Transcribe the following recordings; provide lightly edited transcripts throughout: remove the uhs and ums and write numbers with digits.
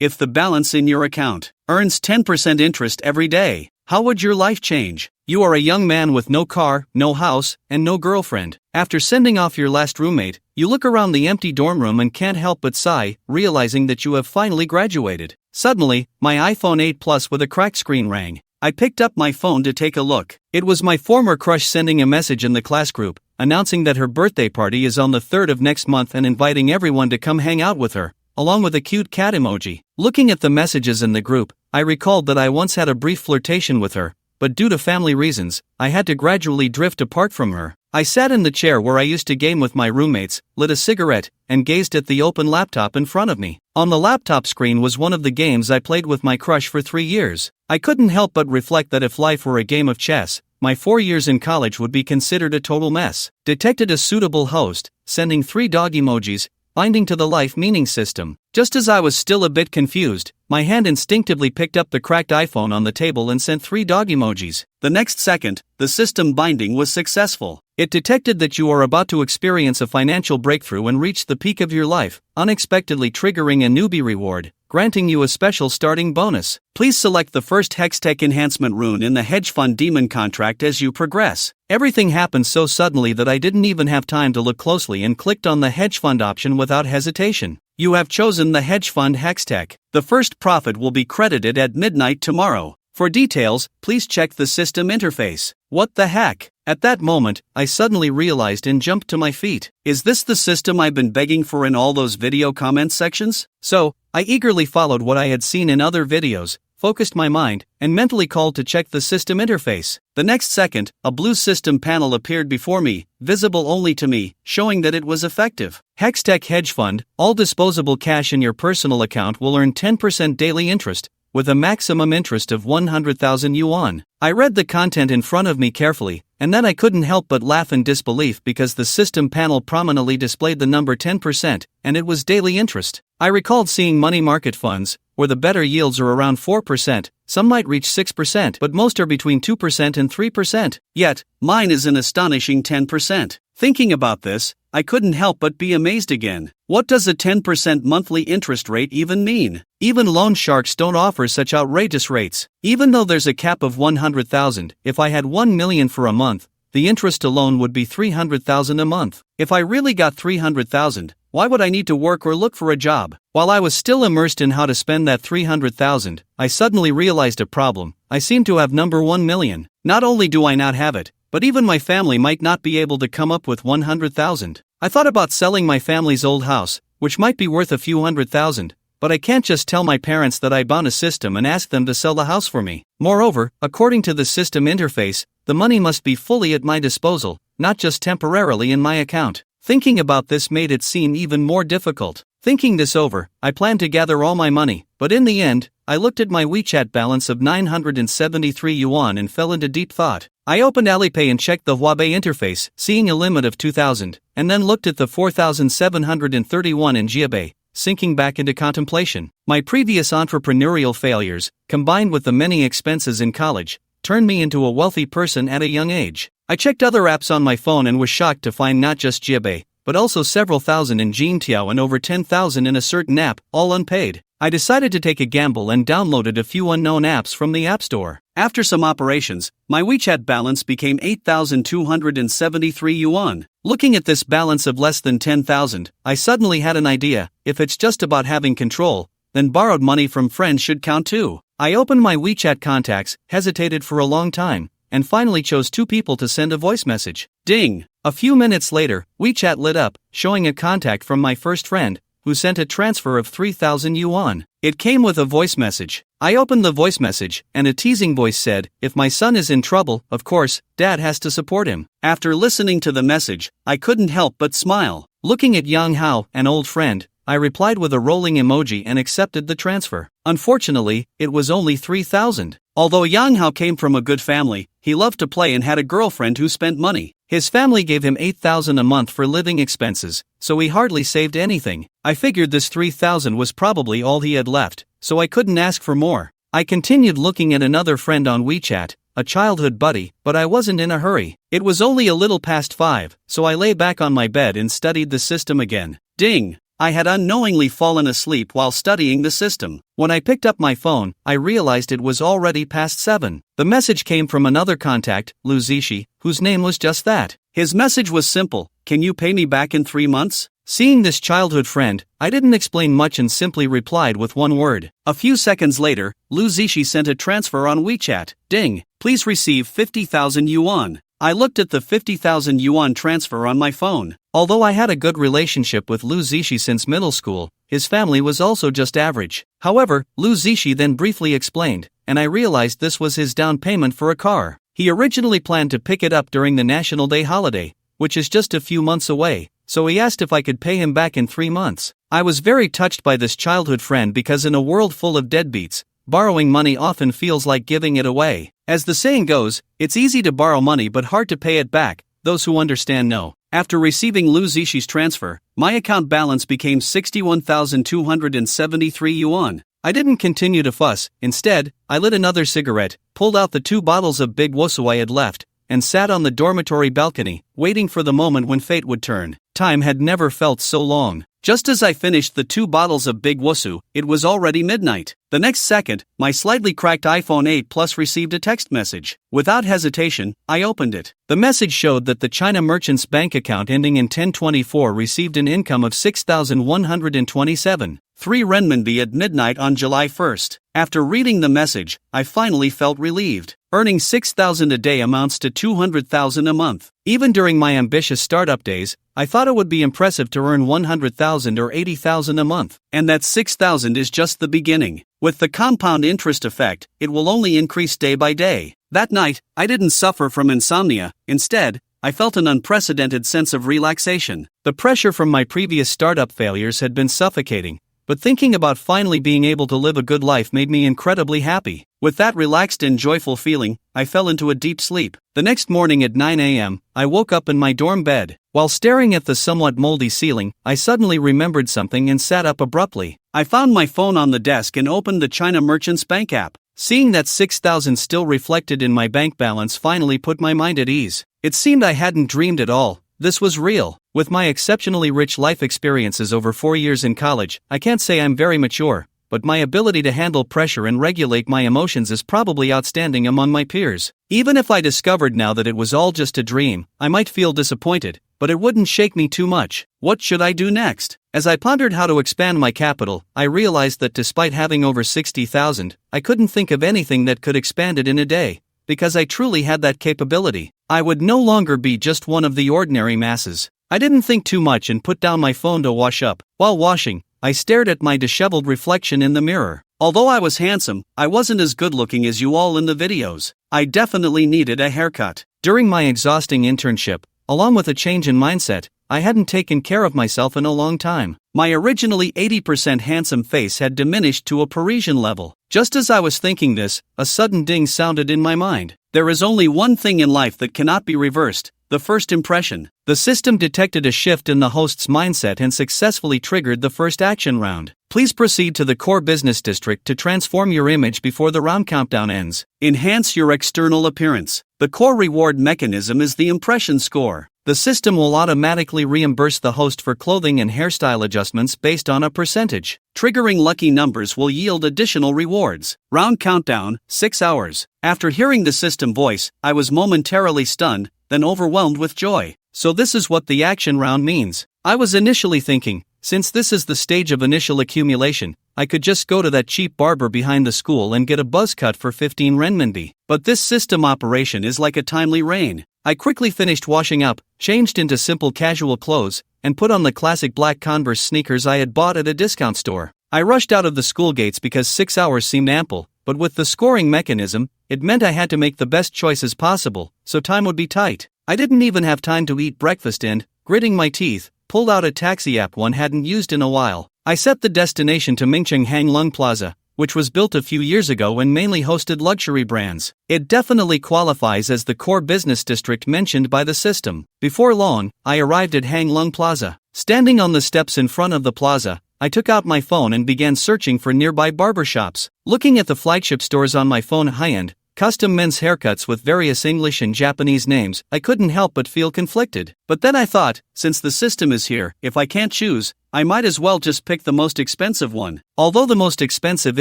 If the balance in your account earns 10% interest every day, how would your life change? You are a young man with no car, no house, and no girlfriend. After sending off your last roommate, you look around the empty dorm room and can't help but sigh, realizing that you have finally graduated. Suddenly, my iPhone 8 Plus with a cracked screen rang. I picked up my phone to take a look. It was my former crush sending a message in the class group, announcing that her birthday party is on the 3rd of next month and inviting everyone to come hang out with her, along with a cute cat emoji. Looking at the messages in the group, I recalled that I once had a brief flirtation with her, but due to family reasons, I had to gradually drift apart from her. I sat in the chair where I used to game with my roommates, lit a cigarette, and gazed at the open laptop in front of me. On the laptop screen was one of the games I played with my crush for 3 years. I couldn't help but reflect that if life were a game of chess, my 4 years in college would be considered a total mess. Detected a suitable host, sending 3 dog emojis, binding to the life meaning system. Just as I was still a bit confused, my hand instinctively picked up the cracked iPhone on the table and sent 3 dog emojis. The next second, the system binding was successful. It detected that you are about to experience a financial breakthrough and reach the peak of your life, unexpectedly triggering a newbie reward, granting you a special starting bonus. Please select the first Hextech enhancement rune in the hedge fund demon contract as you progress. Everything happened so suddenly that I didn't even have time to look closely and clicked on the hedge fund option without hesitation. You have chosen the hedge fund Hextech. The first profit will be credited at midnight tomorrow. For details, please check the system interface. What the heck? At that moment, I suddenly realized and jumped to my feet. Is this the system I've been begging for in all those video comment sections? So, I eagerly followed what I had seen in other videos, focused my mind, and mentally called to check the system interface. The next second, a blue system panel appeared before me, visible only to me, showing that it was effective. Hextech Hedge Fund, all disposable cash in your personal account will earn 10% daily interest, with a maximum interest of 100,000 yuan. I read the content in front of me carefully, and then I couldn't help but laugh in disbelief because the system panel prominently displayed the number 10%, and it was daily interest. I recalled seeing money market funds, where the better yields are around 4%, some might reach 6%, but most are between 2% and 3%. Yet, mine is an astonishing 10%. Thinking about this, I couldn't help but be amazed again. What does a 10% monthly interest rate even mean? Even loan sharks don't offer such outrageous rates. Even though there's a cap of 100,000, if I had 1 million for a month, the interest alone would be 300,000 a month. If I really got 300,000, why would I need to work or look for a job? While I was still immersed in how to spend that 300,000, I suddenly realized a problem. I seem to have number 1 million. Not only do I not have it, but even my family might not be able to come up with 100,000. I thought about selling my family's old house, which might be worth a few $100,000, but I can't just tell my parents that I bought a system and ask them to sell the house for me. Moreover, according to the system interface, the money must be fully at my disposal, not just temporarily in my account. Thinking about this made it seem even more difficult. Thinking this over, I planned to gather all my money, but in the end, I looked at my WeChat balance of 973 yuan and fell into deep thought. I opened Alipay and checked the Huabei interface, seeing a limit of 2,000, and then looked at the 4,731 in Jiabei, sinking back into contemplation. My previous entrepreneurial failures, combined with the many expenses in college, turned me into a wealthy person at a young age. I checked other apps on my phone and was shocked to find not just Jiabei, but also several thousand in Jintiao and over 10,000 in a certain app, all unpaid. I decided to take a gamble and downloaded a few unknown apps from the App Store. After some operations, my WeChat balance became 8,273 yuan. Looking at this balance of less than 10,000, I suddenly had an idea. If it's just about having control, then borrowed money from friends should count too. I opened my WeChat contacts, hesitated for a long time, and finally chose 2 people to send a voice message. Ding! A few minutes later, WeChat lit up, showing a contact from my first friend, who sent a transfer of 3,000 yuan. It came with a voice message. I opened the voice message, and a teasing voice said, "If my son is in trouble, of course, Dad has to support him." After listening to the message, I couldn't help but smile. Looking at Yang Hao, an old friend, I replied with a rolling emoji and accepted the transfer. Unfortunately, it was only 3,000. Although Yang Hao came from a good family, he loved to play and had a girlfriend who spent money. His family gave him 8,000 a month for living expenses, so he hardly saved anything. I figured this 3,000 was probably all he had left, so I couldn't ask for more. I continued looking at another friend on WeChat, a childhood buddy, but I wasn't in a hurry. It was only a little past 5, so I lay back on my bed and studied the system again. Ding! I had unknowingly fallen asleep while studying the system. When I picked up my phone, I realized it was already past 7. The message came from another contact, Lu Zishi, whose name was just that. His message was simple: "Can you pay me back in 3 months?" Seeing this childhood friend, I didn't explain much and simply replied with one word. A few seconds later, Lu Zishi sent a transfer on WeChat. Ding! Please receive 50,000 yuan. I looked at the 50,000 yuan transfer on my phone. Although I had a good relationship with Lu Zishi since middle school, his family was also just average. However, Lu Zishi then briefly explained, and I realized this was his down payment for a car. He originally planned to pick it up during the National Day holiday, which is just a few months away, so he asked if I could pay him back in 3 months. I was very touched by this childhood friend because in a world full of deadbeats, borrowing money often feels like giving it away. As the saying goes, it's easy to borrow money but hard to pay it back. Those who understand know. After receiving Lu Zishi's transfer, my account balance became 61,273 yuan. I didn't continue to fuss. Instead, I lit another cigarette, pulled out the 2 bottles of Big Wosu I had left, and sat on the dormitory balcony, waiting for the moment when fate would turn. Time had never felt so long. Just as I finished the 2 bottles of Big Wosu, it was already midnight. The next second, my slightly cracked iPhone 8 Plus received a text message. Without hesitation, I opened it. The message showed that the China Merchants Bank account ending in 1024 received an income of 6,127. 3 renminbi at midnight on July 1st. After reading the message, I finally felt relieved. Earning 6,000 a day amounts to 200,000 a month. Even during my ambitious startup days, I thought it would be impressive to earn 100,000 or 80,000 a month. And that 6,000 is just the beginning. With the compound interest effect, it will only increase day by day. That night, I didn't suffer from insomnia. Instead, I felt an unprecedented sense of relaxation. The pressure from my previous startup failures had been suffocating, but thinking about finally being able to live a good life made me incredibly happy. With that relaxed and joyful feeling, I fell into a deep sleep. The next morning at 9 a.m., I woke up in my dorm bed. While staring at the somewhat moldy ceiling, I suddenly remembered something and sat up abruptly. I found my phone on the desk and opened the China Merchants Bank app. Seeing that 6,000 still reflected in my bank balance finally put my mind at ease. It seemed I hadn't dreamed at all. This was real. With my exceptionally rich life experiences over 4 years in college, I can't say I'm very mature, but my ability to handle pressure and regulate my emotions is probably outstanding among my peers. Even if I discovered now that it was all just a dream, I might feel disappointed, but it wouldn't shake me too much. What should I do next? As I pondered how to expand my capital, I realized that despite having over 60,000, I couldn't think of anything that could expand it in a day, because I truly had that capability. I would no longer be just one of the ordinary masses. I didn't think too much and put down my phone to wash up. While washing, I stared at my disheveled reflection in the mirror. Although I was handsome, I wasn't as good looking as you all in the videos. I definitely needed a haircut. During my exhausting internship, along with a change in mindset, I hadn't taken care of myself in a long time. My originally 80% handsome face had diminished to a Parisian level. Just as I was thinking this, a sudden ding sounded in my mind. There is only one thing in life that cannot be reversed: the first impression. The system detected a shift in the host's mindset and successfully triggered the first action round. Please proceed to the core business district to transform your image before the round countdown ends. Enhance your external appearance. The core reward mechanism is the impression score. The system will automatically reimburse the host for clothing and hairstyle adjustments based on a percentage. Triggering lucky numbers will yield additional rewards. Round countdown, 6 hours. After hearing the system voice, I was momentarily stunned, then overwhelmed with joy. So this is what the action round means. I was initially thinking, since this is the stage of initial accumulation, I could just go to that cheap barber behind the school and get a buzz cut for 15 renminbi. But this system operation is like a timely rain. I quickly finished washing up, changed into simple casual clothes, and put on the classic black Converse sneakers I had bought at a discount store. I rushed out of the school gates because 6 hours seemed ample, but with the scoring mechanism, it meant I had to make the best choices possible, so time would be tight. I didn't even have time to eat breakfast and, gritting my teeth, pulled out a taxi app one hadn't used in a while. I set the destination to Mingcheng Hanglung Plaza, which was built a few years ago and mainly hosted luxury brands. It definitely qualifies as the core business district mentioned by the system. Before long, I arrived at Hanglung Plaza. Standing on the steps in front of the plaza, I took out my phone and began searching for nearby barbershops. Looking at the flagship stores on my phone, high-end, custom men's haircuts with various English and Japanese names. I couldn't help but feel conflicted. But then I thought, since the system is here, if I can't choose, I might as well just pick the most expensive one. Although the most expensive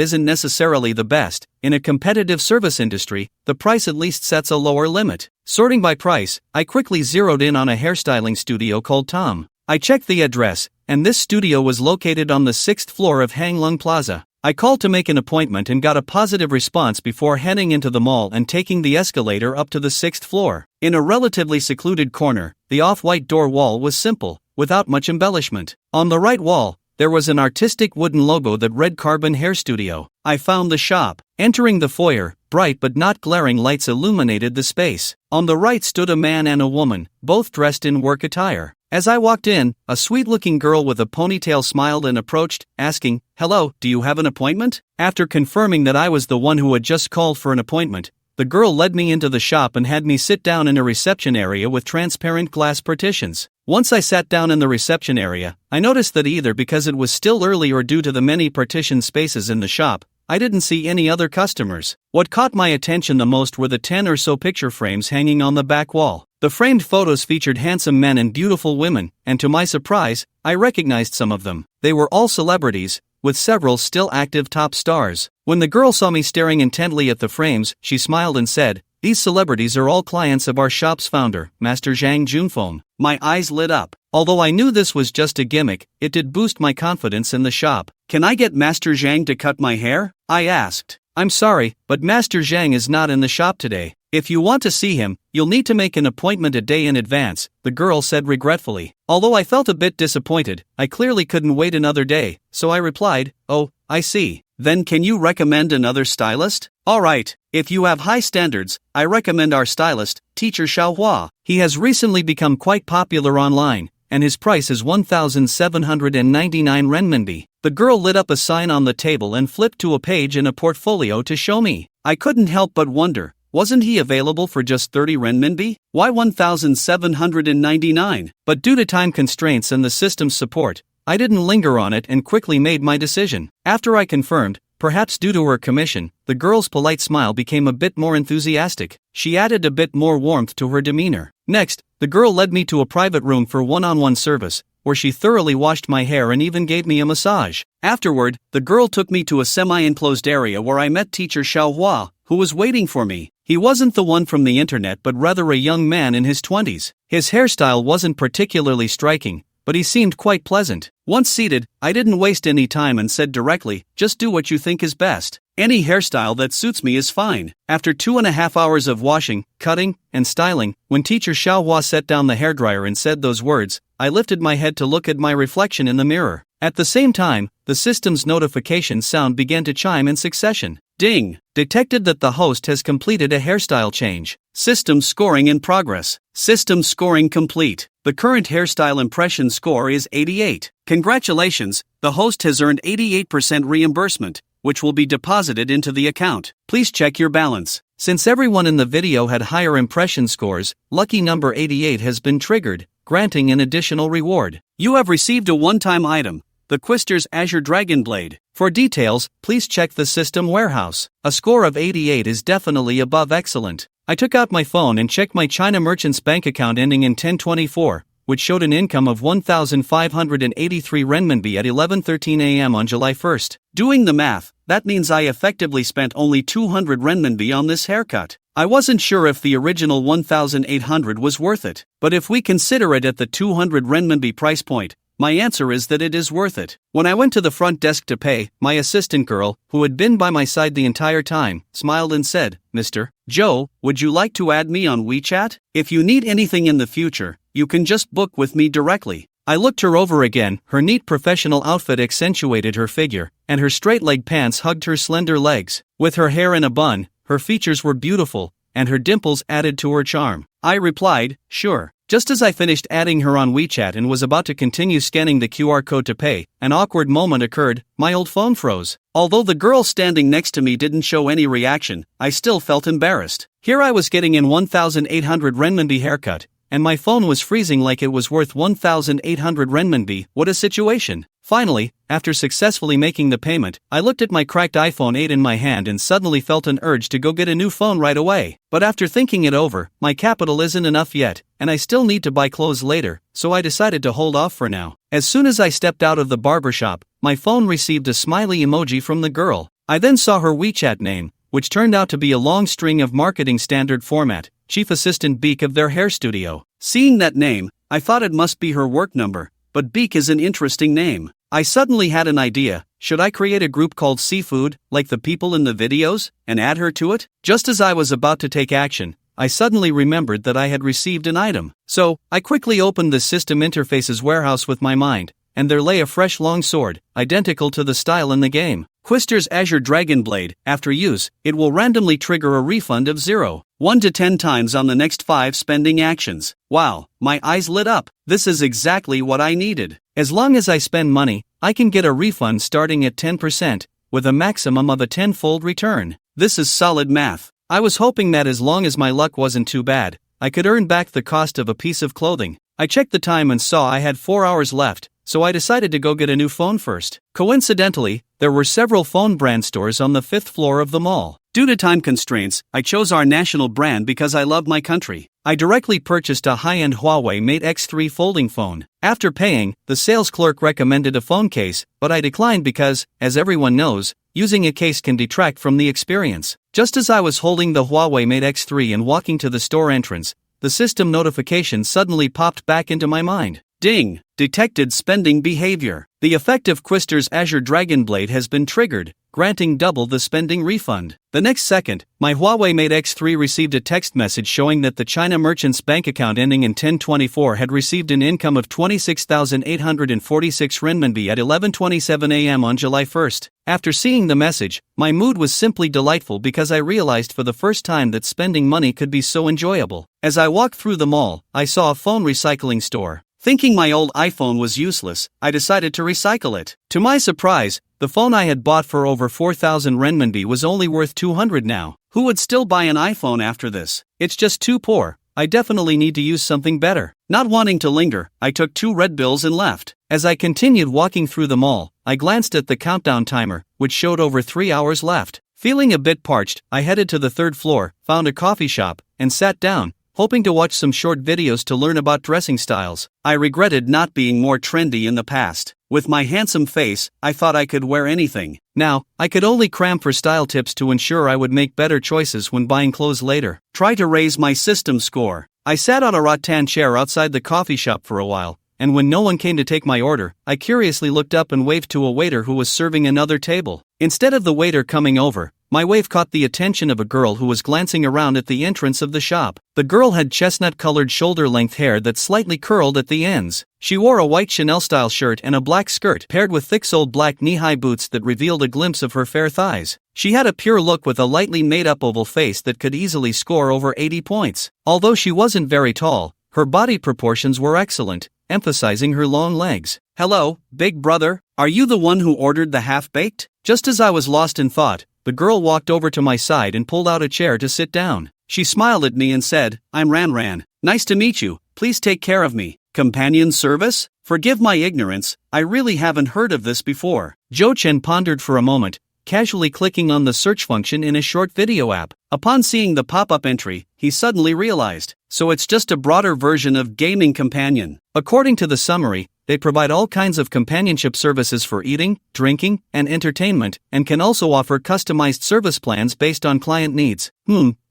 isn't necessarily the best, in a competitive service industry, the price at least sets a lower limit. Sorting by price, I quickly zeroed in on a hairstyling studio called Tom. I checked the address, and this studio was located on the 6th floor of Hanglung Plaza. I called to make an appointment and got a positive response before heading into the mall and taking the escalator up to the 6th floor. In a relatively secluded corner, the off-white door wall was simple, without much embellishment. On the right wall, there was an artistic wooden logo that read Carbon Hair Studio. I found the shop. Entering the foyer, bright but not glaring lights illuminated the space. On the right stood a man and a woman, both dressed in work attire. As I walked in, a sweet-looking girl with a ponytail smiled and approached, asking, "Hello, do you have an appointment?" After confirming that I was the one who had just called for an appointment, the girl led me into the shop and had me sit down in a reception area with transparent glass partitions. Once I sat down in the reception area, I noticed that either because it was still early or due to the many partition spaces in the shop, I didn't see any other customers. What caught my attention the most were the 10 or so picture frames hanging on the back wall. The framed photos featured handsome men and beautiful women, and to my surprise, I recognized some of them. They were all celebrities, with several still active top stars. When the girl saw me staring intently at the frames, she smiled and said, "These celebrities are all clients of our shop's founder, Master Zhang Junfeng." My eyes lit up. Although I knew this was just a gimmick, it did boost my confidence in the shop. "Can I get Master Zhang to cut my hair?" I asked. "I'm sorry, but Master Zhang is not in the shop today. If you want to see him, you'll need to make an appointment a day in advance," the girl said regretfully. Although I felt a bit disappointed, I clearly couldn't wait another day, so I replied, "Oh, I see. Then can you recommend another stylist?" "Alright, if you have high standards, I recommend our stylist, Teacher Xiaohua. He has recently become quite popular online, and his price is 1,799 renminbi. The girl lit up a sign on the table and flipped to a page in a portfolio to show me. I couldn't help but wonder, wasn't he available for just 30 renminbi? Why 1,799? But due to time constraints and the system's support, I didn't linger on it and quickly made my decision. After I confirmed, perhaps due to her commission, the girl's polite smile became a bit more enthusiastic. She added a bit more warmth to her demeanor. Next, the girl led me to a private room for one-on-one service, where she thoroughly washed my hair and even gave me a massage. Afterward, the girl took me to a semi-enclosed area where I met Teacher Xiaohua, who was waiting for me. He wasn't the one from the internet but rather a young man in his 20s. His hairstyle wasn't particularly striking, but he seemed quite pleasant. Once seated, I didn't waste any time and said directly, "Just do what you think is best. Any hairstyle that suits me is fine." After 2.5 hours of washing, cutting, and styling, when Teacher Xiaohua set down the hairdryer and said those words, I lifted my head to look at my reflection in the mirror. At the same time, the system's notification sound began to chime in succession. Ding! Detected that the host has completed a hairstyle change. System scoring in progress. System scoring complete. The current hairstyle impression score is 88. Congratulations, the host has earned 88% reimbursement, which will be deposited into the account. Please check your balance. Since everyone in the video had higher impression scores, lucky number 88 has been triggered, granting an additional reward. You have received a one-time item, the Quister's Azure Dragon Blade. For details, please check the system warehouse. A score of 88 is definitely above excellent. I took out my phone and checked my China Merchants bank account ending in 1024, which showed an income of 1,583 renminbi at 11:13 a.m. on July 1st. Doing the math, that means I effectively spent only 200 renminbi on this haircut. I wasn't sure if the original 1,800 was worth it, but if we consider it at the 200 renminbi price point, my answer is that it is worth it. When I went to the front desk to pay, my assistant girl, who had been by my side the entire time, smiled and said, "Mr. Joe, would you like to add me on WeChat? If you need anything in the future, you can just book with me directly." I looked her over again. Her neat professional outfit accentuated her figure, and her straight-leg pants hugged her slender legs. With her hair in a bun, her features were beautiful, and her dimples added to her charm. I replied, "Sure." Just as I finished adding her on WeChat and was about to continue scanning the QR code to pay, an awkward moment occurred. My old phone froze. Although the girl standing next to me didn't show any reaction, I still felt embarrassed. Here I was getting an 1,800 renminbi haircut, and my phone was freezing like it was worth 1,800 renminbi. What a situation. Finally, after successfully making the payment, I looked at my cracked iPhone 8 in my hand and suddenly felt an urge to go get a new phone right away. But after thinking it over, my capital isn't enough yet, and I still need to buy clothes later, so I decided to hold off for now. As soon as I stepped out of the barbershop, my phone received a smiley emoji from the girl. I then saw her WeChat name, which turned out to be a long string of marketing standard format, Chief Assistant Beak of their hair studio. Seeing that name, I thought it must be her work number, but Beak is an interesting name. I suddenly had an idea. Should I create a group called Seafood, like the people in the videos, and add her to it? Just as I was about to take action, I suddenly remembered that I had received an item. So, I quickly opened the system interface's warehouse with my mind, and there lay a fresh long sword, identical to the style in the game. Quister's Azure Dragon Blade. After use, it will randomly trigger a refund of 0.1 to 10 times on the next 5 spending actions. Wow, my eyes lit up. This is exactly what I needed. As long as I spend money, I can get a refund starting at 10%, with a maximum of a 10-fold return. This is solid math. I was hoping that as long as my luck wasn't too bad, I could earn back the cost of a piece of clothing. I checked the time and saw I had 4 hours left, so I decided to go get a new phone first. Coincidentally, there were several phone brand stores on the 5th floor of the mall. Due to time constraints, I chose our national brand because I love my country. I directly purchased a high-end Huawei Mate X3 folding phone. After paying, the sales clerk recommended a phone case, but I declined because, as everyone knows, using a case can detract from the experience. Just as I was holding the Huawei Mate X3 and walking to the store entrance, the system notification suddenly popped back into my mind. Ding! Detected spending behavior. The effect of Quister's Azure Dragon Blade has been triggered, granting double the spending refund. The next second, my Huawei Mate X3 received a text message showing that the China merchant's bank account ending in 1024 had received an income of 26,846 renminbi at 11:27 a.m. on July 1st. After seeing the message, my mood was simply delightful because I realized for the first time that spending money could be so enjoyable. As I walked through the mall, I saw a phone recycling store. Thinking my old iPhone was useless, I decided to recycle it. To my surprise, the phone I had bought for over 4,000 renminbi was only worth 200 now. Who would still buy an iPhone after this? It's just too poor. I definitely need to use something better. Not wanting to linger, I took 2 red bills and left. As I continued walking through the mall, I glanced at the countdown timer, which showed over 3 hours left. Feeling a bit parched, I headed to the 3rd floor, found a coffee shop, and sat down, hoping to watch some short videos to learn about dressing styles. I regretted not being more trendy in the past. With my handsome face, I thought I could wear anything. Now, I could only cram for style tips to ensure I would make better choices when buying clothes later. Try to raise my system score. I sat on a rattan chair outside the coffee shop for a while, and when no one came to take my order, I curiously looked up and waved to a waiter who was serving another table. Instead of the waiter coming over, my wave caught the attention of a girl who was glancing around at the entrance of the shop. The girl had chestnut-colored shoulder-length hair that slightly curled at the ends. She wore a white Chanel-style shirt and a black skirt paired with thick-soled black knee-high boots that revealed a glimpse of her fair thighs. She had a pure look with a lightly made-up oval face that could easily score over 80 points. Although she wasn't very tall, her body proportions were excellent, emphasizing her long legs. "Hello, big brother, are you the one who ordered the half-baked?" Just as I was lost in thought, the girl walked over to my side and pulled out a chair to sit down. She smiled at me and said, "I'm Ran. Nice to meet you, please take care of me." Companion service? Forgive my ignorance, I really haven't heard of this before. Zhou Chen pondered for a moment, casually clicking on the search function in a short video app. Upon seeing the pop-up entry, he suddenly realized, so it's just a broader version of Gaming Companion. According to the summary, they provide all kinds of companionship services for eating, drinking, and entertainment, and can also offer customized service plans based on client needs.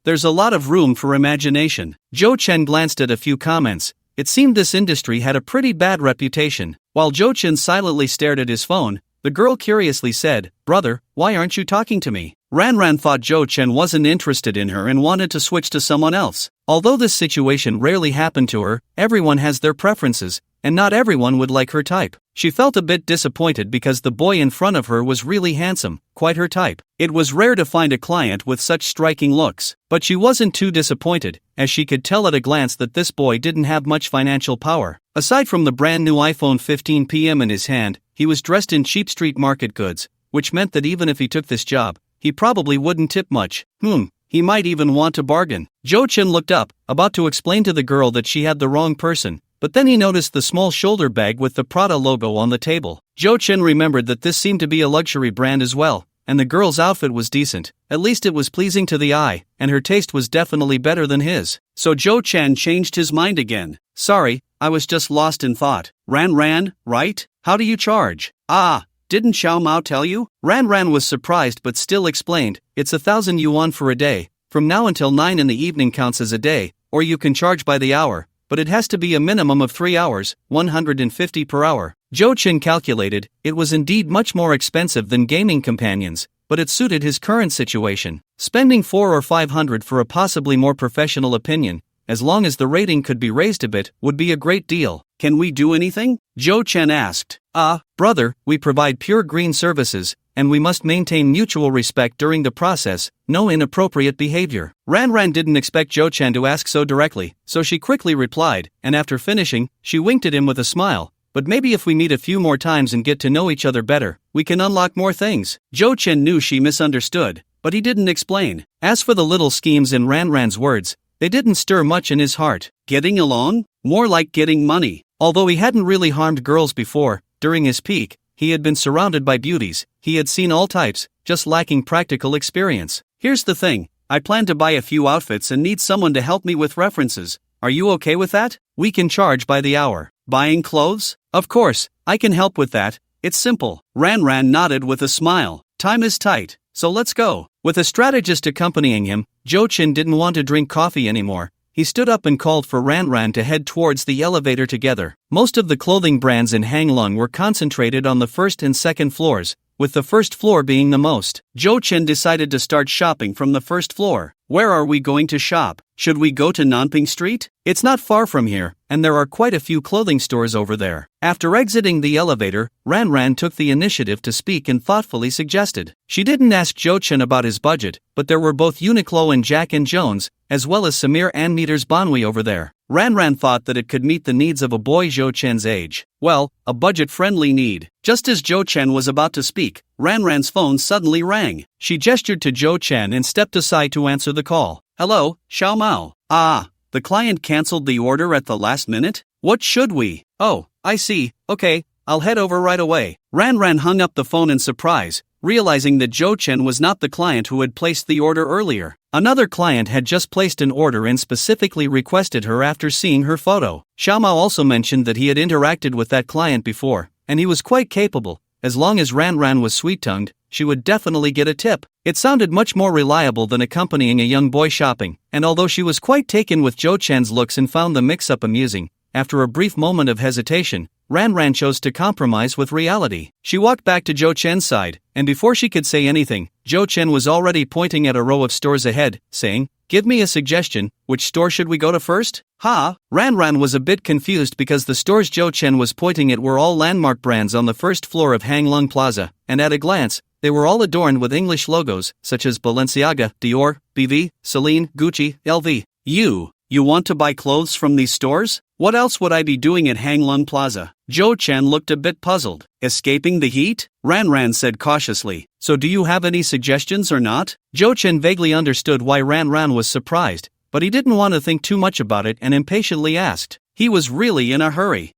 There's a lot of room for imagination. Zhou Chen glanced at a few comments. It seemed this industry had a pretty bad reputation. While Zhou Chen silently stared at his phone, the girl curiously said, "Brother, why aren't you talking to me?" Ran thought Zhou Chen wasn't interested in her and wanted to switch to someone else. Although this situation rarely happened to her, everyone has their preferences, and not everyone would like her type. She felt a bit disappointed because the boy in front of her was really handsome, quite her type. It was rare to find a client with such striking looks, but she wasn't too disappointed, as she could tell at a glance that this boy didn't have much financial power. Aside from the brand new iPhone 15 PM in his hand, he was dressed in cheap street market goods, which meant that even if he took this job, he probably wouldn't tip much. he might even want to bargain. Jo Chin looked up, about to explain to the girl that she had the wrong person, but then he noticed the small shoulder bag with the Prada logo on the table. Jo Chin remembered that this seemed to be a luxury brand as well, and the girl's outfit was decent. At least it was pleasing to the eye, and her taste was definitely better than his. So Jo Chin changed his mind again. Sorry, I was just lost in thought. Ran, right? How do you charge? Didn't Xiao Mao tell you? Ran was surprised but still explained, it's 1,000 yuan for a day. From now until 9 in the evening counts as a day, or you can charge by the hour, but it has to be a minimum of 3 hours, 150 per hour. Jo Chin calculated, it was indeed much more expensive than gaming companions, but it suited his current situation. Spending 400 or 500 for a possibly more professional opinion, as long as the rating could be raised a bit, would be a great deal. Can we do anything? Jo Chin asked. Brother, we provide pure green services, and we must maintain mutual respect during the process, no inappropriate behavior. Ran didn't expect Jo Chin to ask so directly, so she quickly replied, and after finishing, she winked at him with a smile. But maybe if we meet a few more times and get to know each other better, we can unlock more things. Jo Chin knew she misunderstood, but he didn't explain. As for the little schemes in Ran's words, they didn't stir much in his heart. Getting along? More like getting money. Although he hadn't really harmed girls before, during his peak, he had been surrounded by beauties, he had seen all types, just lacking practical experience. Here's the thing, I plan to buy a few outfits and need someone to help me with references. Are you okay with that? We can charge by the hour. Buying clothes? Of course, I can help with that. It's simple. Ran nodded with a smile. Time is tight, so let's go. With a strategist accompanying him, Jo Chin didn't want to drink coffee anymore. He stood up and called for Ran to head towards the elevator together. Most of the clothing brands in Hanglong were concentrated on the first and second floors, with the first floor being the most. Jo Chin decided to start shopping from the first floor. Where are we going to shop? Should we go to Nanping Street? It's not far from here, and there are quite a few clothing stores over there. After exiting the elevator, Ran took the initiative to speak and thoughtfully suggested. She didn't ask Jo Chin about his budget, but there were both Uniqlo and Jack & Jones, as well as Samir and Meters Bonwi over there. Ran thought that it could meet the needs of a boy Jo Chin's age. Well, a budget-friendly need. Just as Jo Chin was about to speak, Ran's phone suddenly rang. She gestured to Jo Chin and stepped aside to answer the call. Hello, Xiao Mao. The client cancelled the order at the last minute? What should we? Oh, I see. Okay, I'll head over right away. Ran hung up the phone in surprise, realizing that Jo Chin was not the client who had placed the order earlier. Another client had just placed an order and specifically requested her after seeing her photo. Xiao Mao also mentioned that he had interacted with that client before, and he was quite capable. As long as Ran was sweet-tongued, she would definitely get a tip. It sounded much more reliable than accompanying a young boy shopping, and although she was quite taken with Jo Chin's looks and found the mix-up amusing, after a brief moment of hesitation, Ran chose to compromise with reality. She walked back to Jo Chin's side, and before she could say anything, Jo Chin was already pointing at a row of stores ahead, saying, "Give me a suggestion, which store should we go to first?" Ran was a bit confused because the stores Jo Chin was pointing at were all landmark brands on the first floor of Hanglong Plaza, and at a glance, they were all adorned with English logos, such as Balenciaga, Dior, BV, Celine, Gucci, LV. You want to buy clothes from these stores? What else would I be doing at Hanglong Plaza? Jo Chin looked a bit puzzled. Escaping the heat? Ran said cautiously. So do you have any suggestions or not? Jo Chin vaguely understood why Ran was surprised, but he didn't want to think too much about it and impatiently asked. He was really in a hurry.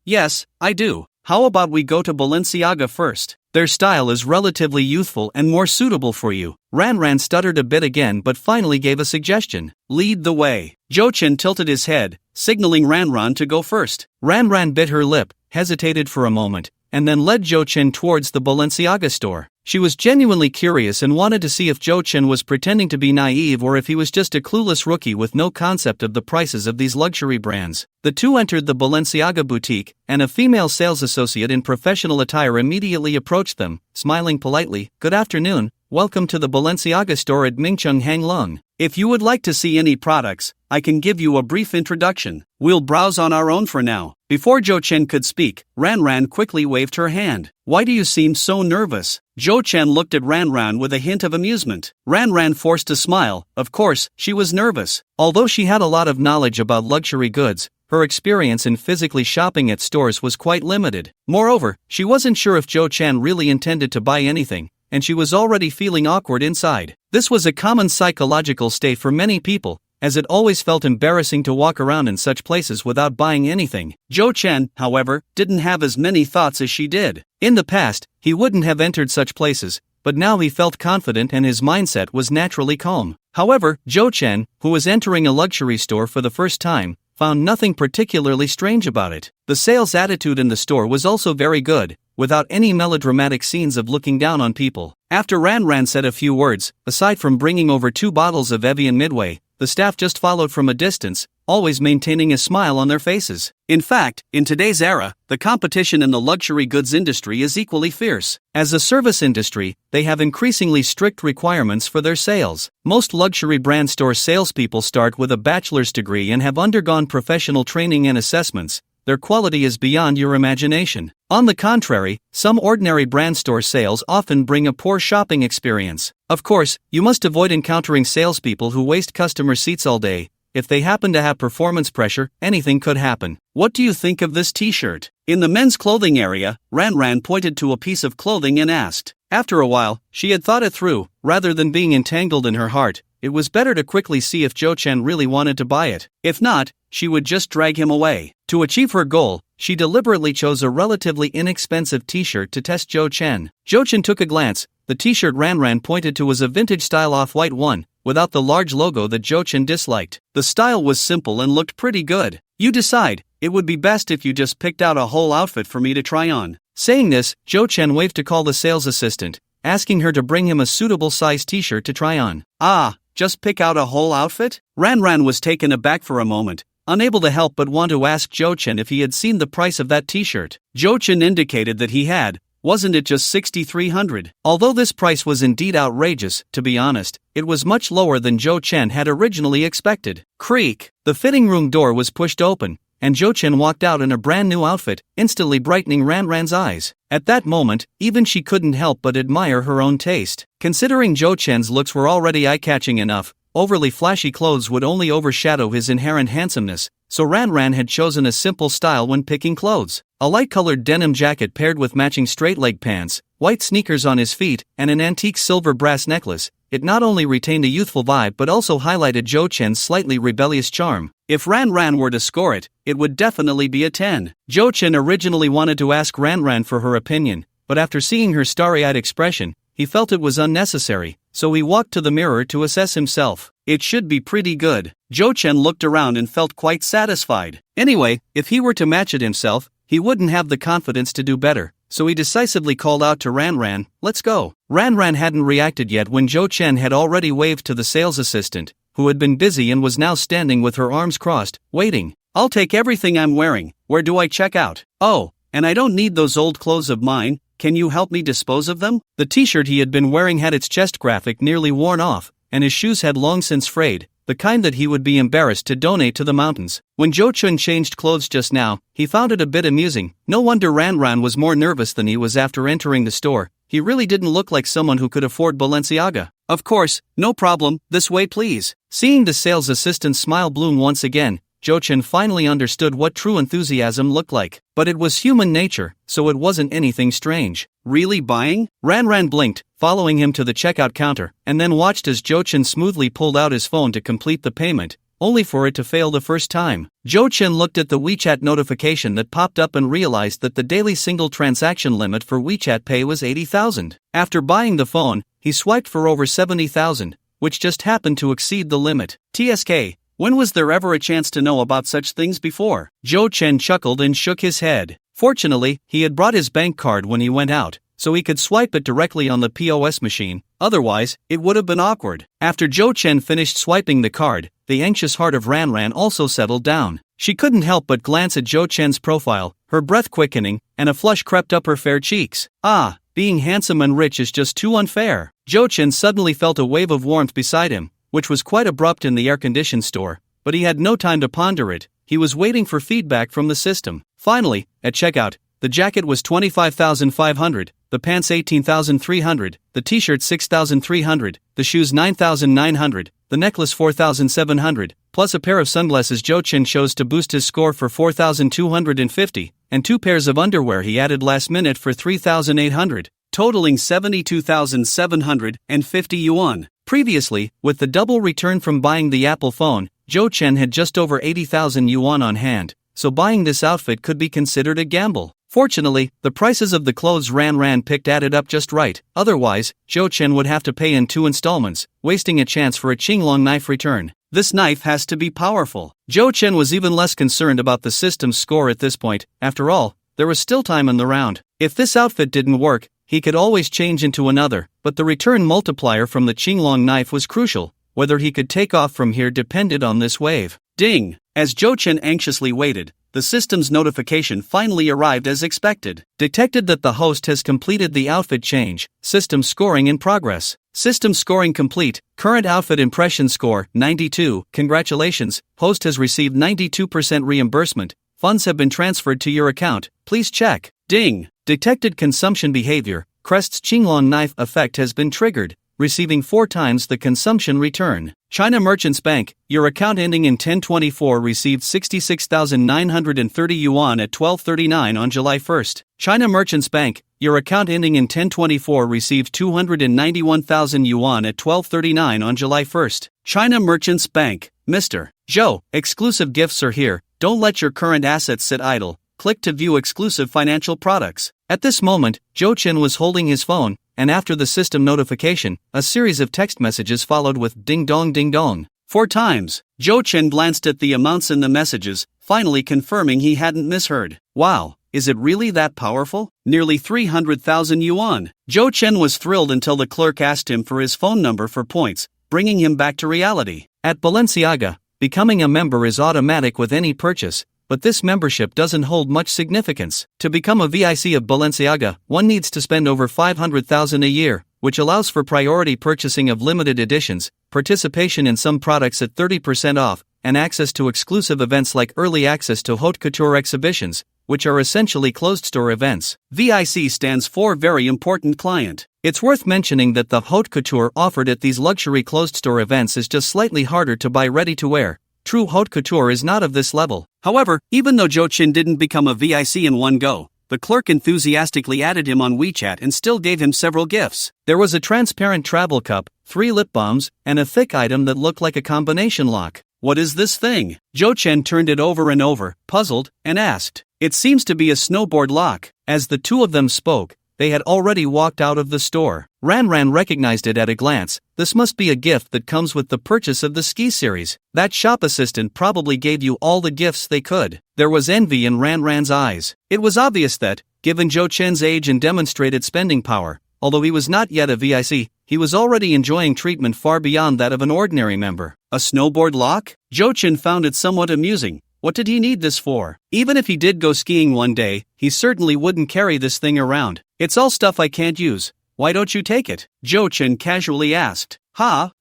Yes, I do. How about we go to Balenciaga first? Their style is relatively youthful and more suitable for you. Ran stuttered a bit again but finally gave a suggestion. Lead the way. Jo Chin tilted his head, signaling Ran to go first. Ran bit her lip, hesitated for a moment, and then led Jo Chin towards the Balenciaga store. She was genuinely curious and wanted to see if Jo Chin was pretending to be naive or if he was just a clueless rookie with no concept of the prices of these luxury brands. The two entered the Balenciaga boutique, and a female sales associate in professional attire immediately approached them, smiling politely. "Good afternoon, welcome to the Balenciaga store at Mingcheng Hanglong. If you would like to see any products, I can give you a brief introduction. We'll browse on our own for now." Before Jo Chin could speak, Ran quickly waved her hand. "Why do you seem so nervous?" Jo Chin looked at Ran with a hint of amusement. Ran forced a smile. Of course, she was nervous. Although she had a lot of knowledge about luxury goods, her experience in physically shopping at stores was quite limited. Moreover, she wasn't sure if Jo Chin really intended to buy anything, and she was already feeling awkward inside. This was a common psychological state for many people, as it always felt embarrassing to walk around in such places without buying anything. Zhou Chen, however, didn't have as many thoughts as she did. In the past, he wouldn't have entered such places, but now he felt confident and his mindset was naturally calm. However, Zhou Chen, who was entering a luxury store for the first time, found nothing particularly strange about it. The sales attitude in the store was also very good, without any melodramatic scenes of looking down on people. After Ran said a few words, aside from bringing over 2 bottles of Evian Midway, the staff just followed from a distance, always maintaining a smile on their faces. In fact, in today's era, the competition in the luxury goods industry is equally fierce. As a service industry, they have increasingly strict requirements for their sales. Most luxury brand store salespeople start with a bachelor's degree and have undergone professional training and assessments. Their quality is beyond your imagination. On the contrary, some ordinary brand store sales often bring a poor shopping experience. Of course, you must avoid encountering salespeople who waste customer seats all day. If they happen to have performance pressure, anything could happen. What do you think of this t-shirt? In the men's clothing area, Ran pointed to a piece of clothing and asked. After a while, she had thought it through. Rather than being entangled in her heart, it was better to quickly see if Zhou Chen really wanted to buy it. If not, she would just drag him away. To achieve her goal, she deliberately chose a relatively inexpensive t-shirt to test Zhou Chen. Zhou Chen took a glance. The t-shirt Ran pointed to was a vintage-style off-white one, without the large logo that Zhou Chen disliked. The style was simple and looked pretty good. You decide. It would be best if you just picked out a whole outfit for me to try on. Saying this, Zhou Chen waved to call the sales assistant, asking her to bring him a suitable size t-shirt to try on. Ah, just pick out a whole outfit? Ran was taken aback for a moment, unable to help but want to ask Zhou Chen if he had seen the price of that t-shirt. Zhou Chen indicated that he had. Wasn't it just 6,300? Although this price was indeed outrageous, to be honest, it was much lower than Zhou Chen had originally expected. Creak! The fitting room door was pushed open, and Zhou Chen walked out in a brand new outfit, instantly brightening Ran's eyes. At that moment, even she couldn't help but admire her own taste. Considering Zhou Chen's looks were already eye-catching enough, overly flashy clothes would only overshadow his inherent handsomeness, so Ran had chosen a simple style when picking clothes. A light-colored denim jacket paired with matching straight-leg pants, white sneakers on his feet, and an antique silver brass necklace. It not only retained a youthful vibe but also highlighted Zhou Chen's slightly rebellious charm. If Ran were to score it, it would definitely be a 10. Zhou Chen originally wanted to ask Ran for her opinion, but after seeing her starry-eyed expression, he felt it was unnecessary, so he walked to the mirror to assess himself. It should be pretty good. Zhou Chen looked around and felt quite satisfied. Anyway, if he were to match it himself, he wouldn't have the confidence to do better, so he decisively called out to Ran, "Let's go." Ran hadn't reacted yet when Zhou Chen had already waved to the sales assistant, who had been busy and was now standing with her arms crossed, waiting. "I'll take everything I'm wearing. Where do I check out? Oh, and I don't need those old clothes of mine. Can you help me dispose of them?" The t-shirt he had been wearing had its chest graphic nearly worn off, and his shoes had long since frayed, the kind that he would be embarrassed to donate to the mountains. When Zhou Chen changed clothes just now, he found it a bit amusing. No wonder Ran was more nervous than he was after entering the store. He really didn't look like someone who could afford Balenciaga. "Of course, no problem, this way please." Seeing the sales assistant's smile bloom once again, Zhou Chen finally understood what true enthusiasm looked like. But it was human nature, so it wasn't anything strange. "Really buying?" Ran blinked, following him to the checkout counter, and then watched as Zhou Chen smoothly pulled out his phone to complete the payment, only for it to fail the first time. Zhou Chen looked at the WeChat notification that popped up and realized that the daily single transaction limit for WeChat Pay was 80,000. After buying the phone, he swiped for over 70,000, which just happened to exceed the limit. TSK. When was there ever a chance to know about such things before? Zhou Chen chuckled and shook his head. Fortunately, he had brought his bank card when he went out, so he could swipe it directly on the POS machine, otherwise, it would have been awkward. After Zhou Chen finished swiping the card, the anxious heart of Ran also settled down. She couldn't help but glance at Zhou Chen's profile, her breath quickening, and a flush crept up her fair cheeks. Ah, being handsome and rich is just too unfair. Zhou Chen suddenly felt a wave of warmth beside him, which was quite abrupt in the air-conditioned store, but he had no time to ponder it. He was waiting for feedback from the system. Finally, at checkout, the jacket was 25,500, the pants 18,300, the t-shirt 6,300, the shoes 9,900, the necklace 4,700, plus a pair of sunglasses. Zhou Chen chose to boost his score for 4,250, and 2 pairs of underwear he added last minute for 3,800, totaling 72,750 yuan. Previously, with the double return from buying the Apple phone, Zhou Chen had just over 80,000 yuan on hand, so buying this outfit could be considered a gamble. Fortunately, the prices of the clothes Ran picked added up just right, otherwise, Zhou Chen would have to pay in 2 installments, wasting a chance for a Qinglong knife return. This knife has to be powerful. Zhou Chen was even less concerned about the system's score at this point. After all, there was still time in the round. If this outfit didn't work, he could always change into another, but the return multiplier from the Qinglong knife was crucial. Whether he could take off from here depended on this wave. Ding! As Zhou Chen anxiously waited, the system's notification finally arrived as expected. Detected that the host has completed the outfit change. System scoring in progress. System scoring complete. Current outfit impression score, 92. Congratulations, host has received 92% reimbursement. Funds have been transferred to your account. Please check. Ding! Detected consumption behavior. Crest's Qinglong knife effect has been triggered, receiving 4 times the consumption return. China Merchants Bank, your account ending in 1024 received 66,930 yuan at 12:39 on July 1st. China Merchants Bank, your account ending in 1024 received 291,000 yuan at 12:39 on July 1st. China Merchants Bank, Mr. Zhou, exclusive gifts are here. Don't let your current assets sit idle. Click to view exclusive financial products. At this moment, Zhou Chen was holding his phone, and after the system notification, a series of text messages followed with ding dong 4 times. Zhou Chen glanced at the amounts in the messages, finally confirming he hadn't misheard. Wow, is it really that powerful? Nearly 300,000 yuan. Zhou Chen was thrilled until the clerk asked him for his phone number for points, bringing him back to reality. At Balenciaga, becoming a member is automatic with any purchase, but this membership doesn't hold much significance. To become a VIC of Balenciaga, one needs to spend over 500,000 a year, which allows for priority purchasing of limited editions, participation in some products at 30% off, and access to exclusive events like early access to haute couture exhibitions, which are essentially closed-store events. VIC stands for Very Important Client. It's worth mentioning that the haute couture offered at these luxury closed-store events is just slightly harder to buy ready-to-wear. True haute couture is not of this level. However, even though Zhou Chen didn't become a VIC in one go, the clerk enthusiastically added him on WeChat and still gave him several gifts. There was a transparent travel cup, 3 lip balms, and a thick item that looked like a combination lock. What is this thing? Zhou Chen turned it over and over, puzzled, and asked. It seems to be a snowboard lock. As the two of them spoke, they had already walked out of the store. Ran recognized it at a glance. This must be a gift that comes with the purchase of the ski series. That shop assistant probably gave you all the gifts they could. There was envy in Ran's eyes. It was obvious that, given Zhou Chen's age and demonstrated spending power, although he was not yet a VIC, he was already enjoying treatment far beyond that of an ordinary member. A snowboard lock? Zhou Chen found it somewhat amusing. What did he need this for? Even if he did go skiing one day, he certainly wouldn't carry this thing around. It's all stuff I can't use. Why don't you take it? Zhou Chen casually asked.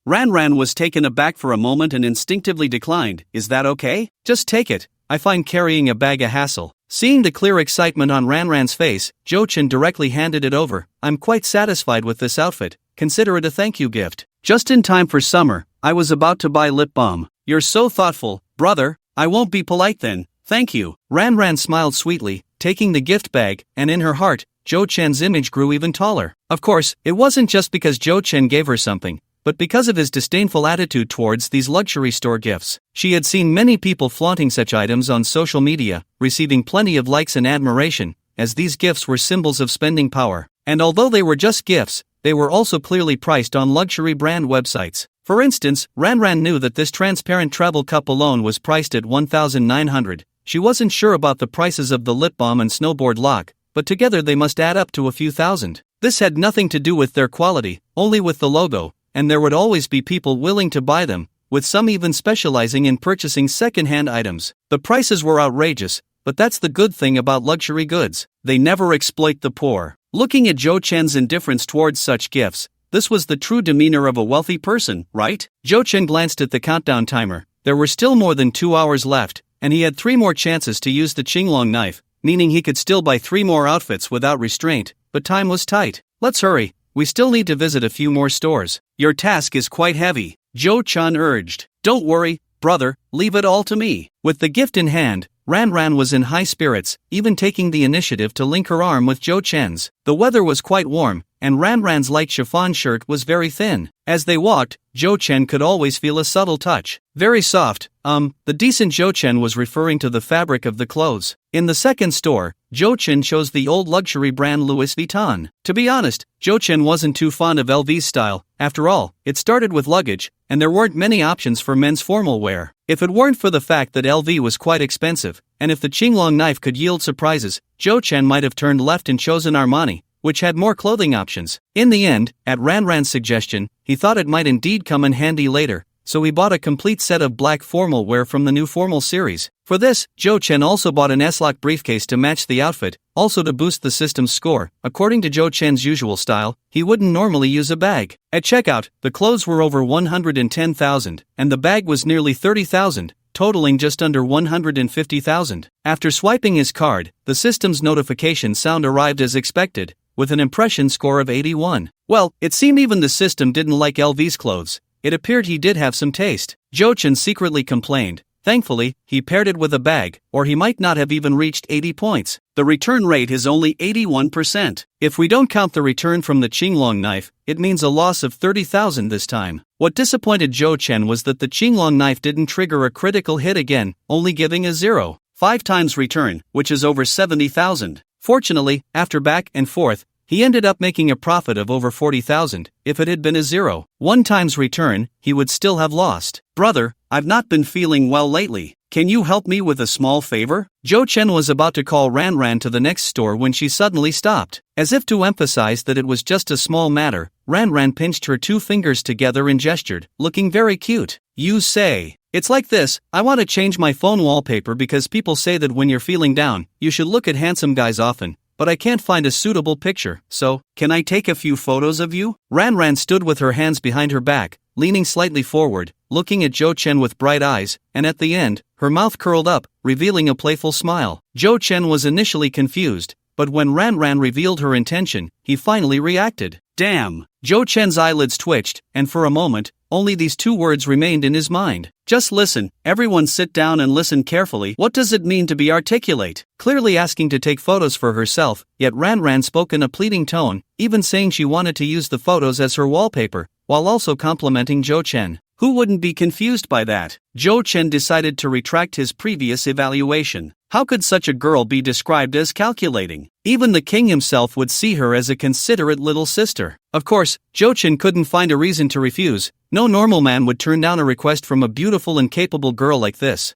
Ran was taken aback for a moment and instinctively declined. Is that okay? Just take it. I find carrying a bag a hassle. Seeing the clear excitement on Ran's face, Zhou Chen directly handed it over. I'm quite satisfied with this outfit. Consider it a thank you gift. Just in time for summer, I was about to buy lip balm. You're so thoughtful, brother. I won't be polite then, thank you. Ran smiled sweetly, taking the gift bag, and in her heart, Zhou Chen's image grew even taller. Of course, it wasn't just because Zhou Chen gave her something, but because of his disdainful attitude towards these luxury store gifts. She had seen many people flaunting such items on social media, receiving plenty of likes and admiration, as these gifts were symbols of spending power. And although they were just gifts, they were also clearly priced on luxury brand websites. For instance, Ran knew that this transparent travel cup alone was priced at 1,900. She wasn't sure about the prices of the lip balm and snowboard lock, but together they must add up to a few thousand. This had nothing to do with their quality, only with the logo, and there would always be people willing to buy them, with some even specializing in purchasing second-hand items. The prices were outrageous, but that's the good thing about luxury goods. They never exploit the poor. Looking at Zhou Chen's indifference towards such gifts, this was the true demeanor of a wealthy person, right? Zhou Chen glanced at the countdown timer. There were still more than 2 hours left, and he had 3 more chances to use the Qinglong knife, meaning he could still buy 3 more outfits without restraint, but time was tight. Let's hurry, we still need to visit a few more stores. Your task is quite heavy, Zhou Chen urged. Don't worry, brother, leave it all to me. With the gift in hand, Ran was in high spirits, even taking the initiative to link her arm with Zhou Chen's. The weather was quite warm, and Ranran's light chiffon shirt was very thin. As they walked, Jo Chen could always feel a subtle touch. Very soft. The decent Jo Chen was referring to the fabric of the clothes. In the second store, Jo Chen chose the old luxury brand Louis Vuitton. To be honest, Jo Chen wasn't too fond of LV's style. After all, it started with luggage, and there weren't many options for men's formal wear. If it weren't for the fact that LV was quite expensive, and if the Qinglong knife could yield surprises, Jo Chen might have turned left and chosen Armani, which had more clothing options. In the end, at Ranran's suggestion, he thought it might indeed come in handy later, so he bought a complete set of black formal wear from the new formal series. For this, Jo Chen also bought an S-Lock briefcase to match the outfit, also to boost the system's score. According to Jo Chen's usual style, he wouldn't normally use a bag. At checkout, the clothes were over 110,000, and the bag was nearly 30,000. Totaling just under 150,000. After swiping his card, the system's notification sound arrived as expected, with an impression score of 81. Well, it seemed even the system didn't like LV's clothes. It appeared he did have some taste. Jo Chen secretly complained. Thankfully, he paired it with a bag, or he might not have even reached 80 points. The return rate is only 81%. If we don't count the return from the Qinglong knife, it means a loss of 30,000 this time. What disappointed Jo Chen was that the Qinglong knife didn't trigger a critical hit again, only giving a 0.5 times return, which is over 70,000. Fortunately, after back and forth, he ended up making a profit of over 40,000. If it had been a 0.1 times return, he would still have lost. Brother, I've not been feeling well lately. Can you help me with a small favor? Jo Chen was about to call Ranran to the next store when she suddenly stopped. As if to emphasize that it was just a small matter, Ranran pinched her two fingers together and gestured, looking very cute. You say, it's like this, I want to change my phone wallpaper because people say that when you're feeling down, you should look at handsome guys often. But I can't find a suitable picture, so, can I take a few photos of you? Ranran stood with her hands behind her back, leaning slightly forward, looking at Jo Chen with bright eyes, and at the end, her mouth curled up, revealing a playful smile. Jo Chen was initially confused, but when Ranran revealed her intention, he finally reacted. Damn! Jo Chen's eyelids twitched, and for a moment, only these two words remained in his mind. Just listen, everyone sit down and listen carefully. What does it mean to be articulate? Clearly asking to take photos for herself, yet Ranran spoke in a pleading tone, even saying she wanted to use the photos as her wallpaper, while also complimenting Jo Chen. Who wouldn't be confused by that? Jo Chen decided to retract his previous evaluation. How could such a girl be described as calculating? Even the king himself would see her as a considerate little sister. Of course, Jo Chen couldn't find a reason to refuse. No normal man would turn down a request from a beautiful and capable girl like this.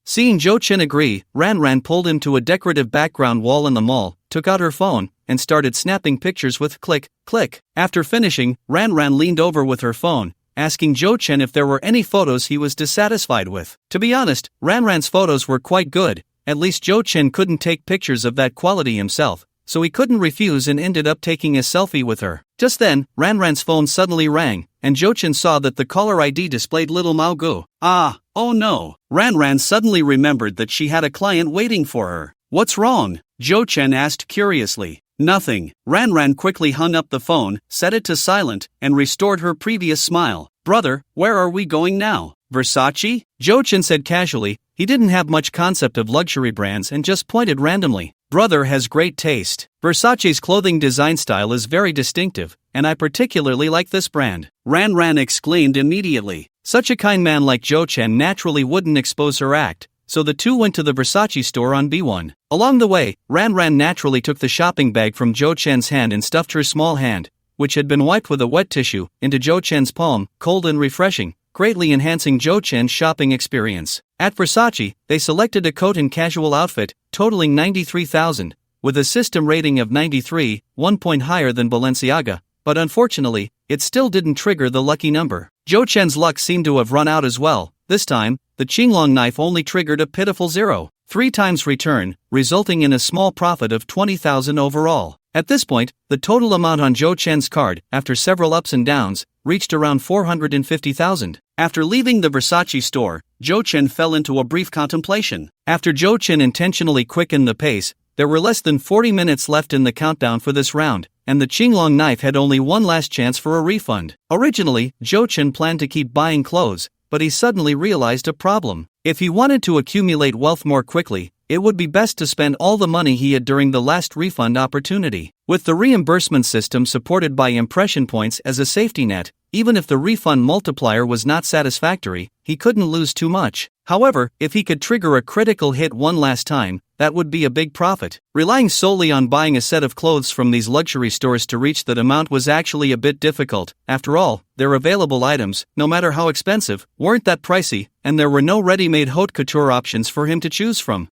Seeing Jo Chen agree, Ranran pulled him to a decorative background wall in the mall, took out her phone, and started snapping pictures with click, click. After finishing, Ranran leaned over with her phone, asking Jo Chen if there were any photos he was dissatisfied with. To be honest, Ranran's photos were quite good. At least Jo Chen couldn't take pictures of that quality himself, so he couldn't refuse and ended up taking a selfie with her. Just then, Ranran's phone suddenly rang, and Jo Chen saw that the caller ID displayed little Mao Gu. Oh no! Ranran suddenly remembered that she had a client waiting for her. What's wrong? Jo Chen asked curiously. Nothing. Ranran quickly hung up the phone, set it to silent, and restored her previous smile. Brother, where are we going now? Versace? Jo Chen said casually. He didn't have much concept of luxury brands and just pointed randomly. Brother has great taste. Versace's clothing design style is very distinctive, and I particularly like this brand. Ranran exclaimed immediately. Such a kind man like Jo Chen naturally wouldn't expose her act, so the two went to the Versace store on B1. Along the way, Ranran naturally took the shopping bag from Jo Chen's hand and stuffed her small hand, which had been wiped with a wet tissue, into Jo Chen's palm, cold and refreshing, greatly enhancing Jo Chen's shopping experience. At Versace, they selected a coat and casual outfit, totaling 93,000, with a system rating of 93, 1 point higher than Balenciaga, but unfortunately, it still didn't trigger the lucky number. Jo Chen's luck seemed to have run out as well. This time, the Qinglong knife only triggered a pitiful 0.3 times return, resulting in a small profit of 20,000 overall. At this point, the total amount on Jo Chen's card, after several ups and downs, reached around 450,000. After leaving the Versace store, Jo Chen fell into a brief contemplation. After Jo Chen intentionally quickened the pace, there were less than 40 minutes left in the countdown for this round, and the Qinglong knife had only one last chance for a refund. Originally, Jo Chen planned to keep buying clothes, but he suddenly realized a problem. If he wanted to accumulate wealth more quickly, it would be best to spend all the money he had during the last refund opportunity. With the reimbursement system supported by impression points as a safety net, even if the refund multiplier was not satisfactory, he couldn't lose too much. However, if he could trigger a critical hit one last time, that would be a big profit. Relying solely on buying a set of clothes from these luxury stores to reach that amount was actually a bit difficult. After all, their available items, no matter how expensive, weren't that pricey, and there were no ready-made haute couture options for him to choose from.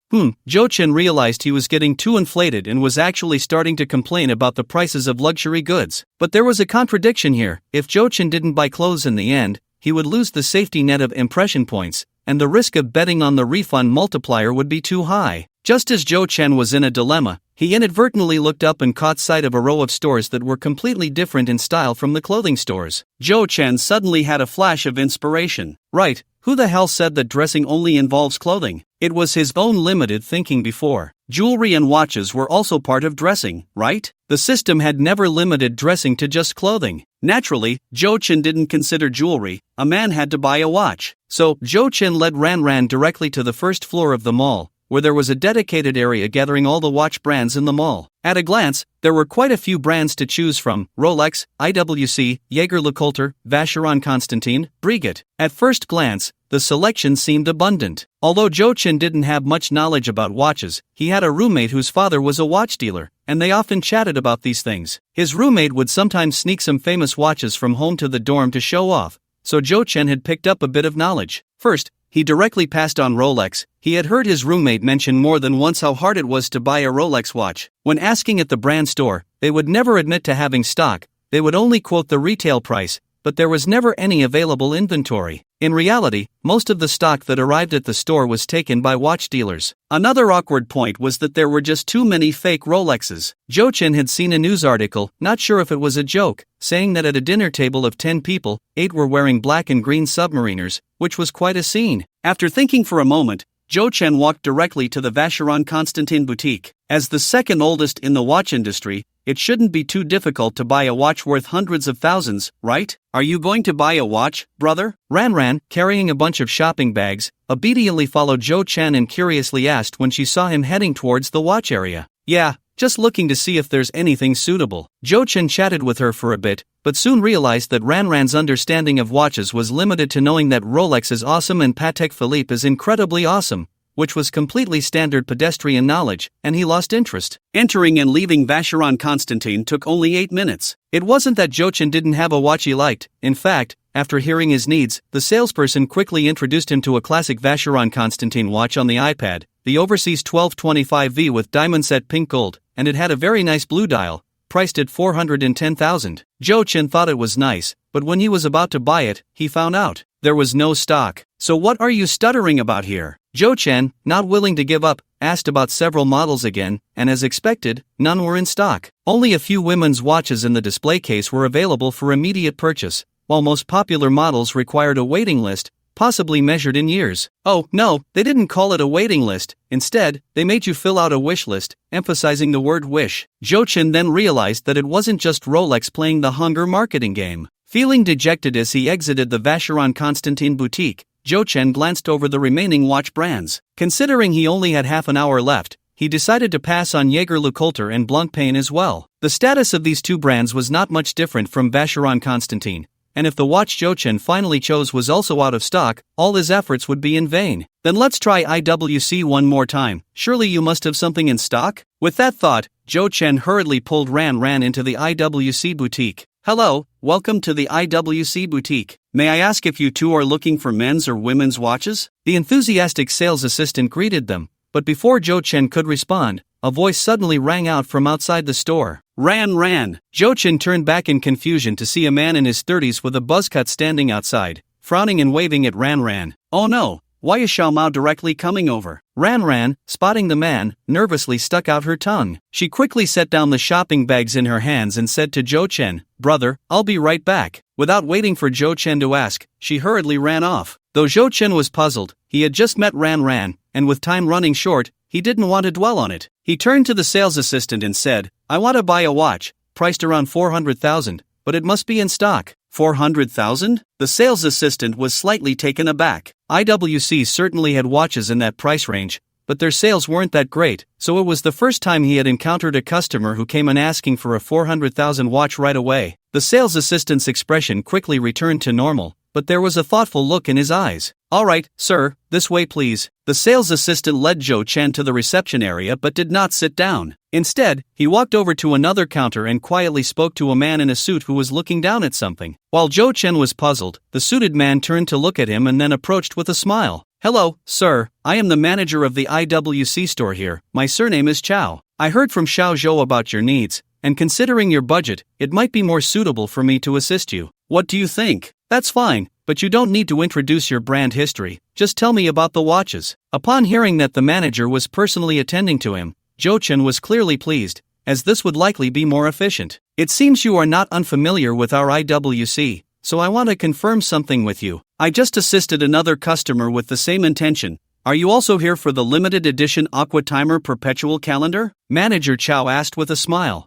Jo Chen realized he was getting too inflated and was actually starting to complain about the prices of luxury goods. But there was a contradiction here. If Jo Chen didn't buy clothes in the end, he would lose the safety net of impression points, and the risk of betting on the refund multiplier would be too high. Just as Jo Chen was in a dilemma, he inadvertently looked up and caught sight of a row of stores that were completely different in style from the clothing stores. Jo Chen suddenly had a flash of inspiration. Right, who the hell said that dressing only involves clothing? It was his own limited thinking before. Jewelry and watches were also part of dressing, right? The system had never limited dressing to just clothing. Naturally, Jo Chen didn't consider jewelry. A man had to buy a watch. So, Jo Chen led Ran directly to the first floor of the mall, where there was a dedicated area gathering all the watch brands in the mall. At a glance, there were quite a few brands to choose from: Rolex, IWC, Jaeger-LeCoultre, Vacheron Constantin, Breguet. At first glance, the selection seemed abundant. Although Jo Chen didn't have much knowledge about watches, he had a roommate whose father was a watch dealer, and they often chatted about these things. His roommate would sometimes sneak some famous watches from home to the dorm to show off, so Jo Chen had picked up a bit of knowledge. First, he directly passed on Rolex. He had heard his roommate mention more than once how hard it was to buy a Rolex watch. When asking at the brand store, they would never admit to having stock. They would only quote the retail price, but there was never any available inventory. In reality, most of the stock that arrived at the store was taken by watch dealers. Another awkward point was that there were just too many fake Rolexes. Jo Chen had seen a news article, not sure if it was a joke, saying that at a dinner table of 10 people, 8 were wearing black and green submariners, which was quite a scene. After thinking for a moment, Jo Chen walked directly to the Vacheron Constantin boutique. As the second oldest in the watch industry, it shouldn't be too difficult to buy a watch worth hundreds of thousands, right? Are you going to buy a watch, brother? Ran, carrying a bunch of shopping bags, obediently followed Jo Chen and curiously asked when she saw him heading towards the watch area. Yeah, just looking to see if there's anything suitable. Jo Chen chatted with her for a bit, but soon realized that Ran's understanding of watches was limited to knowing that Rolex is awesome and Patek Philippe is incredibly awesome, which was completely standard pedestrian knowledge, and he lost interest. Entering and leaving Vacheron Constantin took only 8 minutes. It wasn't that Jo Chen didn't have a watch he liked. In fact, after hearing his needs, the salesperson quickly introduced him to a classic Vacheron Constantin watch on the iPad, the Overseas 1225V with diamond set pink gold, and it had a very nice blue dial, priced at 410,000. Jo Chen thought it was nice, but when he was about to buy it, he found out there was no stock. So what are you stuttering about here? Jo Chen, not willing to give up, asked about several models again, and as expected, none were in stock. Only a few women's watches in the display case were available for immediate purchase, while most popular models required a waiting list, possibly measured in years. Oh, no, they didn't call it a waiting list. Instead, they made you fill out a wish list, emphasizing the word wish. Jo Chen then realized that it wasn't just Rolex playing the hunger marketing game. Feeling dejected as he exited the Vacheron Constantin boutique, Jo Chen glanced over the remaining watch brands. Considering he only had half an hour left, he decided to pass on Jaeger-LeCoultre and Blancpain as well. The status of these two brands was not much different from Vacheron Constantin, and if the watch Jo Chen finally chose was also out of stock, all his efforts would be in vain. Then let's try IWC one more time. Surely you must have something in stock? With that thought, Jo Chen hurriedly pulled Ran into the IWC boutique. Hello, welcome to the IWC boutique. May I ask if you two are looking for men's or women's watches? The enthusiastic sales assistant greeted them, but before Jo Chen could respond, a voice suddenly rang out from outside the store. Ran. Jo Chen turned back in confusion to see a man in his 30s with a buzz cut standing outside, frowning and waving at Ran. Oh no, why is Xiao Mao directly coming over? Ran, spotting the man, nervously stuck out her tongue. She quickly set down the shopping bags in her hands and said to Jo Chen, "Brother, I'll be right back." Without waiting for Jo Chen to ask, she hurriedly ran off. Though Jo Chen was puzzled, he had just met Ran, and with time running short, he didn't want to dwell on it. He turned to the sales assistant and said, "I want to buy a watch, priced around 400,000, but it must be in stock." 400,000? The sales assistant was slightly taken aback. IWC certainly had watches in that price range, but their sales weren't that great, so it was the first time he had encountered a customer who came in asking for a 400,000 watch right away. The sales assistant's expression quickly returned to normal, but there was a thoughtful look in his eyes. "Alright, sir, this way please." The sales assistant led Joe Chen to the reception area but did not sit down. Instead, he walked over to another counter and quietly spoke to a man in a suit who was looking down at something. While Joe Chen was puzzled, the suited man turned to look at him and then approached with a smile. "Hello, sir, I am the manager of the IWC store here. My surname is Chow. I heard from Xiao Zhou about your needs, and considering your budget, it might be more suitable for me to assist you. What do you think?" "That's fine, but you don't need to introduce your brand history, just tell me about the watches." Upon hearing that the manager was personally attending to him, Joe Chen was clearly pleased, as this would likely be more efficient. "It seems you are not unfamiliar with our IWC, so I want to confirm something with you. I just assisted another customer with the same intention. Are you also here for the limited edition Aqua Timer Perpetual Calendar?" Manager Chow asked with a smile.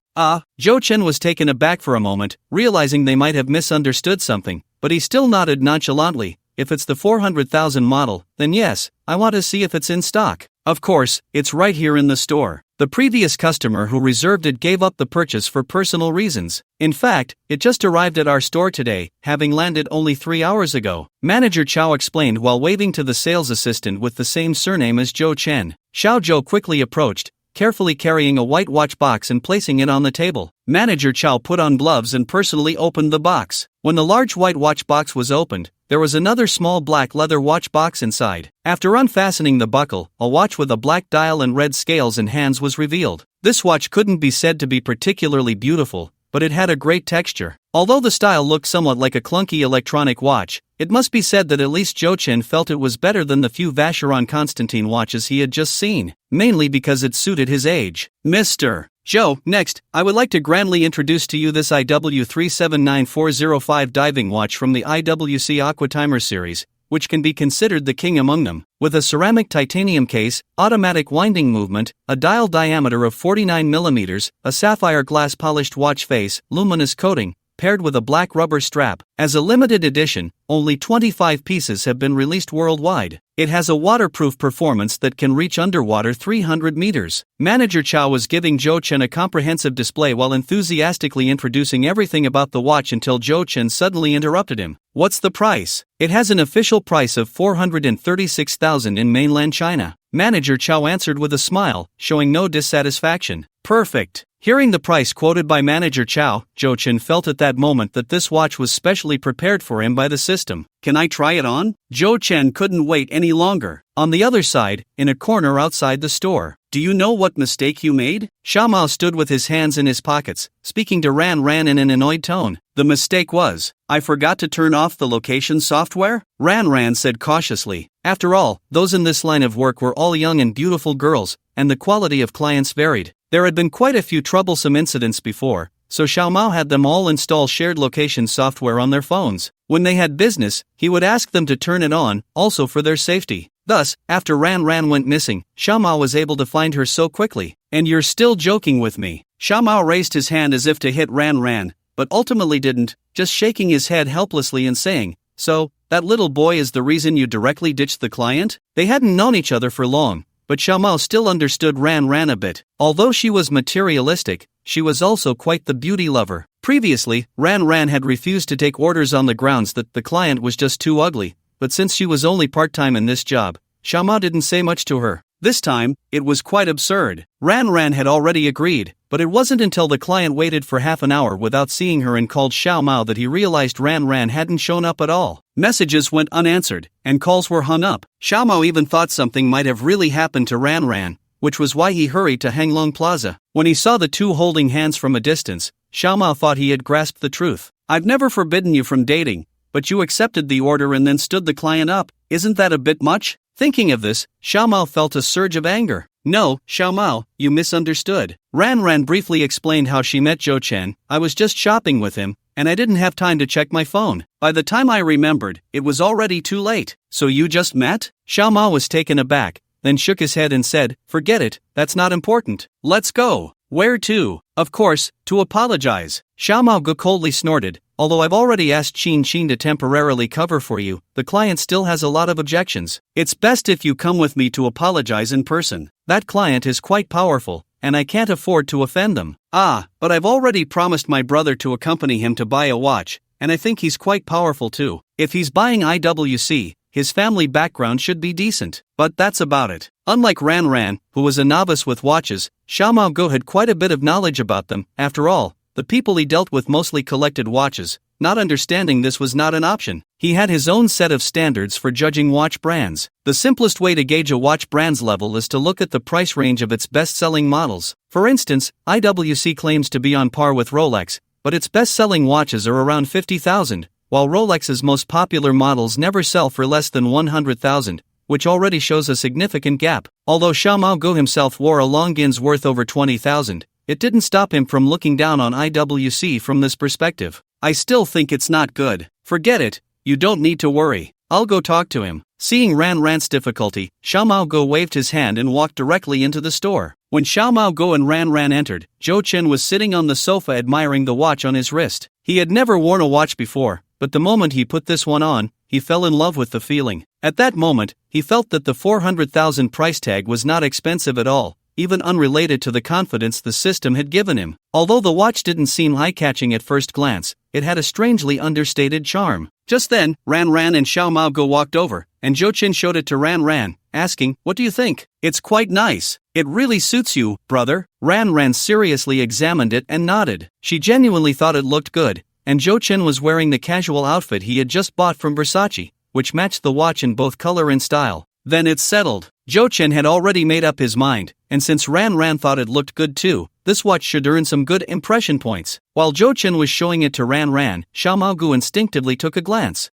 Joe Chen was taken aback for a moment, realizing they might have misunderstood something, but he still nodded nonchalantly. "If it's the 400,000 model, then yes, I want to see if it's in stock. Of course, it's right here in the store. The previous customer who reserved it gave up the purchase for personal reasons. In fact, it just arrived at our store today, having landed only 3 hours ago." Manager Chow explained while waving to the sales assistant with the same surname as Joe Chen. Xiao Zhou quickly approached, carefully carrying a white watch box and placing it on the table. Manager Chow put on gloves and personally opened the box. When the large white watch box was opened, there was another small black leather watch box inside. After unfastening the buckle, a watch with a black dial and red scales and hands was revealed. This watch couldn't be said to be particularly beautiful, but it had a great texture. Although the style looked somewhat like a clunky electronic watch, it must be said that at least Joe Chen felt it was better than the few Vacheron Constantine watches he had just seen, mainly because it suited his age. "Mr. Joe, next, I would like to grandly introduce to you this IW379405 diving watch from the IWC Aqua Timer series, which can be considered the king among them. With a ceramic titanium case, automatic winding movement, a dial diameter of 49 mm, a sapphire glass polished watch face, luminous coating, paired with a black rubber strap. As a limited edition, only 25 pieces have been released worldwide. It has a waterproof performance that can reach underwater 300 meters. Manager Chow was giving Joe Chen a comprehensive display while enthusiastically introducing everything about the watch until Joe Chen suddenly interrupted him. "What's the price?" "It has an official price of 436,000 in mainland China." Manager Chow answered with a smile, showing no dissatisfaction. "Perfect." Hearing the price quoted by Manager Chow, Joe Chen felt at that moment that this watch was specially prepared for him by the system. "Can I try it on?" Joe Chen couldn't wait any longer. On the other side, in a corner outside the store, "Do you know what mistake you made?" Xiaomao stood with his hands in his pockets, speaking to Ran Ran in an annoyed tone. "The mistake was, I forgot to turn off the location software?" Ran Ran said cautiously. After all, those in this line of work were all young and beautiful girls, and the quality of clients varied. There had been quite a few troublesome incidents before, so Xiaomao had them all install shared location software on their phones. When they had business, he would ask them to turn it on, also for their safety. Thus, after Ran Ran went missing, Xiaomao was able to find her so quickly. "And you're still joking with me?" Xiaomao raised his hand as if to hit Ran Ran, but ultimately didn't, just shaking his head helplessly and saying, "So, that little boy is the reason you directly ditched the client?" They hadn't known each other for long, but Xiaomao still understood Ran Ran a bit. Although she was materialistic, she was also quite the beauty lover. Previously, Ran Ran had refused to take orders on the grounds that the client was just too ugly, but since she was only part-time in this job, Xiaomao didn't say much to her. This time, it was quite absurd. Ran Ran had already agreed, but it wasn't until the client waited for half an hour without seeing her and called Xiaomao that he realized Ran Ran hadn't shown up at all. Messages went unanswered, and calls were hung up. Xiaomao even thought something might have really happened to Ran Ran, which was why he hurried to Hanglong Plaza. When he saw the two holding hands from a distance, Xiaomao thought he had grasped the truth. "I've never forbidden you from dating, but you accepted the order and then stood the client up. Isn't that a bit much?" Thinking of this, Xiaomao felt a surge of anger. "No, Xiaomao, you misunderstood." Ran Ran briefly explained how she met Joe Chen. "I was just shopping with him, and I didn't have time to check my phone. By the time I remembered, it was already too late." "So you just met?" Xiaomao was taken aback, then shook his head and said, "Forget it, that's not important. Let's go." "Where to?" "Of course, to apologize." Xiaomao coldly snorted, Although I've already asked Chin to temporarily cover for you, the client still has a lot of objections. It's best if you come with me to apologize in person. That client is quite powerful, and I can't afford to offend them. But I've already promised my brother to accompany him to buy a watch, and I think he's quite powerful too. If he's buying IWC, his family background should be decent. But that's about it. Unlike Ran, who was a novice with watches, Xiao Go had quite a bit of knowledge about them. After all, the people he dealt with mostly collected watches. Not understanding this was not an option. He had his own set of standards for judging watch brands. The simplest way to gauge a watch brand's level is to look at the price range of its best-selling models. For instance, IWC claims to be on par with Rolex, but its best-selling watches are around 50,000, while Rolex's most popular models never sell for less than 100,000, which already shows a significant gap. Although Xiao Go himself wore a Longines worth over 20,000, it didn't stop him from looking down on IWC from this perspective. I still think it's not good. Forget it, you don't need to worry. I'll go talk to him. Seeing Ran's difficulty, Xiao Go waved his hand and walked directly into the store. When Xiao Go and Ran entered, Zhou Chen was sitting on the sofa admiring the watch on his wrist. He had never worn a watch before, but the moment he put this one on, he fell in love with the feeling. At that moment, he felt that the 400,000 price tag was not expensive at all, even unrelated to the confidence the system had given him. Although the watch didn't seem eye-catching at first glance, it had a strangely understated charm. Just then, Ran and Xiao Go walked over, and Zhou Chen showed it to Ran, asking, "What do you think?" "It's quite nice. It really suits you, brother." Ran seriously examined it and nodded. She genuinely thought it looked good, and Zhou Chen was wearing the casual outfit he had just bought from Versace, which matched the watch in both color and style. Then it's settled. Zhou Chen had already made up his mind, and since Ran thought it looked good too, this watch should earn some good impression points. While Zhou Chen was showing it to Ran, Xiao Go instinctively took a glance.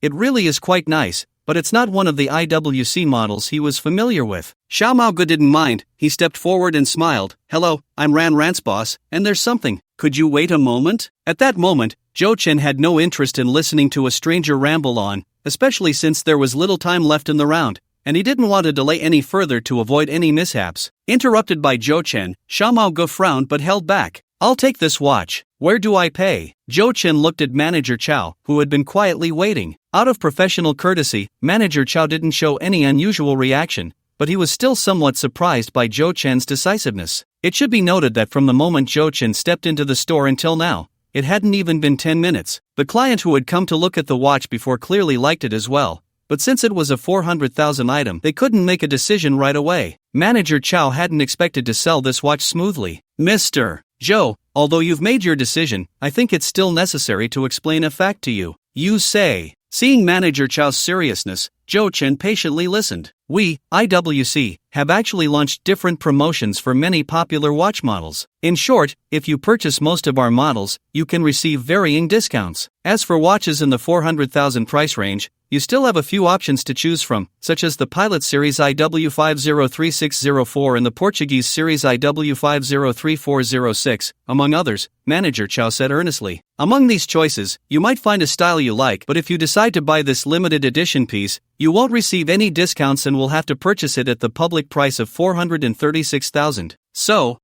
It really is quite nice, but it's not one of the IWC models he was familiar with. Xiao Go didn't mind. He stepped forward and smiled. "Hello, I'm Ran's boss, and there's something. Could you wait a moment?" At that moment, Zhou Chen had no interest in listening to a stranger ramble on, especially since there was little time left in the round, and he didn't want to delay any further to avoid any mishaps. Interrupted by Zhou Chen, Xiao Go frowned but held back. "I'll take this watch. Where do I pay?" Zhou Chen looked at Manager Chow, who had been quietly waiting. Out of professional courtesy, Manager Chow didn't show any unusual reaction, but he was still somewhat surprised by Zhou Chen's decisiveness. It should be noted that from the moment Zhou Chen stepped into the store until now, it hadn't even been 10 minutes. The client who had come to look at the watch before clearly liked it as well, but since it was a 400,000 item, they couldn't make a decision right away. Manager Chow hadn't expected to sell this watch smoothly. "Mr. Zhou, although you've made your decision, I think it's still necessary to explain a fact to you." "You say?" Seeing Manager Chow's seriousness, Zhou Chen patiently listened. "We, IWC, have actually launched different promotions for many popular watch models. In short, if you purchase most of our models, you can receive varying discounts. As for watches in the 400,000 price range, you still have a few options to choose from, such as the Pilot Series IW503604 and the Portuguese Series IW503406, among others," Manager Chow said earnestly. "Among these choices, you might find a style you like, but if you decide to buy this limited edition piece, you won't receive any discounts and will have to purchase it at the public price of 436,000. So,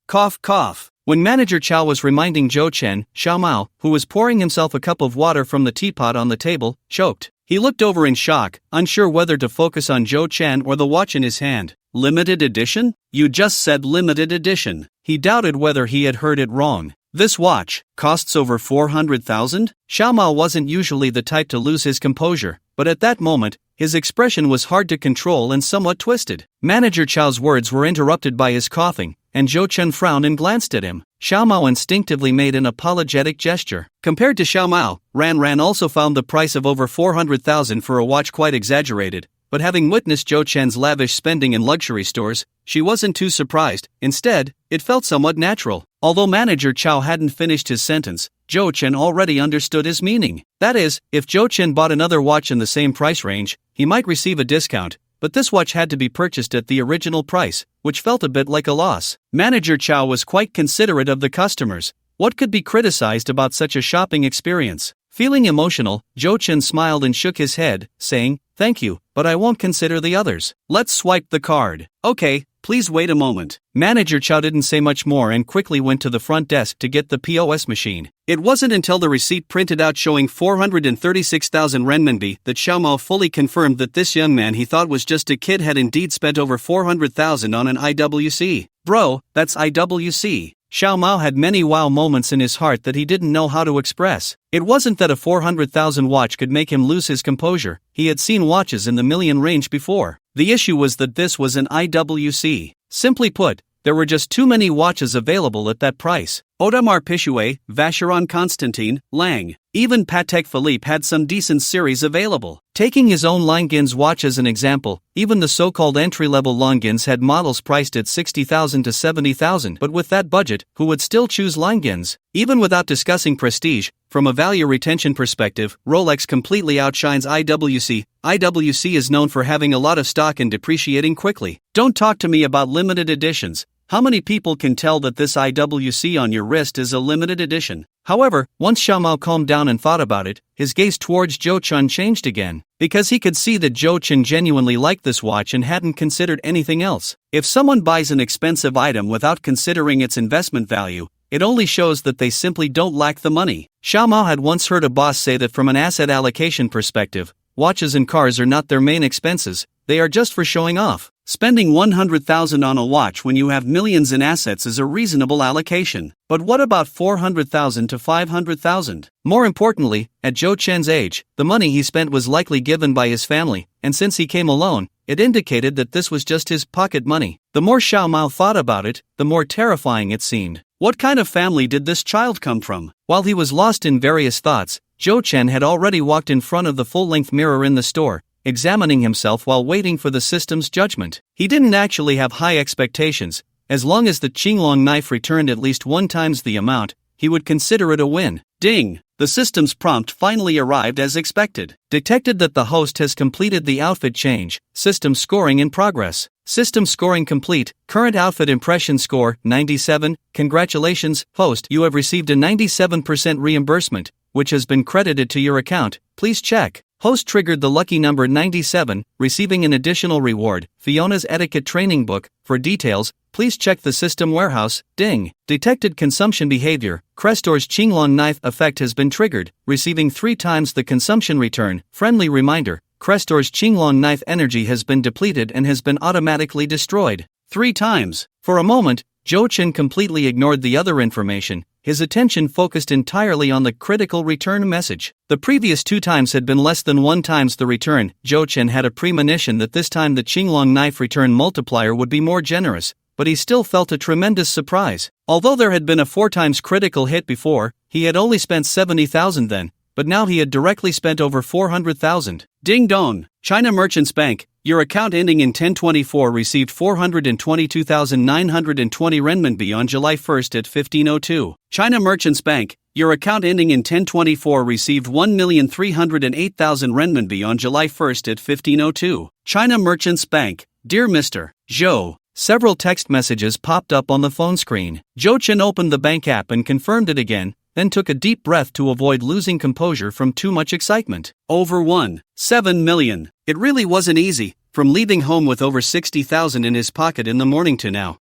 cough. When Manager Chow was reminding Zhou Chen, Xiao, who was pouring himself a cup of water from the teapot on the table, choked. He looked over in shock, unsure whether to focus on Zhou Chen or the watch in his hand. "Limited edition? You just said limited edition." He doubted whether he had heard it wrong. "This watch costs over 400,000? Xiao wasn't usually the type to lose his composure, but at that moment, his expression was hard to control and somewhat twisted. Manager Chow's words were interrupted by his coughing, and Zhou Chen frowned and glanced at him. Xiao instinctively made an apologetic gesture. Compared to Xiao, Ran also found the price of over 400,000 for a watch quite exaggerated, but having witnessed Zhou Chen's lavish spending in luxury stores, she wasn't too surprised. Instead, it felt somewhat natural. Although Manager Chow hadn't finished his sentence, Zhou Chen already understood his meaning. That is, if Zhou Chen bought another watch in the same price range, he might receive a discount, but this watch had to be purchased at the original price, which felt a bit like a loss. Manager Chow was quite considerate of the customers. What could be criticized about such a shopping experience? Feeling emotional, Zhou Chen smiled and shook his head, saying, "Thank you, but I won't consider the others. Let's swipe the card." "Okay, please wait a moment. Manager Chow didn't say much more and quickly went to the front desk to get the POS machine. It wasn't until the receipt printed out showing 436,000 renminbi that Xiao Mao fully confirmed that this young man he thought was just a kid had indeed spent over 400,000 on an IWC. Bro, that's IWC. Xiao Mao had many wow moments in his heart that he didn't know how to express. It wasn't that a 400,000 watch could make him lose his composure, he had seen watches in the million range before. The issue was that this was an IWC. Simply put, there were just too many watches available at that price. Audemars Piguet, Vacheron Constantin, Lang, even Patek Philippe had some decent series available. Taking his own Langhans watch as an example, even the so-called entry-level Langhans had models priced at 60,000 to 70,000, but with that budget, who would still choose Langhans? Even without discussing prestige, from a value retention perspective, Rolex completely outshines IWC. IWC is known for having a lot of stock and depreciating quickly. Don't talk to me about limited editions. How many people can tell that this IWC on your wrist is a limited edition? However, once Xiao Mao calmed down and thought about it, his gaze towards Zhou Chen changed again, because he could see that Zhou Chen genuinely liked this watch and hadn't considered anything else. If someone buys an expensive item without considering its investment value, it only shows that they simply don't lack the money. Xiao Mao had once heard a boss say that from an asset allocation perspective, watches and cars are not their main expenses, they are just for showing off. Spending 100,000 on a watch when you have millions in assets is a reasonable allocation. But what about 400,000 to 500,000? More importantly, at Zhou Chen's age, the money he spent was likely given by his family, and since he came alone, it indicated that this was just his pocket money. The more Xiao Mao thought about it, the more terrifying it seemed. What kind of family did this child come from? While he was lost in various thoughts, Zhou Chen had already walked in front of the full-length mirror in the store, examining himself while waiting for the system's judgment. He didn't actually have high expectations. As long as the Qinglong knife returned at least 1 times the amount, he would consider it a win. Ding! The system's prompt finally arrived as expected. Detected that the host has completed the outfit change. System scoring in progress. System scoring complete. Current outfit impression score, 97. Congratulations, host, you have received a 97% reimbursement, which has been credited to your account. Please check. Host triggered the lucky number 97, receiving an additional reward, Fiona's etiquette training book. For details, please check the system warehouse. Ding! Detected consumption behavior. Crestor's Qinglong knife effect has been triggered, receiving 3 times the consumption return. Friendly reminder, Crestor's Qinglong knife energy has been depleted and has been automatically destroyed. 3 times. For a moment, Zhou Chen completely ignored the other information. His attention focused entirely on the critical return message. The previous 2 times had been less than 1 times the return. Zhou Chen had a premonition that this time the Qinglong knife return multiplier would be more generous, but he still felt a tremendous surprise. Although there had been a 4 times critical hit before, he had only spent 70,000 then, but now he had directly spent over 400,000. Ding dong! China Merchants Bank, your account ending in 1024 received 422,920 renminbi on July 1st at 15:02. China Merchants Bank, your account ending in 1024 received 1,308,000 renminbi on July 1st at 15:02. China Merchants Bank, dear Mr. Zhou. Several text messages popped up on the phone screen. Zhou Chen opened the bank app and confirmed it again, then took a deep breath to avoid losing composure from too much excitement. Over 1.7 million. It really wasn't easy, from leaving home with over 60,000 in his pocket in the morning to now.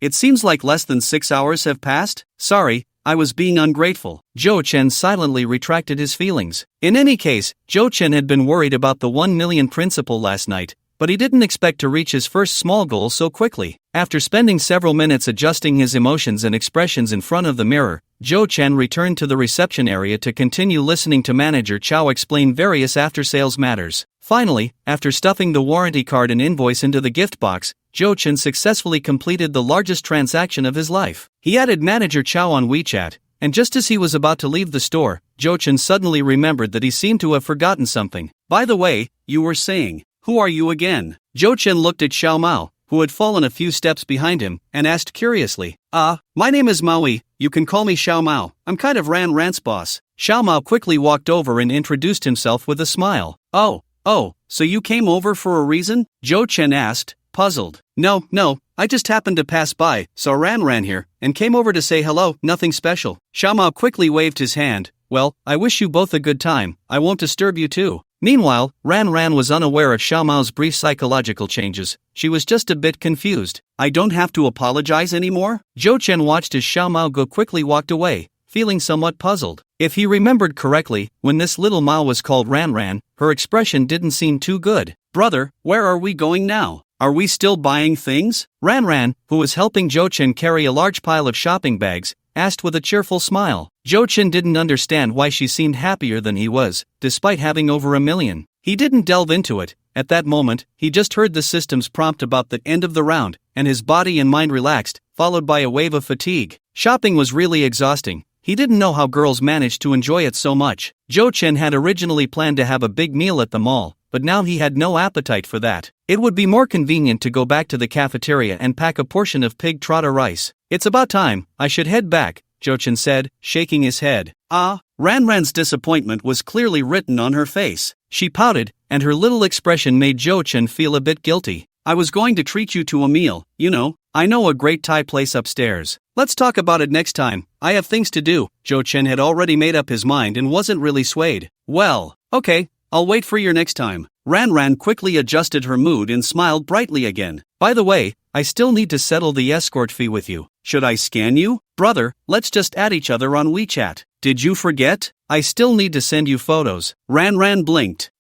It seems like less than 6 hours have passed? Sorry, I was being ungrateful. Zhou Chen silently retracted his feelings. In any case, Zhou Chen had been worried about the 1 million principle last night, but he didn't expect to reach his first small goal so quickly. After spending several minutes adjusting his emotions and expressions in front of the mirror, Zhou Chen returned to the reception area to continue listening to Manager Chow explain various after-sales matters. Finally, after stuffing the warranty card and invoice into the gift box, Zhou Chen successfully completed the largest transaction of his life. He added Manager Chow on WeChat, and just as he was about to leave the store, Zhou Chen suddenly remembered that he seemed to have forgotten something. By the way, you were saying, who are you again? Zhou Chen looked at Xiao Mao, who had fallen a few steps behind him, and asked curiously, my name is Maui, you can call me Xiao Mao, I'm kind of Rant's boss. Xiao Mao quickly walked over and introduced himself with a smile. Oh, so you came over for a reason? Zhou Chen asked, puzzled. No, I just happened to pass by, saw Ran here, and came over to say hello, nothing special. Xiao Mao quickly waved his hand, Well, I wish you both a good time, I won't disturb you too. Meanwhile, Ran Ran was unaware of Xiaomao's brief psychological changes. She was just a bit confused. I don't have to apologize anymore? Zhou Chen watched as Xiaomao go quickly walked away, feeling somewhat puzzled. If he remembered correctly, when this little Mao was called Ran Ran, her expression didn't seem too good. Brother, where are we going now? Are we still buying things? Ran Ran, who was helping Zhou Chen carry a large pile of shopping bags, asked with a cheerful smile. Zhou Chen didn't understand why she seemed happier than he was, despite having over 1 million. He didn't delve into it. At that moment, he just heard the system's prompt about the end of the round, and his body and mind relaxed, followed by a wave of fatigue. Shopping was really exhausting. He didn't know how girls managed to enjoy it so much. Zhou Chen had originally planned to have a big meal at the mall, but now he had no appetite for that. It would be more convenient to go back to the cafeteria and pack a portion of pig trotter rice. It's about time, I should head back, Zhou Chen said, shaking his head. Ran Ran's disappointment was clearly written on her face. She pouted, and her little expression made Zhou Chen feel a bit guilty. I was going to treat you to a meal, you know. I know a great Thai place upstairs. Let's talk about it next time. I have things to do. Zhou Chen had already made up his mind and wasn't really swayed. Well, okay, I'll wait for your next time. Ran Ran quickly adjusted her mood and smiled brightly again. By the way, I still need to settle the escort fee with you. Should I scan you? Brother, let's just add each other on WeChat. Did you forget? I still need to send you photos. Ran Ran blinked.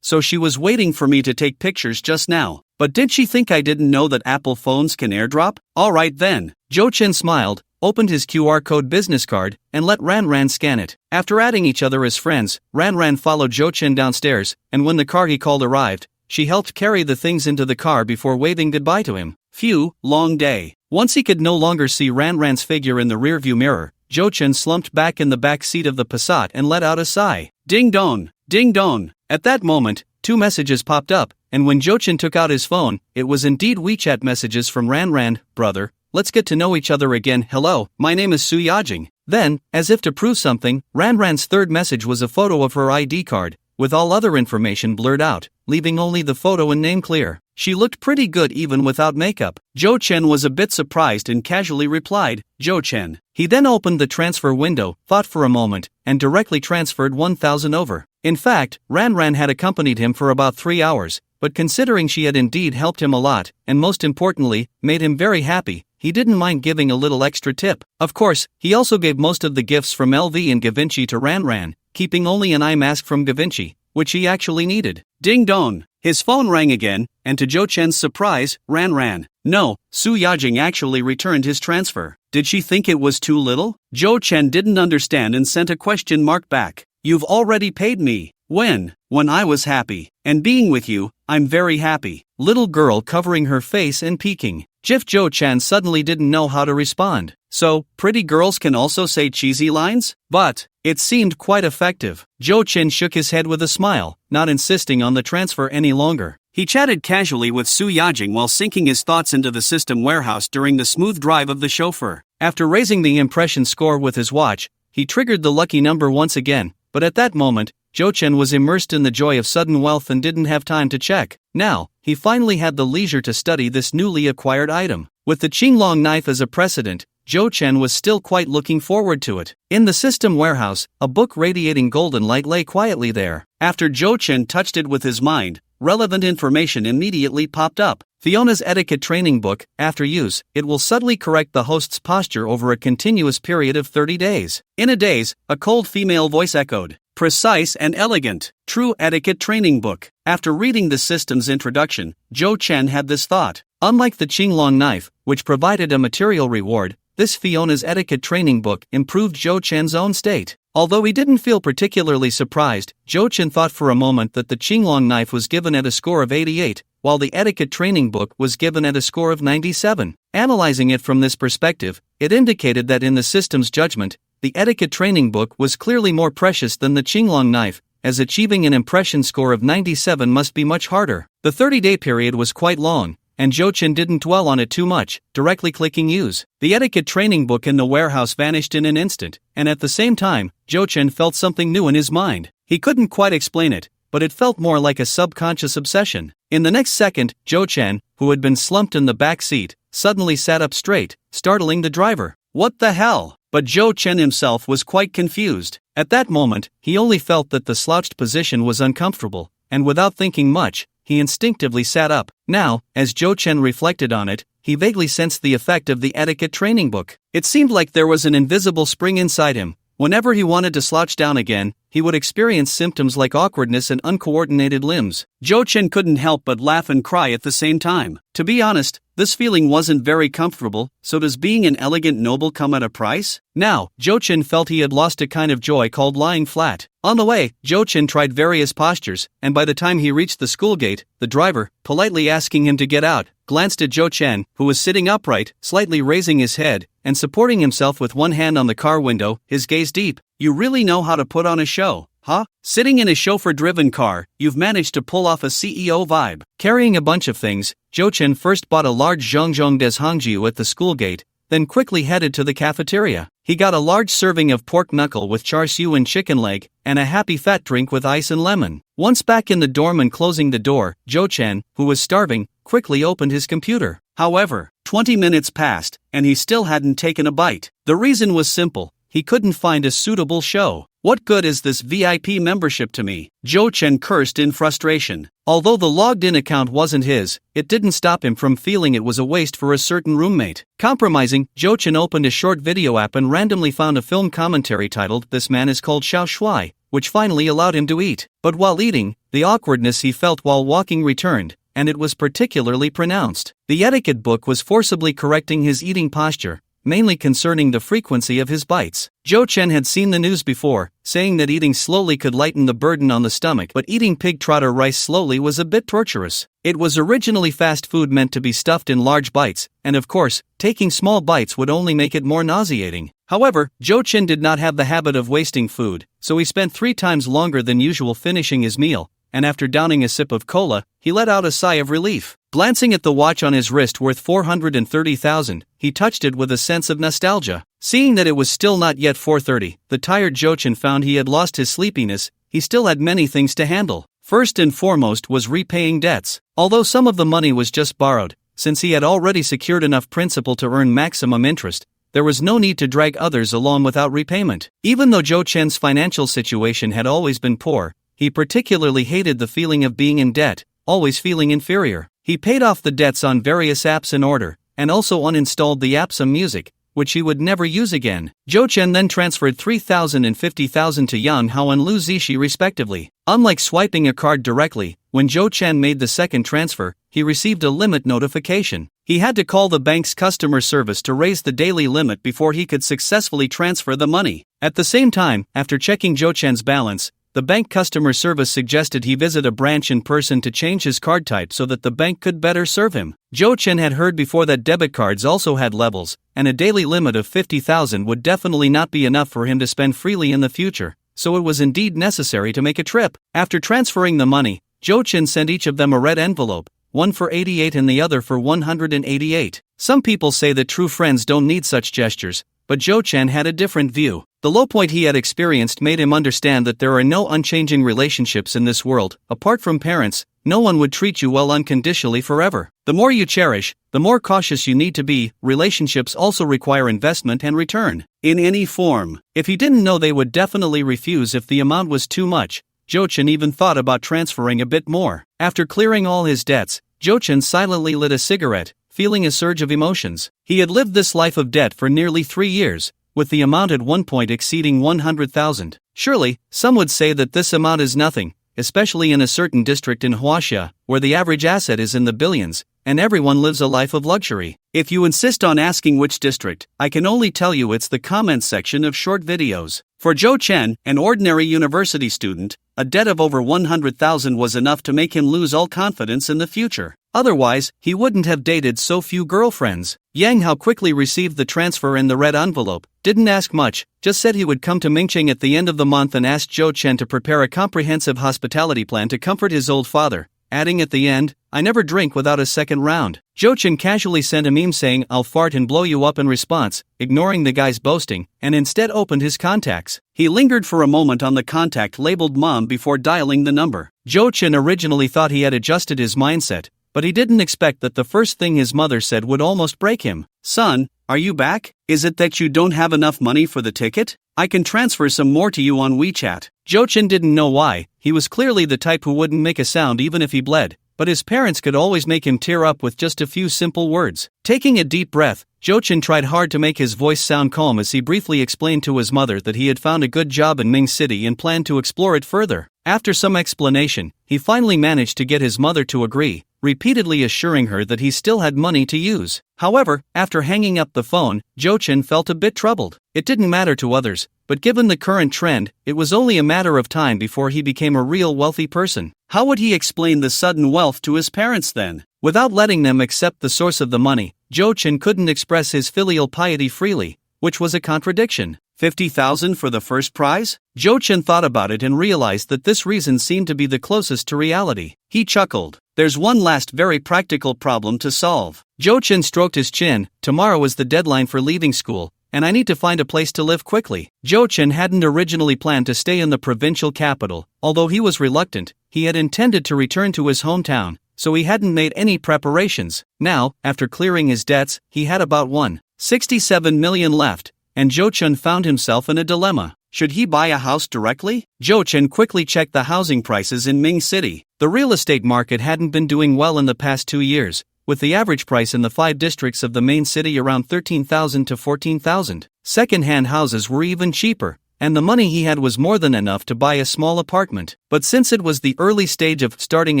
So she was waiting for me to take pictures just now. But did she think I didn't know that Apple phones can airdrop? Alright then. Zhou Chen smiled, opened his QR code business card, and let Ran Ran scan it. After adding each other as friends, Ran Ran followed Zhou Chen downstairs, and when the car he called arrived, she helped carry the things into the car before waving goodbye to him. Phew, long day. Once he could no longer see Ran Ran's figure in the rearview mirror, Zhou Chen slumped back in the back seat of the Passat and let out a sigh. Ding dong, ding dong. At that moment, 2 messages popped up, and when Zhou Chen took out his phone, it was indeed WeChat messages from Ran Ran. Brother, let's get to know each other again. Hello, my name is Su Yajing. Then, as if to prove something, Ran Ran's third message was a photo of her ID card, with all other information blurred out, leaving only the photo and name clear. She looked pretty good even without makeup. Zhou Chen was a bit surprised and casually replied, Zhou Chen. He then opened the transfer window, thought for a moment, and directly transferred 1,000 over. In fact, Ran Ran had accompanied him for about 3 hours, but considering she had indeed helped him a lot, and most importantly, made him very happy, he didn't mind giving a little extra tip. Of course, he also gave most of the gifts from LV and Givenchy to Ran Ran, keeping only an eye mask from Givenchy, which he actually needed. Ding dong! His phone rang again, and to Zhou Chen's surprise, Ran Ran. No, Su Yajing actually returned his transfer. Did she think it was too little? Zhou Chen didn't understand and sent a question mark back. You've already paid me. When? When I was happy. And being with you, I'm very happy. Little girl covering her face and peeking. Zhou Chen suddenly didn't know how to respond. So, pretty girls can also say cheesy lines? But it seemed quite effective. Zhou Chen shook his head with a smile, not insisting on the transfer any longer. He chatted casually with Su Yajing while sinking his thoughts into the system warehouse during the smooth drive of the chauffeur. After raising the impression score with his watch, he triggered the lucky number once again, but at that moment, Zhou Chen was immersed in the joy of sudden wealth and didn't have time to check. Now, he finally had the leisure to study this newly acquired item. With the Qinglong knife as a precedent, Zhou Chen was still quite looking forward to it. In the system warehouse, a book radiating golden light lay quietly there. After Zhou Chen touched it with his mind, relevant information immediately popped up. Fiona's etiquette training book. After use, it will subtly correct the host's posture over a continuous period of 30 days. In a daze, a cold female voice echoed. Precise and elegant. True etiquette training book. After reading the system's introduction, Zhou Chen had this thought. Unlike the Qinglong knife, which provided a material reward, this Fiona's etiquette training book improved Zhou Chen's own state. Although he didn't feel particularly surprised, Zhou Chen thought for a moment that the Qinglong knife was given at a score of 88, while the etiquette training book was given at a score of 97. Analyzing it from this perspective, it indicated that in the system's judgment, the etiquette training book was clearly more precious than the Qinglong knife, as achieving an impression score of 97 must be much harder. The 30-day period was quite long, and Zhou Chen didn't dwell on it too much, directly clicking use. The etiquette training book in the warehouse vanished in an instant, and at the same time, Zhou Chen felt something new in his mind. He couldn't quite explain it, but it felt more like a subconscious obsession. In the next second, Zhou Chen, who had been slumped in the back seat, suddenly sat up straight, startling the driver. What the hell? but Zhou Chen himself was quite confused. At that moment, he only felt that the slouched position was uncomfortable, and without thinking much, he instinctively sat up. Now, as Zhou Chen reflected on it, he vaguely sensed the effect of the etiquette training book. It seemed like there was an invisible spring inside him. Whenever he wanted to slouch down again, he would experience symptoms like awkwardness and uncoordinated limbs. Zhou Chen couldn't help but laugh and cry at the same time. To be honest, this feeling wasn't very comfortable, so does being an elegant noble come at a price? Now, Zhou Chen felt he had lost a kind of joy called lying flat. On the way, Zhou Chen tried various postures, and by the time he reached the school gate, the driver, politely asking him to get out, glanced at Zhou Chen, who was sitting upright, slightly raising his head, and supporting himself with one hand on the car window, his gaze deep. You really know how to put on a show, huh? Sitting in a chauffeur-driven car, you've managed to pull off a CEO vibe. Carrying a bunch of things, Zhou Chen first bought a large zhongzhong des hangjiu at the school gate, then quickly headed to the cafeteria. He got a large serving of pork knuckle with char siu and chicken leg, and a happy fat drink with ice and lemon. Once back in the dorm and closing the door, Zhou Chen, who was starving, quickly opened his computer. However, 20 minutes passed, and he still hadn't taken a bite. The reason was simple: he couldn't find a suitable show. What good is this VIP membership to me? Zhou Chen cursed in frustration. Although the logged-in account wasn't his, it didn't stop him from feeling it was a waste for a certain roommate. Compromising, Zhou Chen opened a short video app and randomly found a film commentary titled "This Man is Called Xiao Shuai," which finally allowed him to eat. But while eating, the awkwardness he felt while walking returned, and it was particularly pronounced. The etiquette book was forcibly correcting his eating posture, mainly concerning the frequency of his bites. Zhou Chen had seen the news before, saying that eating slowly could lighten the burden on the stomach, but eating pig trotter rice slowly was a bit torturous. It was originally fast food meant to be stuffed in large bites, and of course, taking small bites would only make it more nauseating. However, Zhou Chen did not have the habit of wasting food, so he spent 3 times longer than usual finishing his meal, and after downing a sip of cola, he let out a sigh of relief. Glancing at the watch on his wrist worth 430,000, he touched it with a sense of nostalgia. Seeing that it was still not yet 4:30, the tired Zhou Chen found he had lost his sleepiness. He still had many things to handle. First and foremost was repaying debts. Although some of the money was just borrowed, since he had already secured enough principal to earn maximum interest, there was no need to drag others along without repayment. Even though Zhou Chen's financial situation had always been poor, he particularly hated the feeling of being in debt, always feeling inferior. He paid off the debts on various apps in order, and also uninstalled the apps on music, which he would never use again. Zhou Chen then transferred 3,000 and 50,000 to Yang Hao and Lu Zixi respectively. Unlike swiping a card directly, when Zhou Chen made the second transfer, he received a limit notification. He had to call the bank's customer service to raise the daily limit before he could successfully transfer the money. At the same time, after checking Zhou Chen's balance, the bank customer service suggested he visit a branch in person to change his card type so that the bank could better serve him. Zhou Chen had heard before that debit cards also had levels, and a daily limit of 50,000 would definitely not be enough for him to spend freely in the future, so it was indeed necessary to make a trip. After transferring the money, Zhou Chen sent each of them a red envelope, one for 88 and the other for 188. Some people say that true friends don't need such gestures, but Zhou Chen had a different view. The low point he had experienced made him understand that there are no unchanging relationships in this world. Apart from parents, no one would treat you well unconditionally forever. The more you cherish, the more cautious you need to be. Relationships also require investment and return, in any form. If he didn't know, they would definitely refuse if the amount was too much. Zhou Chen even thought about transferring a bit more. After clearing all his debts, Zhou Chen silently lit a cigarette, feeling a surge of emotions. He had lived this life of debt for nearly 3 years, with the amount at one point exceeding 100,000. Surely, some would say that this amount is nothing, especially in a certain district in Huaxia, where the average asset is in the billions, and everyone lives a life of luxury. If you insist on asking which district, I can only tell you it's the comments section of short videos. For Zhou Chen, an ordinary university student, a debt of over 100,000 was enough to make him lose all confidence in the future. Otherwise, he wouldn't have dated so few girlfriends. Yang Hao quickly received the transfer in the red envelope, didn't ask much, just said he would come to Mingqing at the end of the month and asked Zhou Chen to prepare a comprehensive hospitality plan to comfort his old father, adding at the end, "I never drink without a second round." Zhou Chen casually sent a meme saying, "I'll fart and blow you up" in response, ignoring the guy's boasting, and instead opened his contacts. He lingered for a moment on the contact labeled Mom before dialing the number. Zhou Chen originally thought he had adjusted his mindset, but he didn't expect that the first thing his mother said would almost break him. "Son, are you back? Is it that you don't have enough money for the ticket? I can transfer some more to you on WeChat. Jochin didn't know why. He was clearly the type who wouldn't make a sound even if he bled, but his parents could always make him tear up with just a few simple words. Taking a deep breath, Jochin tried hard to make his voice sound calm as he briefly explained to his mother that he had found a good job in Ming City and planned to explore it further. After some explanation, he finally managed to get his mother to agree, repeatedly assuring her that he still had money to use. However, after hanging up the phone, Jochin felt a bit troubled. It didn't matter to others, but given the current trend, it was only a matter of time before he became a real wealthy person. How would he explain the sudden wealth to his parents then? Without letting them accept the source of the money, Jochin couldn't express his filial piety freely, which was a contradiction. 50,000 for the first prize? Jochin thought about it and realized that this reason seemed to be the closest to reality. He chuckled. There's one last very practical problem to solve. Jochin stroked his chin. Tomorrow is the deadline for leaving school, and I need to find a place to live quickly. Jochin hadn't originally planned to stay in the provincial capital. Although he was reluctant, he had intended to return to his hometown, so he hadn't made any preparations. Now, after clearing his debts, he had about 167 million left, and Jochin found himself in a dilemma. Should he buy a house directly? Jochin quickly checked the housing prices in Ming City. The real estate market hadn't been doing well in the past 2 years, with the average price in the 5 districts of the main city around 13,000 to 14,000. Second-hand houses were even cheaper, and the money he had was more than enough to buy a small apartment. But since it was the early stage of starting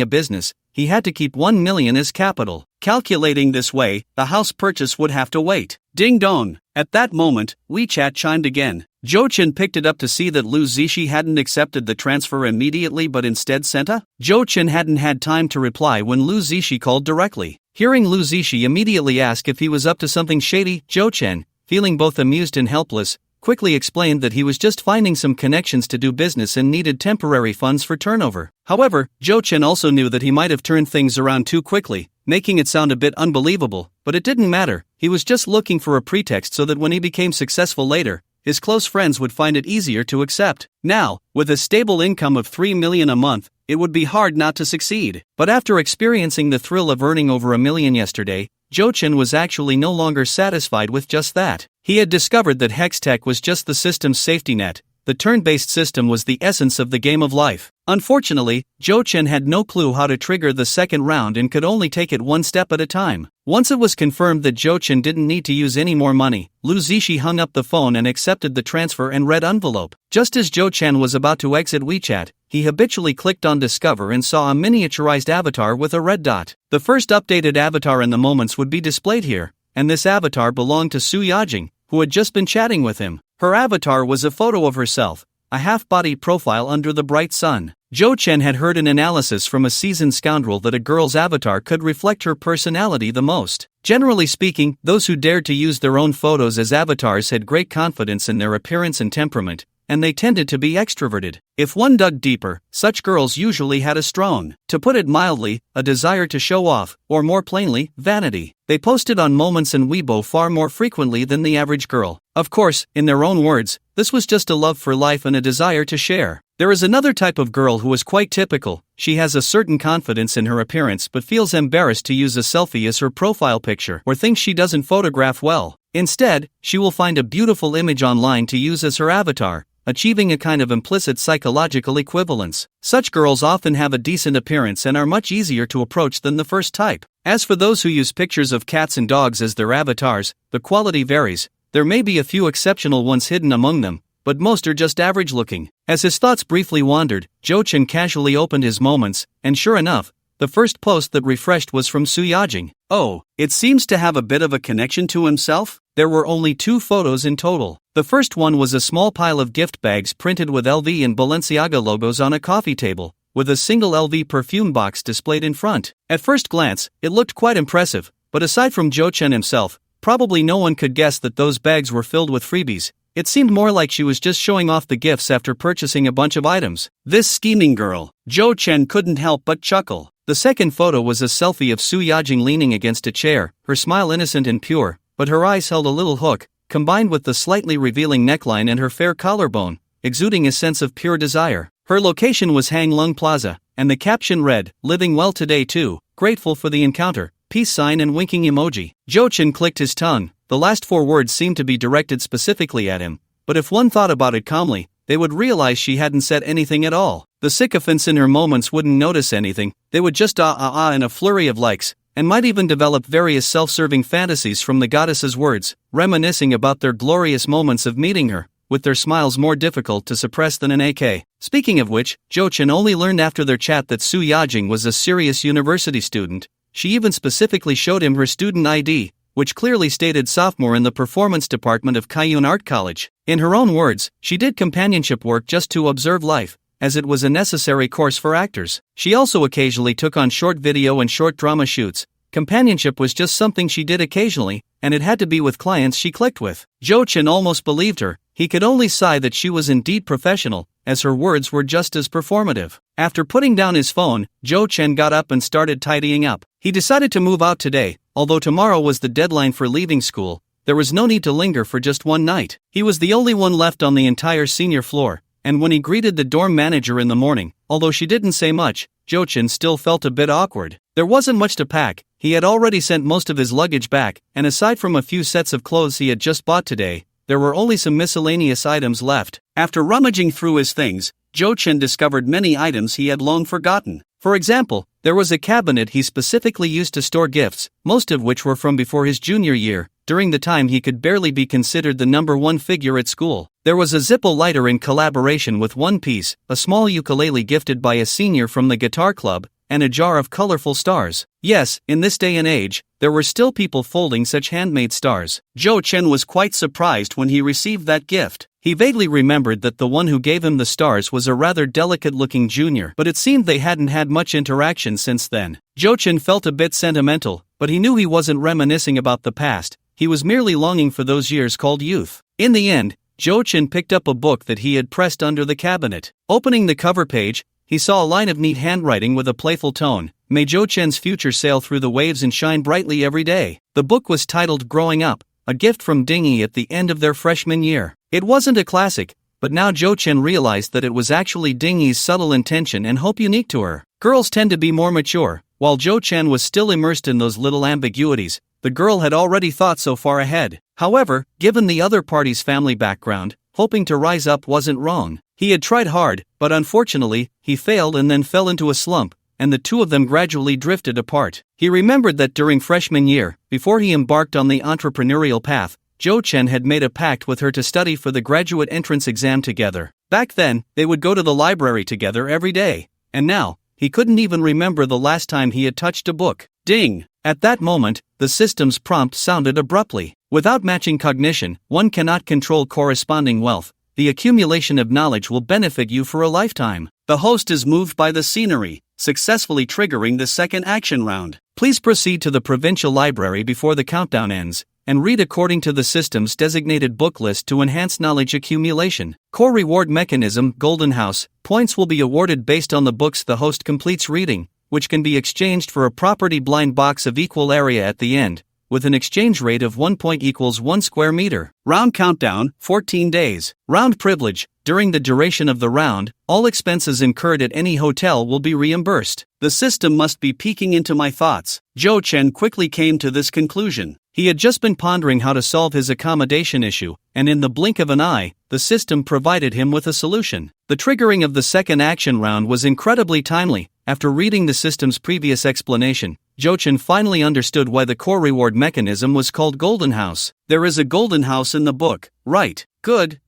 a business, he had to keep 1 million as capital. Calculating this way, the house purchase would have to wait. Ding dong! At that moment, WeChat chimed again. Jochin picked it up to see that Lu Zishi hadn't accepted the transfer immediately but instead sent a. Jochin hadn't had time to reply when Lu Zishi called directly. Hearing Lu Zishi immediately ask if he was up to something shady, Jochin, feeling both amused and helpless, quickly explained that he was just finding some connections to do business and needed temporary funds for turnover. However, Jochin also knew that he might have turned things around too quickly, making it sound a bit unbelievable, but it didn't matter. He was just looking for a pretext so that when he became successful later, his close friends would find it easier to accept. Now, with a stable income of 3 million a month, it would be hard not to succeed. But after experiencing the thrill of earning over 1 million yesterday, Jochin was actually no longer satisfied with just that. He had discovered that Hextech was just the system's safety net. The turn-based system was the essence of the game of life. Unfortunately, Jochin had no clue how to trigger the second round and could only take it one step at a time. Once it was confirmed that Jochin didn't need to use any more money, Lu Zishi hung up the phone and accepted the transfer and red envelope. Just as Jochin was about to exit WeChat, he habitually clicked on Discover and saw a miniaturized avatar with a red dot. The first updated avatar in the moments would be displayed here, and this avatar belonged to Su Yajing, who had just been chatting with him. Her avatar was a photo of herself, a half-body profile under the bright sun. Jochin had heard an analysis from a seasoned scoundrel that a girl's avatar could reflect her personality the most. Generally speaking, those who dared to use their own photos as avatars had great confidence in their appearance and temperament, and they tended to be extroverted. If one dug deeper, such girls usually had a strong, to put it mildly, a desire to show off, or more plainly, vanity. They posted on Moments and Weibo far more frequently than the average girl. Of course, in their own words, this was just a love for life and a desire to share. There is another type of girl who is quite typical. She has a certain confidence in her appearance but feels embarrassed to use a selfie as her profile picture or thinks she doesn't photograph well. Instead, she will find a beautiful image online to use as her avatar, achieving a kind of implicit psychological equivalence. Such girls often have a decent appearance and are much easier to approach than the first type. As for those who use pictures of cats and dogs as their avatars, the quality varies. There may be a few exceptional ones hidden among them, but most are just average looking. As his thoughts briefly wandered, Jochin casually opened his Moments, and sure enough, the first post that refreshed was from Su Yajing. Oh, it seems to have a bit of a connection to himself? There were only 2 photos in total. The first one was a small pile of gift bags printed with LV and Balenciaga logos on a coffee table, with a single LV perfume box displayed in front. At first glance, it looked quite impressive, but aside from Jochin himself, probably no one could guess that those bags were filled with freebies. It seemed more like she was just showing off the gifts after purchasing a bunch of items. This scheming girl. Jochin couldn't help but chuckle. The second photo was a selfie of Su Yajing leaning against a chair, her smile innocent and pure, but her eyes held a little hook, combined with the slightly revealing neckline and her fair collarbone, exuding a sense of pure desire. Her location was Hang Lung Plaza, and the caption read, "Living well today too, grateful for the encounter, peace sign and winking emoji. Jo-chan clicked his tongue. The last 4 words seemed to be directed specifically at him, but if one thought about it calmly, they would realize she hadn't said anything at all. The sycophants in her moments wouldn't notice anything, they would just in a flurry of likes, and might even develop various self-serving fantasies from the goddess's words, reminiscing about their glorious moments of meeting her, with their smiles more difficult to suppress than an AK. Speaking of which, Jo-chan only learned after their chat that Su Yajing was a serious university student. She even specifically showed him her student ID, which clearly stated sophomore in the performance department of Kaiyun Art College. In her own words, she did companionship work just to observe life, as it was a necessary course for actors. She also occasionally took on short video and short drama shoots. Companionship was just something she did occasionally, and it had to be with clients she clicked with. Jo-chan almost believed her. He could only sigh that she was indeed professional, as her words were just as performative. After putting down his phone, Jo-chan got up and started tidying up. He decided to move out today. Although tomorrow was the deadline for leaving school, there was no need to linger for just one night. He was the only one left on the entire senior floor, and when he greeted the dorm manager in the morning, although she didn't say much, Jo-chan still felt a bit awkward. There wasn't much to pack. He had already sent most of his luggage back, and aside from a few sets of clothes he had just bought today, there were only some miscellaneous items left. After rummaging through his things, Jo-chan discovered many items he had long forgotten. For example, there was a cabinet he specifically used to store gifts, most of which were from before his junior year, during the time he could barely be considered the number 1 figure at school. There was a Zippo lighter in collaboration with One Piece, a small ukulele gifted by a senior from the guitar club, and a jar of colorful stars. Yes, in this day and age, there were still people folding such handmade stars. Jo-chan was quite surprised when he received that gift. He vaguely remembered that the one who gave him the stars was a rather delicate-looking junior, but it seemed they hadn't had much interaction since then. Jo-chan felt a bit sentimental, but he knew he wasn't reminiscing about the past. He was merely longing for those years called youth. In the end, Jo-chan picked up a book that he had pressed under the cabinet. Opening the cover page, he saw a line of neat handwriting with a playful tone. May Jo-chan's future sail through the waves and shine brightly every day. The book was titled Growing Up, a gift from Dingy at the end of their freshman year. It wasn't a classic, but now Jo-chan realized that it was actually Dingy's subtle intention and hope unique to her. Girls tend to be more mature. While Jo-chan was still immersed in those little ambiguities, the girl had already thought so far ahead. However, given the other party's family background, hoping to rise up wasn't wrong. He had tried hard, but unfortunately, he failed and then fell into a slump, and the two of them gradually drifted apart. He remembered that during freshman year, before he embarked on the entrepreneurial path, Jo-chan had made a pact with her to study for the graduate entrance exam together. Back then, they would go to the library together every day, and now, he couldn't even remember the last time he had touched a book. Ding! At that moment, the system's prompt sounded abruptly. Without matching cognition, one cannot control corresponding wealth. The accumulation of knowledge will benefit you for a lifetime. The host is moved by the scenery, successfully triggering the second action round. Please proceed to the provincial library before the countdown ends, and read according to the system's designated book list to enhance knowledge accumulation. Core reward mechanism, Golden House. Points will be awarded based on the books the host completes reading, which can be exchanged for a property blind box of equal area at the end, with an exchange rate of 1 point equals 1 square meter. Round countdown, 14 days. Round privilege. During the duration of the round, all expenses incurred at any hotel will be reimbursed. The system must be peeking into my thoughts. Jo-chan quickly came to this conclusion. He had just been pondering how to solve his accommodation issue, and in the blink of an eye, the system provided him with a solution. The triggering of the second action round was incredibly timely. After reading the system's previous explanation, Jo-chan finally understood why the core reward mechanism was called Golden House. There is a Golden House in the book, right? Good.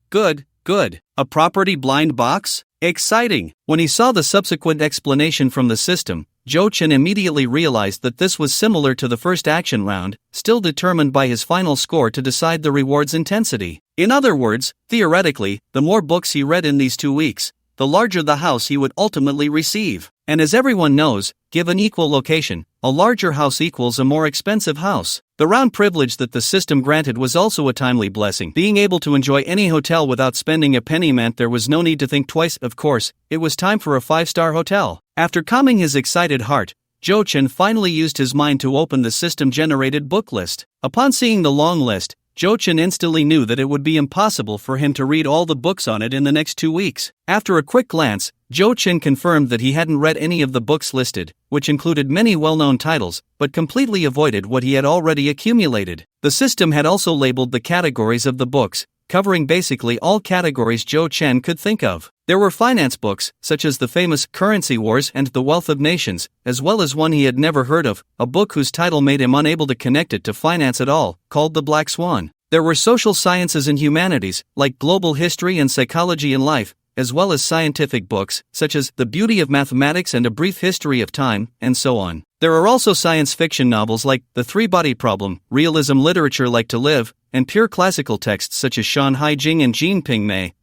A property blind box? Exciting! When he saw the subsequent explanation from the system, Jo-chan immediately realized that this was similar to the first action round, still determined by his final score to decide the reward's intensity. In other words, theoretically, the more books he read in these 2 weeks, the larger the house he would ultimately receive. And as everyone knows, given equal location, a larger house equals a more expensive house. The round privilege that the system granted was also a timely blessing. Being able to enjoy any hotel without spending a penny meant there was no need to think twice. Of course, it was time for a 5-star hotel. After calming his excited heart, Jo-chan finally used his mind to open the system-generated book list. Upon seeing the long list, Jo-chan instantly knew that it would be impossible for him to read all the books on it in the next 2 weeks. After a quick glance, Zhou Chen confirmed that he hadn't read any of the books listed, which included many well-known titles, but completely avoided what he had already accumulated. The system had also labeled the categories of the books, covering basically all categories Zhou Chen could think of. There were finance books, such as the famous Currency Wars and The Wealth of Nations, as well as one he had never heard of, a book whose title made him unable to connect it to finance at all, called The Black Swan. There were social sciences and humanities, like global history and psychology and life, as well as scientific books, such as The Beauty of Mathematics and A Brief History of Time, and so on. There are also science fiction novels like The Three-Body Problem, realism literature like To Live, and pure classical texts such as Shan Haijing and Jin Ping Mei.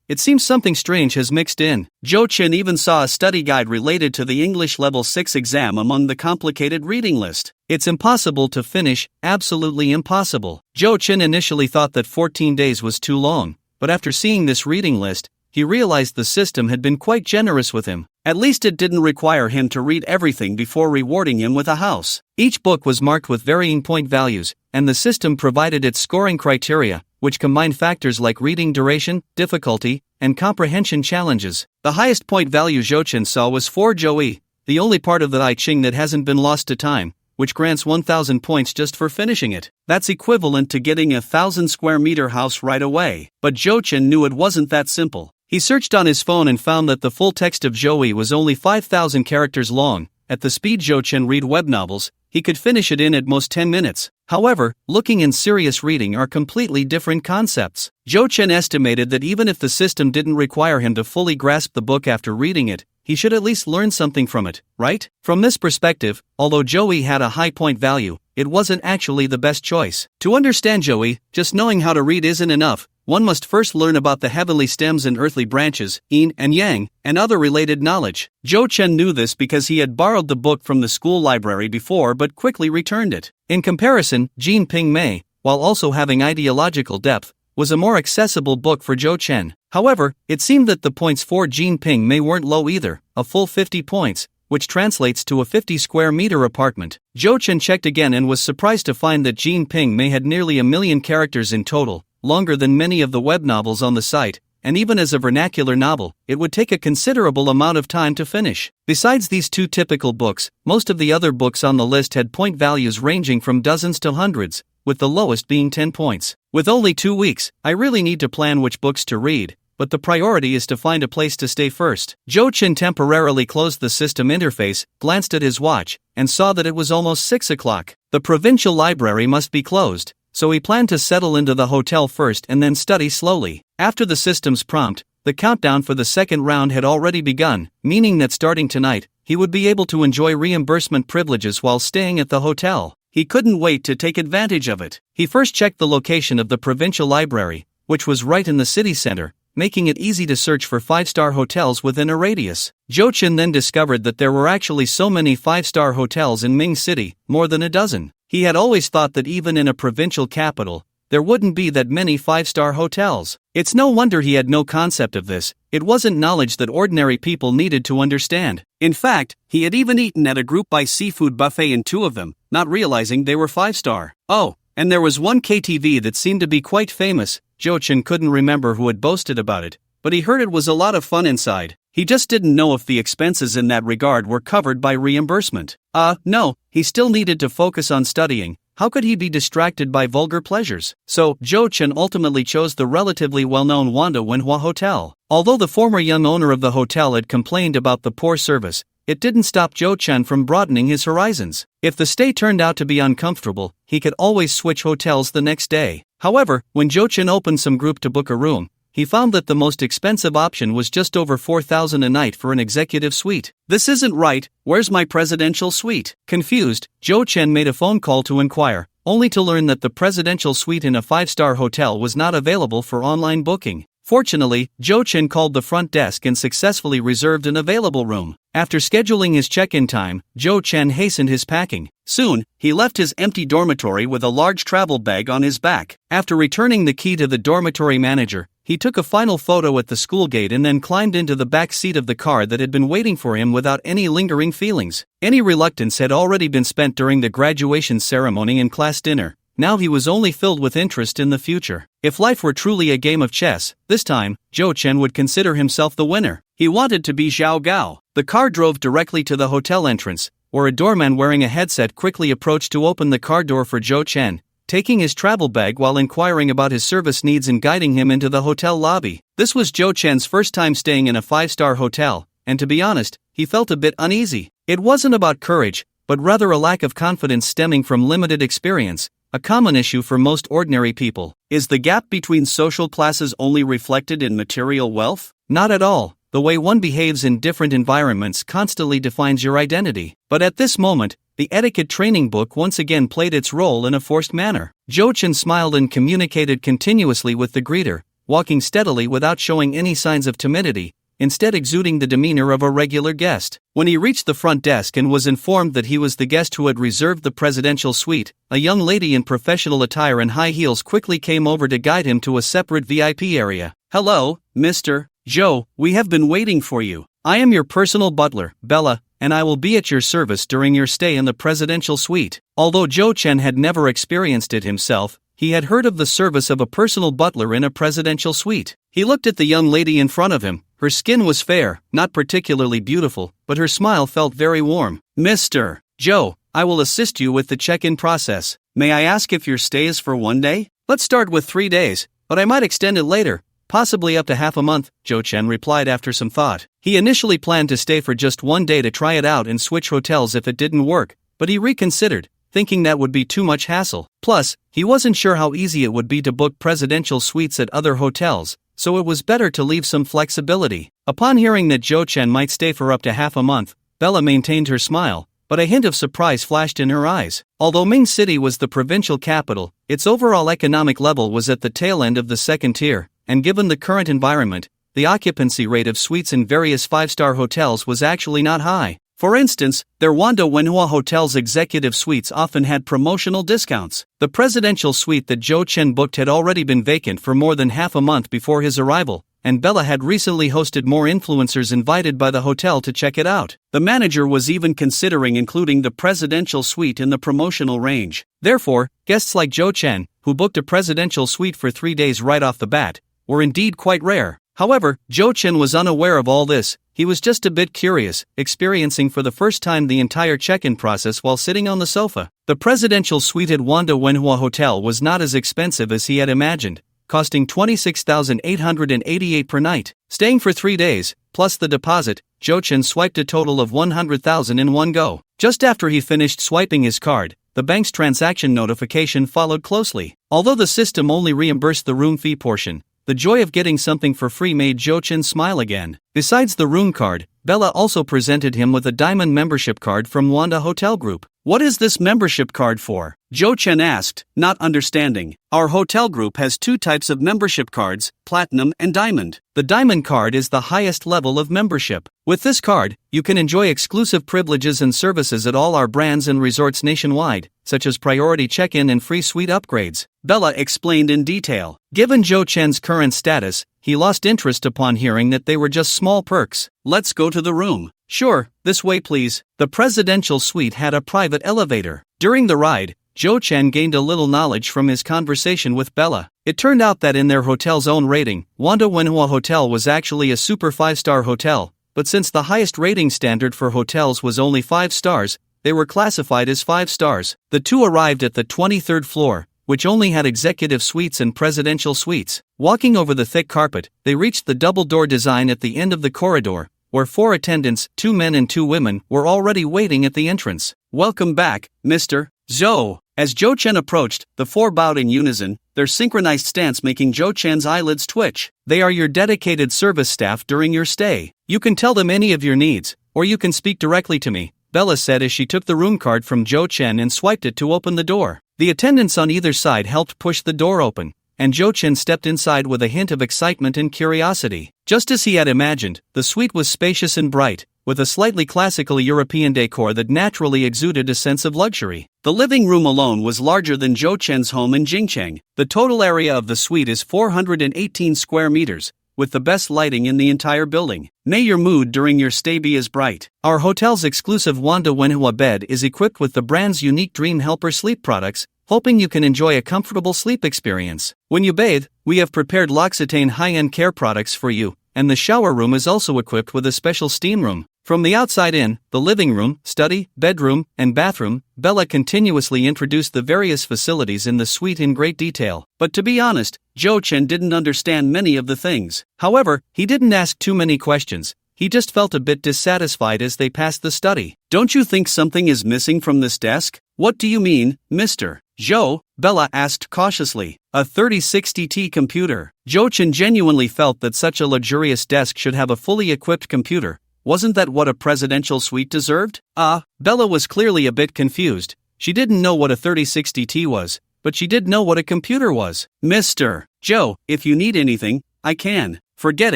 It seems something strange has mixed in. Zhou Chen even saw a study guide related to the English Level 6 exam among the complicated reading list. It's impossible to finish, absolutely impossible. Zhou Chen initially thought that 14 days was too long, but after seeing this reading list, he realized the system had been quite generous with him. At least it didn't require him to read everything before rewarding him with a house. Each book was marked with varying point values, and the system provided its scoring criteria, which combined factors like reading duration, difficulty, and comprehension challenges. The highest point value Zhou Chen saw was 4 Zhouyi, the only part of the I Ching that hasn't been lost to time, which grants 1,000 points just for finishing it. That's equivalent to getting a 1,000 square meter house right away. But Zhou Chen knew it wasn't that simple. He searched on his phone and found that the full text of Zhouyi was only 5,000 characters long. At the speed Zhou Chen read web novels, he could finish it in at most 10 minutes. However, looking and serious reading are completely different concepts. Zhou Chen estimated that even if the system didn't require him to fully grasp the book after reading it, he should at least learn something from it, right? From this perspective, although Zhouyi had a high point value, it wasn't actually the best choice. To understand Zhouyi, just knowing how to read isn't enough. One must first learn about the heavenly stems and earthly branches, yin and yang, and other related knowledge. Zhou Chen knew this because he had borrowed the book from the school library before but quickly returned it. In comparison, Jin Ping Mei, while also having ideological depth, was a more accessible book for Zhou Chen. However, it seemed that the points for Jin Ping Mei weren't low either, a full 50 points, which translates to a 50 square meter apartment. Zhou Chen checked again and was surprised to find that Jin Ping Mei had nearly 1,000,000 characters in total, longer than many of the web novels on the site, and even as a vernacular novel, it would take a considerable amount of time to finish. Besides these two typical books, most of the other books on the list had point values ranging from dozens to hundreds, with the lowest being 10 points. With only 2 weeks, I really need to plan which books to read, but the priority is to find a place to stay first. Zhou Chen temporarily closed the system interface, glanced at his watch, and saw that it was almost 6 o'clock. The provincial library must be closed, so he planned to settle into the hotel first and then study slowly. After the system's prompt, the countdown for the second round had already begun, meaning that starting tonight, he would be able to enjoy reimbursement privileges while staying at the hotel. He couldn't wait to take advantage of it. He first checked the location of the provincial library, which was right in the city center, making it easy to search for 5-star hotels within a radius. Zhou Chen then discovered that there were actually so many 5-star hotels in Ming City, more than a dozen. He had always thought that even in a provincial capital, there wouldn't be that many 5-star hotels. It's no wonder he had no concept of this. It wasn't knowledge that ordinary people needed to understand. In fact, he had even eaten at a group buy seafood buffet in 2 of them, not realizing they were 5-star. Oh, and there was one KTV that seemed to be quite famous. Zhou Chen couldn't remember who had boasted about it, but he heard it was a lot of fun inside. He just didn't know if the expenses in that regard were covered by reimbursement. No, he still needed to focus on studying. How could he be distracted by vulgar pleasures? So, Zhou Chen ultimately chose the relatively well-known Wanda Wenhua Hotel. Although the former young owner of the hotel had complained about the poor service, it didn't stop Zhou Chen from broadening his horizons. If the stay turned out to be uncomfortable, he could always switch hotels the next day. However, when Zhou Chen opened some group to book a room, he found that the most expensive option was just over 4,000 a night for an executive suite. This isn't right, where's my presidential suite? Confused, Zhou Chen made a phone call to inquire, only to learn that the presidential suite in a 5-star hotel was not available for online booking. Fortunately, Zhou Chen called the front desk and successfully reserved an available room. After scheduling his check-in time, Zhou Chen hastened his packing. Soon, he left his empty dormitory with a large travel bag on his back. After returning the key to the dormitory manager, he took a final photo at the school gate and then climbed into the back seat of the car that had been waiting for him without any lingering feelings. Any reluctance had already been spent during the graduation ceremony and class dinner. Now he was only filled with interest in the future. If life were truly a game of chess, this time, Zhou Chen would consider himself the winner. He wanted to be Zhao Gao. The car drove directly to the hotel entrance, where a doorman wearing a headset quickly approached to open the car door for Zhou Chen, taking his travel bag while inquiring about his service needs and guiding him into the hotel lobby. This was Zhou Chen's first time staying in a 5-star hotel, and to be honest, he felt a bit uneasy. It wasn't about courage, but rather a lack of confidence stemming from limited experience, a common issue for most ordinary people. Is the gap between social classes only reflected in material wealth? Not at all. The way one behaves in different environments constantly defines your identity. But at this moment, the etiquette training book once again played its role in a forced manner. Zhou Chen smiled and communicated continuously with the greeter, walking steadily without showing any signs of timidity, instead exuding the demeanor of a regular guest. When he reached the front desk and was informed that he was the guest who had reserved the presidential suite, a young lady in professional attire and high heels quickly came over to guide him to a separate VIP area. "Hello, Mr. Zhou, we have been waiting for you. I am your personal butler, Bella, and I will be at your service during your stay in the presidential suite." Although Zhou Chen had never experienced it himself, he had heard of the service of a personal butler in a presidential suite. He looked at the young lady in front of him. Her skin was fair, not particularly beautiful, but her smile felt very warm. "Mr. Zhou, I will assist you with the check-in process. May I ask if your stay is for 1 day? Let's start with 3 days, but I might extend it later. Possibly up to half a month," Zhou Chen replied after some thought. He initially planned to stay for just 1 day to try it out and switch hotels if it didn't work, but he reconsidered, thinking that would be too much hassle. Plus, he wasn't sure how easy it would be to book presidential suites at other hotels, so it was better to leave some flexibility. Upon hearing that Zhou Chen might stay for up to half a month, Bella maintained her smile, but a hint of surprise flashed in her eyes. Although Ming City was the provincial capital, its overall economic level was at the tail end of the second tier, and given the current environment, the occupancy rate of suites in various 5-star hotels was actually not high. For instance, their Wanda Wenhua Hotel's executive suites often had promotional discounts. The presidential suite that Zhou Chen booked had already been vacant for more than half a month before his arrival, and Bella had recently hosted more influencers invited by the hotel to check it out. The manager was even considering including the presidential suite in the promotional range. Therefore, guests like Zhou Chen, who booked a presidential suite for 3 days right off the bat, were indeed quite rare. However, Zhou Chen was unaware of all this. He was just a bit curious, experiencing for the first time the entire check-in process while sitting on the sofa. The presidential suite at Wanda Wenhua Hotel was not as expensive as he had imagined, costing 26,888 per night. Staying for 3 days, plus the deposit, Zhou Chen swiped a total of 100,000 in one go. Just after he finished swiping his card, the bank's transaction notification followed closely. Although the system only reimbursed the room fee portion, the joy of getting something for free made Zhou Chen smile again. Besides the room card, Bella also presented him with a diamond membership card from Wanda Hotel Group. "What is this membership card for?" Zhou Chen asked, not understanding. "Our hotel group has 2 types of membership cards, platinum and diamond. The diamond card is the highest level of membership. With this card, you can enjoy exclusive privileges and services at all our brands and resorts nationwide, such as priority check-in and free suite upgrades," Bella explained in detail. Given Zhou Chen's current status, he lost interest upon hearing that they were just small perks. "Let's go to the room." "Sure, this way please." The presidential suite had a private elevator. During the ride, Zhou Chen gained a little knowledge from his conversation with Bella. It turned out that in their hotel's own rating, Wanda Wenhua Hotel was actually a super 5-star hotel, but since the highest rating standard for hotels was only 5 stars, they were classified as 5 stars. The two arrived at the 23rd floor, which only had executive suites and presidential suites. Walking over the thick carpet, they reached the double-door design at the end of the corridor, where 4 attendants, 2 men and 2 women, were already waiting at the entrance. "Welcome back, Mr. Zhou." As Zhou Chen approached, the 4 bowed in unison, their synchronized stance making Zhou Chen's eyelids twitch. "They are your dedicated service staff during your stay. You can tell them any of your needs, or you can speak directly to me," Bella said as she took the room card from Zhou Chen and swiped it to open the door. The attendants on either side helped push the door open, and Zhou Chen stepped inside with a hint of excitement and curiosity. Just as he had imagined, the suite was spacious and bright, with a slightly classical European decor that naturally exuded a sense of luxury. The living room alone was larger than Zhou Chen's home in Jingcheng. The total area of the suite is 418 square meters, with the best lighting in the entire building. "May your mood during your stay be as bright. Our hotel's exclusive Wanda Wenhua bed is equipped with the brand's unique Dream Helper sleep products, hoping you can enjoy a comfortable sleep experience. When you bathe, we have prepared L'Occitane high-end care products for you, and the shower room is also equipped with a special steam room. From the outside in, the living room, study, bedroom, and bathroom, Bella continuously introduced the various facilities in the suite in great detail. But to be honest, Joe Chen didn't understand many of the things. However, he didn't ask too many questions. He just felt a bit dissatisfied as they passed the study. "Don't you think something is missing from this desk?" "What do you mean, Mr. Joe?" Bella asked cautiously. "A 3060T computer." Joe Chen genuinely felt that such a luxurious desk should have a fully equipped computer. Wasn't that what a presidential suite deserved? Bella was clearly a bit confused. She didn't know what a 3060T was, but she did know what a computer was. "Mr. Joe, if you need anything, I can." Forget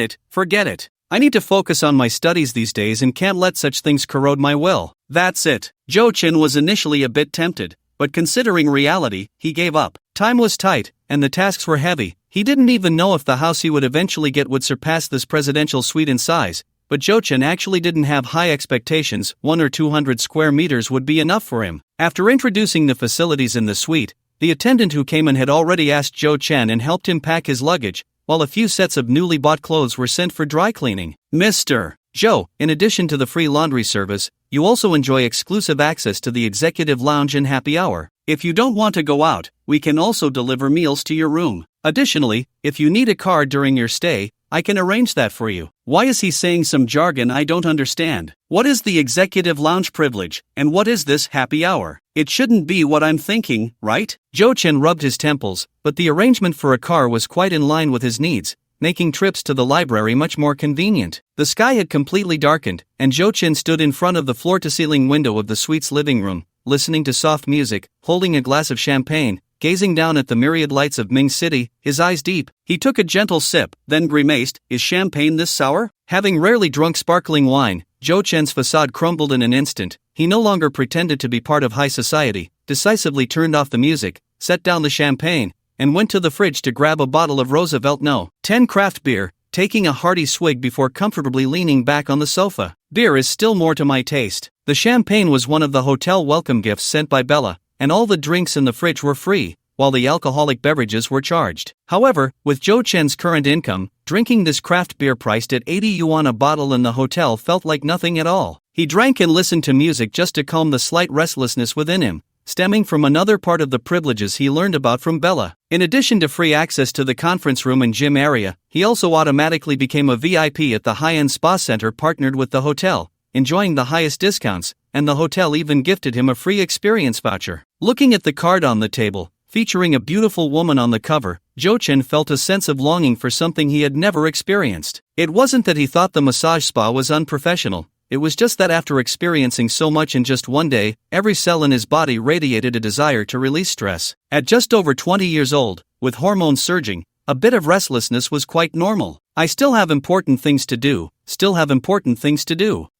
it. I need to focus on my studies these days and can't let such things corrode my will." That's it. Joe Chen was initially a bit tempted, but considering reality, he gave up. Time was tight, and the tasks were heavy. He didn't even know if the house he would eventually get would surpass this presidential suite in size. But Joe Chen actually didn't have high expectations. 100 or 200 square meters would be enough for him. After introducing the facilities in the suite, the attendant who came in had already asked Joe Chen and helped him pack his luggage, while a few sets of newly bought clothes were sent for dry cleaning. "Mr. Joe, in addition to the free laundry service, you also enjoy exclusive access to the executive lounge and happy hour. If you don't want to go out, we can also deliver meals to your room. Additionally, if you need a car during your stay, I can arrange that for you." Why is he saying some jargon I don't understand? What is the executive lounge privilege, and what is this happy hour? It shouldn't be what I'm thinking, right? Joe Chen rubbed his temples, but the arrangement for a car was quite in line with his needs, making trips to the library much more convenient. The sky had completely darkened, and Joe Chen stood in front of the floor-to-ceiling window of the suite's living room, listening to soft music, holding a glass of champagne, gazing down at the myriad lights of Ming City, his eyes deep. He took a gentle sip, then grimaced. "Is champagne this sour?" Having rarely drunk sparkling wine, Joe Chen's facade crumbled in an instant. He no longer pretended to be part of high society, decisively turned off the music, set down the champagne, and went to the fridge to grab a bottle of Roosevelt No. 10 craft beer, taking a hearty swig before comfortably leaning back on the sofa. "Beer is still more to my taste." The champagne was one of the hotel welcome gifts sent by Bella, and all the drinks in the fridge were free, while the alcoholic beverages were charged. However, with Joe Chen's current income, drinking this craft beer priced at 80 yuan a bottle in the hotel felt like nothing at all. He drank and listened to music just to calm the slight restlessness within him, stemming from another part of the privileges he learned about from Bella. In addition to free access to the conference room and gym area, he also automatically became a VIP at the high-end spa center partnered with the hotel, enjoying the highest discounts, and the hotel even gifted him a free experience voucher. Looking at the card on the table, featuring a beautiful woman on the cover, Joe Chen felt a sense of longing for something he had never experienced. It wasn't that he thought the massage spa was unprofessional, it was just that after experiencing so much in just one day, every cell in his body radiated a desire to release stress. At just over 20 years old, with hormones surging, a bit of restlessness was quite normal. I still have important things to do.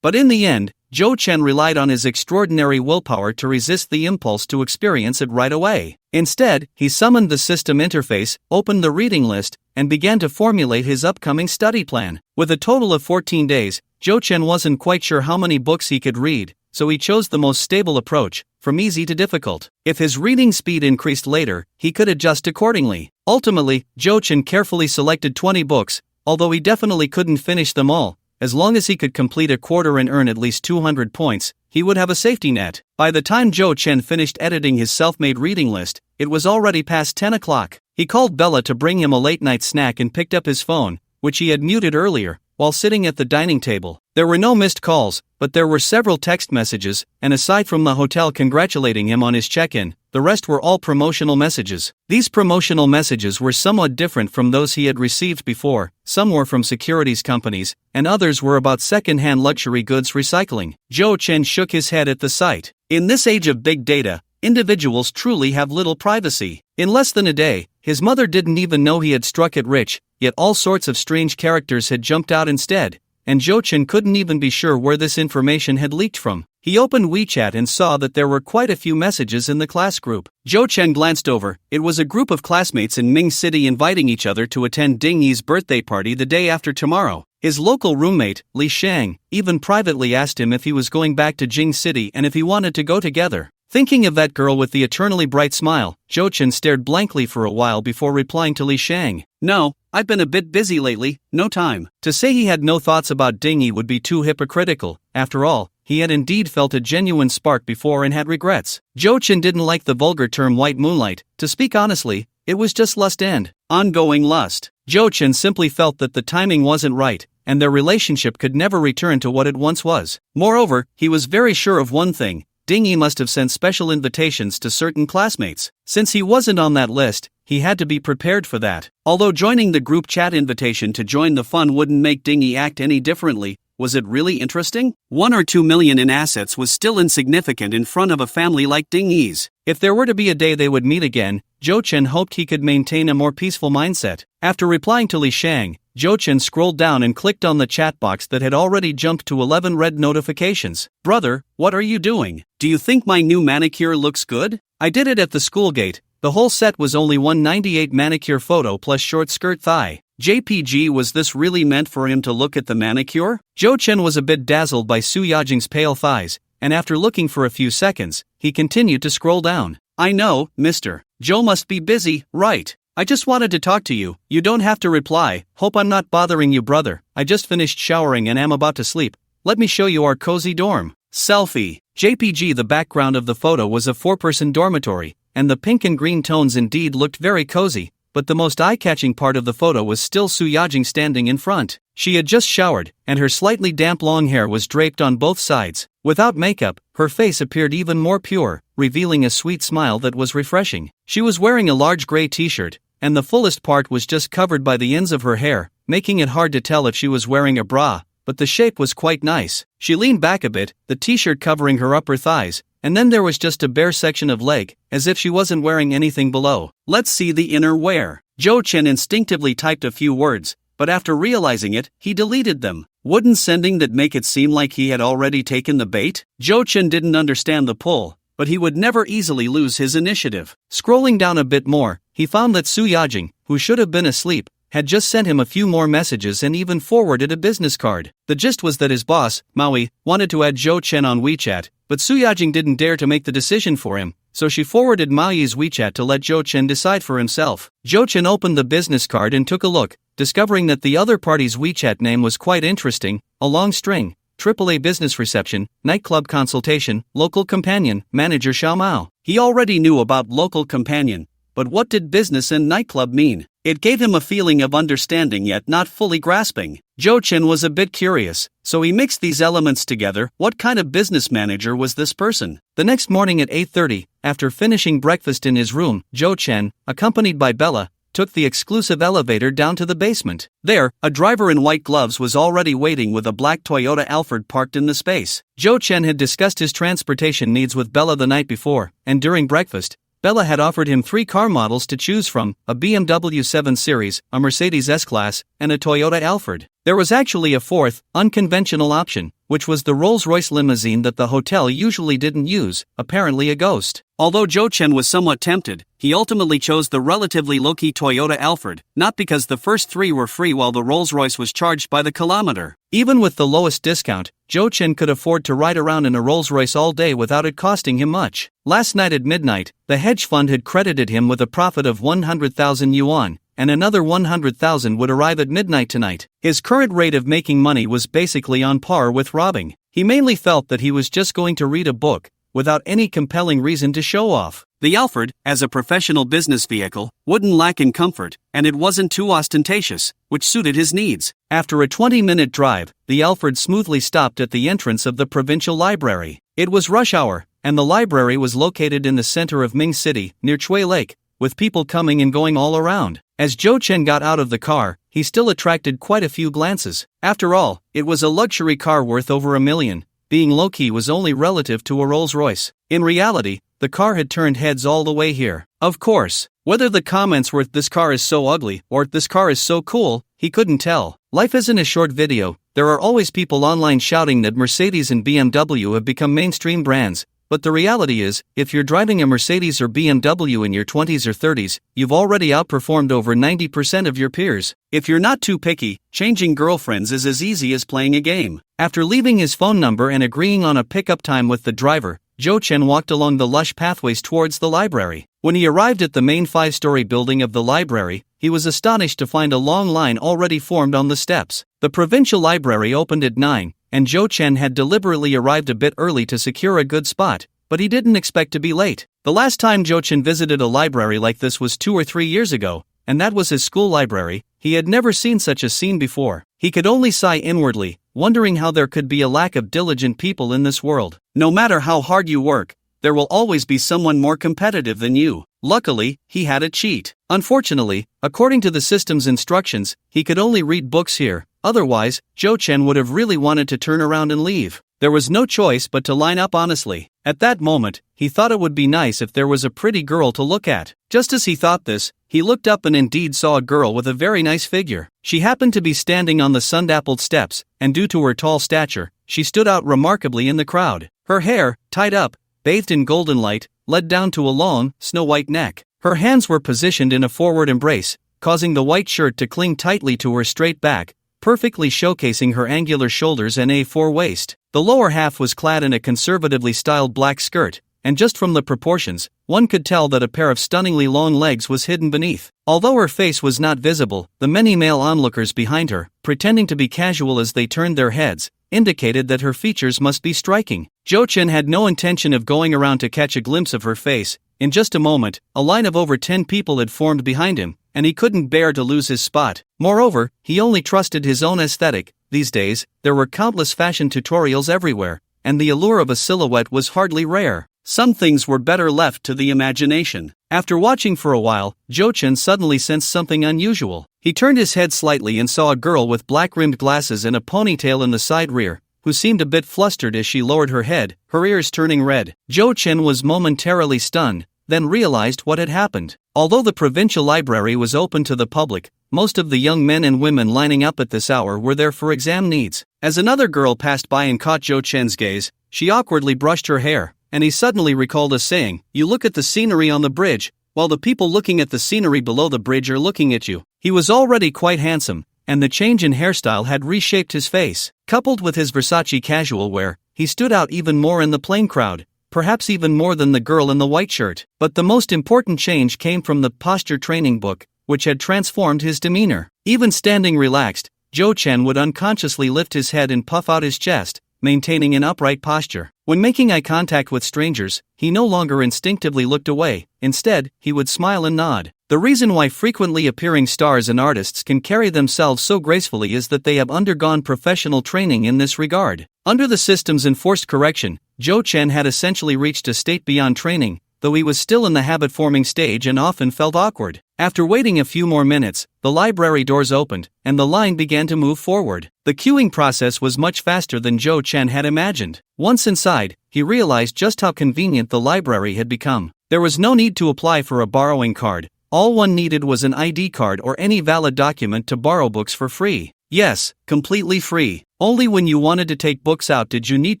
But in the end, Joe Chen relied on his extraordinary willpower to resist the impulse to experience it right away. Instead, he summoned the system interface, opened the reading list, and began to formulate his upcoming study plan. With a total of 14 days, Joe Chen wasn't quite sure how many books he could read, so he chose the most stable approach, from easy to difficult. If his reading speed increased later, he could adjust accordingly. Ultimately, Joe Chen carefully selected 20 books, although he definitely couldn't finish them all. As long as he could complete a quarter and earn at least 200 points, he would have a safety net. By the time Joe Chen finished editing his self-made reading list, it was already past 10 o'clock. He called Bella to bring him a late-night snack and picked up his phone, which he had muted earlier, while sitting at the dining table. There were no missed calls, but there were several text messages, and aside from the hotel congratulating him on his check-in, the rest were all promotional messages. These promotional messages were somewhat different from those he had received before. Some were from securities companies, and others were about second-hand luxury goods recycling. Joe Chen shook his head at the sight. In this age of big data, individuals truly have little privacy. In less than a day, his mother didn't even know he had struck it rich, yet all sorts of strange characters had jumped out instead, and Joe Chen couldn't even be sure where this information had leaked from. He opened WeChat and saw that there were quite a few messages in the class group. Joe Chen glanced over. It was a group of classmates in Ming City inviting each other to attend Ding Yi's birthday party the day after tomorrow. His local roommate, Li Shang, even privately asked him if he was going back to Jing City and if he wanted to go together. Thinking of that girl with the eternally bright smile, Jo-chan stared blankly for a while before replying to Li Shang. No, I've been a bit busy lately, no time. To say he had no thoughts about Dingy would be too hypocritical. After all, he had indeed felt a genuine spark before and had regrets. Jo-chan didn't like the vulgar term white moonlight. To speak honestly, it was just lust and ongoing lust. Jo-chan simply felt that the timing wasn't right, and their relationship could never return to what it once was. Moreover, he was very sure of one thing. Dingy must have sent special invitations to certain classmates. Since he wasn't on that list, he had to be prepared for that. Although joining the group chat invitation to join the fun wouldn't make Dingy act any differently, was it really interesting? 1 or 2 million in assets was still insignificant in front of a family like Dingy's. If there were to be a day they would meet again, Jo-chan hoped he could maintain a more peaceful mindset. After replying to Li Shang, Jo-chan scrolled down and clicked on the chat box that had already jumped to 11 red notifications. Brother, what are you doing? Do you think my new manicure looks good? I did it at the school gate. The whole set was only 198 manicure photo plus short skirt thigh. JPG, was this really meant for him to look at the manicure? Jo-chan was a bit dazzled by Su Yajing's pale thighs, and after looking for a few seconds, he continued to scroll down. I know, mister. Joe must be busy, right? I just wanted to talk to you. You don't have to reply. Hope I'm not bothering you, brother. I just finished showering and am about to sleep. Let me show you our cozy dorm. Selfie. JPG, the background of the photo was a 4-person dormitory, and the pink and green tones indeed looked very cozy, but the most eye-catching part of the photo was still Su Yajing standing in front. She had just showered, and her slightly damp long hair was draped on both sides. Without makeup, her face appeared even more pure, revealing a sweet smile that was refreshing. She was wearing a large gray t-shirt, and the fullest part was just covered by the ends of her hair, making it hard to tell if she was wearing a bra, but the shape was quite nice. She leaned back a bit, the t-shirt covering her upper thighs, and then there was just a bare section of leg, as if she wasn't wearing anything below. Let's see the inner wear. Jo-chan instinctively typed a few words, but after realizing it, he deleted them. Wouldn't sending that make it seem like he had already taken the bait? Jo-chan didn't understand the pull, but he would never easily lose his initiative. Scrolling down a bit more, he found that Su Yajing, who should have been asleep, had just sent him a few more messages and even forwarded a business card. The gist was that his boss, Maui, wanted to add Jo-chan on WeChat, but Su Yajing didn't dare to make the decision for him, so she forwarded Maui's WeChat to let Jo-chan decide for himself. Jo-chan opened the business card and took a look, discovering that the other party's WeChat name was quite interesting, a long string: AAA business reception, nightclub consultation, local companion, manager Xiao Mao. He already knew about local companion, but what did business and nightclub mean? It gave him a feeling of understanding yet not fully grasping. Jo-chan was a bit curious, so he mixed these elements together. What kind of business manager was this person? The next morning at 8:30, after finishing breakfast in his room, Jo-chan, accompanied by Bella, took the exclusive elevator down to the basement. There, a driver in white gloves was already waiting with a black Toyota Alphard parked in the space. Jo-chan had discussed his transportation needs with Bella the night before, and during breakfast, Bella had offered him 3 car models to choose from: a BMW 7 Series, a Mercedes S-Class, and a Toyota Alphard. There was actually a fourth, unconventional option, which was the Rolls-Royce limousine that the hotel usually didn't use, apparently a ghost. Although Jo-chan was somewhat tempted, he ultimately chose the relatively low-key Toyota Alphard, not because the first 3 were free while the Rolls-Royce was charged by the kilometer. Even with the lowest discount, Jo-chan could afford to ride around in a Rolls-Royce all day without it costing him much. Last night at midnight, the hedge fund had credited him with a profit of 100,000 yuan, and another 100,000 would arrive at midnight tonight. His current rate of making money was basically on par with robbing. He mainly felt that he was just going to read a book, without any compelling reason to show off. The Alphard, as a professional business vehicle, wouldn't lack in comfort, and it wasn't too ostentatious, which suited his needs. After a 20-minute drive, the Alphard smoothly stopped at the entrance of the provincial library. It was rush hour, and the library was located in the center of Ming City, near Chui Lake, with people coming and going all around. As Jo-chan got out of the car, he still attracted quite a few glances. After all, it was a luxury car worth over $1 million. Being low-key was only relative to a Rolls-Royce. In reality, the car had turned heads all the way here. Of course, whether the comments were "this car is so ugly" or "this car is so cool," he couldn't tell. Life isn't a short video. There are always people online shouting that Mercedes and BMW have become mainstream brands. But the reality is, if you're driving a Mercedes or BMW in your 20s or 30s, you've already outperformed over 90% of your peers. If you're not too picky, changing girlfriends is as easy as playing a game. After leaving his phone number and agreeing on a pickup time with the driver, Zhou Chen walked along the lush pathways towards the library. When he arrived at the main 5-story building of the library, he was astonished to find a long line already formed on the steps. The provincial library opened at 9, and Zhou Chen had deliberately arrived a bit early to secure a good spot, but he didn't expect to be late. The last time Zhou Chen visited a library like this was 2 or 3 years ago, and that was his school library. He had never seen such a scene before. He could only sigh inwardly, wondering how there could be a lack of diligent people in this world. No matter how hard you work, there will always be someone more competitive than you. Luckily, he had a cheat. Unfortunately, according to the system's instructions, he could only read books here. Otherwise, Zhou Chen would have really wanted to turn around and leave. There was no choice but to line up honestly. At that moment, he thought it would be nice if there was a pretty girl to look at. Just as he thought this, he looked up and indeed saw a girl with a very nice figure. She happened to be standing on the sun-dappled steps, and due to her tall stature, she stood out remarkably in the crowd. Her hair, tied up, bathed in golden light, led down to a long, snow-white neck. Her hands were positioned in a forward embrace, causing the white shirt to cling tightly to her straight back, perfectly showcasing her angular shoulders and A4 waist. The lower half was clad in a conservatively styled black skirt, and just from the proportions, one could tell that a pair of stunningly long legs was hidden beneath. Although her face was not visible, the many male onlookers behind her, pretending to be casual as they turned their heads, indicated that her features must be striking. Zhou Chen had no intention of going around to catch a glimpse of her face. In just a moment, a line of over 10 people had formed behind him, and he couldn't bear to lose his spot. Moreover, he only trusted his own aesthetic. These days, there were countless fashion tutorials everywhere, and the allure of a silhouette was hardly rare. Some things were better left to the imagination. After watching for a while, Zhou Chen suddenly sensed something unusual. He turned his head slightly and saw a girl with black-rimmed glasses and a ponytail in the side rear, who seemed a bit flustered as she lowered her head, her ears turning red. Zhou Chen was momentarily stunned, then realized what had happened. Although the provincial library was open to the public, most of the young men and women lining up at this hour were there for exam needs. As another girl passed by and caught Zhou Chen's gaze, she awkwardly brushed her hair, and he suddenly recalled a saying, "You look at the scenery on the bridge, while the people looking at the scenery below the bridge are looking at you." He was already quite handsome, and the change in hairstyle had reshaped his face. Coupled with his Versace casual wear, he stood out even more in the plain crowd, perhaps even more than the girl in the white shirt. But the most important change came from the posture training book, which had transformed his demeanor. Even standing relaxed, Zhou Chen would unconsciously lift his head and puff out his chest, maintaining an upright posture. When making eye contact with strangers, he no longer instinctively looked away. Instead, he would smile and nod. The reason why frequently appearing stars and artists can carry themselves so gracefully is that they have undergone professional training in this regard. Under the system's enforced correction, Zhou Chen had essentially reached a state beyond training, though he was still in the habit-forming stage and often felt awkward. After waiting a few more minutes, the library doors opened, and the line began to move forward. The queuing process was much faster than Zhou Chen had imagined. Once inside, he realized just how convenient the library had become. There was no need to apply for a borrowing card. All one needed was an ID card or any valid document to borrow books for free. Yes, completely free. Only when you wanted to take books out did you need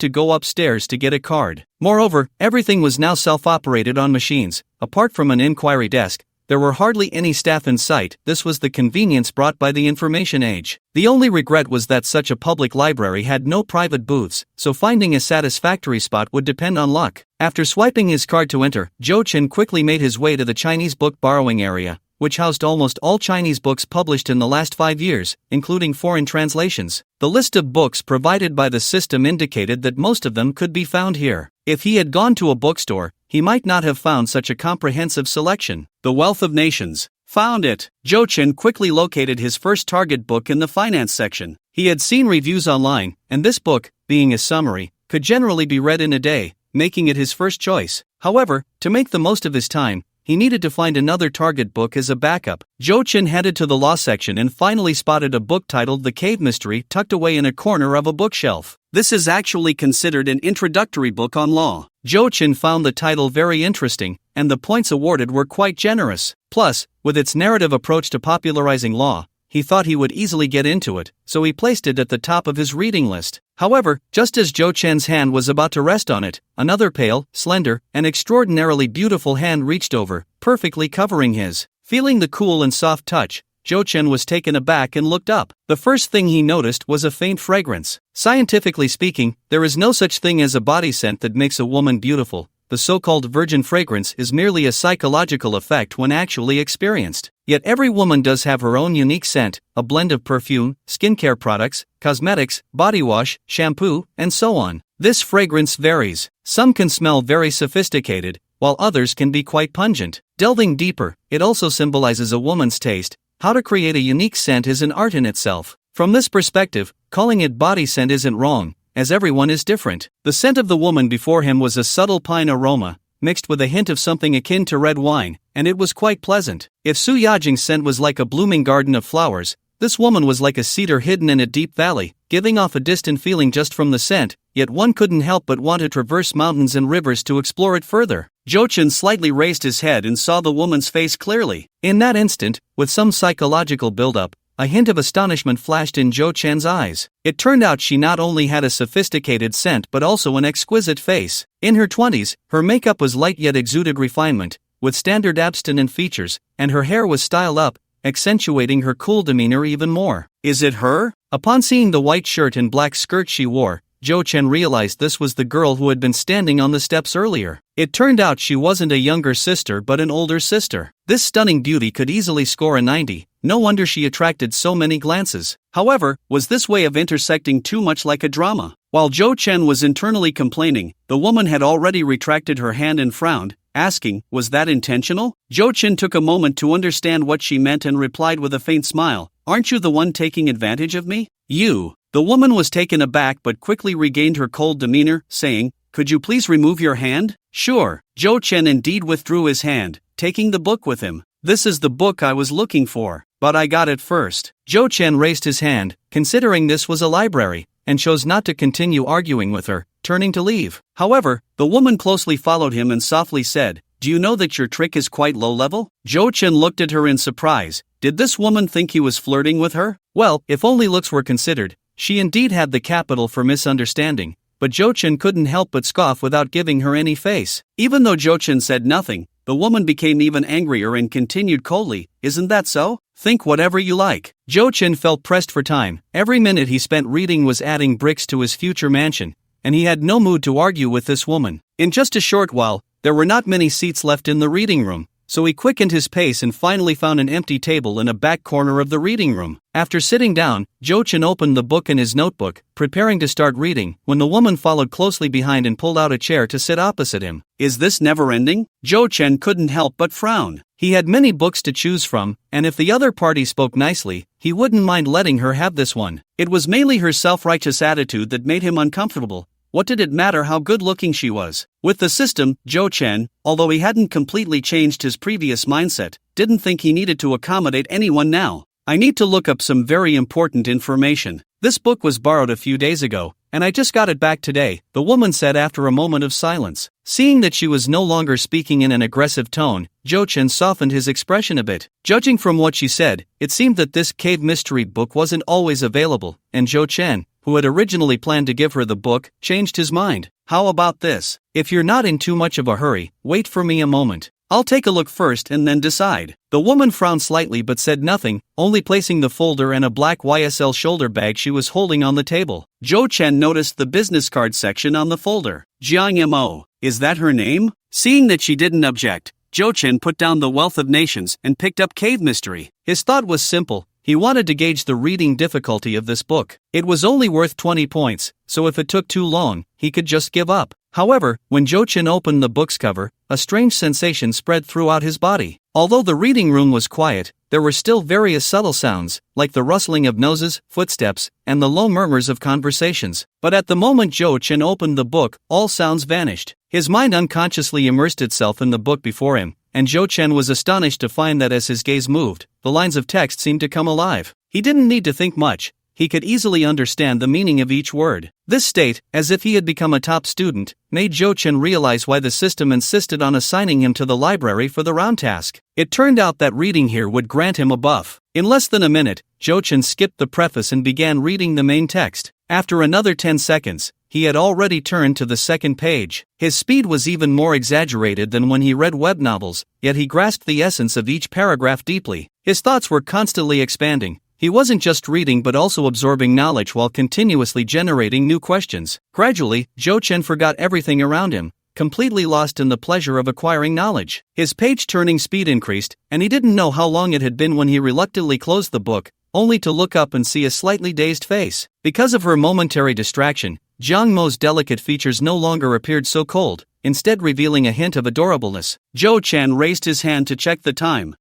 to go upstairs to get a card. Moreover, everything was now self-operated on machines. Apart from an inquiry desk, there were hardly any staff in sight. This was the convenience brought by the information age. The only regret was that such a public library had no private booths, so finding a satisfactory spot would depend on luck. After swiping his card to enter, Zhou Chen quickly made his way to the Chinese book borrowing area, which housed almost all Chinese books published in the last 5 years, including foreign translations. The list of books provided by the system indicated that most of them could be found here. If he had gone to a bookstore, he might not have found such a comprehensive selection. The Wealth of Nations. Found it. Zhou Chen quickly located his first target book in the finance section. He had seen reviews online, and this book, being a summary, could generally be read in a day, making it his first choice. However, to make the most of his time, he needed to find another target book as a backup. Zhou Chen headed to the law section and finally spotted a book titled The Cave Mystery tucked away in a corner of a bookshelf. This is actually considered an introductory book on law. Zhou Chen found the title very interesting, and the points awarded were quite generous. Plus, with its narrative approach to popularizing law, he thought he would easily get into it, so he placed it at the top of his reading list. However, just as Zhou Chen's hand was about to rest on it, another pale, slender, and extraordinarily beautiful hand reached over, perfectly covering his. Feeling the cool and soft touch, Zhou Chen was taken aback and looked up. The first thing he noticed was a faint fragrance. Scientifically speaking, there is no such thing as a body scent that makes a woman beautiful. The so-called virgin fragrance is merely a psychological effect when actually experienced. Yet every woman does have her own unique scent, a blend of perfume, skincare products, cosmetics, body wash, shampoo, and so on. This fragrance varies. Some can smell very sophisticated, while others can be quite pungent. Delving deeper, it also symbolizes a woman's taste. How to create a unique scent is an art in itself. From this perspective, calling it body scent isn't wrong, as everyone is different. The scent of the woman before him was a subtle pine aroma, mixed with a hint of something akin to red wine, and it was quite pleasant. If Su Yajing's scent was like a blooming garden of flowers, this woman was like a cedar hidden in a deep valley, giving off a distant feeling just from the scent, yet one couldn't help but want to traverse mountains and rivers to explore it further. Jochin slightly raised his head and saw the woman's face clearly. In that instant, with some psychological build-up, a hint of astonishment flashed in Zhou Chen's eyes. It turned out she not only had a sophisticated scent but also an exquisite face. In her 20s, her makeup was light yet exuded refinement, with standard abstinent features, and her hair was styled up, accentuating her cool demeanor even more. Is it her? Upon seeing the white shirt and black skirt she wore, Zhou Chen realized this was the girl who had been standing on the steps earlier. It turned out she wasn't a younger sister but an older sister. This stunning beauty could easily score a 90. No wonder she attracted so many glances. However, was this way of intersecting too much like a drama? While Zhou Chen was internally complaining, the woman had already retracted her hand and frowned, asking, was that intentional? Zhou Chen took a moment to understand what she meant and replied with a faint smile, aren't you the one taking advantage of me? You. The woman was taken aback but quickly regained her cold demeanor, saying, could you please remove your hand? Sure. Zhou Chen indeed withdrew his hand, taking the book with him. This is the book I was looking for, but I got it first. Zhou Chen raised his hand, considering this was a library, and chose not to continue arguing with her, turning to leave. However, the woman closely followed him and softly said, do you know that your trick is quite low level? Zhou Chen looked at her in surprise. Did this woman think he was flirting with her? Well, if only looks were considered, she indeed had the capital for misunderstanding, but Zhou Chen couldn't help but scoff without giving her any face. Even though Zhou Chen said nothing, the woman became even angrier and continued coldly, isn't that so? Think whatever you like. Zhou Chen felt pressed for time. Every minute he spent reading was adding bricks to his future mansion, and he had no mood to argue with this woman. In just a short while, there were not many seats left in the reading room, so he quickened his pace and finally found an empty table in a back corner of the reading room. After sitting down, Zhou Chen opened the book in his notebook, preparing to start reading, when the woman followed closely behind and pulled out a chair to sit opposite him. Is this never ending? Zhou Chen couldn't help but frown. He had many books to choose from, and if the other party spoke nicely, he wouldn't mind letting her have this one. It was mainly her self-righteous attitude that made him uncomfortable. What did it matter how good-looking she was? With the system, Zhou Chen, although he hadn't completely changed his previous mindset, didn't think he needed to accommodate anyone now. I need to look up some very important information. This book was borrowed a few days ago, and I just got it back today, the woman said after a moment of silence. Seeing that she was no longer speaking in an aggressive tone, Zhou Chen softened his expression a bit. Judging from what she said, it seemed that this cave mystery book wasn't always available, and Zhou Chen, who had originally planned to give her the book, changed his mind. How about this? If you're not in too much of a hurry, wait for me a moment. I'll take a look first and then decide. The woman frowned slightly but said nothing, only placing the folder and a black YSL shoulder bag she was holding on the table. Zhou Chen noticed the business card section on the folder. Jiang Mo. Is that her name? Seeing that she didn't object, Zhou Chen put down The Wealth of Nations and picked up Cave Mystery. His thought was simple. He wanted to gauge the reading difficulty of this book. It was only worth 20 points, so if it took too long, he could just give up. However, when Zhou Chen opened the book's cover, a strange sensation spread throughout his body. Although the reading room was quiet, there were still various subtle sounds, like the rustling of noses, footsteps, and the low murmurs of conversations. But at the moment Zhou Chen opened the book, all sounds vanished. His mind unconsciously immersed itself in the book before him, and Zhou Chen was astonished to find that as his gaze moved, the lines of text seemed to come alive. He didn't need to think much. He could easily understand the meaning of each word. This state, as if he had become a top student, made Zhou Chen realize why the system insisted on assigning him to the library for the round task. It turned out that reading here would grant him a buff. In less than a minute, Zhou Chen skipped the preface and began reading the main text. After another 10 seconds, he had already turned to the second page. His speed was even more exaggerated than when he read web novels, yet he grasped the essence of each paragraph deeply. His thoughts were constantly expanding. He wasn't just reading but also absorbing knowledge while continuously generating new questions. Gradually, Zhou Chen forgot everything around him, completely lost in the pleasure of acquiring knowledge. His page-turning speed increased, and he didn't know how long it had been when he reluctantly closed the book, only to look up and see a slightly dazed face. Because of her momentary distraction, Jiang Mo's delicate features no longer appeared so cold, instead revealing a hint of adorableness. Zhou Chen raised his hand to check the time.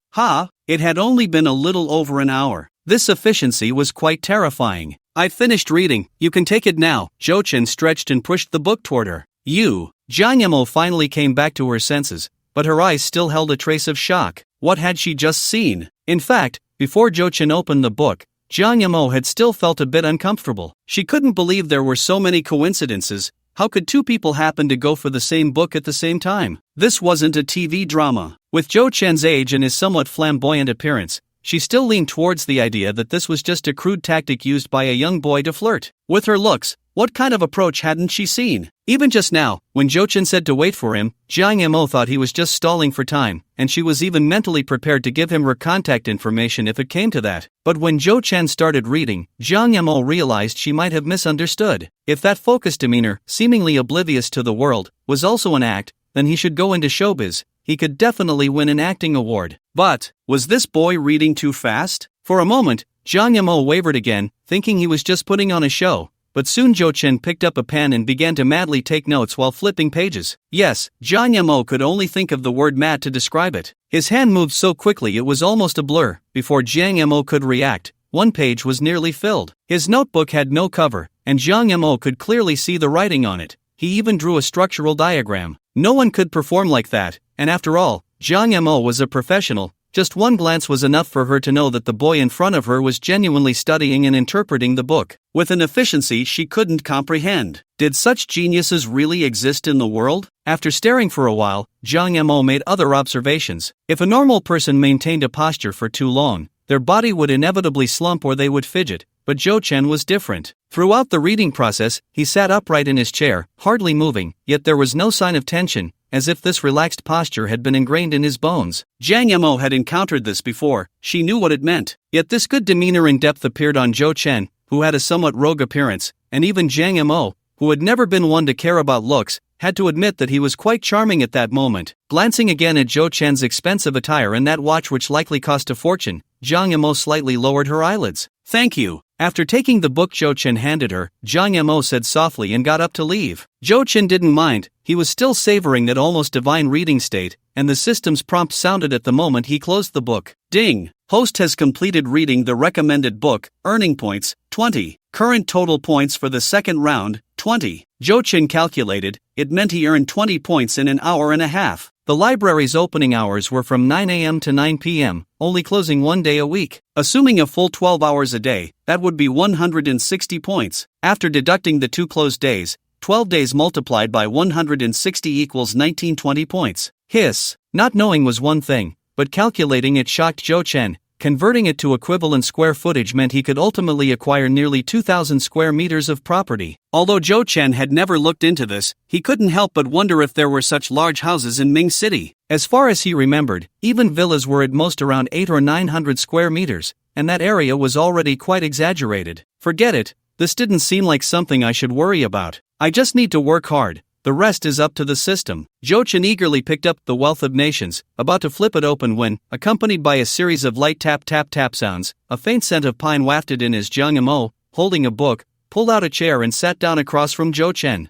It had only been a little over an hour. This efficiency was quite terrifying. "I've finished reading, you can take it now." Zhou Chen stretched and pushed the book toward her. Jiang Mo finally came back to her senses, but her eyes still held a trace of shock. What had she just seen? In fact, before Zhou Chen opened the book, Jiang Mo had still felt a bit uncomfortable. She couldn't believe there were so many coincidences. How could two people happen to go for the same book at the same time? This wasn't a TV drama. With Zhou Chen's age and his somewhat flamboyant appearance, she still leaned towards the idea that this was just a crude tactic used by a young boy to flirt. With her looks, what kind of approach hadn't she seen? Even just now, when Zhou Chen said to wait for him, Jiang Mo thought he was just stalling for time, and she was even mentally prepared to give him her contact information if it came to that. But when Zhou Chen started reading, Jiang Mo realized she might have misunderstood. If that focused demeanor, seemingly oblivious to the world, was also an act, then he should go into showbiz. He could definitely win an acting award. But, was this boy reading too fast? For a moment, Jiang Mo wavered again, thinking he was just putting on a show. But soon Zhou Chen picked up a pen and began to madly take notes while flipping pages. Yes, Jiang Mo could only think of the word mad to describe it. His hand moved so quickly it was almost a blur. Before Jiang Mo could react, one page was nearly filled. His notebook had no cover, and Jiang Mo could clearly see the writing on it. He even drew a structural diagram. No one could perform like that, and after all, Jiang Mo was a professional. Just one glance was enough for her to know that the boy in front of her was genuinely studying and interpreting the book, with an efficiency she couldn't comprehend. Did such geniuses really exist in the world? After staring for a while, Jiang Mo made other observations. If a normal person maintained a posture for too long, their body would inevitably slump or they would fidget, but Zhou Chen was different. Throughout the reading process, he sat upright in his chair, hardly moving, yet there was no sign of tension, as if this relaxed posture had been ingrained in his bones. Jiang Mo had encountered this before, she knew what it meant. Yet this good demeanor and depth appeared on Zhou Chen, who had a somewhat rogue appearance, and even Jiang Mo, who had never been one to care about looks, had to admit that he was quite charming at that moment. Glancing again at Zhou Chen's expensive attire and that watch which likely cost a fortune, Jiang Mo slightly lowered her eyelids. "Thank you." After taking the book Zhou Chen handed her, Jiang Mo said softly and got up to leave. Zhou Chen didn't mind, he was still savoring that almost divine reading state, and the system's prompt sounded at the moment he closed the book. Ding! Host has completed reading the recommended book, earning points, 20. Current total points for the second round, 20. Zhou Chen calculated, it meant he earned 20 points in an hour and a half. The library's opening hours were from 9 a.m. to 9 p.m., only closing one day a week. Assuming a full 12 hours a day, that would be 160 points. After deducting the 2 closed days, 12 days multiplied by 160 equals 1920 points. Hiss. Not knowing was one thing, but calculating it shocked Zhou Chen. Converting it to equivalent square footage meant he could ultimately acquire nearly 2,000 square meters of property. Although Zhou Chen had never looked into this, he couldn't help but wonder if there were such large houses in Ming City. As far as he remembered, even villas were at most around 800 or 900 square meters, and that area was already quite exaggerated. Forget it, this didn't seem like something I should worry about. I just need to work hard. The rest is up to the system. Zhou Chen eagerly picked up The Wealth of Nations, about to flip it open when, accompanied by a series of light tap-tap-tap sounds, a faint scent of pine wafted in as Jiang Mo, holding a book, pulled out a chair and sat down across from Zhou Chen.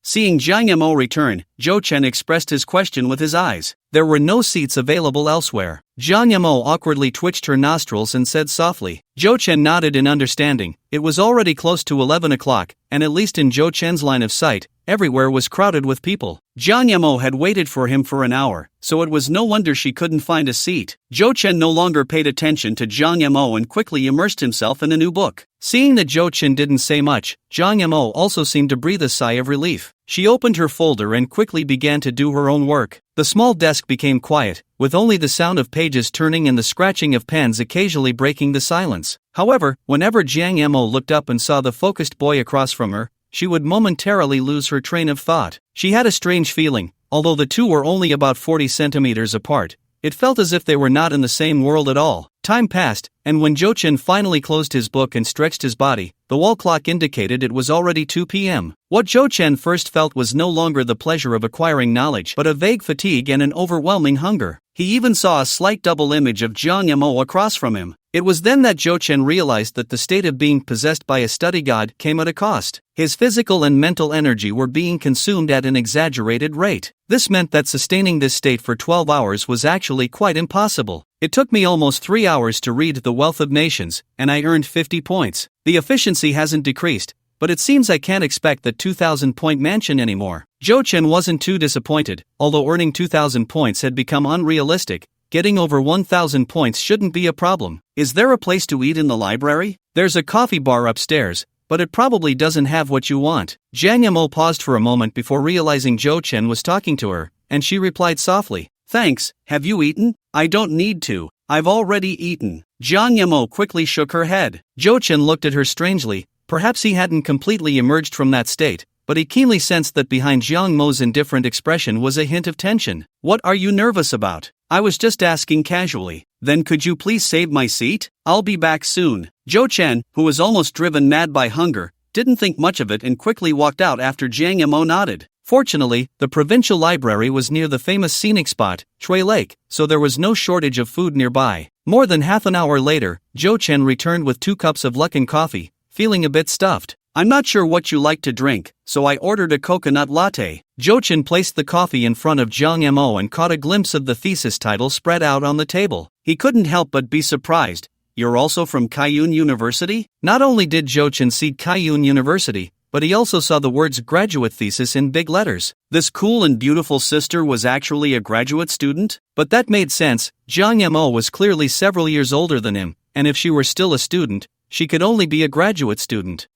Seeing Jiang Mo return, Zhou Chen expressed his question with his eyes. There were no seats available elsewhere. Jiang Mo awkwardly twitched her nostrils and said softly. Zhou Chen nodded in understanding. It was already close to 11 o'clock, and at least in Zhou Chen's line of sight, everywhere was crowded with people. Jiang Mo had waited for him for an hour, so it was no wonder she couldn't find a seat. Zhou Chen no longer paid attention to Jiang Mo and quickly immersed himself in a new book. Seeing that Zhou Chen didn't say much, Jiang Mo also seemed to breathe a sigh of relief. She opened her folder and quickly began to do her own work. The small desk became quiet, with only the sound of pages turning and the scratching of pens occasionally breaking the silence. However, whenever Jiang Mo looked up and saw the focused boy across from her, she would momentarily lose her train of thought. She had a strange feeling, although the two were only about 40 centimeters apart. It felt as if they were not in the same world at all. Time passed, and when Jo Chen finally closed his book and stretched his body, the wall clock indicated it was already 2 p.m. What Jo Chen first felt was no longer the pleasure of acquiring knowledge but a vague fatigue and an overwhelming hunger. He even saw a slight double image of Jiang Yamo across from him. It was then that Jo Chen realized that the state of being possessed by a study god came at a cost. His physical and mental energy were being consumed at an exaggerated rate. This meant that sustaining this state for 12 hours was actually quite impossible. It took me almost 3 hours to read The Wealth of Nations, and I earned 50 points. The efficiency hasn't decreased, but it seems I can't expect that 2,000-point mansion anymore. Jo Chen wasn't too disappointed. Although earning 2,000 points had become unrealistic, getting over 1,000 points shouldn't be a problem. Is there a place to eat in the library? There's a coffee bar upstairs, but it probably doesn't have what you want. Jiang Yamo paused for a moment before realizing Jo Chen was talking to her, and she replied softly, "Thanks, have you eaten?" "I don't need to. I've already eaten." Jiang Yamo quickly shook her head. Jo Chen looked at her strangely. Perhaps he hadn't completely emerged from that state, but he keenly sensed that behind Jiang Mo's indifferent expression was a hint of tension. "What are you nervous about?" "I was just asking casually." "Then could you please save my seat? I'll be back soon." Jo Chen, who was almost driven mad by hunger, didn't think much of it and quickly walked out after Jiang Yamo nodded. Fortunately, the provincial library was near the famous scenic spot, Shui Lake, so there was no shortage of food nearby. More than half an hour later, Jo Chen returned with 2 cups of Luckin coffee, feeling a bit stuffed. "I'm not sure what you like to drink, so I ordered a coconut latte." Jo Chen placed the coffee in front of Jiang Yamo and caught a glimpse of the thesis title spread out on the table. He couldn't help but be surprised. "You're also from Kaiyun University?" Not only did Jo Chen see Kaiyun University, but he also saw the words graduate thesis in big letters. This cool and beautiful sister was actually a graduate student? But that made sense. Jiang Yamo was clearly several years older than him, and if she were still a student, she could only be a graduate student.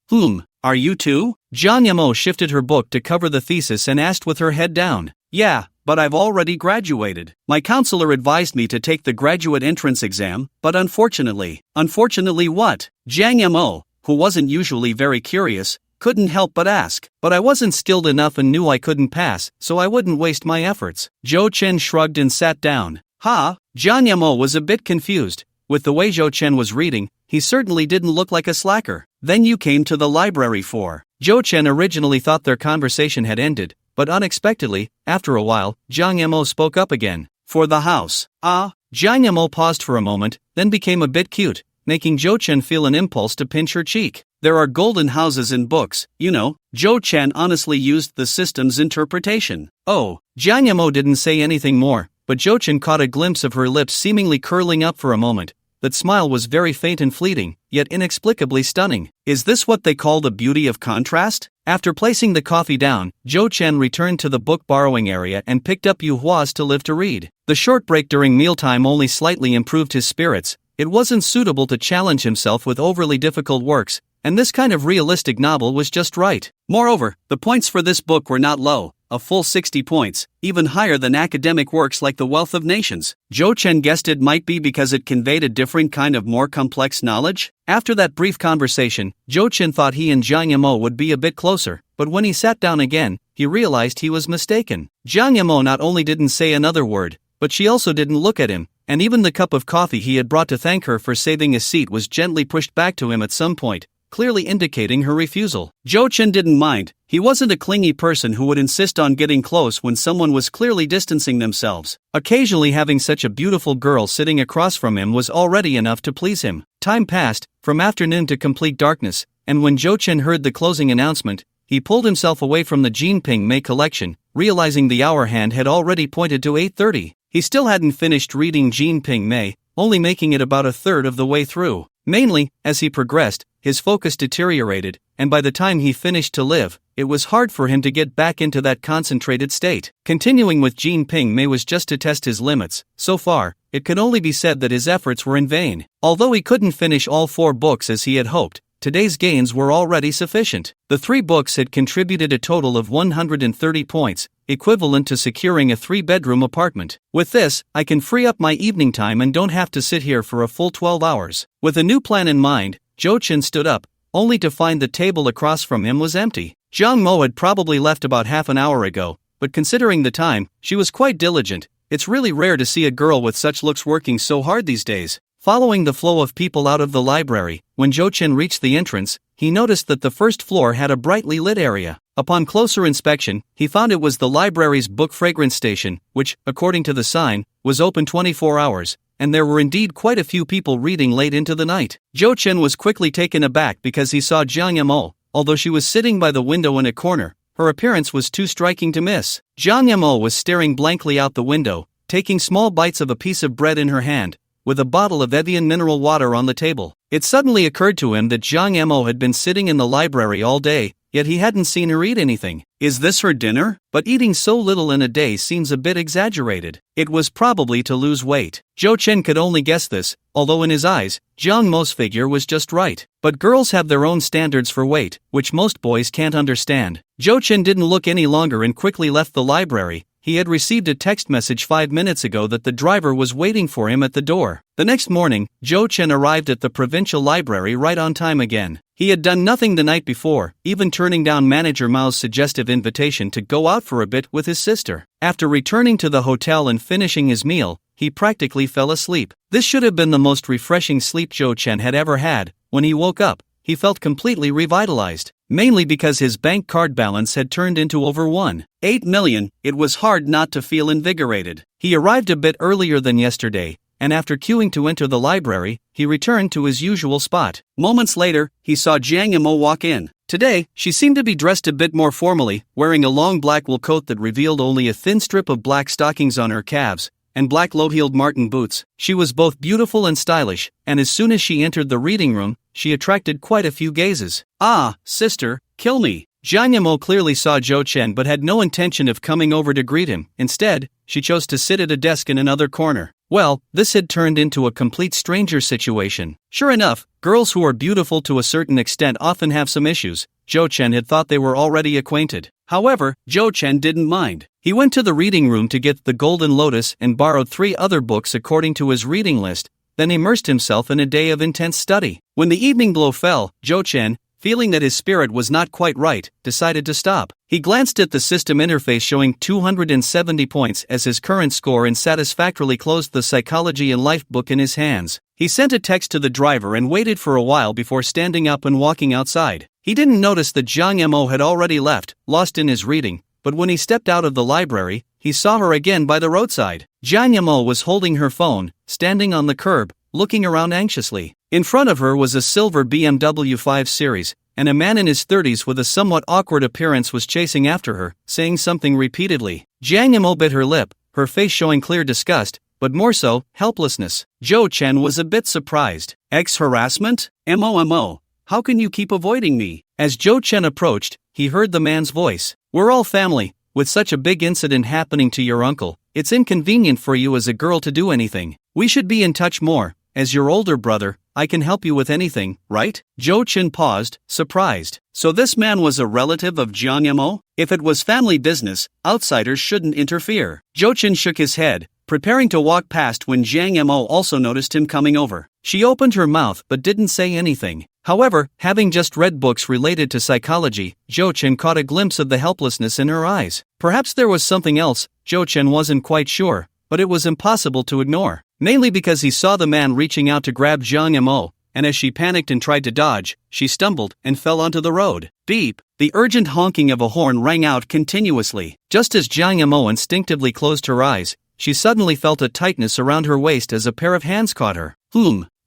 Are you too?" Jiang Yamo shifted her book to cover the thesis and asked with her head down. "Yeah, but I've already graduated. My counselor advised me to take the graduate entrance exam, but unfortunately..." "Unfortunately what?" Jiang Yamo, who wasn't usually very curious, couldn't help but ask. "But I wasn't skilled enough and knew I couldn't pass, so I wouldn't waste my efforts." Jo Chen shrugged and sat down. Jiang Yamo was a bit confused. With the way Jo Chen was reading, he certainly didn't look like a slacker. "Then you came to the library for..." Jo Chen originally thought their conversation had ended, but unexpectedly, after a while, Jiang Yamo spoke up again. "For the house." Jiang Yamo paused for a moment, then became a bit cute, making Jo Chen feel an impulse to pinch her cheek. "There are golden houses in books, you know." Jo Chen honestly used the system's interpretation. "Oh." Jiang Yamo didn't say anything more, but Jo Chen caught a glimpse of her lips seemingly curling up for a moment. That smile was very faint and fleeting, yet inexplicably stunning. Is this what they call the beauty of contrast? After placing the coffee down, Jo Chen returned to the book borrowing area and picked up Yu Hua's To Live to Read. The short break during mealtime only slightly improved his spirits. It wasn't suitable to challenge himself with overly difficult works, and this kind of realistic novel was just right. Moreover, the points for this book were not low, a full 60 points, even higher than academic works like The Wealth of Nations. Jo Chen guessed it might be because it conveyed a different kind of more complex knowledge. After that brief conversation, Jo Chen thought he and Jiang Yamo would be a bit closer, but when he sat down again, he realized he was mistaken. Jiang Yamo not only didn't say another word, but she also didn't look at him, and even the cup of coffee he had brought to thank her for saving his seat was gently pushed back to him at some point, clearly indicating her refusal. Jo Chen didn't mind. He wasn't a clingy person who would insist on getting close when someone was clearly distancing themselves. Occasionally having such a beautiful girl sitting across from him was already enough to please him. Time passed, from afternoon to complete darkness, and when Jo Chen heard the closing announcement, he pulled himself away from the Jinping May collection, realizing the hour hand had already pointed to 8:30. He still hadn't finished reading Jinping May, only making it about a third of the way through. Mainly, as he progressed, his focus deteriorated, and by the time he finished To Live, it was hard for him to get back into that concentrated state. Continuing with Jinping May was just to test his limits. So far, it could only be said that his efforts were in vain. Although he couldn't finish all 4 books as he had hoped, today's gains were already sufficient. The 3 books had contributed a total of 130 points, equivalent to securing a 3-bedroom apartment. With this, I can free up my evening time and don't have to sit here for a full 12 hours. With a new plan in mind, Jo Chen stood up, only to find the table across from him was empty. Jiang Mo had probably left about half an hour ago, but considering the time, she was quite diligent. It's really rare to see a girl with such looks working so hard these days. Following the flow of people out of the library, when Jo Chin reached the entrance, he noticed that the first floor had a brightly lit area. Upon closer inspection, he found it was the library's book fragrance station, which, according to the sign, was open 24 hours, and there were indeed quite a few people reading late into the night. Jo Chin was quickly taken aback because he saw Jiang Mo, although she was sitting by the window in a corner. Her appearance was too striking to miss. Jiang Mo was staring blankly out the window, taking small bites of a piece of bread in her hand, with a bottle of Evian mineral water on the table. It suddenly occurred to him that Jiang Mo had been sitting in the library all day, yet he hadn't seen her eat anything. Is this her dinner? But eating so little in a day seems a bit exaggerated. It was probably to lose weight. Jo Chin could only guess this, although in his eyes, Jiang Mo's figure was just right. But girls have their own standards for weight, which most boys can't understand. Jo Chin didn't look any longer and quickly left the library. He had received a text message 5 minutes ago that the driver was waiting for him at the door. The next morning, Jo Chin arrived at the provincial library right on time again. He had done nothing the night before, even turning down Manager Mao's suggestive invitation to go out for a bit with his sister. After returning to the hotel and finishing his meal, he practically fell asleep. This should have been the most refreshing sleep Jo Chin had ever had. When he woke up, he felt completely revitalized, mainly because his bank card balance had turned into over 1.8 million. It was hard not to feel invigorated. He arrived a bit earlier than yesterday, and after queuing to enter the library, he returned to his usual spot. Moments later, he saw Jiang Mo walk in. Today, she seemed to be dressed a bit more formally, wearing a long black wool coat that revealed only a thin strip of black stockings on her calves, and black low-heeled marten boots. She was both beautiful and stylish, and as soon as she entered the reading room, she attracted quite a few gazes. Ah, sister, kill me. Jiang Mo clearly saw Jo Chin but had no intention of coming over to greet him. Instead, she chose to sit at a desk in another corner. Well, this had turned into a complete stranger situation. Sure enough, girls who are beautiful to a certain extent often have some issues. Jo Chin had thought they were already acquainted. However, Jo Chin didn't mind. He went to the reading room to get The Golden Lotus and borrowed 3 other books according to his reading list, then immersed himself in a day of intense study. When the evening glow fell, Jo Chin, feeling that his spirit was not quite right, decided to stop. He glanced at the system interface showing 270 points as his current score and satisfactorily closed the Psychology and Life book in his hands. He sent a text to the driver and waited for a while before standing up and walking outside. He didn't notice that Jiang Mo had already left, lost in his reading, but when he stepped out of the library, he saw her again by the roadside. Jiang Mo was holding her phone, standing on the curb, looking around anxiously. In front of her was a silver BMW 5 Series, and a man in his 30s with a somewhat awkward appearance was chasing after her, saying something repeatedly. Jiang Mo bit her lip, her face showing clear disgust, but more so, helplessness. Jo Chin was a bit surprised. Ex-harassment? Mo, how can you keep avoiding me? As Jo Chin approached, he heard the man's voice. We're all family. With such a big incident happening to your uncle, it's inconvenient for you as a girl to do anything. We should be in touch more. As your older brother, I can help you with anything, right? Jo Chin paused, surprised. So this man was a relative of Jiang Mo? If it was family business, outsiders shouldn't interfere. Jo Chin shook his head, preparing to walk past when Jiang Mo also noticed him coming over. She opened her mouth but didn't say anything. However, having just read books related to psychology, Jo Chin caught a glimpse of the helplessness in her eyes. Perhaps there was something else, Jo Chin wasn't quite sure, but it was impossible to ignore. Mainly because he saw the man reaching out to grab Jiang Mo, and as she panicked and tried to dodge, she stumbled and fell onto the road. Beep! The urgent honking of a horn rang out continuously. Just as Jiang Mo instinctively closed her eyes, she suddenly felt a tightness around her waist as a pair of hands caught her.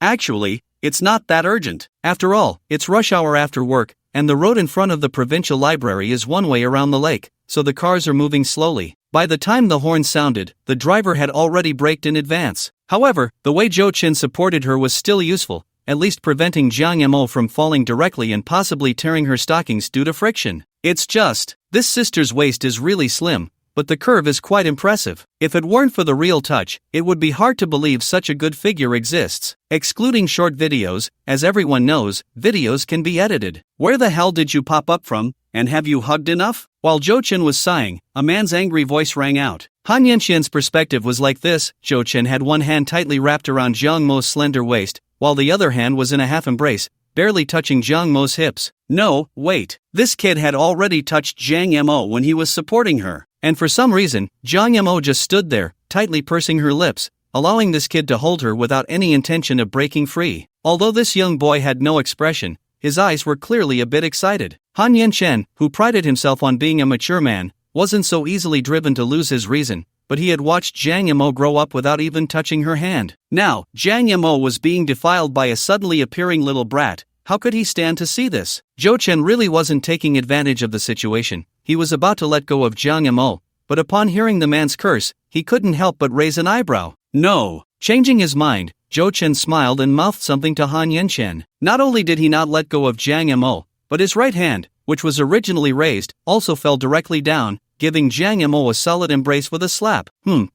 Actually, it's not that urgent. After all, it's rush hour after work, and the road in front of the provincial library is one way around the lake, so the cars are moving slowly. By the time the horn sounded, the driver had already braked in advance. However, the way Jo Chin supported her was still useful, at least preventing Jiang Mo from falling directly and possibly tearing her stockings due to friction. It's just, this sister's waist is really slim, but the curve is quite impressive. If it weren't for the real touch, it would be hard to believe such a good figure exists. Excluding short videos, as everyone knows, videos can be edited. Where the hell did you pop up from, and have you hugged enough? While Jo Chin was sighing, a man's angry voice rang out. Han Yanxian's perspective was like this. Jo Chin had one hand tightly wrapped around Jiang Mo's slender waist, while the other hand was in a half embrace, barely touching Jiang Mo's hips. No, wait. This kid had already touched Jiang Mo when he was supporting her. And for some reason, Jiang Mo just stood there, tightly pursing her lips, allowing this kid to hold her without any intention of breaking free. Although this young boy had no expression, his eyes were clearly a bit excited. Han Yenchen, who prided himself on being a mature man, wasn't so easily driven to lose his reason, but he had watched Zhang Yimou grow up without even touching her hand. Now, Zhang Yimou was being defiled by a suddenly appearing little brat. How could he stand to see this? Zhou Chen really wasn't taking advantage of the situation. He was about to let go of Zhang Yimou, but upon hearing the man's curse, he couldn't help but raise an eyebrow. No! Changing his mind, Zhou Chen smiled and mouthed something to Han Yenchen. Not only did he not let go of Zhang Yimou, but his right hand, which was originally raised, also fell directly down, giving Zhang Yimou a solid embrace with a slap.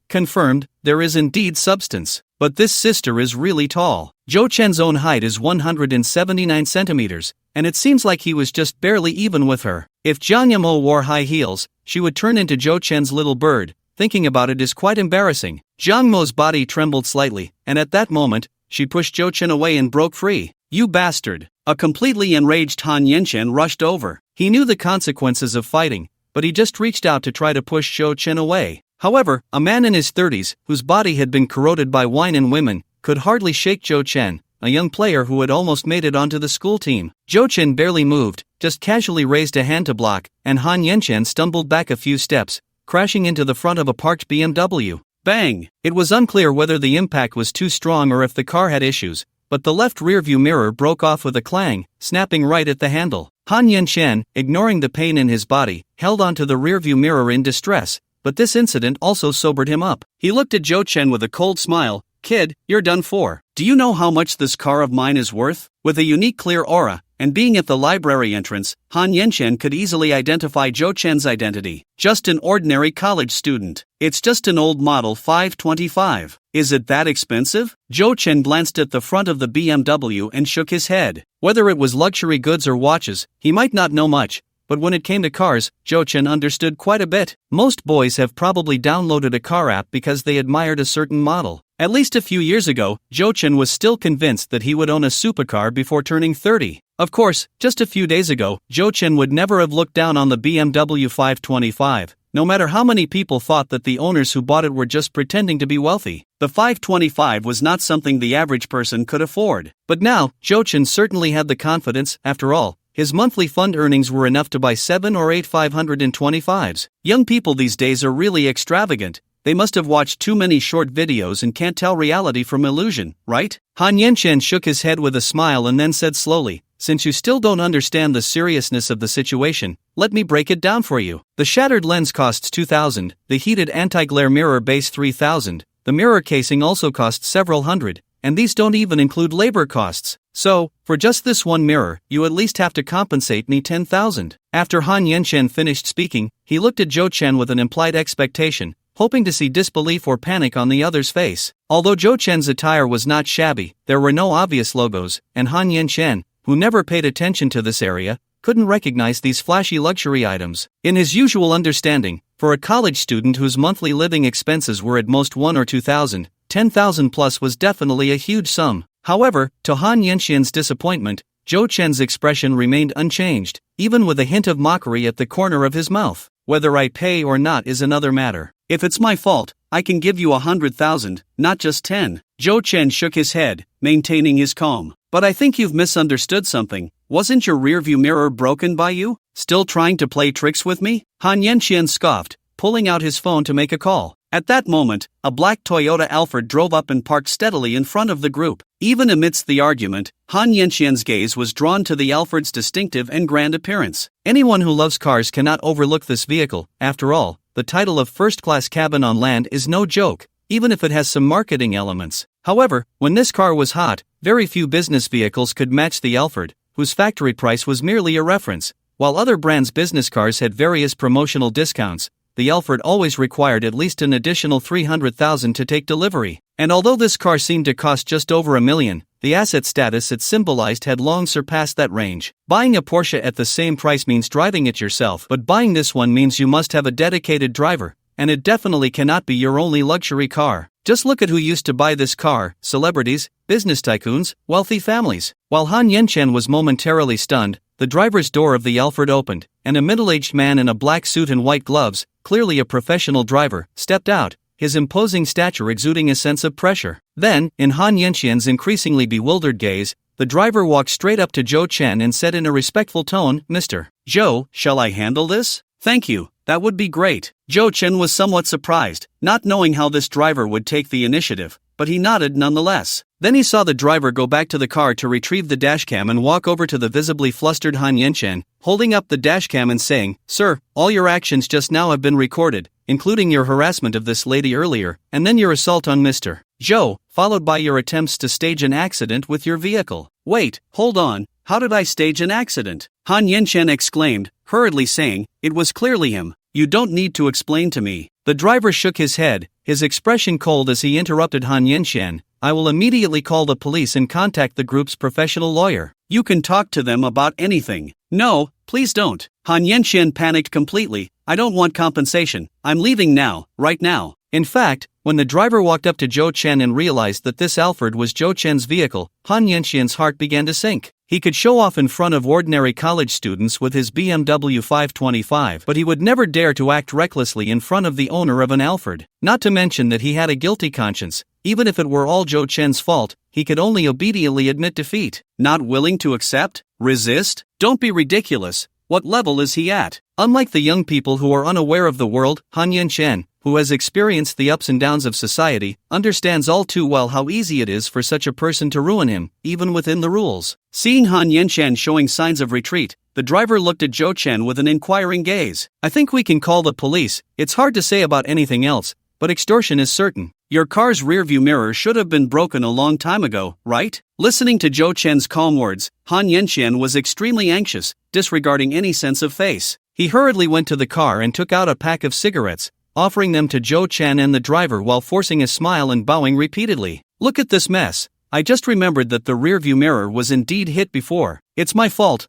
Confirmed, there is indeed substance. But this sister is really tall. Zhou Chen's own height is 179 centimeters, and it seems like he was just barely even with her. If Zhang Yimou wore high heels, she would turn into Zhou Chen's little bird. Thinking about it is quite embarrassing. Zhang Mo's body trembled slightly, and at that moment, she pushed Zhou Chen away and broke free. You bastard! A completely enraged Han Yenchen rushed over. He knew the consequences of fighting, but he just reached out to try to push Zhou Chen away. However, a man in his 30s, whose body had been corroded by wine and women, could hardly shake Zhou Chen, a young player who had almost made it onto the school team. Zhou Chen barely moved, just casually raised a hand to block, and Han Yenchen stumbled back a few steps, crashing into the front of a parked BMW. Bang! It was unclear whether the impact was too strong or if the car had issues, but the left rearview mirror broke off with a clang, snapping right at the handle. Han Yenchen, ignoring the pain in his body, held onto the rearview mirror in distress, but this incident also sobered him up. He looked at Zhou Chen with a cold smile. Kid, you're done for. Do you know how much this car of mine is worth? With a unique clear aura, and being at the library entrance, Han Yenchen could easily identify Zhou Chen's identity. Just an ordinary college student. It's just an old model 525. Is it that expensive? Zhou Chen glanced at the front of the BMW and shook his head. Whether it was luxury goods or watches, he might not know much, but when it came to cars, Zhou Chen understood quite a bit. Most boys have probably downloaded a car app because they admired a certain model. At least a few years ago, Zhou Chen was still convinced that he would own a supercar before turning 30. Of course, just a few days ago, Zhou Chen would never have looked down on the BMW 525, no matter how many people thought that the owners who bought it were just pretending to be wealthy. The 525 was not something the average person could afford. But now, Zhou Chen certainly had the confidence. After all, his monthly fund earnings were enough to buy 7 or 8 525s. Young people these days are really extravagant. They must have watched too many short videos and can't tell reality from illusion, right? Han Yenchen shook his head with a smile and then said slowly, since you still don't understand the seriousness of the situation, let me break it down for you. The shattered lens costs 2,000, the heated anti-glare mirror base 3,000, the mirror casing also costs several hundred, and these don't even include labor costs. So, for just this one mirror, you at least have to compensate me 10,000. After Han Yenchen finished speaking, he looked at Zhou Chen with an implied expectation, hoping to see disbelief or panic on the other's face. Although Zhou Chen's attire was not shabby, there were no obvious logos, and Han Yenchen, who never paid attention to this area, couldn't recognize these flashy luxury items. In his usual understanding, for a college student whose monthly living expenses were at most 1 or 2,000, 10,000 plus was definitely a huge sum. However, to Han Yenxian's disappointment, Zhou Chen's expression remained unchanged, even with a hint of mockery at the corner of his mouth. Whether I pay or not is another matter. If it's my fault, I can give you 100,000, not just 10. Zhou Chen shook his head, maintaining his calm. But I think you've misunderstood something. Wasn't your rearview mirror broken by you? Still trying to play tricks with me? Han Yenxian scoffed, pulling out his phone to make a call. At that moment, a black Toyota Alphard drove up and parked steadily in front of the group. Even amidst the argument, Han Yenxian's gaze was drawn to the Alphard's distinctive and grand appearance. Anyone who loves cars cannot overlook this vehicle. After all, the title of first-class cabin on land is no joke, even if it has some marketing elements. However, when this car was hot, very few business vehicles could match the Alphard, whose factory price was merely a reference. While other brands' business cars had various promotional discounts, the Alphard always required at least an additional 300,000 to take delivery. And although this car seemed to cost just over $1 million, the asset status it symbolized had long surpassed that range. Buying a Porsche at the same price means driving it yourself, but buying this one means you must have a dedicated driver, and it definitely cannot be your only luxury car. Just look at who used to buy this car: celebrities, business tycoons, wealthy families. While Han Yenchen was momentarily stunned, the driver's door of the Alphard opened, and a middle-aged man in a black suit and white gloves, clearly a professional driver, stepped out. his imposing stature exuding a sense of pressure. Then, in Han Yanxian's increasingly bewildered gaze, the driver walked straight up to Zhou Chen and said in a respectful tone, "Mr. Zhou, shall I handle this?" "Thank you, that would be great." Zhou Chen was somewhat surprised, not knowing how this driver would take the initiative, but he nodded nonetheless. Then he saw the driver go back to the car to retrieve the dashcam and walk over to the visibly flustered Han Yanxian, holding up the dashcam and saying, "Sir, all your actions just now have been recorded, including your harassment of this lady earlier, and then your assault on Mr. Zhou, followed by your attempts to stage an accident with your vehicle." "Wait, hold on, how did I stage an accident?" Han Yanxian exclaimed, hurriedly saying, "It was clearly him. You don't need to explain to me." The driver shook his head, his expression cold as he interrupted Han Yanxian. "I will immediately call the police and contact the group's professional lawyer. You can talk to them about anything." "No, please don't." Han Yanxian panicked completely. "I don't want compensation. I'm leaving now, right now." In fact, when the driver walked up to Zhou Chen and realized that this Alfred was Zhou Chen's vehicle, Han Yanxian's heart began to sink. He could show off in front of ordinary college students with his BMW 525, but he would never dare to act recklessly in front of the owner of an Alfred. Not to mention that he had a guilty conscience. Even if it were all Zhou Chen's fault, he could only obediently admit defeat. Not willing to accept? Resist? Don't be ridiculous. What level is he at? Unlike the young people who are unaware of the world, Han Yanxian, who has experienced the ups and downs of society, understands all too well how easy it is for such a person to ruin him, even within the rules. Seeing Han Yanxian showing signs of retreat, the driver looked at Zhou Chen with an inquiring gaze. "I think we can call the police. It's hard to say about anything else, but extortion is certain. Your car's rearview mirror should have been broken a long time ago, right?" Listening to Zhou Chen's calm words, Han Yanxian was extremely anxious, disregarding any sense of face. He hurriedly went to the car and took out a pack of cigarettes, offering them to Zhou Chen and the driver while forcing a smile and bowing repeatedly. "Look at this mess. I just remembered that the rearview mirror was indeed hit before. It's my fault,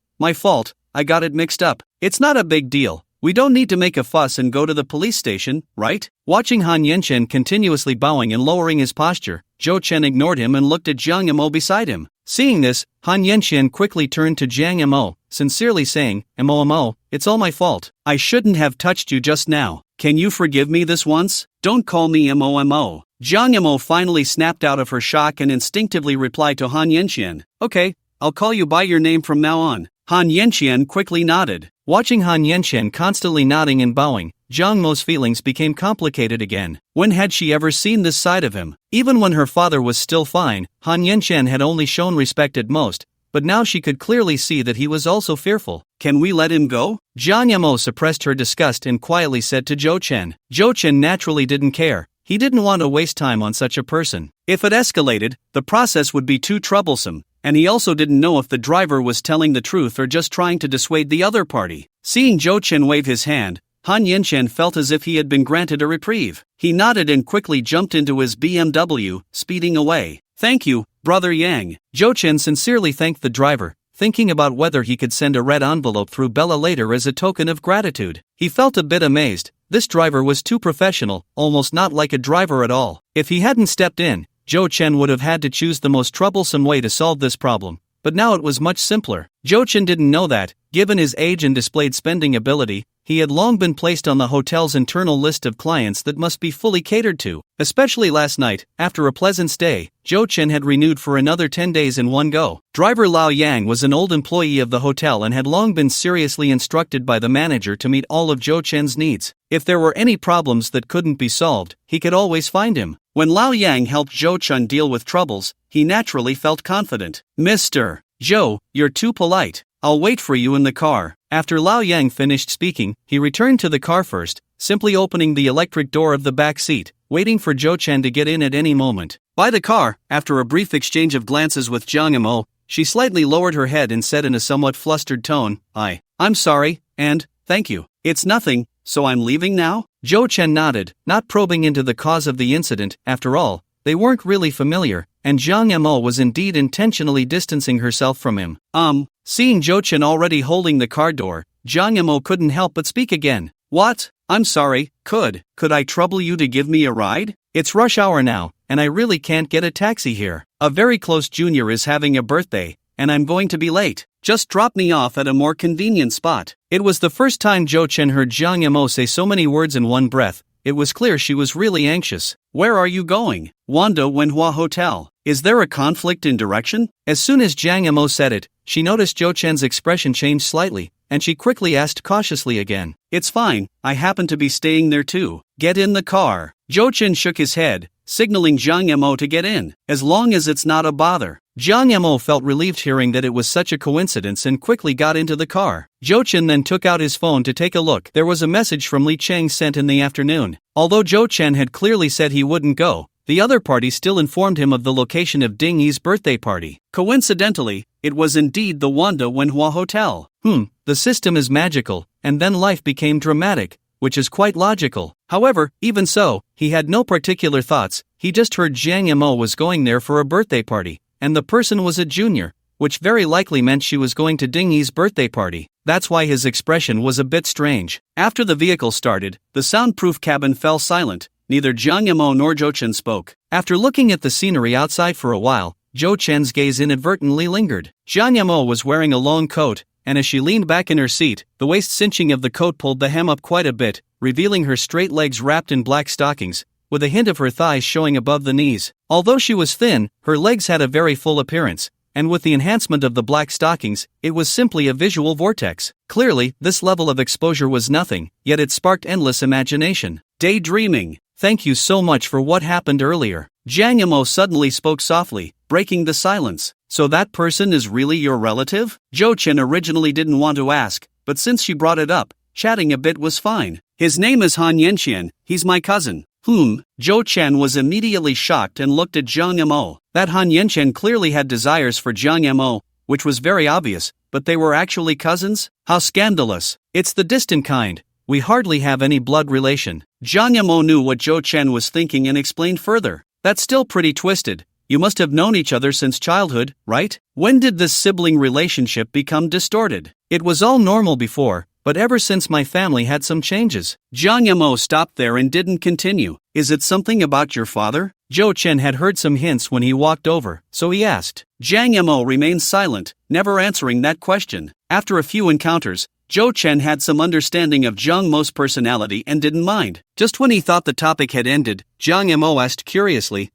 I got it mixed up. It's not a big deal. We don't need to make a fuss and go to the police station, right?" Watching Han Yanxian continuously bowing and lowering his posture, Zhou Chen ignored him and looked at Jiang Yimou beside him. Seeing this, Han Yanxian quickly turned to Jiang Yimou, sincerely saying, Yimou, it's all my fault. I shouldn't have touched you just now. Can you forgive me this once? Don't call me Yimou. Jiang Yimou finally snapped out of her shock and instinctively replied to Han Yanxian, "Okay, I'll call you by your name from now on." Han Yanxian quickly nodded. Watching Han Yanxian constantly nodding and bowing, Jiang Mo's feelings became complicated again. When had she ever seen this side of him? Even when her father was still fine, Han Yanxian had only shown respect at most, but now she could clearly see that he was also fearful. "Can we let him go?" Jiang Yimou suppressed her disgust and quietly said to Zhou Chen. Zhou Chen naturally didn't care. He didn't want to waste time on such a person. If it escalated, the process would be too troublesome, and he also didn't know if the driver was telling the truth or just trying to dissuade the other party. Seeing Zhou Chen wave his hand, Han Yanxian felt as if he had been granted a reprieve. He nodded and quickly jumped into his BMW, speeding away. "Thank you, Brother Yang." Zhou Chen sincerely thanked the driver, thinking about whether he could send a red envelope through Bella later as a token of gratitude. He felt a bit amazed. This driver was too professional, almost not like a driver at all. If he hadn't stepped in, Zhou Chen would have had to choose the most troublesome way to solve this problem. But now it was much simpler. Zhou Chen didn't know that, given his age and displayed spending ability, he had long been placed on the hotel's internal list of clients that must be fully catered to. Especially last night, after a pleasant stay, Zhou Chen had renewed for another 10 days in one go. Driver Lao Yang was an old employee of the hotel and had long been seriously instructed by the manager to meet all of Zhou Chen's needs. If there were any problems that couldn't be solved, he could always find him. When Lao Yang helped Zhou Chen deal with troubles, he naturally felt confident. "Mr. Zhou, you're too polite. I'll wait for you in the car." After Lao Yang finished speaking, he returned to the car first, simply opening the electric door of the back seat, waiting for Zhou Chen to get in at any moment. By the car, after a brief exchange of glances with Jiang Yimou, she slightly lowered her head and said in a somewhat flustered tone, I'm sorry, and, thank you. It's nothing, so I'm leaving now?" Zhou Chen nodded, not probing into the cause of the incident. After all, they weren't really familiar, and Jiang Yimou was indeed intentionally distancing herself from him. Seeing Zhou Chen already holding the car door, Jiang Yimou couldn't help but speak again. "What? I'm sorry, could I trouble you to give me a ride? It's rush hour now, and I really can't get a taxi here. A very close junior is having a birthday, and I'm going to be late. Just drop me off at a more convenient spot." It was the first time Zhou Chen heard Jiang Yimou say so many words in one breath, it was clear she was really anxious. Where are you going? Wanda Wenhua Hotel. Is there a conflict in direction? As soon as Jang Emo said it, she noticed Zhou Chen's expression change slightly, and she quickly asked cautiously again. It's fine, I happen to be staying there too. Get in the car. Zhou Chen shook his head, signaling Jang Emo to get in, as long as it's not a bother. Jang Emo felt relieved hearing that it was such a coincidence and quickly got into the car. Zhou Chen then took out his phone to take a look. There was a message from Li Cheng sent in the afternoon. Although Zhou Chen had clearly said he wouldn't go, the other party still informed him of the location of Ding Yi's birthday party. Coincidentally, it was indeed the Wanda Wenhua Hotel. The system is magical, and then life became dramatic, which is quite logical. However, even so, he had no particular thoughts. He just heard Jiang Emo was going there for a birthday party, and the person was a junior, which very likely meant she was going to Ding Yi's birthday party. That's why his expression was a bit strange. After the vehicle started, the soundproof cabin fell silent. Neither Jiang Emo nor Zhou Chen spoke. After looking at the scenery outside for a while, Zhou Chen's gaze inadvertently lingered. Jiang Emo was wearing a long coat, and as she leaned back in her seat, the waist cinching of the coat pulled the hem up quite a bit, revealing her straight legs wrapped in black stockings, with a hint of her thighs showing above the knees. Although she was thin, her legs had a very full appearance, and with the enhancement of the black stockings, it was simply a visual vortex. Clearly, this level of exposure was nothing, yet it sparked endless imagination. Daydreaming. Thank you so much for what happened earlier. Jiang Emo suddenly spoke softly, breaking the silence. So that person is really your relative? Zhou Chen originally didn't want to ask, but since she brought it up, chatting a bit was fine. His name is Han Yanqian, he's my cousin. Zhou Chen was immediately shocked and looked at Jiang Emo. That Han Yanqian clearly had desires for Jiang Emo, which was very obvious, but they were actually cousins? How scandalous. It's the distant kind. We hardly have any blood relation. Jiang Emo knew what Zhou Chen was thinking and explained further. That's still pretty twisted. You must have known each other since childhood, right? When did this sibling relationship become distorted? It was all normal before, but ever since my family had some changes. Jiang Emo stopped there and didn't continue. Is it something about your father? Zhou Chen had heard some hints when he walked over, so he asked. Jiang Emo remained silent, never answering that question. After a few encounters, Zhou Chen had some understanding of Jiang Mo's personality and didn't mind. Just when he thought the topic had ended, Jiang Emo asked curiously,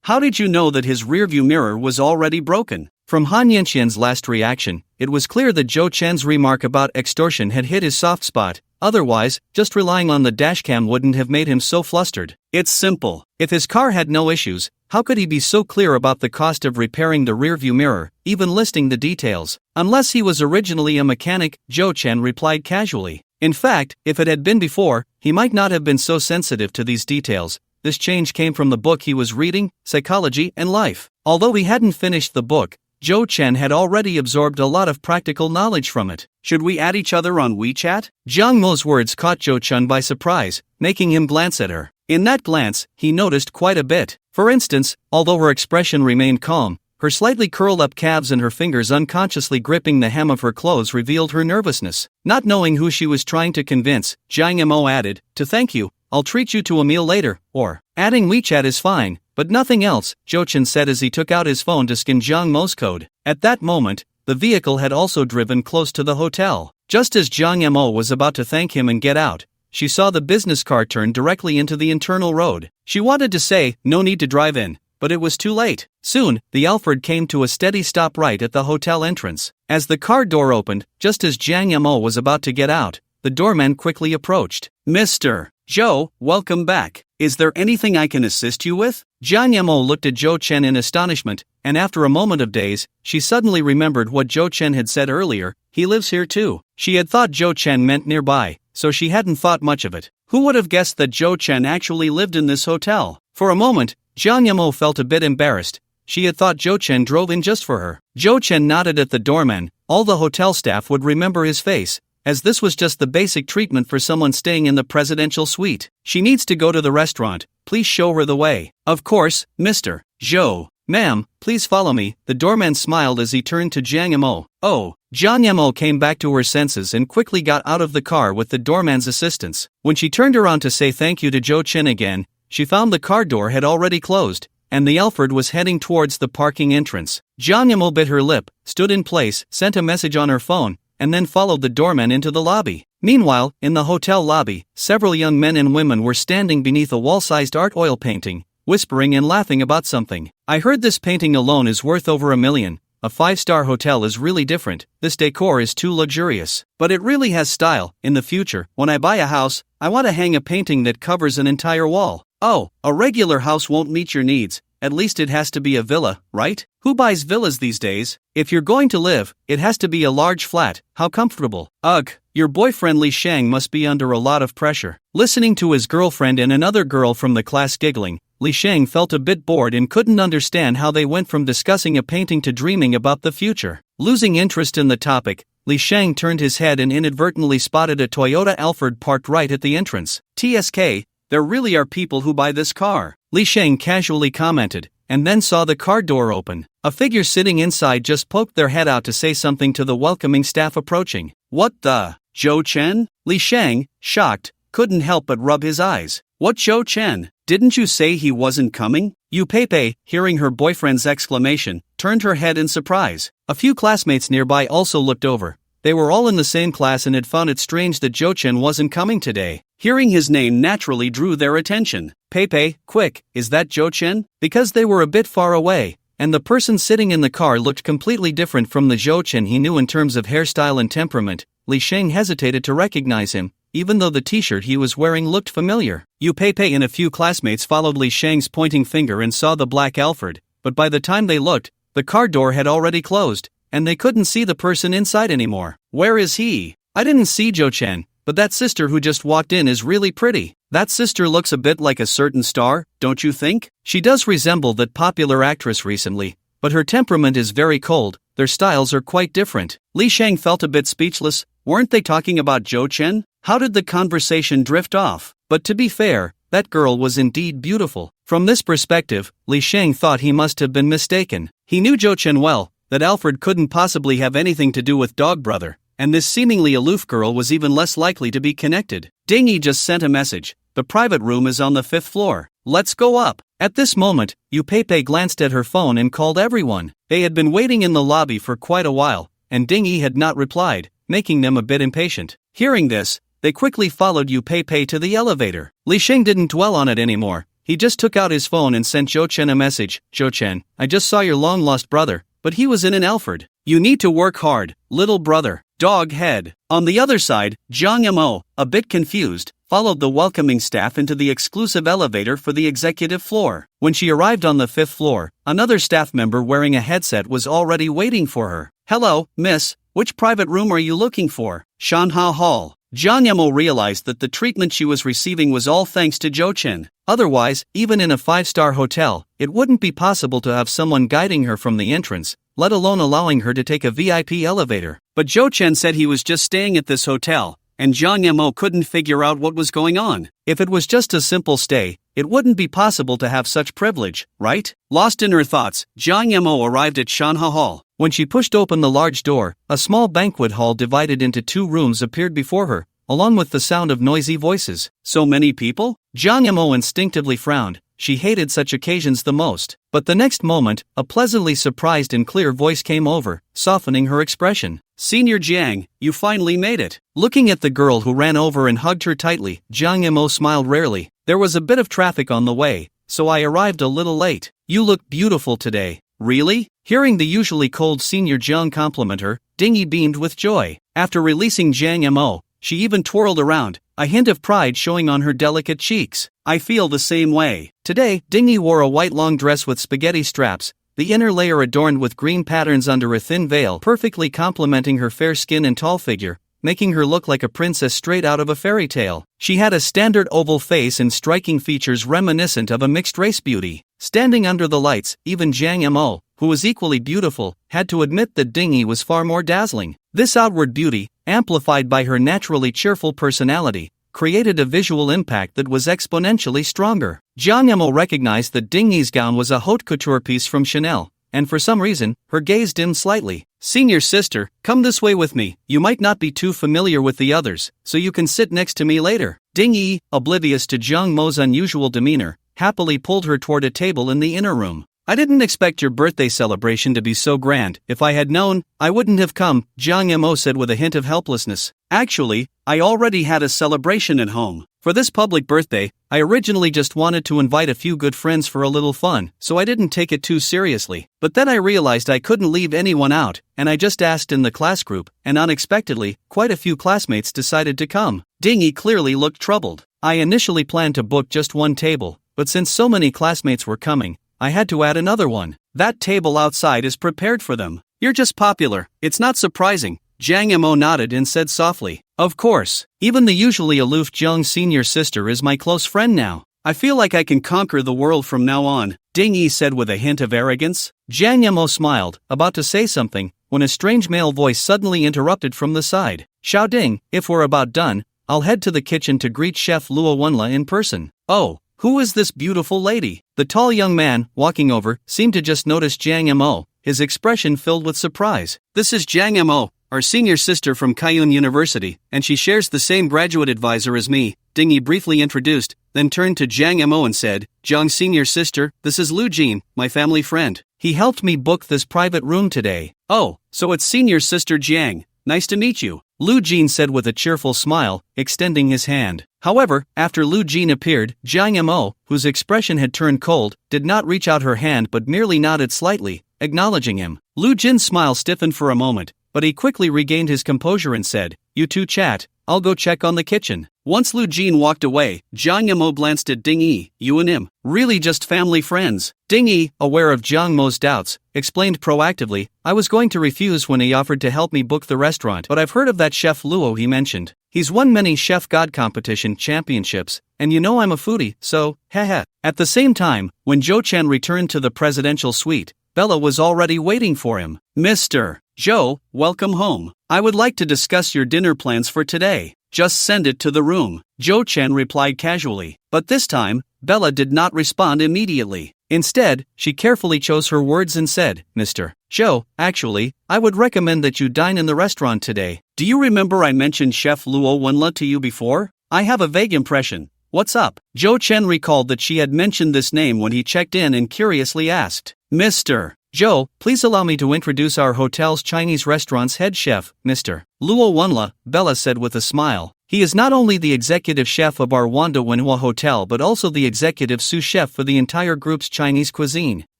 how did you know that his rearview mirror was already broken? From Han Yanqian's last reaction, it was clear that Zhou Chen's remark about extortion had hit his soft spot. Otherwise, just relying on the dashcam wouldn't have made him so flustered. It's simple. If his car had no issues, how could he be so clear about the cost of repairing the rearview mirror, even listing the details? Unless he was originally a mechanic, Zhou Chen replied casually. In fact, if it had been before, he might not have been so sensitive to these details. This change came from the book he was reading, Psychology and Life. Although he hadn't finished the book, Zhou Chen had already absorbed a lot of practical knowledge from it. Should we add each other on WeChat? Jiang Mo's words caught Zhou Chen by surprise, making him glance at her. In that glance, he noticed quite a bit. For instance, although her expression remained calm, her slightly curled up calves and her fingers unconsciously gripping the hem of her clothes revealed her nervousness. Not knowing who she was trying to convince, Jiang Mo added, "To thank you, I'll treat you to a meal later," or, "Adding WeChat is fine, but nothing else," Zhou Chen said as he took out his phone to scan Jiang Mo's code. At that moment, the vehicle had also driven close to the hotel. Just as Jiang Mo was about to thank him and get out, she saw the business car turn directly into the internal road. She wanted to say, "No need to drive in," but it was too late. Soon, the Alfred came to a steady stop right at the hotel entrance. As the car door opened, just as Jiang Mo was about to get out, the doorman quickly approached. "Mr. Zhou, welcome back. Is there anything I can assist you with?" Jiang Mo looked at Zhou Chen in astonishment, and after a moment of daze, she suddenly remembered what Zhou Chen had said earlier, "He lives here too." She had thought Zhou Chen meant nearby, so she hadn't thought much of it. Who would have guessed that Zhou Chen actually lived in this hotel? For a moment, Jiang Mo felt a bit embarrassed. She had thought Zhou Chen drove in just for her. Zhou Chen nodded at the doorman. All the hotel staff would remember his face, as this was just the basic treatment for someone staying in the presidential suite. "She needs to go to the restaurant, please show her the way." "Of course, Mr. Zhou." "Ma'am, please follow me." The doorman smiled as he turned to Jiang Mo. "Oh." Jiang Mo came back to her senses and quickly got out of the car with the doorman's assistance. When she turned around to say thank you to Zhou Chen again, she found the car door had already closed, and the Alfred was heading towards the parking entrance. Jiang Mo bit her lip, stood in place, sent a message on her phone, and then followed the doorman into the lobby. Meanwhile, in the hotel lobby, several young men and women were standing beneath a wall-sized art oil painting, whispering and laughing about something. I heard this painting alone is worth over $1 million. A 5-star hotel is really different, this decor is too luxurious. But it really has style. In the future, when I buy a house, I want to hang a painting that covers an entire wall. Oh, a regular house won't meet your needs, at least it has to be a villa, right? Who buys villas these days? If you're going to live, it has to be a large flat. How comfortable. Ugh, your boyfriend Li Shang must be under a lot of pressure. Listening to his girlfriend and another girl from the class giggling, Li Shang felt a bit bored and couldn't understand how they went from discussing a painting to dreaming about the future. Losing interest in the topic, Li Shang turned his head and inadvertently spotted a Toyota Alphard parked right at the entrance. TSK, there really are people who buy this car, Li Shang casually commented, and then saw the car door open. A figure sitting inside just poked their head out to say something to the welcoming staff approaching. What the? Zhou Chen? Li Shang, shocked, couldn't help but rub his eyes. What Zhou Chen? Didn't you say he wasn't coming? Yu Peipei, hearing her boyfriend's exclamation, turned her head in surprise. A few classmates nearby also looked over. They were all in the same class and had found it strange that Zhou Chen wasn't coming today. Hearing his name naturally drew their attention. Peipei, quick, is that Zhou Chen? Because they were a bit far away, and the person sitting in the car looked completely different from the Zhou Chen he knew in terms of hairstyle and temperament. Li Shang hesitated to recognize him, even though the t-shirt he was wearing looked familiar. Yu Peipei and a few classmates followed Li Shang's pointing finger and saw the black Alphard, but by the time they looked, the car door had already closed, and they couldn't see the person inside anymore. Where is he? I didn't see Zhou Chen, but that sister who just walked in is really pretty. That sister looks a bit like a certain star, don't you think? She does resemble that popular actress recently, but her temperament is very cold, their styles are quite different. Li Shang felt a bit speechless. Weren't they talking about Zhou Chen? How did the conversation drift off? But to be fair, that girl was indeed beautiful. From this perspective, Li Shang thought he must have been mistaken. He knew Zhou Chen well, that Alfred couldn't possibly have anything to do with Dog Brother, and this seemingly aloof girl was even less likely to be connected. Dingy just sent a message. The private room is on the 5th floor. Let's go up. At this moment, Yu Peipei glanced at her phone and called everyone. They had been waiting in the lobby for quite a while, and Dingy had not replied, making them a bit impatient. Hearing this, they quickly followed Yu Peipei to the elevator. Li Shang didn't dwell on it anymore. He just took out his phone and sent Zhou Chen a message. Zhou Chen, I just saw your long-lost brother, but he was in an Alphard. You need to work hard, little brother. Dog head. On the other side, Zhang Mo, a bit confused, followed the welcoming staff into the exclusive elevator for the executive floor. When she arrived on the 5th floor, another staff member wearing a headset was already waiting for her. Hello, miss, which private room are you looking for? Shanha Hall. Zhang Mo realized that the treatment she was receiving was all thanks to Zhou Chen. Otherwise, even in a 5-star hotel, it wouldn't be possible to have someone guiding her from the entrance, let alone allowing her to take a VIP elevator. But Zhou Chen said he was just staying at this hotel, and Zhang Mo couldn't figure out what was going on. If it was just a simple stay, it wouldn't be possible to have such privilege, right? Lost in her thoughts, Zhang Mo arrived at Shanha Hall. When she pushed open the large door, a small banquet hall divided into 2 rooms appeared before her, along with the sound of noisy voices. So many people? Zhang Mo instinctively frowned. She hated such occasions the most. But the next moment, a pleasantly surprised and clear voice came over, softening her expression. Senior Jiang, you finally made it. Looking at the girl who ran over and hugged her tightly, Zhang Mo smiled rarely. There was a bit of traffic on the way, so I arrived a little late. You look beautiful today. Really? Hearing the usually cold Senior Jiang compliment her, Dingy beamed with joy. After releasing Zhang Mo, she even twirled around, a hint of pride showing on her delicate cheeks. I feel the same way. Today, Dingy wore a white long dress with spaghetti straps, the inner layer adorned with green patterns under a thin veil, perfectly complementing her fair skin and tall figure, making her look like a princess straight out of a fairy tale. She had a standard oval face and striking features reminiscent of a mixed-race beauty. Standing under the lights, even Zhang Mo, who was equally beautiful, had to admit that Dingy was far more dazzling. This outward beauty, amplified by her naturally cheerful personality, created a visual impact that was exponentially stronger. Zhang Mo recognized that Dingy's gown was a haute couture piece from Chanel, and for some reason, her gaze dimmed slightly. Senior sister, come this way with me. You might not be too familiar with the others, so you can sit next to me later. Dingy, oblivious to Zhang Mo's unusual demeanor, happily pulled her toward a table in the inner room. I didn't expect your birthday celebration to be so grand. If I had known, I wouldn't have come, Jiang Mo said with a hint of helplessness. Actually, I already had a celebration at home. For this public birthday, I originally just wanted to invite a few good friends for a little fun, so I didn't take it too seriously. But then I realized I couldn't leave anyone out, and I just asked in the class group, and unexpectedly, quite a few classmates decided to come. Dingy clearly looked troubled. I initially planned to book just one table, but since so many classmates were coming, I had to add another one. That table outside is prepared for them. You're just popular. It's not surprising. Jiang Mo nodded and said softly, of course, even the usually aloof Jiang's senior sister is my close friend now. I feel like I can conquer the world from now on, Ding Yi said with a hint of arrogance. Jiang Mo smiled, about to say something, when a strange male voice suddenly interrupted from the side. Xiao Ding, if we're about done, I'll head to the kitchen to greet Chef Luo Wenla in person. Oh, who is this beautiful lady? The tall young man, walking over, seemed to just notice Jiang Mo, his expression filled with surprise. This is Jiang Mo, our senior sister from Kaiyun University, and she shares the same graduate advisor as me, Ding Yi briefly introduced, then turned to Jiang Mo and said, Jiang's senior sister, this is Lu Jin, my family friend. He helped me book this private room today. Oh, so it's senior sister Jiang. Nice to meet you, Lu Jin said with a cheerful smile, extending his hand. However, after Lu Jin appeared, Jiang Mo, whose expression had turned cold, did not reach out her hand but merely nodded slightly, acknowledging him. Lu Jin's smile stiffened for a moment, but he quickly regained his composure and said, you two chat, I'll go check on the kitchen. Once Lu Jin walked away, Jiang Mo glanced at Ding Yi. You and him, really just family friends? Ding Yi, aware of Jiang Mo's doubts, explained proactively, I was going to refuse when he offered to help me book the restaurant, but I've heard of that Chef Luo he mentioned. He's won many Chef God competition championships, and you know I'm a foodie, so, heh. At the same time, when Zhou Chen returned to the presidential suite, Bella was already waiting for him. Mr. Zhou, welcome home. I would like to discuss your dinner plans for today. Just send it to the room, Zhou Chen replied casually. But this time, Bella did not respond immediately. Instead, she carefully chose her words and said, Mr. Zhou, actually, I would recommend that you dine in the restaurant today. Do you remember I mentioned Chef Luo Wenla to you before? I have a vague impression. What's up? Zhou Chen recalled that she had mentioned this name when he checked in and curiously asked, Mr. Zhou, please allow me to introduce our hotel's Chinese restaurant's head chef, Mr. Luo Wenla, Bella said with a smile. He is not only the executive chef of our Wanda Wenhua Hotel but also the executive sous chef for the entire group's Chinese cuisine.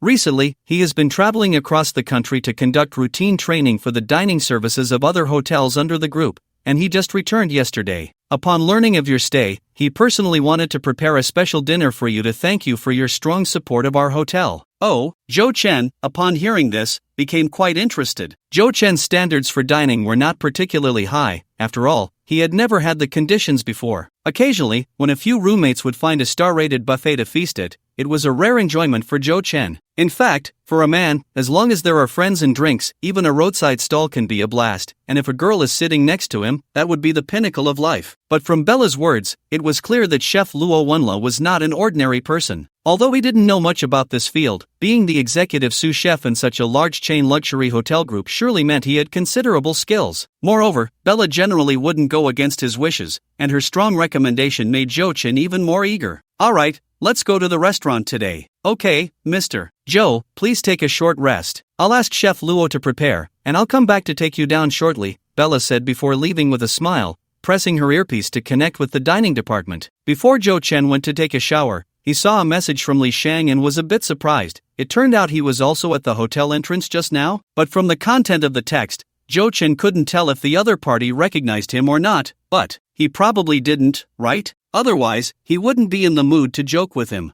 Recently, he has been traveling across the country to conduct routine training for the dining services of other hotels under the group, and he just returned yesterday. Upon learning of your stay, he personally wanted to prepare a special dinner for you to thank you for your strong support of our hotel. Oh, Zhou Chen, upon hearing this, became quite interested. Zhou Chen's standards for dining were not particularly high. After all, he had never had the conditions before. Occasionally, when a few roommates would find a star-rated buffet to feast at, it was a rare enjoyment for Zhou Chen. In fact, for a man, as long as there are friends and drinks, even a roadside stall can be a blast, and if a girl is sitting next to him, that would be the pinnacle of life. But from Bella's words, it was clear that Chef Luo Wenla was not an ordinary person. Although he didn't know much about this field, being the executive sous chef in such a large chain luxury hotel group surely meant he had considerable skills. Moreover, Bella generally wouldn't go against his wishes, and her strong recommendation made Zhou Chen even more eager. Alright, let's go to the restaurant today. Okay, Mr. Zhou, please take a short rest. I'll ask Chef Luo to prepare, and I'll come back to take you down shortly, Bella said before leaving with a smile, pressing her earpiece to connect with the dining department. Before Zhou Chen went to take a shower, he saw a message from Li Shang and was a bit surprised. It turned out he was also at the hotel entrance just now, but from the content of the text, Zhou Chen couldn't tell if the other party recognized him or not, but he probably didn't, right? Otherwise, he wouldn't be in the mood to joke with him.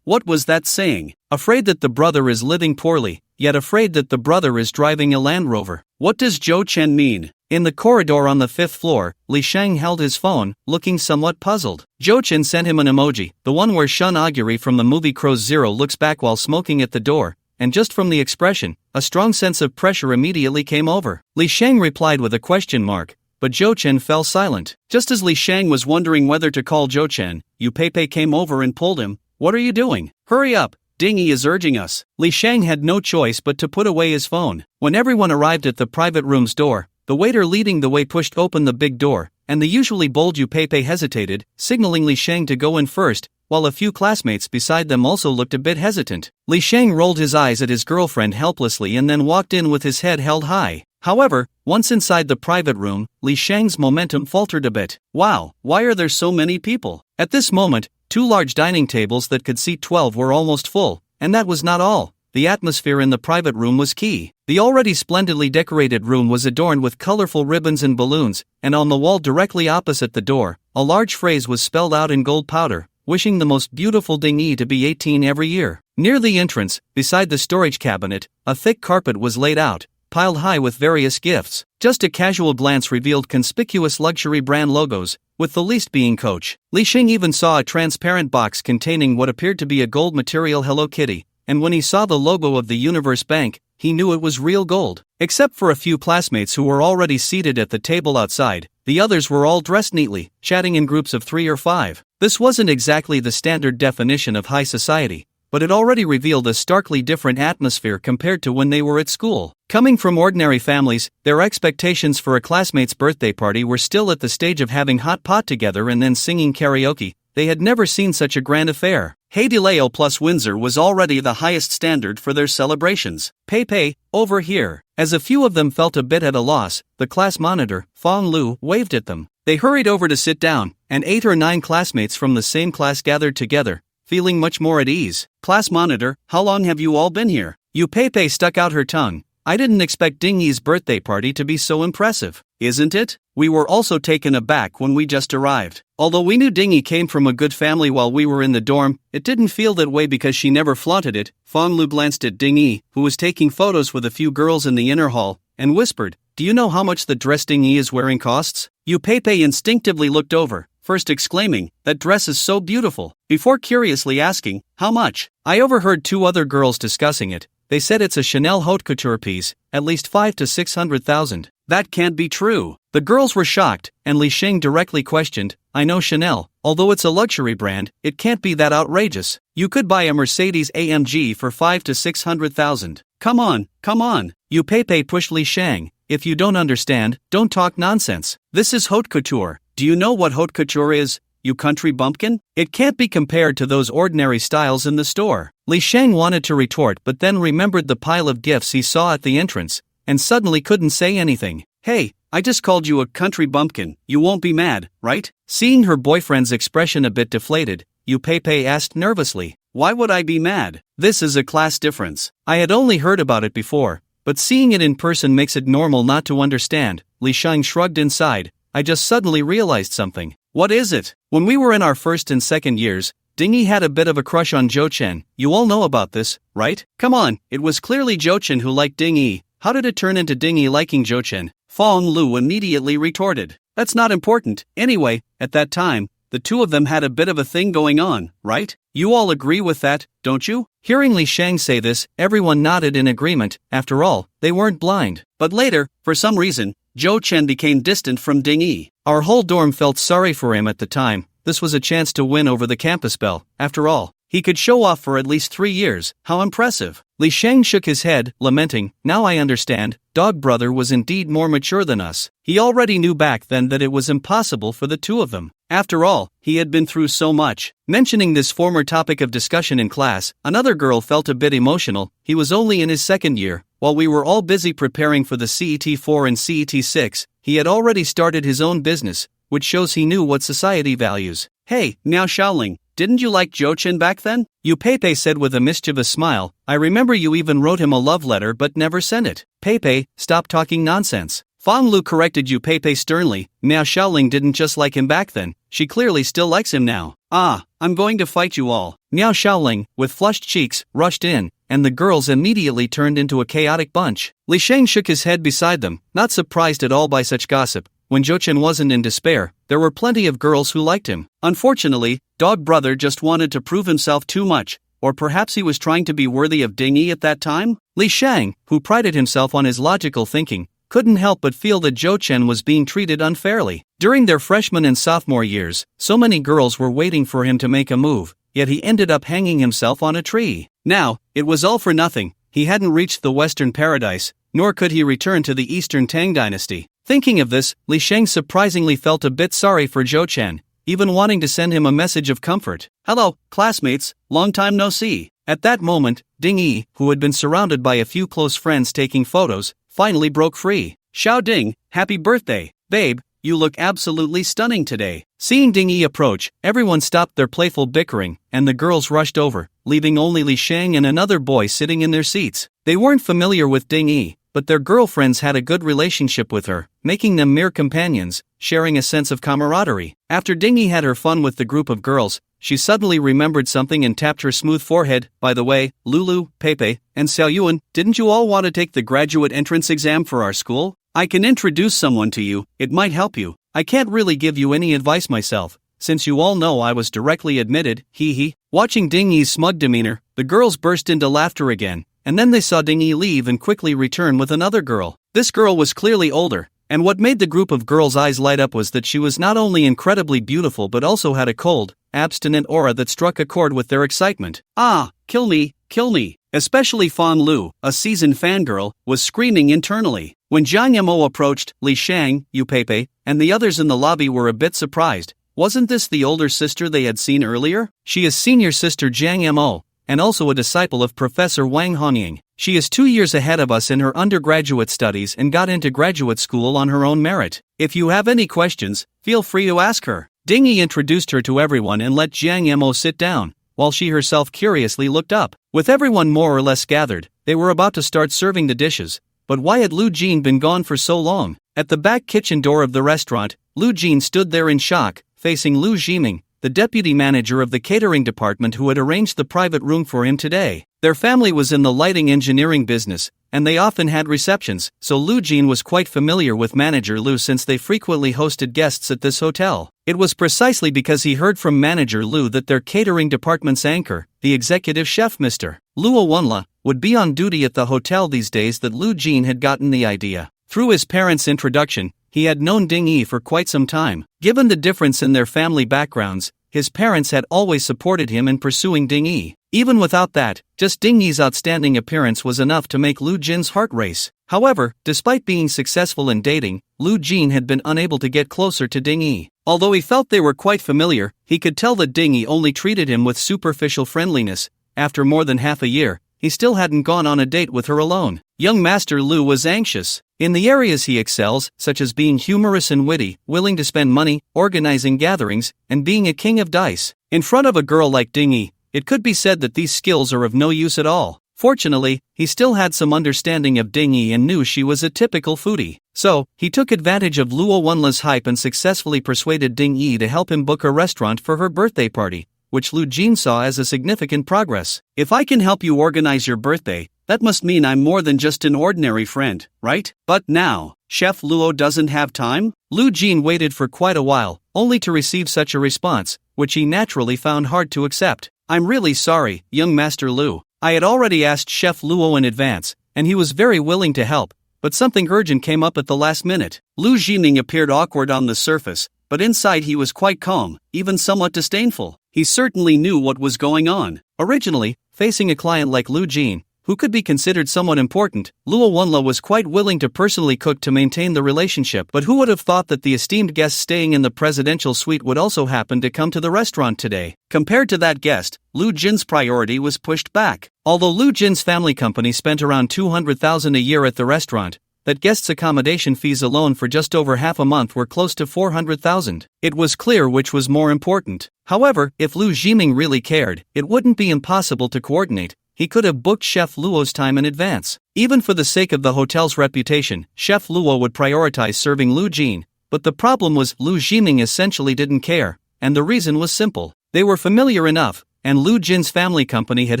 What was that saying? Afraid that the brother is living poorly, yet afraid that the brother is driving a Land Rover. What does Zhou Chen mean? In the corridor on the 5th floor, Li Shang held his phone, looking somewhat puzzled. Zhou Chen sent him an emoji, the one where Shun Augury from the movie Crows Zero looks back while smoking at the door, and just from the expression, a strong sense of pressure immediately came over. Li Shang replied with a question mark, but Zhou Chen fell silent. Just as Li Shang was wondering whether to call Zhou Chen, Yu Peipei came over and pulled him. What are you doing? Hurry up! Ding Yi is urging us. Li Shang had no choice but to put away his phone. When everyone arrived at the private room's door, the waiter leading the way pushed open the big door, and the usually bold Yu Pei hesitated, signaling Li Shang to go in first, while a few classmates beside them also looked a bit hesitant. Li Shang rolled his eyes at his girlfriend helplessly and then walked in with his head held high. However, once inside the private room, Li Shang's momentum faltered a bit. Wow, why are there so many people? At this moment, 2 large dining tables that could seat 12 were almost full, and that was not all. The atmosphere in the private room was key. The already splendidly decorated room was adorned with colorful ribbons and balloons, and on the wall directly opposite the door, a large phrase was spelled out in gold powder, wishing the most beautiful Ding-yi to be 18 every year. Near the entrance, beside the storage cabinet, a thick carpet was laid out, piled high with various gifts. Just a casual glance revealed conspicuous luxury brand logos, with the least being Coach. Li Shang even saw a transparent box containing what appeared to be a gold material Hello Kitty, and when he saw the logo of the Universe Bank, he knew it was real gold. Except for a few classmates who were already seated at the table outside, the others were all dressed neatly, chatting in groups of 3 or 5. This wasn't exactly the standard definition of high society, but it already revealed a starkly different atmosphere compared to when they were at school. Coming from ordinary families, their expectations for a classmate's birthday party were still at the stage of having hot pot together and then singing karaoke. They had never seen such a grand affair. Haidilao plus Windsor was already the highest standard for their celebrations. Pei, over here. As a few of them felt a bit at a loss, the class monitor, Fong Lu, waved at them. They hurried over to sit down, and 8 or 9 classmates from the same class gathered together, feeling much more at ease. Class monitor, how long have you all been here? Yu Pei stuck out her tongue. I didn't expect Ding-yi's birthday party to be so impressive. Isn't it? We were also taken aback when we just arrived. Although we knew Ding-yi came from a good family while we were in the dorm, it didn't feel that way because she never flaunted it. Fong Lu glanced at Ding-yi, who was taking photos with a few girls in the inner hall, and whispered, do you know how much the dress Ding-yi is wearing costs? Yu Pei instinctively looked over, first exclaiming, that dress is so beautiful, before curiously asking, how much? I overheard 2 other girls discussing it. They said it's a Chanel haute couture piece, at least 500 to 600,000. That can't be true. The girls were shocked, and Li Shang directly questioned, I know Chanel, although it's a luxury brand, it can't be that outrageous. You could buy a Mercedes AMG for 500 to 600,000. Come on. Yu Pei pushed Li Shang. If you don't understand, don't talk nonsense. This is haute couture. Do you know what haute couture is, you country bumpkin? It can't be compared to those ordinary styles in the store. Li Shang wanted to retort but then remembered the pile of gifts he saw at the entrance, and suddenly couldn't say anything. Hey, I just called you a country bumpkin, you won't be mad, right? Seeing her boyfriend's expression a bit deflated, Yu Pei asked nervously, why would I be mad? This is a class difference. I had only heard about it before, but seeing it in person makes it normal not to understand. Li Shang shrugged inside. I just suddenly realized something. What is it? When we were in our first and second years, Ding-yi had a bit of a crush on Zhou Chen. You all know about this, right? Come on, it was clearly Zhou Chen who liked Ding-yi. How did it turn into Ding-yi liking Zhou Chen? Fong Lu immediately retorted. That's not important. Anyway, at that time, the 2 of them had a bit of a thing going on, right? You all agree with that, don't you? Hearing Li Shang say this, everyone nodded in agreement. After all, they weren't blind. But later, for some reason, Zhou Chen became distant from Ding-yi. Our whole dorm felt sorry for him at the time. This was a chance to win over the campus belle. After all, he could show off for at least 3 years. How impressive. Li Shang shook his head, lamenting, now I understand, Dog Brother was indeed more mature than us. He already knew back then that it was impossible for the 2 of them. After all, he had been through so much. Mentioning this former topic of discussion in class, another girl felt a bit emotional. He was only in his 2nd year. While we were all busy preparing for the CET4 and CET6, he had already started his own business, which shows he knew what society values. Hey, Miao Xiaoling, didn't you like Zhou Chen back then? Yu Pei said with a mischievous smile. I remember you even wrote him a love letter but never sent it. Pei, stop talking nonsense. Fong Lu corrected Yu Pei sternly. Miao Xiaoling didn't just like him back then, she clearly still likes him now. I'm going to fight you all. Miao Xiaoling, with flushed cheeks, rushed in, and the girls immediately turned into a chaotic bunch. Li Shang shook his head beside them, not surprised at all by such gossip. When Zhou Chen wasn't in despair, there were plenty of girls who liked him. Unfortunately, Dog Brother just wanted to prove himself too much, or perhaps he was trying to be worthy of Ding-yi at that time? Li Shang, who prided himself on his logical thinking, couldn't help but feel that Zhou Chen was being treated unfairly. During their freshman and sophomore years, so many girls were waiting for him to make a move, yet he ended up hanging himself on a tree. Now, it was all for nothing. He hadn't reached the Western Paradise, nor could he return to the Eastern Tang Dynasty. Thinking of this, Li Sheng surprisingly felt a bit sorry for Zhou Chen, even wanting to send him a message of comfort. "Hello, classmates, long time no see." At that moment, Ding Yi, who had been surrounded by a few close friends taking photos, finally broke free. "Xiao Ding, happy birthday, babe, you look absolutely stunning today." Seeing Ding Yi approach, everyone stopped their playful bickering, and the girls rushed over, leaving only Li Sheng and another boy sitting in their seats. They weren't familiar with Ding Yi, but their girlfriends had a good relationship with her, making them mere companions, sharing a sense of camaraderie. After Ding Yi had her fun with the group of girls, she suddenly remembered something and tapped her smooth forehead. "By the way, Lulu, Pepe, and Xiaoyuan, didn't you all want to take the graduate entrance exam for our school? I can introduce someone to you, it might help you. I can't really give you any advice myself, since you all know I was directly admitted, hee hee." Watching Ding Yi's smug demeanor, the girls burst into laughter again, and then they saw Ding Yi leave and quickly return with another girl. This girl was clearly older, and what made the group of girls' eyes light up was that she was not only incredibly beautiful but also had a cold, abstinent aura that struck a chord with their excitement. "Ah, kill me, kill me." Especially Fan Lu, a seasoned fangirl, was screaming internally. When Jiang Yamo approached, Li Shang, Yu Pepe, and the others in the lobby were a bit surprised. Wasn't this the older sister they had seen earlier? She is senior sister Jiang Yamo, and also a disciple of Professor Wang Honying. She is 2 years ahead of us in her undergraduate studies and got into graduate school on her own merit. If you have any questions, feel free to ask her. Ding Yi introduced her to everyone and let Jiang Yamo sit down, while she herself curiously looked up. With everyone more or less gathered, they were about to start serving the dishes, but why had Lu Jin been gone for so long? At the back kitchen door of the restaurant, Lu Jin stood there in shock, facing Lu Jiming, the deputy manager of the catering department who had arranged the private room for him today. Their family was in the lighting engineering business, and they often had receptions, so Lu Jin was quite familiar with manager Lu since they frequently hosted guests at this hotel. It was precisely because he heard from manager Lu that their catering department's anchor, the executive chef Mr. Luo Wenla, would be on duty at the hotel these days that Lu Jin had gotten the idea. Through his parents' introduction, he had known Ding Yi for quite some time. Given the difference in their family backgrounds, his parents had always supported him in pursuing Ding Yi. Even without that, just Ding Yi's outstanding appearance was enough to make Lu Jin's heart race. However, despite being successful in dating, Lu Jin had been unable to get closer to Ding Yi. Although he felt they were quite familiar, he could tell that Ding Yi only treated him with superficial friendliness. After more than half a year, he still hadn't gone on a date with her alone. Young Master Lu was anxious. In the areas he excels, such as being humorous and witty, willing to spend money, organizing gatherings, and being a king of dice. In front of a girl like Ding Yi, it could be said that these skills are of no use at all. Fortunately, he still had some understanding of Ding Yi and knew she was a typical foodie. So, he took advantage of Luo Wenla's hype and successfully persuaded Ding Yi to help him book a restaurant for her birthday party, which Lu Jin saw as a significant progress. "If I can help you organize your birthday, that must mean I'm more than just an ordinary friend, right? But now, Chef Luo doesn't have time?" Lu Jin waited for quite a while, only to receive such a response, which he naturally found hard to accept. "I'm really sorry, young Master Lu. I had already asked Chef Luo in advance, and he was very willing to help, but something urgent came up at the last minute." Lu Jiming appeared awkward on the surface, but inside he was quite calm, even somewhat disdainful. He certainly knew what was going on. Originally, facing a client like Lu Jin, who could be considered somewhat important, Luo Wenla was quite willing to personally cook to maintain the relationship. But who would have thought that the esteemed guest staying in the presidential suite would also happen to come to the restaurant today? Compared to that guest, Lu Jin's priority was pushed back. Although Lu Jin's family company spent around 200,000 a year at the restaurant, that guests' accommodation fees alone for just over half a month were close to 400,000. It was clear which was more important. However, if Lu Jiming really cared, it wouldn't be impossible to coordinate. He could have booked Chef Luo's time in advance. Even for the sake of the hotel's reputation, Chef Luo would prioritize serving Lu Jin. But the problem was Lu Jiming essentially didn't care, and the reason was simple. They were familiar enough, and Lu Jin's family company had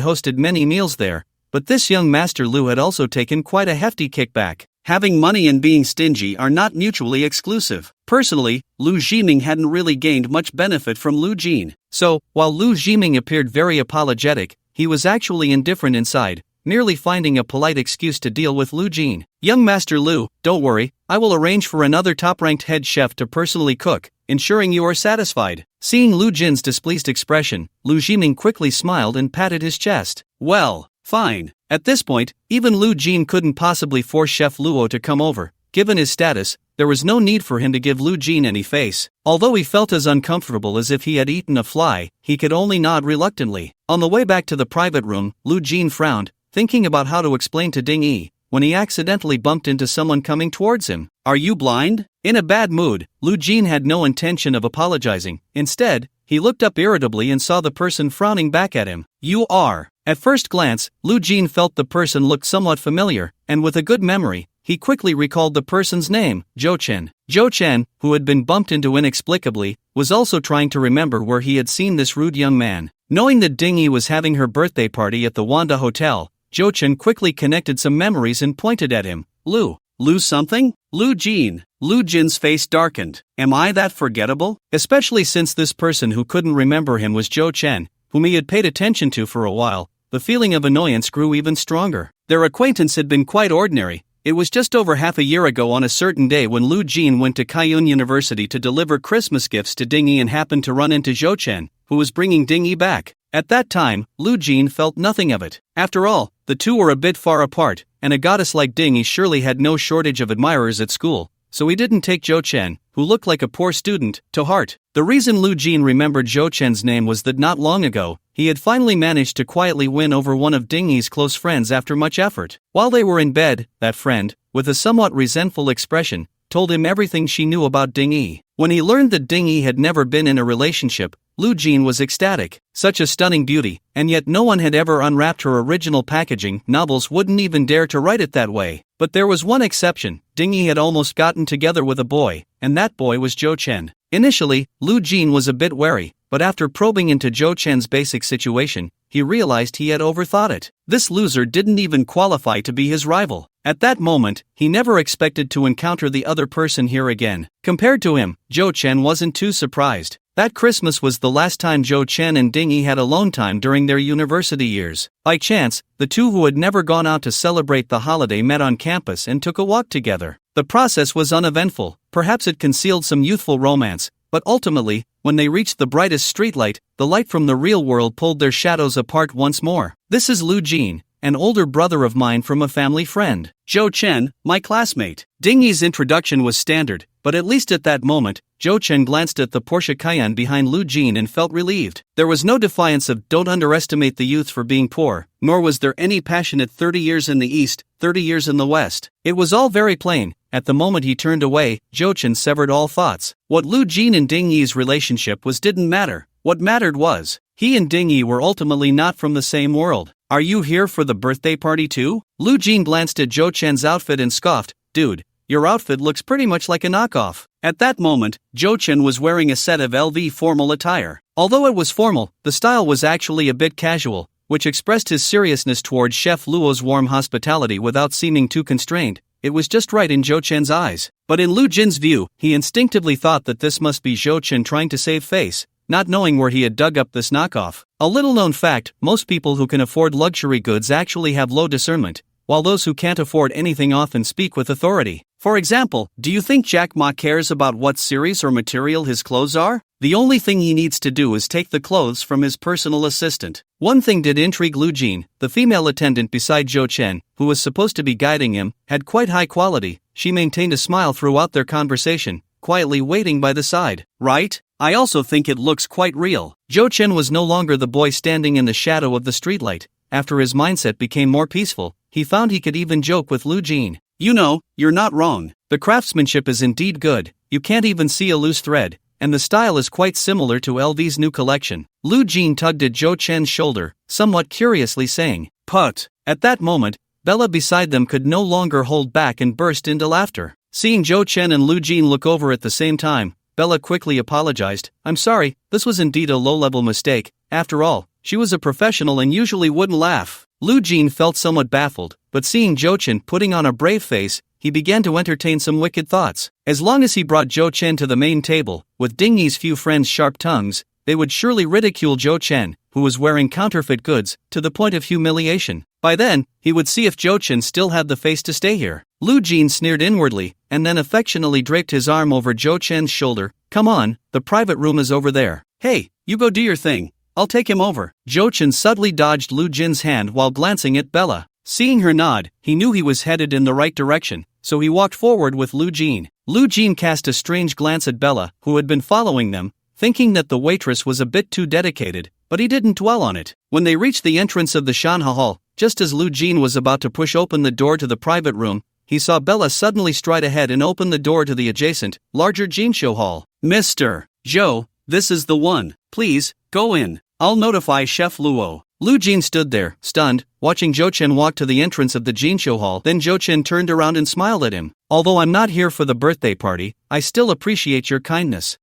hosted many meals there, but this young Master Lu had also taken quite a hefty kickback. Having money and being stingy are not mutually exclusive. Personally, Lu Jiming hadn't really gained much benefit from Lu Jin. So, while Lu Jiming appeared very apologetic, he was actually indifferent inside, merely finding a polite excuse to deal with Lu Jin. "Young Master Lu, don't worry, I will arrange for another top-ranked head chef to personally cook, ensuring you are satisfied." Seeing Lu Jin's displeased expression, Lu Jiming quickly smiled and patted his chest. "Well, fine." At this point, even Lu Jin couldn't possibly force Chef Luo to come over, given his status, there was no need for him to give Lu Jin any face. Although he felt as uncomfortable as if he had eaten a fly, he could only nod reluctantly. On the way back to the private room, Lu Jin frowned, thinking about how to explain to Ding Yi, when he accidentally bumped into someone coming towards him. "Are you blind?" In a bad mood, Lu Jin had no intention of apologizing. Instead, he looked up irritably and saw the person frowning back at him. "You are." At first glance, Lu Jin felt the person looked somewhat familiar, and with a good memory, he quickly recalled the person's name, Zhou Chen. Zhou Chen, who had been bumped into inexplicably, was also trying to remember where he had seen this rude young man. Knowing that Ding Yi was having her birthday party at the Wanda Hotel, Zhou Chen quickly connected some memories and pointed at him. Lu something? Lu Jin." Lu Jin's face darkened. "Am I that forgettable?" Especially since this person who couldn't remember him was Zhou Chen, whom he had paid attention to for a while. The feeling of annoyance grew even stronger. Their acquaintance had been quite ordinary. It was just over half a year ago on a certain day when Lu Jin went to Kaiyun University to deliver Christmas gifts to Ding Yi and happened to run into Zhou Chen, who was bringing Ding Yi back. At that time, Lu Jin felt nothing of it. After all, the two were a bit far apart, and a goddess like Ding Yi surely had no shortage of admirers at school, so he didn't take Zhou Chen, who looked like a poor student, to heart. The reason Lu Jin remembered Zhou Chen's name was that not long ago, he had finally managed to quietly win over one of Ding Yi's close friends after much effort. While they were in bed, that friend, with a somewhat resentful expression, told him everything she knew about Ding Yi. When he learned that Ding Yi had never been in a relationship, Lu Jin was ecstatic. Such a stunning beauty, and yet no one had ever unwrapped her original packaging. Novels wouldn't even dare to write it that way. But there was one exception. Ding Yi had almost gotten together with a boy, and that boy was Zhou Chen. Initially, Lu Jin was a bit wary, but after probing into Zhou Chen's basic situation, he realized he had overthought it. This loser didn't even qualify to be his rival. At that moment, he never expected to encounter the other person here again. Compared to him, Zhou Chen wasn't too surprised. That Christmas was the last time Zhou Chen and Ding Yi had alone time during their university years. By chance, the two who had never gone out to celebrate the holiday met on campus and took a walk together. The process was uneventful, perhaps it concealed some youthful romance, but ultimately, when they reached the brightest streetlight, the light from the real world pulled their shadows apart once more. "This is Lu Jin, an older brother of mine from a family friend. Zhou Chen, my classmate." Ding Yi's introduction was standard, but at least at that moment, Zhou Chen glanced at the Porsche Cayenne behind Lu Jin and felt relieved. There was no defiance of "don't underestimate the youth for being poor," nor was there any passionate 30 years in the East, 30 years in the West. It was all very plain. At the moment he turned away, Zhou Chen severed all thoughts. What Lu Jin and Ding Yi's relationship was didn't matter. What mattered was, he and Ding Yi were ultimately not from the same world. "Are you here for the birthday party too?" Lu Jin glanced at Zhou Chen's outfit and scoffed. "Dude, your outfit looks pretty much like a knockoff." At that moment, Zhou Chen was wearing a set of LV formal attire. Although it was formal, the style was actually a bit casual, which expressed his seriousness toward Chef Luo's warm hospitality without seeming too constrained. It was just right in Zhou Chen's eyes. But in Lu Jin's view, he instinctively thought that this must be Zhou Chen trying to save face, not knowing where he had dug up this knockoff. A little-known fact, most people who can afford luxury goods actually have low discernment, while those who can't afford anything often speak with authority. For example, do you think Jack Ma cares about what series or material his clothes are? The only thing he needs to do is take the clothes from his personal assistant. One thing did intrigue Lu Jin. The female attendant beside Zhou Chen, who was supposed to be guiding him, had quite high quality. She maintained a smile throughout their conversation, quietly waiting by the side. "Right? I also think it looks quite real." Zhou Chen was no longer the boy standing in the shadow of the streetlight. After his mindset became more peaceful, he found he could even joke with Lu Jin. "You know, you're not wrong. The craftsmanship is indeed good. You can't even see a loose thread, and the style is quite similar to LV's new collection." Lu Jin tugged at Zhou Chen's shoulder, somewhat curiously saying, "Put." At that moment, Bella beside them could no longer hold back and burst into laughter. Seeing Zhou Chen and Lu Jin look over at the same time, Bella quickly apologized. "I'm sorry, this was indeed a low-level mistake. After all, she was a professional and usually wouldn't laugh." Lu Jin felt somewhat baffled, but seeing Zhou Chen putting on a brave face, he began to entertain some wicked thoughts. As long as he brought Zhou Chen to the main table, with Ding Yi's few friends' sharp tongues, they would surely ridicule Zhou Chen, who was wearing counterfeit goods, to the point of humiliation. By then, he would see if Zhou Chen still had the face to stay here. Lu Jin sneered inwardly, and then affectionately draped his arm over Zhou Chen's shoulder. "Come on, the private room is over there. Hey, you go do your thing. I'll take him over." Zhou Chen subtly dodged Lu Jin's hand while glancing at Bella. Seeing her nod, he knew he was headed in the right direction, so he walked forward with Lu Jin. Lu Jin cast a strange glance at Bella, who had been following them, thinking that the waitress was a bit too dedicated, but he didn't dwell on it. When they reached the entrance of the Shanha Hall, just as Lu Jin was about to push open the door to the private room, he saw Bella suddenly stride ahead and open the door to the adjacent, larger Jinsho Hall. Mr. Zhou, this is the one. Please, go in. I'll notify Chef Luo. Lu Jin stood there, stunned, watching Zhou Chen walk to the entrance of the Jinsho Hall. Then Zhou Chen turned around and smiled at him. Although I'm not here for the birthday party, I still appreciate your kindness.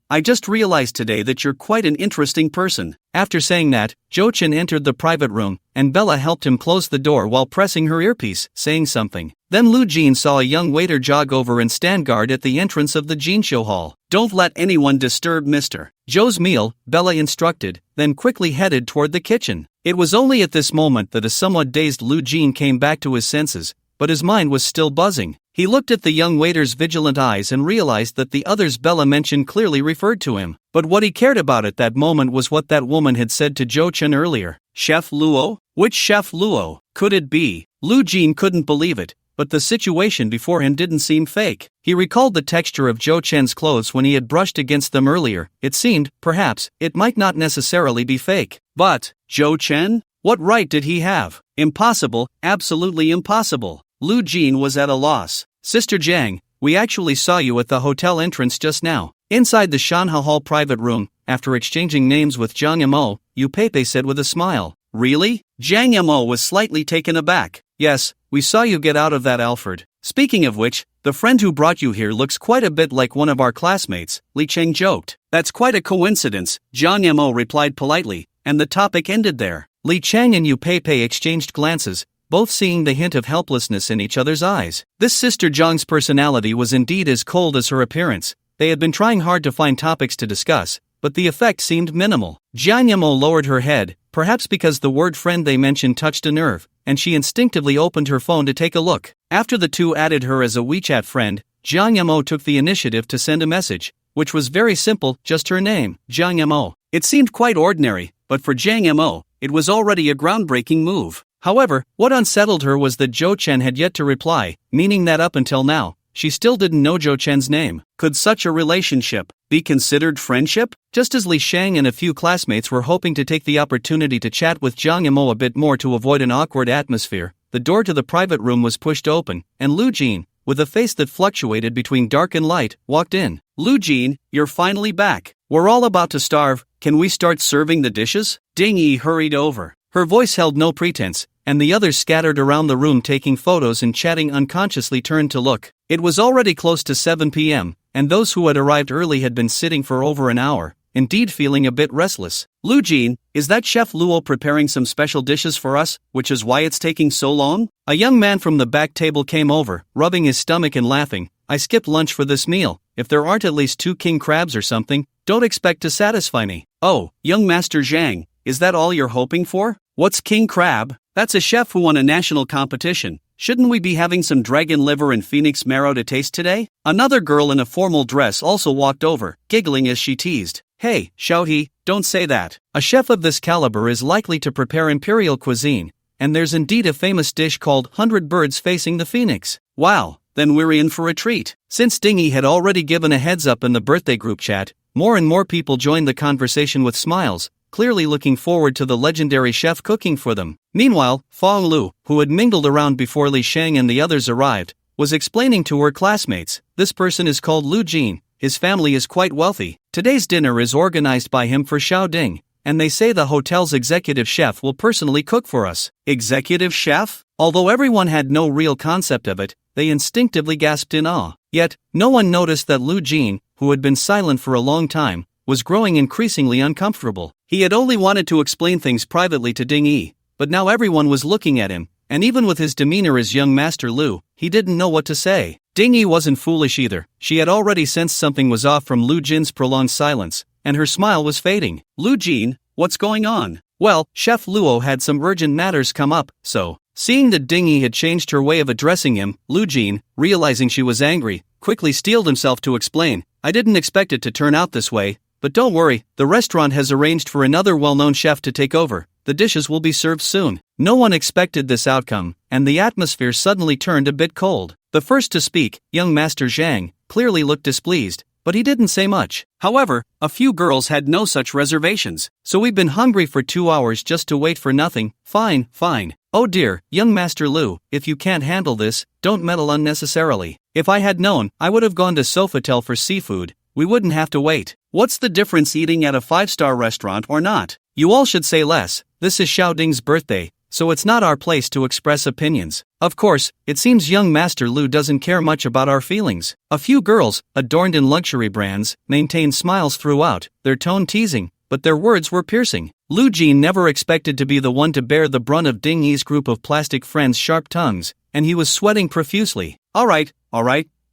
I just realized today that you're quite an interesting person. After saying that, Zhou Chen entered the private room, and Bella helped him close the door while pressing her earpiece, saying something. Then Lu Jin saw a young waiter jog over and stand guard at the entrance of the Jinsho Hall. Don't let anyone disturb Mr. Zhou's meal, Bella instructed, then quickly headed toward the kitchen. It was only at this moment that a somewhat dazed Lu Jin came back to his senses, but his mind was still buzzing. He looked at the young waiter's vigilant eyes and realized that the others Bella mentioned clearly referred to him. But what he cared about at that moment was what that woman had said to Zhou Chen earlier. Chef Luo? Which Chef Luo could it be? Lu Jin couldn't believe it, but the situation before him didn't seem fake. He recalled the texture of Zhou Chen's clothes when he had brushed against them earlier. It seemed, perhaps, it might not necessarily be fake. But, Zhou Chen? What right did he have? Impossible, absolutely impossible. Lu Jin was at a loss. Sister Jiang, we actually saw you at the hotel entrance just now. Inside the Shanha Hall private room, after exchanging names with Zhang Yamo, Yu Peipei said with a smile. Really? Zhang Yamo was slightly taken aback. Yes, we saw you get out of that, Alfred. Speaking of which, the friend who brought you here looks quite a bit like one of our classmates, Li Cheng joked. That's quite a coincidence, Zhang Yamo replied politely, and the topic ended there. Li Cheng and Yu Peipei exchanged glances, both seeing the hint of helplessness in each other's eyes. This Sister Zhang's personality was indeed as cold as her appearance. They had been trying hard to find topics to discuss, but the effect seemed minimal. Zhang Yamo lowered her head, perhaps because the word friend they mentioned touched a nerve, and she instinctively opened her phone to take a look. After the two added her as a WeChat friend, Zhang Yamo took the initiative to send a message, which was very simple, just her name, Zhang Yamo. It seemed quite ordinary, but for Zhang Yamo, it was already a groundbreaking move. However, what unsettled her was that Zhou Chen had yet to reply, meaning that up until now, she still didn't know Zhou Chen's name. Could such a relationship be considered friendship? Just as Li Shang and a few classmates were hoping to take the opportunity to chat with Zhang Yamo a bit more to avoid an awkward atmosphere, the door to the private room was pushed open, and Lu Jin, with a face that fluctuated between dark and light, walked in. Lu Jin, you're finally back. We're all about to starve, can we start serving the dishes? Ding Yi hurried over. Her voice held no pretense, and the others scattered around the room taking photos and chatting unconsciously turned to look. It was already close to 7 p.m., and those who had arrived early had been sitting for over an hour, indeed feeling a bit restless. Lu Jin, is that Chef Luo preparing some special dishes for us, which is why it's taking so long? A young man from the back table came over, rubbing his stomach and laughing. I skipped lunch for this meal. If there aren't at least 2 king crabs or something, don't expect to satisfy me. Oh, young Master Zhang, is that all you're hoping for? What's king crab? That's a chef who won a national competition. Shouldn't we be having some dragon liver and phoenix marrow to taste today? Another girl in a formal dress also walked over, giggling as she teased. Hey, Xiaohe, don't say that. A chef of this caliber is likely to prepare imperial cuisine, and there's indeed a famous dish called 100 Birds Facing the Phoenix. Wow, then we're in for a treat. Since Dingy had already given a heads up in the birthday group chat, more and more people joined the conversation with smiles, clearly looking forward to the legendary chef cooking for them. Meanwhile, Fong Lu, who had mingled around before Li Shang and the others arrived, was explaining to her classmates, this person is called Lu Jin, his family is quite wealthy. Today's dinner is organized by him for Xiao Ding, and they say the hotel's executive chef will personally cook for us. Executive chef? Although everyone had no real concept of it, they instinctively gasped in awe. Yet, no one noticed that Lu Jin, who had been silent for a long time, was growing increasingly uncomfortable. He had only wanted to explain things privately to Ding Yi, but now everyone was looking at him, and even with his demeanor as young Master Lu, he didn't know what to say. Ding Yi wasn't foolish either. She had already sensed something was off from Lu Jin's prolonged silence, and her smile was fading. Lu Jin, what's going on? Well, Chef Luo had some urgent matters come up, so. Seeing that Ding Yi had changed her way of addressing him, Lu Jin, realizing she was angry, quickly steeled himself to explain, I didn't expect it to turn out this way. But don't worry, the restaurant has arranged for another well-known chef to take over. The dishes will be served soon. No one expected this outcome, and the atmosphere suddenly turned a bit cold. The first to speak, young Master Zhang, clearly looked displeased, but he didn't say much. However, a few girls had no such reservations. So we've been hungry for 2 hours just to wait for nothing. Fine, fine. Oh dear, young Master Lu, if you can't handle this, don't meddle unnecessarily. If I had known, I would have gone to Sofitel for seafood. We wouldn't have to wait. What's the difference eating at a 5-star restaurant or not? You all should say less. This is Xiaoding's birthday, so it's not our place to express opinions. Of course, it seems young Master Lu doesn't care much about our feelings. A few girls, adorned in luxury brands, maintained smiles throughout, their tone teasing, but their words were piercing. Lu Jin never expected to be the one to bear the brunt of Ding Yi's group of plastic friends' sharp tongues, and he was sweating profusely. Alright,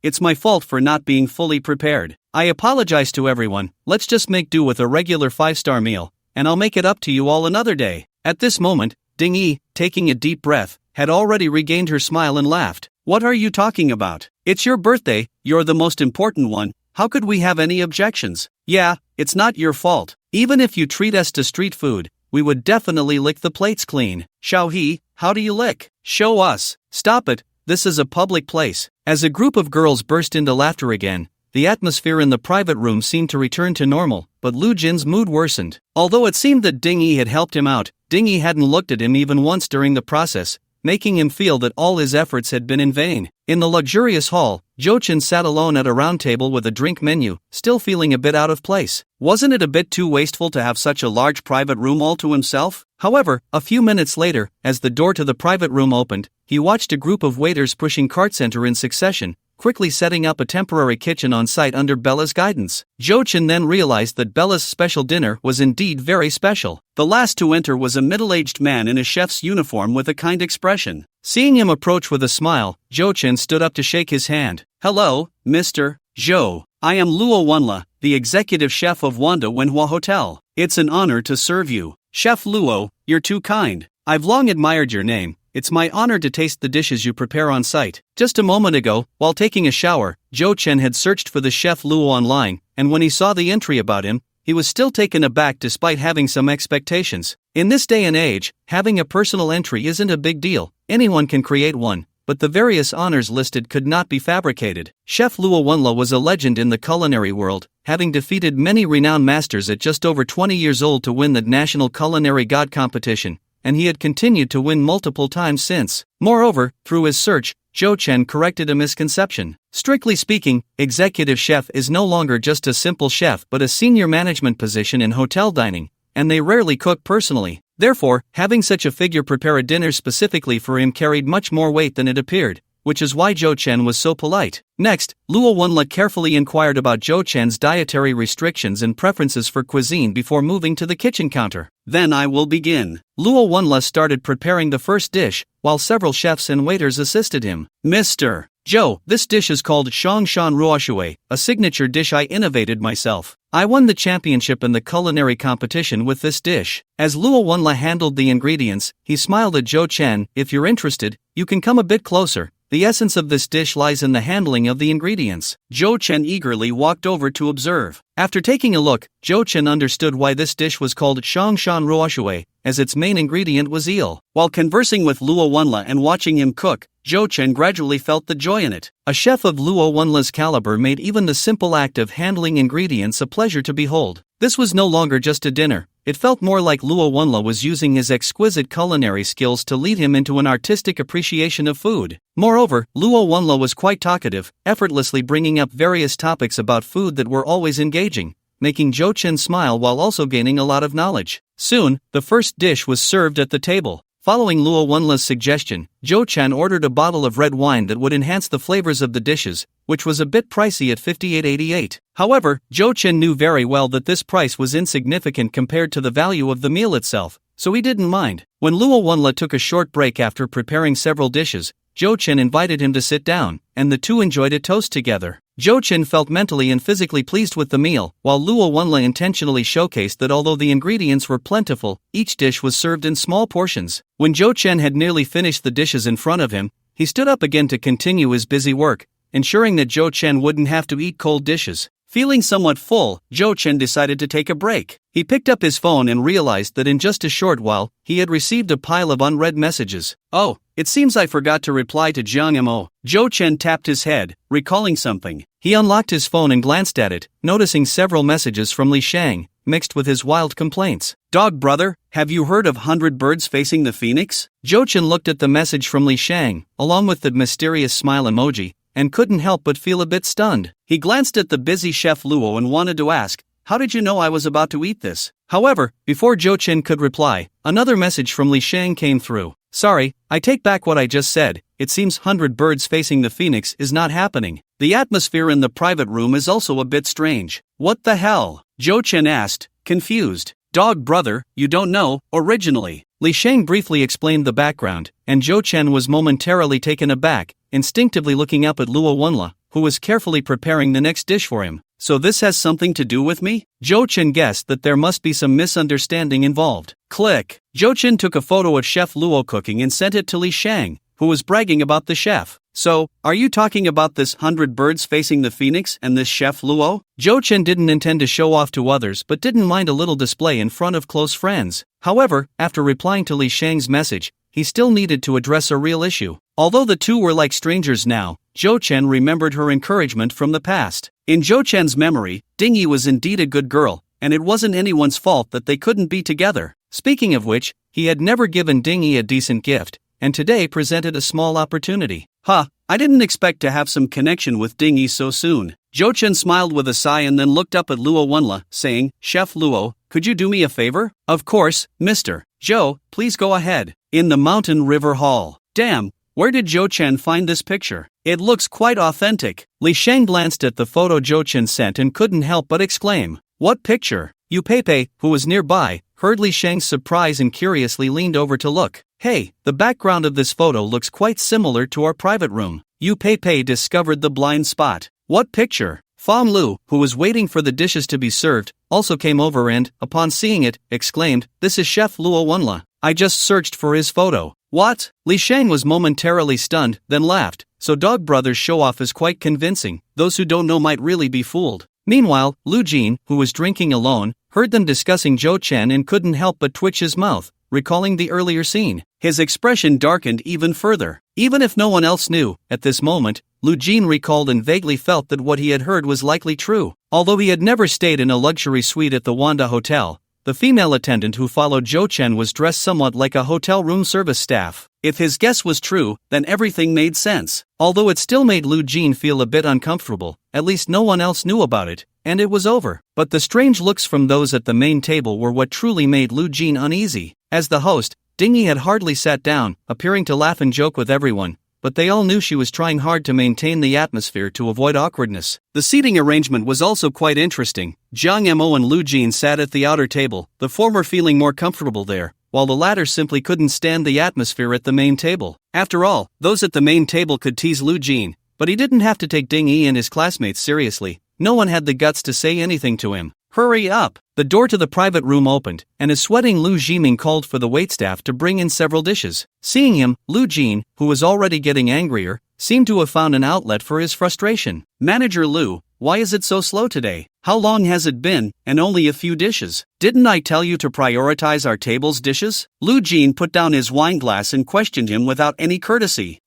it's my fault for not being fully prepared. I apologize to everyone. Let's just make do with a regular 5-star meal, and I'll make it up to you all another day. At this moment, Ding Yi, taking a deep breath, had already regained her smile and laughed. What are you talking about? It's your birthday, you're the most important one. How could we have any objections? Yeah, it's not your fault. Even if you treat us to street food, we would definitely lick the plates clean. Xiaohe, how do you lick? Show us. Stop it, this is a public place. As a group of girls burst into laughter again, the atmosphere in the private room seemed to return to normal, but Lu Jin's mood worsened. Although it seemed that Ding Yi had helped him out, Ding Yi hadn't looked at him even once during the process, making him feel that all his efforts had been in vain. In the luxurious hall, Zhou Chen sat alone at a round table with a drink menu, still feeling a bit out of place. Wasn't it a bit too wasteful to have such a large private room all to himself? However, a few minutes later, as the door to the private room opened, he watched a group of waiters pushing carts enter in succession, quickly setting up a temporary kitchen on site under Bella's guidance. Zhou Chen then realized that Bella's special dinner was indeed very special. The last to enter was a middle-aged man in a chef's uniform with a kind expression. Seeing him approach with a smile, Zhou Chen stood up to shake his hand. Hello, Mr. Zhou. I am Luo Wenla, the executive chef of Wanda Wenhua Hotel. It's an honor to serve you. Chef Luo, you're too kind. I've long admired your name. It's my honor to taste the dishes you prepare on site. Just a moment ago, while taking a shower, Zhou Chen had searched for the chef Luo online, and when he saw the entry about him, he was still taken aback despite having some expectations. In this day and age, having a personal entry isn't a big deal. Anyone can create one, but the various honors listed could not be fabricated. Chef Luo Wenla was a legend in the culinary world, having defeated many renowned masters at just over 20 years old to win the National Culinary God competition, and he had continued to win multiple times since. Moreover, through his search, Zhou Chen corrected a misconception. Strictly speaking, executive chef is no longer just a simple chef but a senior management position in hotel dining, and they rarely cook personally. Therefore, having such a figure prepare a dinner specifically for him carried much more weight than it appeared, which is why Zhou Chen was so polite. Next, Luo Wenla carefully inquired about Zhou Chen's dietary restrictions and preferences for cuisine before moving to the kitchen counter. Then I will begin. Luo Wenla started preparing the first dish, while several chefs and waiters assisted him. Mr. Zhou, this dish is called Shongshan Ruoshui, a signature dish I innovated myself. I won the championship in the culinary competition with this dish. As Luo Wenla handled the ingredients, he smiled at Zhou Chen. If you're interested, you can come a bit closer. The essence of this dish lies in the handling of the ingredients. Zhou Chen eagerly walked over to observe. After taking a look, Zhou Chen understood why this dish was called Shongshan Ruoshui, as its main ingredient was eel. While conversing with Luo Wenla and watching him cook, Zhou Chen gradually felt the joy in it. A chef of Luo Wenla's caliber made even the simple act of handling ingredients a pleasure to behold. This was no longer just a dinner. It felt more like Luo Wenla was using his exquisite culinary skills to lead him into an artistic appreciation of food. Moreover, Luo Wenla was quite talkative, effortlessly bringing up various topics about food that were always engaging, making Zhou Chen smile while also gaining a lot of knowledge. Soon, the first dish was served at the table. Following Luo Wenla's suggestion, Zhou Chen ordered a bottle of red wine that would enhance the flavors of the dishes, which was a bit pricey at 58.88. However, Zhou Chen knew very well that this price was insignificant compared to the value of the meal itself, so he didn't mind. When Luo Wenla took a short break after preparing several dishes, Zhou Chen invited him to sit down, and the two enjoyed a toast together. Zhou Chen felt mentally and physically pleased with the meal, while Luo Wenla intentionally showcased that although the ingredients were plentiful, each dish was served in small portions. When Zhou Chen had nearly finished the dishes in front of him, he stood up again to continue his busy work, ensuring that Zhou Chen wouldn't have to eat cold dishes. Feeling somewhat full, Zhou Chen decided to take a break. He picked up his phone and realized that in just a short while, he had received a pile of unread messages. Oh, it seems I forgot to reply to Jiang Mo. Zhou Chen tapped his head, recalling something. He unlocked his phone and glanced at it, noticing several messages from Li Shang, mixed with his wild complaints. Dog brother, have you heard of 100 birds facing the phoenix? Zhou Chen looked at the message from Li Shang, along with the mysterious smile emoji, and couldn't help but feel a bit stunned. He glanced at the busy Chef Luo and wanted to ask, how did you know I was about to eat this? However, before Zhou Chen could reply, another message from Li Shang came through. Sorry, I take back what I just said. It seems 100 birds facing the phoenix is not happening. The atmosphere in the private room is also a bit strange. What the hell? Zhou Chen asked, confused. Dog brother, you don't know, originally. Li Shang briefly explained the background, and Zhou Chen was momentarily taken aback, instinctively looking up at Luo Wenla, who was carefully preparing the next dish for him. So this has something to do with me? Zhou Chen guessed that there must be some misunderstanding involved. Click. Zhou Chen took a photo of Chef Luo cooking and sent it to Li Shang, who was bragging about the chef. So, are you talking about this 100 birds facing the phoenix and this Chef Luo? Zhou Chen didn't intend to show off to others but didn't mind a little display in front of close friends. However, after replying to Li Shang's message, he still needed to address a real issue. Although the two were like strangers now, Zhou Chen remembered her encouragement from the past. In Zhou Chen's memory, Dingyi was indeed a good girl, and it wasn't anyone's fault that they couldn't be together. Speaking of which, he had never given Dingyi a decent gift, and today presented a small opportunity. I didn't expect to have some connection with Dingyi so soon. Zhou Chen smiled with a sigh and then looked up at Luo Wenla, saying, Chef Luo, could you do me a favor? Of course, Mr. Zhou, please go ahead. In the Mountain River Hall. Damn, where did Zhou Chen find this picture? It looks quite authentic. Li Shang glanced at the photo Zhou Chen sent and couldn't help but exclaim, what picture? Yu Peipei, who was nearby, heard Li Shang's surprise and curiously leaned over to look. Hey, the background of this photo looks quite similar to our private room. Yu Peipei discovered the blind spot. What picture? Fang Lu, who was waiting for the dishes to be served, also came over and, upon seeing it, exclaimed, this is Chef Luo Wenla. I just searched for his photo. What? Li Shang was momentarily stunned, then laughed. So Dog Brother's show-off is quite convincing. Those who don't know might really be fooled. Meanwhile, Lu Jin, who was drinking alone, heard them discussing Zhou Chen and couldn't help but twitch his mouth, recalling the earlier scene. His expression darkened even further. Even if no one else knew, at this moment, Lu Jin recalled and vaguely felt that what he had heard was likely true. Although he had never stayed in a luxury suite at the Wanda Hotel, the female attendant who followed Zhou Chen was dressed somewhat like a hotel room service staff. If his guess was true, then everything made sense. Although it still made Lu Jin feel a bit uncomfortable, at least no one else knew about it, and it was over. But the strange looks from those at the main table were what truly made Lu Jin uneasy. As the host, Dingyi had hardly sat down, appearing to laugh and joke with everyone, but they all knew she was trying hard to maintain the atmosphere to avoid awkwardness. The seating arrangement was also quite interesting. Jiang Mo and Lu Jin sat at the outer table, the former feeling more comfortable there, while the latter simply couldn't stand the atmosphere at the main table. After all, those at the main table could tease Lu Jin, but he didn't have to take Dingyi and his classmates seriously. No one had the guts to say anything to him. Hurry up! The door to the private room opened, and a sweating Lu Jiming called for the waitstaff to bring in several dishes. Seeing him, Lu Jin, who was already getting angrier, seemed to have found an outlet for his frustration. Manager Lu, why is it so slow today? How long has it been, and only a few dishes? Didn't I tell you to prioritize our table's dishes? Lu Jin put down his wine glass and questioned him without any courtesy.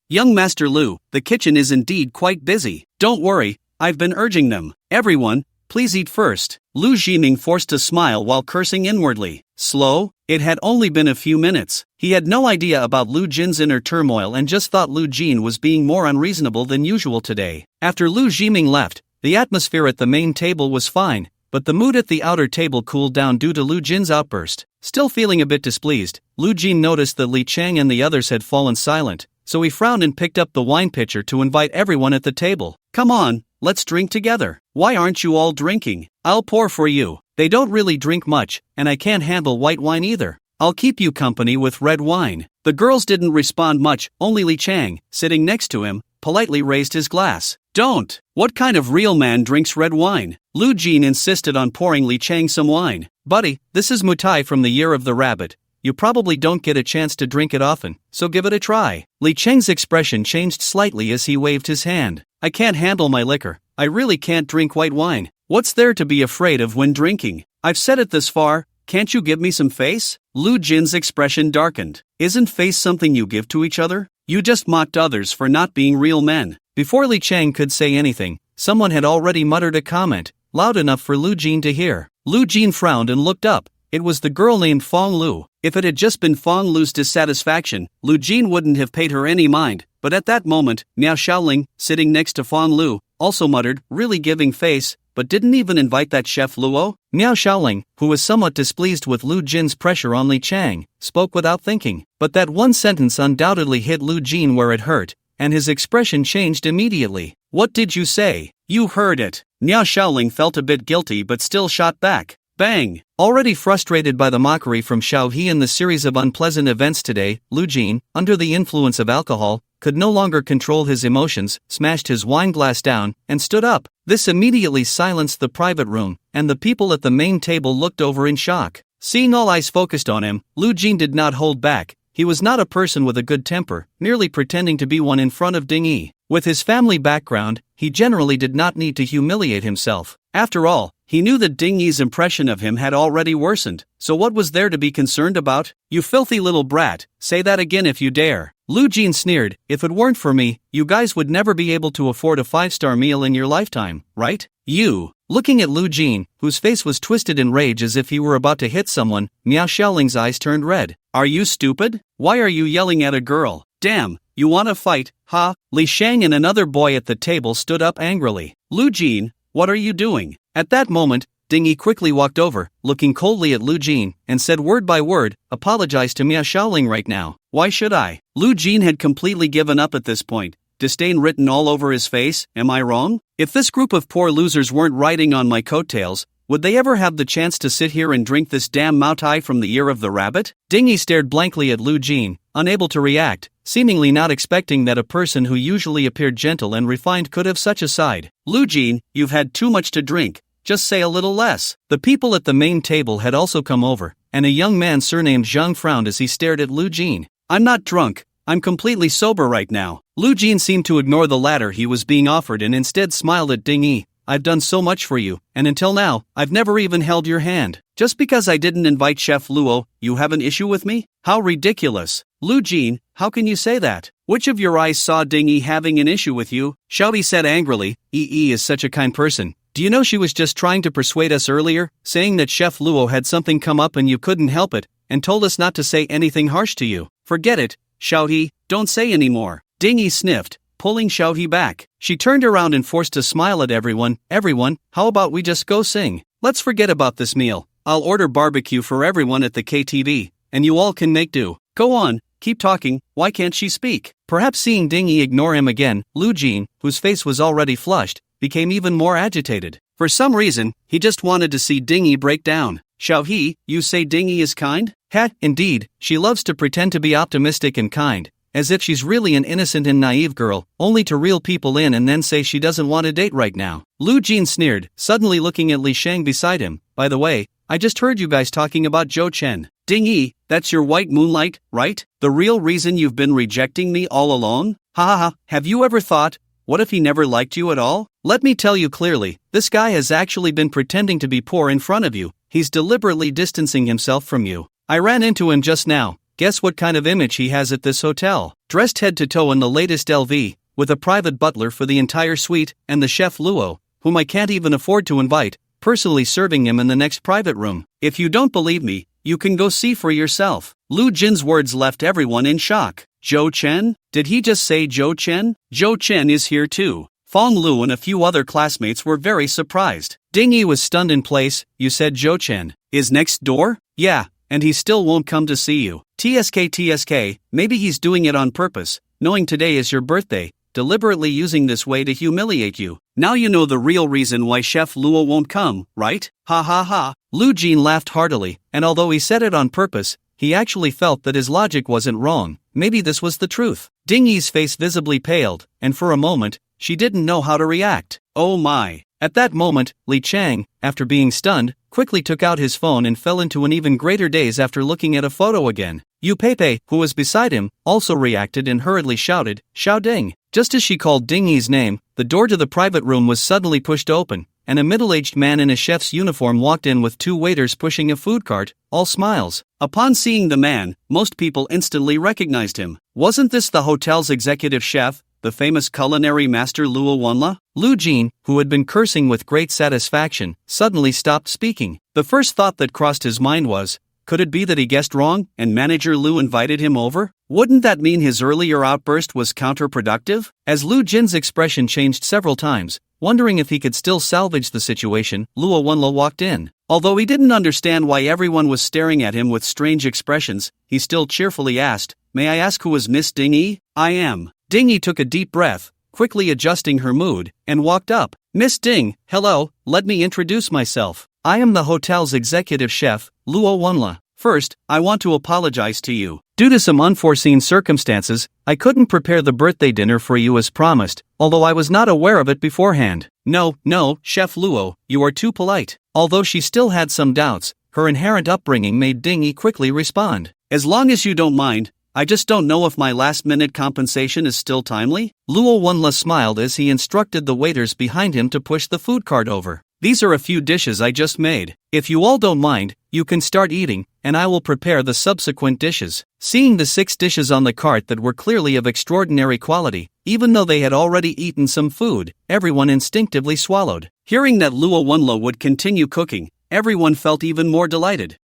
Young Master Lu, the kitchen is indeed quite busy. Don't worry, I've been urging them. Everyone, please eat first. Lu Jiming forced a smile while cursing inwardly. Slow? It had only been a few minutes. He had no idea about Lu Jin's inner turmoil and just thought Lu Jin was being more unreasonable than usual today. After Lu Jiming left, the atmosphere at the main table was fine, but the mood at the outer table cooled down due to Lu Jin's outburst. Still feeling a bit displeased, Lu Jin noticed that Li Chang and the others had fallen silent, so he frowned and picked up the wine pitcher to invite everyone at the table. Come on, let's drink together. Why aren't you all drinking? I'll pour for you. They don't really drink much, and I can't handle white wine either. I'll keep you company with red wine. The girls didn't respond much, only Li Chang, sitting next to him, politely raised his glass. Don't! What kind of real man drinks red wine? Lu Jin insisted on pouring Li Chang some wine. Buddy, this is Mutai from the Year of the Rabbit. You probably don't get a chance to drink it often, so give it a try. Li Chang's expression changed slightly as he waved his hand. I can't handle my liquor, I really can't drink white wine. What's there to be afraid of when drinking? I've said it this far, can't you give me some face? Lu Jin's expression darkened. Isn't face something you give to each other? You just mocked others for not being real men. Before Li Chang could say anything, someone had already muttered a comment, loud enough for Lu Jin to hear. Lu Jin frowned and looked up. It was the girl named Fong Lu. If it had just been Fong Lu's dissatisfaction, Lu Jin wouldn't have paid her any mind, but at that moment, Miao Xiaoling, sitting next to Fong Lu, also muttered, really giving face, but didn't even invite that chef Luo? Miao Xiaoling, who was somewhat displeased with Lu Jin's pressure on Li Chang, spoke without thinking, but that one sentence undoubtedly hit Lu Jin where it hurt, and his expression changed immediately. What did you say? You heard it. Miao Xiaoling felt a bit guilty but still shot back. Bang! Already frustrated by the mockery from Xiao He and the series of unpleasant events today, Lu Jin, under the influence of alcohol, could no longer control his emotions, smashed his wine glass down, and stood up. This immediately silenced the private room, and the people at the main table looked over in shock. Seeing all eyes focused on him, Lu Jin did not hold back. He was not a person with a good temper, merely pretending to be one in front of Ding Yi. With his family background, he generally did not need to humiliate himself. After all, he knew that Ding Yi's impression of him had already worsened, so what was there to be concerned about? You filthy little brat, say that again if you dare. Lu Jin sneered, if it weren't for me, you guys would never be able to afford a 5-star meal in your lifetime, right? You. Looking at Lu Jin, whose face was twisted in rage as if he were about to hit someone, Miao Xiaoling's eyes turned red. Are you stupid? Why are you yelling at a girl? Damn, you wanna fight, huh? Li Shang and another boy at the table stood up angrily. Lu Jin, what are you doing? At that moment, Ding Yi quickly walked over, looking coldly at Lu Jin, and said word by word, apologize to Miao Xiaoling right now. Why should I? Lu Jin had completely given up at this point. Disdain written all over his face, am I wrong? If this group of poor losers weren't riding on my coattails, would they ever have the chance to sit here and drink this damn Mao Tai from the ear of the rabbit? Ding Yi stared blankly at Lu Jin, unable to react, seemingly not expecting that a person who usually appeared gentle and refined could have such a side. Lu Jin, you've had too much to drink, just say a little less. The people at the main table had also come over, and a young man surnamed Zhang frowned as he stared at Lu Jin. I'm not drunk, I'm completely sober right now. Lu Jin seemed to ignore the ladder he was being offered and instead smiled at Ding Yi. I've done so much for you, and until now, I've never even held your hand. Just because I didn't invite Chef Luo, you have an issue with me? How ridiculous. Lu Jin, how can you say that? Which of your eyes saw Ding Yi having an issue with you? Xiaobi said angrily, Yi is such a kind person. Do you know she was just trying to persuade us earlier, saying that Chef Luo had something come up and you couldn't help it, and told us not to say anything harsh to you. Forget it, Xiaohi, don't say any more. Ding Yi sniffed, pulling Xiaohi back. She turned around and forced a smile at everyone. Everyone, how about we just go sing? Let's forget about this meal. I'll order barbecue for everyone at the KTV, and you all can make do. Go on, keep talking, why can't she speak? Perhaps seeing Ding Yi ignore him again, Lu Jin, whose face was already flushed, became even more agitated. For some reason, he just wanted to see Ding Yi break down. Xiaohi, you say Ding Yi is kind? Indeed, she loves to pretend to be optimistic and kind, as if she's really an innocent and naive girl, only to reel people in and then say she doesn't want a date right now. Lu Jin sneered, suddenly looking at Li Shang beside him. By the way, I just heard you guys talking about Zhou Chen. Ding Yi, that's your white moonlight, right? The real reason you've been rejecting me all along? Ha ha ha, have you ever thought, what if he never liked you at all? Let me tell you clearly, this guy has actually been pretending to be poor in front of you. He's deliberately distancing himself from you. I ran into him just now. Guess what kind of image he has at this hotel? Dressed head to toe in the latest LV, with a private butler for the entire suite, and the chef Luo, whom I can't even afford to invite, personally serving him in the next private room. If you don't believe me, you can go see for yourself. Lu Jin's words left everyone in shock. Zhou Chen? Did he just say Zhou Chen? Zhou Chen is here too. Fong Lu and a few other classmates were very surprised. Ding Yi was stunned in place. You said Zhou Chen is next door? Yeah, and he still won't come to see you. TSK, maybe he's doing it on purpose, knowing today is your birthday, deliberately using this way to humiliate you. Now you know the real reason why Chef Luo won't come, right? Ha ha ha. Lu Jin laughed heartily, and although he said it on purpose, he actually felt that his logic wasn't wrong. Maybe this was the truth. Ding Yi's face visibly paled, and for a moment, she didn't know how to react. Oh my. At that moment, Li Chang, after being stunned, quickly took out his phone and fell into an even greater daze after looking at a photo again. Yu Peipei, who was beside him, also reacted and hurriedly shouted, Xiao Ding, Just as she called Ding Yi's name, the door to the private room was suddenly pushed open, and a middle-aged man in a chef's uniform walked in with two waiters pushing a food cart, all smiles. Upon seeing the man, most people instantly recognized him. Wasn't this the hotel's executive chef, the famous culinary master Luo Wanla? Lu Jin, who had been cursing with great satisfaction, suddenly stopped speaking. The first thought that crossed his mind was, could it be that he guessed wrong, and manager Lu invited him over? Wouldn't that mean his earlier outburst was counterproductive? As Lu Jin's expression changed several times, wondering if he could still salvage the situation, Luo Wanla walked in. Although he didn't understand why everyone was staring at him with strange expressions, he still cheerfully asked, "May I ask who is Miss Ding Yi?" "I am." Ding Yi took a deep breath, quickly adjusting her mood, and walked up. "Miss Ding, hello, let me introduce myself. I am the hotel's executive chef, Luo Wanla. First, I want to apologize to you. Due to some unforeseen circumstances, I couldn't prepare the birthday dinner for you as promised, although I was not aware of it beforehand." No, Chef Luo, you are too polite." Although she still had some doubts, her inherent upbringing made Ding Yi quickly respond. "As long as you don't mind, I just don't know if my last-minute compensation is still timely?" Luo Wanla smiled as he instructed the waiters behind him to push the food cart over. "These are a few dishes I just made. If you all don't mind, you can start eating, and I will prepare the subsequent dishes." Seeing the 6 dishes on the cart that were clearly of extraordinary quality, even though they had already eaten some food, everyone instinctively swallowed. Hearing that Luo Wanla would continue cooking, everyone felt even more delighted.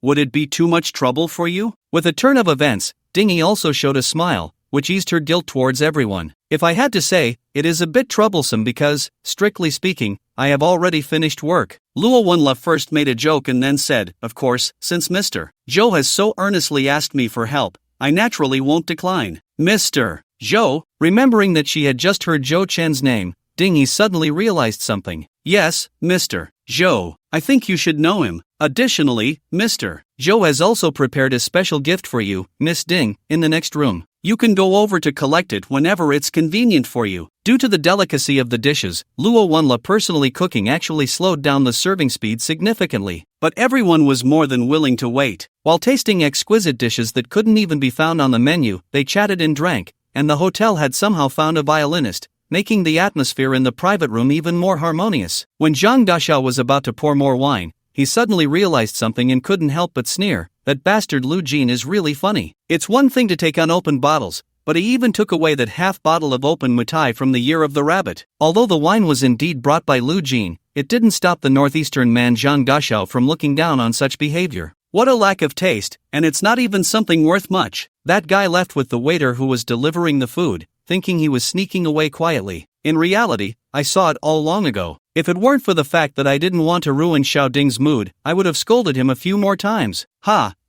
Would it be too much trouble for you? With a turn of events, Ding Yi also showed a smile, which eased her guilt towards everyone. "If I had to say, it is a bit troublesome because, strictly speaking, I have already finished work." Luo Wanla first made a joke and then said, "Of course, since Mr. Zhou has so earnestly asked me for help, I naturally won't decline." "Mr. Zhou?" Remembering that she had just heard Zhou Chen's name, Ding Yi suddenly realized something. "Yes, Mr. Zhou. I think you should know him. Additionally, Mr. Zhou has also prepared a special gift for you, Miss Ding, in the next room. You can go over to collect it whenever it's convenient for you." Due to the delicacy of the dishes, Luo Wanla personally cooking actually slowed down the serving speed significantly. But everyone was more than willing to wait. While tasting exquisite dishes that couldn't even be found on the menu, they chatted and drank, and the hotel had somehow found a violinist, making the atmosphere in the private room even more harmonious. When Zhang Daxiao was about to pour more wine, he suddenly realized something and couldn't help but sneer. That bastard Lu Jin is really funny. It's one thing to take unopened bottles, but he even took away that half bottle of open Mutai from the Year of the Rabbit. Although the wine was indeed brought by Lu Jin, it didn't stop the northeastern man Zhang Daxiao from looking down on such behavior. What a lack of taste, and it's not even something worth much. That guy left with the waiter who was delivering the food, thinking he was sneaking away quietly. In reality, I saw it all long ago. If it weren't for the fact that I didn't want to ruin Xiao Ding's mood, I would have scolded him a few more times.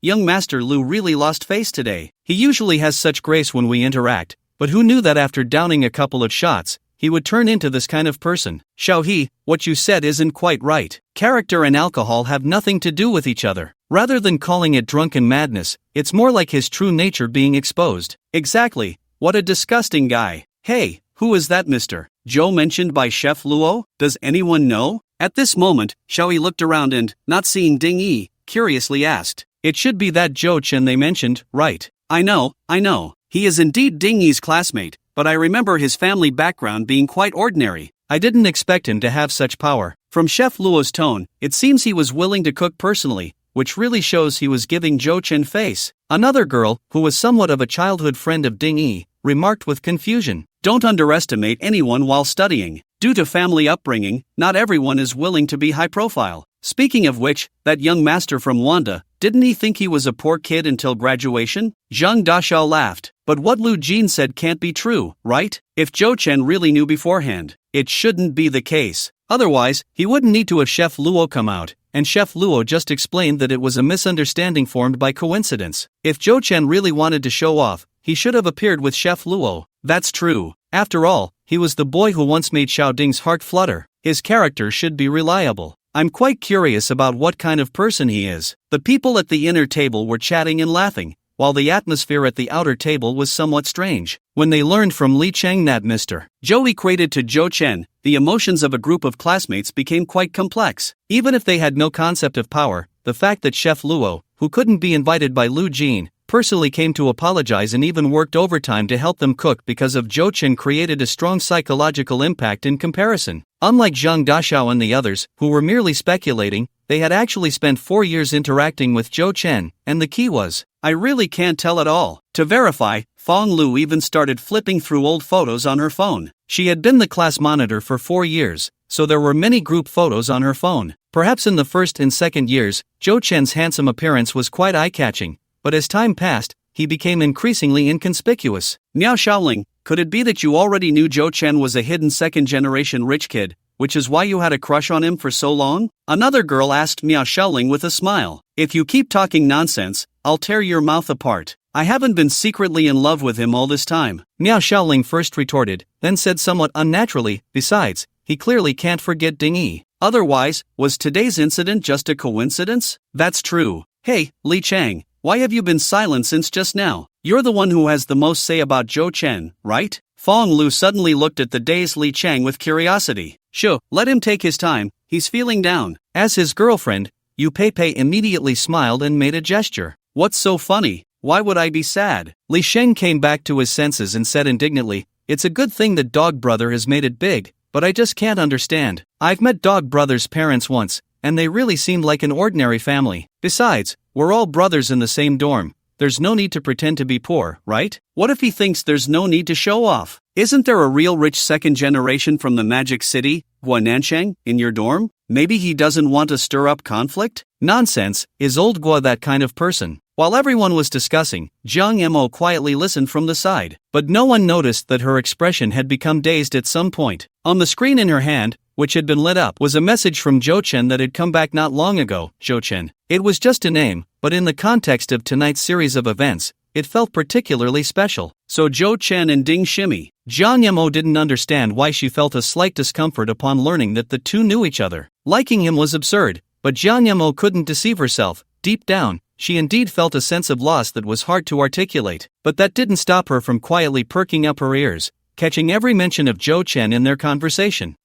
Young Master Lu really lost face today. He usually has such grace when we interact, but who knew that after downing a couple of shots, he would turn into this kind of person? Xiao He, what you said isn't quite right. Character and alcohol have nothing to do with each other. Rather than calling it drunken madness, it's more like his true nature being exposed. Exactly. What a disgusting guy. Hey, who is that Mr. Zhou mentioned by Chef Luo? Does anyone know? At this moment, Xiaoyi looked around and, not seeing Ding Yi, curiously asked, "It should be that Zhou Chen they mentioned, right?" I know. He is indeed Ding Yi's classmate, but I remember his family background being quite ordinary. I didn't expect him to have such power." From Chef Luo's tone, it seems he was willing to cook personally, which really shows he was giving Zhou Chen face. Another girl, who was somewhat of a childhood friend of Ding Yi, remarked with confusion, "Don't underestimate anyone while studying. Due to family upbringing, not everyone is willing to be high profile. Speaking of which, that young master from Wanda, didn't he think he was a poor kid until graduation?" Zhang Daxiao laughed. "But what Lu Jin said can't be true, right? If Zhou Chen really knew beforehand, it shouldn't be the case. Otherwise, he wouldn't need to have Chef Luo come out, and Chef Luo just explained that it was a misunderstanding formed by coincidence. If Zhou Chen really wanted to show off, he should have appeared with Chef Luo. That's true. After all, he was the boy who once made Xiao Ding's heart flutter. His character should be reliable. I'm quite curious about what kind of person he is." The people at the inner table were chatting and laughing, while the atmosphere at the outer table was somewhat strange. When they learned from Li Cheng that Mr. Zhou equated to Zhou Chen, the emotions of a group of classmates became quite complex. Even if they had no concept of power, the fact that Chef Luo, who couldn't be invited by Lu Jin, personally came to apologize and even worked overtime to help them cook because of Zhou Chen created a strong psychological impact in comparison. Unlike Zhang Dashao and the others, who were merely speculating, they had actually spent 4 years interacting with Zhou Chen, and the key was, I really can't tell at all. To verify, Fong Lu even started flipping through old photos on her phone. She had been the class monitor for 4 years, so there were many group photos on her phone. Perhaps in the first and second years, Zhou Chen's handsome appearance was quite eye-catching, but as time passed, he became increasingly inconspicuous. Miao Xiaoling, could it be that you already knew Zhou Chen was a hidden second-generation rich kid, which is why you had a crush on him for so long? Another girl asked Miao Xiaoling with a smile. If you keep talking nonsense, I'll tear your mouth apart. I haven't been secretly in love with him all this time. Miao Xiaoling first retorted, then said somewhat unnaturally, besides, he clearly can't forget Ding Yi. Otherwise, was today's incident just a coincidence? That's true. Hey, Li Chang, why have you been silent since just now? You're the one who has the most say about Zhou Chen, right? Fong Lu suddenly looked at the dazed Li Chang with curiosity. Sure, let him take his time, he's feeling down. As his girlfriend, Yu Pei immediately smiled and made a gesture. What's so funny? Why would I be sad? Li Sheng came back to his senses and said indignantly, it's a good thing that Dog Brother has made it big, but I just can't understand. I've met Dog Brother's parents once, and they really seemed like an ordinary family. Besides, we're all brothers in the same dorm. There's no need to pretend to be poor, right? What if he thinks there's no need to show off? Isn't there a real rich second generation from the Magic City, Guanansheng, in your dorm? Maybe he doesn't want to stir up conflict? Nonsense, is old Gua that kind of person? While everyone was discussing, Jiang Mo quietly listened from the side, but no one noticed that her expression had become dazed at some point. On the screen in her hand, which had been lit up, was a message from Zhou Chen that had come back not long ago. Zhou Chen. It was just a name, but in the context of tonight's series of events, it felt particularly special. So Zhou Chen and Ding Shimi. Jiang Mo didn't understand why she felt a slight discomfort upon learning that the two knew each other. Liking him was absurd, but Jiang Mo couldn't deceive herself. Deep down, she indeed felt a sense of loss that was hard to articulate, but that didn't stop her from quietly perking up her ears, catching every mention of Zhou Chen in their conversation.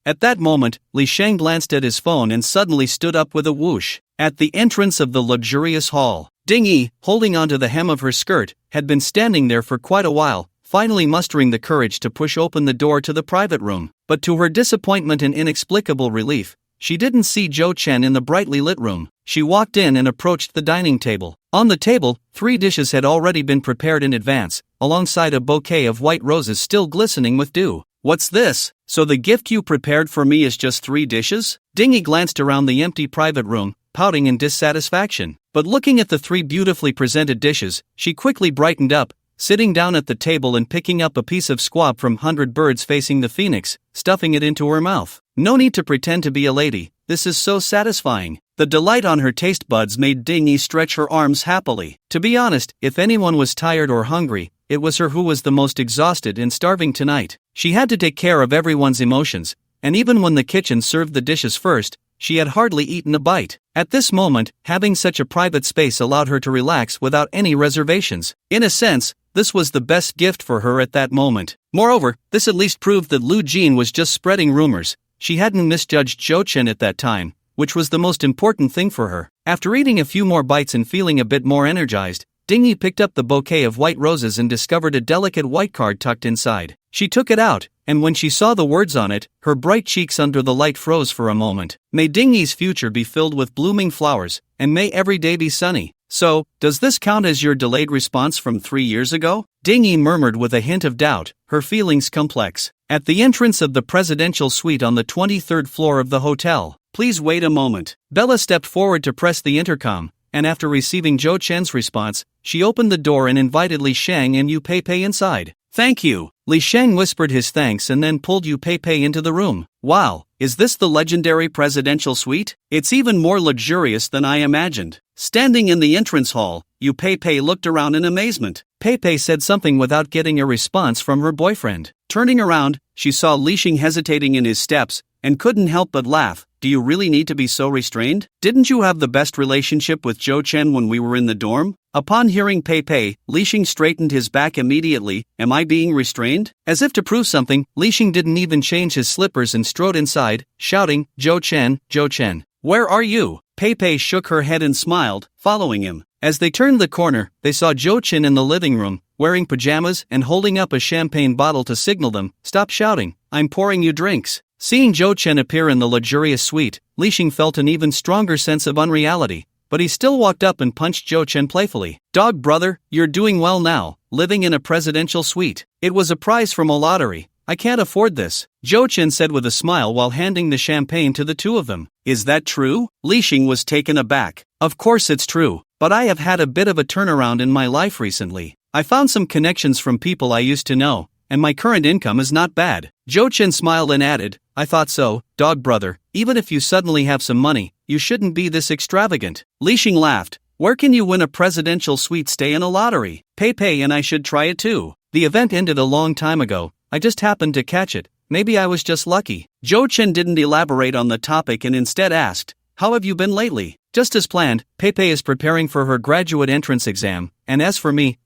At that moment, Li Sheng glanced at his phone and suddenly stood up with a whoosh. At the entrance of the luxurious hall, Ding Yi, holding onto the hem of her skirt, had been standing there for quite a while, finally mustering the courage to push open the door to the private room. But to her disappointment and inexplicable relief, she didn't see Zhou Chen in the brightly lit room. She walked in and approached the dining table. On the table, 3 dishes had already been prepared in advance, alongside a bouquet of white roses still glistening with dew. What's this? So the gift you prepared for me is just 3 dishes? Ding Yi glanced around the empty private room, pouting in dissatisfaction. But looking at the 3 beautifully presented dishes, she quickly brightened up, sitting down at the table and picking up a piece of squab from 100 Birds Facing the Phoenix, stuffing it into her mouth. No need to pretend to be a lady, this is so satisfying. The delight on her taste buds made Ding Yi stretch her arms happily. To be honest, if anyone was tired or hungry, it was her who was the most exhausted and starving tonight. She had to take care of everyone's emotions, and even when the kitchen served the dishes first, she had hardly eaten a bite. At this moment, having such a private space allowed her to relax without any reservations. In a sense, this was the best gift for her at that moment. Moreover, this at least proved that Lu Jin was just spreading rumors. She hadn't misjudged Zhou Chen at that time, which was the most important thing for her. After eating a few more bites and feeling a bit more energized, Ding Yi picked up the bouquet of white roses and discovered a delicate white card tucked inside. She took it out, and when she saw the words on it, her bright cheeks under the light froze for a moment. May Ding Yi's future be filled with blooming flowers, and may every day be sunny. So, does this count as your delayed response from 3 years ago? Ding Yi murmured with a hint of doubt, her feelings complex. At the entrance of the presidential suite on the 23rd floor of the hotel. Please wait a moment. Bella stepped forward to press the intercom, and after receiving Zhou Chen's response, she opened the door and invited Li Sheng and Yu Pei inside. Thank you. Li Sheng whispered his thanks and then pulled Yu Pei into the room. Wow, is this the legendary presidential suite? It's even more luxurious than I imagined. Standing in the entrance hall, Yu Pei looked around in amazement. Pei said something without getting a response from her boyfriend. Turning around, she saw Li Sheng hesitating in his steps, and couldn't help but laugh. Do you really need to be so restrained? Didn't you have the best relationship with Zhou Chen when we were in the dorm? Upon hearing Pei, Li Sheng straightened his back immediately. Am I being restrained? As if to prove something, Li Sheng didn't even change his slippers and strode inside, shouting, Zhou Chen, Zhou Chen. Where are you? Pei shook her head and smiled, following him. As they turned the corner, they saw Jo Chin in the living room, wearing pajamas and holding up a champagne bottle to signal them, "Stop shouting, I'm pouring you drinks." Seeing Jo Chin appear in the luxurious suite, Li Xing felt an even stronger sense of unreality, but he still walked up and punched Jo Chin playfully. "Dog brother, you're doing well now, living in a presidential suite. It was a prize from a lottery. I can't afford this," Jo Chin said with a smile while handing the champagne to the two of them. "Is that true?" Li Xing was taken aback. "Of course it's true, but I have had a bit of a turnaround in my life recently. I found some connections from people I used to know, and my current income is not bad." Jo Chin smiled and added, "I thought so, dog brother. Even if you suddenly have some money, you shouldn't be this extravagant." Li Xing laughed. "Where can you win a presidential suite stay in a lottery? Pay and I should try it too. The event ended a long time ago. I just happened to catch it. Maybe I was just lucky." Jo Chin didn't elaborate on the topic and instead asked, "How have you been lately?" Just as planned, Pepe is preparing for her graduate entrance exam, and as for me,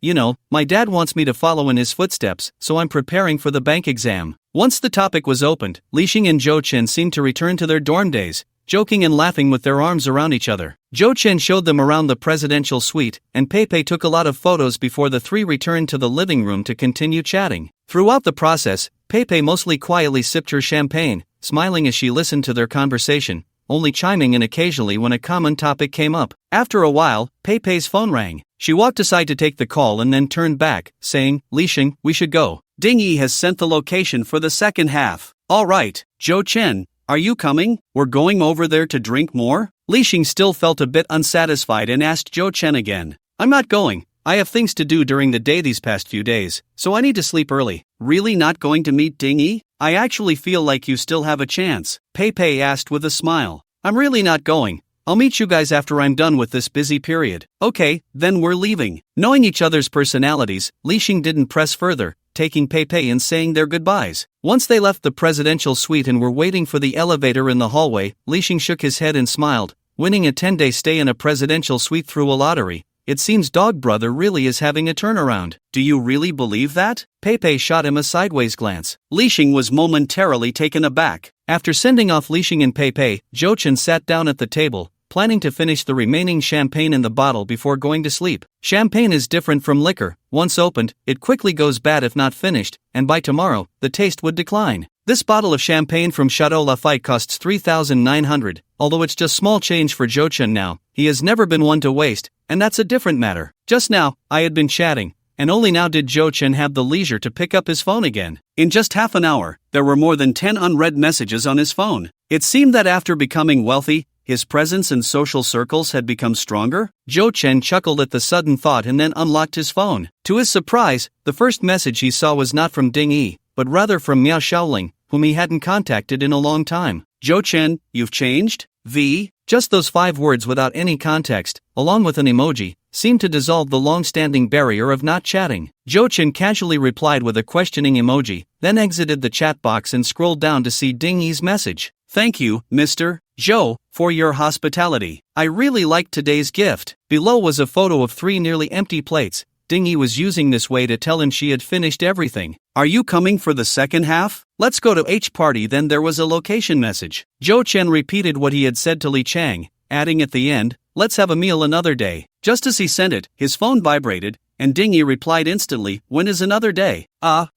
my dad wants me to follow in his footsteps, so I'm preparing for the bank exam. Once the topic was opened, Li Xing and Jo Chin seemed to return to their dorm days, joking and laughing with their arms around each other. Jo Chin showed them around the presidential suite, and Pepe took a lot of photos before the three returned to the living room to continue chatting. Throughout the process, Pepe mostly quietly sipped her champagne, smiling as she listened to their conversation, only chiming in occasionally when a common topic came up. After a while, Pepe's phone rang. She walked aside to take the call and then turned back, saying, "Li Xing, we should go. Ding Yi has sent the location for the second half." "All right, Jo Chin, are you coming? We're going over there to drink more?" Li Xing still felt a bit unsatisfied and asked Jo Chin again. "I'm not going. I have things to do during the day these past few days, so I need to sleep early." "Really not going to meet Ding Yi? I actually feel like you still have a chance," Pepe asked with a smile. "I'm really not going. I'll meet you guys after I'm done with this busy period." "Okay, then we're leaving." Knowing each other's personalities, Li Xing didn't press further, taking Pepe and saying their goodbyes. Once they left the presidential suite and were waiting for the elevator in the hallway, Li Xing shook his head and smiled. Winning a 10-day stay in a presidential suite through a lottery. It seems Dog Brother really is having a turnaround. "Do you really believe that?" Pepe shot him a sideways glance. Li Xing was momentarily taken aback. After sending off Li Xing and Pepe, Jo Chin sat down at the table, planning to finish the remaining champagne in the bottle before going to sleep. Champagne is different from liquor. Once opened, it quickly goes bad if not finished, and by tomorrow, the taste would decline. This bottle of champagne from Chateau Lafite costs 3,900, although it's just small change for Jo Chin now. He has never been one to waste, and that's a different matter. Just now, I had been chatting, and only now did Jo Chin have the leisure to pick up his phone again. In just half an hour, there were more than 10 unread messages on his phone. It seemed that after becoming wealthy, his presence in social circles had become stronger. Jo Chin chuckled at the sudden thought and then unlocked his phone. To his surprise, the first message he saw was not from Ding Yi, but rather from Miao Shaoling, whom he hadn't contacted in a long time. "Jo Chin, you've changed? V?" Just those 5 words without any context, along with an emoji, seemed to dissolve the long-standing barrier of not chatting. Jo Chin casually replied with a questioning emoji, then exited the chat box and scrolled down to see Ding Yi's message. "Thank you, Mr. Zhou, for your hospitality. I really liked today's gift." Below was a photo of 3 nearly empty plates. Ding Yi was using this way to tell him she had finished everything. "Are you coming for the second half? Let's go to H party." Then there was a location message. Jo Chin repeated what he had said to Li Chang, adding at the end, "Let's have a meal another day." Just as he sent it, his phone vibrated, and Ding Yi replied instantly, "When is another day?"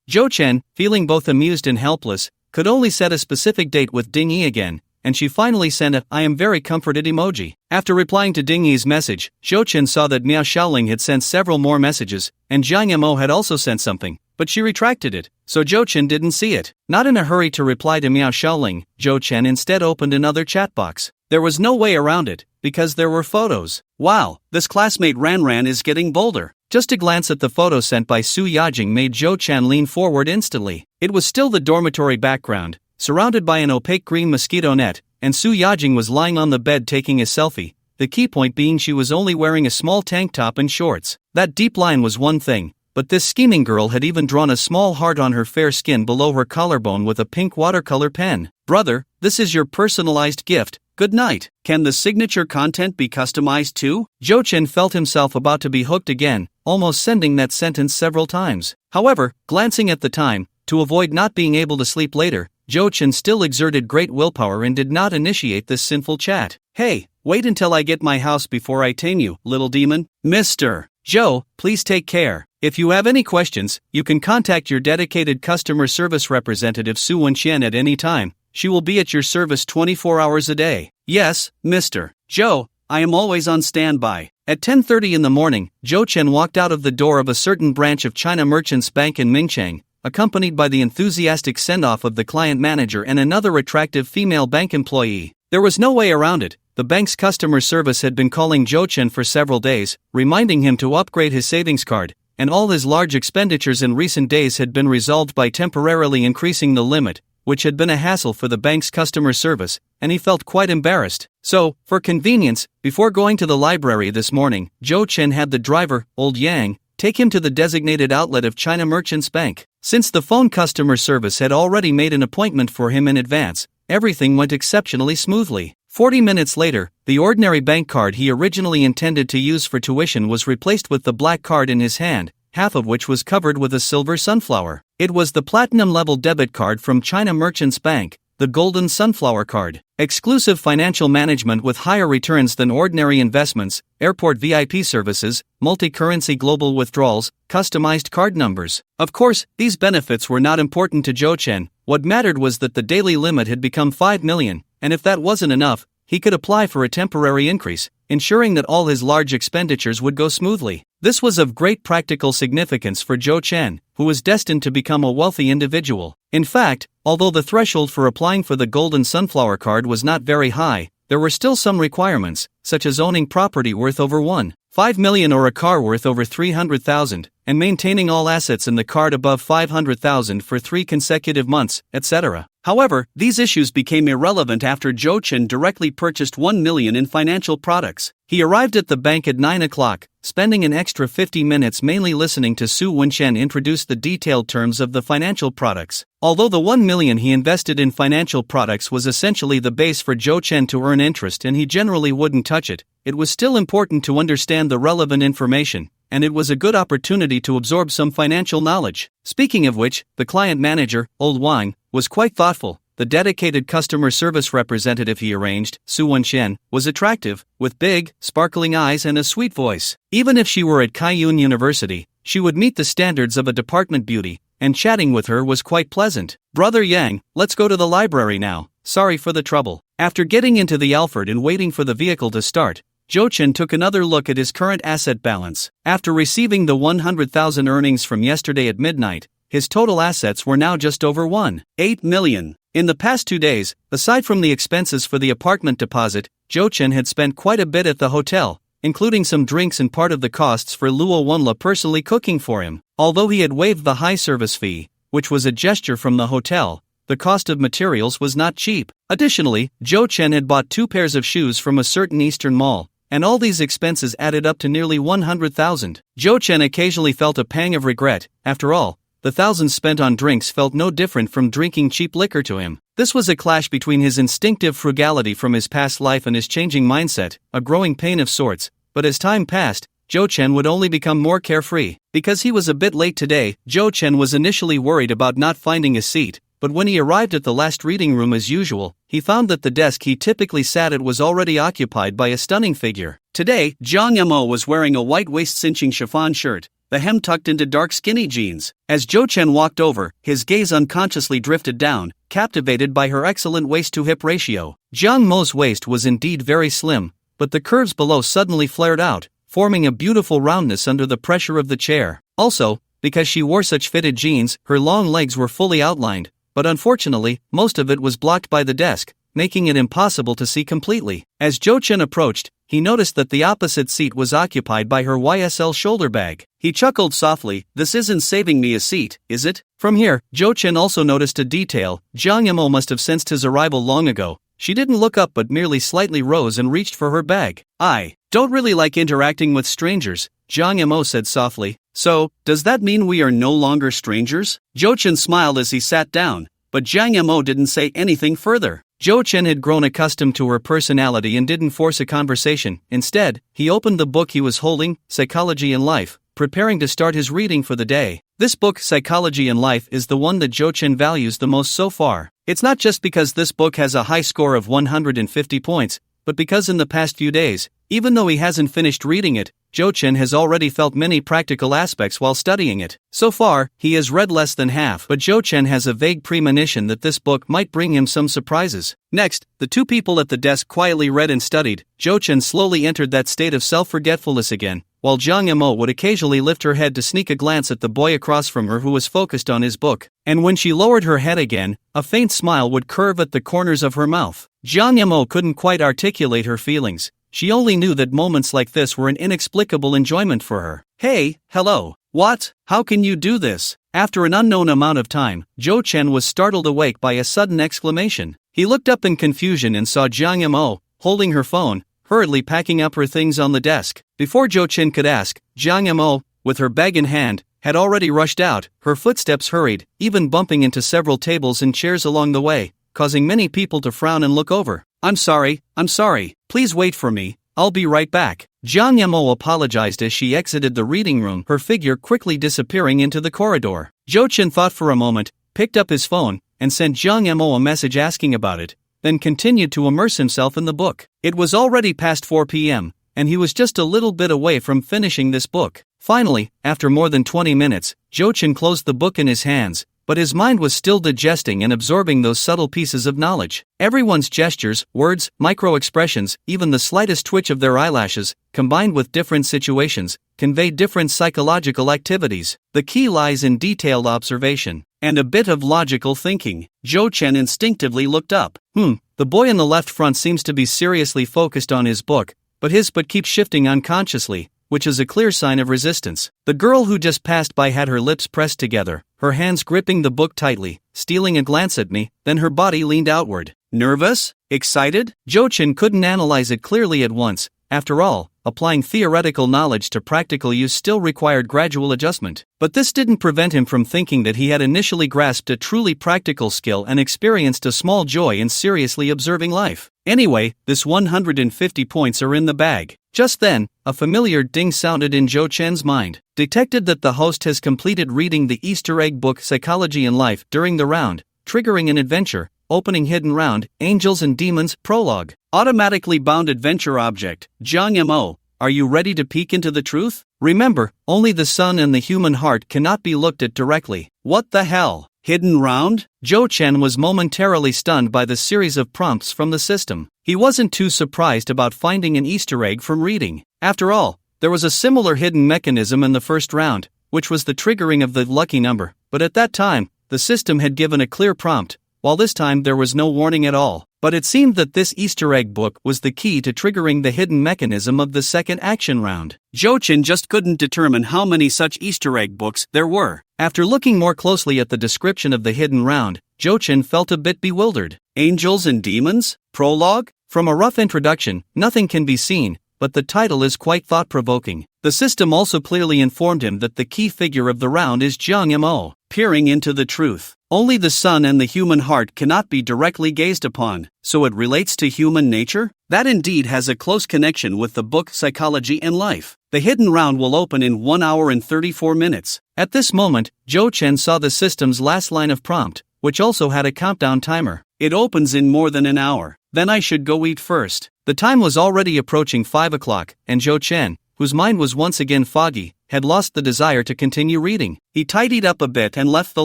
Jo Chin, feeling both amused and helpless, could only set a specific date with Ding Yi again, and she finally sent a "I am very comforted" emoji. After replying to Ding Yi's message, Jo Chin saw that Miao Shaoling had sent several more messages, and Jiang Mo had also sent something, but she retracted it, so Jo Chin didn't see it. Not in a hurry to reply to Miao Shaoling, Jo Chin instead opened another chat box. There was no way around it, because there were photos. "Wow, this classmate Ran is getting bolder." Just a glance at the photo sent by Su Yajing made Jo Chin lean forward instantly. It was still the dormitory background, surrounded by an opaque green mosquito net, and Su Yajing was lying on the bed taking a selfie, the key point being she was only wearing a small tank top and shorts. That deep line was one thing, but this scheming girl had even drawn a small heart on her fair skin below her collarbone with a pink watercolor pen. "Brother, this is your personalized gift. Good night. Can the signature content be customized too?" Jo Chin felt himself about to be hooked again, almost sending that sentence several times. However, glancing at the time, to avoid not being able to sleep later, Jo Chin still exerted great willpower and did not initiate this sinful chat. "Hey, Wait until I get my house before I tame you, little demon. Mr. Joe, please take care. If you have any questions, you can contact your dedicated customer service representative Su Wenxian at any time. She will be at your service 24 hours a day. Yes, Mr. Joe, I am always on standby. At 10:30 in the morning, Zhou Chen walked out of the door of a certain branch of China Merchants Bank in Mingchang, accompanied by the enthusiastic send-off of the client manager and another attractive female bank employee. There was no way around it. The bank's customer service had been calling Zhou Chen for several days, reminding him to upgrade his savings card, and all his large expenditures in recent days had been resolved by temporarily increasing the limit, which had been a hassle for the bank's customer service, and he felt quite embarrassed. So, for convenience, before going to the library this morning, Zhou Chen had the driver, Old Yang, take him to the designated outlet of China Merchants Bank. Since the phone customer service had already made an appointment for him in advance, everything went exceptionally smoothly. 40 minutes later, the ordinary bank card he originally intended to use for tuition was replaced with the black card in his hand, half of which was covered with a silver sunflower. It was the platinum-level debit card from China Merchants Bank, the Golden Sunflower Card. Exclusive financial management with higher returns than ordinary investments, airport VIP services, multi-currency global withdrawals, customized card numbers. Of course, these benefits were not important to Zhou Chen. What mattered was that the daily limit had become 5 million, and if that wasn't enough, he could apply for a temporary increase, ensuring that all his large expenditures would go smoothly. This was of great practical significance for Zhou Chen, who was destined to become a wealthy individual. In fact, although the threshold for applying for the Golden Sunflower Card was not very high, there were still some requirements, such as owning property worth over 1.5 million or a car worth over 300,000, and maintaining all assets in the card above 500,000 for 3 consecutive months, etc. However, these issues became irrelevant after Zhou Chen directly purchased 1 million in financial products. He arrived at the bank at 9 o'clock, spending an extra 50 minutes mainly listening to Su Wenxian introduce the detailed terms of the financial products. Although the 1 million he invested in financial products was essentially the base for Zhou Chen to earn interest and he generally wouldn't touch it, it was still important to understand the relevant information, and it was a good opportunity to absorb some financial knowledge. Speaking of which, the client manager, Old Wang, was quite thoughtful. The dedicated customer service representative he arranged, Su Wenxian, was attractive, with big, sparkling eyes and a sweet voice. Even if she were at Kaiyun University, she would meet the standards of a department beauty, and chatting with her was quite pleasant. Brother Yang, let's go to the library now. Sorry for the trouble. After getting into the Alfred and waiting for the vehicle to start, Zhou Chen took another look at his current asset balance. After receiving the 100,000 earnings from yesterday at midnight, his total assets were now just over 1.8 million. In the past 2 days, aside from the expenses for the apartment deposit, Zhou Chen had spent quite a bit at the hotel, including some drinks and part of the costs for Luo Wenla personally cooking for him. Although he had waived the high service fee, which was a gesture from the hotel, the cost of materials was not cheap. Additionally, Zhou Chen had bought 2 pairs of shoes from a certain eastern mall, and all these expenses added up to nearly 100,000. Zhou Chen occasionally felt a pang of regret. After all, the thousands spent on drinks felt no different from drinking cheap liquor to him. This was a clash between his instinctive frugality from his past life and his changing mindset, a growing pain of sorts, but as time passed, Zhou Chen would only become more carefree. Because he was a bit late today, Zhou Chen was initially worried about not finding a seat, but when he arrived at the last reading room as usual, he found that the desk he typically sat at was already occupied by a stunning figure. Today, Zhang Yamo was wearing a white waist-cinching chiffon shirt, the hem tucked into dark skinny jeans. As Zhou Chen walked over, his gaze unconsciously drifted down, captivated by her excellent waist-to-hip ratio. Zhang Mo's waist was indeed very slim, but the curves below suddenly flared out, forming a beautiful roundness under the pressure of the chair. Also, because she wore such fitted jeans, her long legs were fully outlined, but unfortunately, most of it was blocked by the desk, making it impossible to see completely. As Zhou Chen approached, he noticed that the opposite seat was occupied by her YSL shoulder bag. He chuckled softly, "This isn't saving me a seat, is it?" From here, Zhou Chen also noticed a detail. Zhang Yamo must have sensed his arrival long ago. She didn't look up but merely slightly rose and reached for her bag. "I don't really like interacting with strangers," Zhang Yamo said softly. "So, does that mean we are no longer strangers?" Zhou Chen smiled as he sat down, but Zhang Yamo didn't say anything further. Zhou Chen had grown accustomed to her personality and didn't force a conversation. Instead, he opened the book he was holding, Psychology and Life, preparing to start his reading for the day. This book, Psychology and Life, is the one that Zhou Chen values the most so far. It's not just because this book has a high score of 150 points, but because in the past few days, even though he hasn't finished reading it, Jo-Chen has already felt many practical aspects while studying it. So far, he has read less than half, but Jo-Chen has a vague premonition that this book might bring him some surprises. Next, the two people at the desk quietly read and studied. Jo-Chen slowly entered that state of self-forgetfulness again, while Jang Mo would occasionally lift her head to sneak a glance at the boy across from her who was focused on his book. And when she lowered her head again, a faint smile would curve at the corners of her mouth. Jang Mo couldn't quite articulate her feelings. She only knew that moments like this were an inexplicable enjoyment for her. Hey, hello. What? How can you do this? After an unknown amount of time, Jo-Chen was startled awake by a sudden exclamation. He looked up in confusion and saw Jang Mo, holding her phone, hurriedly packing up her things on the desk. Before Jo-Chen could ask, Jang Mo, with her bag in hand, had already rushed out. Her footsteps hurried, even bumping into several tables and chairs along the way, causing many people to frown and look over. I'm sorry. Please wait for me, I'll be right back. Jang Mo apologized as she exited the reading room, her figure quickly disappearing into the corridor. Jo-Chen thought for a moment, picked up his phone, and sent Jang Mo a message asking about it, then continued to immerse himself in the book. It was already past 4 p.m., and he was just a little bit away from finishing this book. Finally, after more than 20 minutes, Jo-Chen closed the book in his hands, but his mind was still digesting and absorbing those subtle pieces of knowledge. Everyone's gestures, words, micro-expressions, even the slightest twitch of their eyelashes, combined with different situations, convey different psychological activities. The key lies in detailed observation and a bit of logical thinking. Jo-Chen instinctively looked up. The boy in the left front seems to be seriously focused on his book, but his butt keeps shifting unconsciously, which is a clear sign of resistance. The girl who just passed by had her lips pressed together, her hands gripping the book tightly, stealing a glance at me, then her body leaned outward. Nervous? Excited? Jo-Chen couldn't analyze it clearly at once. After all, applying theoretical knowledge to practical use still required gradual adjustment. But this didn't prevent him from thinking that he had initially grasped a truly practical skill and experienced a small joy in seriously observing life. Anyway, this 150 points are in the bag. Just then, a familiar ding sounded in Jo-Chen's mind. Detected that the host has completed reading the Easter egg book Psychology in Life during the round, triggering an adventure. Opening hidden round, Angels and Demons, prologue. Automatically bound adventure object, Jang Mo, are you ready to peek into the truth? Remember, only the sun and the human heart cannot be looked at directly. What the hell? Hidden round? Jo-Chen was momentarily stunned by the series of prompts from the system. He wasn't too surprised about finding an Easter egg from reading. After all, there was a similar hidden mechanism in the first round, which was the triggering of the lucky number, but at that time, the system had given a clear prompt, while this time there was no warning at all. But it seemed that this Easter egg book was the key to triggering the hidden mechanism of the second action round. Jo-Chen just couldn't determine how many such Easter egg books there were. After looking more closely at the description of the hidden round, Jo-Chen felt a bit bewildered. Angels and Demons? Prologue? From a rough introduction, nothing can be seen, but the title is quite thought-provoking. The system also clearly informed him that the key figure of the round is Jang Mo, peering into the truth. Only the sun and the human heart cannot be directly gazed upon, so it relates to human nature? That indeed has a close connection with the book Psychology in Life. The hidden round will open in 1 hour and 34 minutes. At this moment, Jo-Chen saw the system's last line of prompt, which also had a countdown timer. It opens in more than an hour. Then I should go eat first. The time was already approaching 5 o'clock, and Jo-Chen, whose mind was once again foggy, had lost the desire to continue reading. He tidied up a bit and left the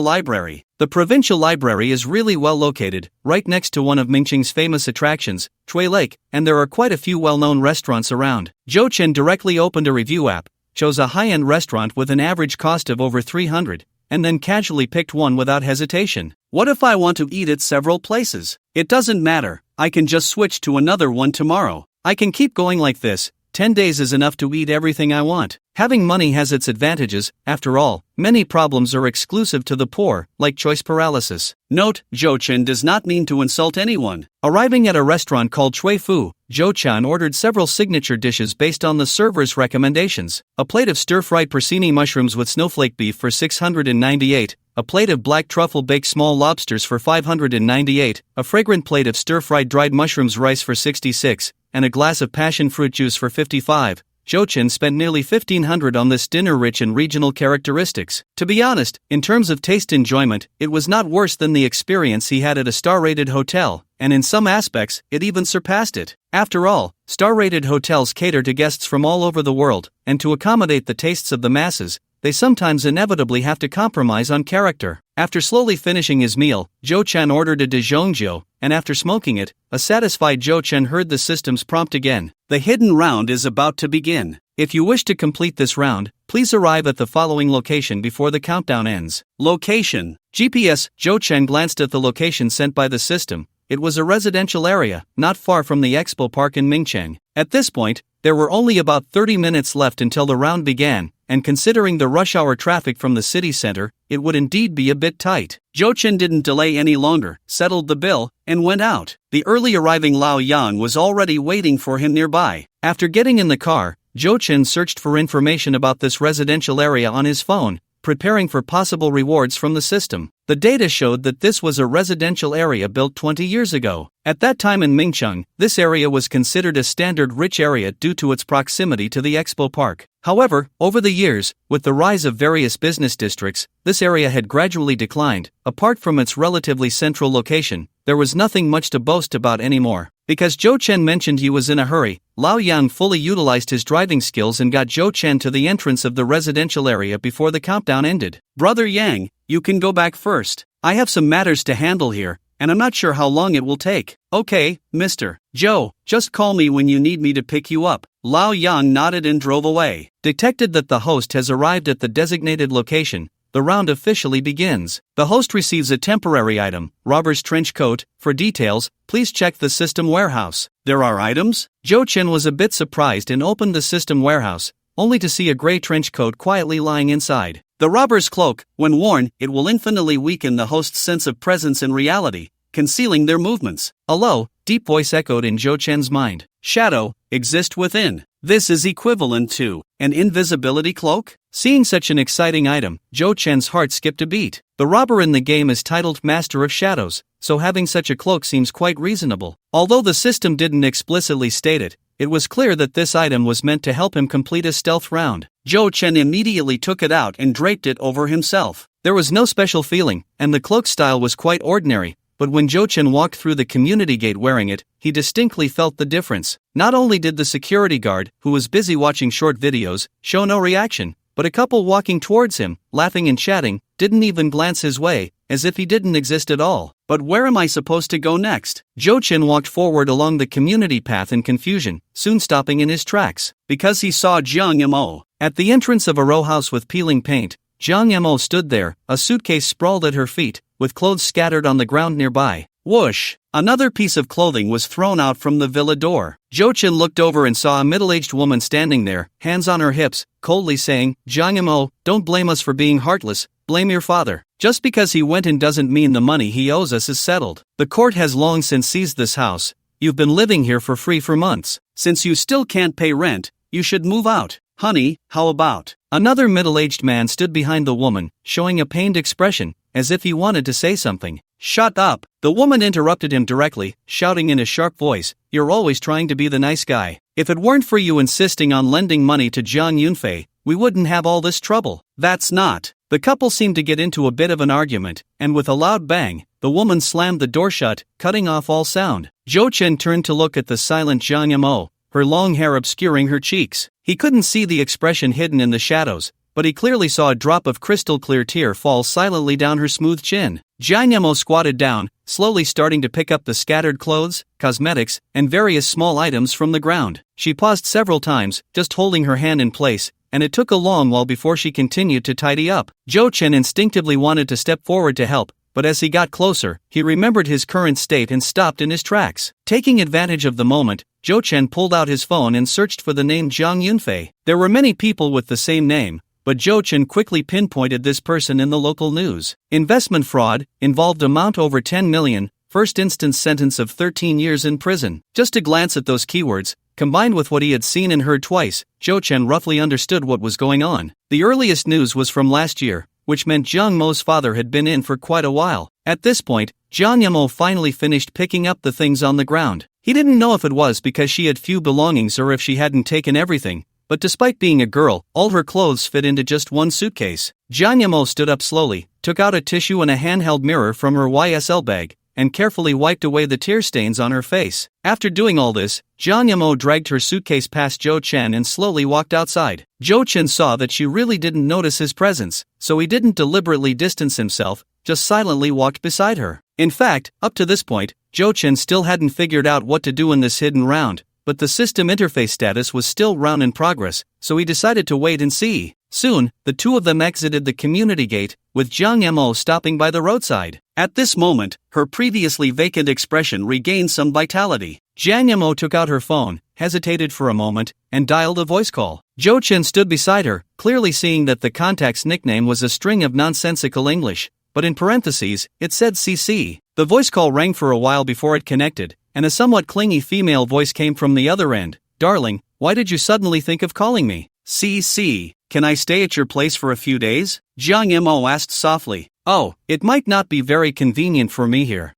library. The provincial library is really well located, right next to one of Mingqing's famous attractions, Chui Lake, and there are quite a few well-known restaurants around. Jo-Chen directly opened a review app, chose a high-end restaurant with an average cost of over 300, and then casually picked one without hesitation. What if I want to eat at several places? It doesn't matter, I can just switch to another one tomorrow. I can keep going like this. 10 days is enough to eat everything I want. Having money has its advantages. After all, many problems are exclusive to the poor, like choice paralysis. Note, Jo-Chen does not mean to insult anyone. Arriving at a restaurant called Chui Fu, Jo-Chen ordered several signature dishes based on the server's recommendations. A plate of stir-fried porcini mushrooms with snowflake beef for 698, a plate of black truffle baked small lobsters for 598, a fragrant plate of stir-fried dried mushrooms rice for 66, and a glass of passion fruit juice for 55. Jo-Chen spent nearly 1,500 on this dinner rich in regional characteristics. To be honest, in terms of taste enjoyment, it was not worse than the experience he had at a star-rated hotel, and in some aspects, it even surpassed it. After all, star-rated hotels cater to guests from all over the world, and to accommodate the tastes of the masses, they sometimes inevitably have to compromise on character. After slowly finishing his meal, Zhou Chen ordered a Dijongjio, and after smoking it, a satisfied Zhou Chen heard the system's prompt again. The hidden round is about to begin. If you wish to complete this round, please arrive at the following location before the countdown ends. Location. GPS. Zhou Chen glanced at the location sent by the system. It was a residential area, not far from the expo park in Mingcheng. At this point, there were only about 30 minutes left until the round began, and considering the rush hour traffic from the city center, it would indeed be a bit tight. Zhou Chen didn't delay any longer, settled the bill, and went out. The early arriving Lao Yang was already waiting for him nearby. After getting in the car, Zhou Chen searched for information about this residential area on his phone, preparing for possible rewards from the system. The data showed that this was a residential area built 20 years ago. At that time in Mingcheng, this area was considered a standard rich area due to its proximity to the expo park. However, over the years, with the rise of various business districts, this area had gradually declined. Apart from its relatively central location, there was nothing much to boast about anymore. Because Zhou Chen mentioned he was in a hurry, Lao Yang fully utilized his driving skills and got Zhou Chen to the entrance of the residential area before the countdown ended. Brother Yang, you can go back first. I have some matters to handle here, and I'm not sure how long it will take. Okay, Mr. Zhou, just call me when you need me to pick you up. Lao Yang nodded and drove away. Detected that the host has arrived at the designated location, the round officially begins. The host receives a temporary item, robber's trench coat. For details, please check the system warehouse. There are items? Zhou Chen was a bit surprised and opened the system warehouse, only to see a gray trench coat quietly lying inside. The robber's cloak, when worn, it will infinitely weaken the host's sense of presence in reality, concealing their movements. A low, deep voice echoed in Zhou Chen's mind. Shadow, exist within. This is equivalent to an invisibility cloak? Seeing such an exciting item, Zhou Chen's heart skipped a beat. The robber in the game is titled Master of Shadows, so having such a cloak seems quite reasonable. Although the system didn't explicitly state it, it was clear that this item was meant to help him complete a stealth round. Zhou Chen immediately took it out and draped it over himself. There was no special feeling, and the cloak style was quite ordinary. But when Zhou Chen walked through the community gate wearing it, he distinctly felt the difference. Not only did the security guard, who was busy watching short videos, show no reaction, but a couple walking towards him, laughing and chatting, didn't even glance his way, as if he didn't exist at all. But where am I supposed to go next? Zhou Chen walked forward along the community path in confusion, soon stopping in his tracks. Because he saw Jiang Yamo. At the entrance of a row house with peeling paint, Jiang Yamo stood there, a suitcase sprawled at her feet, with clothes scattered on the ground nearby. Whoosh! Another piece of clothing was thrown out from the villa door. Zhou Chen looked over and saw a middle-aged woman standing there, hands on her hips, coldly saying, Jiang Yamo, don't blame us for being heartless, blame your father. Just because he went in doesn't mean the money he owes us is settled. The court has long since seized this house. You've been living here for free for months. Since you still can't pay rent, you should move out. Honey, how about? Another middle-aged man stood behind the woman, showing a pained expression, as if he wanted to say something. Shut up! The woman interrupted him directly, shouting in a sharp voice, You're always trying to be the nice guy. If it weren't for you insisting on lending money to Jiang Yunfei, we wouldn't have all this trouble. That's not. The couple seemed to get into a bit of an argument, and with a loud bang, the woman slammed the door shut, cutting off all sound. Zhou Chen turned to look at the silent Jiang Yamo, her long hair obscuring her cheeks. He couldn't see the expression hidden in the shadows, but he clearly saw a drop of crystal-clear tear fall silently down her smooth chin. Jiang Yamo squatted down, slowly starting to pick up the scattered clothes, cosmetics, and various small items from the ground. She paused several times, just holding her hand in place, and it took a long while before she continued to tidy up. Zhou Chen instinctively wanted to step forward to help, but as he got closer, he remembered his current state and stopped in his tracks. Taking advantage of the moment, Zhou Chen pulled out his phone and searched for the name Jiang Yunfei. There were many people with the same name, but Zhou Chen quickly pinpointed this person in the local news. Investment fraud, involved amount over 10 million, first instance sentence of 13 years in prison. Just a glance at those keywords, combined with what he had seen and heard twice, Zhou Chen roughly understood what was going on. The earliest news was from last year, which meant Jiang Mo's father had been in for quite a while. At this point, Jiang Yamo finally finished picking up the things on the ground. He didn't know if it was because she had few belongings or if she hadn't taken everything, but despite being a girl, all her clothes fit into just one suitcase. Jiang Yamo stood up slowly, took out a tissue and a handheld mirror from her YSL bag, and carefully wiped away the tear stains on her face. After doing all this, Jang Yamo dragged her suitcase past Zhou Chen and slowly walked outside. Zhou Chen saw that she really didn't notice his presence, so he didn't deliberately distance himself, just silently walked beside her. In fact, up to this point, Zhou Chen still hadn't figured out what to do in this hidden round, but the system interface status was still round in progress, so he decided to wait and see. Soon, the two of them exited the community gate, with Jang Yamo stopping by the roadside. At this moment, her previously vacant expression regained some vitality. Jang Yamo took out her phone, hesitated for a moment, and dialed a voice call. Zhou Chen stood beside her, clearly seeing that the contact's nickname was a string of nonsensical English, but in parentheses, it said CC. The voice call rang for a while before it connected, and a somewhat clingy female voice came from the other end. "Darling, why did you suddenly think of calling me?" "CC, can I stay at your place for a few days?" Jang Yamo asked softly. "Oh, it might not be very convenient for me here."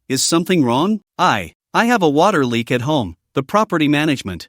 Is something wrong?" I have a water leak at home. The property management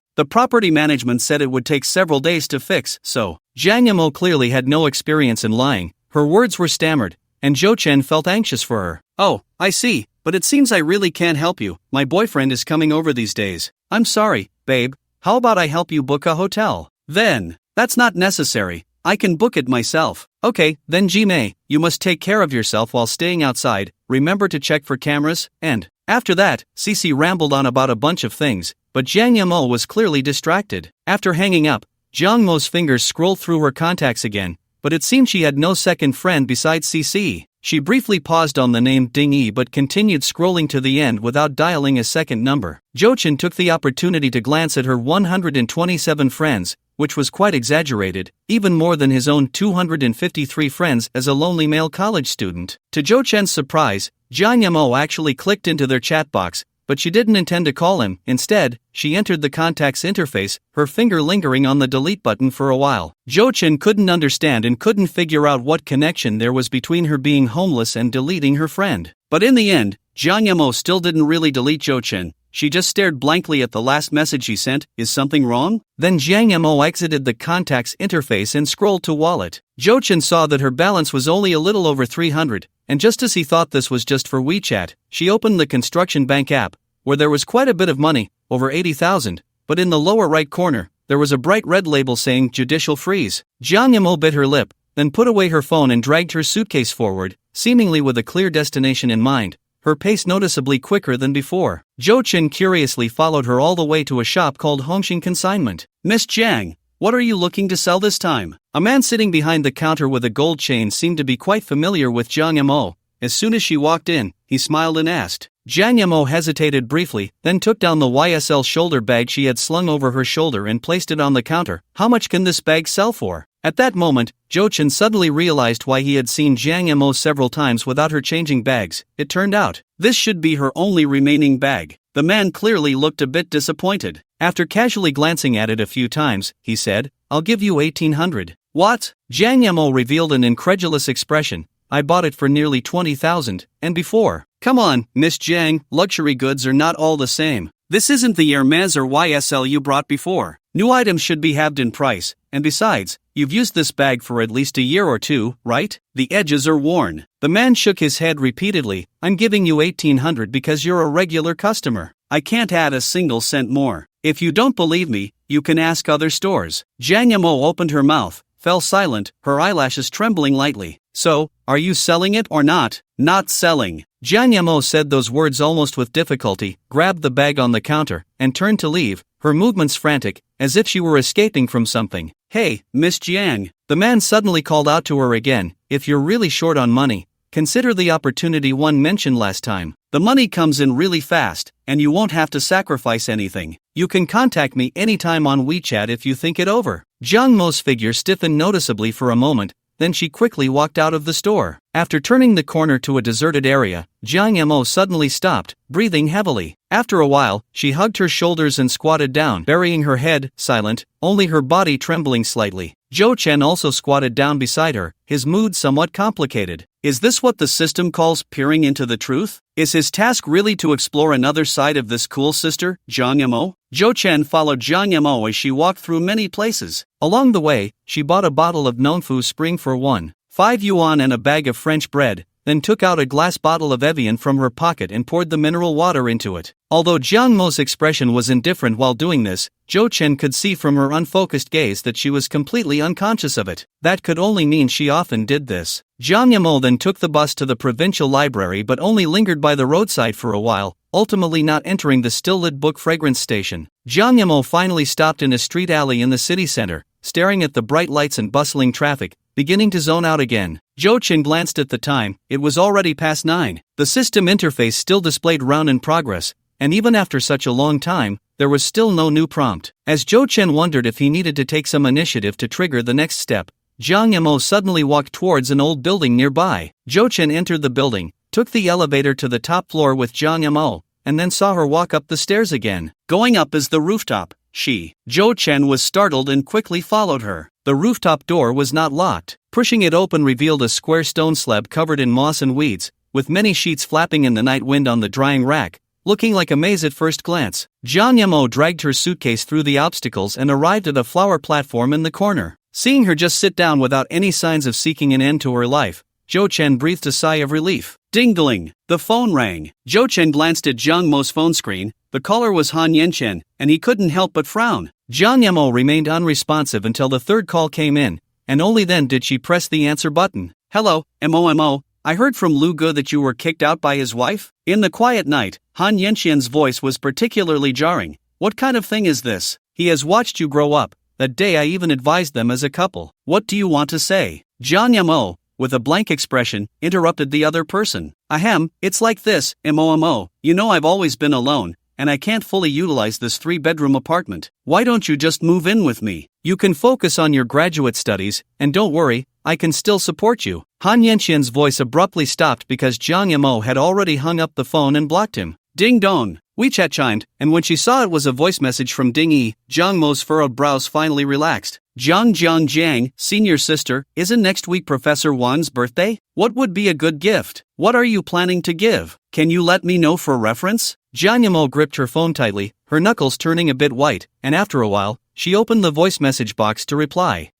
said it would take several days to fix, so." Jang Yamo clearly had no experience in lying. Her words were stammered, and Zhou Chen felt anxious for her. "Oh, I see, but it seems I really can't help you. My boyfriend is coming over these days." "I'm sorry, babe. How about I help you book a hotel?" "Then, that's not necessary. I can book it myself." "Okay, then Jimei, you must take care of yourself while staying outside. Remember to check for cameras, and..." After that, Cici rambled on about a bunch of things, but Jang Yamo was clearly distracted. After hanging up, Jang Mo's fingers scrolled through her contacts again, but it seemed she had no second friend besides Cici. She briefly paused on the name Ding Yi but continued scrolling to the end without dialing a second number. Zhou Chen took the opportunity to glance at her 127 friends, which was quite exaggerated, even more than his own 253 friends as a lonely male college student. To Zhou Chen's surprise, Jang Yamo actually clicked into their chat box, but she didn't intend to call him. Instead, she entered the contacts interface, her finger lingering on the delete button for a while. Zhou Chen couldn't understand and couldn't figure out what connection there was between her being homeless and deleting her friend. But in the end, Jang Yamo still didn't really delete Zhou Chen. She just stared blankly at the last message he sent. "Is something wrong?" Then Jang Yamo exited the contacts interface and scrolled to wallet. Zhou Chen saw that her balance was only a little over 300, and just as he thought this was just for WeChat, she opened the construction bank app, where there was quite a bit of money, over 80,000, but in the lower right corner, there was a bright red label saying Judicial Freeze. Jang Yamo bit her lip, then put away her phone and dragged her suitcase forward, seemingly with a clear destination in mind, her pace noticeably quicker than before. Zhou Chen curiously followed her all the way to a shop called Hongxing Consignment. "Miss Jiang, what are you looking to sell this time?" A man sitting behind the counter with a gold chain seemed to be quite familiar with Jang Yamo. As soon as she walked in, he smiled and asked. Jang Yamo hesitated briefly, then took down the YSL shoulder bag she had slung over her shoulder and placed it on the counter. "How much can this bag sell for?" At that moment, Zhou Chen suddenly realized why he had seen Jang Yamo several times without her changing bags. It turned out, this should be her only remaining bag. The man clearly looked a bit disappointed. After casually glancing at it a few times, he said, "I'll give you 1,800. "What?" Jang Yamo revealed an incredulous expression. "I bought it for nearly 20,000, and before." "Come on, Miss Jiang, luxury goods are not all the same. This isn't the Hermes or YSL you brought before. New items should be halved in price, and besides, you've used this bag for at least a year or two, right? The edges are worn." The man shook his head repeatedly. "I'm giving you 1,800 because you're a regular customer. I can't add a single cent more. If you don't believe me, you can ask other stores." Jang Yamo opened her mouth, fell silent, her eyelashes trembling lightly. "So, are you selling it or not?" "Not selling." Jang Yamo said those words almost with difficulty, grabbed the bag on the counter, and turned to leave, her movements frantic, as if she were escaping from something. "Hey, Miss Jiang," the man suddenly called out to her again, "if you're really short on money, consider the opportunity one mentioned last time. The money comes in really fast, and you won't have to sacrifice anything. You can contact me anytime on WeChat if you think it over." Jang Mo's figure stiffened noticeably for a moment, then she quickly walked out of the store. After turning the corner to a deserted area, Jang Yamo suddenly stopped, breathing heavily. After a while, she hugged her shoulders and squatted down, burying her head, silent, only her body trembling slightly. Zhou Chen also squatted down beside her, his mood somewhat complicated. Is this what the system calls peering into the truth? Is his task really to explore another side of this cool sister, Jang Yamo? Zhou Chen followed Jang Yamo as she walked through many places. Along the way, she bought a bottle of Nongfu Spring for 1.5 yuan and a bag of French bread, then took out a glass bottle of Evian from her pocket and poured the mineral water into it. Although Jiang Mo's expression was indifferent while doing this, Zhou Chen could see from her unfocused gaze that she was completely unconscious of it. That could only mean she often did this. Jiang Yamo then took the bus to the provincial library but only lingered by the roadside for a while, ultimately not entering the still-lit book fragrance station. Jiang Yamo finally stopped in a street alley in the city center, staring at the bright lights and bustling traffic, beginning to zone out again. Zhou Chen glanced at the time. It was already past 9. The system interface still displayed round in progress, and even after such a long time, there was still no new prompt. As Zhou Chen wondered if he needed to take some initiative to trigger the next step, Jiang Yamo suddenly walked towards an old building nearby. Zhou Chen entered the building, took the elevator to the top floor with Jiang Yamo, and then saw her walk up the stairs again. Going up is the rooftop. Zhou Chen was startled and quickly followed her. The rooftop door was not locked. Pushing it open revealed a square stone slab covered in moss and weeds, with many sheets flapping in the night wind on the drying rack, looking like a maze at first glance. Jiang Yamo dragged her suitcase through the obstacles and arrived at a flower platform in the corner. Seeing her just sit down without any signs of seeking an end to her life, Zhou Chen breathed a sigh of relief. Ding-dling! The phone rang. Zhou Chen glanced at Jiang Mo's phone screen. The caller was Han Yenchen, and he couldn't help but frown. Jiang Yamo remained unresponsive until the third call came in, and only then did she press the answer button. Hello, Mo. I heard from Lu Ge that you were kicked out by his wife? In the quiet night, Han Yenxian's voice was particularly jarring. What kind of thing is this? He has watched you grow up. That day I even advised them as a couple. What do you want to say? Jiang Yamo, with a blank expression, interrupted the other person. Ahem, it's like this, Mo. You know I've always been alone, and I can't fully utilize this 3-bedroom apartment. Why don't you just move in with me? You can focus on your graduate studies, and don't worry, I can still support you. Han Yenxian's voice abruptly stopped because Jiang Yamo had already hung up the phone and blocked him. Ding dong! WeChat chimed, and when she saw it was a voice message from Ding Yi, Jiang Mo's furrowed brows finally relaxed. Jiang, senior sister, isn't next week Professor Wan's birthday? What would be a good gift? What are you planning to give? Can you let me know for reference? Jiang Yamo gripped her phone tightly, her knuckles turning a bit white, and after a while, she opened the voice message box to reply.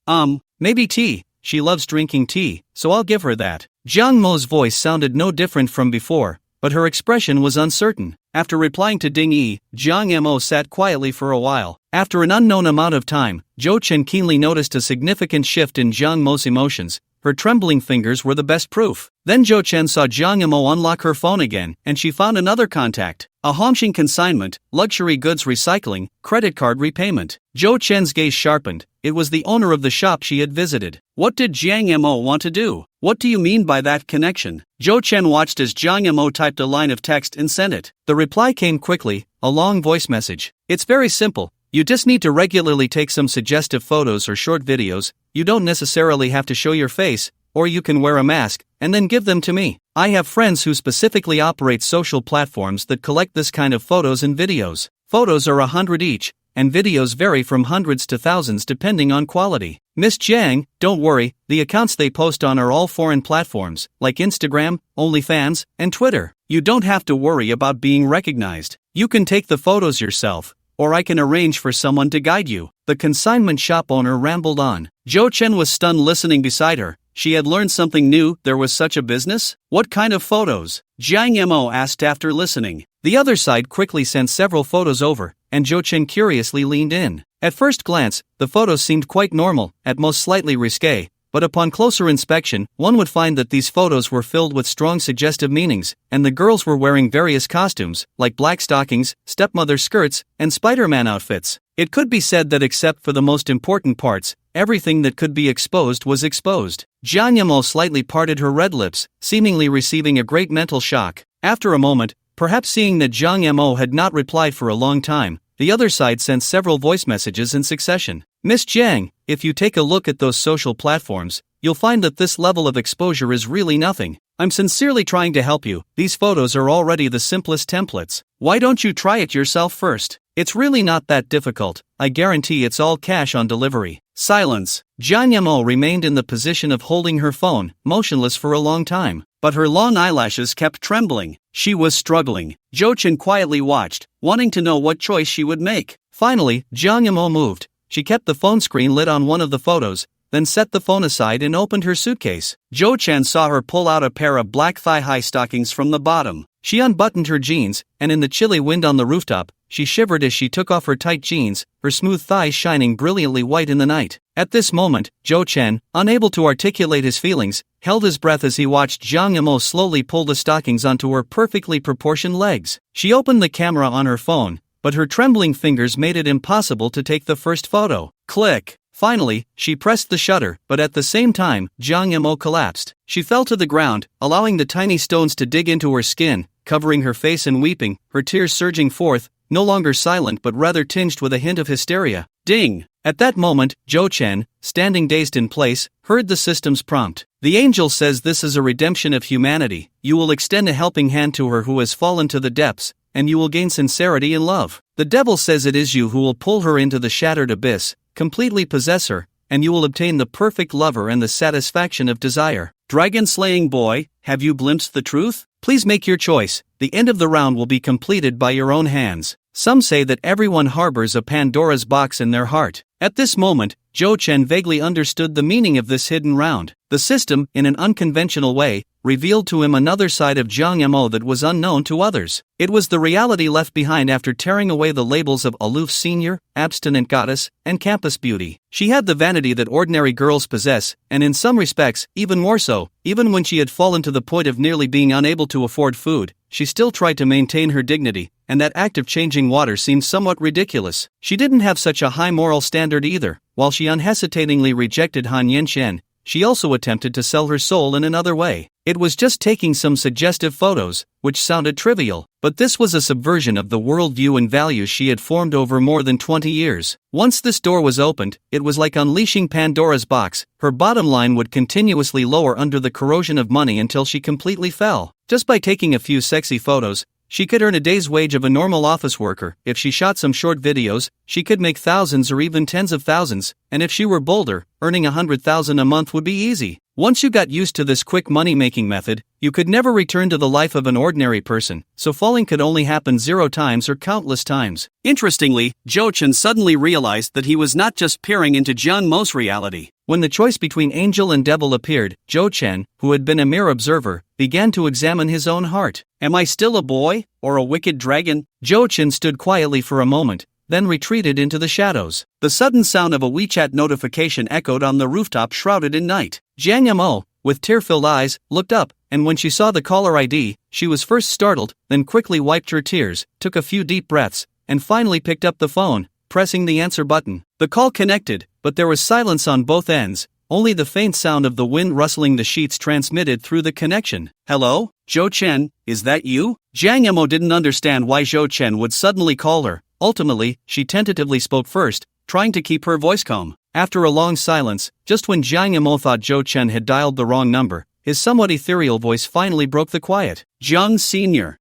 Maybe tea. She loves drinking tea, so I'll give her that. Jiang Mo's voice sounded no different from before, but her expression was uncertain. After replying to Ding Yi, Jiang Yamo sat quietly for a while. After an unknown amount of time, Zhou Chen keenly noticed a significant shift in Jiang Mo's emotions. Her trembling fingers were the best proof. Then Zhou Chen saw Jiang Yamo unlock her phone again, and she found another contact. A Hongxing consignment, luxury goods recycling, credit card repayment. Zhou Chen's gaze sharpened. It was the owner of the shop she had visited. What did Jiang Yamo want to do? What do you mean by that connection? Zhou Chen watched as Jiang Yamo typed a line of text and sent it. The reply came quickly, a long voice message. It's very simple. You just need to regularly take some suggestive photos or short videos. You don't necessarily have to show your face, or you can wear a mask, and then give them to me. I have friends who specifically operate social platforms that collect this kind of photos and videos. Photos are 100 each, and videos vary from hundreds to thousands depending on quality. Miss Jiang, don't worry, the accounts they post on are all foreign platforms, like Instagram, OnlyFans, and Twitter. You don't have to worry about being recognized. You can take the photos yourself, or I can arrange for someone to guide you. The consignment shop owner rambled on. Zhou Chen was stunned listening beside her. She had learned something new. There was such a business? What kind of photos? Jiang Yamo asked after listening. The other side quickly sent several photos over, and Zhou Chen curiously leaned in. At first glance, the photos seemed quite normal, at most slightly risque, but upon closer inspection, one would find that these photos were filled with strong suggestive meanings, and the girls were wearing various costumes, like black stockings, stepmother skirts, and Spider-Man outfits. It could be said that except for the most important parts, everything that could be exposed was exposed. Jiang Yamo slightly parted her red lips, seemingly receiving a great mental shock. After a moment, perhaps seeing that Jiang Yamo had not replied for a long time, the other side sent several voice messages in succession. Miss Jiang, if you take a look at those social platforms, you'll find that this level of exposure is really nothing. I'm sincerely trying to help you. These photos are already the simplest templates. Why don't you try it yourself first? It's really not that difficult. I guarantee it's all cash on delivery. Silence. Jiang Yamo remained in the position of holding her phone, motionless for a long time, but her long eyelashes kept trembling. She was struggling. Zhou Chen quietly watched, wanting to know what choice she would make. Finally, Jiang Yamo moved. She kept the phone screen lit on one of the photos, then set the phone aside and opened her suitcase. Jo Chen saw her pull out a pair of black thigh-high stockings from the bottom. She unbuttoned her jeans, and in the chilly wind on the rooftop, she shivered as she took off her tight jeans, her smooth thighs shining brilliantly white in the night. At this moment, Jo Chen, unable to articulate his feelings, held his breath as he watched Jiang Yimou slowly pull the stockings onto her perfectly proportioned legs. She opened the camera on her phone, but her trembling fingers made it impossible to take the first photo. Click! Finally, she pressed the shutter, but at the same time, Jiang Yimou collapsed. She fell to the ground, allowing the tiny stones to dig into her skin, covering her face and weeping, her tears surging forth, no longer silent but rather tinged with a hint of hysteria. Ding! At that moment, Jo Chen, standing dazed in place, heard the system's prompt. The angel says this is a redemption of humanity. You will extend a helping hand to her who has fallen to the depths, and you will gain sincerity in love. The devil says it is you who will pull her into the shattered abyss, completely possess her, and you will obtain the perfect lover and the satisfaction of desire. Dragon-slaying boy, have you glimpsed the truth? Please make your choice. The end of the round will be completed by your own hands. Some say that everyone harbors a Pandora's box in their heart. At this moment, Jo Chen vaguely understood the meaning of this hidden round. The system, in an unconventional way, revealed to him another side of Jiang Yimou that was unknown to others. It was the reality left behind after tearing away the labels of aloof senior, abstinent goddess, and campus beauty. She had the vanity that ordinary girls possess, and in some respects, even more so. Even when she had fallen to the point of nearly being unable to afford food, she still tried to maintain her dignity, and that act of changing water seemed somewhat ridiculous. She didn't have such a high moral standard either. While she unhesitatingly rejected Han Yenshen, she also attempted to sell her soul in another way. It was just taking some suggestive photos, which sounded trivial, but this was a subversion of the worldview and values she had formed over more than 20 years. Once this door was opened, it was like unleashing Pandora's box. Her bottom line would continuously lower under the corrosion of money until she completely fell. Just by taking a few sexy photos, she could earn a day's wage of a normal office worker. If she shot some short videos, she could make thousands or even tens of thousands, and if she were bolder, earning 100,000 a month would be easy. Once you got used to this quick money-making method, you could never return to the life of an ordinary person, so falling could only happen 0 times or countless times. Interestingly, Jo Chen suddenly realized that he was not just peering into Jiang Mo's reality. When the choice between angel and devil appeared, Jo Chen, who had been a mere observer, began to examine his own heart. Am I still a boy, or a wicked dragon? Jo Chen stood quietly for a moment, then retreated into the shadows. The sudden sound of a WeChat notification echoed on the rooftop shrouded in night. Jiang Yimou, with tear-filled eyes, looked up, and when she saw the caller ID, she was first startled, then quickly wiped her tears, took a few deep breaths, and finally picked up the phone, pressing the answer button. The call connected, but there was silence on both ends. Only the faint sound of the wind rustling the sheets transmitted through the connection. Hello? Jo Chen, is that you? Jiang Yimou didn't understand why Jo Chen would suddenly call her. Ultimately, she tentatively spoke first, trying to keep her voice calm. After a long silence, just when Jiang Yimou thought Jo Chen had dialed the wrong number, his somewhat ethereal voice finally broke the quiet. Jiang Sr.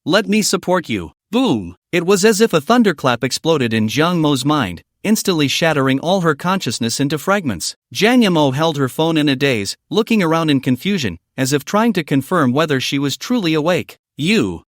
Let me support you. Boom! It was as if a thunderclap exploded in Jiang Mo's mind, instantly shattering all her consciousness into fragments. Jiang Yimou held her phone in a daze, looking around in confusion, as if trying to confirm whether she was truly awake.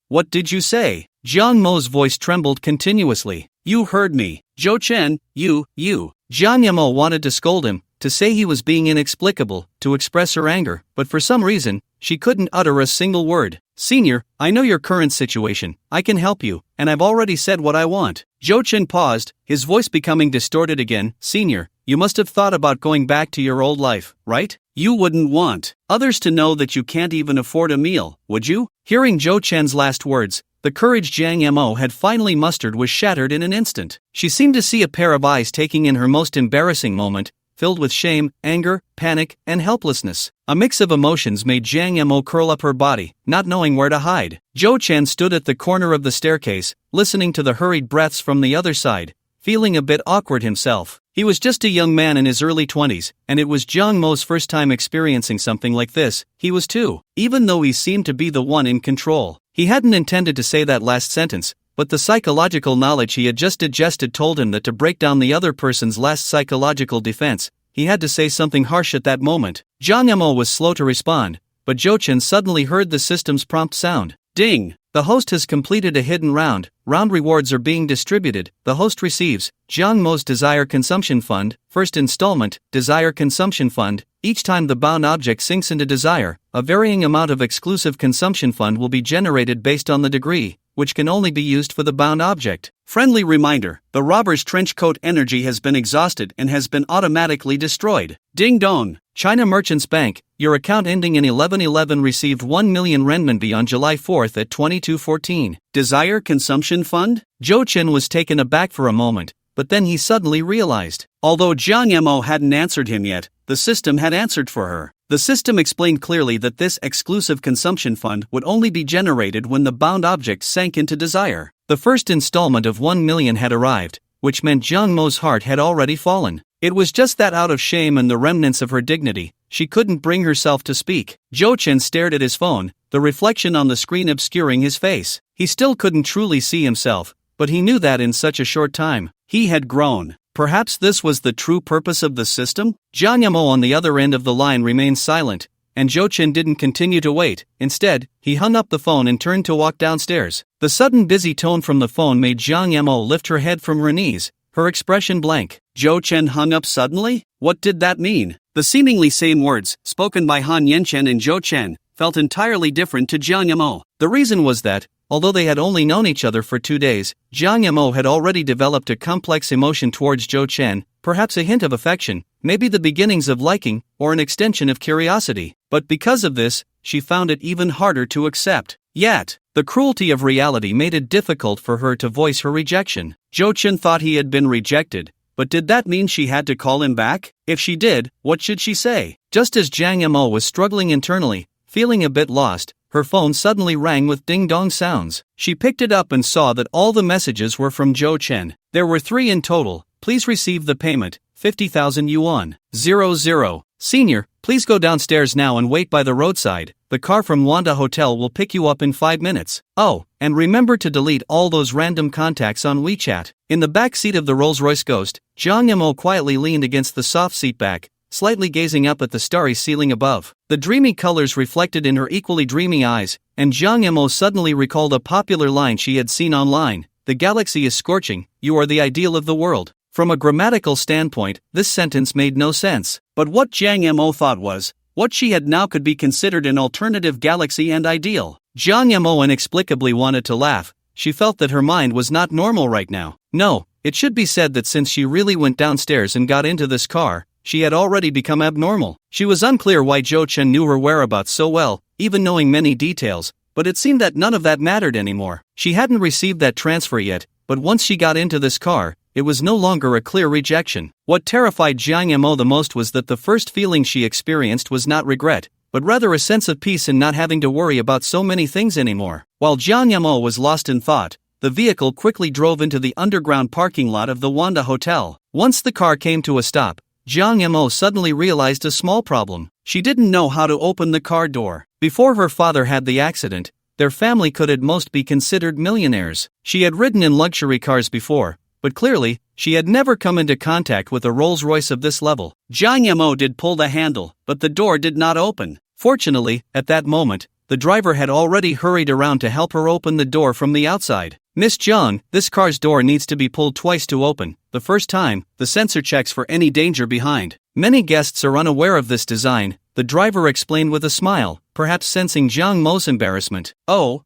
What did you say? Jiang Mo's voice trembled continuously. You heard me. Jo Chen, you. Jiang Yimou wanted to scold him, to say he was being inexplicable, to express her anger, but for some reason, she couldn't utter a single word. Senior, I know your current situation. I can help you, and I've already said what I want. Jo Chen paused, his voice becoming distorted again. Senior, you must have thought about going back to your old life, right? You wouldn't want others to know that you can't even afford a meal, would you? Hearing Jo Chen's last words, the courage Jiang Yimou had finally mustered was shattered in an instant. She seemed to see a pair of eyes taking in her most embarrassing moment, filled with shame, anger, panic, and helplessness. A mix of emotions made Jiang Yimou curl up her body, not knowing where to hide. Jo Chen stood at the corner of the staircase, listening to the hurried breaths from the other side, feeling a bit awkward himself. He was just a young man in his early 20s, and it was Jiang Mo's first time experiencing something like this. He was too. Even though he seemed to be the one in control. He hadn't intended to say that last sentence, but the psychological knowledge he had just digested told him that to break down the other person's last psychological defense, he had to say something harsh at that moment. Jiang Yimou was slow to respond, but Jo Chen suddenly heard the system's prompt sound. Ding! The host has completed a hidden round. Round rewards are being distributed. The host receives Jiang Mo's Desire Consumption Fund, first installment, Desire Consumption Fund. Each time the bound object sinks into desire, a varying amount of exclusive consumption fund will be generated based on the degree, which can only be used for the bound object. Friendly reminder, the robber's trench coat energy has been exhausted and has been automatically destroyed. Ding dong! China Merchants Bank, your account ending in 1111 received 1 million renminbi on July 4th at 22:14. Desire Consumption Fund? Zhou Chen was taken aback for a moment, but then he suddenly realized. Although Jiang Yemo hadn't answered him yet, the system had answered for her. The system explained clearly that this exclusive consumption fund would only be generated when the bound object sank into desire. The first installment of 1 million had arrived, which meant Jiang Mo's heart had already fallen. It was just that out of shame and the remnants of her dignity, she couldn't bring herself to speak. Zhou Chen stared at his phone, the reflection on the screen obscuring his face. He still couldn't truly see himself, but he knew that in such a short time, he had grown. Perhaps this was the true purpose of the system? Jiang Yemo on the other end of the line remained silent, and Zhou Chen didn't continue to wait. Instead, he hung up the phone and turned to walk downstairs. The sudden busy tone from the phone made Jiang Yemo lift her head from her knees, her expression blank. Zhou Chen hung up suddenly? What did that mean? The seemingly same words, spoken by Han Yanchen and Zhou Chen, felt entirely different to Jiang Yemo. The reason was that, although they had only known each other for 2 days, Jiang Yemo had already developed a complex emotion towards Zhou Chen, perhaps a hint of affection, maybe the beginnings of liking, or an extension of curiosity. But because of this, she found it even harder to accept. Yet, the cruelty of reality made it difficult for her to voice her rejection. Zhou Chen thought he had been rejected, but did that mean she had to call him back? If she did, what should she say? Just as Jiang Yemo was struggling internally, feeling a bit lost, her phone suddenly rang with ding-dong sounds. She picked it up and saw that all the messages were from Zhou Chen. There were 3 in total. Please receive the payment, 50,000 yuan. 00. Senior, please go downstairs now and wait by the roadside. The car from Wanda Hotel will pick you up in 5 minutes. Oh, and remember to delete all those random contacts on WeChat. In the back seat of the Rolls-Royce Ghost, Jiang Yemo quietly leaned against the soft seat back, slightly gazing up at the starry ceiling above. The dreamy colors reflected in her equally dreamy eyes, and Jiang Yemo suddenly recalled a popular line she had seen online. The galaxy is scorching, you are the ideal of the world. From a grammatical standpoint, this sentence made no sense. But what Jiang Yemo thought was, what she had now could be considered an alternative galaxy and ideal. Jiang Yemo inexplicably wanted to laugh. She felt that her mind was not normal right now. No, it should be said that since she really went downstairs and got into this car, she had already become abnormal. She was unclear why Zhou Chen knew her whereabouts so well, even knowing many details, but it seemed that none of that mattered anymore. She hadn't received that transfer yet, but once she got into this car, it was no longer a clear rejection. What terrified Jiang Yemo the most was that the first feeling she experienced was not regret, but rather a sense of peace in not having to worry about so many things anymore. While Jiang Yemo was lost in thought, the vehicle quickly drove into the underground parking lot of the Wanda Hotel. Once the car came to a stop, Jiang Yemo suddenly realized a small problem. She didn't know how to open the car door. Before her father had the accident, their family could at most be considered millionaires. She had ridden in luxury cars before, but clearly, she had never come into contact with a Rolls-Royce of this level. Jiang Yemo did pull the handle, but the door did not open. Fortunately, at that moment, the driver had already hurried around to help her open the door from the outside. Miss Zhang, this car's door needs to be pulled twice to open. The first time, the sensor checks for any danger behind. Many guests are unaware of this design, the driver explained with a smile, perhaps sensing Jiang Mo's embarrassment. Oh.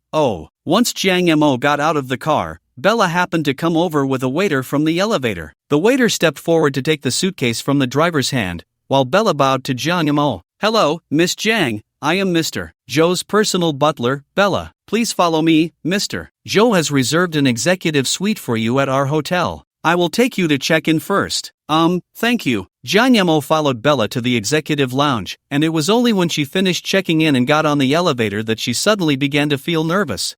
Once Jiang Yemo got out of the car, Bella happened to come over with a waiter from the elevator. The waiter stepped forward to take the suitcase from the driver's hand, while Bella bowed to Jiang Yemo. Hello, Miss Jiang, I am Mr. Zhou's personal butler, Bella. Please follow me, Mr. Zhou has reserved an executive suite for you at our hotel. I will take you to check in first. Thank you. Jiang Yemo followed Bella to the executive lounge, and it was only when she finished checking in and got on the elevator that she suddenly began to feel nervous.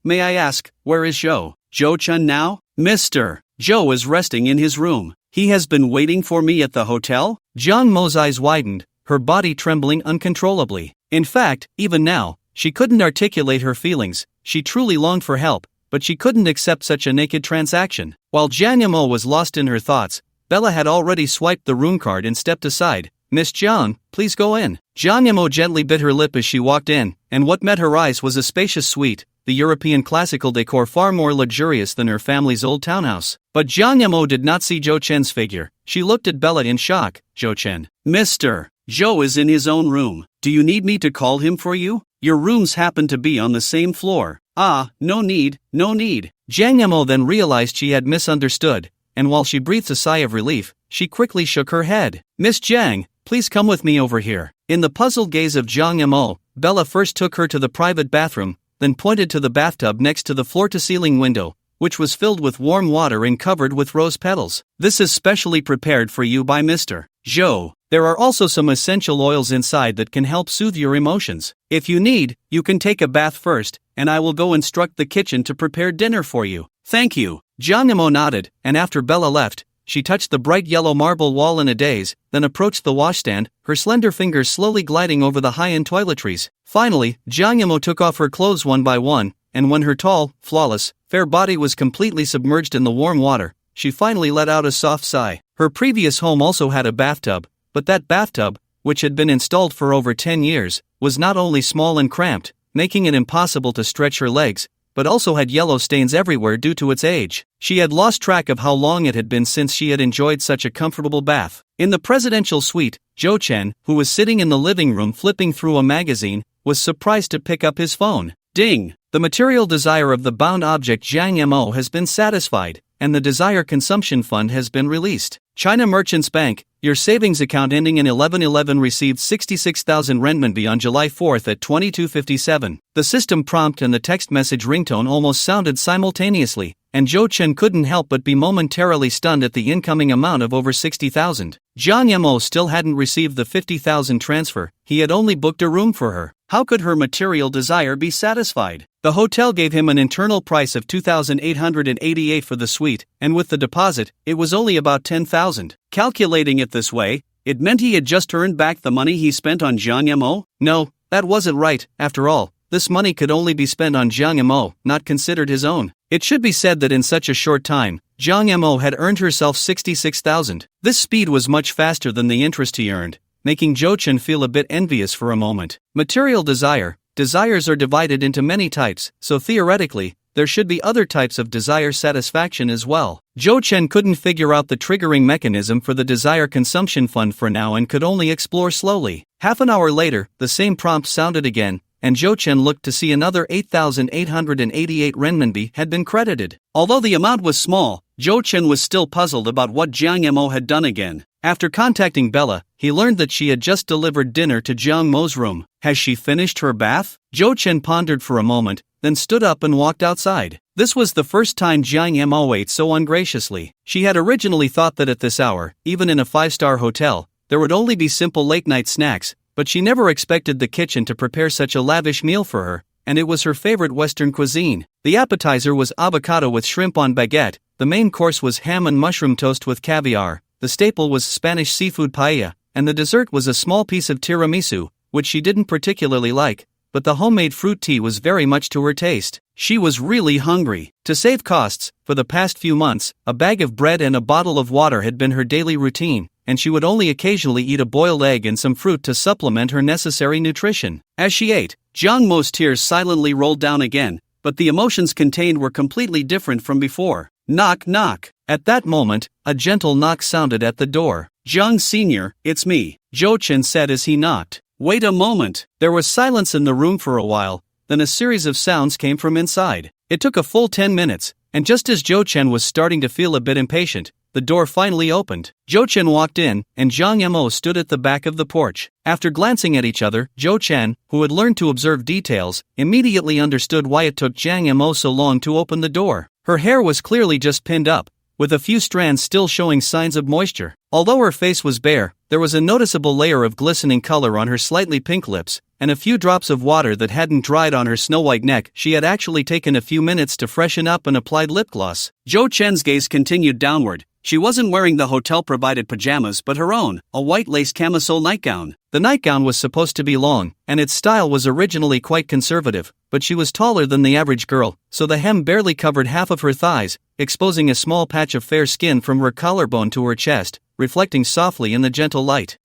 May I ask, where is Zhou? Zhou Chen now? Mr. Zhou is resting in his room. He has been waiting for me at the hotel? Jiang Mo's eyes widened, her body trembling uncontrollably. In fact, even now, she couldn't articulate her feelings. She truly longed for help, but she couldn't accept such a naked transaction. While Jiang Yemo was lost in her thoughts, Bella had already swiped the room card and stepped aside. Miss Zhang, please go in. Jiang Yemo gently bit her lip as she walked in, and what met her eyes was a spacious suite, the European classical decor far more luxurious than her family's old townhouse. But Jiang Yamo did not see Zhou Chen's figure. She looked at Bella in shock. Zhou Chen. Mr. Zhou is in his own room. Do you need me to call him for you? Your rooms happen to be on the same floor. Ah, no need, no need. Jiang Yamo then realized she had misunderstood, and while she breathed a sigh of relief, she quickly shook her head. Miss Jiang, please come with me over here. In the puzzled gaze of Jiang Yamo, Bella first took her to the private bathroom, then pointed to the bathtub next to the floor-to-ceiling window, which was filled with warm water and covered with rose petals. This is specially prepared for you by Mr. Zhou. There are also some essential oils inside that can help soothe your emotions. If you need, you can take a bath first, and I will go instruct the kitchen to prepare dinner for you. Thank you. Jiang Yamo nodded, and after Bella left, she touched the bright yellow marble wall in a daze, then approached the washstand, her slender fingers slowly gliding over the high-end toiletries. Finally, Jiang Yamo took off her clothes one by one, and when her tall, flawless, fair body was completely submerged in the warm water, she finally let out a soft sigh. Her previous home also had a bathtub, but that bathtub, which had been installed for over 10 years, was not only small and cramped, making it impossible to stretch her legs, but also had yellow stains everywhere due to its age. She had lost track of how long it had been since she had enjoyed such a comfortable bath. In the presidential suite, Zhou Chen, who was sitting in the living room flipping through a magazine, was surprised to pick up his phone. Ding! The material desire of the bound object Jiang Yamo has been satisfied, and the Desire Consumption Fund has been released. China Merchants Bank, your savings account ending in 1111 received 66,000 renminbi on July 4 at 22:57. The system prompt and the text message ringtone almost sounded simultaneously, and Zhou Chen couldn't help but be momentarily stunned at the incoming amount of over 60,000. Jiang Yamo still hadn't received the 50,000 transfer, he had only booked a room for her. How could her material desire be satisfied? The hotel gave him an internal price of 2,888 for the suite, and with the deposit, it was only about 10,000. Calculating it this way, it meant he had just earned back the money he spent on Jiang Yamo? No, that wasn't right. After all, this money could only be spent on Jiang Yamo, not considered his own. It should be said that in such a short time, Jiang Yamo had earned herself 66,000. This speed was much faster than the interest he earned, making Zhou Chen feel a bit envious for a moment. Material desires are divided into many types, so theoretically, there should be other types of desire satisfaction as well. Zhou Chen couldn't figure out the triggering mechanism for the Desire Consumption Fund for now and could only explore slowly. Half an hour later, the same prompt sounded again, and Zhou Chen looked to see another 8,888 renminbi had been credited. Although the amount was small, Zhou Chen was still puzzled about what Jiang Yamo had done again. After contacting Bella, he learned that she had just delivered dinner to Jiang Mo's room. Has she finished her bath? Zhou Chen pondered for a moment, then stood up and walked outside. This was the first time Jiang Yamo ate so ungraciously. She had originally thought that at this hour, even in a 5-star hotel, there would only be simple late-night snacks, but she never expected the kitchen to prepare such a lavish meal for her, and it was her favorite Western cuisine. The appetizer was avocado with shrimp on baguette, the main course was ham and mushroom toast with caviar, the staple was Spanish seafood paella, and the dessert was a small piece of tiramisu, which she didn't particularly like, but the homemade fruit tea was very much to her taste. She was really hungry. To save costs, for the past few months, a bag of bread and a bottle of water had been her daily routine, and she would only occasionally eat a boiled egg and some fruit to supplement her necessary nutrition. As she ate, Jiang Mo's tears silently rolled down again, but the emotions contained were completely different from before. Knock, knock. At that moment, a gentle knock sounded at the door. Jiang Sr., it's me, Zhou Chen said as he knocked. Wait a moment. There was silence in the room for a while, then a series of sounds came from inside. It took a full 10 minutes, and just as Zhou Chen was starting to feel a bit impatient, the door finally opened. Zhou Chen walked in, and Jiang Yamo stood at the back of the porch. After glancing at each other, Zhou Chen, who had learned to observe details, immediately understood why it took Jiang Yamo so long to open the door. Her hair was clearly just pinned up, with a few strands still showing signs of moisture. Although her face was bare, there was a noticeable layer of glistening color on her slightly pink lips, and a few drops of water that hadn't dried on her snow-white neck. She had actually taken a few minutes to freshen up and applied lip gloss. Zhou Chen's gaze continued downward. She wasn't wearing the hotel-provided pajamas but her own, a white lace camisole nightgown. The nightgown was supposed to be long, and its style was originally quite conservative, but she was taller than the average girl, so the hem barely covered half of her thighs, exposing a small patch of fair skin from her collarbone to her chest, reflecting softly in the gentle light.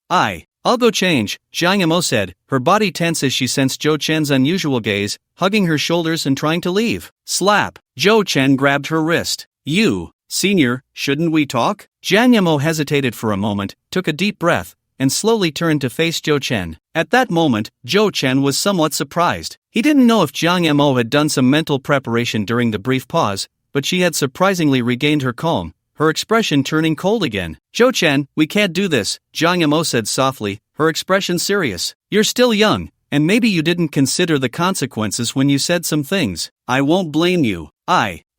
I'll go change, Jiang Mo said, her body tense as she sensed Zhou Chen's unusual gaze, hugging her shoulders and trying to leave. Slap! Zhou Chen grabbed her wrist. You, senior, shouldn't we talk? Jiang Mo hesitated for a moment, took a deep breath, and slowly turned to face Zhou Chen. At that moment, Zhou Chen was somewhat surprised. He didn't know if Jiang Mo had done some mental preparation during the brief pause, but she had surprisingly regained her calm, her expression turning cold again. Zhou Chen, we can't do this, Jiang Mo said softly, her expression serious. You're still young, and maybe you didn't consider the consequences when you said some things. I won't blame you.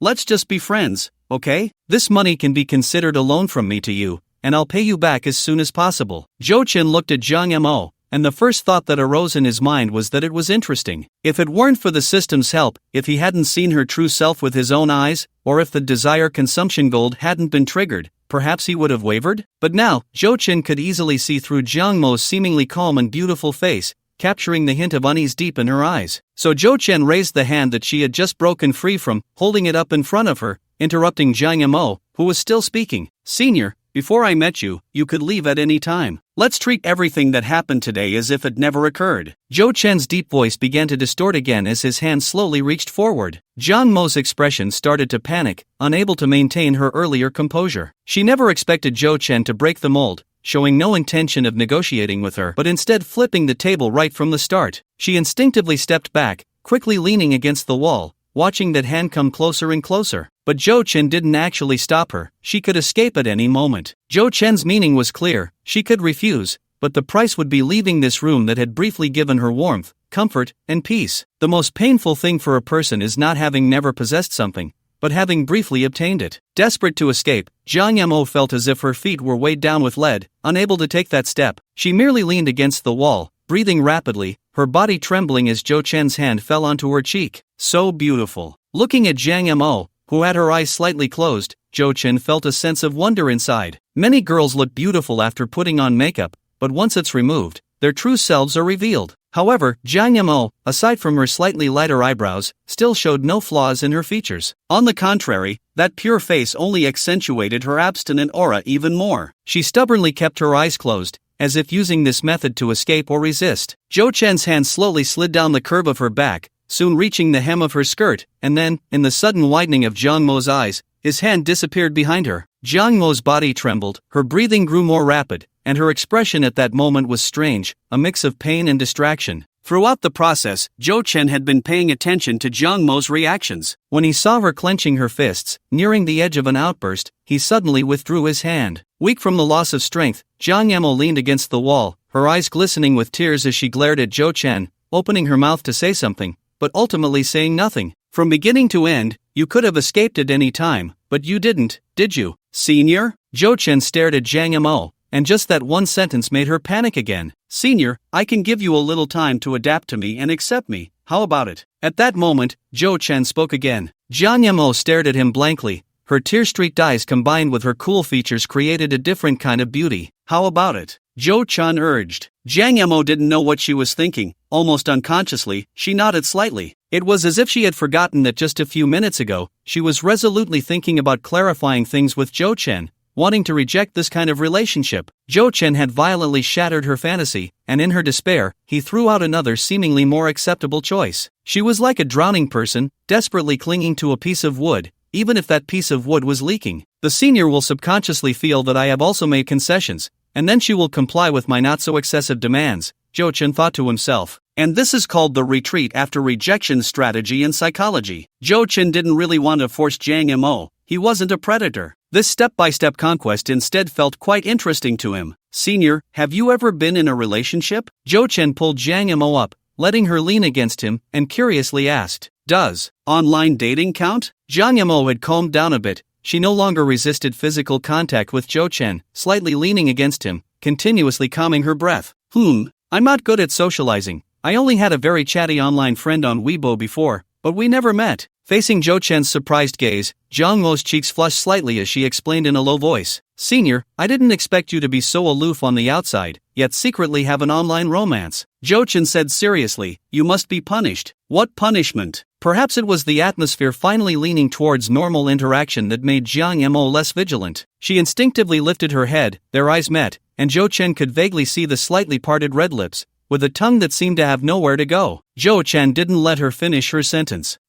Let's just be friends, okay? This money can be considered a loan from me to you, and I'll pay you back as soon as possible. Zhou Chen looked at Jiang Mo, and the first thought that arose in his mind was that it was interesting. If it weren't for the system's help, if he hadn't seen her true self with his own eyes, or if the desire consumption gold hadn't been triggered, perhaps he would have wavered? But now, Zhou Chen could easily see through Jiang Mo's seemingly calm and beautiful face, capturing the hint of unease deep in her eyes. So Zhou Chen raised the hand that she had just broken free from, holding it up in front of her, interrupting Jiang Mo, who was still speaking. Senior, before I met you, you could leave at any time. Let's treat everything that happened today as if it never occurred. Zhou Chen's deep voice began to distort again as his hand slowly reached forward. Jiang Mo's expression started to panic, unable to maintain her earlier composure. She never expected Zhou Chen to break the mold, showing no intention of negotiating with her but instead flipping the table right from the start. She instinctively stepped back, quickly leaning against the wall, watching that hand come closer and closer. But Zhou Chen didn't actually stop her. She could escape at any moment. Zhou Chen's meaning was clear. She could refuse, but the price would be leaving this room that had briefly given her warmth, comfort, and peace. The most painful thing for a person is not having never possessed something, but having briefly obtained it. Desperate to escape, Jiang Mo felt as if her feet were weighed down with lead, unable to take that step. She merely leaned against the wall, breathing rapidly, her body trembling as Zhou Chen's hand fell onto her cheek. So beautiful. Looking at Jiang Mo, who had her eyes slightly closed, Zhou Chen felt a sense of wonder inside. Many girls look beautiful after putting on makeup, but once it's removed, their true selves are revealed. However, Jiang Mo, aside from her slightly lighter eyebrows, still showed no flaws in her features. On the contrary, that pure face only accentuated her abstinent aura even more. She stubbornly kept her eyes closed, as if using this method to escape or resist. Zhou Chen's hand slowly slid down the curve of her back, soon reaching the hem of her skirt, and then, in the sudden widening of Jiang Mo's eyes, his hand disappeared behind her. Jiang Mo's body trembled, her breathing grew more rapid, and her expression at that moment was strange, a mix of pain and distraction. Throughout the process, Zhou Chen had been paying attention to Jiang Mo's reactions. When he saw her clenching her fists, nearing the edge of an outburst, he suddenly withdrew his hand. Weak from the loss of strength, Jiang Mo leaned against the wall, her eyes glistening with tears as she glared at Zhou Chen, opening her mouth to say something, but ultimately saying nothing. From beginning to end, you could have escaped at any time, but you didn't, did you, senior? Zhou Chen stared at Jiang Mo, and just that one sentence made her panic again. Senior, I can give you a little time to adapt to me and accept me, how about it? At that moment, Zhou Chen spoke again. Jiang Mo stared at him blankly. Her tear-streaked eyes combined with her cool features created a different kind of beauty. How about it? Zhou Chen urged. Jiang Mo didn't know what she was thinking. Almost unconsciously, she nodded slightly. It was as if she had forgotten that just a few minutes ago, she was resolutely thinking about clarifying things with Zhou Chen, wanting to reject this kind of relationship. Zhou Chen had violently shattered her fantasy, and in her despair, he threw out another seemingly more acceptable choice. She was like a drowning person, desperately clinging to a piece of wood, even if that piece of wood was leaking. The senior will subconsciously feel that I have also made concessions, and then she will comply with my not-so-excessive demands, Zhou Chen thought to himself. And this is called the retreat after rejection strategy in psychology. Zhou Chen didn't really want to force Jiang Mo. He wasn't a predator. This step-by-step conquest instead felt quite interesting to him. Senior, have you ever been in a relationship? Zhou Chen pulled Jiang Mo up, letting her lean against him, and curiously asked, does online dating count? Jiang Mo had calmed down a bit. She no longer resisted physical contact with Zhou Chen, slightly leaning against him, continuously calming her breath. I'm not good at socializing. I only had a very chatty online friend on Weibo before, but we never met. Facing Zhou Chen's surprised gaze, Jiang Mo's cheeks flushed slightly as she explained in a low voice. Senior, I didn't expect you to be so aloof on the outside, yet secretly have an online romance. Zhou Chen said seriously, you must be punished. What punishment? Perhaps it was the atmosphere finally leaning towards normal interaction that made Jiang Mo less vigilant. She instinctively lifted her head, their eyes met, and Zhou Chen could vaguely see the slightly parted red lips, with a tongue that seemed to have nowhere to go. Zhou Chen didn't let her finish her sentence.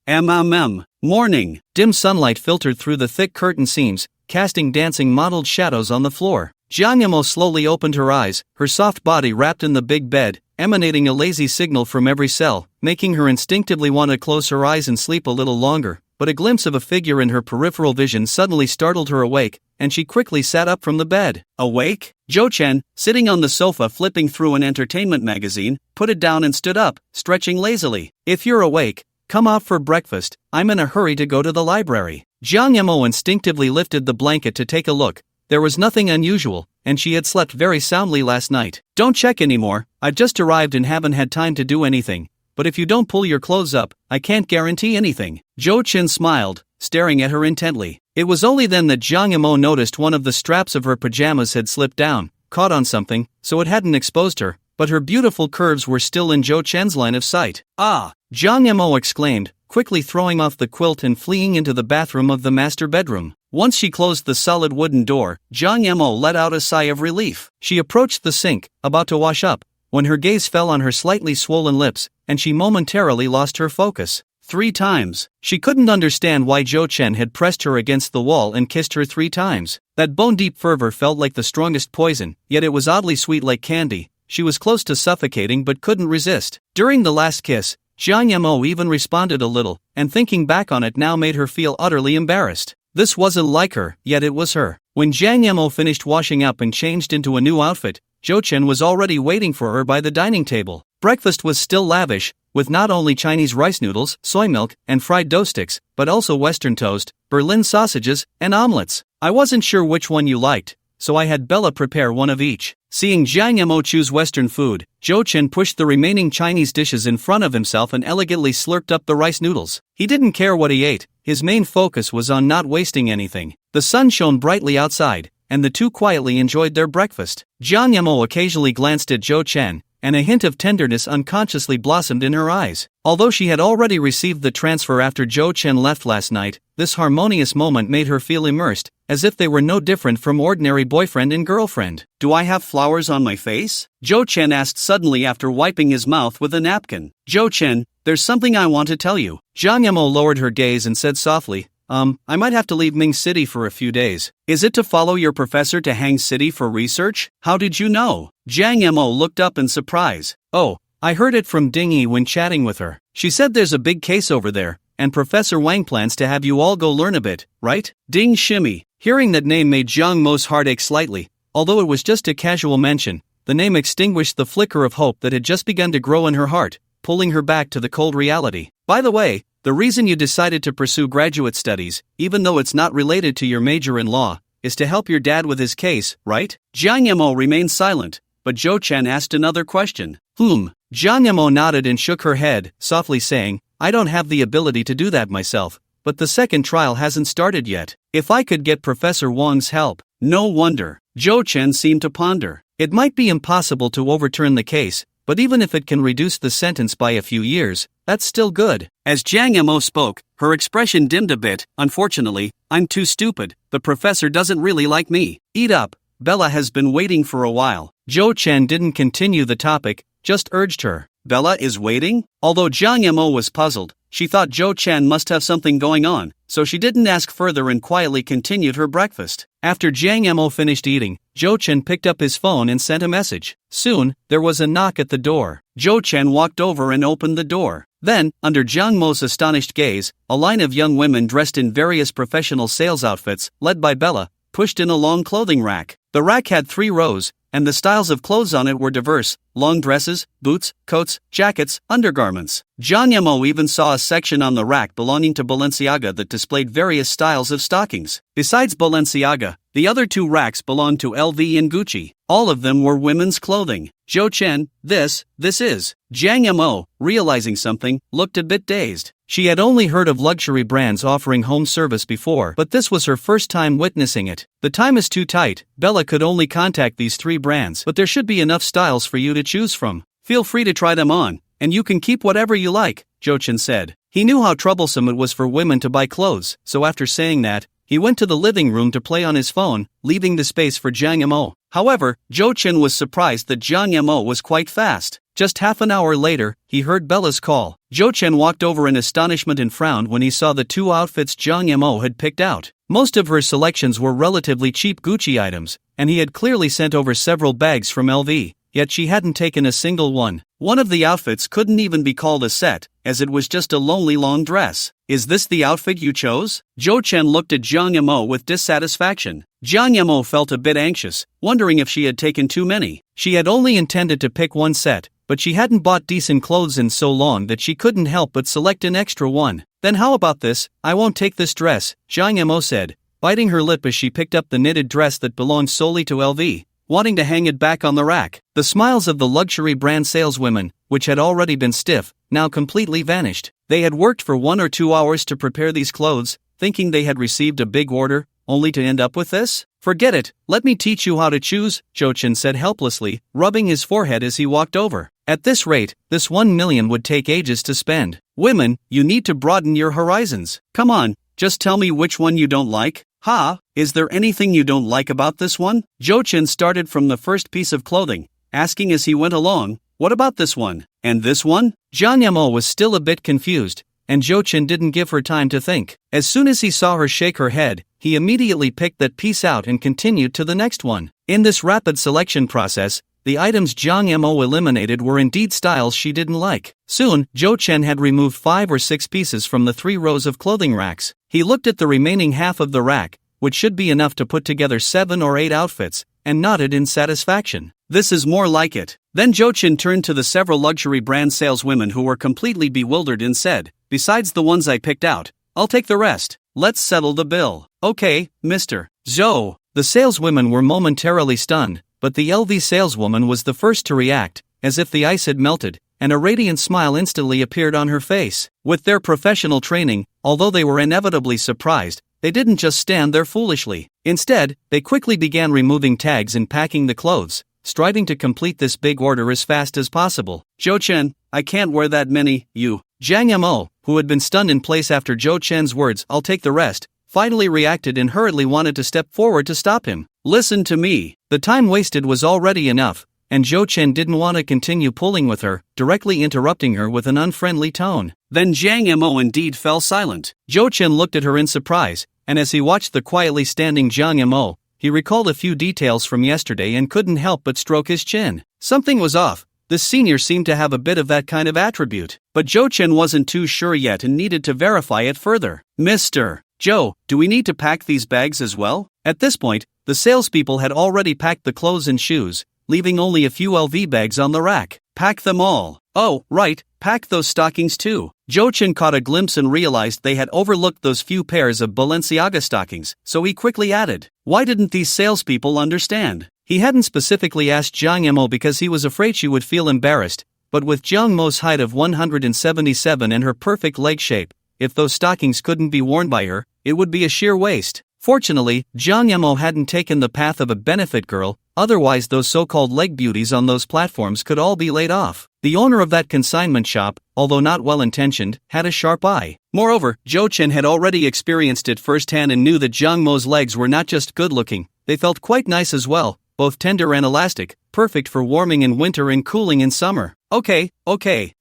Morning. Dim sunlight filtered through the thick curtain seams, casting dancing mottled shadows on the floor. Jiang Yamo slowly opened her eyes, her soft body wrapped in the big bed, emanating a lazy signal from every cell, making her instinctively want to close her eyes and sleep a little longer. But a glimpse of a figure in her peripheral vision suddenly startled her awake, and she quickly sat up from the bed. Awake? Zhou Chen, sitting on the sofa flipping through an entertainment magazine, put it down and stood up, stretching lazily. If you're awake, come out for breakfast, I'm in a hurry to go to the library. Jiang Yamo instinctively lifted the blanket to take a look. There was nothing unusual, and she had slept very soundly last night. Don't check anymore, I've just arrived and haven't had time to do anything. But if you don't pull your clothes up, I can't guarantee anything. Zhou Chen smiled, staring at her intently. It was only then that Jiang Yamo noticed one of the straps of her pajamas had slipped down, caught on something, so it hadn't exposed her, but her beautiful curves were still in Zhou Chen's line of sight. Ah! Jiang Yamo exclaimed, quickly throwing off the quilt and fleeing into the bathroom of the master bedroom. Once she closed the solid wooden door, Jiang Yamo let out a sigh of relief. She approached the sink, about to wash up, when her gaze fell on her slightly swollen lips, and she momentarily lost her focus. 3 times. She couldn't understand why Zhou Chen had pressed her against the wall and kissed her 3 times. That bone-deep fervor felt like the strongest poison, yet it was oddly sweet like candy. She was close to suffocating but couldn't resist. During the last kiss, Jiang Yamo even responded a little, and thinking back on it now made her feel utterly embarrassed. This wasn't like her, yet it was her. When Jiang Yamo finished washing up and changed into a new outfit, Zhou Chen was already waiting for her by the dining table. Breakfast was still lavish, with not only Chinese rice noodles, soy milk, and fried dough sticks, but also Western toast, Berlin sausages, and omelets. I wasn't sure which one you liked, so I had Bella prepare one of each. Seeing Jiang Yamo choose Western food, Zhou Chen pushed the remaining Chinese dishes in front of himself and elegantly slurped up the rice noodles. He didn't care what he ate, his main focus was on not wasting anything. The sun shone brightly outside, and the two quietly enjoyed their breakfast. Jiang Yamo occasionally glanced at Zhou Chen, and a hint of tenderness unconsciously blossomed in her eyes. Although she had already received the transfer after Zhou Chen left last night, this harmonious moment made her feel immersed, as if they were no different from ordinary boyfriend and girlfriend. Do I have flowers on my face? Zhou Chen asked suddenly after wiping his mouth with a napkin. Zhou Chen, there's something I want to tell you. Jiang Yamo lowered her gaze and said softly, I might have to leave Ming City for a few days. Is it to follow your professor to Hang City for research? How did you know? Jiang Yamo looked up in surprise. Oh, I heard it from Ding Yi when chatting with her. She said there's a big case over there, and Professor Wang plans to have you all go learn a bit, right? Ding Shimmy. Hearing that name made Jiang Mo's heart ache slightly. Although it was just a casual mention, the name extinguished the flicker of hope that had just begun to grow in her heart, pulling her back to the cold reality. By the way, the reason you decided to pursue graduate studies, even though it's not related to your major in law, is to help your dad with his case, right? Jiang Yamo remained silent, but Zhou Chen asked another question. Jiang Yamo nodded and shook her head, softly saying, I don't have the ability to do that myself, but the second trial hasn't started yet. If I could get Professor Wang's help. No wonder. Zhou Chen seemed to ponder. It might be impossible to overturn the case, but even if it can reduce the sentence by a few years, that's still good. As Jiang Yamo spoke, her expression dimmed a bit. Unfortunately, I'm too stupid. The professor doesn't really like me. Eat up. Bella has been waiting for a while. Zhou Chen didn't continue the topic, just urged her. Bella is waiting? Although Jiang Yamo was puzzled, she thought Zhou Chen must have something going on, so she didn't ask further and quietly continued her breakfast. After Jiang Yamo finished eating, Zhou Chen picked up his phone and sent a message. Soon, there was a knock at the door. Zhou Chen walked over and opened the door. Then, under Jiang Mo's astonished gaze, a line of young women dressed in various professional sales outfits, led by Bella, pushed in a long clothing rack. The rack had 3 rows, and the styles of clothes on it were diverse: long dresses, boots, coats, jackets, undergarments. Jiang Yamo even saw a section on the rack belonging to Balenciaga that displayed various styles of stockings. Besides Balenciaga, the other 2 racks belonged to LV and Gucci. All of them were women's clothing. Zhou Chen, this is. Jiang Yamo, realizing something, looked a bit dazed. She had only heard of luxury brands offering home service before, but this was her first time witnessing it. The time is too tight. Bella could only contact these 3 brands, but there should be enough styles for you to choose from. Feel free to try them on, and you can keep whatever you like, Zhou Chen said. He knew how troublesome it was for women to buy clothes, so after saying that, he he went to the living room to play on his phone, leaving the space for Jang Mo. However, Jo Chen was surprised that Jang Mo was quite fast. Just half an hour later, he heard Bella's call. Jo Chen walked over in astonishment and frowned when he saw the two outfits Jang Mo had picked out. Most of her selections were relatively cheap Gucci items, and he had clearly sent over several bags from LV, yet she hadn't taken a single one. One of the outfits couldn't even be called a set, as it was just a lonely long dress. "Is this the outfit you chose?" Jo Chen looked at Jang Mo with dissatisfaction. Jang Mo felt a bit anxious, wondering if she had taken too many. She had only intended to pick one set, but she hadn't bought decent clothes in so long that she couldn't help but select an extra one. "Then how about this? I won't take this dress," Jang Mo said, biting her lip as she picked up the knitted dress that belonged solely to LV, wanting to hang it back on the rack. The smiles of the luxury brand saleswomen, which had already been stiff, now completely vanished. They had worked for 1 or 2 hours to prepare these clothes, thinking they had received a big order, only to end up with this? "Forget it, let me teach you how to choose," Jo Chen said helplessly, rubbing his forehead as he walked over. "At this rate, this 1 million would take ages to spend. Women, you need to broaden your horizons. Come on, just tell me which one you don't like." "Ha, is there anything you don't like about this one?" Jo Chen started from the first piece of clothing, asking as he went along, "What about this one? And this one?" Jang Mo was still a bit confused, and Jo Chen didn't give her time to think. As soon as he saw her shake her head, he immediately picked that piece out and continued to the next one. In this rapid selection process, the items Jang Mo eliminated were indeed styles she didn't like. Soon, Jo Chen had removed 5 or 6 pieces from the 3 rows of clothing racks. He looked at the remaining half of the rack, which should be enough to put together 7 or 8 outfits, and nodded in satisfaction. "This is more like it." Then Jo Chen turned to the several luxury brand saleswomen who were completely bewildered and said, "Besides the ones I picked out, I'll take the rest. Let's settle the bill." "Okay, Mr. Zhou." The saleswomen were momentarily stunned, but the LV saleswoman was the first to react, as if the ice had melted, and a radiant smile instantly appeared on her face. With their professional training, although they were inevitably surprised, they didn't just stand there foolishly. Instead, they quickly began removing tags and packing the clothes, striving to complete this big order as fast as possible. "Jo Chen, I can't wear that many, you." Jang Mo, who had been stunned in place after Jo Chen's words, "I'll take the rest," finally reacted and hurriedly wanted to step forward to stop him. "Listen to me." The time wasted was already enough, and Jo Chen didn't want to continue pulling with her, directly interrupting her with an unfriendly tone. Then Jang Mo indeed fell silent. Jo Chen looked at her in surprise, and as he watched the quietly standing Jang Mo, he recalled a few details from yesterday and couldn't help but stroke his chin. Something was off. This senior seemed to have a bit of that kind of attribute. But Jo Chen wasn't too sure yet and needed to verify it further. "Mr. Joe, do we need to pack these bags as well?" At this point, the salespeople had already packed the clothes and shoes, leaving only a few LV bags on the rack. "Pack them all." "Oh, right, pack those stockings too." Jo Chen caught a glimpse and realized they had overlooked those few pairs of Balenciaga stockings, so he quickly added, "Why didn't these salespeople understand?" He hadn't specifically asked Jang Mo because he was afraid she would feel embarrassed, but with Jang Mo's height of 177 and her perfect leg shape, if those stockings couldn't be worn by her, it would be a sheer waste. Fortunately, Jang Mo hadn't taken the path of a benefit girl, otherwise those so-called leg beauties on those platforms could all be laid off. The owner of that consignment shop, although not well-intentioned, had a sharp eye. Moreover, Jo Chen had already experienced it firsthand and knew that Jang Mo's legs were not just good-looking, they felt quite nice as well, both tender and elastic, perfect for warming in winter and cooling in summer. Okay.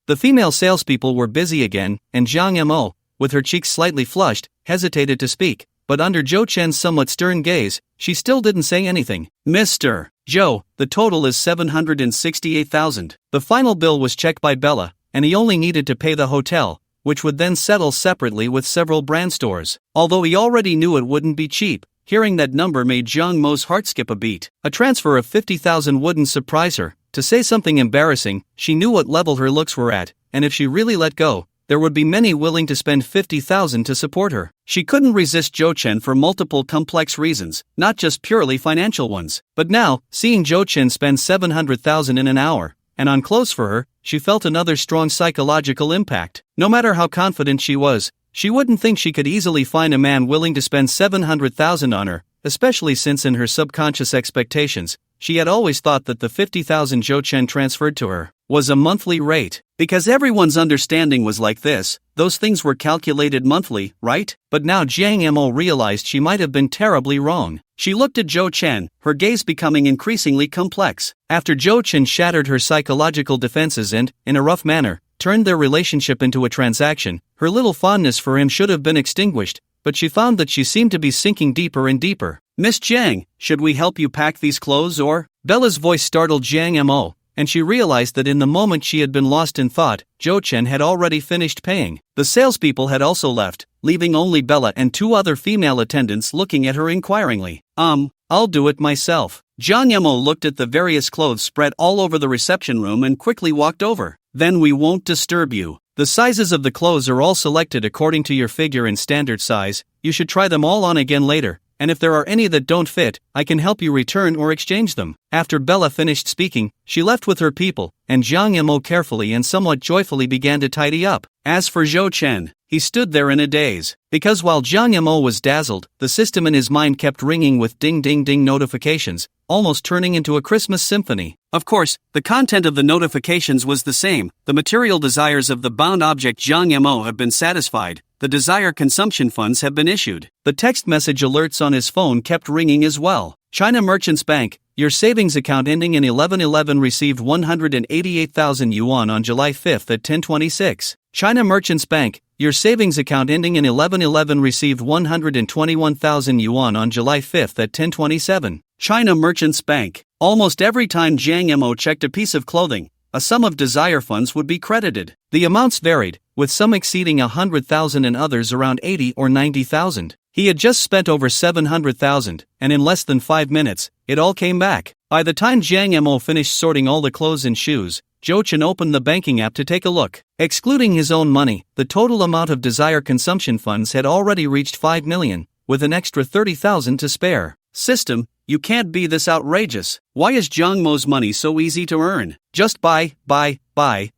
The female salespeople were busy again, and Jang Mo, with her cheeks slightly flushed, hesitated to speak, but under Jo Chen's somewhat stern gaze, she still didn't say anything. "Mr. Joe, the total is 768,000. The final bill was checked by Bella, and he only needed to pay the hotel, which would then settle separately with several brand stores. Although he already knew it wouldn't be cheap, hearing that number made Jang Mo's heart skip a beat. A transfer of 50,000 wouldn't surprise her. To say something embarrassing, she knew what level her looks were at, and if she really let go, there would be many willing to spend 50,000 to support her. She couldn't resist Jo Chen for multiple complex reasons, not just purely financial ones. But now, seeing Jo Chen spend 700,000 in an hour, and on clothes for her, she felt another strong psychological impact. No matter how confident she was, she wouldn't think she could easily find a man willing to spend 700,000 on her, especially since in her subconscious expectations, she had always thought that the 50,000 Jo Chen transferred to her was a monthly rate. Because everyone's understanding was like this, those things were calculated monthly, right? But now Jiang Mo realized she might have been terribly wrong. She looked at Zhou Chen, her gaze becoming increasingly complex. After Zhou Chen shattered her psychological defenses and, in a rough manner, turned their relationship into a transaction, her little fondness for him should have been extinguished, but she found that she seemed to be sinking deeper and deeper. "Miss Jiang, should we help you pack these clothes or?" Bella's voice startled Jiang Mo, and she realized that in the moment she had been lost in thought, Zhou Chen had already finished paying. The salespeople had also left, leaving only Bella and two other female attendants looking at her inquiringly. I'll do it myself." Jiang Mo looked at the various clothes spread all over the reception room and quickly walked over. "Then we won't disturb you. The sizes of the clothes are all selected according to your figure and standard size. You should try them all on again later, and if there are any that don't fit, I can help you return or exchange them." After Bella finished speaking, she left with her people, and Jiang Mo carefully and somewhat joyfully began to tidy up. As for Zhou Chen, he stood there in a daze. Because while Jiang Mo was dazzled, the system in his mind kept ringing with ding-ding-ding notifications, almost turning into a Christmas symphony. Of course, the content of the notifications was the same. The material desires of the bound object Jiang Mo have been satisfied. The desired consumption funds have been issued. The text message alerts on his phone kept ringing as well. China Merchants Bank, your savings account ending in 1111 received 188,000 yuan on July 5 at 10:26. China Merchants Bank, your savings account ending in 1111 received 121,000 yuan on July 5 at 10:27. China Merchants Bank. Almost every time Jiang Mo checked a piece of clothing, a sum of desire funds would be credited. The amounts varied, with some exceeding 100,000 and others around 80 or 90,000. He had just spent over 700,000, and in less than 5 minutes, it all came back. By the time Jiang Mo finished sorting all the clothes and shoes, Zhou Chen opened the banking app to take a look. Excluding his own money, the total amount of desired consumption funds had already reached 5 million, with an extra 30,000 to spare. System, you can't be this outrageous. Why is Jiang Mo's money so easy to earn? Just buy,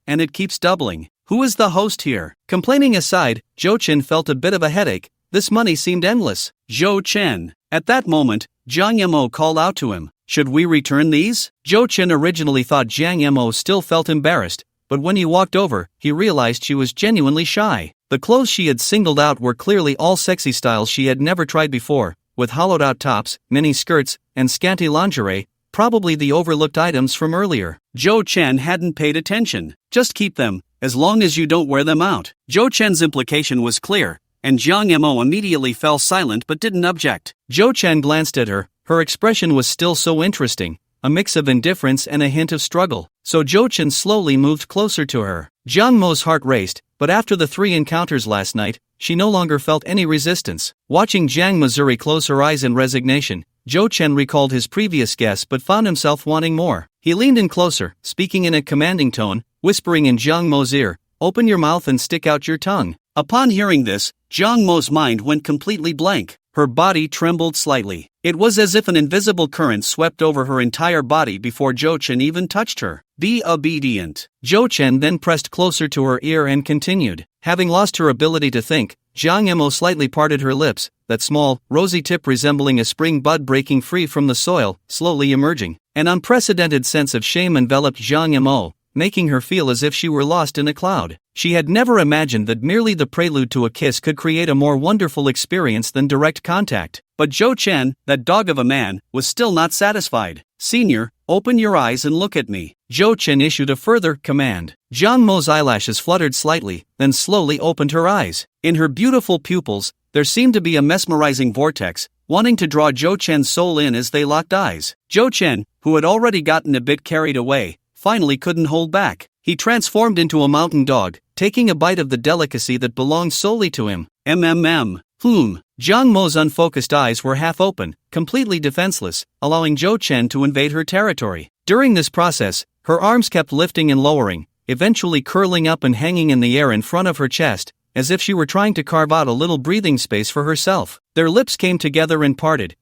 and it keeps doubling. Who is the host here? Complaining aside, Zhou Chen felt a bit of a headache. This money seemed endless. Zhou Chen. At that moment, Jiang Mo called out to him. Should we return these? Zhou Chen originally thought Jiang Mo still felt embarrassed, but when he walked over, he realized she was genuinely shy. The clothes she had singled out were clearly all sexy styles she had never tried before, with hollowed-out tops, mini skirts, and scanty lingerie, probably the overlooked items from earlier. Zhou Chen hadn't paid attention. Just keep them, as long as you don't wear them out. Zhou Chen's implication was clear, and Jiang Mo immediately fell silent but didn't object. Zhou Chen glanced at her. Her expression was still so interesting, a mix of indifference and a hint of struggle. So Zhou Chen slowly moved closer to her. Jiang Mo's heart raced, but after the 3 encounters last night, she no longer felt any resistance. Watching Jiang Missouri close her eyes in resignation, Zhou Chen recalled his previous guess but found himself wanting more. He leaned in closer, speaking in a commanding tone, whispering in Jiang Mo's ear, "Open your mouth and stick out your tongue." Upon hearing this, Jiang Mo's mind went completely blank. Her body trembled slightly. It was as if an invisible current swept over her entire body before Zhou Chen even touched her. "Be obedient." Zhou Chen then pressed closer to her ear and continued. Having lost her ability to think, Jiang Mo slightly parted her lips, that small, rosy tip resembling a spring bud breaking free from the soil, slowly emerging. An unprecedented sense of shame enveloped Jiang Mo, making her feel as if she were lost in a cloud. She had never imagined that merely the prelude to a kiss could create a more wonderful experience than direct contact. But Zhou Chen, that dog of a man, was still not satisfied. "Senior, open your eyes and look at me." Zhou Chen issued a further command. Jiang Mo's eyelashes fluttered slightly, then slowly opened her eyes. In her beautiful pupils, there seemed to be a mesmerizing vortex, wanting to draw Zhou Chen's soul in as they locked eyes. Zhou Chen, who had already gotten a bit carried away, finally couldn't hold back. He transformed into a mountain dog, taking a bite of the delicacy that belonged solely to him. Jiang Mo's unfocused eyes were half open, completely defenseless, allowing Zhou Chen to invade her territory. During this process, her arms kept lifting and lowering, eventually curling up and hanging in the air in front of her chest, as if she were trying to carve out a little breathing space for herself. Their lips came together and parted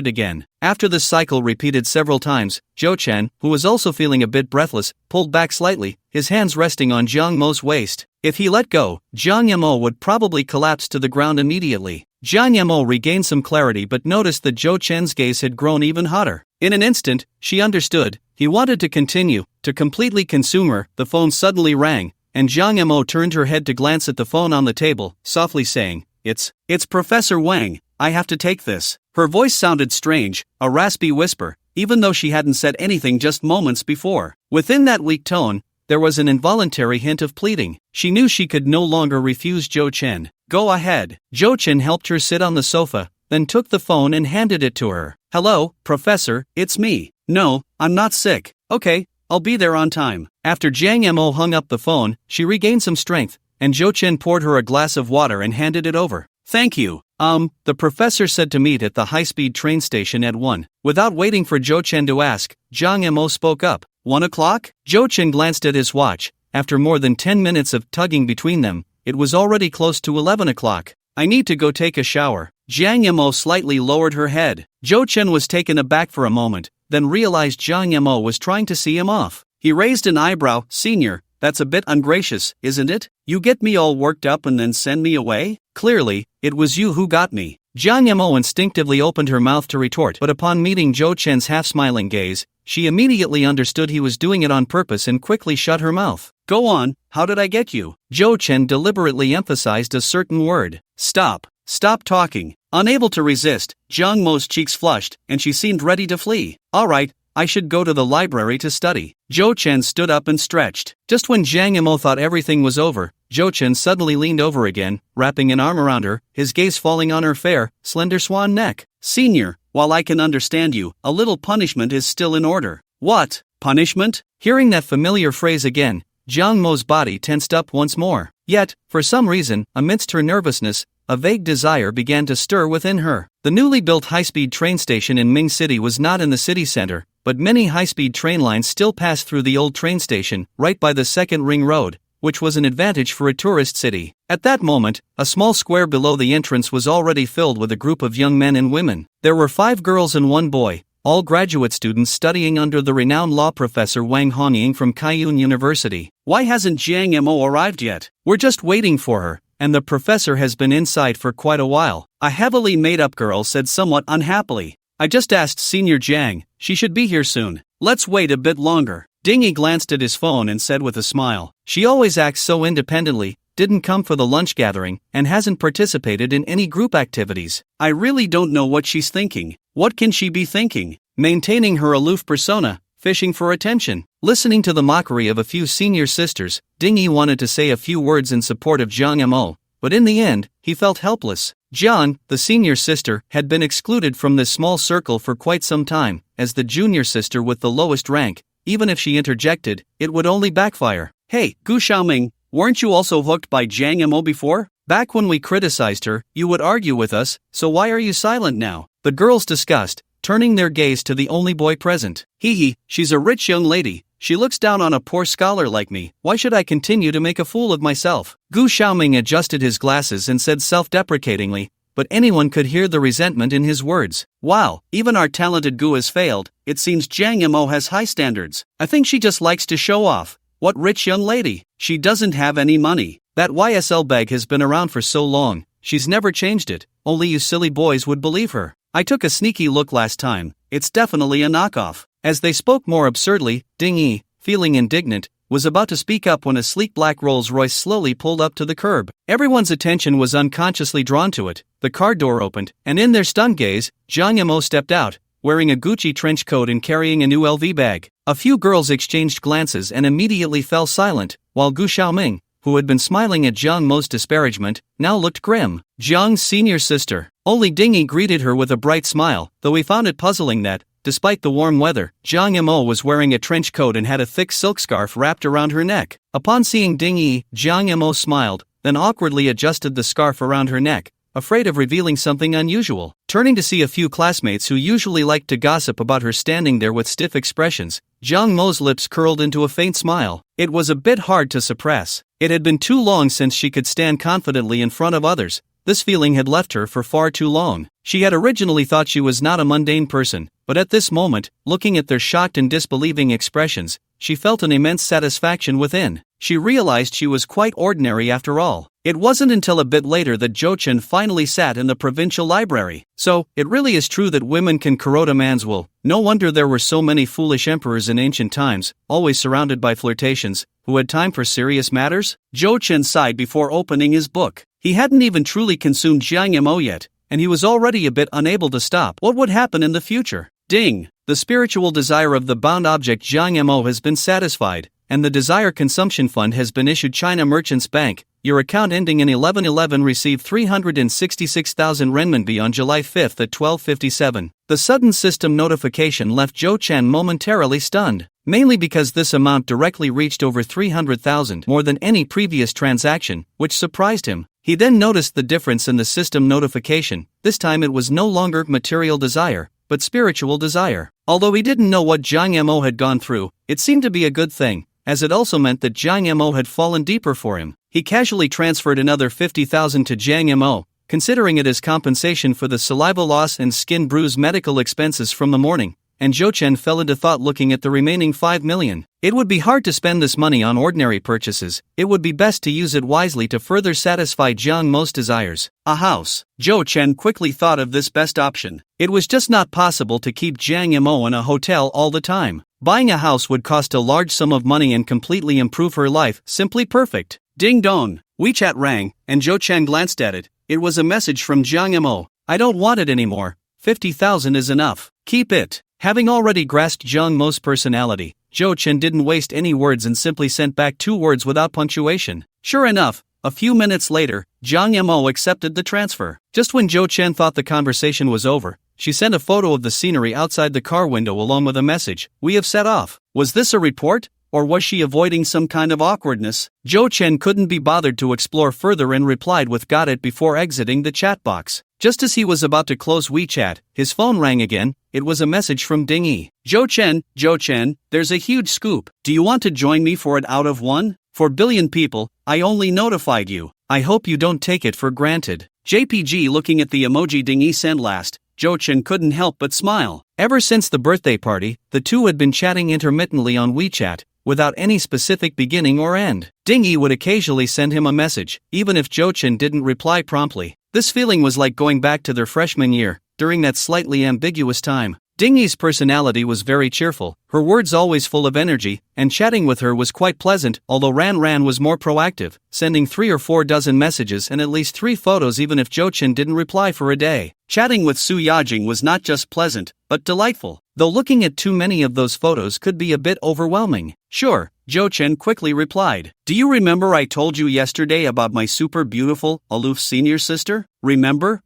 again. After this cycle repeated several times, Zhou Chen, who was also feeling a bit breathless, pulled back slightly, his hands resting on Jiang Mo's waist. If he let go, Jiang Mo would probably collapse to the ground immediately. Jiang Mo regained some clarity but noticed that Zhou Chen's gaze had grown even hotter. In an instant, she understood. He wanted to continue To completely consume her, the phone suddenly rang, and Jiang Mo turned her head to glance at the phone on the table, softly saying, It's Professor Wang, I have to take this. Her voice sounded strange, a raspy whisper, even though she hadn't said anything just moments before. Within that weak tone, there was an involuntary hint of pleading. She knew she could no longer refuse Zhou Chen. Go ahead. Zhou Chen helped her sit on the sofa, then took the phone and handed it to her. Hello, Professor, it's me. No, I'm not sick. Okay, I'll be there on time. After Jiang Mo hung up the phone, she regained some strength, and Zhou Chen poured her a glass of water and handed it over. Thank you. The professor said to meet at the high-speed train station at 1. Without waiting for Zhou Chen to ask, Jiang Mo spoke up. 1 o'clock? Zhou Chen glanced at his watch. After more than 10 minutes of tugging between them, it was already close to 11 o'clock. I need to go take a shower. Jiang Mo slightly lowered her head. Zhou Chen was taken aback for a moment, then realized Jiang Mo was trying to see him off. He raised an eyebrow. Senior, that's a bit ungracious, isn't it? You get me all worked up and then send me away? Clearly, it was you who got me. Jiang Mo instinctively opened her mouth to retort, but upon meeting Zhou Chen's half-smiling gaze, she immediately understood he was doing it on purpose and quickly shut her mouth. Go on, how did I get you? Zhou Chen deliberately emphasized a certain word. Stop. Stop talking. Unable to resist, Jiang Mo's cheeks flushed, and she seemed ready to flee. Alright, I should go to the library to study. Zhou Chen stood up and stretched. Just when Jiang Mo thought everything was over, Zhou Chen suddenly leaned over again, wrapping an arm around her, his gaze falling on her fair, slender swan neck. Senior, while I can understand you, a little punishment is still in order. What? Punishment? Hearing that familiar phrase again, Jiang Mo's body tensed up once more. Yet, for some reason, amidst her nervousness, a vague desire began to stir within her. The newly built high-speed train station in Ming City was not in the city center, but many high-speed train lines still passed through the old train station, right by the second ring road, which was an advantage for a tourist city. At that moment, a small square below the entrance was already filled with a group of young men and women. There were 5 girls and 1 boy, all graduate students studying under the renowned law professor Wang Honying from Kaiyun University. Why hasn't Jiang Mo arrived yet? We're just waiting for her, and the professor has been inside for quite a while. A heavily made-up girl said somewhat unhappily. I just asked Senior Jiang, she should be here soon. Let's wait a bit longer. Dingy glanced at his phone and said with a smile, she always acts so independently, didn't come for the lunch gathering, and hasn't participated in any group activities. I really don't know what she's thinking. What can she be thinking? Maintaining her aloof persona, fishing for attention. Listening to the mockery of a few senior sisters, Dingy wanted to say a few words in support of Jiang Mo, but in the end, he felt helpless. Jiang, the senior sister, had been excluded from this small circle for quite some time, as the junior sister with the lowest rank. Even if she interjected, it would only backfire. Hey, Gu Xiaoming, weren't you also hooked by Jiang Mo before? Back when we criticized her, you would argue with us, so why are you silent now? The girls discussed, turning their gaze to the only boy present. Hee, she's a rich young lady. She looks down on a poor scholar like me. Why should I continue to make a fool of myself? Gu Xiaoming adjusted his glasses and said self-deprecatingly, but anyone could hear the resentment in his words. Wow, even our talented Gu has failed. It seems Jiang Mo has high standards. I think she just likes to show off. What rich young lady? She doesn't have any money. That YSL bag has been around for so long, she's never changed it. Only you silly boys would believe her. I took a sneaky look last time. It's definitely a knockoff. As they spoke more absurdly, Ding Yi, feeling indignant, was about to speak up when a sleek black Rolls-Royce slowly pulled up to the curb. Everyone's attention was unconsciously drawn to it. The car door opened, and in their stunned gaze, Jiang Mo stepped out, wearing a Gucci trench coat and carrying a new LV bag. A few girls exchanged glances and immediately fell silent, while Gu Xiaoming, who had been smiling at Jiang Mo's disparagement, now looked grim. Jiang's senior sister. Only Dingy greeted her with a bright smile, though he found it puzzling that, despite the warm weather, Jiang Mo was wearing a trench coat and had a thick silk scarf wrapped around her neck. Upon seeing Ding Yi, Jiang Mo smiled, then awkwardly adjusted the scarf around her neck, afraid of revealing something unusual. Turning to see a few classmates who usually liked to gossip about her standing there with stiff expressions, Jiang Mo's lips curled into a faint smile. It was a bit hard to suppress. It had been too long since she could stand confidently in front of others. This feeling had left her for far too long. She had originally thought she was not a mundane person, but at this moment, looking at their shocked and disbelieving expressions, she felt an immense satisfaction within. She realized she was quite ordinary after all. It wasn't until a bit later that Jo Chen finally sat in the provincial library. So, it really is true that women can corrode a man's will. No wonder there were so many foolish emperors in ancient times, always surrounded by flirtations, who had time for serious matters? Jo Chen sighed before opening his book. He hadn't even truly consumed Jiang Mo yet, and he was already a bit unable to stop. What would happen in the future? Ding! The spiritual desire of the bound object Jiang Mo has been satisfied, and the Desire Consumption Fund has been issued. China Merchants Bank, your account ending in 1111 received 366,000 renminbi on July 5 at 12:57. The sudden system notification left Jo Chen momentarily stunned, mainly because this amount directly reached over 300,000, more than any previous transaction, which surprised him. He then noticed the difference in the system notification. This time it was no longer material desire, but spiritual desire. Although he didn't know what Jiang Mo had gone through, it seemed to be a good thing, as it also meant that Jiang Mo had fallen deeper for him. He casually transferred another 50,000 to Jiang Mo, considering it as compensation for the saliva loss and skin bruise medical expenses from the morning, and Jo Chen fell into thought looking at the remaining 5 million. It would be hard to spend this money on ordinary purchases. It would be best to use it wisely to further satisfy Jiang Mo's desires. A house. Jo Chen quickly thought of this best option. It was just not possible to keep Jiang Mo in a hotel all the time. Buying a house would cost a large sum of money and completely improve her life. Simply perfect. Ding dong. WeChat rang, and Jo Chen glanced at it. It was a message from Jiang Mo. I don't want it anymore. 50,000 is enough. Keep it. Having already grasped Jiang Mo's personality, Jo Chen didn't waste any words and simply sent back 2 words without punctuation. Sure enough, a few minutes later, Jiang Mo accepted the transfer. Just when Jo Chen thought the conversation was over, she sent a photo of the scenery outside the car window along with a message. We have set off. Was this a report? Or was she avoiding some kind of awkwardness? Jo Chen couldn't be bothered to explore further and replied with got it before exiting the chat box. Just as he was about to close WeChat, his phone rang again. It was a message from Ding Yi. Jo Chen, there's a huge scoop. Do you want to join me for it out of 1 billion people? I only notified you. I hope you don't take it for granted. JPG. Looking at the emoji Ding Yi sent last, Jo Chen couldn't help but smile. Ever since the birthday party, the two had been chatting intermittently on WeChat, without any specific beginning or end. Ding Yi would occasionally send him a message, even if Jo Chen didn't reply promptly. This feeling was like going back to their freshman year, during that slightly ambiguous time. Ding Yi's personality was very cheerful, her words always full of energy, and chatting with her was quite pleasant, although Ran was more proactive, sending 3 or 4 dozen messages and at least 3 photos even if Jo Chen didn't reply for a day. Chatting with Su Yajing was not just pleasant, but delightful, though looking at too many of those photos could be a bit overwhelming. Sure, Jo Chen quickly replied. Do you remember I told you yesterday about my super beautiful, aloof senior sister? Remember?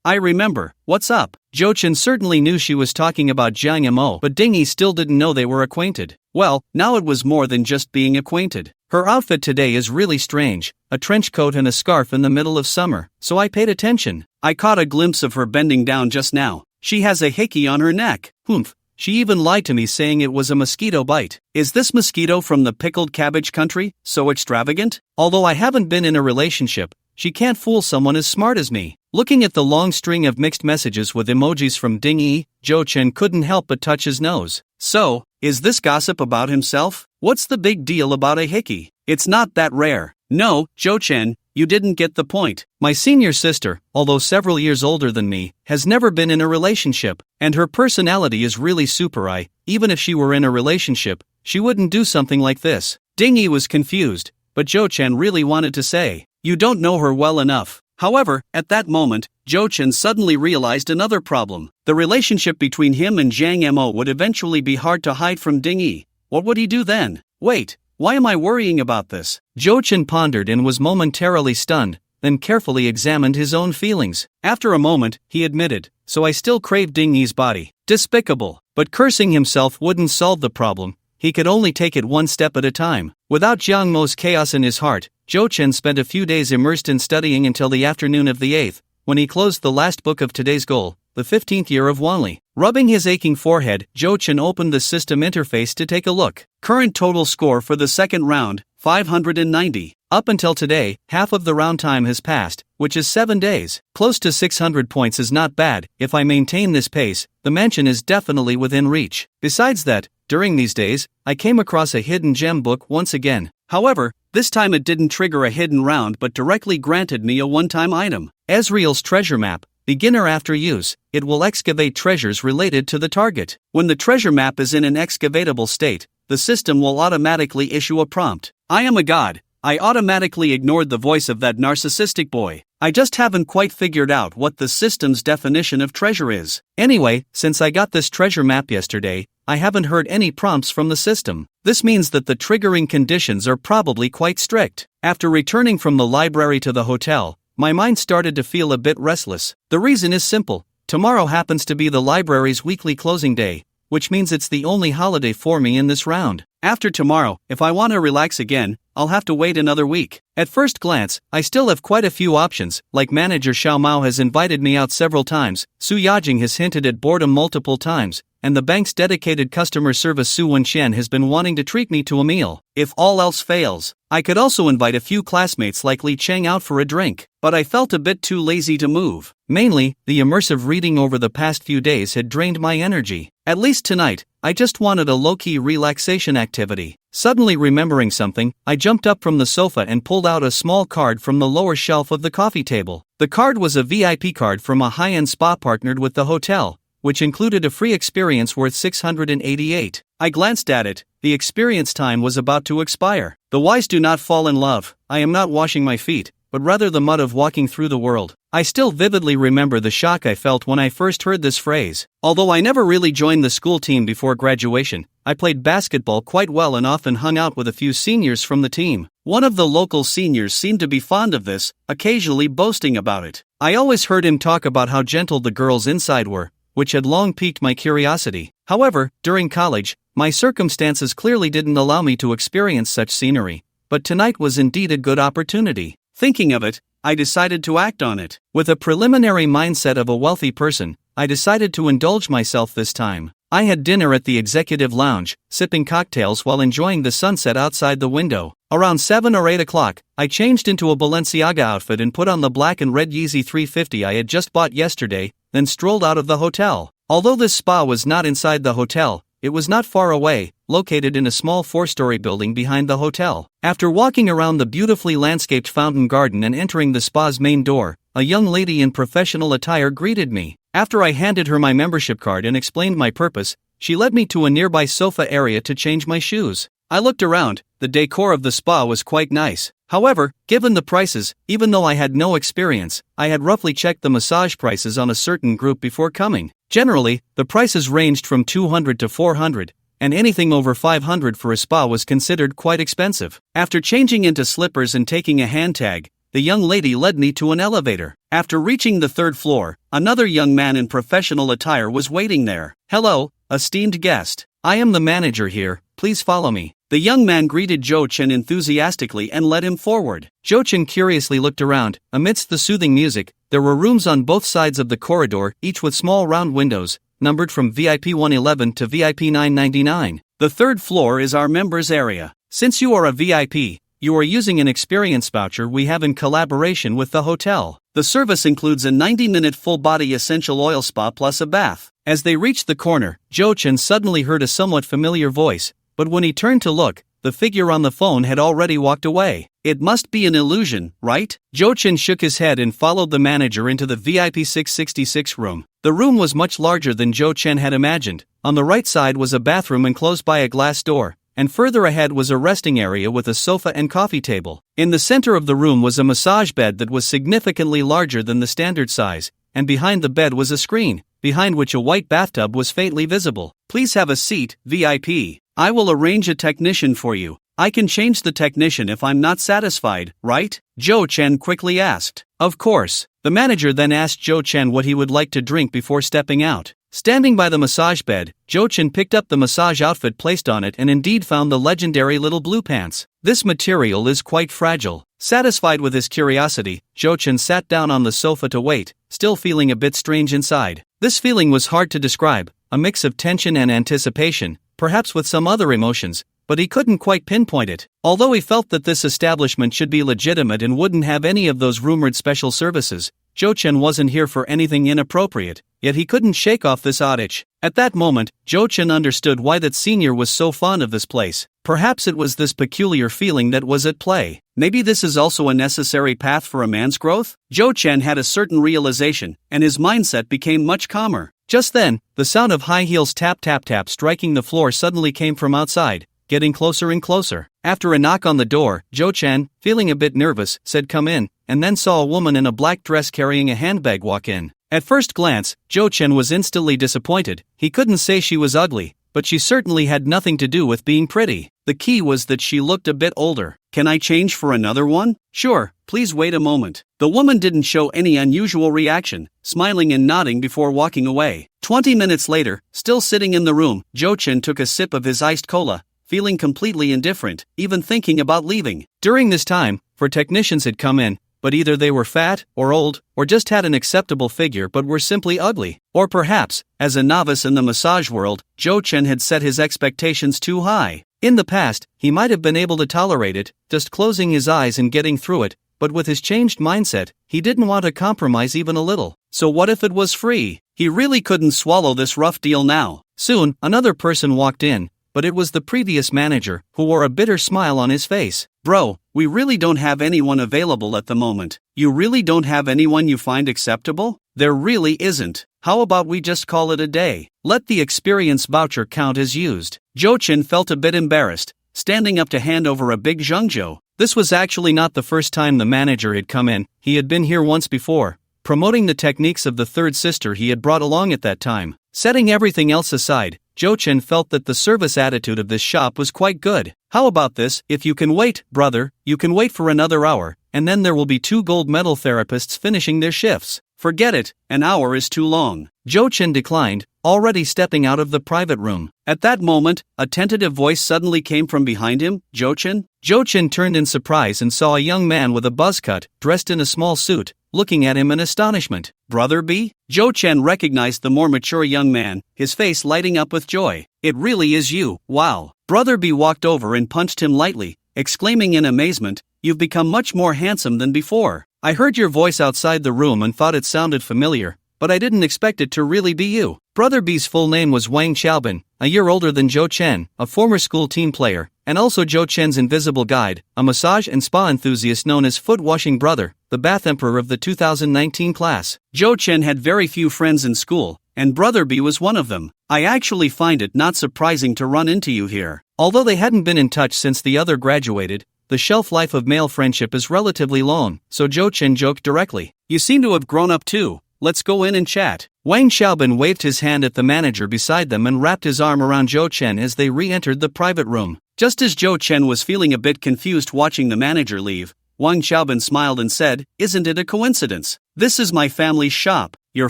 I remember. What's up? Jo Chen certainly knew she was talking about Jiang Mo, but Ding Yi still didn't know they were acquainted. Well, now it was more than just being acquainted. Her outfit today is really strange, a trench coat and a scarf in the middle of summer, so I paid attention. I caught a glimpse of her bending down just now. She has a hickey on her neck. Humph. She even lied to me saying it was a mosquito bite. Is this mosquito from the pickled cabbage country so extravagant? Although I haven't been in a relationship, she can't fool someone as smart as me. Looking at the long string of mixed messages with emojis from Ding Yi, Jo Chen couldn't help but touch his nose. So, is this gossip about himself? What's the big deal about a hickey? It's not that rare. No, Jo Chen, you didn't get the point. My senior sister, although several years older than me, has never been in a relationship, and her personality is really super. Even if she were in a relationship, she wouldn't do something like this. Ding Yi was confused, but Jo Chen really wanted to say, you don't know her well enough. However, at that moment, Jo Chen suddenly realized another problem. The relationship between him and Jiang Mo would eventually be hard to hide from Ding Yi. What would he do then? Wait, why am I worrying about this? Jo Chen pondered and was momentarily stunned, then carefully examined his own feelings. After a moment, he admitted, so I still crave Ding Yi's body. Despicable. But cursing himself wouldn't solve the problem. He could only take it one step at a time. Without Jiang Mo's chaos in his heart, Jo Chen spent a few days immersed in studying until the afternoon of the 8th, when he closed the last book of today's goal, the 15th year of Wanli. Rubbing his aching forehead, Jo Chen opened the system interface to take a look. Current total score for the second round, 590. Up until today, half of the round time has passed, which is 7 days. Close to 600 points is not bad. If I maintain this pace, the mansion is definitely within reach. Besides that, during these days, I came across a hidden gem book once again. However, this time it didn't trigger a hidden round but directly granted me a one-time item. Ezreal's treasure map. Beginner after use, it will excavate treasures related to the target. When the treasure map is in an excavatable state, the system will automatically issue a prompt. I am a god. I automatically ignored the voice of that narcissistic boy. I just haven't quite figured out what the system's definition of treasure is. Anyway, since I got this treasure map yesterday, I haven't heard any prompts from the system. This means that the triggering conditions are probably quite strict. After returning from the library to the hotel, my mind started to feel a bit restless. The reason is simple. Tomorrow happens to be the library's weekly closing day, which means it's the only holiday for me in this round. After tomorrow, if I want to relax again, I'll have to wait another week. At first glance, I still have quite a few options, like manager Xiao Mao has invited me out several times, Su Yajing has hinted at boredom multiple times, and the bank's dedicated customer service Su Wenxian has been wanting to treat me to a meal. If all else fails, I could also invite a few classmates like Li Cheng out for a drink, but I felt a bit too lazy to move. Mainly, the immersive reading over the past few days had drained my energy. At least tonight, I just wanted a low-key relaxation activity. Suddenly remembering something, I jumped up from the sofa and pulled out a small card from the lower shelf of the coffee table. The card was a VIP card from a high-end spa partnered with the hotel, which included a free experience worth 688. I glanced at it. The experience time was about to expire. The wise do not fall in love. I am not washing my feet, but rather the mud of walking through the world. I still vividly remember the shock I felt when I first heard this phrase. Although I never really joined the school team before graduation, I played basketball quite well and often hung out with a few seniors from the team. One of the local seniors seemed to be fond of this, occasionally boasting about it. I always heard him talk about how gentle the girls inside were, which had long piqued my curiosity. However, during college, my circumstances clearly didn't allow me to experience such scenery, but tonight was indeed a good opportunity. Thinking of it, I decided to act on it. With a preliminary mindset of a wealthy person, I decided to indulge myself this time. I had dinner at the executive lounge, sipping cocktails while enjoying the sunset outside the window. Around 7 or 8 o'clock, I changed into a Balenciaga outfit and put on the black and red Yeezy 350 I had just bought yesterday, then strolled out of the hotel. Although this spa was not inside the hotel, it was not far away, located in a small 4-story building behind the hotel. After walking around the beautifully landscaped fountain garden and entering the spa's main door, a young lady in professional attire greeted me. After I handed her my membership card and explained my purpose, she led me to a nearby sofa area to change my shoes. I looked around. The decor of the spa was quite nice. However, given the prices, even though I had no experience, I had roughly checked the massage prices on a certain group before coming. Generally, the prices ranged from 200 to 400, and anything over 500 for a spa was considered quite expensive. After changing into slippers and taking a hand tag, the young lady led me to an elevator. After reaching the 3rd floor, another young man in professional attire was waiting there. "Hello, esteemed guest. I am the manager here, please follow me." The young man greeted Zhou Chen enthusiastically and led him forward. Zhou Chen curiously looked around. Amidst the soothing music, there were rooms on both sides of the corridor, each with small round windows, numbered from VIP 111 to VIP 999. "The 3rd floor is our members area. Since you are a VIP, you are using an experience voucher we have in collaboration with the hotel. The service includes a 90-minute full-body essential oil spa plus a bath." As they reached the corner, Zhou Chen suddenly heard a somewhat familiar voice, but when he turned to look, the figure on the phone had already walked away. "It must be an illusion, right?" Zhou Chen shook his head and followed the manager into the VIP 666 room. The room was much larger than Zhou Chen had imagined. On the right side was a bathroom enclosed by a glass door, and further ahead was a resting area with a sofa and coffee table. In the center of the room was a massage bed that was significantly larger than the standard size, and behind the bed was a screen, behind which a white bathtub was faintly visible. "Please have a seat, VIP. I will arrange a technician for you. I can change the technician if I'm not satisfied, right?" Zhou Chen quickly asked. "Of course." The manager then asked Zhou Chen what he would like to drink before stepping out. Standing by the massage bed, Zhou Chen picked up the massage outfit placed on it and indeed found the legendary little blue pants. This material is quite fragile. Satisfied with his curiosity, Zhou Chen sat down on the sofa to wait, still feeling a bit strange inside. This feeling was hard to describe, a mix of tension and anticipation, perhaps with some other emotions, but he couldn't quite pinpoint it. Although he felt that this establishment should be legitimate and wouldn't have any of those rumored special services, Zhou Chen wasn't here for anything inappropriate, yet he couldn't shake off this odd itch. At that moment, Jo-chan understood why that senior was so fond of this place. Perhaps it was this peculiar feeling that was at play. Maybe this is also a necessary path for a man's growth? Jo-chan had a certain realization, and his mindset became much calmer. Just then, the sound of high heels tap tap tap striking the floor suddenly came from outside, getting closer and closer. After a knock on the door, Jo-chan, feeling a bit nervous, said come in, and then saw a woman in a black dress carrying a handbag walk in. At first glance, Jo-chan was instantly disappointed. He couldn't say she was ugly, but she certainly had nothing to do with being pretty. The key was that she looked a bit older. Can I change for another one? Sure, please wait a moment. The woman didn't show any unusual reaction, smiling and nodding before walking away. 20 minutes later, still sitting in the room, Jo-chan took a sip of his iced cola, feeling completely indifferent, even thinking about leaving. During this time, 4 technicians had come in, but either they were fat, or old, or just had an acceptable figure but were simply ugly. Or perhaps, as a novice in the massage world, Jo-chan had set his expectations too high. In the past, he might have been able to tolerate it, just closing his eyes and getting through it, but with his changed mindset, he didn't want to compromise even a little. So what if it was free? He really couldn't swallow this rough deal now. Soon, another person walked in, but it was the previous manager, who wore a bitter smile on his face. Bro, we really don't have anyone available at the moment. You really don't have anyone you find acceptable? There really isn't. How about we just call it a day? Let the experience voucher count as used. Jo-chan felt a bit embarrassed, standing up to hand over a big zhengzhou. This was actually not the first time the manager had come in. He had been here once before, promoting the techniques of the third sister he had brought along at that time. Setting everything else aside, Jo-chan felt that the service attitude of this shop was quite good. How about this? If you can wait, brother, you can wait for another hour, and then there will be 2 gold medal therapists finishing their shifts. Forget it, an hour is too long. Jo-chan declined, already stepping out of the private room. At that moment, a tentative voice suddenly came from behind him. Jo-chan? Jo-chan turned in surprise and saw a young man with a buzz cut, dressed in a small suit, looking at him in astonishment. Brother B? Jo-chan recognized the more mature young man, his face lighting up with joy. It really is you, wow. Brother B walked over and punched him lightly, exclaiming in amazement, you've become much more handsome than before. I heard your voice outside the room and thought it sounded familiar, but I didn't expect it to really be you. Brother B's full name was Wang Xiaobin, a year older than Jo-chan, a former school team player, and also Jo-chan's invisible guide, a massage and spa enthusiast known as Foot Washing Brother, the bath emperor of the 2019 class. Jo-chan had very few friends in school, and Brother B was one of them. I actually find it not surprising to run into you here. Although they hadn't been in touch since the other graduated, the shelf life of male friendship is relatively long, so Jo-chan joked directly. You seem to have grown up too. Let's go in and chat. Wang Xiaobin waved his hand at the manager beside them and wrapped his arm around Jo-chan as they re-entered the private room. Just as Jo-chan was feeling a bit confused watching the manager leave, Wang Xiaobin smiled and said, isn't it a coincidence? This is my family's shop. Your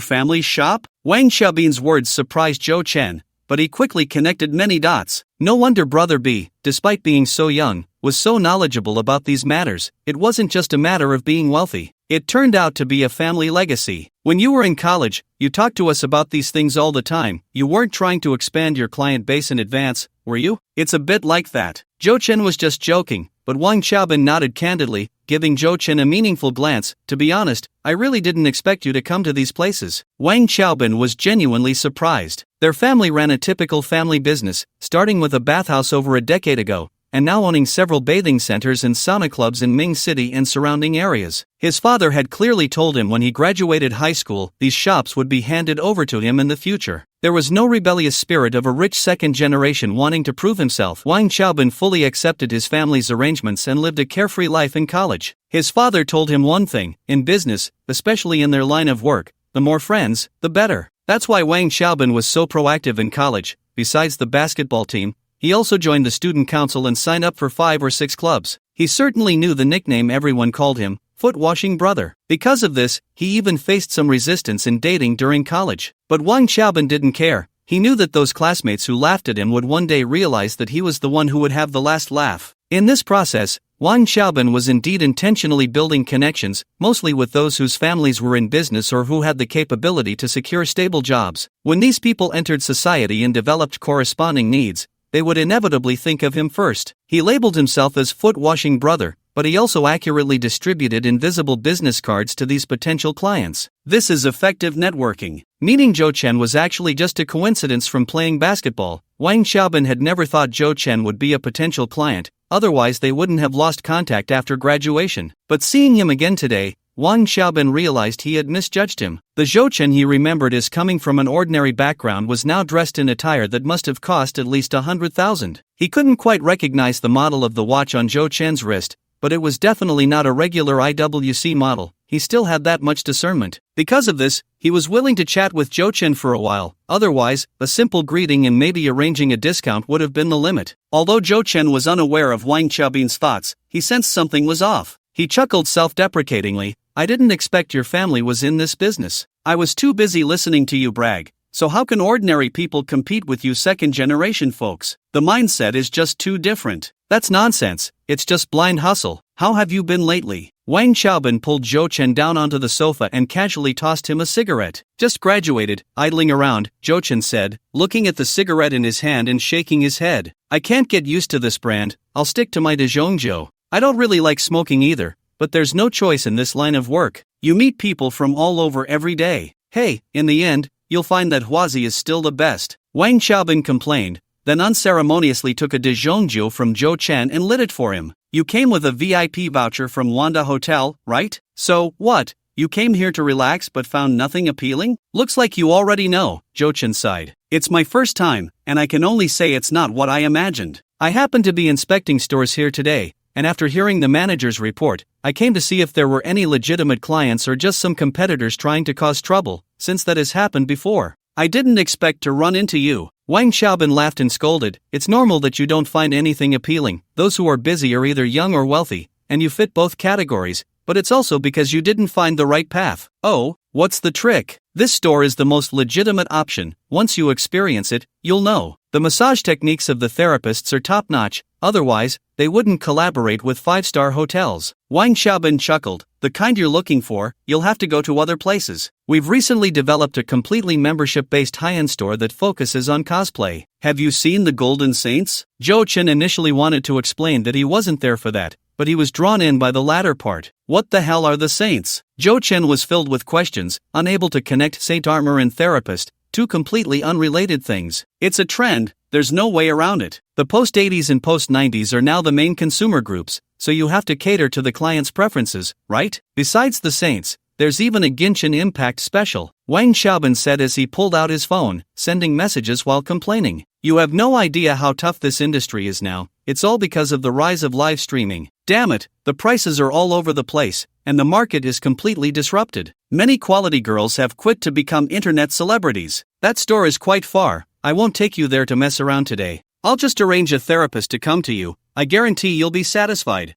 family's shop? Wang Xiaobin's words surprised Jo-chan, but he quickly connected many dots. No wonder Brother B, despite being so young, was so knowledgeable about these matters. It wasn't just a matter of being wealthy. It turned out to be a family legacy. When you were in college, you talked to us about these things all the time. You weren't trying to expand your client base in advance, were you? It's a bit like that. Jo-chan was just joking, but Wang Xiaobin nodded candidly, giving Jo-chan a meaningful glance. To be honest, I really didn't expect you to come to these places. Wang Xiaobin was genuinely surprised. Their family ran a typical family business, starting with a bathhouse over a decade ago, and now owning several bathing centers and sauna clubs in Ming City and surrounding areas. His father had clearly told him when he graduated high school, these shops would be handed over to him in the future. There was no rebellious spirit of a rich second generation wanting to prove himself. Wang Xiaobin fully accepted his family's arrangements and lived a carefree life in college. His father told him one thing, in business, especially in their line of work, the more friends, the better. That's why Wang Xiaobin was so proactive in college. Besides the basketball team, he also joined the student council and signed up for 5 or 6 clubs. He certainly knew the nickname everyone called him, Foot Washing Brother. Because of this, he even faced some resistance in dating during college. But Wang Xiaobin didn't care. He knew that those classmates who laughed at him would one day realize that he was the one who would have the last laugh. In this process, Wang Xiaobin was indeed intentionally building connections, mostly with those whose families were in business or who had the capability to secure stable jobs. When these people entered society and developed corresponding needs, they would inevitably think of him first. He labeled himself as Foot Washing Brother, but he also accurately distributed invisible business cards to these potential clients. This is effective networking. Meeting Zhou Chen was actually just a coincidence from playing basketball. Wang Xiaobin had never thought Zhou Chen would be a potential client, otherwise they wouldn't have lost contact after graduation. But seeing him again today, Wang Xiaobin realized he had misjudged him. The Zhou Chen he remembered as coming from an ordinary background was now dressed in attire that must have cost at least 100,000. He couldn't quite recognize the model of the watch on Zhou Chen's wrist, but it was definitely not a regular IWC model. He still had that much discernment. Because of this, he was willing to chat with Zhou Chen for a while. Otherwise, a simple greeting and maybe arranging a discount would have been the limit. Although Zhou Chen was unaware of Wang Xiaobin's thoughts, he sensed something was off. He chuckled self-deprecatingly. "I didn't expect your family was in this business. I was too busy listening to you brag. So how can ordinary people compete with you second-generation folks? The mindset is just too different." "That's nonsense, it's just blind hustle. How have you been lately?" Wang Xiaobin pulled Zhou Chen down onto the sofa and casually tossed him a cigarette. "Just graduated, idling around," Zhou Chen said, looking at the cigarette in his hand and shaking his head. "I can't get used to this brand, I'll stick to my Dezhongzhou. I don't really like smoking either, but there's no choice in this line of work. You meet people from all over every day. Hey, in the end, you'll find that Huazi is still the best." Wang Xiaobin complained, then unceremoniously took a Dezhongzhou from Zhou Chen and lit it for him. "You came with a VIP voucher from Wanda Hotel, right? So, what? You came here to relax but found nothing appealing? Looks like you already know," Zhou Chen sighed. "It's my first time, and I can only say it's not what I imagined. I happened to be inspecting stores here today, and after hearing the manager's report, I came to see if there were any legitimate clients or just some competitors trying to cause trouble, since that has happened before. I didn't expect to run into you." Wang Xiaobin laughed and scolded. "It's normal that you don't find anything appealing. Those who are busy are either young or wealthy, and you fit both categories, but it's also because you didn't find the right path." "Oh, what's the trick?" "This store is the most legitimate option. Once you experience it, you'll know. The massage techniques of the therapists are top-notch, otherwise, they wouldn't collaborate with 5-star hotels." Wang Xiaobin chuckled. "The kind you're looking for, you'll have to go to other places. We've recently developed a completely membership-based high-end store that focuses on cosplay. Have you seen the Golden Saints?" Zhou Chen initially wanted to explain that he wasn't there for that, but he was drawn in by the latter part. "What the hell are the Saints?" Zhou Chen was filled with questions, unable to connect saint armor and therapist, two completely unrelated things. "It's a trend, there's no way around it. The post-80s and post-90s are now the main consumer groups, so you have to cater to the client's preferences, right? Besides the Saints, there's even a Genshin Impact special," Wang Xiaobin said as he pulled out his phone, sending messages while complaining. "You have no idea how tough this industry is now. It's all because of the rise of live streaming. Damn it, the prices are all over the place, and the market is completely disrupted. Many quality girls have quit to become internet celebrities. That store is quite far. I won't take you there to mess around today. I'll just arrange a therapist to come to you. I guarantee you'll be satisfied.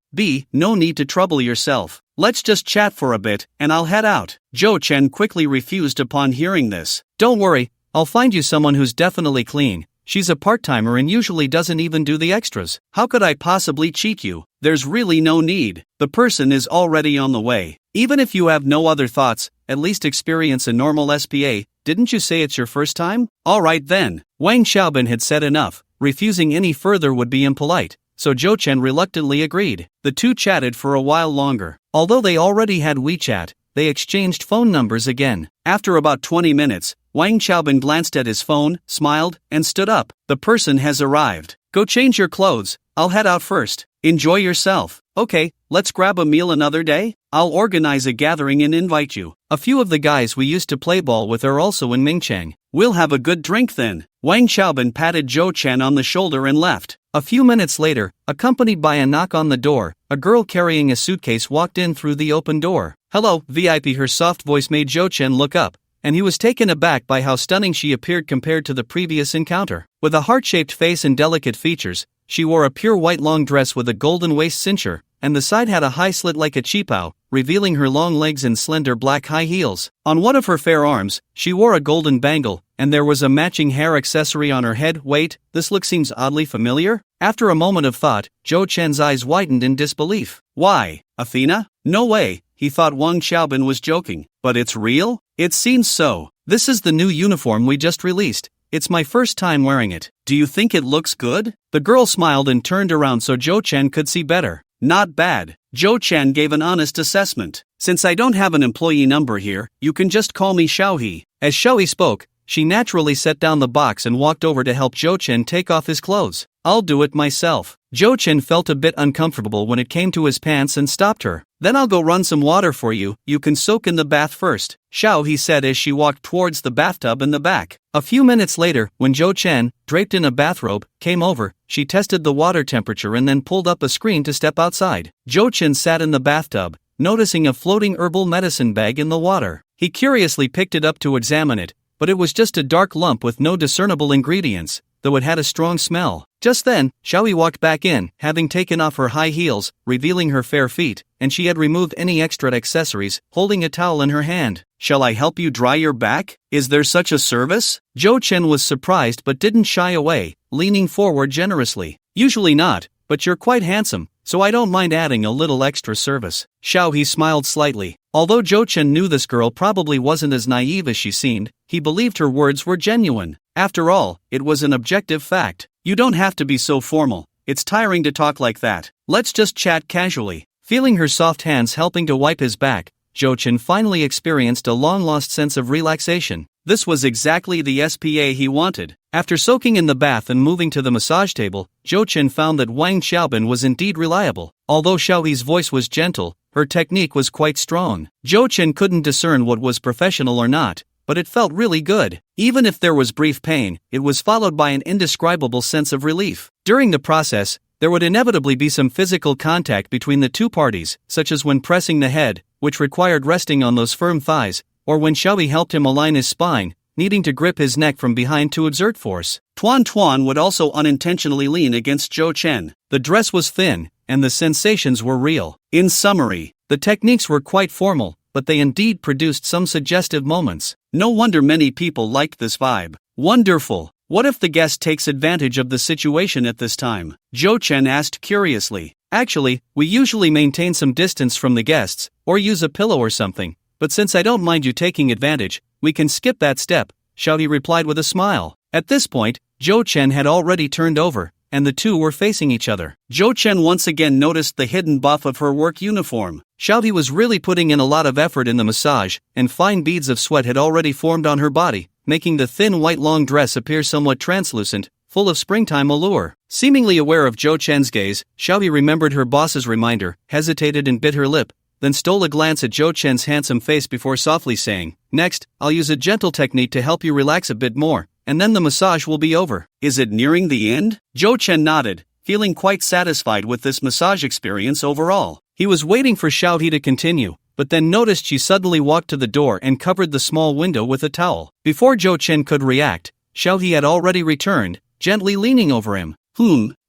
No need to trouble yourself. Let's just chat for a bit, and I'll head out." Zhou Chen quickly refused upon hearing this. "Don't worry, I'll find you someone who's definitely clean. She's a part-timer and usually doesn't even do the extras. How could I possibly cheat you? There's really no need. The person is already on the way. Even if you have no other thoughts, at least experience a normal SPA. Didn't you say it's your first time? Alright then." Wang Xiaobin had said enough. Refusing any further would be impolite, so Zhou Chen reluctantly agreed. The two chatted for a while longer. Although they already had WeChat, they exchanged phone numbers again. After about 20 minutes, Wang Xiaobin glanced at his phone, smiled, and stood up. "The person has arrived. Go change your clothes, I'll head out first. Enjoy yourself." "Okay, let's grab a meal another day? I'll organize a gathering and invite you. A few of the guys we used to play ball with are also in Mingchang. We'll have a good drink then." Wang Xiaobin patted Zhou Chen on the shoulder and left. A few minutes later, accompanied by a knock on the door, a girl carrying a suitcase walked in through the open door. "Hello, VIP." Her soft voice made Zhou Chen look up, and he was taken aback by how stunning she appeared compared to the previous encounter. With a heart-shaped face and delicate features, she wore a pure white long dress with a golden waist cincher, and the side had a high slit like a qipao, revealing her long legs and slender black high heels. On one of her fair arms, she wore a golden bangle, and there was a matching hair accessory on her head. "Wait, this look seems oddly familiar?" After a moment of thought, Zhou Chen's eyes widened in disbelief. "Why, Athena? No way," he thought Wang Xiaobin was joking. "But it's real? It seems so. This is the new uniform we just released. It's my first time wearing it. Do you think it looks good?" The girl smiled and turned around so Zhou Chen could see better. Not bad. Zhou Chen gave an honest assessment. Since I don't have an employee number here, you can just call me Xiaohe. As Xiaohe spoke, she naturally set down the box and walked over to help Zhou Chen take off his clothes. I'll do it myself. Zhou Chen felt a bit uncomfortable when it came to his pants and stopped her. Then I'll go run some water for you, you can soak in the bath first, Xiaohe said as she walked towards the bathtub in the back. A few minutes later, when Zhou Chen, draped in a bathrobe, came over, she tested the water temperature and then pulled up a screen to step outside. Zhou Chen sat in the bathtub, noticing a floating herbal medicine bag in the water. He curiously picked it up to examine it, but it was just a dark lump with no discernible ingredients, though it had a strong smell. Just then, Xiaohe walked back in, having taken off her high heels, revealing her fair feet, and she had removed any extra accessories, holding a towel in her hand. Shall I help you dry your back? Is there such a service? Zhou Chen was surprised but didn't shy away, leaning forward generously. Usually not, but you're quite handsome, so I don't mind adding a little extra service. Xiaohe smiled slightly. Although Zhou Chen knew this girl probably wasn't as naive as she seemed, he believed her words were genuine. After all, it was an objective fact. You don't have to be so formal. It's tiring to talk like that. Let's just chat casually. Feeling her soft hands helping to wipe his back, Zhou Chen finally experienced a long-lost sense of relaxation. This was exactly the SPA he wanted. After soaking in the bath and moving to the massage table, Zhou Chen found that Wang Xiaobin was indeed reliable. Although Xiaohe's voice was gentle, her technique was quite strong. Zhou Chen couldn't discern what was professional or not, but it felt really good. Even if there was brief pain, it was followed by an indescribable sense of relief. During the process, there would inevitably be some physical contact between the two parties, such as when pressing the head, which required resting on those firm thighs, or when Xiaohe helped him align his spine, needing to grip his neck from behind to exert force. Tuan would also unintentionally lean against Zhou Chen. The dress was thin, and the sensations were real. In summary, the techniques were quite formal, but they indeed produced some suggestive moments. No wonder many people liked this vibe. Wonderful. What if the guest takes advantage of the situation at this time? Zhou Chen asked curiously. Actually, we usually maintain some distance from the guests, or use a pillow or something, but since I don't mind you taking advantage, we can skip that step, Xiaohe replied with a smile. At this point, Zhou Chen had already turned over, and the two were facing each other. Zhou Chen once again noticed the hidden buff of her work uniform. Xiaohe was really putting in a lot of effort in the massage, and fine beads of sweat had already formed on her body, making the thin white long dress appear somewhat translucent, full of springtime allure. Seemingly aware of Zhou Chen's gaze, Xiaohe remembered her boss's reminder, hesitated and bit her lip, then stole a glance at Zhou Chen's handsome face before softly saying, "Next, I'll use a gentle technique to help you relax a bit more, and then the massage will be over." Is it nearing the end? Zhou Chen nodded, feeling quite satisfied with this massage experience overall. He was waiting for Xiaohe to continue, but then noticed she suddenly walked to the door and covered the small window with a towel. Before Zhou Chen could react, Xiaohe had already returned, gently leaning over him.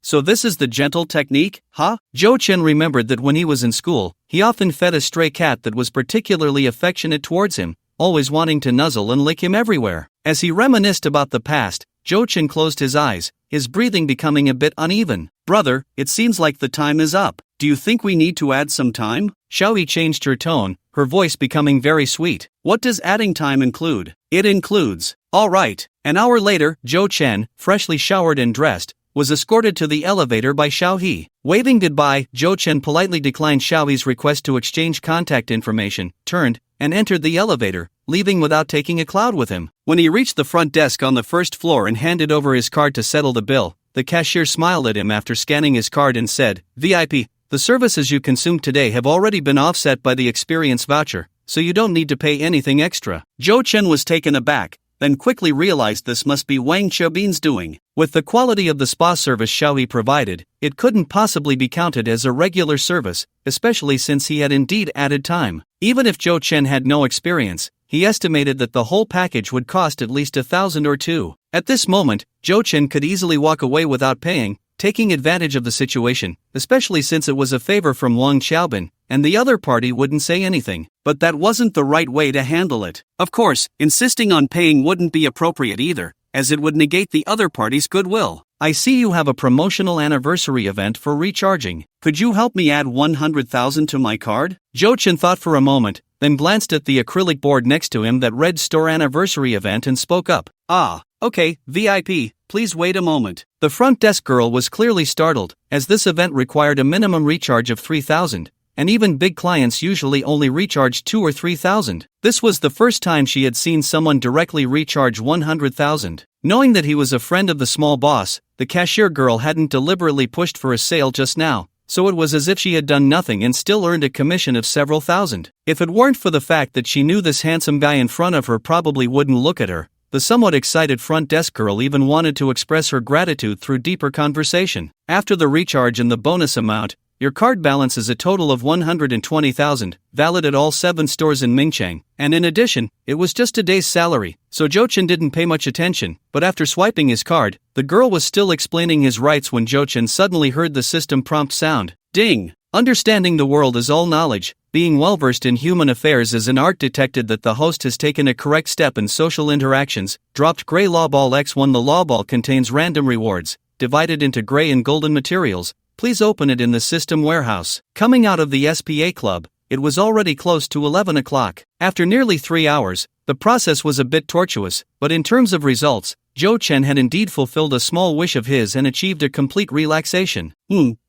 So this is the gentle technique, huh? Zhou Chen remembered that when he was in school, he often fed a stray cat that was particularly affectionate towards him, always wanting to nuzzle and lick him everywhere. As he reminisced about the past, Zhou Chen closed his eyes, his breathing becoming a bit uneven. Brother, it seems like the time is up. Do you think we need to add some time? Xiaohe changed her tone, her voice becoming very sweet. What does adding time include? It includes. All right. An hour later, Zhou Chen, freshly showered and dressed, was escorted to the elevator by Xiaohe. Waving goodbye, Zhou Chen politely declined Xiaohe's request to exchange contact information, turned, and entered the elevator, leaving without taking a cloud with him. When he reached the front desk on the first floor and handed over his card to settle the bill, the cashier smiled at him after scanning his card and said, "VIP, the services you consumed today have already been offset by the experience voucher, so you don't need to pay anything extra." Zhou Chen was taken aback, then quickly realized this must be Wang Xiaobin's doing. With the quality of the spa service Xiaohe provided, it couldn't possibly be counted as a regular service, especially since he had indeed added time. Even if Zhou Chen had no experience, he estimated that the whole package would cost at least 1,000 or 2. At this moment, Zhou Chen could easily walk away without paying, taking advantage of the situation, especially since it was a favor from Wang Xiaobin, and the other party wouldn't say anything. But that wasn't the right way to handle it. Of course, insisting on paying wouldn't be appropriate either, as it would negate the other party's goodwill. I see you have a promotional anniversary event for recharging. Could you help me add 100,000 to my card? Zhou Chen thought for a moment, then glanced at the acrylic board next to him that read Store Anniversary Event and spoke up. "Ah, okay, VIP, please wait a moment." The front desk girl was clearly startled, as this event required a minimum recharge of 3,000, and even big clients usually only recharge 2 or 3,000. This was the first time she had seen someone directly recharge 100,000. Knowing that he was a friend of the small boss, the cashier girl hadn't deliberately pushed for a sale just now, so it was as if she had done nothing and still earned a commission of several thousand. If it weren't for the fact that she knew this handsome guy in front of her probably wouldn't look at her, the somewhat excited front desk girl even wanted to express her gratitude through deeper conversation. After the recharge and the bonus amount, your card balance is a total of 120,000, valid at all 7 stores in Mingchang, and in addition, it was just a day's salary, so Jochin didn't pay much attention, but after swiping his card, the girl was still explaining his rights when Jochin suddenly heard the system prompt sound. Ding! Understanding the world is all knowledge, being well-versed in human affairs as an art detected that the host has taken a correct step in social interactions, dropped Gray Law Ball X1. The law ball contains random rewards, divided into gray and golden materials. Please open it in the system warehouse. Coming out of the SPA club, it was already close to 11 o'clock. After nearly 3 hours, the process was a bit tortuous, but in terms of results, Zhou Chen had indeed fulfilled a small wish of his and achieved a complete relaxation.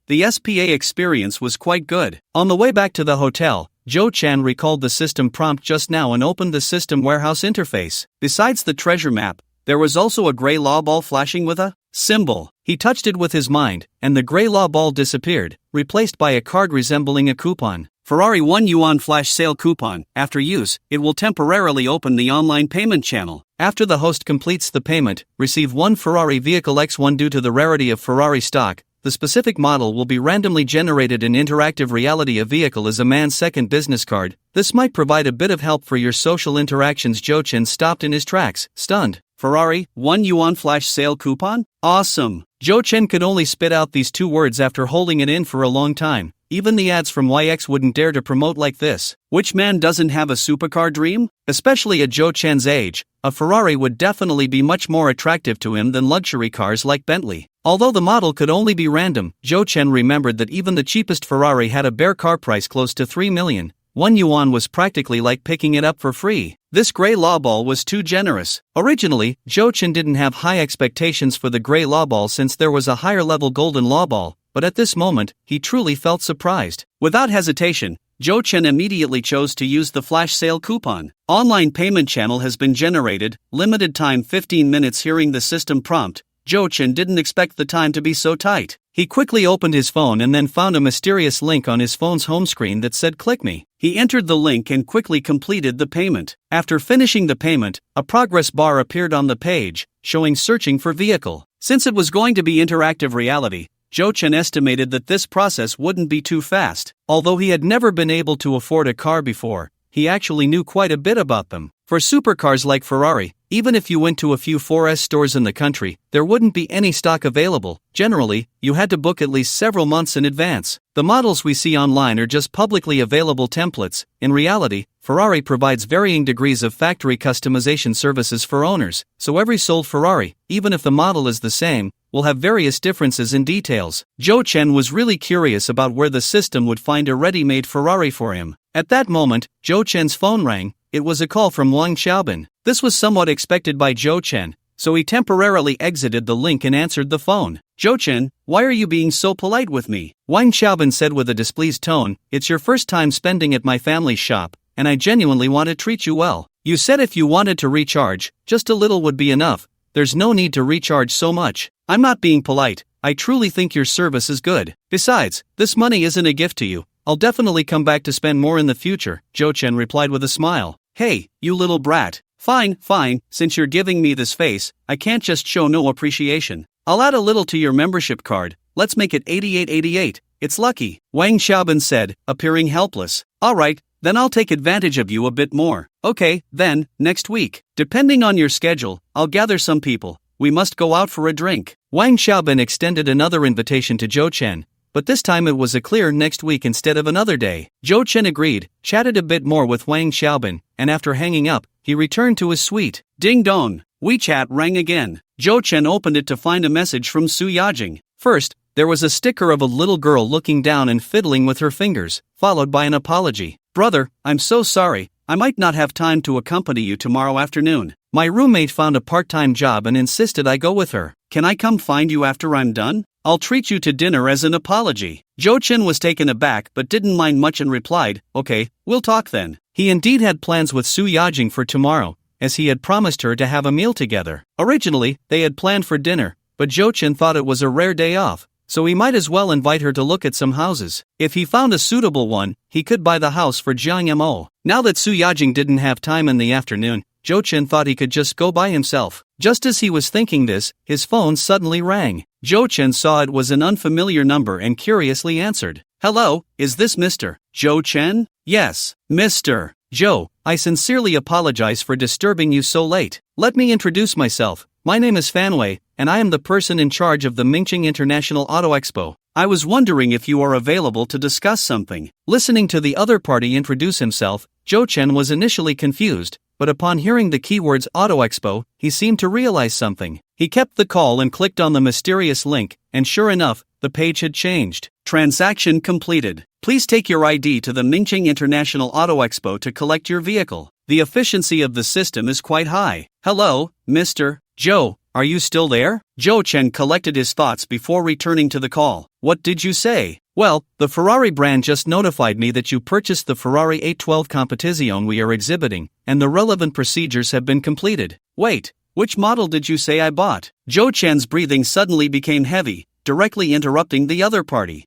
The SPA experience was quite good. On the way back to the hotel, Zhou Chen recalled the system prompt just now and opened the system warehouse interface. Besides the treasure map, there was also a gray law ball flashing with a symbol. He touched it with his mind, and the gray law ball disappeared, replaced by a card resembling a coupon. Ferrari 1 Yuan flash sale coupon. After use, it will temporarily open the online payment channel. After the host completes the payment, receive 1 Ferrari vehicle X1. Due to the rarity of Ferrari stock, the specific model will be randomly generated in interactive reality. A vehicle is a man's second business card. This might provide a bit of help for your social interactions. Zhou Chen stopped in his tracks, stunned. Ferrari 1 Yuan flash sale coupon? Awesome! Zhou Chen could only spit out these 2 words after holding it in for a long time. Even the ads from YX wouldn't dare to promote like this. Which man doesn't have a supercar dream? Especially at Zhou Chen's age, a Ferrari would definitely be much more attractive to him than luxury cars like Bentley. Although the model could only be random, Zhou Chen remembered that even the cheapest Ferrari had a bare car price close to 3 million. 1 yuan was practically like picking it up for free. This gray law ball was too generous. Originally, Zhou Chen didn't have high expectations for the gray law ball since there was a higher level golden law ball, but at this moment, he truly felt surprised. Without hesitation, Zhou Chen immediately chose to use the flash sale coupon. Online payment channel has been generated, limited time 15 minutes. Hearing the system prompt, Zhou Chen didn't expect the time to be so tight. He quickly opened his phone and then found a mysterious link on his phone's home screen that said "Click me." He entered the link and quickly completed the payment. After finishing the payment, a progress bar appeared on the page, showing searching for vehicle. Since it was going to be interactive reality, Zhou Chen estimated that this process wouldn't be too fast. Although he had never been able to afford a car before, he actually knew quite a bit about them. For supercars like Ferrari, even if you went to a few 4S stores in the country, there wouldn't be any stock available. Generally, you had to book at least several months in advance. The models we see online are just publicly available templates. In reality, Ferrari provides varying degrees of factory customization services for owners, so every sold Ferrari, even if the model is the same, will have various differences in details. Zhou Chen was really curious about where the system would find a ready-made Ferrari for him. At that moment, Zhou Chen's phone rang. It was a call from Wang Xiaobin. This was somewhat expected by Zhou Chen, so he temporarily exited the link and answered the phone. "Zhou Chen, why are you being so polite with me?" Wang Xiaobin said with a displeased tone. "It's your first time spending at my family's shop, and I genuinely want to treat you well. You said if you wanted to recharge, just a little would be enough. There's no need to recharge so much. I'm not being polite. I truly think your service is good. Besides, this money isn't a gift to you. I'll definitely come back to spend more in the future," Zhou Chen replied with a smile. "Hey, you little brat. Fine, since you're giving me this face, I can't just show no appreciation. I'll add a little to your membership card. Let's make it 8888. It's lucky," Wang Xiaobin said, appearing helpless. "Alright, then I'll take advantage of you a bit more. Okay, then, next week. Depending on your schedule, I'll gather some people. We must go out for a drink." Wang Xiaobin extended another invitation to Zhou Chen, but this time it was a clear next week instead of another day. Zhou Chen agreed, chatted a bit more with Wang Xiaobin, and after hanging up, he returned to his suite. Ding dong! WeChat rang again. Zhou Chen opened it to find a message from Su Yajing. First, there was a sticker of a little girl looking down and fiddling with her fingers, followed by an apology. Brother, I'm so sorry, I might not have time to accompany you tomorrow afternoon. My roommate found a part-time job and insisted I go with her. Can I come find you after I'm done? I'll treat you to dinner as an apology. Jo-chin was taken aback but didn't mind much and replied, okay, we'll talk then. He indeed had plans with Su Yajing for tomorrow, as he had promised her to have a meal together. Originally, they had planned for dinner, but Jo-chin thought it was a rare day off, so he might as well invite her to look at some houses. If he found a suitable one, he could buy the house for Jiang Mo. Now that Su Yajing didn't have time in the afternoon, Jo-chin thought he could just go by himself. Just as he was thinking this, his phone suddenly rang. Jo-chin saw it was an unfamiliar number and curiously answered. Hello, is this Mr. Jo-chin? Yes, Mr. Joe, I sincerely apologize for disturbing you so late. Let me introduce myself. My name is Fanwei, and I am the person in charge of the Mingqing International Auto Expo. I was wondering if you are available to discuss something. Listening to the other party introduce himself, Jo-chin was initially confused, but upon hearing the keywords Auto Expo, he seemed to realize something. He kept the call and clicked on the mysterious link, and sure enough, the page had changed. Transaction completed. Please take your ID to the Mingqing International Auto Expo to collect your vehicle. The efficiency of the system is quite high. Hello, Mr. Joe, are you still there? Jo-chin collected his thoughts before returning to the call. What did you say? Well, the Ferrari brand just notified me that you purchased the Ferrari 812 Competizione we are exhibiting, and the relevant procedures have been completed. Wait, which model did you say I bought? Jo-chin's breathing suddenly became heavy, directly interrupting the other party.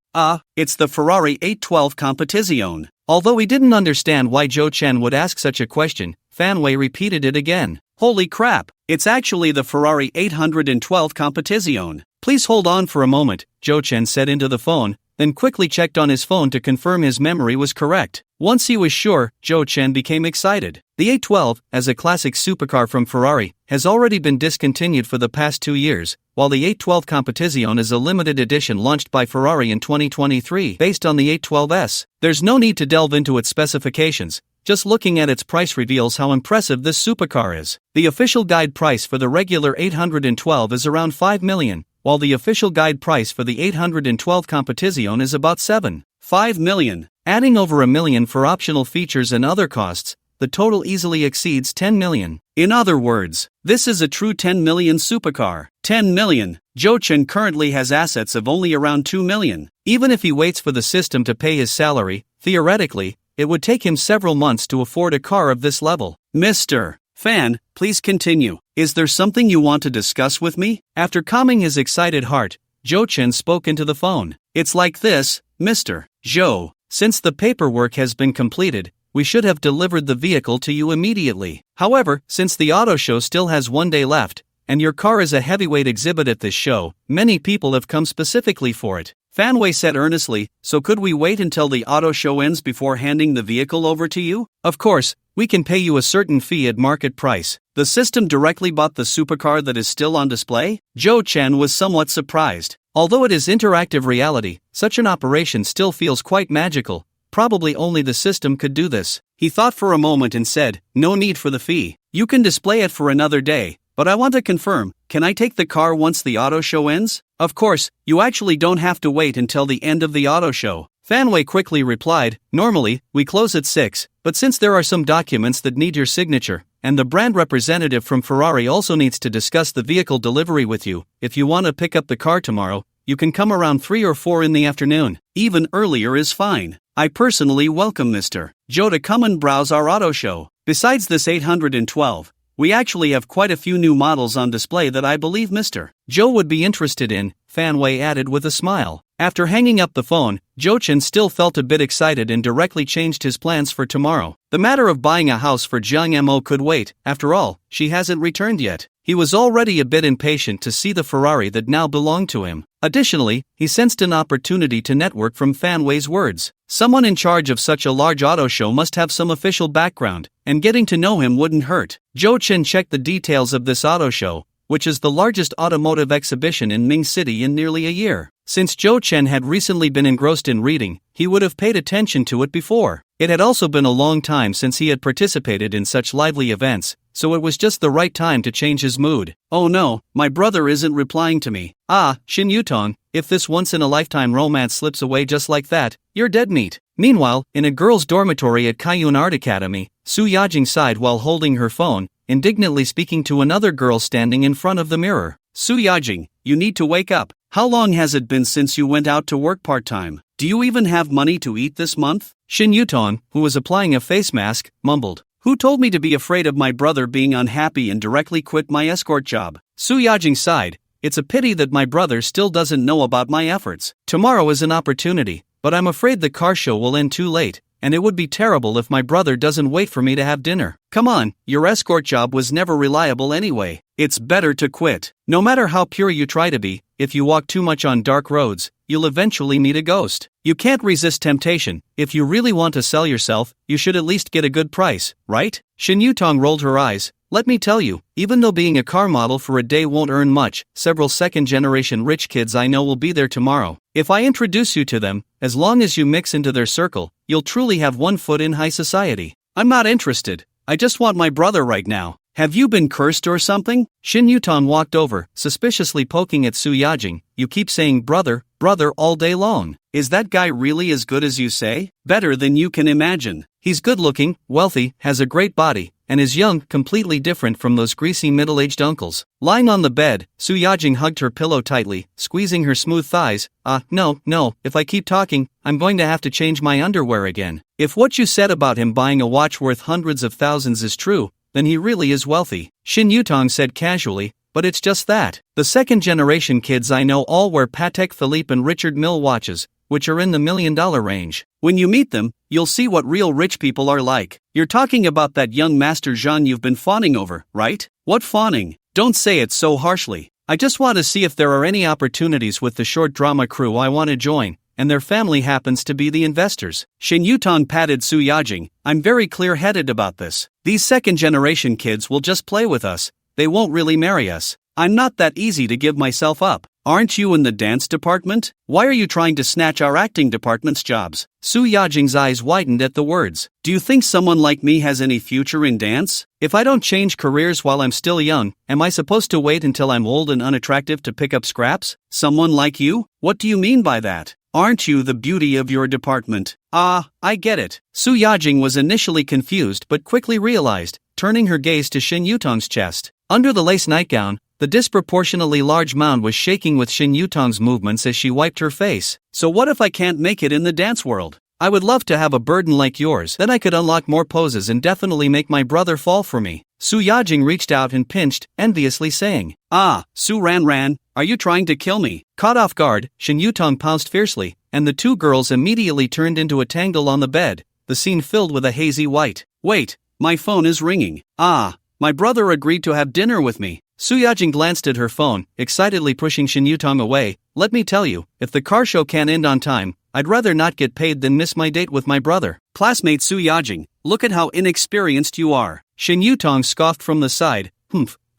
It's the Ferrari 812 Competizione. Although he didn't understand why Jo-chin would ask such a question, Fanwei repeated it again. Holy crap, it's actually the Ferrari 812 Competizione. Please hold on for a moment, Jo-chin said into the phone, then quickly checked on his phone to confirm his memory was correct. Once he was sure, Jo-chin became excited. The 812, as a classic supercar from Ferrari, has already been discontinued for the past 2 years, while the 812 Competizione is a limited edition launched by Ferrari in 2023 based on the 812S. There's no need to delve into its specifications. Just looking at its price reveals how impressive this supercar is. The official guide price for the regular 812 is around 5 million, while the official guide price for the 812 Competizione is about 7.5 million. Adding over $1 million for optional features and other costs, the total easily exceeds 10 million. In other words, this is a true 10 million supercar. 10 million. Jo-chin currently has assets of only around 2 million. Even if he waits for the system to pay his salary, theoretically, it would take him several months to afford a car of this level. Mr. Fan, please continue. Is there something you want to discuss with me? After calming his excited heart, Jo-chin spoke into the phone. It's like this, Mr. Joe. Since the paperwork has been completed, we should have delivered the vehicle to you immediately. However, since the auto show still has 1 day left, and your car is a heavyweight exhibit at this show, many people have come specifically for it. Fanwei said earnestly, so could we wait until the auto show ends before handing the vehicle over to you? Of course, we can pay you a certain fee at market price. The system directly bought the supercar that is still on display? Jo-chin was somewhat surprised. Although it is interactive reality, such an operation still feels quite magical. Probably only the system could do this. He thought for a moment and said, no need for the fee. You can display it for another day, but I want to confirm, can I take the car once the auto show ends? Of course, you actually don't have to wait until the end of the auto show. Fanwei quickly replied, normally, we close at 6, but since there are some documents that need your signature, and the brand representative from Ferrari also needs to discuss the vehicle delivery with you, if you want to pick up the car tomorrow, you can come around 3 or 4 in the afternoon. Even earlier is fine. I personally welcome Mr. Joe to come and browse our auto show. Besides this 812, we actually have quite a few new models on display that I believe Mr. Joe would be interested in, Fanwei added with a smile. After hanging up the phone, Jo-chin still felt a bit excited and directly changed his plans for tomorrow. The matter of buying a house for Jiang Mo could wait, after all, she hasn't returned yet. He was already a bit impatient to see the Ferrari that now belonged to him. Additionally, he sensed an opportunity to network from Fanwei's words. Someone in charge of such a large auto show must have some official background, and getting to know him wouldn't hurt. Jo-chin checked the details of this auto show, which is the largest automotive exhibition in Ming City in nearly a year. Since Jo-chin had recently been engrossed in reading, he would have paid attention to it before. It had also been a long time since he had participated in such lively events, so it was just the right time to change his mood. Oh no, my brother isn't replying to me. Ah, Shin Yutong, if this once-in-a-lifetime romance slips away just like that, you're dead meat. Meanwhile, in a girls' dormitory at Kaiyun Art Academy, Su Yajing sighed while holding her phone, indignantly speaking to another girl standing in front of the mirror. Su Yajing, you need to wake up. How long has it been since you went out to work part-time? Do you even have money to eat this month? Shin Yutong, who was applying a face mask, mumbled. Who told me to be afraid of my brother being unhappy and directly quit my escort job? Su Yajing sighed. It's a pity that my brother still doesn't know about my efforts. Tomorrow is an opportunity, but I'm afraid the car show will end too late, and it would be terrible if my brother doesn't wait for me to have dinner. Come on, your escort job was never reliable anyway. It's better to quit. No matter how pure you try to be, if you walk too much on dark roads, you'll eventually meet a ghost. You can't resist temptation. If you really want to sell yourself, you should at least get a good price, right? Shin Yutong rolled her eyes. Let me tell you, even though being a car model for a day won't earn much, several second-generation rich kids I know will be there tomorrow. If I introduce you to them, as long as you mix into their circle, you'll truly have one foot in high society. I'm not interested. I just want my brother right now. Have you been cursed or something? Shin Yutong walked over, suspiciously poking at Su Yajing. You keep saying brother, brother all day long. Is that guy really as good as you say? Better than you can imagine. He's good-looking, wealthy, has a great body, and is young, completely different from those greasy middle-aged uncles. Lying on the bed, Su Yajing hugged her pillow tightly, squeezing her smooth thighs. No, if I keep talking, I'm going to have to change my underwear again. If what you said about him buying a watch worth hundreds of thousands is true, then he really is wealthy, Shin Yutong said casually, but it's just that. The second-generation kids I know all wear Patek Philippe and Richard Mille watches, which are in the $1 million range. When you meet them, you'll see what real rich people are like. You're talking about that young Master Zhan you've been fawning over, right? What fawning? Don't say it so harshly. I just want to see if there are any opportunities with the short drama crew I want to join, and their family happens to be the investors. Shin Yutong patted Su Yajing. I'm very clear-headed about this. These second-generation kids will just play with us. They won't really marry us. I'm not that easy to give myself up. Aren't you in the dance department? Why are you trying to snatch our acting department's jobs? Su Yajing's eyes widened at the words. Do you think someone like me has any future in dance? If I don't change careers while I'm still young, am I supposed to wait until I'm old and unattractive to pick up scraps? Someone like you? What do you mean by that? Aren't you the beauty of your department? Ah, I get it. Su Yajing was initially confused but quickly realized, turning her gaze to Shin Yutong's chest. Under the lace nightgown, the disproportionately large mound was shaking with Shin Yutong's movements as she wiped her face. So what if I can't make it in the dance world? I would love to have a burden like yours. Then I could unlock more poses and definitely make my brother fall for me. Su Yajing reached out and pinched, enviously saying, Ah, Su Ran, are you trying to kill me? Caught off guard, Shin Yutong pounced fiercely, and the two girls immediately turned into a tangle on the bed, the scene filled with a hazy white. Wait, my phone is ringing. Ah, my brother agreed to have dinner with me. Su Yajing glanced at her phone, excitedly pushing Shin Yutong away. Let me tell you, if the car show can't end on time, I'd rather not get paid than miss my date with my brother. Classmate Su Yajing, look at how inexperienced you are. Shin Yutong scoffed from the side.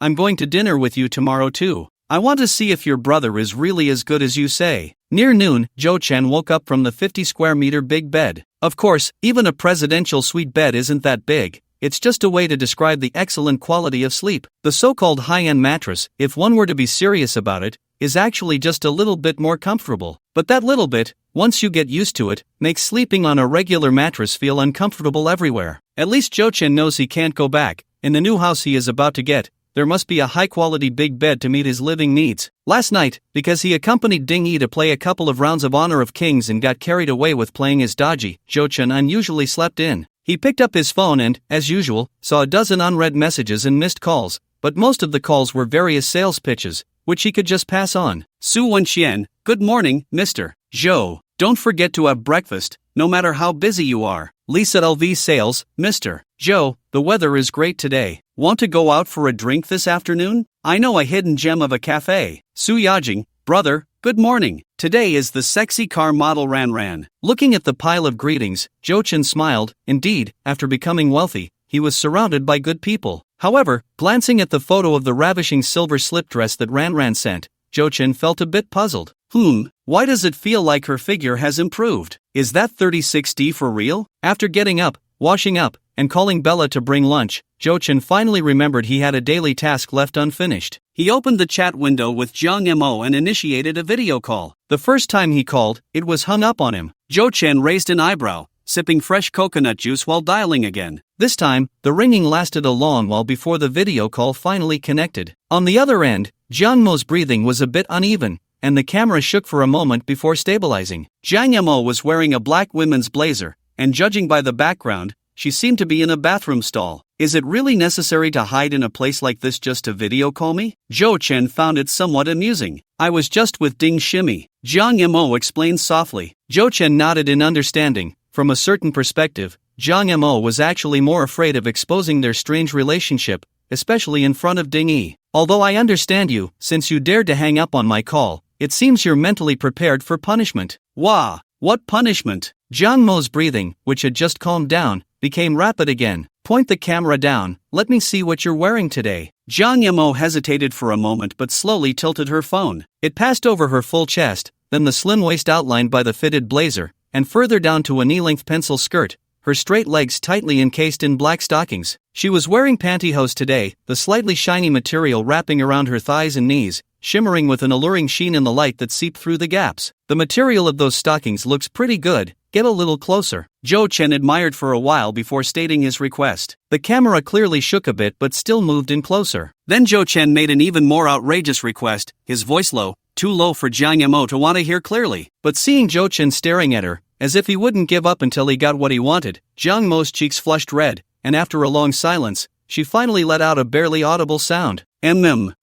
I'm going to dinner with you tomorrow too. I want to see if your brother is really as good as you say. Near noon, Zhou Chen woke up from the 50-square-meter big bed. Of course, even a presidential suite bed isn't that big. It's just a way to describe the excellent quality of sleep. The so-called high-end mattress, if one were to be serious about it, is actually just a little bit more comfortable. But that little bit, once you get used to it, makes sleeping on a regular mattress feel uncomfortable everywhere. At least Zhou Chen knows he can't go back. In the new house he is about to get, there must be a high-quality big bed to meet his living needs. Last night, because he accompanied Ding Yi to play a couple of rounds of Honor of Kings and got carried away with playing his dodgy, Zhou Chen unusually slept in. He picked up his phone and, as usual, saw a dozen unread messages and missed calls, but most of the calls were various sales pitches, which he could just pass on. Su Wenxian, good morning, Mr. Zhou. Don't forget to have breakfast, no matter how busy you are. Lisa LV Sales, Mr. Zhou, the weather is great today. Want to go out for a drink this afternoon? I know a hidden gem of a cafe. Su Yajing, brother, good morning. Today is the sexy car model Ran. Looking at the pile of greetings, Zhou Chen smiled. Indeed, after becoming wealthy, he was surrounded by good people. However, glancing at the photo of the ravishing silver slip dress that Ran sent, Zhou Chen felt a bit puzzled. Why does it feel like her figure has improved? Is that 36D for real? After getting up, washing up, and calling Bella to bring lunch, Jo-chan finally remembered he had a daily task left unfinished. He opened the chat window with Jang Mo and initiated a video call. The first time he called, it was hung up on him. Jo-chan raised an eyebrow, sipping fresh coconut juice while dialing again. This time, the ringing lasted a long while before the video call finally connected. On the other end, Jang Mo's breathing was a bit uneven, and the camera shook for a moment before stabilizing. Jang Mo was wearing a black women's blazer, and judging by the background, she seemed to be in a bathroom stall. Is it really necessary to hide in a place like this just to video call me? Jo-chan found it somewhat amusing. I was just with Ding Shimmy, Jang Mo explained softly. Jo-chan nodded in understanding. From a certain perspective, Jang Mo was actually more afraid of exposing their strange relationship, especially in front of Ding Yi. Although I understand you, since you dared to hang up on my call, it seems you're mentally prepared for punishment. Wah! What punishment? Jang Mo's breathing, which had just calmed down, became rapid again. Point the camera down, let me see what you're wearing today. Jang Mo hesitated for a moment but slowly tilted her phone. It passed over her full chest, then the slim waist outlined by the fitted blazer, and further down to a knee-length pencil skirt, her straight legs tightly encased in black stockings. She was wearing pantyhose today, the slightly shiny material wrapping around her thighs and knees, shimmering with an alluring sheen in the light that seeped through the gaps. The material of those stockings looks pretty good, get a little closer. Jo-chan admired for a while before stating his request. The camera clearly shook a bit but still moved in closer. Then Jo-chan made an even more outrageous request, his voice low, too low for Jang Mo to want to hear clearly. But seeing Jo-chan staring at her, as if he wouldn't give up until he got what he wanted, Jang Mo's cheeks flushed red, and after a long silence, she finally let out a barely audible sound.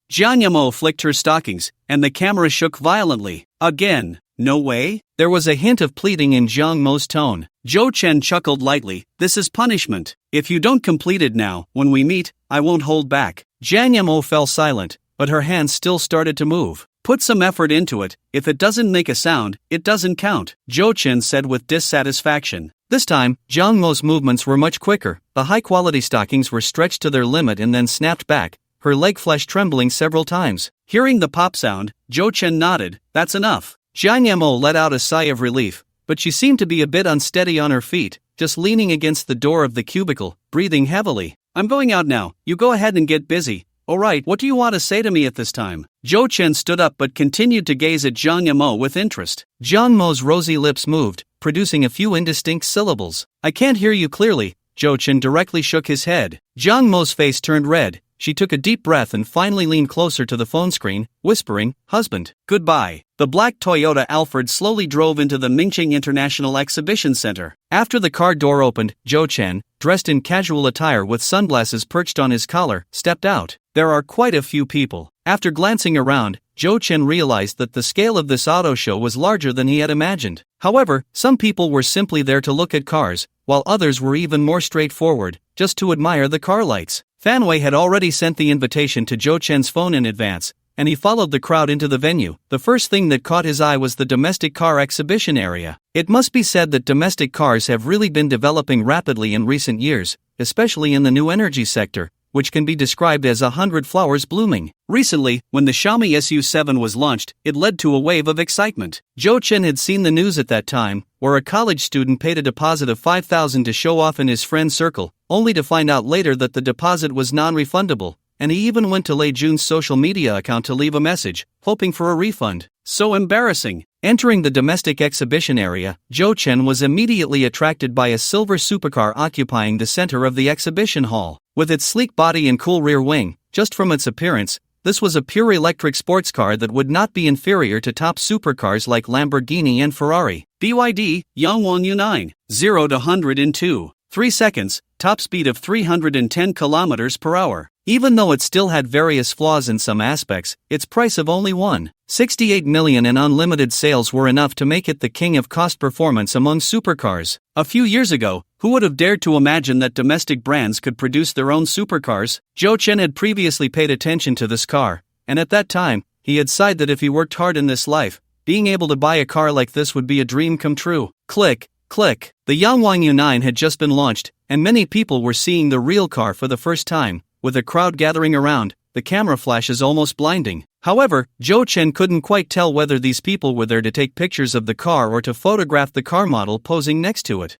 Jang Mo flicked her stockings, and the camera shook violently. Again. No way? There was a hint of pleading in Jang Mo's tone. Jo-chan chuckled lightly. This is punishment. If you don't complete it now, when we meet, I won't hold back. Jang Mo fell silent, but her hands still started to move. Put some effort into it. If it doesn't make a sound, it doesn't count, Jo-chan said with dissatisfaction. This time, Jang Mo's movements were much quicker. The high-quality stockings were stretched to their limit and then snapped back, her leg flesh trembling several times. Hearing the pop sound, Jo-chan nodded. That's enough. Jang Mo let out a sigh of relief, but she seemed to be a bit unsteady on her feet, just leaning against the door of the cubicle, breathing heavily. I'm going out now, you go ahead and get busy. Alright, what do you want to say to me at this time? Jo-chan stood up but continued to gaze at Jang Mo with interest. Jang Mo's rosy lips moved, producing a few indistinct syllables. I can't hear you clearly. Jo-chan directly shook his head. Jang Mo's face turned red. She took a deep breath and finally leaned closer to the phone screen, whispering, Husband, goodbye. The black Toyota Alphard slowly drove into the Mingqing International Exhibition Center. After the car door opened, Jo-chan, dressed in casual attire with sunglasses perched on his collar, stepped out. There are quite a few people. After glancing around, Jo-chan realized that the scale of this auto show was larger than he had imagined. However, some people were simply there to look at cars, while others were even more straightforward, just to admire the car lights. Fanwei had already sent the invitation to Jo-chan's phone in advance, and he followed the crowd into the venue. The first thing that caught his eye was the domestic car exhibition area. It must be said that domestic cars have really been developing rapidly in recent years, especially in the new energy sector, which can be described as 100 flowers blooming. Recently, when the Xiaomi SU7 was launched, it led to a wave of excitement. Jo-chan had seen the news at that time, where a college student paid a deposit of 5,000 to show off in his friend's circle, only to find out later that the deposit was non-refundable, and he even went to Lei Jun's social media account to leave a message, hoping for a refund. So embarrassing. Entering the domestic exhibition area, Jo-chan was immediately attracted by a silver supercar occupying the center of the exhibition hall. With its sleek body and cool rear wing, just from its appearance, this was a pure electric sports car that would not be inferior to top supercars like Lamborghini and Ferrari. BYD, Yangwang U9, 0 to 100 in 2.3 seconds, top speed of 310 km per hour. Even though it still had various flaws in some aspects, its price of only $1.68 million and unlimited sales were enough to make it the king of cost performance among supercars. A few years ago, who would have dared to imagine that domestic brands could produce their own supercars? Jo-chan had previously paid attention to this car, and at that time, he had sighed that if he worked hard in this life, being able to buy a car like this would be a dream come true. Click, click. The Yangwang U9 had just been launched, and many people were seeing the real car for the first time. With a crowd gathering around, the camera flash is almost blinding. However, Zhou Chen couldn't quite tell whether these people were there to take pictures of the car or to photograph the car model posing next to it.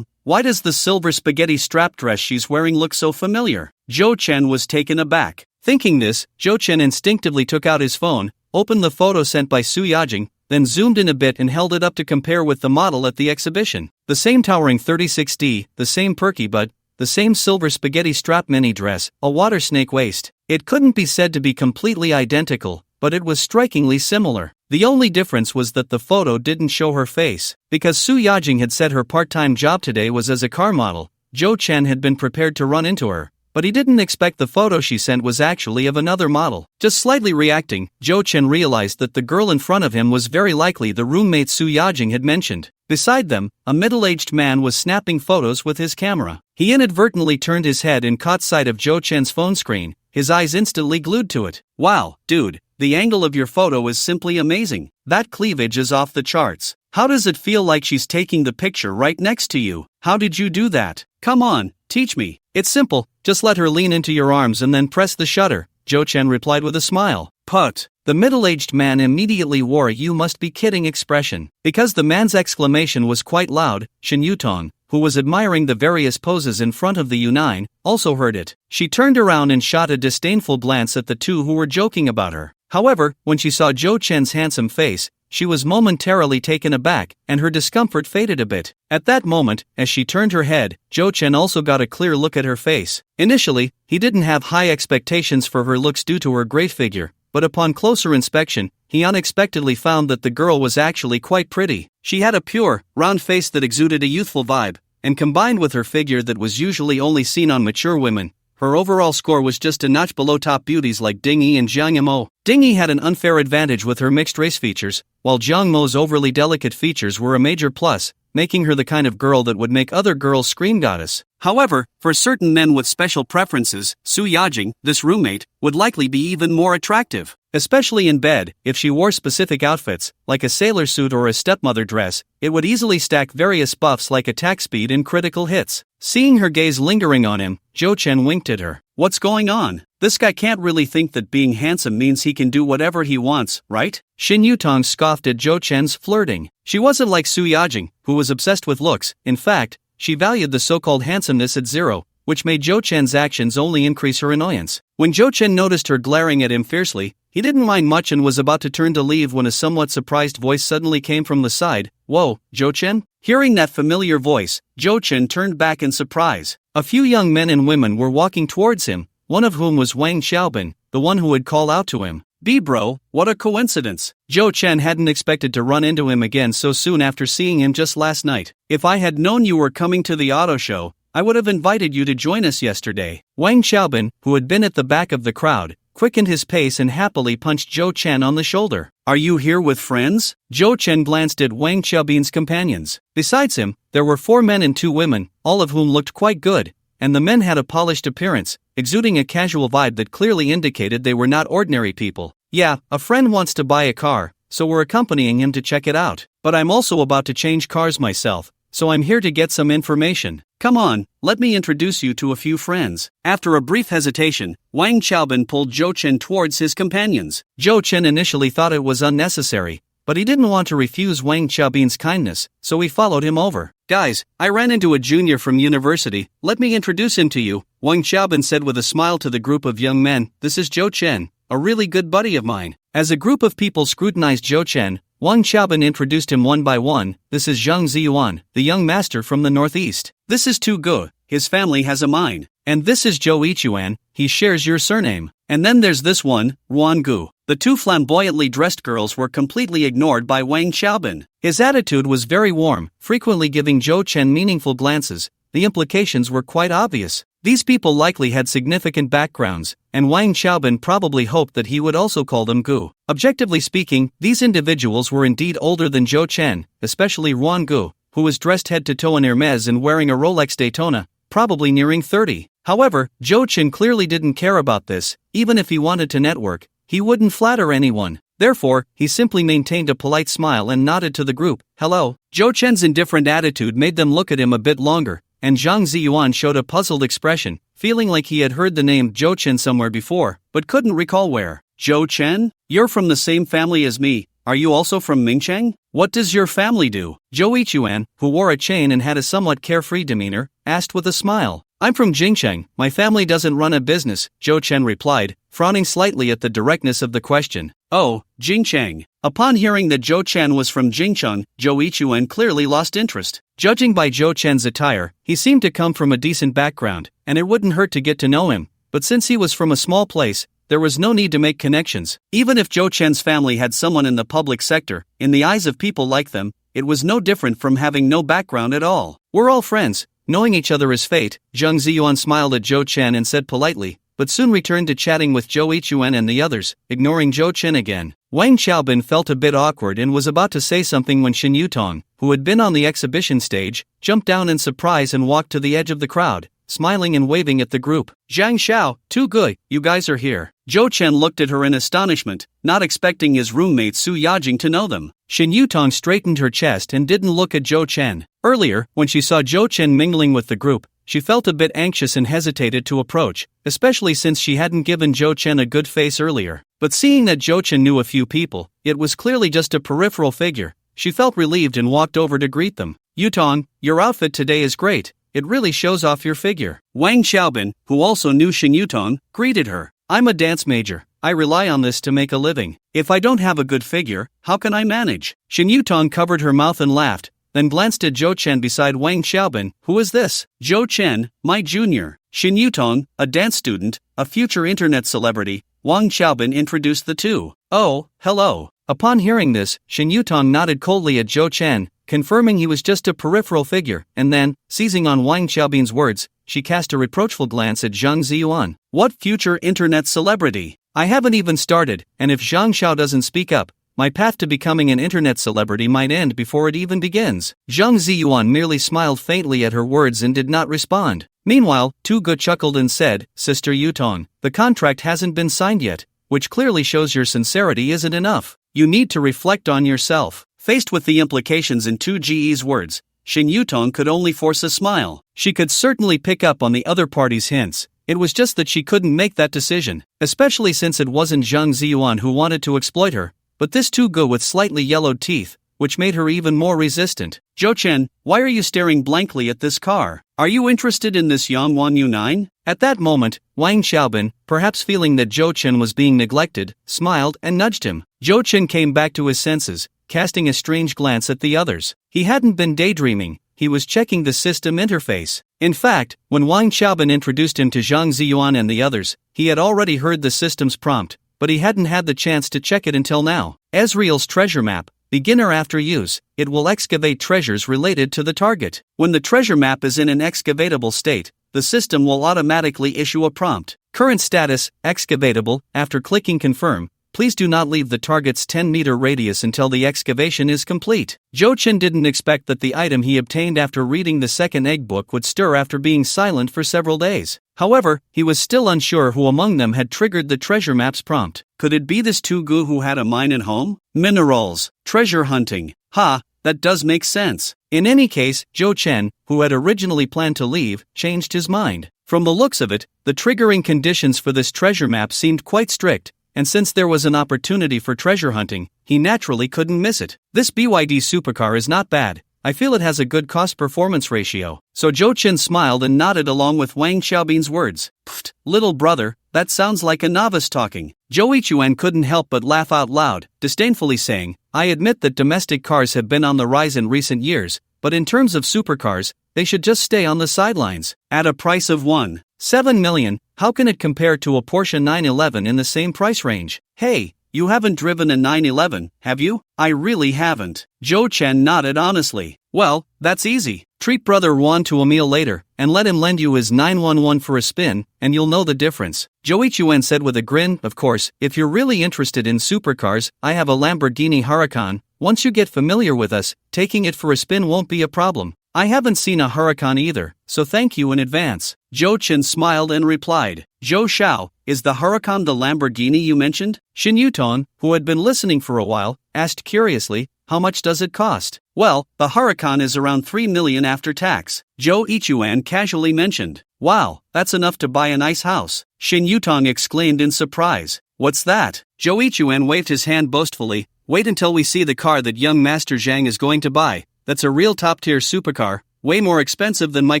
Why does the silver spaghetti strap dress she's wearing look so familiar? Zhou Chen was taken aback. Thinking this, Zhou Chen instinctively took out his phone, opened the photo sent by Su Yajing, then zoomed in a bit and held it up to compare with the model at the exhibition. The same towering 36D, the same perky butt, the same silver spaghetti strap mini dress, a water snake waist. It couldn't be said to be completely identical, but it was strikingly similar. The only difference was that the photo didn't show her face. Because Su Yajing had said her part-time job today was as a car model, Zhou Chen had been prepared to run into her. But he didn't expect the photo she sent was actually of another model. Just slightly reacting, Zhou Chen realized that the girl in front of him was very likely the roommate Su Yajing had mentioned. Beside them, a middle-aged man was snapping photos with his camera. He inadvertently turned his head and caught sight of Zhou Chen's phone screen, his eyes instantly glued to it. Wow, dude, the angle of your photo is simply amazing. That cleavage is off the charts. How does it feel like she's taking the picture right next to you? How did you do that? Come on, teach me. It's simple, just let her lean into your arms and then press the shutter, Zhou Chen replied with a smile. Put. The middle-aged man immediately wore a "you must be kidding" expression. Because the man's exclamation was quite loud, Shen Yutong, who was admiring the various poses in front of the U9, also heard it. She turned around and shot a disdainful glance at the two who were joking about her. However, when she saw Zhou Chen's handsome face, she was momentarily taken aback, and her discomfort faded a bit. At that moment, as she turned her head, Zhou Chen also got a clear look at her face. Initially, he didn't have high expectations for her looks due to her great figure, but upon closer inspection, he unexpectedly found that the girl was actually quite pretty. She had a pure, round face that exuded a youthful vibe, and combined with her figure that was usually only seen on mature women, her overall score was just a notch below top beauties like Ding Yi and Jiang Yimou. Ding Yi had an unfair advantage with her mixed-race features, while Jiang Mo's overly delicate features were a major plus, making her the kind of girl that would make other girls scream goddess. However, for certain men with special preferences, Su Yajing, this roommate, would likely be even more attractive. Especially in bed, if she wore specific outfits, like a sailor suit or a stepmother dress, it would easily stack various buffs like attack speed and critical hits. Seeing her gaze lingering on him, Zhou Chen winked at her. What's going on? This guy can't really think that being handsome means he can do whatever he wants, right? Shen Yutong scoffed at Zhou Chen's flirting. She wasn't like Su Yajing, who was obsessed with looks. In fact, she valued the so-called handsomeness at zero, which made Zhou Chen's actions only increase her annoyance. When Zhou Chen noticed her glaring at him fiercely, he didn't mind much and was about to turn to leave when a somewhat surprised voice suddenly came from the side. Whoa, Zhou Chen? Hearing that familiar voice, Zhou Chen turned back in surprise. A few young men and women were walking towards him, one of whom was Wang Xiaobin, the one who had called out to him. Bro, what a coincidence. Zhou Chen hadn't expected to run into him again so soon after seeing him just last night. If I had known you were coming to the auto show, I would have invited you to join us yesterday. Wang Xiaobin, who had been at the back of the crowd, quickened his pace and happily punched Zhou Chen on the shoulder. Are you here with friends? Zhou Chen glanced at Wang Xiaobin's companions. Besides him, there were 4 men and 2 women, all of whom looked quite good, and the men had a polished appearance, exuding a casual vibe that clearly indicated they were not ordinary people. Yeah, a friend wants to buy a car, so we're accompanying him to check it out. But I'm also about to change cars myself, so I'm here to get some information. Come on, let me introduce you to a few friends. After a brief hesitation, Wang Xiaobin pulled Zhou Chen towards his companions. Zhou Chen initially thought it was unnecessary, but he didn't want to refuse Wang Xiaobin's kindness, so he followed him over. Guys, I ran into a junior from university, let me introduce him to you, Wang Xiaobin said with a smile to the group of young men. This is Zhou Chen, a really good buddy of mine. As a group of people scrutinized Zhou Chen, Wang Xiaobin introduced him one by one. This is Zhang Ziyuan, the young master from the northeast. This is Tu Gu, his family has a mine. And this is Zhou Ichuan, he shares your surname. And then there's this one, Ruan Gu. The 2 flamboyantly dressed girls were completely ignored by Wang Xiaobin. His attitude was very warm, frequently giving Zhou Chen meaningful glances. The implications were quite obvious. These people likely had significant backgrounds, and Wang Xiaobin probably hoped that he would also call them Gu. Objectively speaking, these individuals were indeed older than Zhou Chen, especially Ruan Gu, who was dressed head to toe in Hermes and wearing a Rolex Daytona, probably nearing 30. However, Zhou Chen clearly didn't care about this. Even if he wanted to network, he wouldn't flatter anyone. Therefore, he simply maintained a polite smile and nodded to the group. Hello. Zhou Chen's indifferent attitude made them look at him a bit longer, and Zhang Ziyuan showed a puzzled expression, feeling like he had heard the name Zhou Chen somewhere before, but couldn't recall where. Zhou Chen? You're from the same family as me. Are you also from Mingcheng? What does your family do? Zhou Ichuan, who wore a chain and had a somewhat carefree demeanor, asked with a smile. I'm from Jingcheng. My family doesn't run a business, Zhou Chen replied, frowning slightly at the directness of the question. Oh, Jingcheng. Upon hearing that Zhou Chen was from Jingcheng, Zhou Ichuan clearly lost interest. Judging by Zhou Chen's attire, he seemed to come from a decent background, and it wouldn't hurt to get to know him. But since he was from a small place, there was no need to make connections. Even if Zhou Chen's family had someone in the public sector, in the eyes of people like them, it was no different from having no background at all. We're all friends. Knowing each other is fate, Zhang Ziyuan smiled at Zhou Chen and said politely, but soon returned to chatting with Zhou Ichuan and the others, ignoring Zhou Chen again. Wang Xiaobin felt a bit awkward and was about to say something when Shin Yutong, who had been on the exhibition stage, jumped down in surprise and walked to the edge of the crowd, smiling and waving at the group. Zhang Xiao, too good, you guys are here. Zhou Chen looked at her in astonishment, not expecting his roommate Su Yajing to know them. Shin Yutong straightened her chest and didn't look at Zhou Chen. Earlier, when she saw Zhou Chen mingling with the group, she felt a bit anxious and hesitated to approach, especially since she hadn't given Zhou Chen a good face earlier. But seeing that Zhou Chen knew a few people, it was clearly just a peripheral figure. She felt relieved and walked over to greet them. Yutong, your outfit today is great. It really shows off your figure. Wang Xiaobin, who also knew Shin Yutong, greeted her. I'm a dance major. I rely on this to make a living. If I don't have a good figure, how can I manage? Shin Yutong covered her mouth and laughed, then glanced at Zhou Chen beside Wang Xiaobin. Who is this? Zhou Chen, my junior. Shin Yutong, a dance student, a future internet celebrity. Wang Xiaobin introduced the two. Oh, hello. Upon hearing this, Shin Yutong nodded coldly at Zhou Chen, confirming he was just a peripheral figure, and then, seizing on Wang Xiaobin's words, she cast a reproachful glance at Zhang Ziyuan. What future internet celebrity? I haven't even started, and if Zhang Xiao doesn't speak up, my path to becoming an internet celebrity might end before it even begins. Zhang Ziyuan merely smiled faintly at her words and did not respond. Meanwhile, Tu Ge chuckled and said, Sister Yutong, the contract hasn't been signed yet, which clearly shows your sincerity isn't enough. You need to reflect on yourself. Faced with the implications in Tu Ge's words, Shin Yutong could only force a smile. She could certainly pick up on the other party's hints. It was just that she couldn't make that decision, especially since it wasn't Zhang Ziyuan who wanted to exploit her, but this Tu Ge with slightly yellowed teeth, which made her even more resistant. Zhou Chen, why are you staring blankly at this car? Are you interested in this Yangwan U9? At that moment, Wang Xiaobin, perhaps feeling that Zhou Chen was being neglected, smiled and nudged him. Zhou Chen came back to his senses, casting a strange glance at the others. He hadn't been daydreaming, he was checking the system interface. In fact, when Wang Xiaobin introduced him to Zhang Ziyuan and the others, he had already heard the system's prompt, but he hadn't had the chance to check it until now. Ezreal's treasure map. Beginner after use, it will excavate treasures related to the target. When the treasure map is in an excavatable state, the system will automatically issue a prompt. Current status, excavatable. After clicking confirm, please do not leave the target's 10-meter radius until the excavation is complete. Zhou Chen didn't expect that the item he obtained after reading the second egg book would stir after being silent for several days. However, he was still unsure who among them had triggered the treasure map's prompt. Could it be this Tu Ge who had a mine at home? Minerals, treasure hunting. Ha, that does make sense. In any case, Zhou Chen, who had originally planned to leave, changed his mind. From the looks of it, the triggering conditions for this treasure map seemed quite strict, and since there was an opportunity for treasure hunting, he naturally couldn't miss it. This BYD supercar is not bad. I feel it has a good cost-performance ratio. So Zhou Chen smiled and nodded along with Wang Xiaobin's words. Pfft, little brother, that sounds like a novice talking. Zhou Ichuan couldn't help but laugh out loud, disdainfully saying, I admit that domestic cars have been on the rise in recent years, but in terms of supercars, they should just stay on the sidelines. At a price of 1.7 million, how can it compare to a Porsche 911 in the same price range? Hey, you haven't driven a 911, have you? I really haven't. Zhou Chen nodded honestly. Well, that's easy. Treat brother Juan to a meal later, and let him lend you his 911 for a spin, and you'll know the difference. Zhou Ichuan said with a grin, of course, if you're really interested in supercars, I have a Lamborghini Huracan. Once you get familiar with us, taking it for a spin won't be a problem. I haven't seen a Huracan either, so thank you in advance. Zhou Chen smiled and replied, Zhou Xiao, is the Huracan the Lamborghini you mentioned? Shin Yutong, who had been listening for a while, asked curiously, how much does it cost? Well, the Huracan is around 3 million after tax. Zhou Ichuan casually mentioned. Wow, that's enough to buy a nice house. Shin Yutong exclaimed in surprise. What's that? Joichuan waved his hand boastfully. Wait until we see the car that young Master Zhang is going to buy. That's a real top-tier supercar, way more expensive than my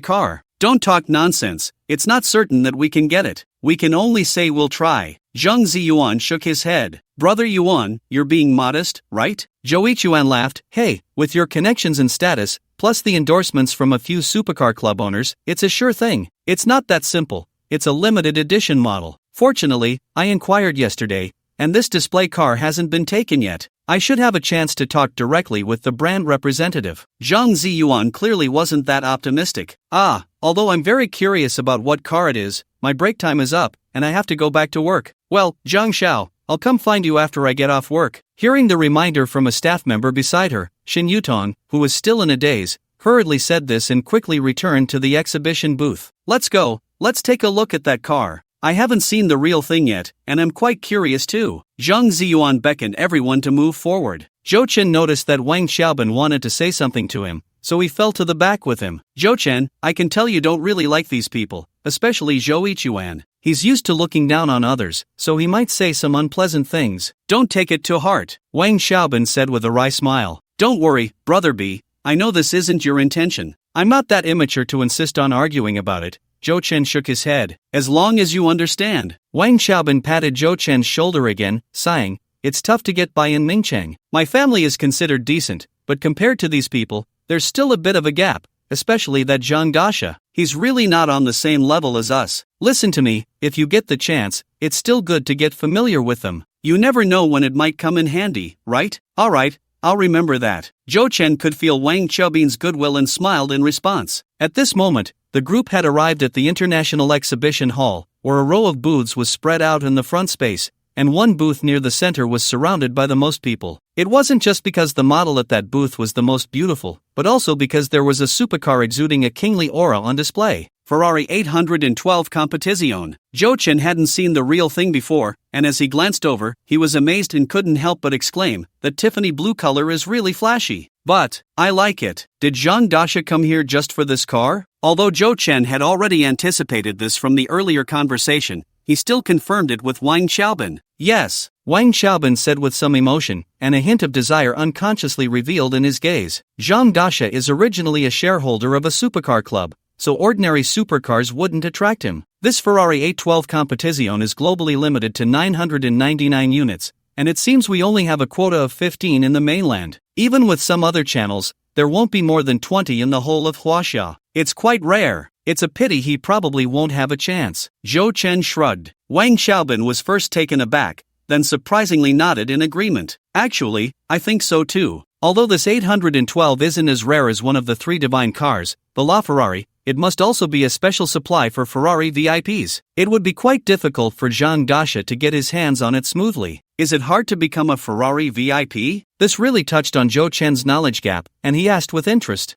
car. Don't talk nonsense, it's not certain that we can get it. We can only say we'll try. Zhang Ziyuan shook his head. Brother Yuan, you're being modest, right? Joichuan laughed. Hey, with your connections and status, plus the endorsements from a few supercar club owners, it's a sure thing. It's not that simple. It's a limited edition model. Fortunately, I inquired yesterday, and this display car hasn't been taken yet. I should have a chance to talk directly with the brand representative. Zhang Ziyuan clearly wasn't that optimistic. Although I'm very curious about what car it is, my break time is up, and I have to go back to work. Well, Zhang Xiao, I'll come find you after I get off work. Hearing the reminder from a staff member beside her, Xin Yutong, who was still in a daze, hurriedly said this and quickly returned to the exhibition booth. Let's go, let's take a look at that car. I haven't seen the real thing yet, and I'm quite curious too. Zhang Ziyuan beckoned everyone to move forward. Zhou Chen noticed that Wang Xiaobin wanted to say something to him, so he fell to the back with him. Zhou Chen, I can tell you don't really like these people, especially Joichuan. He's used to looking down on others, so he might say some unpleasant things. Don't take it to heart, Wang Xiaobin said with a wry smile. Don't worry, Brother B, I know this isn't your intention. I'm not that immature to insist on arguing about it. Zhou Chen shook his head. As long as you understand. Wang Xiaobin patted Zhou Chen's shoulder again, sighing. It's tough to get by in Mingcheng. My family is considered decent, but compared to these people, there's still a bit of a gap, especially that Zhang Dasha. He's really not on the same level as us. Listen to me, if you get the chance, it's still good to get familiar with them. You never know when it might come in handy, right? Alright, I'll remember that. Zhou Chen could feel Wang Xiaobin's goodwill and smiled in response. At this moment, the group had arrived at the International Exhibition Hall, where a row of booths was spread out in the front space, and one booth near the center was surrounded by the most people. It wasn't just because the model at that booth was the most beautiful, but also because there was a supercar exuding a kingly aura on display. Ferrari 812 Competizione. Zhou Chen hadn't seen the real thing before, and as he glanced over, he was amazed and couldn't help but exclaim, the Tiffany blue color is really flashy. But, I like it. Did Zhang Dasha come here just for this car? Although Zhou Chen had already anticipated this from the earlier conversation, he still confirmed it with Wang Xiaobin. Yes, Wang Xiaobin said with some emotion, and a hint of desire unconsciously revealed in his gaze. Zhang Dasha is originally a shareholder of a supercar club, so ordinary supercars wouldn't attract him. This Ferrari 812 Competizione is globally limited to 999 units, and it seems we only have a quota of 15 in the mainland. Even with some other channels, there won't be more than 20 in the whole of Huaxia. It's quite rare. It's a pity he probably won't have a chance. Zhou Chen shrugged. Wang Xiaobin was first taken aback, then surprisingly nodded in agreement. Actually, I think so too. Although this 812 isn't as rare as one of the three divine cars, the LaFerrari, it must also be a special supply for Ferrari VIPs. It would be quite difficult for Zhang Dasha to get his hands on it smoothly. Is it hard to become a Ferrari VIP? This really touched on Zhou Chen's knowledge gap, and he asked with interest.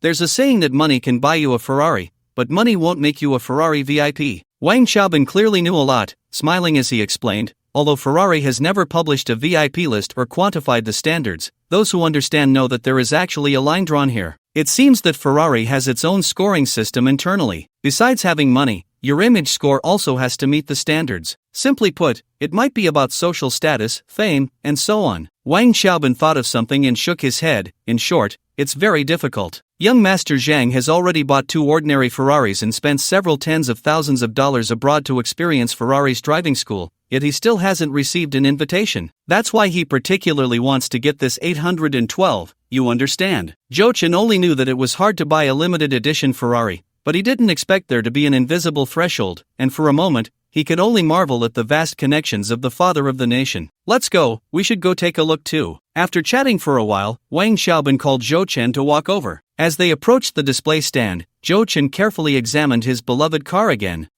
There's a saying that money can buy you a Ferrari, but money won't make you a Ferrari VIP. Wang Xiaobin clearly knew a lot, smiling as he explained. Although Ferrari has never published a VIP list or quantified the standards, those who understand know that there is actually a line drawn here. It seems that Ferrari has its own scoring system internally. Besides having money, your image score also has to meet the standards. Simply put, it might be about social status, fame, and so on. Wang Xiaobin thought of something and shook his head. In short, it's very difficult. Young Master Zhang has already bought 2 ordinary Ferraris and spent several tens of thousands of dollars abroad to experience Ferrari's driving school, yet he still hasn't received an invitation. That's why he particularly wants to get this 812, you understand. Zhou Chen only knew that it was hard to buy a limited edition Ferrari, but he didn't expect there to be an invisible threshold, and for a moment, he could only marvel at the vast connections of the father of the nation. Let's go, we should go take a look too. After chatting for a while, Wang Xiaobin called Zhou Chen to walk over. As they approached the display stand, Zhou Chen carefully examined his beloved car again.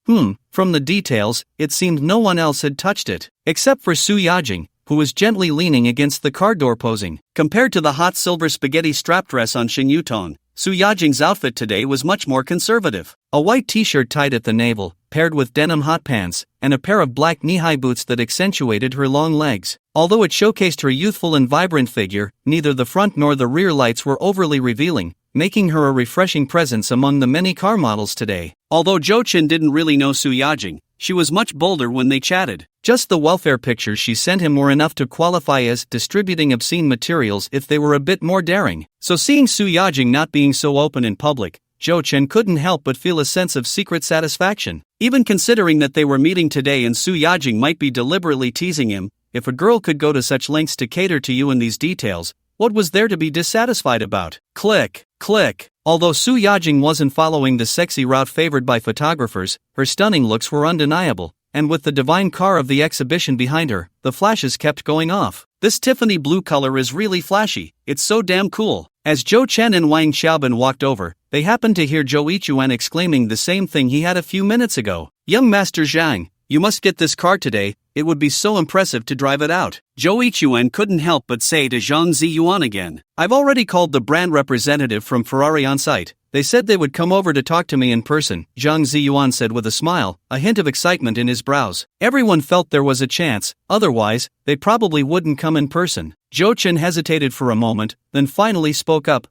From the details, it seemed no one else had touched it, except for Su Yajing, who was gently leaning against the car door posing. Compared to the hot silver spaghetti strap dress on Xin Yutong, Su Yajing's outfit today was much more conservative. A white t-shirt tied at the navel, paired with denim hot pants, and a pair of black knee-high boots that accentuated her long legs. Although it showcased her youthful and vibrant figure, neither the front nor the rear lights were overly revealing, making her a refreshing presence among the many car models today. Although Zhou Chen didn't really know Su Yajing, she was much bolder when they chatted. Just the welfare pictures she sent him were enough to qualify as distributing obscene materials if they were a bit more daring. So seeing Su Yajing not being so open in public, Zhou Chen couldn't help but feel a sense of secret satisfaction. Even considering that they were meeting today and Su Yajing might be deliberately teasing him, if a girl could go to such lengths to cater to you in these details, what was there to be dissatisfied about? Click, click. Although Su Yajing wasn't following the sexy route favored by photographers, her stunning looks were undeniable, and with the divine car of the exhibition behind her, the flashes kept going off. This Tiffany blue color is really flashy, it's so damn cool. As Zhou Chen and Wang Xiaobin walked over, they happened to hear Zhou Yichuan exclaiming the same thing he had a few minutes ago. Young Master Zhang, you must get this car today, it would be so impressive to drive it out. Zhou Yichuan couldn't help but say to Zhang Ziyuan again. I've already called the brand representative from Ferrari on site. They said they would come over to talk to me in person, Zhang Ziyuan said with a smile, a hint of excitement in his brows. Everyone felt there was a chance, otherwise, they probably wouldn't come in person. Zhou Chen hesitated for a moment, then finally spoke up,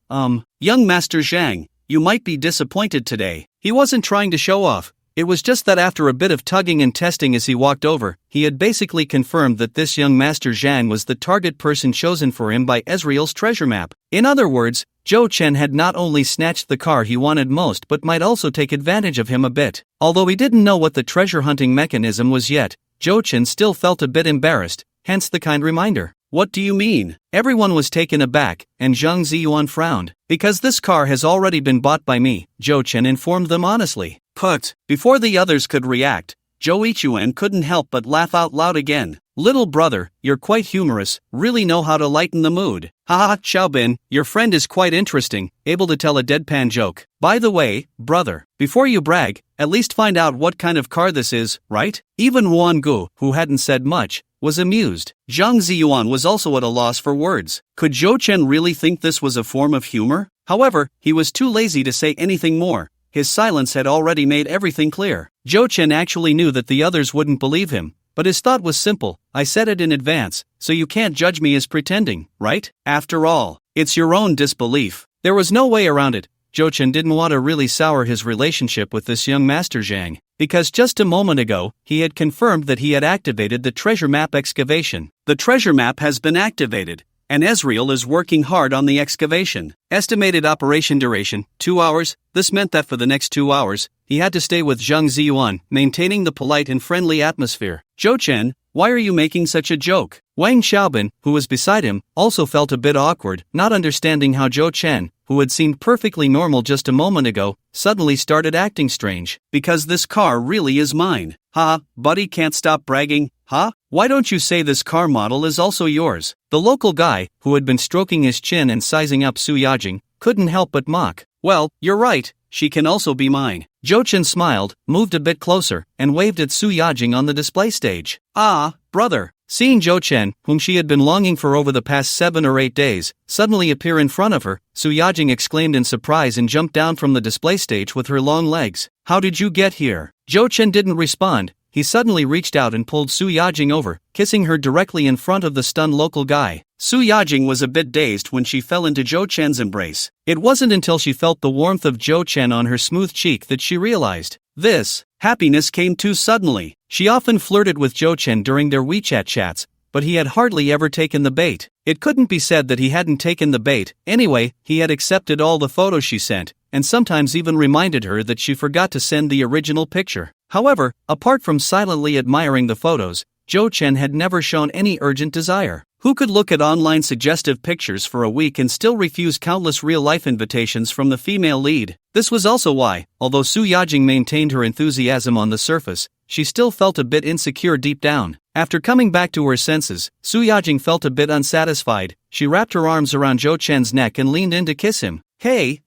Young Master Zhang, you might be disappointed today. He wasn't trying to show off. It was just that after a bit of tugging and testing as he walked over, he had basically confirmed that this young Master Zhang was the target person chosen for him by Ezreal's treasure map. In other words, Zhou Chen had not only snatched the car he wanted most but might also take advantage of him a bit. Although he didn't know what the treasure hunting mechanism was yet, Zhou Chen still felt a bit embarrassed, hence the kind reminder. What do you mean? Everyone was taken aback, and Zhang Ziyuan frowned. Because this car has already been bought by me, Zhou Chen informed them honestly. Put. Before the others could react, Zhou Yichuan couldn't help but laugh out loud again. Little brother, you're quite humorous, really know how to lighten the mood. Haha, Xiaobin, your friend is quite interesting, able to tell a deadpan joke. By the way, brother, before you brag, at least find out what kind of car this is, right? Even Wan Gu, who hadn't said much, was amused. Zhang Ziyuan was also at a loss for words. Could Zhou Chen really think this was a form of humor? However, he was too lazy to say anything more. His silence had already made everything clear. Zhou Chen actually knew that the others wouldn't believe him, but his thought was simple. I said it in advance, so you can't judge me as pretending, right? After all, it's your own disbelief. There was no way around it. Zhou Chen didn't want to really sour his relationship with this young Master Zhang, because just a moment ago, he had confirmed that he had activated the treasure map excavation. The treasure map has been activated, and Ezreal is working hard on the excavation. Estimated operation duration, 2 hours. This meant that for the next 2 hours, he had to stay with Zhang Ziyuan, maintaining the polite and friendly atmosphere. Zhou Chen, why are you making such a joke? Wang Xiaobin, who was beside him, also felt a bit awkward, not understanding how Zhou Chen, who had seemed perfectly normal just a moment ago, suddenly started acting strange. Because this car really is mine. Ha, buddy can't stop bragging, huh? Why don't you say this car model is also yours? The local guy, who had been stroking his chin and sizing up Su Yajing, couldn't help but mock. Well, you're right, she can also be mine. Zhou Chen smiled, moved a bit closer, and waved at Su Yajing on the display stage. Ah, brother. Seeing Zhou Chen, whom she had been longing for over the past 7 or 8 days, suddenly appear in front of her, Su Yajing exclaimed in surprise and jumped down from the display stage with her long legs. How did you get here? Zhou Chen didn't respond. He suddenly reached out and pulled Su Yajing over, kissing her directly in front of the stunned local guy. Su Yajing was a bit dazed when she fell into Zhou Chen's embrace. It wasn't until she felt the warmth of Zhou Chen on her smooth cheek that she realized. This happiness came too suddenly. She often flirted with Zhou Chen during their WeChat chats, but he had hardly ever taken the bait. It couldn't be said that he hadn't taken the bait. Anyway, he had accepted all the photos she sent, and sometimes even reminded her that she forgot to send the original picture. However, apart from silently admiring the photos, Zhou Chen had never shown any urgent desire. Who could look at online suggestive pictures for a week and still refuse countless real-life invitations from the female lead? This was also why, although Su Yajing maintained her enthusiasm on the surface, she still felt a bit insecure deep down. After coming back to her senses, Su Yajing felt a bit unsatisfied. She wrapped her arms around Zhou Chen's neck and leaned in to kiss him. Hey,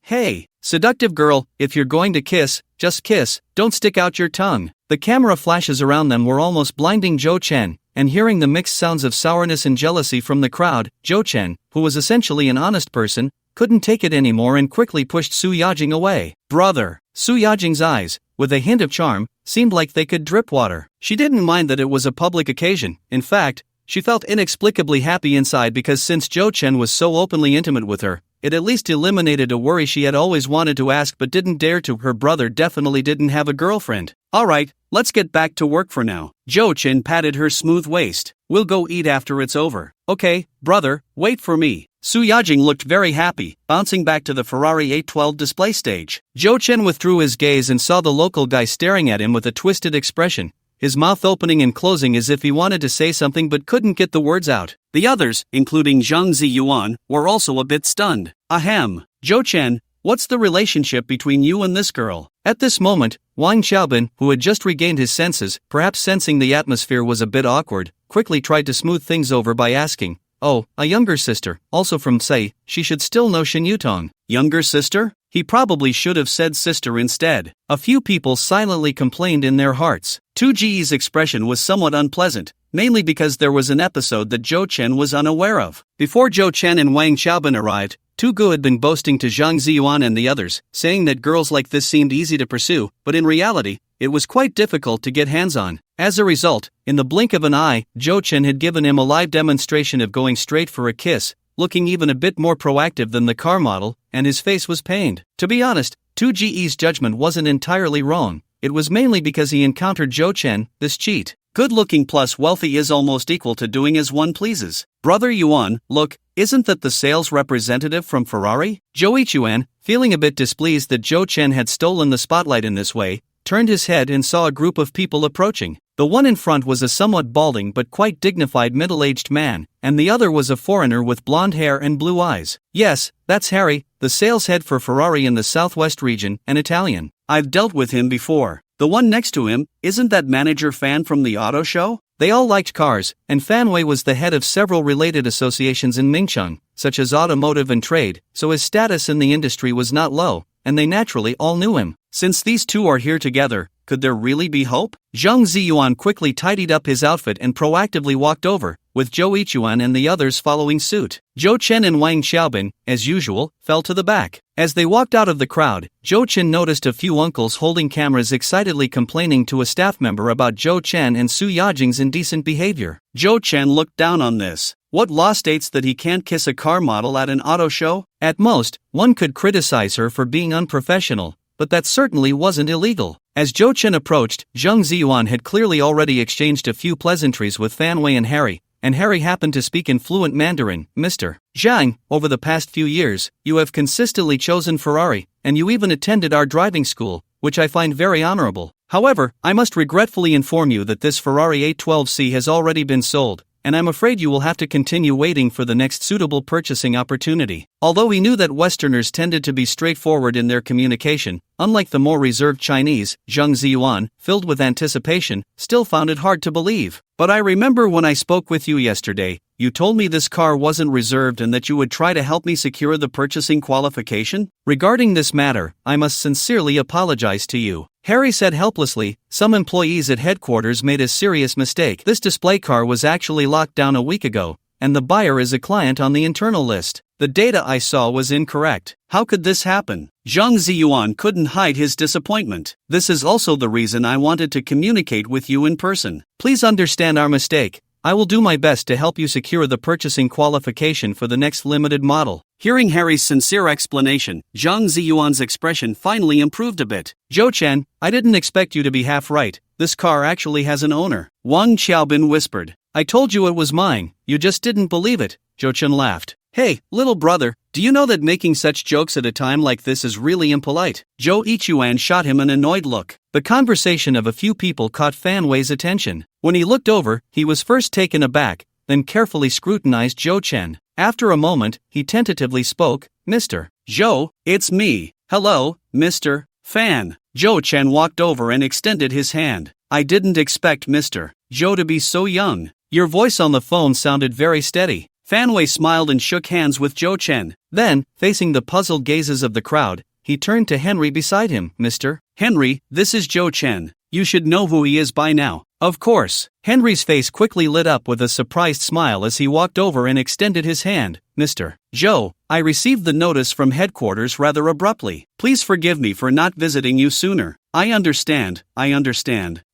seductive girl, if you're going to kiss, just kiss, don't stick out your tongue. The camera flashes around them were almost blinding Zhou Chen, and hearing the mixed sounds of sourness and jealousy from the crowd, Zhou Chen, who was essentially an honest person, couldn't take it anymore and quickly pushed Su Yajing away. Brother! Su Yajing's eyes, with a hint of charm, seemed like they could drip water. She didn't mind that it was a public occasion. In fact, she felt inexplicably happy inside because since Zhou Chen was so openly intimate with her, It at least eliminated a worry she had always wanted to ask but didn't dare to. Her brother definitely didn't have a girlfriend. Alright, let's get back to work for now. Jo-chin patted her smooth waist. We'll go eat after it's over. Okay, brother, wait for me. Su Yajing looked very happy, bouncing back to the Ferrari 812 display stage. Jo-chin withdrew his gaze and saw the local guy staring at him with a twisted expression, his mouth opening and closing as if he wanted to say something but couldn't get the words out. The others, including Zhang Ziyuan, were also a bit stunned. Ahem. Jo-chin, what's the relationship between you and this girl? At this moment, Wang Xiaobin, who had just regained his senses, perhaps sensing the atmosphere was a bit awkward, quickly tried to smooth things over by asking, "Oh, a younger sister, also from Sei, she should still know Shin Yutong." Younger sister? He probably should have said sister instead. A few people silently complained in their hearts. 2Ge's expression was somewhat unpleasant, mainly because there was an episode that Jo-chin was unaware of. Before Jo-chin and Wang Xiaobin arrived, Tugu had been boasting to Zhang Ziyuan and the others, saying that girls like this seemed easy to pursue, but in reality, it was quite difficult to get hands on. As a result, in the blink of an eye, Jo-chin had given him a live demonstration of going straight for a kiss, looking even a bit more proactive than the car model, and his face was pained. To be honest, 2Ge's judgment wasn't entirely wrong. It was mainly because he encountered Jo-chin, this cheat. Good-looking plus wealthy is almost equal to doing as one pleases. Brother Yuan, look, isn't that the sales representative from Ferrari? Zhou Yichuan, feeling a bit displeased that Jo-chin had stolen the spotlight in this way, turned his head and saw a group of people approaching. The one in front was a somewhat balding but quite dignified middle-aged man, and the other was a foreigner with blonde hair and blue eyes. Yes, that's Harry, the sales head for Ferrari in the southwest region, an Italian. I've dealt with him before. The one next to him, isn't that manager Fan from the auto show? They all liked cars, and Fanwei was the head of several related associations in Mingcheng, such as automotive and trade, so his status in the industry was not low, and they naturally all knew him. Since these two are here together, could there really be hope? Zhang Ziyuan quickly tidied up his outfit and proactively walked over, with Zhou Yichuan and the others following suit. Jo-chin and Wang Xiaobin, as usual, fell to the back. As they walked out of the crowd, Jo-chin noticed a few uncles holding cameras excitedly complaining to a staff member about Jo-chin and Su Yajing's indecent behavior. Jo-chin looked down on this. What law states that he can't kiss a car model at an auto show? At most, one could criticize her for being unprofessional, but that certainly wasn't illegal. As Jo-chin approached, Zhang Ziyuan had clearly already exchanged a few pleasantries with Fanwei and Harry happened to speak in fluent Mandarin. Mr. Zhang, over the past few years, you have consistently chosen Ferrari, and you even attended our driving school, which I find very honorable. However, I must regretfully inform you that this Ferrari 812C has already been sold, and I'm afraid you will have to continue waiting for the next suitable purchasing opportunity. Although he knew that Westerners tended to be straightforward in their communication, unlike the more reserved Chinese, Zhang Ziyuan, filled with anticipation, still found it hard to believe. But I remember when I spoke with you yesterday, you told me this car wasn't reserved and that you would try to help me secure the purchasing qualification? Regarding this matter, I must sincerely apologize to you. Harry said helplessly, some employees at headquarters made a serious mistake. This display car was actually locked down a week ago, and the buyer is a client on the internal list. The data I saw was incorrect. How could this happen? Zhang Ziyuan couldn't hide his disappointment. This is also the reason I wanted to communicate with you in person. Please understand our mistake. I will do my best to help you secure the purchasing qualification for the next limited model. Hearing Harry's sincere explanation, Zhang Ziyuan's expression finally improved a bit. Jo-chin, I didn't expect you to be half right. This car actually has an owner. Wang Xiaobin whispered. I told you it was mine, you just didn't believe it. Jo-chin laughed. Hey, little brother, do you know that making such jokes at a time like this is really impolite? Zhou Yichuan shot him an annoyed look. The conversation of a few people caught Fanwei's attention. When he looked over, he was first taken aback, then carefully scrutinized Jo-chin. After a moment, he tentatively spoke, Mr. Zhou, it's me. Hello, Mr. Fan. Jo-chin walked over and extended his hand. I didn't expect Mr. Zhou to be so young. Your voice on the phone sounded very steady. Fanwei smiled and shook hands with Jo-chin. Then, facing the puzzled gazes of the crowd, he turned to Henry beside him. Mr. Henry, this is Jo-chin. You should know who he is by now. Of course. Henry's face quickly lit up with a surprised smile as he walked over and extended his hand. Mr. Zhou, I received the notice from headquarters rather abruptly. Please forgive me for not visiting you sooner. I understand.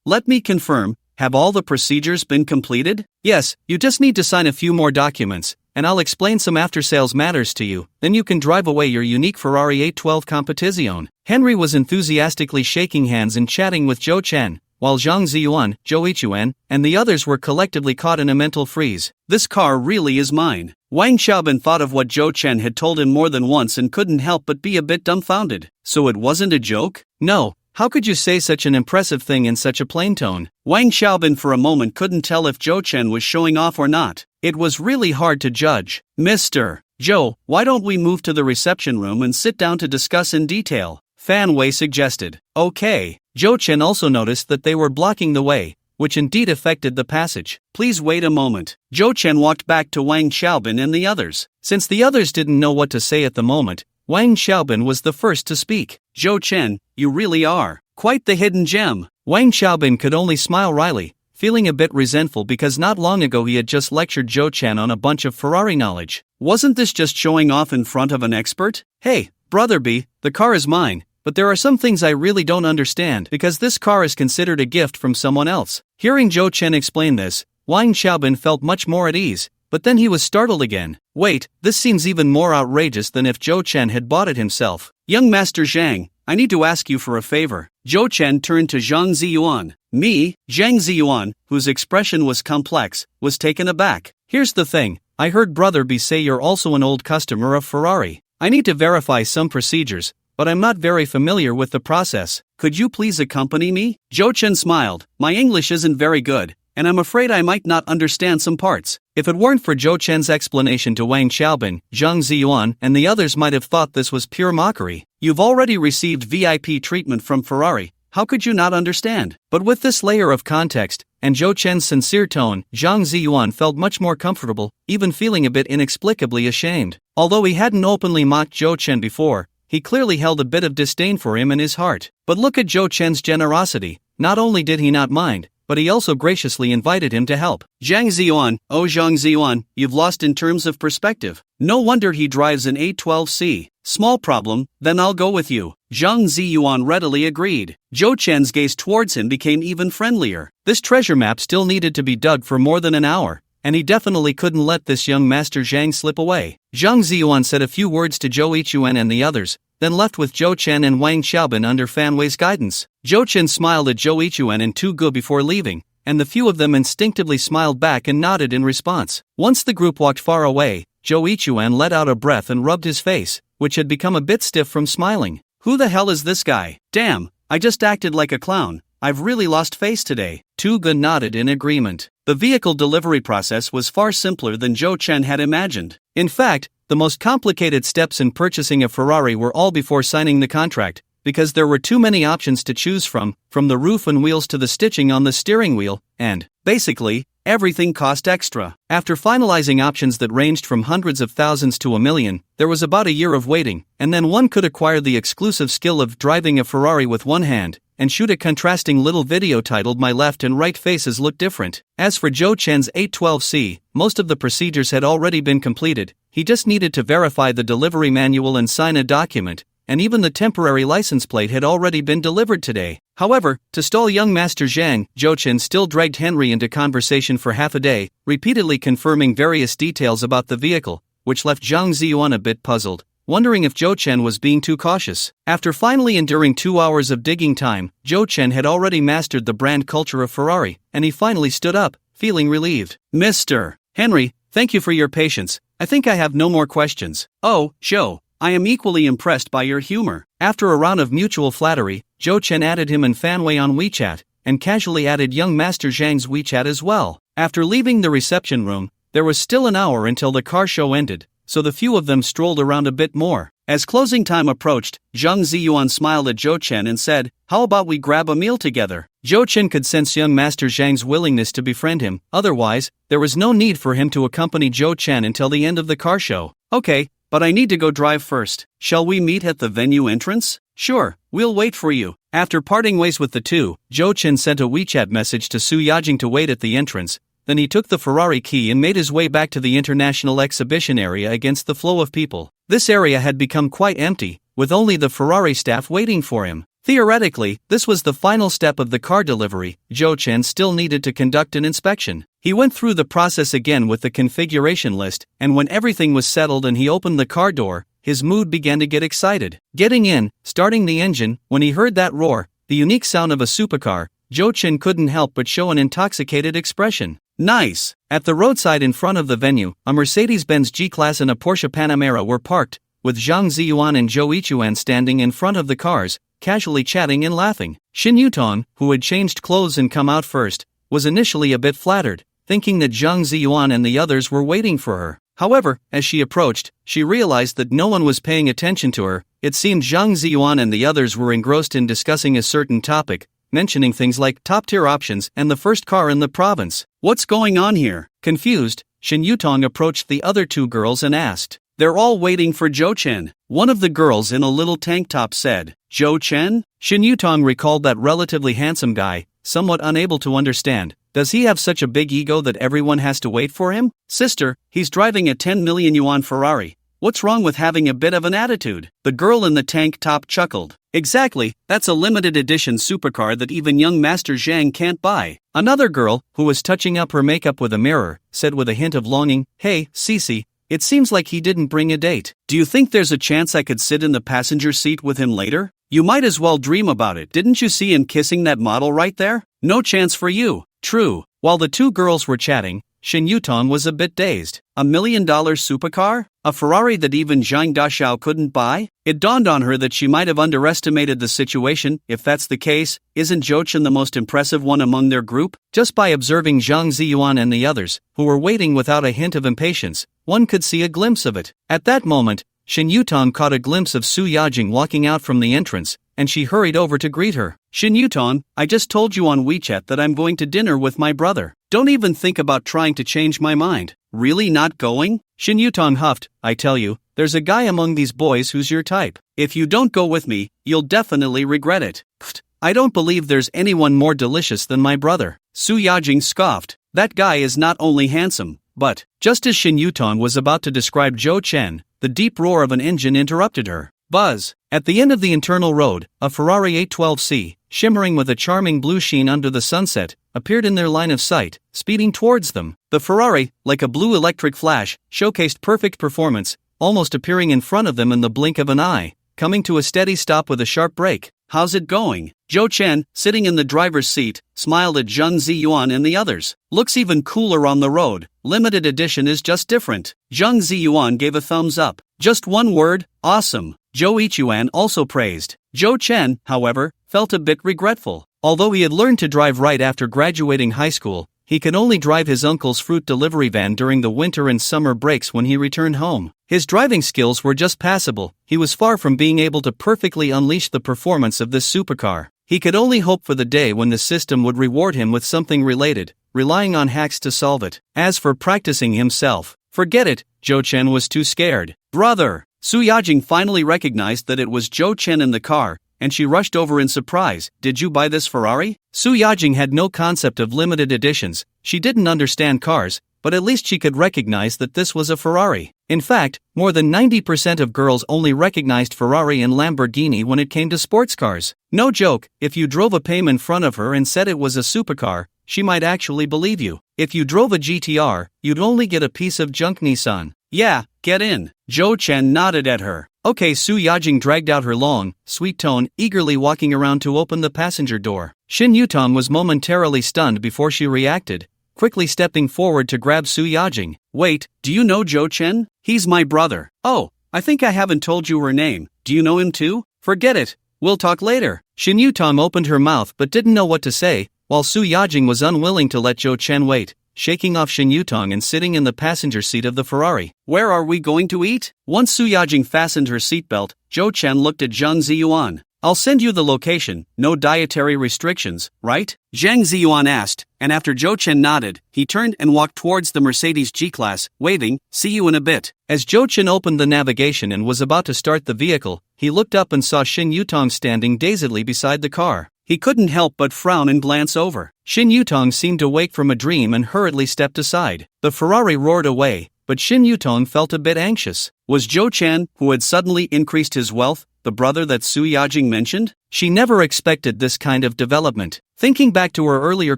Let me confirm, Have all the procedures been completed? Yes, you just need to sign a few more documents, and I'll explain some after-sales matters to you, then you can drive away your unique Ferrari 812 Competizione. Henry was enthusiastically shaking hands and chatting with Zhou Chen, while Zhang Ziyuan, Zhou Ichuan, and the others were collectively caught in a mental freeze. This car really is mine. Wang Xiaobin thought of what Zhou Chen had told him more than once and couldn't help but be a bit dumbfounded. So it wasn't a joke? No. How could you say such an impressive thing in such a plain tone? Wang Xiaobin for a moment couldn't tell if Zhou Chen was showing off or not. It was really hard to judge. Mr. Zhou, why don't we move to the reception room and sit down to discuss in detail? Fan Wei suggested. Okay. Zhou Chen also noticed that they were blocking the way, which indeed affected the passage. Please wait a moment. Zhou Chen walked back to Wang Xiaobin and the others. Since the others didn't know what to say at the moment, Wang Xiaobin was the first to speak. Zhou Chen, you really are quite the hidden gem. Wang Xiaobin could only smile wryly, feeling a bit resentful because not long ago he had just lectured Zhou Chen on a bunch of Ferrari knowledge. Wasn't this just showing off in front of an expert? Hey, Brother B, the car is mine. But there are some things I really don't understand because this car is considered a gift from someone else. Hearing Zhou Chen explain this, Wang Xiaobin felt much more at ease, but then he was startled again. Wait, this seems even more outrageous than if Zhou Chen had bought it himself. Young Master Zhang, I need to ask you for a favor. Zhou Chen turned to Zhang Ziyuan. Me, Zhang Ziyuan, whose expression was complex, was taken aback. Here's the thing, I heard Brother B say you're also an old customer of Ferrari. I need to verify some procedures, but I'm not very familiar with the process. Could you please accompany me? Zhou Chen smiled. My English isn't very good, and I'm afraid I might not understand some parts. If it weren't for Zhou Chen's explanation to Wang Xiaobin, Zhang Ziyuan, and the others might have thought this was pure mockery. You've already received VIP treatment from Ferrari. How could you not understand? But with this layer of context, and Zhou Chen's sincere tone, Zhang Ziyuan felt much more comfortable, even feeling a bit inexplicably ashamed. Although he hadn't openly mocked Zhou Chen before, he clearly held a bit of disdain for him in his heart. But look at Zhou Chen's generosity. Not only did he not mind, but he also graciously invited him to help. Zhang Ziyuan, oh Zhang Ziyuan, you've lost in terms of perspective. No wonder he drives an 812C. Small problem, then I'll go with you. Zhang Ziyuan readily agreed. Zhou Chen's gaze towards him became even friendlier. This treasure map still needed to be dug for more than an hour, and he definitely couldn't let this young Master Zhang slip away. Zhang Ziyuan said a few words to Zhou Ichuan and the others, then left with Zhou Chen and Wang Xiaobin under Fan Wei's guidance. Zhou Chen smiled at Zhou Ichuan and Tu Ge before leaving, and the few of them instinctively smiled back and nodded in response. Once the group walked far away, Zhou Ichuan let out a breath and rubbed his face, which had become a bit stiff from smiling. Who the hell is this guy? Damn, I just acted like a clown. I've really lost face today. Tu Ge nodded in agreement. The vehicle delivery process was far simpler than Zhou Chen had imagined. In fact, the most complicated steps in purchasing a Ferrari were all before signing the contract, because there were too many options to choose from the roof and wheels to the stitching on the steering wheel, and, basically, everything cost extra. After finalizing options that ranged from hundreds of thousands to $1 million, there was about a year of waiting, and then one could acquire the exclusive skill of driving a Ferrari with one hand, and shoot a contrasting little video titled My Left and Right Faces Look Different. As for Zhou Chen's 812C, most of the procedures had already been completed. He just needed to verify the delivery manual and sign a document, and even the temporary license plate had already been delivered today. However, to stall young Master Zhang, Zhou Chen still dragged Henry into conversation for half a day, repeatedly confirming various details about the vehicle, which left Zhang Ziyuan a bit puzzled, wondering if Zhou Chen was being too cautious. After finally enduring 2 hours of digging time, Zhou Chen had already mastered the brand culture of Ferrari, and he finally stood up, feeling relieved. Mr. Henry, thank you for your patience. I think I have no more questions. Oh, Zhou, I am equally impressed by your humor. After a round of mutual flattery, Zhou Chen added him and Fan Wei on WeChat, and casually added young Master Zhang's WeChat as well. After leaving the reception room, there was still an hour until the car show ended, so the few of them strolled around a bit more. As closing time approached, Zhang Ziyuan smiled at Zhou Chen and said, "How about we grab a meal together?" Zhou Chen could sense young Master Zhang's willingness to befriend him, otherwise, there was no need for him to accompany Zhou Chen until the end of the car show. Okay, but I need to go drive first. Shall we meet at the venue entrance? Sure, we'll wait for you. After parting ways with the two, Zhou Chen sent a WeChat message to Su Yajing to wait at the entrance. Then he took the Ferrari key and made his way back to the international exhibition area against the flow of people. This area had become quite empty, with only the Ferrari staff waiting for him. Theoretically, this was the final step of the car delivery. Zhou Chen still needed to conduct an inspection. He went through the process again with the configuration list, and when everything was settled and he opened the car door, his mood began to get excited. Getting in, starting the engine, when he heard that roar, the unique sound of a supercar, Zhou Chen couldn't help but show an intoxicated expression. Nice! At the roadside in front of the venue, a Mercedes-Benz G-Class and a Porsche Panamera were parked, with Zhang Ziyuan and Zhou Ichuan standing in front of the cars, casually chatting and laughing. Xin Yutong, who had changed clothes and come out first, was initially a bit flattered, thinking that Zhang Ziyuan and the others were waiting for her. However, as she approached, she realized that no one was paying attention to her. It seemed Zhang Ziyuan and the others were engrossed in discussing a certain topic, mentioning things like top-tier options and the first car in the province. What's going on here? Confused, Xin Yutong approached the other two girls and asked. They're all waiting for Zhou Chen. One of the girls in a little tank top said. Zhou Chen? Xin Yutong recalled that relatively handsome guy, somewhat unable to understand. Does he have such a big ego that everyone has to wait for him? Sister, he's driving a 10 million yuan Ferrari. What's wrong with having a bit of an attitude? The girl in the tank top chuckled. Exactly, that's a limited edition supercar that even young Master Zhang can't buy. Another girl, who was touching up her makeup with a mirror, said with a hint of longing, Hey, Cece, it seems like he didn't bring a date. Do you think there's a chance I could sit in the passenger seat with him later? You might as well dream about it. Didn't you see him kissing that model right there? No chance for you. True. While the two girls were chatting, Xin Yutong was a bit dazed. $1 million supercar? A Ferrari that even Zhang Daxiao couldn't buy? It dawned on her that she might have underestimated the situation. If that's the case, isn't Zhou Chen the most impressive one among their group? Just by observing Zhang Ziyuan and the others, who were waiting without a hint of impatience, one could see a glimpse of it. At that moment, Xin Yutong caught a glimpse of Su Yajing walking out from the entrance, and she hurried over to greet her. Xin Yutong, I just told you on WeChat that I'm going to dinner with my brother. Don't even think about trying to change my mind. Really not going? Xin Yutong huffed. I tell you, there's a guy among these boys who's your type. If you don't go with me, you'll definitely regret it. Pfft, I don't believe there's anyone more delicious than my brother. Su Yajing scoffed. That guy is not only handsome, but, just as Xin Yutong was about to describe Zhou Chen, the deep roar of an engine interrupted her. Buzz! At the end of the internal road, a Ferrari 812C, shimmering with a charming blue sheen under the sunset, appeared in their line of sight, speeding towards them. The Ferrari, like a blue electric flash, showcased perfect performance, almost appearing in front of them in the blink of an eye, coming to a steady stop with a sharp brake. How's it going? Zhou Chen, sitting in the driver's seat, smiled at Zhang Ziyuan and the others. Looks even cooler on the road. Limited edition is just different. Zhang Ziyuan gave a thumbs up. Just one word, awesome. Zhou Ichuan also praised. Zhou Chen, however, felt a bit regretful. Although he had learned to drive right after graduating high school, he could only drive his uncle's fruit delivery van during the winter and summer breaks when he returned home. His driving skills were just passable. He was far from being able to perfectly unleash the performance of this supercar. He could only hope for the day when the system would reward him with something related, relying on hacks to solve it. As for practicing himself, forget it, Zhou Chen was too scared. Brother! Su Yajing finally recognized that it was Zhou Chen in the car, and she rushed over in surprise. Did you buy this Ferrari? Su Yajing had no concept of limited editions. She didn't understand cars, but at least she could recognize that this was a Ferrari. In fact, more than 90% of girls only recognized Ferrari and Lamborghini when it came to sports cars. No joke, if you drove a Pame in front of her and said it was a supercar, she might actually believe you. If you drove a GTR, you'd only get a piece of junk Nissan. Yeah, get in. Zhou Chen nodded at her. Okay, Su Yajing dragged out her long, sweet tone, eagerly walking around to open the passenger door. Xin Yutong was momentarily stunned before she reacted, quickly stepping forward to grab Su Yajing. Wait, do you know Zhou Chen? He's my brother. Oh, I think I haven't told you her name. Do you know him too? Forget it. We'll talk later. Xin Yutong opened her mouth but didn't know what to say, while Su Yajing was unwilling to let Zhou Chen wait, shaking off Xin Yutong and sitting in the passenger seat of the Ferrari. Where are we going to eat? Once Su Yajing fastened her seatbelt, Zhou Chen looked at Zhang Ziyuan. I'll send you the location, no dietary restrictions, right? Zhang Ziyuan asked, and after Zhou Chen nodded, he turned and walked towards the Mercedes G-Class, waving, see you in a bit. As Zhou Chen opened the navigation and was about to start the vehicle, he looked up and saw Xin Yutong standing dazedly beside the car. He couldn't help but frown and glance over. Xin Yutong seemed to wake from a dream and hurriedly stepped aside. The Ferrari roared away, but Xin Yutong felt a bit anxious. Was Zhou Chen, who had suddenly increased his wealth, the brother that Su Yajing mentioned? She never expected this kind of development. Thinking back to her earlier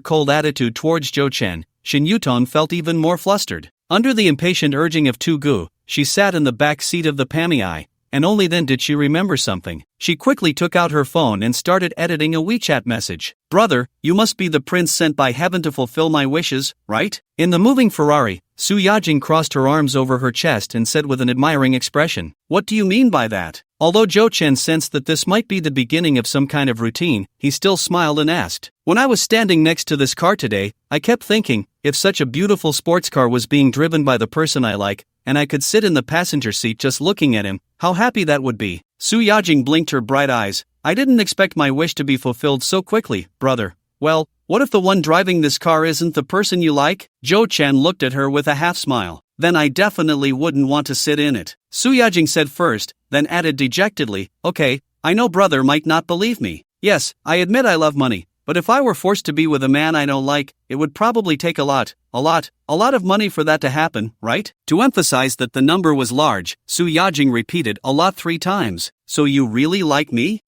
cold attitude towards Zhou Chen, Shin Yutong felt even more flustered. Under the impatient urging of Tu Gu, she sat in the back seat of the Pamei, and only then did she remember something. She quickly took out her phone and started editing a WeChat message. "Brother, you must be the prince sent by heaven to fulfill my wishes, right?" In the moving Ferrari, Su Yajing crossed her arms over her chest and said with an admiring expression, "What do you mean by that?" Although Zhou Chen sensed that this might be the beginning of some kind of routine, he still smiled and asked, "When I was standing next to this car today, I kept thinking, if such a beautiful sports car was being driven by the person I like, and I could sit in the passenger seat just looking at him, how happy that would be." Su Yajing blinked her bright eyes. "I didn't expect my wish to be fulfilled so quickly, brother." "Well, what if the one driving this car isn't the person you like?" Zhou Chen looked at her with a half smile. "Then I definitely wouldn't want to sit in it." Su Yajing said first, then added dejectedly, "Okay, I know brother might not believe me. Yes, I admit I love money, but if I were forced to be with a man I don't like, it would probably take a lot of money for that to happen, right?" To emphasize that the number was large, Su Yajing repeated "a lot" 3 times. "So you really like me?"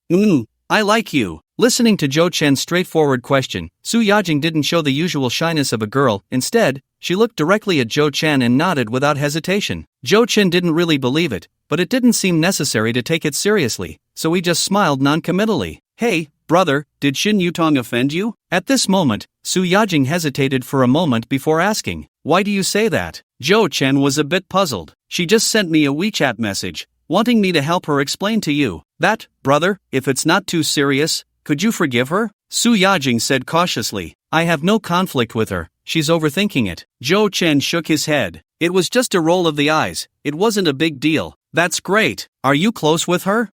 I like you." Listening to Zhou Chen's straightforward question, Su Yajing didn't show the usual shyness of a girl. Instead, she looked directly at Zhou Chen and nodded without hesitation. Zhou Chen didn't really believe it, but it didn't seem necessary to take it seriously, so he just smiled noncommittally. "Hey, brother, did Shin Yutong offend you?" At this moment, Su Yajing hesitated for a moment before asking, "Why do you say that?" Zhou Chen was a bit puzzled. "She just sent me a WeChat message, wanting me to help her explain to you. That, brother, if it's not too serious, could you forgive her?" Su Yajing said cautiously, "I have no conflict with her, she's overthinking it." Zhou Chen shook his head. "It was just a roll of the eyes, it wasn't a big deal." "That's great. Are you close with her?"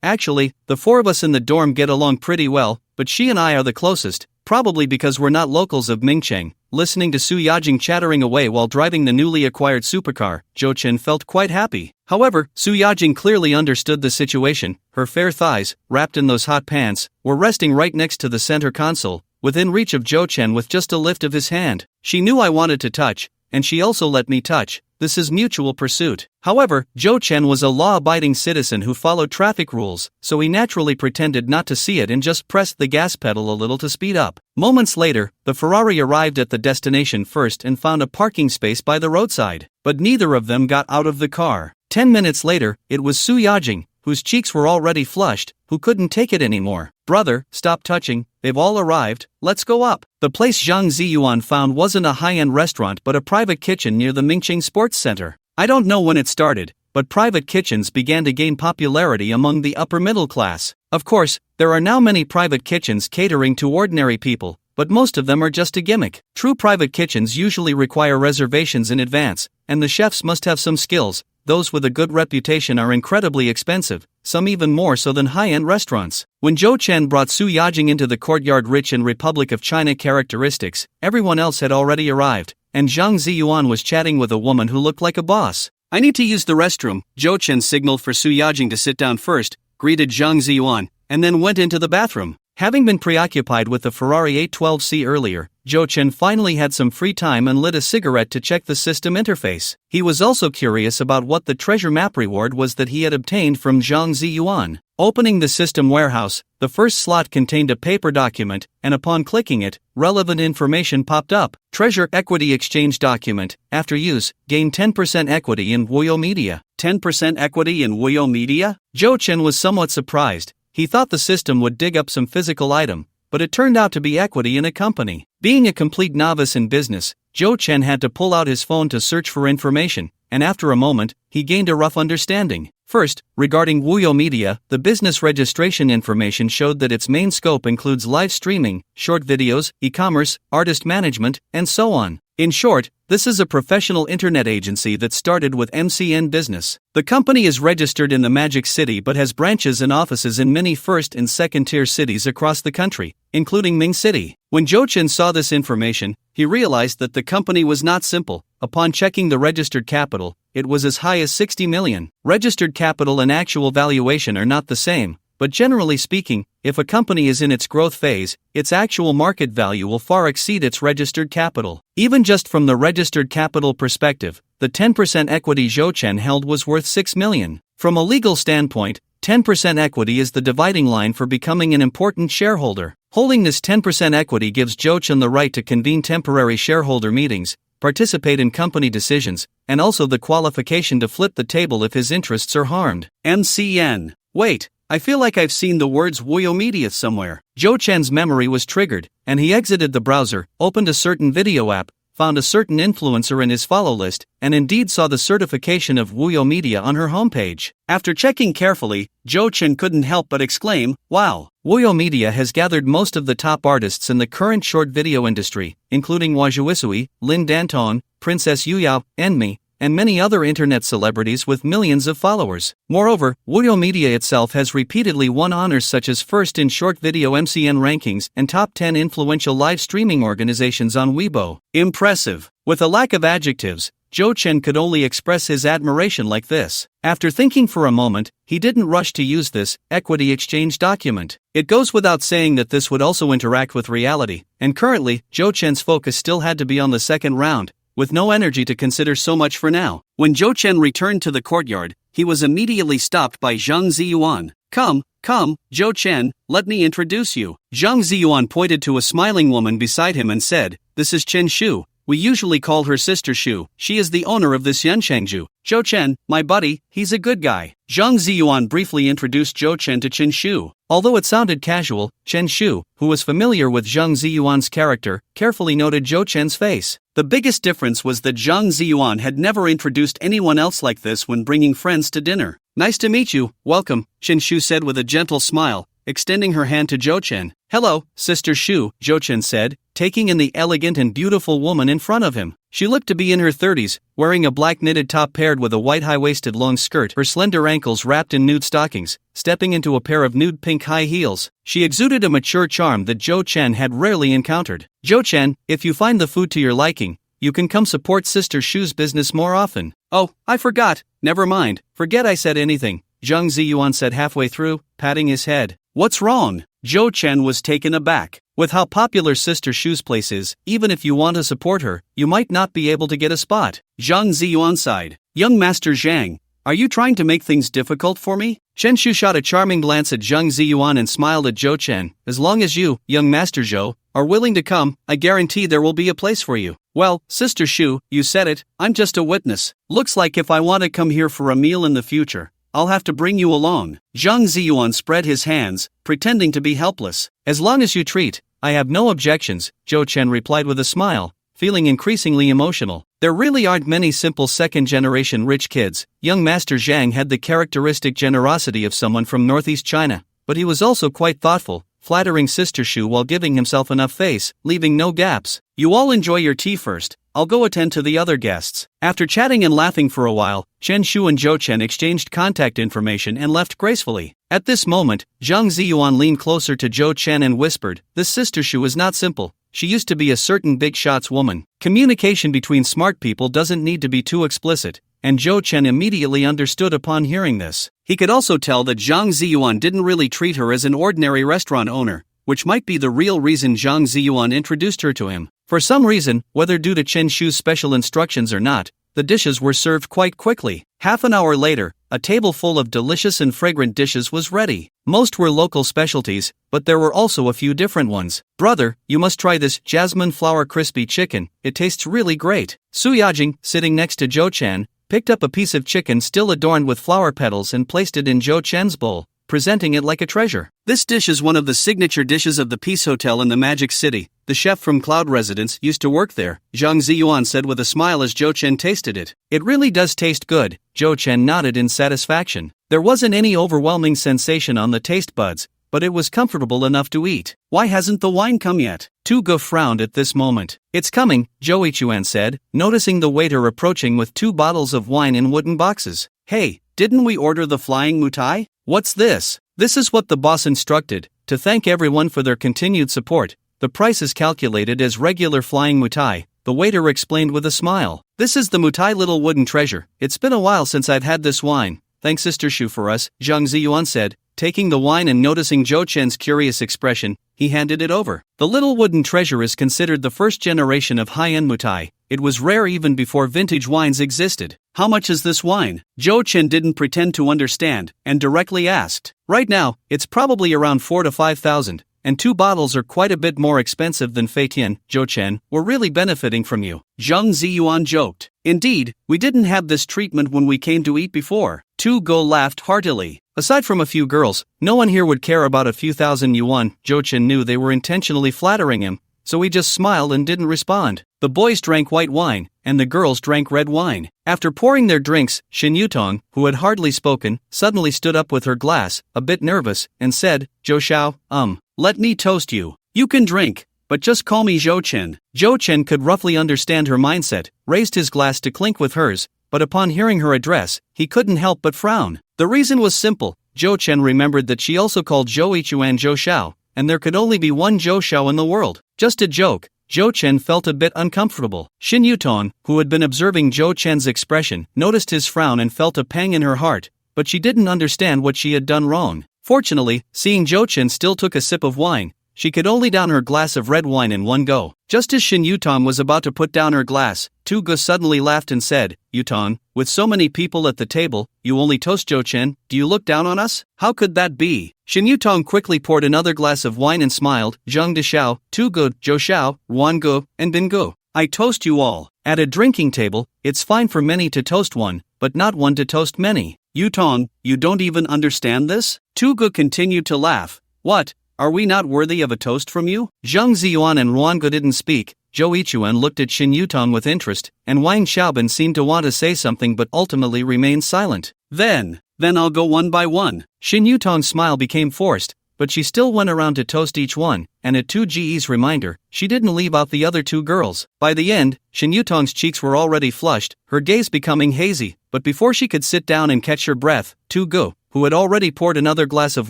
Actually, the 4 of us in the dorm get along pretty well, but she and I are the closest, probably because we're not locals of Mingcheng." Listening to Su Yajing chattering away while driving the newly acquired supercar, Zhou Chen felt quite happy. However, Su Yajing clearly understood the situation. Her fair thighs, wrapped in those hot pants, were resting right next to the center console, within reach of Zhou Chen with just a lift of his hand. "She knew I wanted to touch, and she also let me touch. This is mutual pursuit." However, Zhou Chen was a law-abiding citizen who followed traffic rules, so he naturally pretended not to see it and just pressed the gas pedal a little to speed up. Moments later, the Ferrari arrived at the destination first and found a parking space by the roadside, but neither of them got out of the car. 10 minutes later, it was Su Yajing, whose cheeks were already flushed, who couldn't take it anymore. "Brother, stop touching, they've all arrived, let's go up." The place Zhang Ziyuan found wasn't a high-end restaurant but a private kitchen near the Mingcheng Sports Center. I don't know when it started, but private kitchens began to gain popularity among the upper middle class. Of course, there are now many private kitchens catering to ordinary people, but most of them are just a gimmick. True private kitchens usually require reservations in advance, and the chefs must have some skills. Those with a good reputation are incredibly expensive, some even more so than high-end restaurants. When Zhou Chen brought Su Yajing into the courtyard rich in Republic of China characteristics, everyone else had already arrived, and Zhang Ziyuan was chatting with a woman who looked like a boss. "I need to use the restroom." Zhou Chen signaled for Su Yajing to sit down first, greeted Zhang Ziyuan, and then went into the bathroom. Having been preoccupied with the Ferrari 812C earlier, Zhou Chen finally had some free time and lit a cigarette to check the system interface. He was also curious about what the treasure map reward was that he had obtained from Zhang Ziyuan. Opening the system warehouse, the first slot contained a paper document, and upon clicking it, relevant information popped up. Treasure Equity Exchange Document. After use, gain 10% equity in Wuyo Media. 10% equity in Wuyo Media? Zhou Chen was somewhat surprised. He thought the system would dig up some physical item, but it turned out to be equity in a company. Being a complete novice in business, Zhou Chen had to pull out his phone to search for information, and after a moment, he gained a rough understanding. First, regarding Wuyo Media, the business registration information showed that its main scope includes live streaming, short videos, e-commerce, artist management, and so on. In short, this is a professional internet agency that started with MCN Business. The company is registered in the Magic City but has branches and offices in many first and second-tier cities across the country, including Ming City. When Zhou Chen saw this information, he realized that the company was not simple. Upon checking the registered capital, it was as high as 60 million. Registered capital and actual valuation are not the same, but generally speaking, if a company is in its growth phase, its actual market value will far exceed its registered capital. Even just from the registered capital perspective, the 10% equity Zhou Chen held was worth 6 million. From a legal standpoint, 10% equity is the dividing line for becoming an important shareholder. Holding this 10% equity gives Jo-chan the right to convene temporary shareholder meetings, participate in company decisions, and also the qualification to flip the table if his interests are harmed. MCN. Wait, I feel like I've seen the words Wuyo Media somewhere. Jo-chan's memory was triggered, and he exited the browser, opened a certain video app, found a certain influencer in his follow list, and indeed saw the certification of Wuyo Media on her homepage. After checking carefully, Jo-chan couldn't help but exclaim, "Wow!" Wuyo Media has gathered most of the top artists in the current short video industry, including Wajuisui, Lin Dantong, Princess Yuyao, Enmi, and many other internet celebrities with millions of followers. Moreover, Wuyo Media itself has repeatedly won honors such as first in short video MCN rankings and top 10 influential live streaming organizations on Weibo. Impressive. With a lack of adjectives, Jo-chan could only express his admiration like this. After thinking for a moment, he didn't rush to use this equity exchange document. It goes without saying that this would also interact with reality, and currently, Jo-chan's focus still had to be on the second round, with no energy to consider so much for now. When Jo-chan returned to the courtyard, he was immediately stopped by Zhang Ziyuan. Come, Jo-chan, let me introduce you." Zhang Ziyuan pointed to a smiling woman beside him and said, "This is Chen Shu. We usually call her Sister Shu. She is the owner of this Yanchangju. Jo-chan, my buddy, he's a good guy." Zhang Ziyuan briefly introduced Jo-chan to Chen Shu. Although it sounded casual, Chen Shu, who was familiar with Zhang Ziyuan's character, carefully noted Jo-chan's face. The biggest difference was that Zhang Ziyuan had never introduced anyone else like this when bringing friends to dinner. "Nice to meet you, welcome," Chen Shu said with a gentle smile, extending her hand to Jo-chan. "Hello, Sister Shu," Jo-chan said, taking in the elegant and beautiful woman in front of him. She looked to be in her 30s, wearing a black knitted top paired with a white high-waisted long skirt, her slender ankles wrapped in nude stockings, stepping into a pair of nude pink high heels. She exuded a mature charm that Jo-chan had rarely encountered. "Jo-chan, if you find the food to your liking, you can come support Sister Shu's business more often." "Oh, I forgot. Never mind. Forget I said anything," Zhang Ziyuan said halfway through, patting his head. "What's wrong?" Jo-chan was taken aback. With how popular Sister Shu's place is, even if you want to support her, you might not be able to get a spot. Zhang Ziyuan sighed. "Young Master Zhang, are you trying to make things difficult for me?" Chen Shu shot a charming glance at Zhang Ziyuan and smiled at Jo-chan. "As long as you, young Master Zhou, are willing to come, I guarantee there will be a place for you." "Well, Sister Shu, you said it, I'm just a witness. Looks like if I want to come here for a meal in the future, I'll have to bring you along." Zhang Ziyuan spread his hands, pretending to be helpless. "As long as you treat, I have no objections," Jo-chan replied with a smile, feeling increasingly emotional. There really aren't many simple second-generation rich kids. Young Master Zhang had the characteristic generosity of someone from northeast China, but he was also quite thoughtful, flattering Sister Shu while giving himself enough face, leaving no gaps. "You all enjoy your tea first. I'll go attend to the other guests." After chatting and laughing for a while, Chen Shu and Jo-chan exchanged contact information and left gracefully. At this moment, Zhang Ziyuan leaned closer to Jo-chan and whispered, "This Sister Shu is not simple. She used to be a certain big shots woman." Communication between smart people doesn't need to be too explicit, and Jo-chan immediately understood upon hearing this. He could also tell that Zhang Ziyuan didn't really treat her as an ordinary restaurant owner, which might be the real reason Zhang Ziyuan introduced her to him. For some reason, whether due to Chen Shu's special instructions or not, the dishes were served quite quickly. Half an hour later, a table full of delicious and fragrant dishes was ready. Most were local specialties, but there were also a few different ones. "Brother, you must try this jasmine flour crispy chicken, it tastes really great." Su Yajing, sitting next to Jo-chan, picked up a piece of chicken still adorned with flower petals and placed it in Jo-chan's bowl, presenting it like a treasure. "This dish is one of the signature dishes of the Peace Hotel in the Magic City. The chef from Cloud Residence used to work there," Zhang Ziyuan said with a smile as Jo-chan tasted it. "It really does taste good," Jo-chan nodded in satisfaction. There wasn't any overwhelming sensation on the taste buds, but it was comfortable enough to eat. "Why hasn't the wine come yet?" Tu Ge frowned at this moment. "It's coming," Joey Chuan said, noticing the waiter approaching with 2 bottles of wine in wooden boxes. "Hey, didn't we order the flying mutai? What's this?" "This is what the boss instructed, to thank everyone for their continued support. The price is calculated as regular flying mutai," the waiter explained with a smile. "This is the mutai little wooden treasure. It's been a while since I've had this wine. Thanks Sister Shu for us," Zhang Ziyuan said. Taking the wine and noticing Jo-chan's curious expression, he handed it over. The little wooden treasure is considered the first generation of high-end mutai, It was rare even before vintage wines existed. How much is this wine? Zhou Chen didn't pretend to understand, and directly asked. Right now, it's probably around 4 to 5,000, and 2 bottles are quite a bit more expensive than Fei Tian. Zhou Chen, we're really benefiting from you. Zhang Ziyuan joked. Indeed, we didn't have this treatment when we came to eat before. Tu Go laughed heartily. Aside from a few girls, no one here would care about a few thousand yuan. Zhou Chen knew they were intentionally flattering him, so he just smiled and didn't respond. The boys drank white wine, and the girls drank red wine. After pouring their drinks, Shin Yutong, who had hardly spoken, suddenly stood up with her glass, a bit nervous, and said, Zhou Xiao, let me toast you. You can drink, but just call me Zhou Chen. Zhou Chen could roughly understand her mindset, raised his glass to clink with hers, but upon hearing her address, he couldn't help but frown. The reason was simple. Zhou Chen remembered that she also called Zhou Ichuan Zhou Xiao, and there could only be one Zhou Xiao in the world. Just a joke. Zhou Chen felt a bit uncomfortable. Shin Yutong, who had been observing Zhou Chen's expression, noticed his frown and felt a pang in her heart, but she didn't understand what she had done wrong. Fortunately, seeing Zhou Chen still took a sip of wine, she could only down her glass of red wine in one go. Just as Shin Yutong was about to put down her glass, Tu Ge suddenly laughed and said, Yutong, with so many people at the table, you only toast Zhou Chen, do you look down on us? How could that be? Shin Yutong quickly poured another glass of wine and smiled, Zhang De Xiao, Tu Ge, Zhou Xiao, Ruan Ge, and Bin Ge. I toast you all. At a drinking table, it's fine for many to toast one, but not one to toast many. Yutong, you don't even understand this? Tu Ge continued to laugh. What? Are we not worthy of a toast from you? Zhang Ziyuan and Ruan Ge didn't speak. Zhou Ichuan looked at Shin Yutong with interest, and Wang Xiaobin seemed to want to say something but ultimately remained silent. Then I'll go one by one. Shin Yutong's smile became forced, but she still went around to toast each one, and at 2Ge's reminder, she didn't leave out the other 2 girls. By the end, Shin Yutong's cheeks were already flushed, her gaze becoming hazy, but before she could sit down and catch her breath, Tu Ge, who had already poured another glass of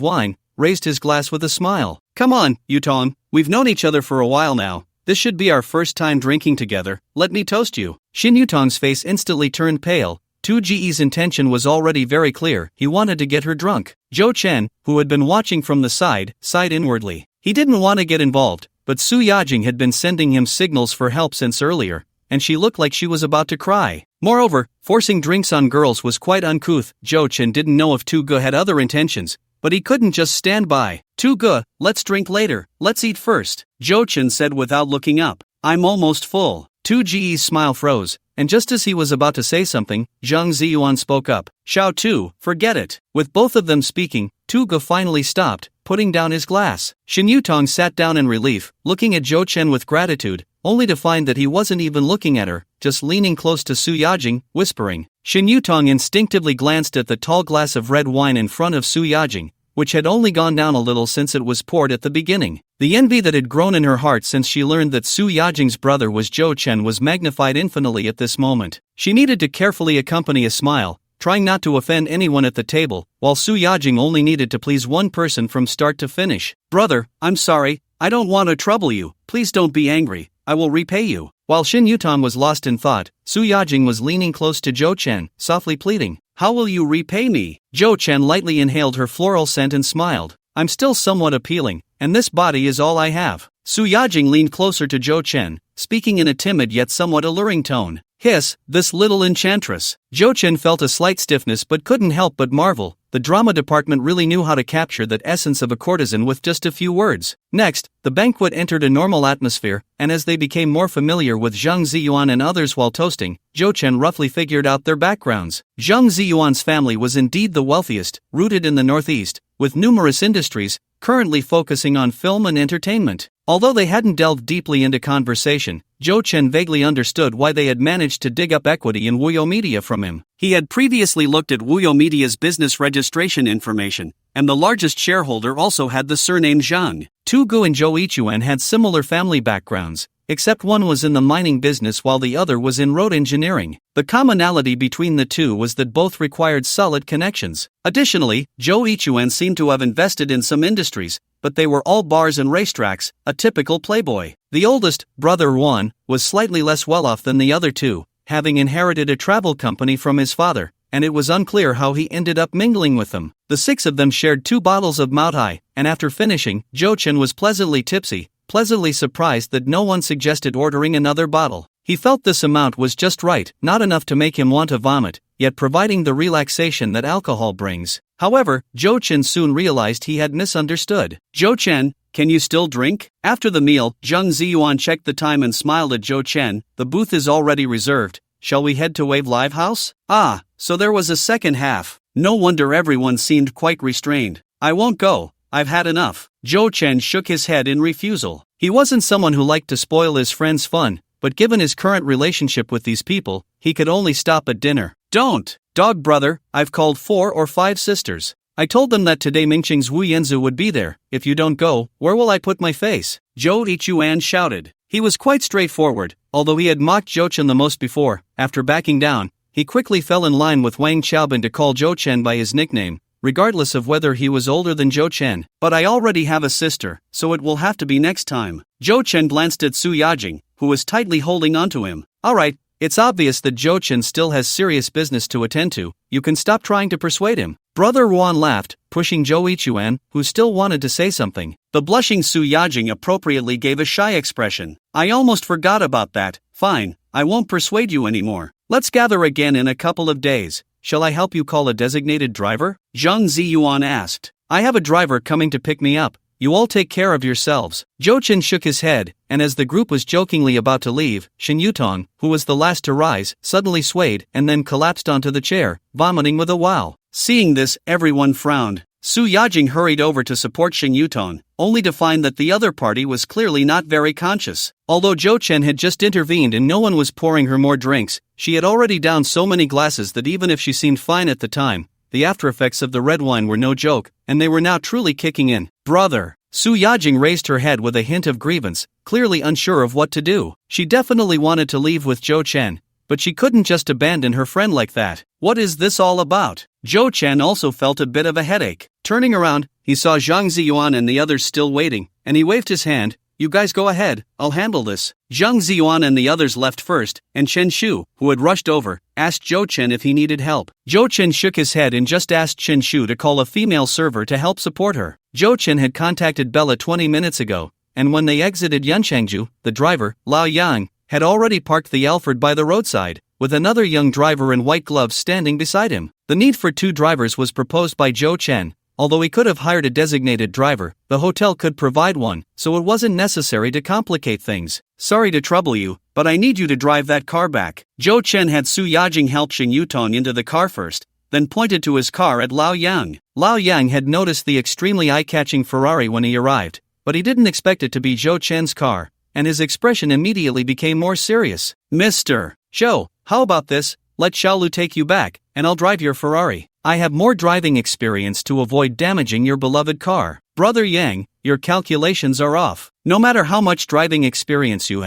wine, raised his glass with a smile. Come on, Yutong, we've known each other for a while now. This should be our first time drinking together. Let me toast you. Shin Yutong's face instantly turned pale. 2Ge's intention was already very clear. He wanted to get her drunk. Zhou Chen, who had been watching from the side, sighed inwardly. He didn't want to get involved, but Su Yajing had been sending him signals for help since earlier, and she looked like she was about to cry. Moreover, forcing drinks on girls was quite uncouth. Zhou Chen didn't know if Tu Ge had other intentions, but he couldn't just stand by. Tu Ge, let's drink later, let's eat first, Zhou Chen said without looking up. I'm almost full. 2Ge's smile froze, and just as he was about to say something, Zhang Ziyuan spoke up. Xiao Tu, forget it. With both of them speaking, Tu Ge finally stopped, putting down his glass. Shin Yutong sat down in relief, looking at Zhou Chen with gratitude, only to find that he wasn't even looking at her, just leaning close to Su Yajing, whispering. Shin Yutong instinctively glanced at the tall glass of red wine in front of Su Yajing, which had only gone down a little since it was poured at the beginning. The envy that had grown in her heart since she learned that Su Yajing's brother was Zhou Chen was magnified infinitely at this moment. She needed to carefully accompany a smile, trying not to offend anyone at the table, while Su Yajing only needed to please one person from start to finish. Brother, I'm sorry, I don't want to trouble you, please don't be angry, I will repay you. While Shin Yutong was lost in thought, Su Yajing was leaning close to Zhou Chen, softly pleading. How will you repay me? Zhou Chen lightly inhaled her floral scent and smiled. I'm still somewhat appealing, and this body is all I have. Su Yajing leaned closer to Zhou Chen, speaking in a timid yet somewhat alluring tone. Hiss, this little enchantress. Zhou Chen felt a slight stiffness but couldn't help but marvel. The drama department really knew how to capture that essence of a courtesan with just a few words. Next, the banquet entered a normal atmosphere, and as they became more familiar with Zhang Ziyuan and others while toasting, Zhou Chen roughly figured out their backgrounds. Zhang Ziyuan's family was indeed the wealthiest, rooted in the northeast, with numerous industries, currently focusing on film and entertainment. Although they hadn't delved deeply into conversation, Zhou Chen vaguely understood why they had managed to dig up equity in Wuyo Media from him. He had previously looked at Wuyo Media's business registration information, and the largest shareholder also had the surname Zhang. Tu Ge and Zhou Ichuan had similar family backgrounds, except one was in the mining business while the other was in road engineering. The commonality between the two was that both required solid connections. Additionally, Zhou Ichuan seemed to have invested in some industries, but they were all bars and racetracks, a typical playboy. The oldest, brother Juan, was slightly less well-off than the other two, having inherited a travel company from his father, and it was unclear how he ended up mingling with them. The 6 of them shared 2 bottles of Maotai, and after finishing, Zhou Chen was pleasantly tipsy, pleasantly surprised that no one suggested ordering another bottle. He felt this amount was just right, not enough to make him want to vomit, yet providing the relaxation that alcohol brings. However, Jo Chen soon realized he had misunderstood. Jo Chen, can you still drink? After the meal, Zhang Ziyuan checked the time and smiled at Jo Chen. The booth is already reserved. Shall we head to Wave Live House? Ah, so there was a second half. No wonder everyone seemed quite restrained. I won't go. I've had enough. Jo Chen shook his head in refusal. He wasn't someone who liked to spoil his friends' fun, but given his current relationship with these people, he could only stop at dinner. Don't! Dog brother, I've called 4 or 5 sisters. I told them that today Mingqing's Wu Yanzu would be there. If you don't go, where will I put my face? Zhou Yichuan shouted. He was quite straightforward, although he had mocked Zhou Chen the most before. After backing down, he quickly fell in line with Wang Qiaobin to call Zhou Chen by his nickname, regardless of whether he was older than Zhou Chen. But I already have a sister, so it will have to be next time. Zhou Chen glanced at Su Yajing, who was tightly holding onto him. Alright, it's obvious that Zhou Chen still has serious business to attend to. You can stop trying to persuade him. Brother Ruan laughed, pushing Zhou Yichuan, who still wanted to say something. The blushing Su Yajing appropriately gave a shy expression. I almost forgot about that. Fine, I won't persuade you anymore. Let's gather again in a couple of days. Shall I help you call a designated driver? Zhang Ziyuan asked. I have a driver coming to pick me up. You all take care of yourselves. Zhou Chen shook his head, and as the group was jokingly about to leave, Shen Yutong, who was the last to rise, suddenly swayed and then collapsed onto the chair, vomiting with a wow. Seeing this, everyone frowned. Su Yajing hurried over to support Shen Yutong, only to find that the other party was clearly not very conscious. Although Zhou Chen had just intervened and no one was pouring her more drinks, she had already downed so many glasses that even if she seemed fine at the time, the after-effects of the red wine were no joke, and they were now truly kicking in. Brother! Su Yajing raised her head with a hint of grievance, clearly unsure of what to do. She definitely wanted to leave with Zhou Chen, but she couldn't just abandon her friend like that. What is this all about? Zhou Chen also felt a bit of a headache. Turning around, he saw Zhang Ziyuan and the others still waiting, and he waved his hand. You guys go ahead, I'll handle this. Zhang Ziyuan and the others left first, and Chen Shu, who had rushed over, asked Zhou Chen if he needed help. Zhou Chen shook his head and just asked Chen Shu to call a female server to help support her. Zhou Chen had contacted Bella 20 minutes ago, and when they exited Yanchangju, the driver, Lao Yang, had already parked the Alfred by the roadside, with another young driver in white gloves standing beside him. The need for 2 drivers was proposed by Zhou Chen. Although he could have hired a designated driver, the hotel could provide one, so it wasn't necessary to complicate things. Sorry to trouble you, but I need you to drive that car back. Zhou Chen had Su Yajing help Shen Yutong into the car first, then pointed to his car at Lao Yang. Lao Yang had noticed the extremely eye-catching Ferrari when he arrived, but he didn't expect it to be Zhou Chen's car, and his expression immediately became more serious. Mr. Zhou, how about this? Let Xiaolu take you back, and I'll drive your Ferrari. I have more driving experience to avoid damaging your beloved car. Brother Yang, your calculations are off. No matter how much driving experience you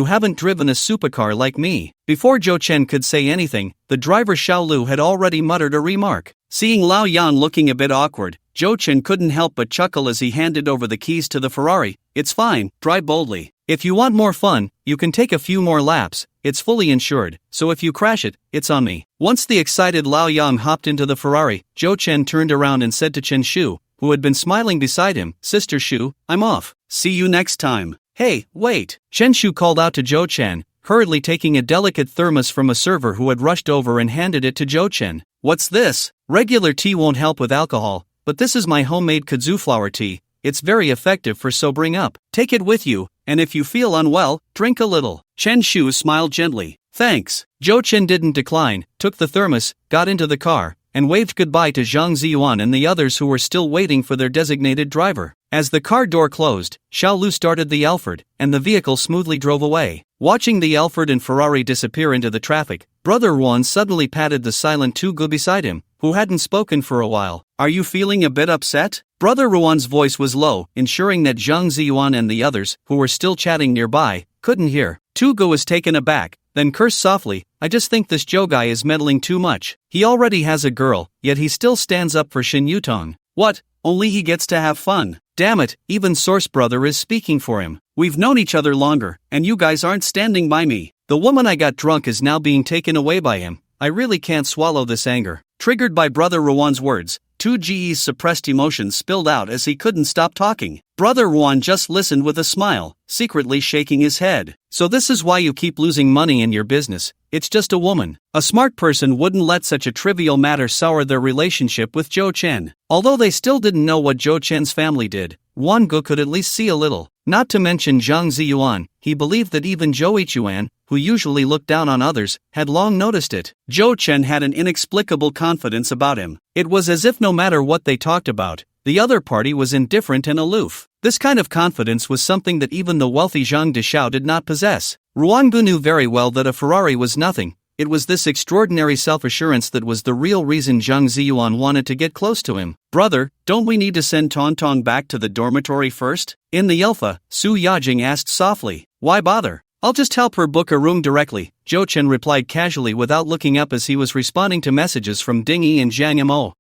haven't driven a supercar like me. Before Zhou Chen could say anything, the driver Xiaolu had already muttered a remark. Seeing Lao Yan looking a bit awkward, Zhou Chen couldn't help but chuckle as he handed over the keys to the Ferrari. It's fine, drive boldly. If you want more fun, you can take a few more laps. It's fully insured, so if you crash it, it's on me. Once the excited Lao Yang hopped into the Ferrari, Zhou Chen turned around and said to Chen Shu, who had been smiling beside him, Sister Shu, I'm off. See you next time. Hey, wait. Chen Shu called out to Zhou Chen, hurriedly taking a delicate thermos from a server who had rushed over and handed it to Zhou Chen. What's this? Regular tea won't help with alcohol, but this is my homemade kudzu flower tea. It's very effective for sobering up. Take it with you, and if you feel unwell, drink a little. Chen Shu smiled gently. Thanks. Zhou Chen didn't decline, took the thermos, got into the car, and waved goodbye to Zhang Ziyuan and the others who were still waiting for their designated driver. As the car door closed, Xiaolu started the Alfred, and the vehicle smoothly drove away. Watching the Alfred and Ferrari disappear into the traffic, Brother Ruan suddenly patted the silent Tugu beside him, who hadn't spoken for a while. Are you feeling a bit upset? Brother Ruan's voice was low, ensuring that Zhang Ziyuan and the others, who were still chatting nearby, couldn't hear. Tugu was taken aback, then cursed softly. I just think this Zhou guy is meddling too much. He already has a girl, yet he still stands up for Shen Yutong. What? Only he gets to have fun. Damn it, even Source Brother is speaking for him. We've known each other longer, and you guys aren't standing by me. The woman I got drunk is now being taken away by him. I really can't swallow this anger. Triggered by Brother Ruan's words, 2Ge's suppressed emotions spilled out as he couldn't stop talking. Brother Juan just listened with a smile, secretly shaking his head. So this is why you keep losing money in your business. It's just a woman. A smart person wouldn't let such a trivial matter sour their relationship with Zhou Chen. Although they still didn't know what Zhou Chen's family did, Wan Gu could at least see a little. Not to mention Zhang Ziyuan, he believed that even Zhou Ichuan, who usually looked down on others, had long noticed it. Zhou Chen had an inexplicable confidence about him. It was as if no matter what they talked about, the other party was indifferent and aloof. This kind of confidence was something that even the wealthy Zhang Deshao did not possess. Ruangbu knew very well that a Ferrari was nothing. It was this extraordinary self-assurance that was the real reason Zhang Ziyuan wanted to get close to him. Brother, don't we need to send Tong back to the dormitory first? In the Alpha, Su Yajing asked softly. Why bother? I'll just help her book a room directly, Zhou Chen replied casually without looking up as he was responding to messages from Ding Yi and Zhang Yamo.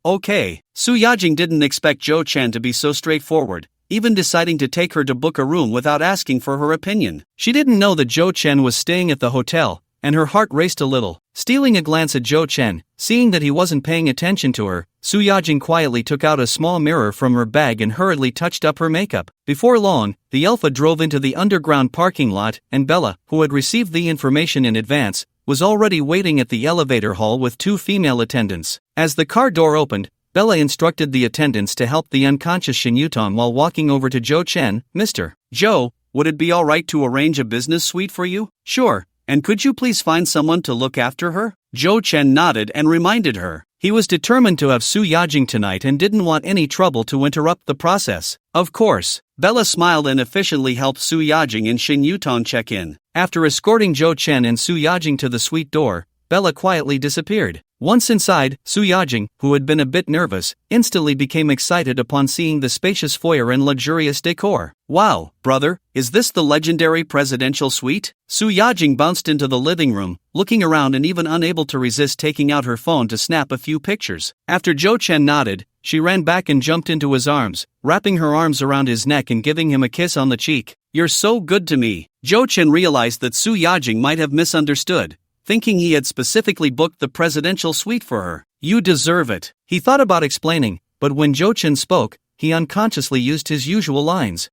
Okay. Su Yajing didn't expect Zhou Chen to be so straightforward, even deciding to take her to book a room without asking for her opinion. She didn't know that Zhou Chen was staying at the hotel, and her heart raced a little. Stealing a glance at Zhou Chen, seeing that he wasn't paying attention to her, Su Yajing quietly took out a small mirror from her bag and hurriedly touched up her makeup. Before long, the Alpha drove into the underground parking lot, and Bella, who had received the information in advance, was already waiting at the elevator hall with 2 female attendants. As the car door opened, Bella instructed the attendants to help the unconscious Shin Yutong while walking over to Zhou Chen. Mr. Zhou, would it be alright to arrange a business suite for you? Sure. And could you please find someone to look after her? Zhou Chen nodded and reminded her. He was determined to have Su Yajing tonight and didn't want any trouble to interrupt the process. Of course. Bella smiled and efficiently helped Su Yajing and Shin Yutong check in. After escorting Zhou Chen and Su Yajing to the suite door, Bella quietly disappeared. Once inside, Su Yajing, who had been a bit nervous, instantly became excited upon seeing the spacious foyer and luxurious decor. Wow, brother, is this the legendary presidential suite? Su Yajing bounced into the living room, looking around and even unable to resist taking out her phone to snap a few pictures. After Zhou Chen nodded, she ran back and jumped into his arms, wrapping her arms around his neck and giving him a kiss on the cheek. You're so good to me. Zhou Chen realized that Su Yajing might have misunderstood, thinking he had specifically booked the presidential suite for her. You deserve it. He thought about explaining, but when Zhou Chen spoke, he unconsciously used his usual lines.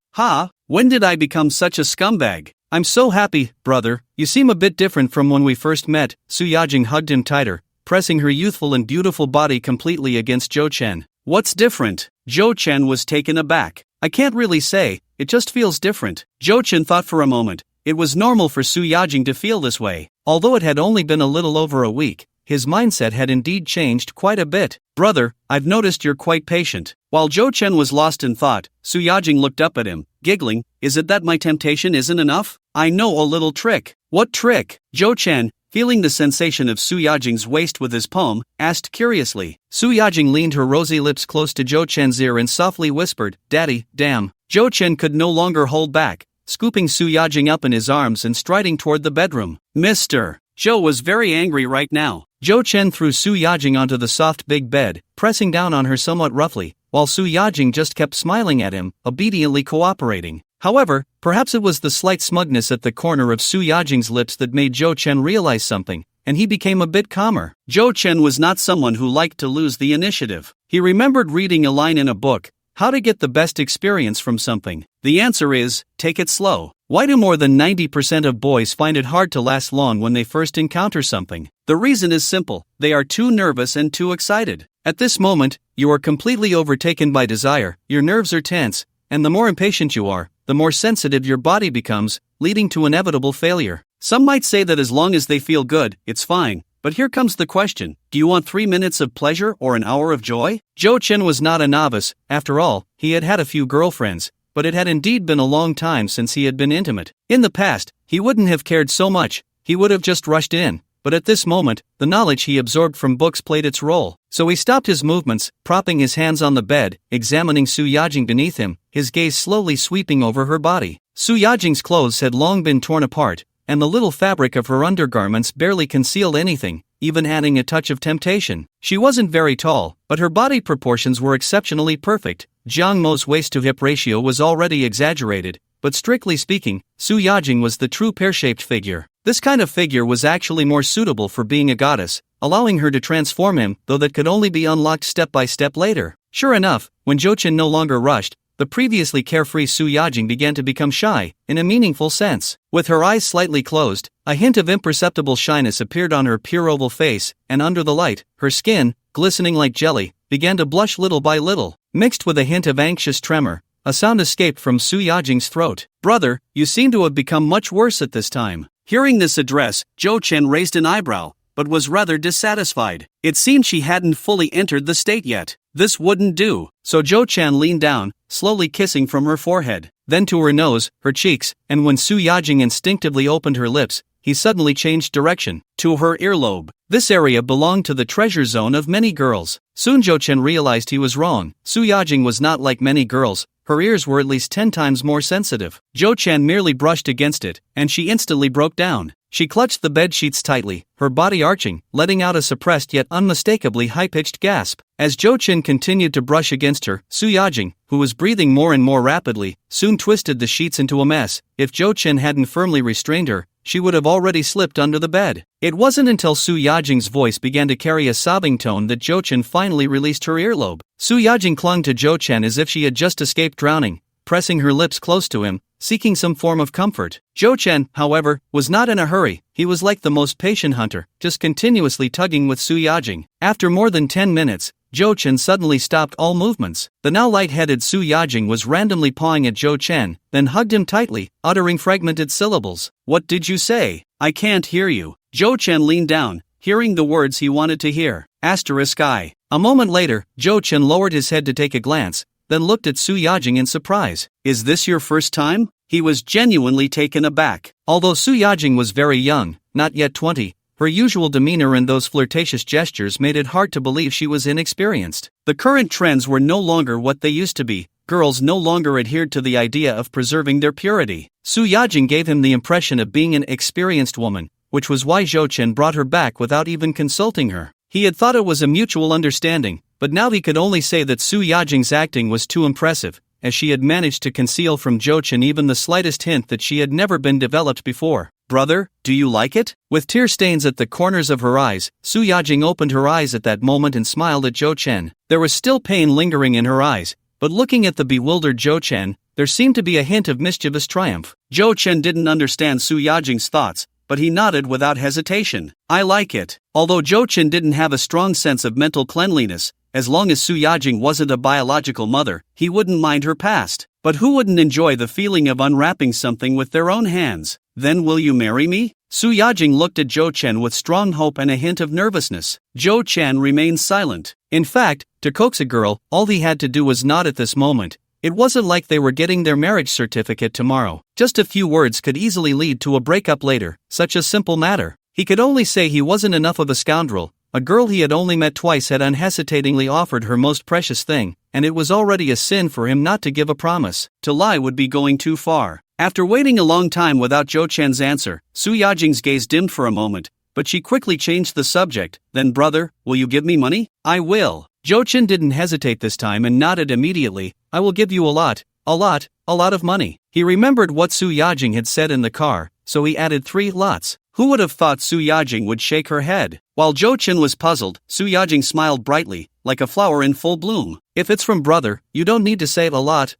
When did I become such a scumbag? I'm so happy, brother. You seem a bit different from when we first met. Su Yajing hugged him tighter, pressing her youthful and beautiful body completely against Zhou Chen. What's different? Zhou Chen was taken aback. I can't really say, it just feels different. Zhou Chen thought for a moment. It was normal for Su Yajing to feel this way. Although it had only been a little over a week, his mindset had indeed changed quite a bit. Brother, I've noticed you're quite patient. While Zhou Chen was lost in thought, Su Yajing looked up at him, giggling. Is it that my temptation isn't enough? I know a little trick. What trick? Zhou Chen, feeling the sensation of Su Yajing's waist with his palm, asked curiously. Su Yajing leaned her rosy lips close to Zhou Chen's ear and softly whispered, Daddy, damn. Zhou Chen could no longer hold back, scooping Su Yajing up in his arms and striding toward the bedroom. Mr. Zhou was very angry right now. Zhou Chen threw Su Yajing onto the soft big bed, pressing down on her somewhat roughly, while Su Yajing just kept smiling at him, obediently cooperating. However, perhaps it was the slight smugness at the corner of Su Yajing's lips that made Zhou Chen realize something, and he became a bit calmer. Zhou Chen was not someone who liked to lose the initiative. He remembered reading a line in a book, how to get the best experience from something. The answer is, take it slow. Why do more than 90% of boys find it hard to last long when they first encounter something? The reason is simple, they are too nervous and too excited. At this moment, you are completely overtaken by desire, your nerves are tense, and the more impatient you are, the more sensitive your body becomes, leading to inevitable failure. Some might say that as long as they feel good, it's fine. But here comes the question, do you want 3 minutes of pleasure or an hour of joy? Zhou Chen was not a novice, after all, he had had a few girlfriends, but it had indeed been a long time since he had been intimate. In the past, he wouldn't have cared so much, he would have just rushed in, but at this moment, the knowledge he absorbed from books played its role. So he stopped his movements, propping his hands on the bed, examining Su Yajing beneath him, his gaze slowly sweeping over her body. Su Yajing's clothes had long been torn apart, and the little fabric of her undergarments barely concealed anything, even adding a touch of temptation. She wasn't very tall, but her body proportions were exceptionally perfect. Jiang Mo's waist-to-hip ratio was already exaggerated, but strictly speaking, Su Yajing was the true pear-shaped figure. This kind of figure was actually more suitable for being a goddess, allowing her to transform him, though that could only be unlocked step by step later. Sure enough, when Jo-chin no longer rushed, the previously carefree Su Yajing began to become shy, in a meaningful sense. With her eyes slightly closed, a hint of imperceptible shyness appeared on her pure oval face, and under the light, her skin, glistening like jelly, began to blush little by little. Mixed with a hint of anxious tremor, a sound escaped from Su Yajing's throat. "Brother, you seem to have become much worse at this time." Hearing this address, Jo-chin raised an eyebrow, but was rather dissatisfied. It seemed she hadn't fully entered the state yet. This wouldn't do, so Jo-chan leaned down, slowly kissing from her forehead, then to her nose, her cheeks, and when Su Yajing instinctively opened her lips, he suddenly changed direction, to her earlobe. This area belonged to the treasure zone of many girls. Soon Jo-chan realized he was wrong. Su Yajing was not like many girls, her ears were at least 10 times more sensitive. Jo-chan merely brushed against it, and she instantly broke down. She clutched the bed sheets tightly, her body arching, letting out a suppressed yet unmistakably high-pitched gasp. As Jo-chin continued to brush against her, Su Yajing, who was breathing more and more rapidly, soon twisted the sheets into a mess. If Jo-chin hadn't firmly restrained her, she would have already slipped under the bed. It wasn't until Su Yajing's voice began to carry a sobbing tone that Jo-chin finally released her earlobe. Su Yajing clung to Jo-chin as if she had just escaped drowning, pressing her lips close to him, seeking some form of comfort. Jo-chin, however, was not in a hurry. He was like the most patient hunter, just continuously tugging with Su Yajing. After more than 10 minutes, Jo-chin suddenly stopped all movements. The now light-headed Su Yajing was randomly pawing at Jo-chin, then hugged him tightly, uttering fragmented syllables. "What did you say? I can't hear you." Jo-chin leaned down, hearing the words he wanted to hear. *I. A moment later, Jo-chin lowered his head to take a glance, then looked at Su Yajing in surprise. "Is this your first time?" He was genuinely taken aback. Although Su Yajing was very young, not yet 20, her usual demeanor and those flirtatious gestures made it hard to believe she was inexperienced. The current trends were no longer what they used to be. Girls no longer adhered to the idea of preserving their purity. Su Yajing gave him the impression of being an experienced woman, which was why Jo-chin brought her back without even consulting her. He had thought it was a mutual understanding, but now he could only say that Su Yajing's acting was too impressive, as she had managed to conceal from Jo-chin even the slightest hint that she had never been developed before. "Brother, do you like it?" With tear stains at the corners of her eyes, Su Yajing opened her eyes at that moment and smiled at Jo-chin. There was still pain lingering in her eyes, but looking at the bewildered Jo-chin, there seemed to be a hint of mischievous triumph. Jo-chin didn't understand Su Yajing's thoughts, but he nodded without hesitation. "I like it." Although Jo-chin didn't have a strong sense of mental cleanliness, as long as Su Yajing wasn't a biological mother, he wouldn't mind her past. But who wouldn't enjoy the feeling of unwrapping something with their own hands? "Then will you marry me?" Su Yajing looked at Jo-chin with strong hope and a hint of nervousness. Jo-chin remained silent. In fact, to coax a girl, all he had to do was nod at this moment. It wasn't like they were getting their marriage certificate tomorrow. Just a few words could easily lead to a breakup later, such a simple matter. He could only say he wasn't enough of a scoundrel. A girl he had only met twice had unhesitatingly offered her most precious thing, and it was already a sin for him not to give a promise. To lie would be going too far. After waiting a long time without Jo-chin's answer, Su Yajing's gaze dimmed for a moment, but she quickly changed the subject. "Then brother, will you give me money?" "I will." Jo-chin didn't hesitate this time and nodded immediately. "I will give you a lot of money." He remembered what Su Yajing had said in the car, so he added 3 lots. Who would have thought Su Yajing would shake her head? While Jo-chin was puzzled, Su Yajing smiled brightly, like a flower in full bloom. "If it's from brother, you don't need to say a lot,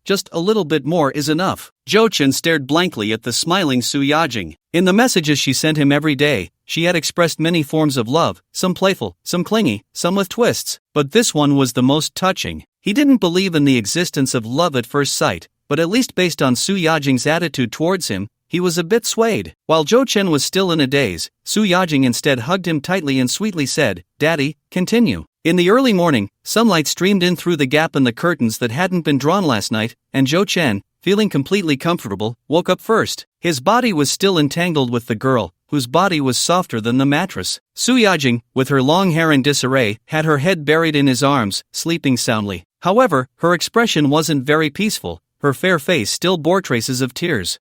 just a little bit more is enough." Jo-chin stared blankly at the smiling Su Yajing. In the messages she sent him every day, she had expressed many forms of love, some playful, some clingy, some with twists, but this one was the most touching. He didn't believe in the existence of love at first sight, but at least based on Su Yajing's attitude towards him, he was a bit swayed. While Jo-chin was still in a daze, Su Yajing instead hugged him tightly and sweetly said, "Daddy, continue." In the early morning, sunlight streamed in through the gap in the curtains that hadn't been drawn last night, and Jo-chin, feeling completely comfortable, woke up first. His body was still entangled with the girl, whose body was softer than the mattress. Su Yajing, with her long hair in disarray, had her head buried in his arms, sleeping soundly. However, her expression wasn't very peaceful. Her fair face still bore traces of tears.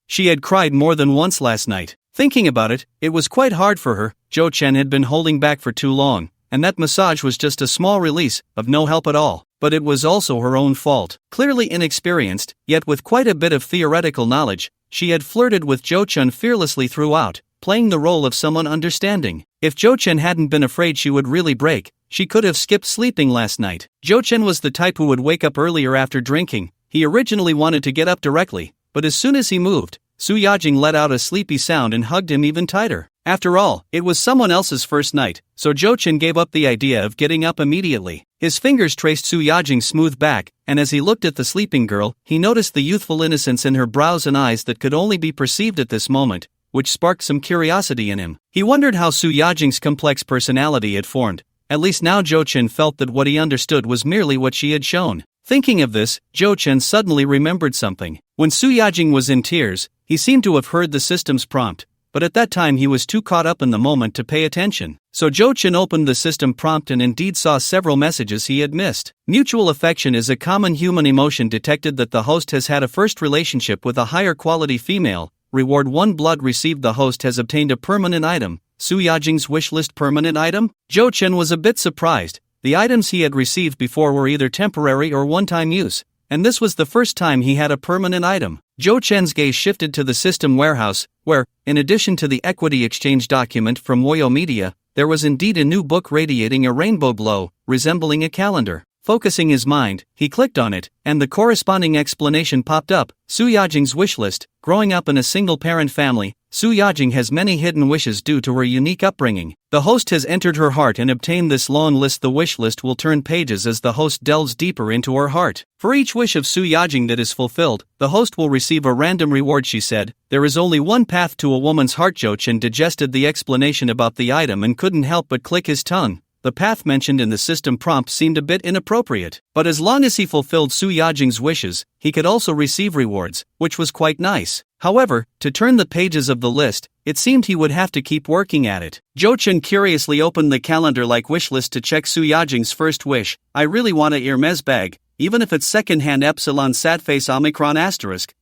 She had cried more than once last night. Thinking about it, it was quite hard for her. Jo-chin had been holding back for too long, and that massage was just a small release, of no help at all. But it was also her own fault. Clearly inexperienced, yet with quite a bit of theoretical knowledge, she had flirted with Jo-chin fearlessly throughout, playing the role of someone understanding. If Jo Chen hadn't been afraid she would really break, she could have skipped sleeping last night. Jo Chen was the type who would wake up earlier after drinking. He originally wanted to get up directly, but as soon as he moved, Su Yajing let out a sleepy sound and hugged him even tighter. After all, it was someone else's first night, so Jo Chen gave up the idea of getting up immediately. His fingers traced Su Yajing's smooth back, and as he looked at the sleeping girl, he noticed the youthful innocence in her brows and eyes that could only be perceived at this moment, which sparked some curiosity in him. He wondered how Su Yajing's complex personality had formed. At least now Jo Chen felt that what he understood was merely what she had shown. Thinking of this, Jo Chen suddenly remembered something. When Su Yajing was in tears, he seemed to have heard the system's prompt, but at that time he was too caught up in the moment to pay attention. So Jo Chen opened the system prompt and indeed saw several messages he had missed. Mutual affection is a common human emotion detected that the host has had a first relationship with a higher quality female. Reward 1 blood received. The host has obtained a permanent item. Su Yajing's wishlist permanent item? Jo Chen was a bit surprised. The items he had received before were either temporary or one-time use, and this was the first time he had a permanent item. Jo Chen's gaze shifted to the system warehouse, where, in addition to the equity exchange document from Woyo Media, there was indeed a new book radiating a rainbow glow, resembling a calendar. Focusing his mind, he clicked on it, and the corresponding explanation popped up. Su Yajing's wishlist. Growing up in a single-parent family, Su Yajing has many hidden wishes due to her unique upbringing. The host has entered her heart and obtained this long list. The wish list will turn pages as the host delves deeper into her heart. For each wish of Su Yajing that is fulfilled, the host will receive a random reward, she said. There is only one path to a woman's heart. Jo Chen digested the explanation about the item and couldn't help but click his tongue. The path mentioned in the system prompt seemed a bit inappropriate, but as long as he fulfilled Su Yajing's wishes, he could also receive rewards, which was quite nice. However, to turn the pages of the list, it seemed he would have to keep working at it. Jo Chen curiously opened the calendar-like wish list to check Su Yajing's first wish. I really want a Hermes bag, even if it's second-hand Epsilon Sadface Omicron asterisk.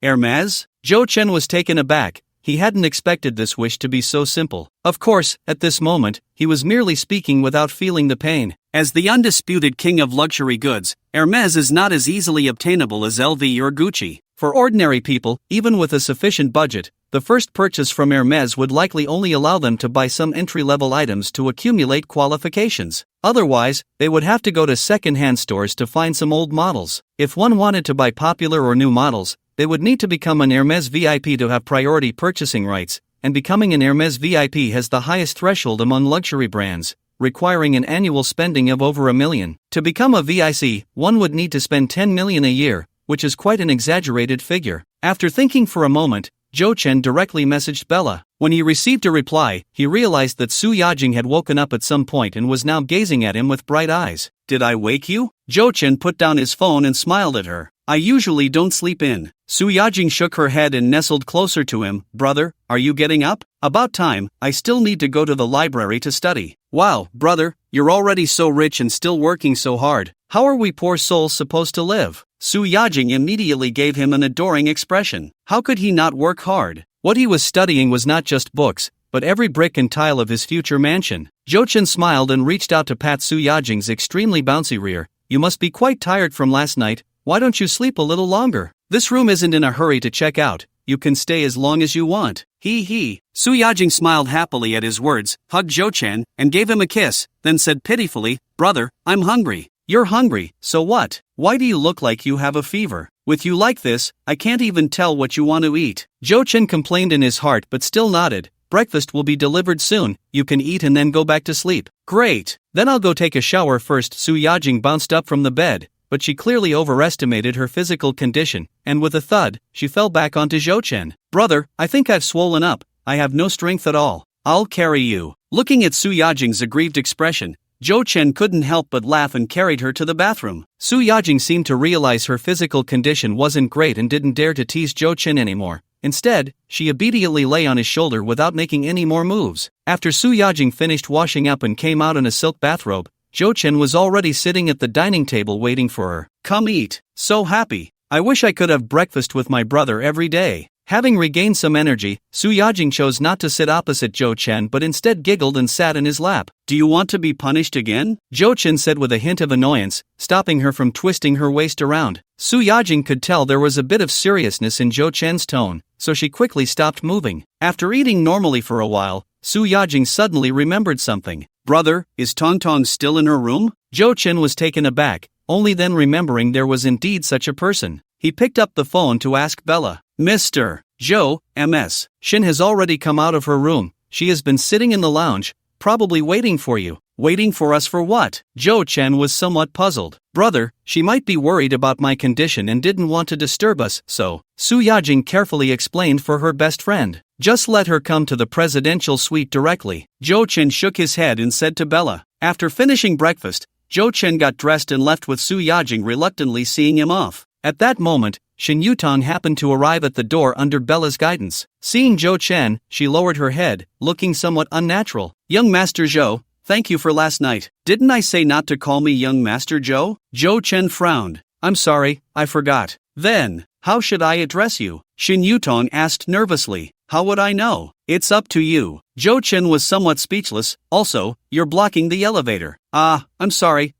Hermes? Jo Chen was taken aback. He hadn't expected this wish to be so simple. Of course, at this moment, he was merely speaking without feeling the pain. As the undisputed king of luxury goods, Hermes is not as easily obtainable as LV or Gucci. For ordinary people, even with a sufficient budget, the first purchase from Hermes would likely only allow them to buy some entry-level items to accumulate qualifications. Otherwise, they would have to go to second-hand stores to find some old models. If one wanted to buy popular or new models, they would need to become an Hermes VIP to have priority purchasing rights, and becoming an Hermes VIP has the highest threshold among luxury brands, requiring an annual spending of over $1 million. To become a VIC, one would need to spend $10 million a year, which is quite an exaggerated figure. After thinking for a moment, Jo Chen directly messaged Bella. When he received a reply, he realized that Su Yajing had woken up at some point and was now gazing at him with bright eyes. Did I wake you? Jo Chen put down his phone and smiled at her. I usually don't sleep in. Su Yajing shook her head and nestled closer to him. Brother, are you getting up? About time. I still need to go to the library to study. Wow, brother, you're already so rich and still working so hard. How are we poor souls supposed to live? Su Yajing immediately gave him an adoring expression. How could he not work hard? What he was studying was not just books, but every brick and tile of his future mansion. Jo Chen smiled and reached out to pat Su Yajing's extremely bouncy rear. You must be quite tired from last night. Why don't you sleep a little longer? This room isn't in a hurry to check out. You can stay as long as you want. He. Su Yajing smiled happily at his words, hugged Jo Chen, and gave him a kiss, then said pitifully, Brother, I'm hungry. You're hungry, so what? Why do you look like you have a fever? With you like this, I can't even tell what you want to eat. Jo Chen complained in his heart but still nodded. Breakfast will be delivered soon. You can eat and then go back to sleep. Great. Then I'll go take a shower first. Su Yajing bounced up from the bed, but she clearly overestimated her physical condition, and with a thud, she fell back onto Jo Chen. Brother, I think I've swollen up. I have no strength at all. I'll carry you. Looking at Su Yajing's aggrieved expression, Jo Chen couldn't help but laugh and carried her to the bathroom. Su Yajing seemed to realize her physical condition wasn't great and didn't dare to tease Jo Chen anymore. Instead, she obediently lay on his shoulder without making any more moves. After Su Yajing finished washing up and came out in a silk bathrobe, Jo Chen was already sitting at the dining table waiting for her. Come eat. So happy. I wish I could have breakfast with my brother every day. Having regained some energy, Su Yajing chose not to sit opposite Zhou Chen but instead giggled and sat in his lap. "Do you want to be punished again?" Zhou Chen said with a hint of annoyance, stopping her from twisting her waist around. Su Yajing could tell there was a bit of seriousness in Zhou Chen's tone, so she quickly stopped moving. After eating normally for a while, Su Yajing suddenly remembered something. "Brother, is Tong Tong still in her room?" Zhou Chen was taken aback, only then remembering there was indeed such a person. He picked up the phone to ask Bella. "Mr. Zhou, MS. Shin has already come out of her room. She has been sitting in the lounge, probably waiting for you." "Waiting for us for what?" Zhou Chen was somewhat puzzled. "Brother, she might be worried about my condition and didn't want to disturb us, so," Su Yajing carefully explained for her best friend. "Just let her come to the presidential suite directly." Zhou Chen shook his head and said to Bella. After finishing breakfast, Zhou Chen got dressed and left with Su Yajing reluctantly seeing him off. At that moment, Shin Yutong happened to arrive at the door under Bella's guidance. Seeing Zhou Chen, she lowered her head, looking somewhat unnatural. "Young Master Zhou, thank you for last night. Didn't I say not to call me Young Master Zhou?" Zhou Chen frowned. "I'm sorry, I forgot." "Then, how should I address you?" Shin Yutong asked nervously. "How would I know?" "It's up to you." Zhou Chen was somewhat speechless. "Also, you're blocking the elevator." I'm sorry.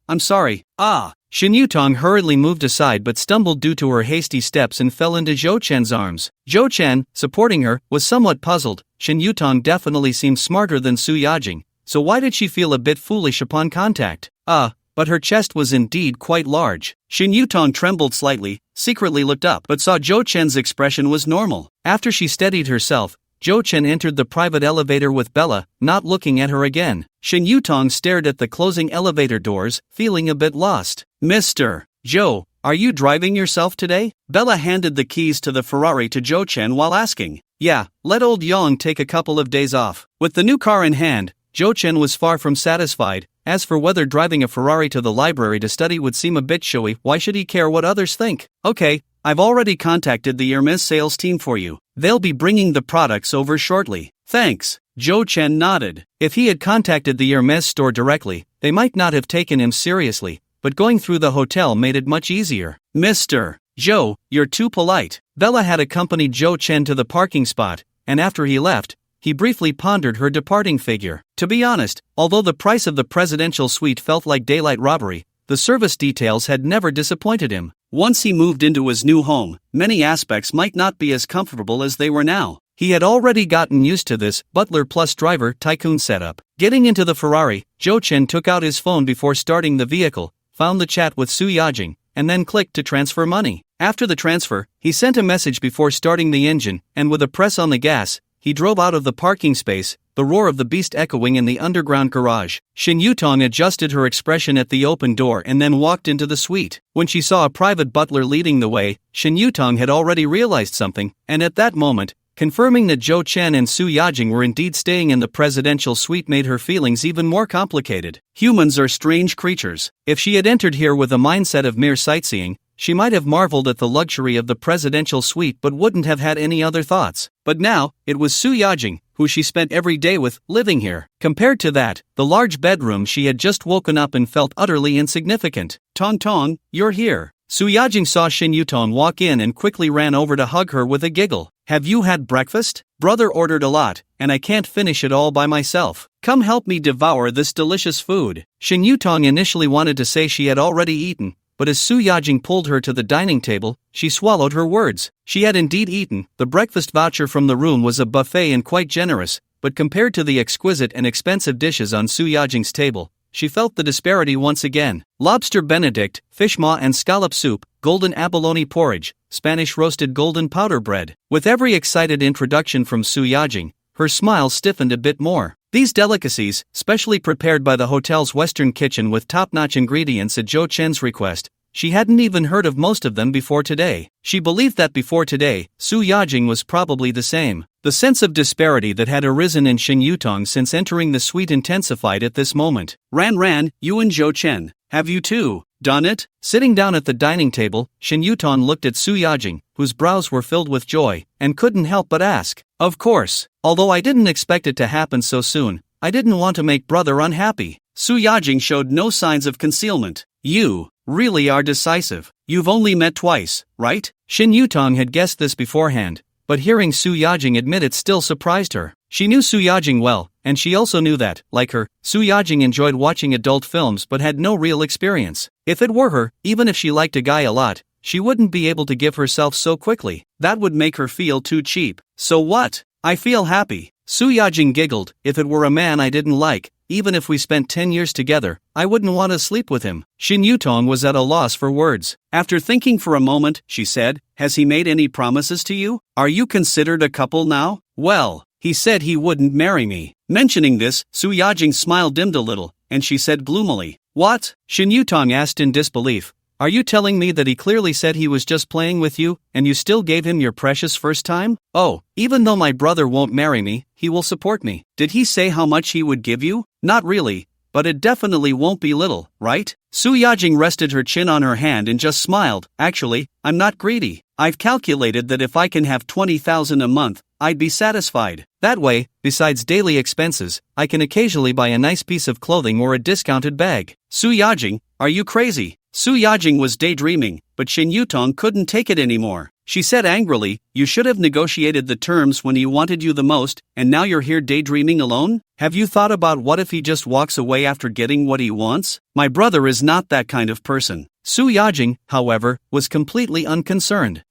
Shin Yutong hurriedly moved aside but stumbled due to her hasty steps and fell into Zhou Chen's arms. Zhou Chen, supporting her, was somewhat puzzled. Shin Yutong definitely seemed smarter than Su Yajing, so why did she feel a bit foolish upon contact? But her chest was indeed quite large. Shin Yutong trembled slightly, secretly looked up but saw Zhou Chen's expression was normal. After she steadied herself, Zhou Chen entered the private elevator with Bella, not looking at her again. Shin Yutong stared at the closing elevator doors, feeling a bit lost. "Mr. Zhou, are you driving yourself today?" Bella handed the keys to the Ferrari to Zhou Chen while asking. "Yeah, let old Yang take a couple of days off." With the new car in hand, Zhou Chen was far from satisfied. As for whether driving a Ferrari to the library to study would seem a bit showy, why should he care what others think? "Okay, I've already contacted the Hermes sales team for you. They'll be bringing the products over shortly." "Thanks." Zhou Chen nodded. If he had contacted the Hermes store directly, they might not have taken him seriously, but going through the hotel made it much easier. "Mr. Zhou, you're too polite." Bella had accompanied Zhou Chen to the parking spot, and after he left, he briefly pondered her departing figure. To be honest, although the price of the presidential suite felt like daylight robbery, the service details had never disappointed him. Once he moved into his new home, many aspects might not be as comfortable as they were now. He had already gotten used to this butler plus driver tycoon setup. Getting into the Ferrari, Zhou Chen took out his phone before starting the vehicle, found the chat with Su Yajing, and then clicked to transfer money. After the transfer, he sent a message before starting the engine, and with a press on the gas, he drove out of the parking space, the roar of the beast echoing in the underground garage. Shin Yutong adjusted her expression at the open door and then walked into the suite. When she saw a private butler leading the way, Shin Yutong had already realized something, and at that moment, confirming that Zhou Chen and Su Yajing were indeed staying in the presidential suite made her feelings even more complicated. Humans are strange creatures. If she had entered here with a mindset of mere sightseeing, she might have marveled at the luxury of the presidential suite but wouldn't have had any other thoughts. But now, it was Su Yajing, who she spent every day with, living here. Compared to that, the large bedroom she had just woken up in felt utterly insignificant. "Tong Tong, you're here." Su Yajing saw Shin Yutong walk in and quickly ran over to hug her with a giggle. "Have you had breakfast? Brother ordered a lot, and I can't finish it all by myself. Come help me devour this delicious food." Shin Yutong initially wanted to say she had already eaten, but as Su Yajing pulled her to the dining table, she swallowed her words. She had indeed eaten. The breakfast voucher from the room was a buffet and quite generous, but compared to the exquisite and expensive dishes on Su Yajing's table, she felt the disparity once again. Lobster Benedict, fish maw and scallop soup, golden abalone porridge, Spanish roasted golden powder bread. With every excited introduction from Su Yajing, her smile stiffened a bit more. These delicacies, specially prepared by the hotel's Western kitchen with top-notch ingredients at Zhou Chen's request, she hadn't even heard of most of them before today. She believed that before today, Su Yajing was probably the same. The sense of disparity that had arisen in Shin Yutong since entering the suite intensified at this moment. Ran, you and Zhou Chen, have you too done it?" Sitting down at the dining table, Shin Yutong looked at Su Yajing, whose brows were filled with joy, and couldn't help but ask. "Of course. Although I didn't expect it to happen so soon, I didn't want to make brother unhappy." Su Yajing showed no signs of concealment. "You really are decisive. You've only met twice, right?" Shin Yutong had guessed this beforehand, but hearing Su Yajing admit it still surprised her. She knew Su Yajing well, and she also knew that, like her, Su Yajing enjoyed watching adult films but had no real experience. If it were her, even if she liked a guy a lot, she wouldn't be able to give herself so quickly. That would make her feel too cheap. So what? I feel happy. Su Yajing giggled. If it were a man I didn't like, even if we spent 10 years together, I wouldn't want to sleep with him. Shin Yutong was at a loss for words. After thinking for a moment, she said, has he made any promises to you? Are you considered a couple now? Well, he said he wouldn't marry me. Mentioning this, Su Yajing's smile dimmed a little, and she said gloomily, what? Shin Yutong asked in disbelief. Are you telling me that he clearly said he was just playing with you, and you still gave him your precious first time? Oh, even though my brother won't marry me, he will support me. Did he say how much he would give you? Not really, but it definitely won't be little, right? Su Yajing rested her chin on her hand and just smiled. Actually, I'm not greedy. I've calculated that if I can have 20,000 a month, I'd be satisfied. That way, besides daily expenses, I can occasionally buy a nice piece of clothing or a discounted bag. Su Yajing, are you crazy? Su Yajing was daydreaming, but Shin Yutong couldn't take it anymore. She said angrily, you should have negotiated the terms when he wanted you the most, and now you're here daydreaming alone? Have you thought about what if he just walks away after getting what he wants? My brother is not that kind of person. Su Yajing, however, was completely unconcerned.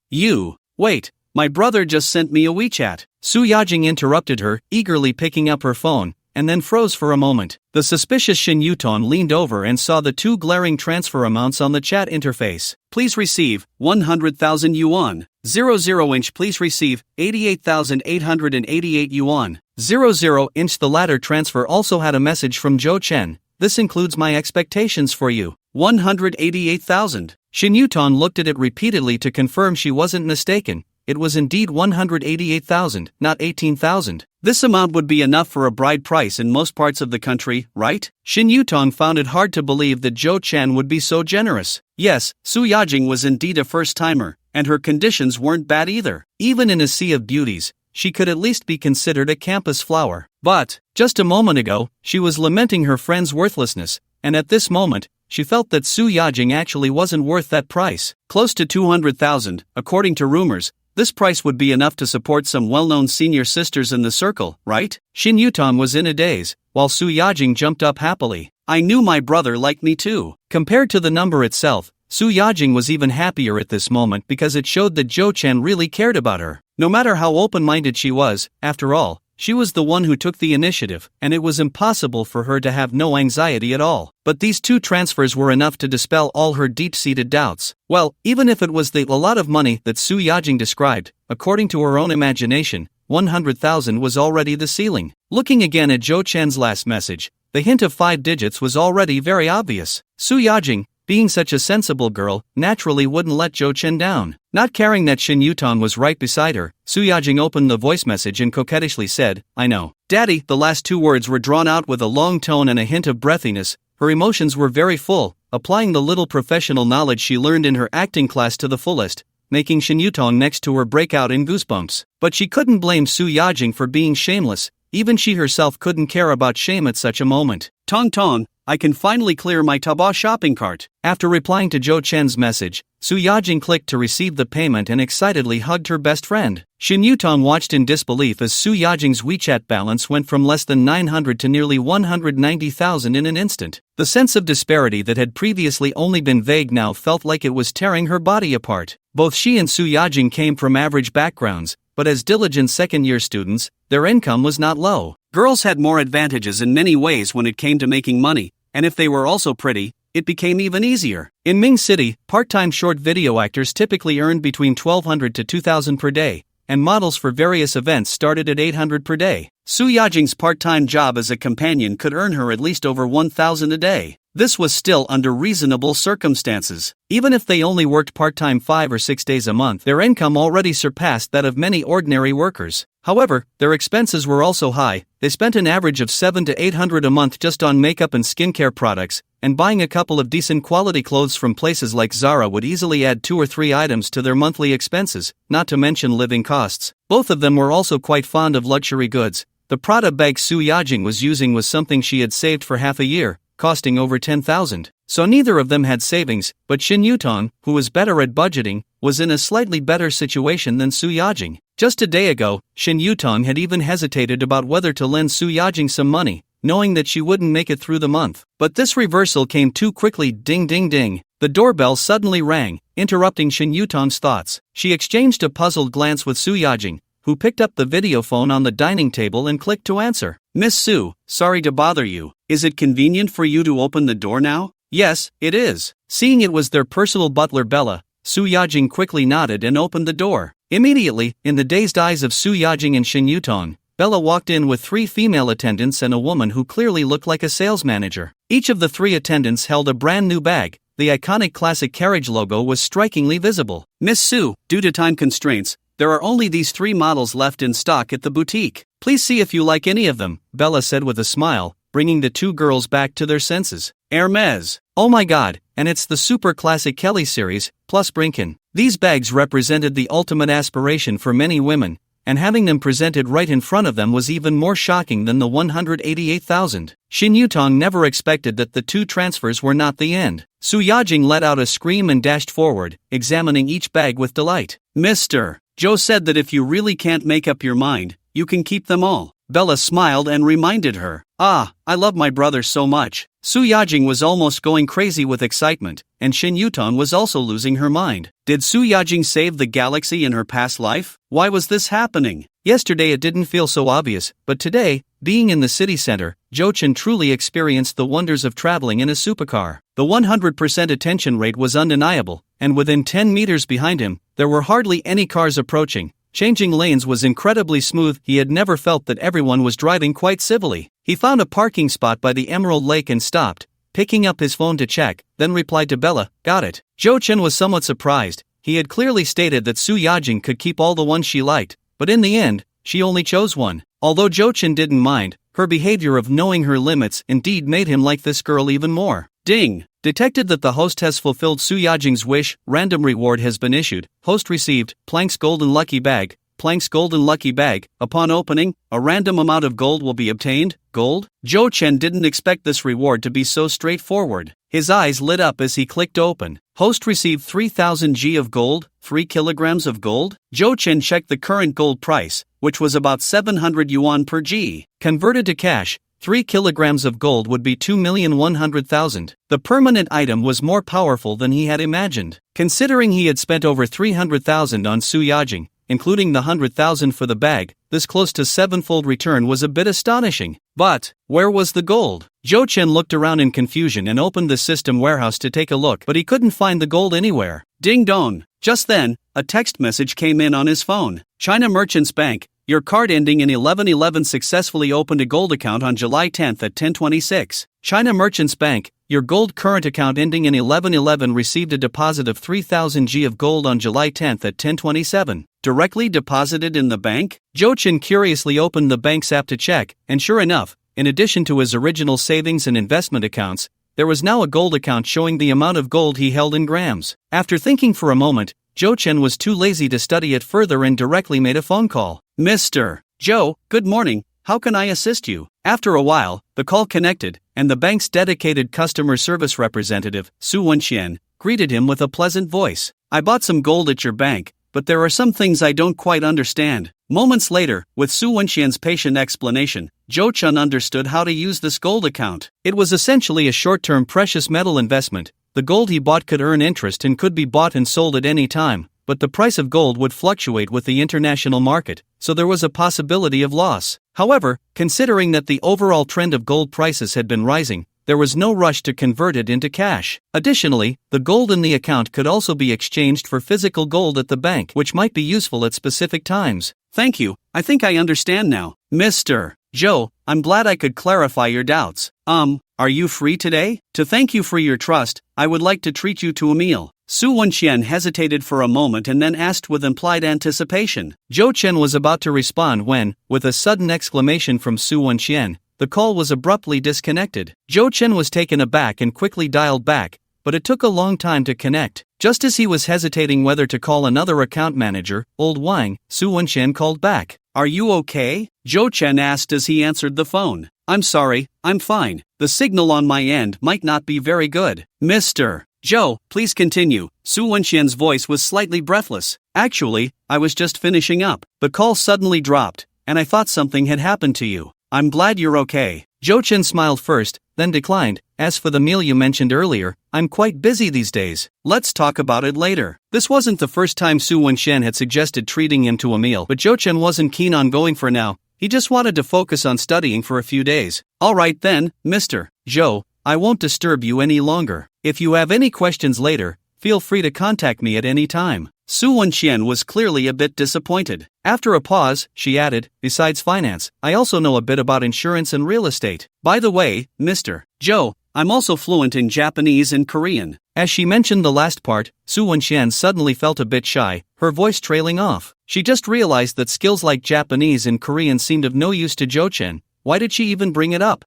Wait, my brother just sent me a WeChat. Su Yajing interrupted her, eagerly picking up her phone, and then froze for a moment. The suspicious Shin Yutong leaned over and saw the two glaring transfer amounts on the chat interface. Please receive 100,000 yuan. 00-inch please receive 88,888 yuan. 00-inch the latter transfer also had a message from Zhou Chen. This includes my expectations for you. 188,000. Shin Yutong looked at it repeatedly to confirm she wasn't mistaken. It was indeed 188,000, not 18,000. This amount would be enough for a bride price in most parts of the country, right? Shin Yutong found it hard to believe that Zhou Chen would be so generous. Yes, Su Yajing was indeed a first-timer, and her conditions weren't bad either. Even in a sea of beauties, she could at least be considered a campus flower. But, just a moment ago, she was lamenting her friend's worthlessness, and at this moment, she felt that Su Yajing actually wasn't worth that price. Close to 200,000, according to rumors. This price would be enough to support some well-known senior sisters in the circle, right? Shin Yutong was in a daze, while Su Yajing jumped up happily. I knew my brother liked me too. Compared to the number itself, Su Yajing was even happier at this moment because it showed that Zhou Chen really cared about her. No matter how open-minded she was, after all, she was the one who took the initiative, and it was impossible for her to have no anxiety at all. But these two transfers were enough to dispel all her deep-seated doubts. Well, even if it was a lot of money that Su Yajing described, according to her own imagination, 100,000 was already the ceiling. Looking again at Zhou Chen's last message, the hint of 5 digits was already very obvious. Su Yajing, being such a sensible girl, naturally wouldn't let Zhou Chen down. Not caring that Shin Yutong was right beside her, Su Yajing opened the voice message and coquettishly said, I know. Daddy, the last 2 words were drawn out with a long tone and a hint of breathiness. Her emotions were very full, applying the little professional knowledge she learned in her acting class to the fullest, making Shin Yutong next to her break out in goosebumps. But she couldn't blame Su Yajing for being shameless. Even she herself couldn't care about shame at such a moment. Tong Tong, I can finally clear my Taobao shopping cart. After replying to Zhou Chen's message, Su Yajing clicked to receive the payment and excitedly hugged her best friend. Shin Yutong watched in disbelief as Su Yajing's WeChat balance went from less than 900 to nearly 190,000 in an instant. The sense of disparity that had previously only been vague now felt like it was tearing her body apart. Both she and Su Yajing came from average backgrounds, but as diligent second-year students, their income was not low. Girls had more advantages in many ways when it came to making money, and if they were also pretty, it became even easier. In Ming City, part-time short video actors typically earned between 1,200 to 2,000 per day, and models for various events started at 800 per day. Su Yajing's part-time job as a companion could earn her at least over 1,000 a day. This was still under reasonable circumstances. Even if they only worked part-time 5 or 6 days a month, their income already surpassed that of many ordinary workers. However, their expenses were also high. They spent an average of 700 to 800 a month just on makeup and skincare products, and buying a couple of decent quality clothes from places like Zara would easily add 2 or 3 items to their monthly expenses, not to mention living costs. Both of them were also quite fond of luxury goods. The Prada bag Su Yajing was using was something she had saved for half a year, costing over 10,000. So neither of them had savings, but Shin Yutong, who was better at budgeting, was in a slightly better situation than Su Yajing. Just a day ago, Shin Yutong had even hesitated about whether to lend Su Yajing some money, knowing that she wouldn't make it through the month. But this reversal came too quickly. Ding ding ding. The doorbell suddenly rang, interrupting Shin Yutong's thoughts. She exchanged a puzzled glance with Su Yajing, who picked up the video phone on the dining table and clicked to answer. Miss Su, sorry to bother you. Is it convenient for you to open the door now? Yes, it is. Seeing it was their personal butler Bella, Su Yajing quickly nodded and opened the door. Immediately, in the dazed eyes of Su Yajing and Shin Yutong, Bella walked in with 3 female attendants and a woman who clearly looked like a sales manager. Each of the 3 attendants held a brand new bag. The iconic classic carriage logo was strikingly visible. Miss Su, due to time constraints, there are only these 3 models left in stock at the boutique. Please see if you like any of them, Bella said with a smile, bringing the 2 girls back to their senses. Hermes. Oh my god, and it's the super classic Kelly series, plus Brinken. These bags represented the ultimate aspiration for many women, and having them presented right in front of them was even more shocking than the 188,000. Shin Yutong never expected that the 2 transfers were not the end. Su Yajing let out a scream and dashed forward, examining each bag with delight. Mr. Joe said that if you really can't make up your mind, you can keep them all. Bella smiled and reminded her. Ah, I love my brother so much. Su Yajing was almost going crazy with excitement, and Shin Yutong was also losing her mind. Did Su Yajing save the galaxy in her past life? Why was this happening? Yesterday it didn't feel so obvious, but today, being in the city center, Jo-chan truly experienced the wonders of traveling in a supercar. The 100% attention rate was undeniable, and within 10 meters behind him, there were hardly any cars approaching. Changing lanes was incredibly smooth. He had never felt that everyone was driving quite civilly. He found a parking spot by the Emerald Lake and stopped, picking up his phone to check, then replied to Bella, "Got it." Jo-chan was somewhat surprised. He had clearly stated that Su Yajing could keep all the ones she liked, but in the end, she only chose one. Although Jo-chan didn't mind, her behavior of knowing her limits indeed made him like this girl even more. Ding! Detected that the host has fulfilled Su Yajing's wish. Random reward has been issued. Host received Plank's golden lucky bag. Plank's golden lucky bag. Upon opening, a random amount of gold will be obtained. Gold? Jo-chan didn't expect this reward to be so straightforward. His eyes lit up as he clicked open. Host received 3,000 G of gold, 3 kilograms of gold. Jo-chan checked the current gold price, which was about 700 yuan per G. Converted to cash, 3 kilograms of gold would be 2,100,000. The permanent item was more powerful than he had imagined. Considering he had spent over 300,000 on Su Yajing, including the 100,000 for the bag, this close to 7-fold return was a bit astonishing. But, where was the gold? Jo-chan looked around in confusion and opened the system warehouse to take a look, but he couldn't find the gold anywhere. Ding dong! Just then, a text message came in on his phone. China Merchants Bank, your card ending in 1111 successfully opened a gold account on July 10th at 10:26. China Merchants Bank, your gold current account ending in 1111 received a deposit of 3,000 G of gold on July 10th at 10:27. Directly deposited in the bank? Jo-chan curiously opened the bank's app to check, and sure enough, in addition to his original savings and investment accounts, there was now a gold account showing the amount of gold he held in grams. After thinking for a moment, Jo-chan was too lazy to study it further and directly made a phone call. Mr. Joe, good morning, how can I assist you? After a while, the call connected, and the bank's dedicated customer service representative, Su Wenxian, greeted him with a pleasant voice. I bought some gold at your bank, but there are some things I don't quite understand. Moments later, with Su Wenxian's patient explanation, Jo-chan understood how to use this gold account. It was essentially a short-term precious metal investment. The gold he bought could earn interest and could be bought and sold at any time, but the price of gold would fluctuate with the international market, so there was a possibility of loss. However, considering that the overall trend of gold prices had been rising, there was no rush to convert it into cash. Additionally, the gold in the account could also be exchanged for physical gold at the bank, which might be useful at specific times. Thank you, I think I understand now. Mr. Joe, I'm glad I could clarify your doubts. Are you free today? To thank you for your trust, I would like to treat you to a meal. Su Wenxian hesitated for a moment and then asked with implied anticipation. Jo-chan was about to respond when, with a sudden exclamation from Su Wenxian, the call was abruptly disconnected. Jo-chan was taken aback and quickly dialed back, but it took a long time to connect. Just as he was hesitating whether to call another account manager, Old Wang, Su Wenxian called back. Are you okay? Jo-chan asked as he answered the phone. I'm sorry, I'm fine. The signal on my end might not be very good. Mr. Joe, please continue. Su Wenxian's voice was slightly breathless. Actually, I was just finishing up. The call suddenly dropped, and I thought something had happened to you. I'm glad you're okay. Zhou Chen smiled first, then declined. As for the meal you mentioned earlier, I'm quite busy these days. Let's talk about it later. This wasn't the first time Su Wenxian had suggested treating him to a meal, but Zhou Chen wasn't keen on going for now. He just wanted to focus on studying for a few days. Alright then, Mr. Zhou, I won't disturb you any longer. If you have any questions later, feel free to contact me at any time. Su Wenxian was clearly a bit disappointed. After a pause, she added, besides finance, I also know a bit about insurance and real estate. By the way, Mr. Zhou, I'm also fluent in Japanese and Korean. As she mentioned the last part, Su Wenxian suddenly felt a bit shy, her voice trailing off. She just realized that skills like Japanese and Korean seemed of no use to Zhou Chen. Why did she even bring it up?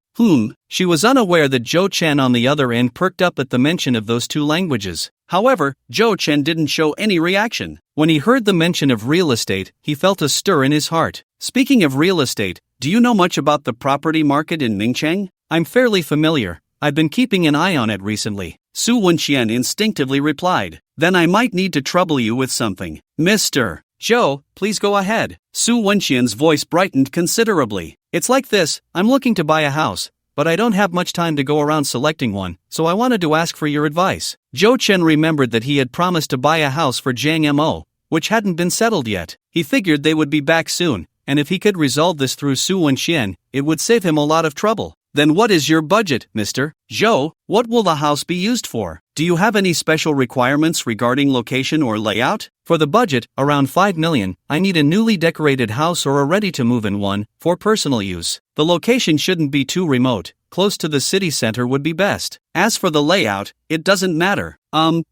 She was unaware that Zhou Chen on the other end perked up at the mention of those two languages. However, Zhou Chen didn't show any reaction. When he heard the mention of real estate, he felt a stir in his heart. Speaking of real estate, do you know much about the property market in Mingcheng? I'm fairly familiar. I've been keeping an eye on it recently. Su Wenxian instinctively replied. Then I might need to trouble you with something. Mr. Zhou, please go ahead. Su Wenxian's voice brightened considerably. It's like this, I'm looking to buy a house, but I don't have much time to go around selecting one, so I wanted to ask for your advice. Zhou Chen remembered that he had promised to buy a house for Jiang Mo, which hadn't been settled yet. He figured they would be back soon, and if he could resolve this through Su Wenxian, it would save him a lot of trouble. Then what is your budget, Mr. Zhou? What will the house be used for? Do you have any special requirements regarding location or layout? For the budget, around 5 million, I need a newly decorated house or a ready-to-move-in one, for personal use. The location shouldn't be too remote, close to the city center would be best. As for the layout, it doesn't matter.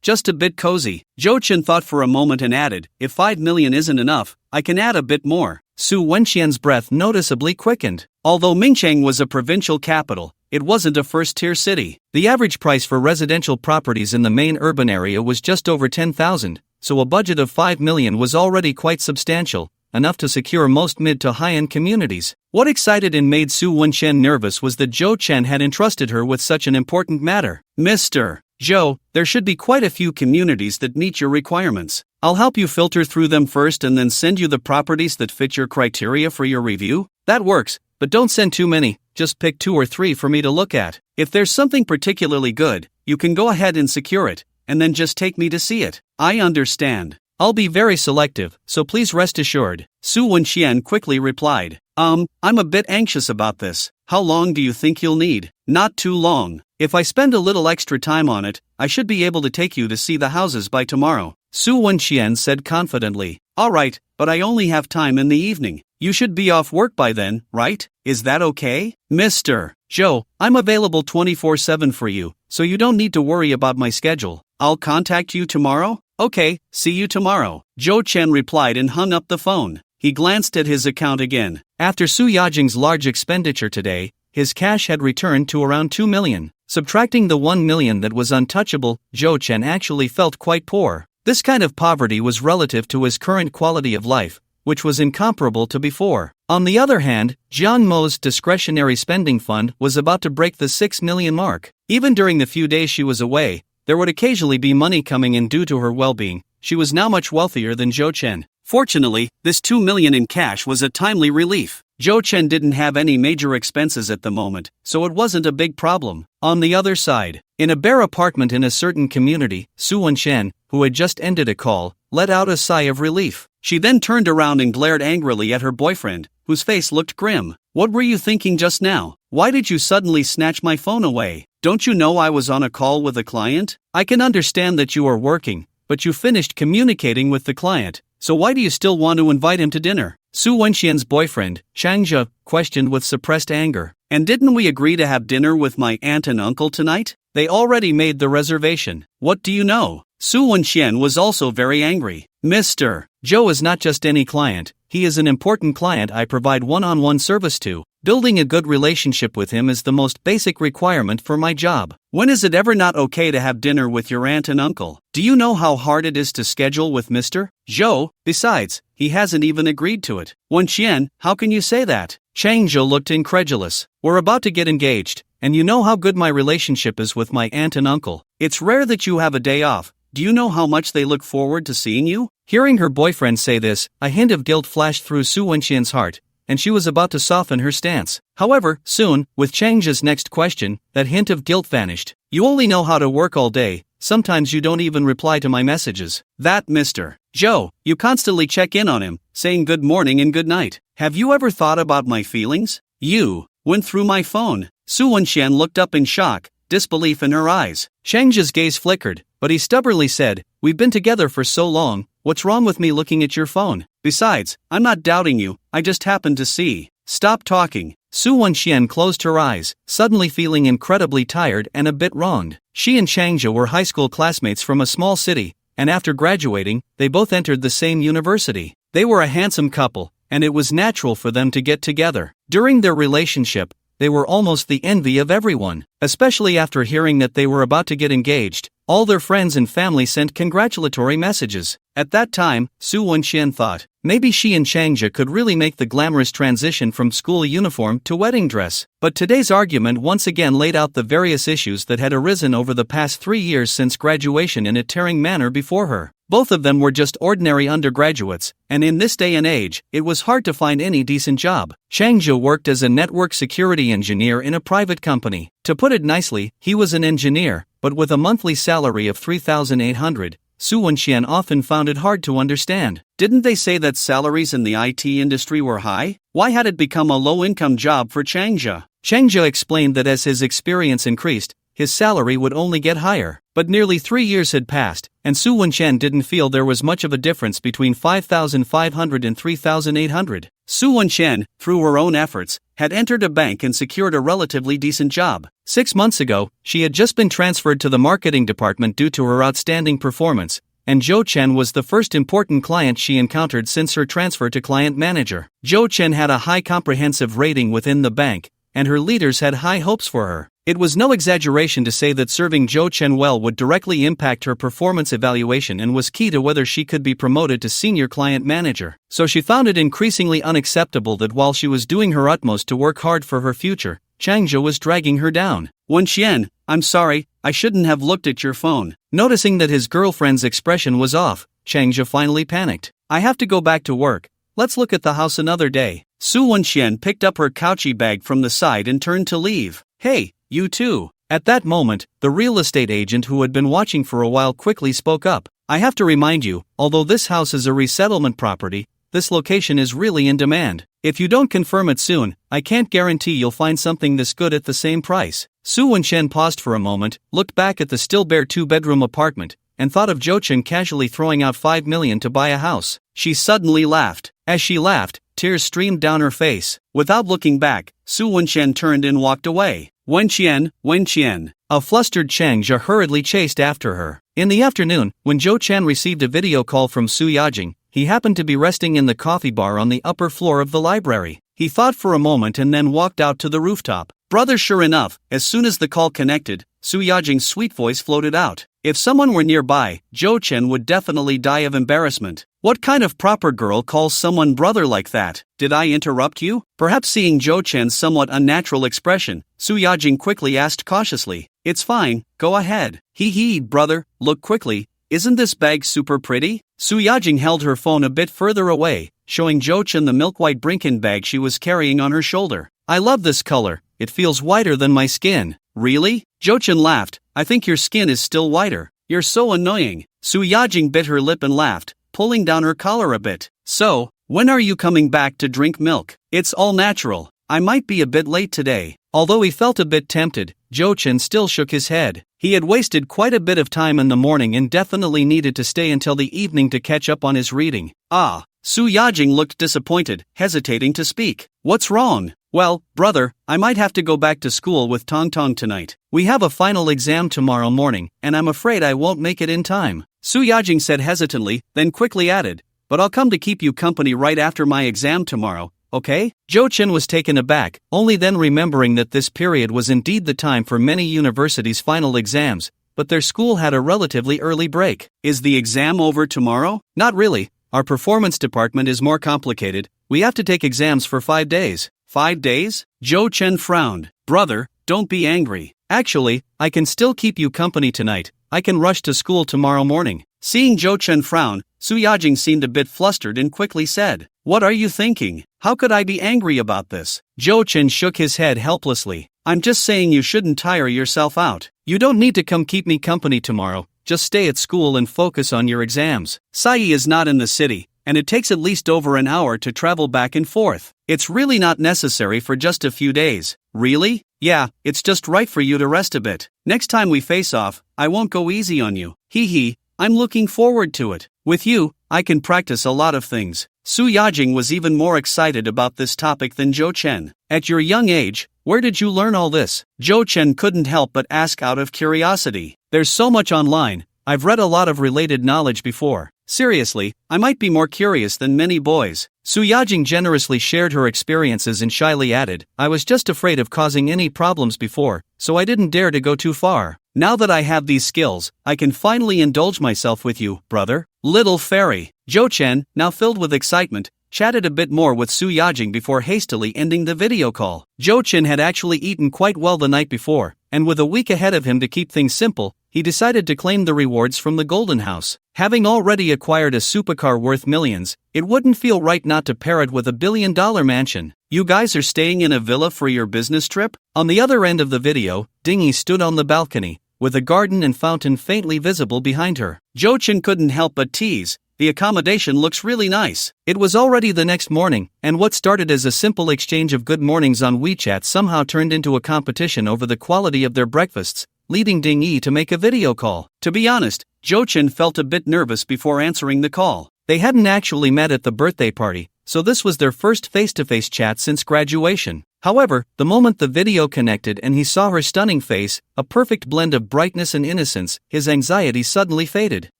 Just a bit cozy. Zhou Chen thought for a moment and added, if 5 million isn't enough, I can add a bit more. Su Wenxian's breath noticeably quickened. Although Mingcheng was a provincial capital, it wasn't a first-tier city. The average price for residential properties in the main urban area was just over 10,000, so a budget of 5 million was already quite substantial, enough to secure most mid to high-end communities. What excited and made Su Wenxian nervous was that Zhou Chen had entrusted her with such an important matter. Mr. Zhou, there should be quite a few communities that meet your requirements. I'll help you filter through them first and then send you the properties that fit your criteria for your review. That works, but don't send too many, just pick 2 or 3 for me to look at. If there's something particularly good, you can go ahead and secure it, and then just take me to see it. I understand. I'll be very selective, so please rest assured. Su Wenxian quickly replied. I'm a bit anxious about this. How long do you think you'll need? Not too long. If I spend a little extra time on it, I should be able to take you to see the houses by tomorrow. Su Wenxian said confidently. Alright, but I only have time in the evening. You should be off work by then, right? Is that okay? Mr. Zhou, I'm available 24/7 for you, so you don't need to worry about my schedule. I'll contact you tomorrow? Okay, see you tomorrow. Zhou Chen replied and hung up the phone. He glanced at his account again. After Su Yajing's large expenditure today, his cash had returned to around 2 million. Subtracting the 1 million that was untouchable, Zhou Chen actually felt quite poor. This kind of poverty was relative to his current quality of life, which was incomparable to before. On the other hand, Jiang Mo's discretionary spending fund was about to break the 6 million mark. Even during the few days she was away, there would occasionally be money coming in due to her well-being. She was now much wealthier than Zhou Chen. Fortunately, this 2 million in cash was a timely relief. Zhou Chen didn't have any major expenses at the moment, so it wasn't a big problem. On the other side, in a bare apartment in a certain community, Su Wenxian, who had just ended a call, let out a sigh of relief. She then turned around and glared angrily at her boyfriend, whose face looked grim. What were you thinking just now? Why did you suddenly snatch my phone away? Don't you know I was on a call with a client? I can understand that you are working, but you finished communicating with the client, so why do you still want to invite him to dinner? Su Wenxian's boyfriend, Shangzhe, questioned with suppressed anger. And didn't we agree to have dinner with my aunt and uncle tonight? They already made the reservation. What do you know? Su Wenxian was also very angry. Mr. Zhou is not just any client, he is an important client I provide one-on-one service to. Building a good relationship with him is the most basic requirement for my job. When is it ever not okay to have dinner with your aunt and uncle? Do you know how hard it is to schedule with Mr. Zhou? Besides, he hasn't even agreed to it. Wenxian, how can you say that? Chang Zhou looked incredulous. We're about to get engaged, and you know how good my relationship is with my aunt and uncle. It's rare that you have a day off. Do you know how much they look forward to seeing you? Hearing her boyfriend say this, a hint of guilt flashed through Su Wenxian's heart, and she was about to soften her stance. However, soon, with Changja's next question, that hint of guilt vanished. You only know how to work all day. Sometimes you don't even reply to my messages. That Mr. Joe, you constantly check in on him, saying good morning and good night. Have you ever thought about my feelings? You went through my phone. Su Wenxian looked up in shock, disbelief in her eyes. Changja's gaze flickered, but he stubbornly said, "We've been together for so long, what's wrong with me looking at your phone? Besides, I'm not doubting you, I just happened to see." Stop talking. Su Wenxian closed her eyes, suddenly feeling incredibly tired and a bit wronged. She and Changjia were high school classmates from a small city, and after graduating, they both entered the same university. They were a handsome couple, and it was natural for them to get together. During their relationship, they were almost the envy of everyone, especially after hearing that they were about to get engaged. All their friends and family sent congratulatory messages. At that time, Su Wenxian thought, maybe she and Changjia could really make the glamorous transition from school uniform to wedding dress. But today's argument once again laid out the various issues that had arisen over the past 3 years since graduation in a tearing manner before her. Both of them were just ordinary undergraduates, and in this day and age, it was hard to find any decent job. Changjia worked as a network security engineer in a private company. To put it nicely, he was an engineer, but with a monthly salary of 3,800, Su Wenxian often found it hard to understand. Didn't they say that salaries in the IT industry were high? Why had it become a low-income job for Changjia? Changjia explained that as his experience increased, his salary would only get higher. But nearly 3 years had passed, and Su Wenxian didn't feel there was much of a difference between 5,500 and 3,800. Su Wenxian, through her own efforts, had entered a bank and secured a relatively decent job. 6 months ago, she had just been transferred to the marketing department due to her outstanding performance, and Zhou Chen was the first important client she encountered since her transfer to client manager. Zhou Chen had a high comprehensive rating within the bank, and her leaders had high hopes for her. It was no exaggeration to say that serving Zhou Chen well would directly impact her performance evaluation and was key to whether she could be promoted to senior client manager. So she found it increasingly unacceptable that while she was doing her utmost to work hard for her future, Changjia was dragging her down. "Wenxian, I'm sorry, I shouldn't have looked at your phone." Noticing that his girlfriend's expression was off, Changjia finally panicked. "I have to go back to work. Let's look at the house another day." Su Wenxian picked up her couchy bag from the side and turned to leave. "Hey, you too." At that moment, the real estate agent who had been watching for a while quickly spoke up. "I have to remind you, although this house is a resettlement property, this location is really in demand. If you don't confirm it soon, I can't guarantee you'll find something this good at the same price." Su Wenxian paused for a moment, looked back at the still bare 2-bedroom apartment, and thought of Zhou Chen casually throwing out 5 million to buy a house. She suddenly laughed. As she laughed, tears streamed down her face. Without looking back, Su Wenxian turned and walked away. "Wenxian, Wenxian." A flustered Changjia hurriedly chased after her. In the afternoon, when Zhou Chen received a video call from Su Yajing, he happened to be resting in the coffee bar on the upper floor of the library. He thought for a moment and then walked out to the rooftop. "Brother," sure enough, as soon as the call connected, Su Yajing's sweet voice floated out. If someone were nearby, Zhou Chen would definitely die of embarrassment. What kind of proper girl calls someone brother like that? "Did I interrupt you?" Perhaps seeing Zhou Chen's somewhat unnatural expression, Su Yajing quickly asked cautiously. "It's fine, go ahead." Hee, brother, look quickly, isn't this bag super pretty?" Su Yajing held her phone a bit further away, showing Zhou Chen the milk-white Brinken bag she was carrying on her shoulder. "I love this color, it feels whiter than my skin." "Really?" Zhou Chen laughed. "I think your skin is still whiter. You're so annoying." Su Yajing bit her lip and laughed, pulling down her collar a bit. "So, when are you coming back to drink milk? It's all natural. I might be a bit late today." Although he felt a bit tempted, Zhou Chen still shook his head. He had wasted quite a bit of time in the morning and definitely needed to stay until the evening to catch up on his reading. "Ah." Su Yajing looked disappointed, hesitating to speak. "What's wrong?" "Well, brother, I might have to go back to school with Tong Tong tonight. We have a final exam tomorrow morning, and I'm afraid I won't make it in time." Su Yajing said hesitantly, then quickly added, "But I'll come to keep you company right after my exam tomorrow, okay?" Zhou Chen was taken aback, only then remembering that this period was indeed the time for many universities' final exams, but their school had a relatively early break. "Is the exam over tomorrow?" "Not really. Our performance department is more complicated. We have to take exams for 5 days. 5 days? Zhou Chen frowned. "Brother, don't be angry. Actually, I can still keep you company tonight. I can rush to school tomorrow morning. Seeing Jo Chen frown, Su Yajing seemed a bit flustered and quickly said, "What are you thinking? How could I be angry about this?" Jo Chen shook his head helplessly. "I'm just saying you shouldn't tire yourself out. You don't need to come keep me company tomorrow. Just stay at school and focus on your exams. Sai is not in the city, and it takes at least over an hour to travel back and forth. It's really not necessary for just a few days." "Really?" "Yeah, it's just right for you to rest a bit. Next time we face off, I won't go easy on you. Hee hee, I'm looking forward to it. With you, I can practice a lot of things." Su Yajing was even more excited about this topic than Jo Chen. "At your young age, where did you learn all this?" Jo Chen couldn't help but ask out of curiosity. "There's so much online. I've read a lot of related knowledge before. Seriously, I might be more curious than many boys." Su Yajing generously shared her experiences and shyly added, "I was just afraid of causing any problems before, so I didn't dare to go too far. Now that I have these skills, I can finally indulge myself with you, brother." Little fairy. Jo Chen, now filled with excitement, chatted a bit more with Su Yajing before hastily ending the video call. Jo Chen had actually eaten quite well the night before, and with a week ahead of him to keep things simple, he decided to claim the rewards from the Golden House. Having already acquired a supercar worth millions, it wouldn't feel right not to pair it with a billion-dollar mansion. "You guys are staying in a villa for your business trip?" On the other end of the video, Dingy stood on the balcony, with a garden and fountain faintly visible behind her. Jo Chen couldn't help but tease, "The accommodation looks really nice." It was already the next morning, and what started as a simple exchange of good mornings on WeChat somehow turned into a competition over the quality of their breakfasts, leading Ding Yi to make a video call. To be honest, Jo Chen felt a bit nervous before answering the call. They hadn't actually met at the birthday party, so this was their first face-to-face chat since graduation. However, the moment the video connected and he saw her stunning face, a perfect blend of brightness and innocence, his anxiety suddenly faded.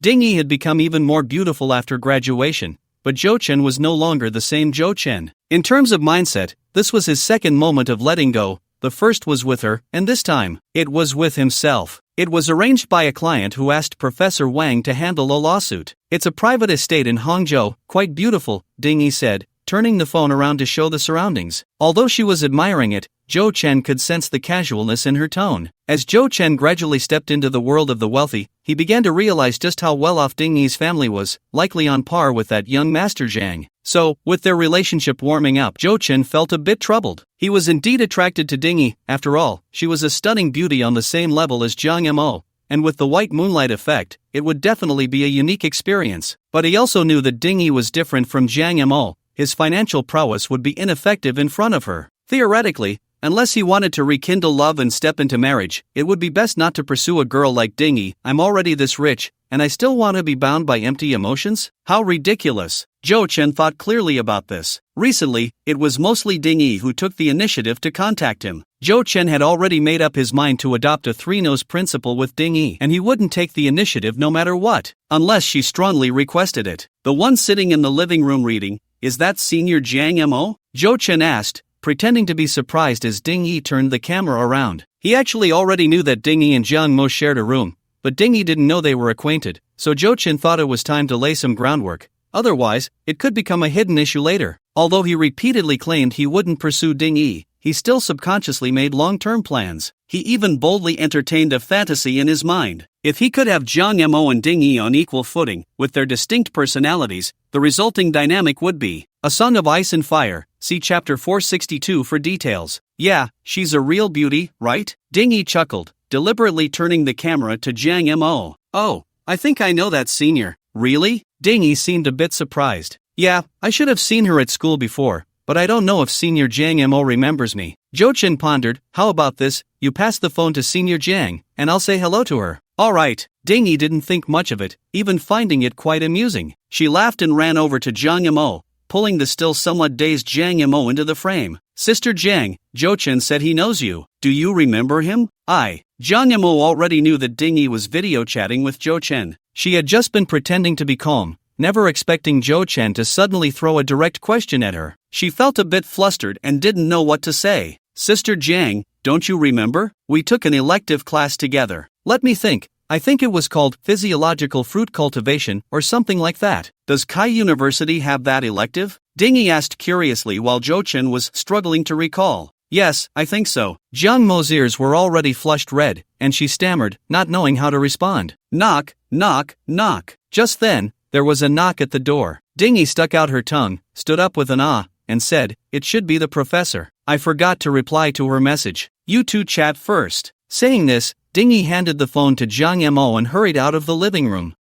Ding Yi had become even more beautiful after graduation, but Jo Chen was no longer the same Jo Chen. In terms of mindset, this was his second moment of letting go. The first was with her, and this time, it was with himself. It was arranged by a client who asked Professor Wang to handle a lawsuit. "It's a private estate in Hangzhou, quite beautiful," Ding Yi said, turning the phone around to show the surroundings. Although she was admiring it, Jo Chen could sense the casualness in her tone. As Jo Chen gradually stepped into the world of the wealthy, he began to realize just how well off Ding Yi's family was, likely on par with that young Master Zhang. So, with their relationship warming up, Jo Chen felt a bit troubled. He was indeed attracted to Ding Yi. After all, she was a stunning beauty on the same level as Jiang Mo, and with the white moonlight effect, it would definitely be a unique experience. But he also knew that Ding Yi was different from Jiang Mo. His financial prowess would be ineffective in front of her. Theoretically, unless he wanted to rekindle love and step into marriage, it would be best not to pursue a girl like Ding Yi. "I'm already this rich, and I still want to be bound by empty emotions? How ridiculous." Jo Chen thought clearly about this. Recently, it was mostly Ding Yi who took the initiative to contact him. Jo Chen had already made up his mind to adopt a three-nose principle with Ding Yi, and he wouldn't take the initiative no matter what, unless she strongly requested it. "The one sitting in the living room reading, is that Senior Jiang Mo?" Jo Chen asked, pretending to be surprised as Ding Yi turned the camera around. He actually already knew that Ding Yi and Jiang Mo shared a room, but Ding Yi didn't know they were acquainted, so Jo Chen thought it was time to lay some groundwork. Otherwise, it could become a hidden issue later. Although he repeatedly claimed he wouldn't pursue Ding Yi, he still subconsciously made long-term plans. He even boldly entertained a fantasy in his mind. If he could have Jiang Mo and Ding Yi on equal footing, with their distinct personalities, the resulting dynamic would be a Song of Ice and Fire. See chapter 462 for details. "Yeah, she's a real beauty, right?" Ding Yi chuckled, deliberately turning the camera to Jiang Mo. "Oh, I think I know that senior." "Really?" Ding Yi seemed a bit surprised. "Yeah, I should have seen her at school before, but I don't know if Senior Jiang Mo remembers me." Jo Chen pondered, "How about this, you pass the phone to Senior Jiang, and I'll say hello to her." "Alright." Ding Yi didn't think much of it, even finding it quite amusing. She laughed and ran over to Jiang Mo, pulling the still somewhat dazed Jiang Mo into the frame. "Sister Jiang, Jo Chen said he knows you. Do you remember him?" Jiang Mo already knew that Ding Yi was video chatting with Jo Chen. She had just been pretending to be calm, never expecting Jo Chen to suddenly throw a direct question at her. She felt a bit flustered and didn't know what to say. "Sister Jiang, don't you remember? We took an elective class together. Let me think. I think it was called Physiological Fruit Cultivation or something like that. Does Kai University have that elective?" Ding Yi asked curiously while Jo Chen was struggling to recall. Yes, I think so. Jiang Mo's ears were already flushed red, and she stammered, not knowing how to respond. Knock, knock, knock. Just then, there was a knock at the door. Dingy stuck out her tongue, stood up with an ah, and said, "It should be the professor. I forgot to reply to her message. You two chat first." Saying this, Dingy handed the phone to Jiang Mo and hurried out of the living room.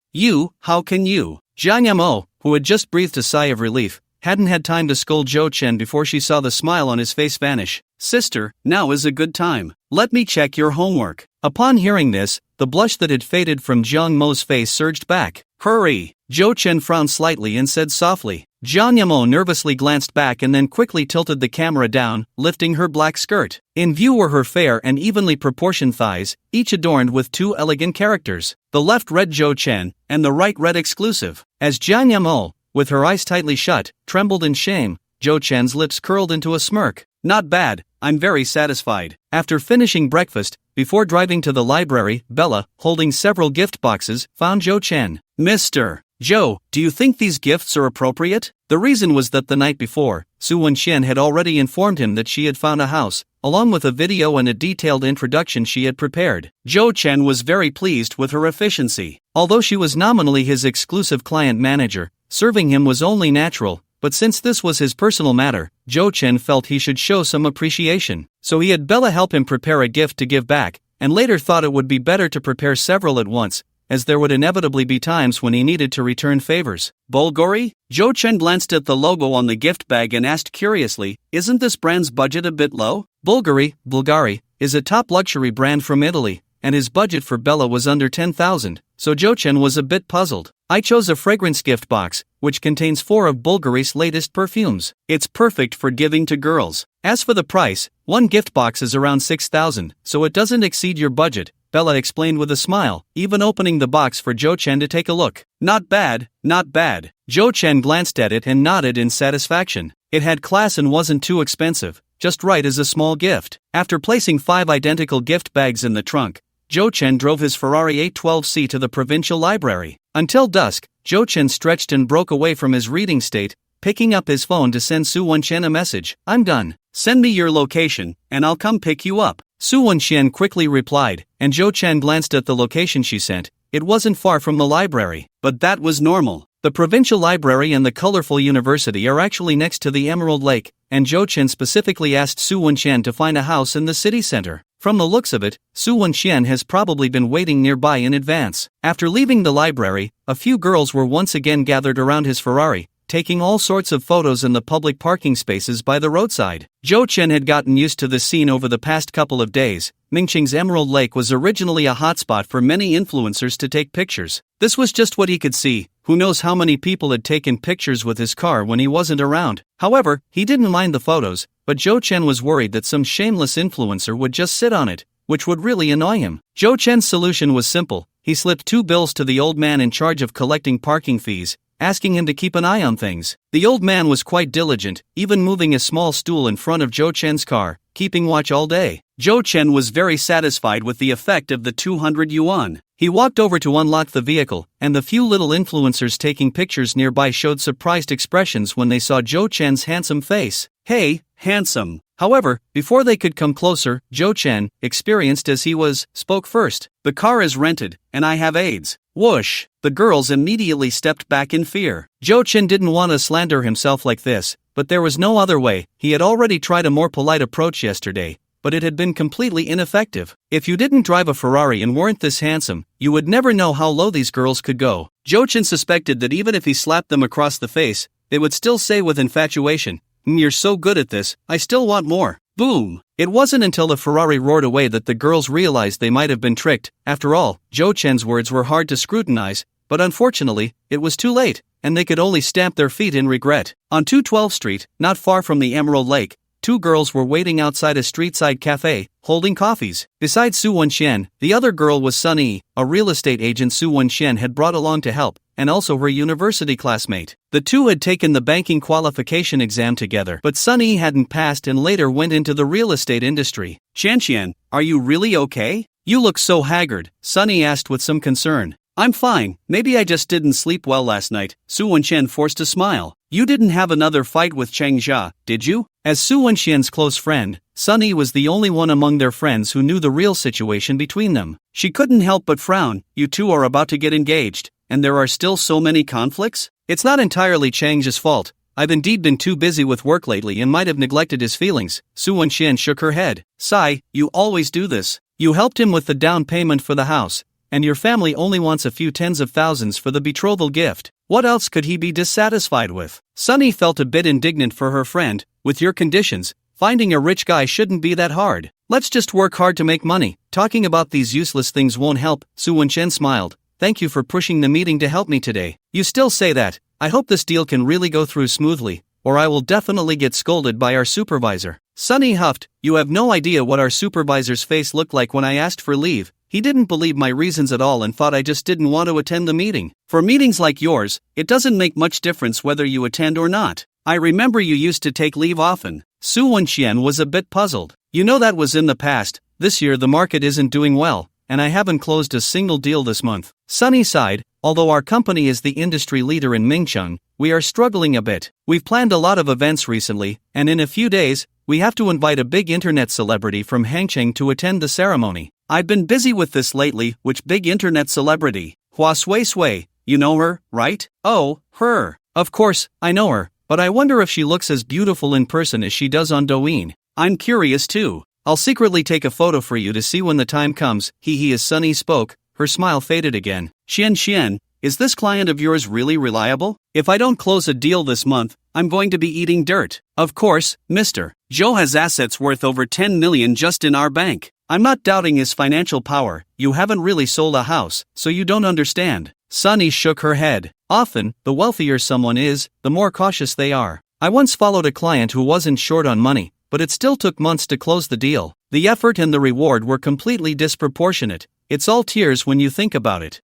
How can you? Jiang Mo, who had just breathed a sigh of relief, hadn't had time to scold Zhou Chen before she saw the smile on his face vanish. "Sister, now is a good time. Let me check your homework." Upon hearing this, the blush that had faded from Jiang Mo's face surged back. "Hurry!" Zhou Chen frowned slightly and said softly. Jiang Mo nervously glanced back and then quickly tilted the camera down, lifting her black skirt. In view were her fair and evenly proportioned thighs, each adorned with two elegant characters. The left read Zhou Chen, and the right read exclusive. As Jiang Mo, with her eyes tightly shut, trembled in shame, Zhou Chen's lips curled into a smirk. "Not bad, I'm very satisfied." After finishing breakfast, before driving to the library, Bella, holding several gift boxes, found Zhou Chen. "Mr. Zhou, do you think these gifts are appropriate?" The reason was that the night before, Su Wenxian had already informed him that she had found a house, along with a video and a detailed introduction she had prepared. Zhou Chen was very pleased with her efficiency. Although she was nominally his exclusive client manager, serving him was only natural, but since this was his personal matter, Zhou Chen felt he should show some appreciation. So he had Bella help him prepare a gift to give back, and later thought it would be better to prepare several at once, as there would inevitably be times when he needed to return favors. "Bulgari?" Zhou Chen glanced at the logo on the gift bag and asked curiously, "Isn't this brand's budget a bit low?" Bulgari, is a top luxury brand from Italy, and his budget for Bella was under 10,000, so Zhou Chen was a bit puzzled. "I chose a fragrance gift box, which contains 4 of Bulgari's latest perfumes. It's perfect for giving to girls. As for the price, one gift box is around 6,000, so it doesn't exceed your budget," Bella explained with a smile, even opening the box for Zhou Chen to take a look. Not bad, not bad." Zhou Chen glanced at it and nodded in satisfaction. It had class and wasn't too expensive, just right as a small gift. After placing 5 identical gift bags in the trunk, Zhou Chen drove his Ferrari 812C to the provincial library. Until dusk, Zhou Chen stretched and broke away from his reading state, picking up his phone to send Su Wenxian a message. "I'm done. Send me your location, and I'll come pick you up." Su Wenxian quickly replied, and Zhou Chen glanced at the location she sent. It wasn't far from the library, but that was normal. The provincial library and the colorful university are actually next to the Emerald Lake, and Zhou Chen specifically asked Su Wenxian to find a house in the city center. From the looks of it, Su Wenxian has probably been waiting nearby in advance. After leaving the library, a few girls were once again gathered around his Ferrari, taking all sorts of photos in the public parking spaces by the roadside. Zhou Chen had gotten used to the scene over the past couple of days. Mingqing's Emerald Lake was originally a hotspot for many influencers to take pictures. This was just what he could see. Who knows how many people had taken pictures with his car when he wasn't around. However, he didn't mind the photos, but Zhou Chen was worried that some shameless influencer would just sit on it, which would really annoy him. Zhou Chen's solution was simple. He slipped 2 bills to the old man in charge of collecting parking fees, asking him to keep an eye on things. The old man was quite diligent, even moving a small stool in front of Zhou Chen's car, keeping watch all day. Zhou Chen was very satisfied with the effect of the 200 yuan. He walked over to unlock the vehicle, and the few little influencers taking pictures nearby showed surprised expressions when they saw Zhou Chen's handsome face. "Hey, handsome." However, before they could come closer, Zhou Chen, experienced as he was, spoke first. "The car is rented, and I have aides." Whoosh! The girls immediately stepped back in fear. Zhou Chen didn't want to slander himself like this, but there was no other way. He had already tried a more polite approach yesterday, but it had been completely ineffective. If you didn't drive a Ferrari and weren't this handsome, you would never know how low these girls could go. Zhou Chen suspected that even if he slapped them across the face, they would still say with infatuation, "You're so good at this, I still want more." Boom! It wasn't until the Ferrari roared away that the girls realized they might have been tricked. After all, Zhou Chen's words were hard to scrutinize, but unfortunately, it was too late, and they could only stamp their feet in regret. On 212th Street, not far from the Emerald Lake, 2 girls were waiting outside a street-side cafe, holding coffees. Besides Su Wenxian, the other girl was Sun Yi, a real estate agent Su Wenxian had brought along to help, and also her university classmate. The two had taken the banking qualification exam together, but Sun Yi hadn't passed and later went into the real estate industry. "Qianqian, are you really okay? You look so haggard," Sun Yi asked with some concern. "I'm fine, maybe I just didn't sleep well last night." Su Wenxian forced a smile. You didn't have another fight with Chang Jia, did you? As Su Wenxian's close friend, Sunny was the only one among their friends who knew the real situation between them. She couldn't help but frown. You two are about to get engaged, and there are still so many conflicts? It's not entirely Chang Jia's fault. I've indeed been too busy with work lately and might have neglected his feelings. Su Wenxian shook her head. Sigh, you always do this. You helped him with the down payment for the house, and your family only wants a few tens of thousands for the betrothal gift. What else could he be dissatisfied with? Sunny felt a bit indignant for her friend. With your conditions, finding a rich guy shouldn't be that hard. Let's just work hard to make money. Talking about these useless things won't help. Su Wenxian smiled. Thank you for pushing the meeting to help me today. You still say that. I hope this deal can really go through smoothly, or I will definitely get scolded by our supervisor. Sunny huffed. You have no idea what our supervisor's face looked like when I asked for leave. He didn't believe my reasons at all and thought I just didn't want to attend the meeting. For meetings like yours, it doesn't make much difference whether you attend or not. I remember you used to take leave often. Su Wenxian was a bit puzzled. You know that was in the past. This year the market isn't doing well, and I haven't closed a single deal this month. Sunny sighed. Although our company is the industry leader in Mingcheng, we are struggling a bit. We've planned a lot of events recently, and in a few days, we have to invite a big internet celebrity from Hangcheng to attend the ceremony. I've been busy with this lately. Which big internet celebrity? Hua Sui Sui. You know her, right? Oh, her. Of course, I know her, but I wonder if she looks as beautiful in person as she does on Douyin. I'm curious too. I'll secretly take a photo for you to see when the time comes. As Sunny spoke, her smile faded again. Xian, is this client of yours really reliable? If I don't close a deal this month, I'm going to be eating dirt. Of course, Mr. Zhou has assets worth over 10 million just in our bank. I'm not doubting his financial power. You haven't really sold a house, so you don't understand. Sunny shook her head. Often, the wealthier someone is, the more cautious they are. I once followed a client who wasn't short on money, but it still took months to close the deal. The effort and the reward were completely disproportionate. It's all tears when you think about it.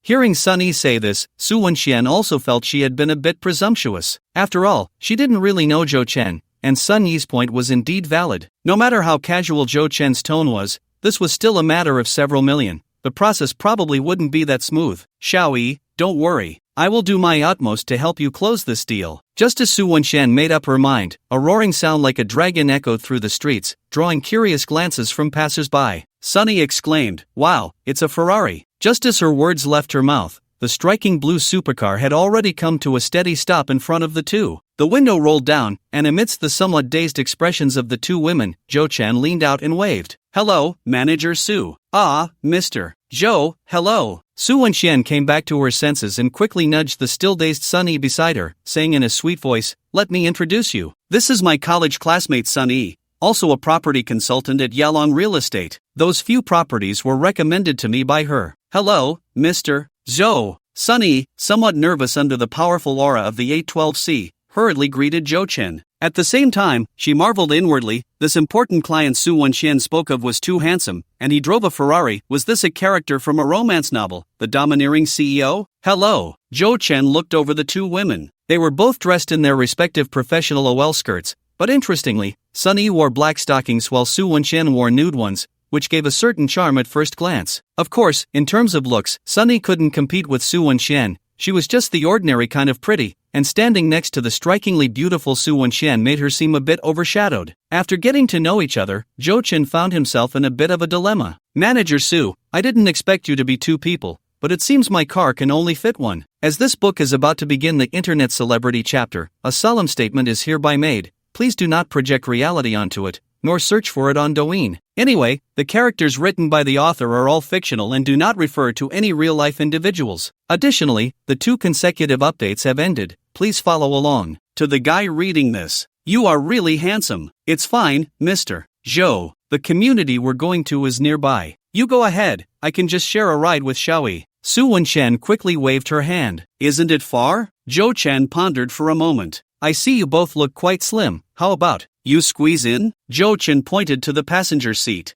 Hearing Sunny say this, Su Wenxian also felt she had been a bit presumptuous. After all, she didn't really know Zhou Chen, and Sun Yi's point was indeed valid. No matter how casual Zhou Chen's tone was, this was still a matter of several million. The process probably wouldn't be that smooth. Xiao Yi, don't worry. I will do my utmost to help you close this deal. Just as Su Wenxian made up her mind, a roaring sound like a dragon echoed through the streets, drawing curious glances from passers-by. Sunny exclaimed, "Wow, it's a Ferrari." Just as her words left her mouth, the striking blue supercar had already come to a steady stop in front of the two. The window rolled down, and amidst the somewhat dazed expressions of the two women, Zhou Chen leaned out and waved. "Hello, Manager Su." "Ah, Mr. Zhou, hello." Su Wenxian came back to her senses and quickly nudged the still-dazed Sunny beside her, saying in a sweet voice, "Let me introduce you. This is my college classmate Sunny, also a property consultant at Yalong Real Estate. Those few properties were recommended to me by her." "Hello, Mr. Zhou." Sunny, somewhat nervous under the powerful aura of the 812C, hurriedly greeted Zhou Chen. At the same time, she marveled inwardly. This important client Su Wenxian spoke of was too handsome, and he drove a Ferrari. Was this a character from a romance novel, the domineering CEO? "Hello." Zhou Chen looked over the two women. They were both dressed in their respective professional OL skirts, but interestingly, Sunny wore black stockings while Su Wenxian wore nude ones, which gave a certain charm at first glance. Of course, in terms of looks, Sunny couldn't compete with Su Wenxian. She was just the ordinary kind of pretty, and standing next to the strikingly beautiful Su Wenxian made her seem a bit overshadowed. After getting to know each other, Zhou Chen found himself in a bit of a dilemma. "Manager Su, I didn't expect you to be two people, but it seems my car can only fit one. As this book is about to begin the internet celebrity chapter, a solemn statement is hereby made. Please do not project reality onto it, nor search for it on Douyin. Anyway, the characters written by the author are all fictional and do not refer to any real-life individuals. Additionally, the 2 consecutive updates have ended. Please follow along." To the guy reading this, "You are really handsome. It's fine, Mr. Zhou. The community we're going to is nearby. You go ahead, I can just share a ride with Xiaoyi." Su Wenxian quickly waved her hand. "Isn't it far?" Zhou Chen pondered for a moment. "I see you both look quite slim. How about you squeeze in?" Zhou Chen pointed to the passenger seat.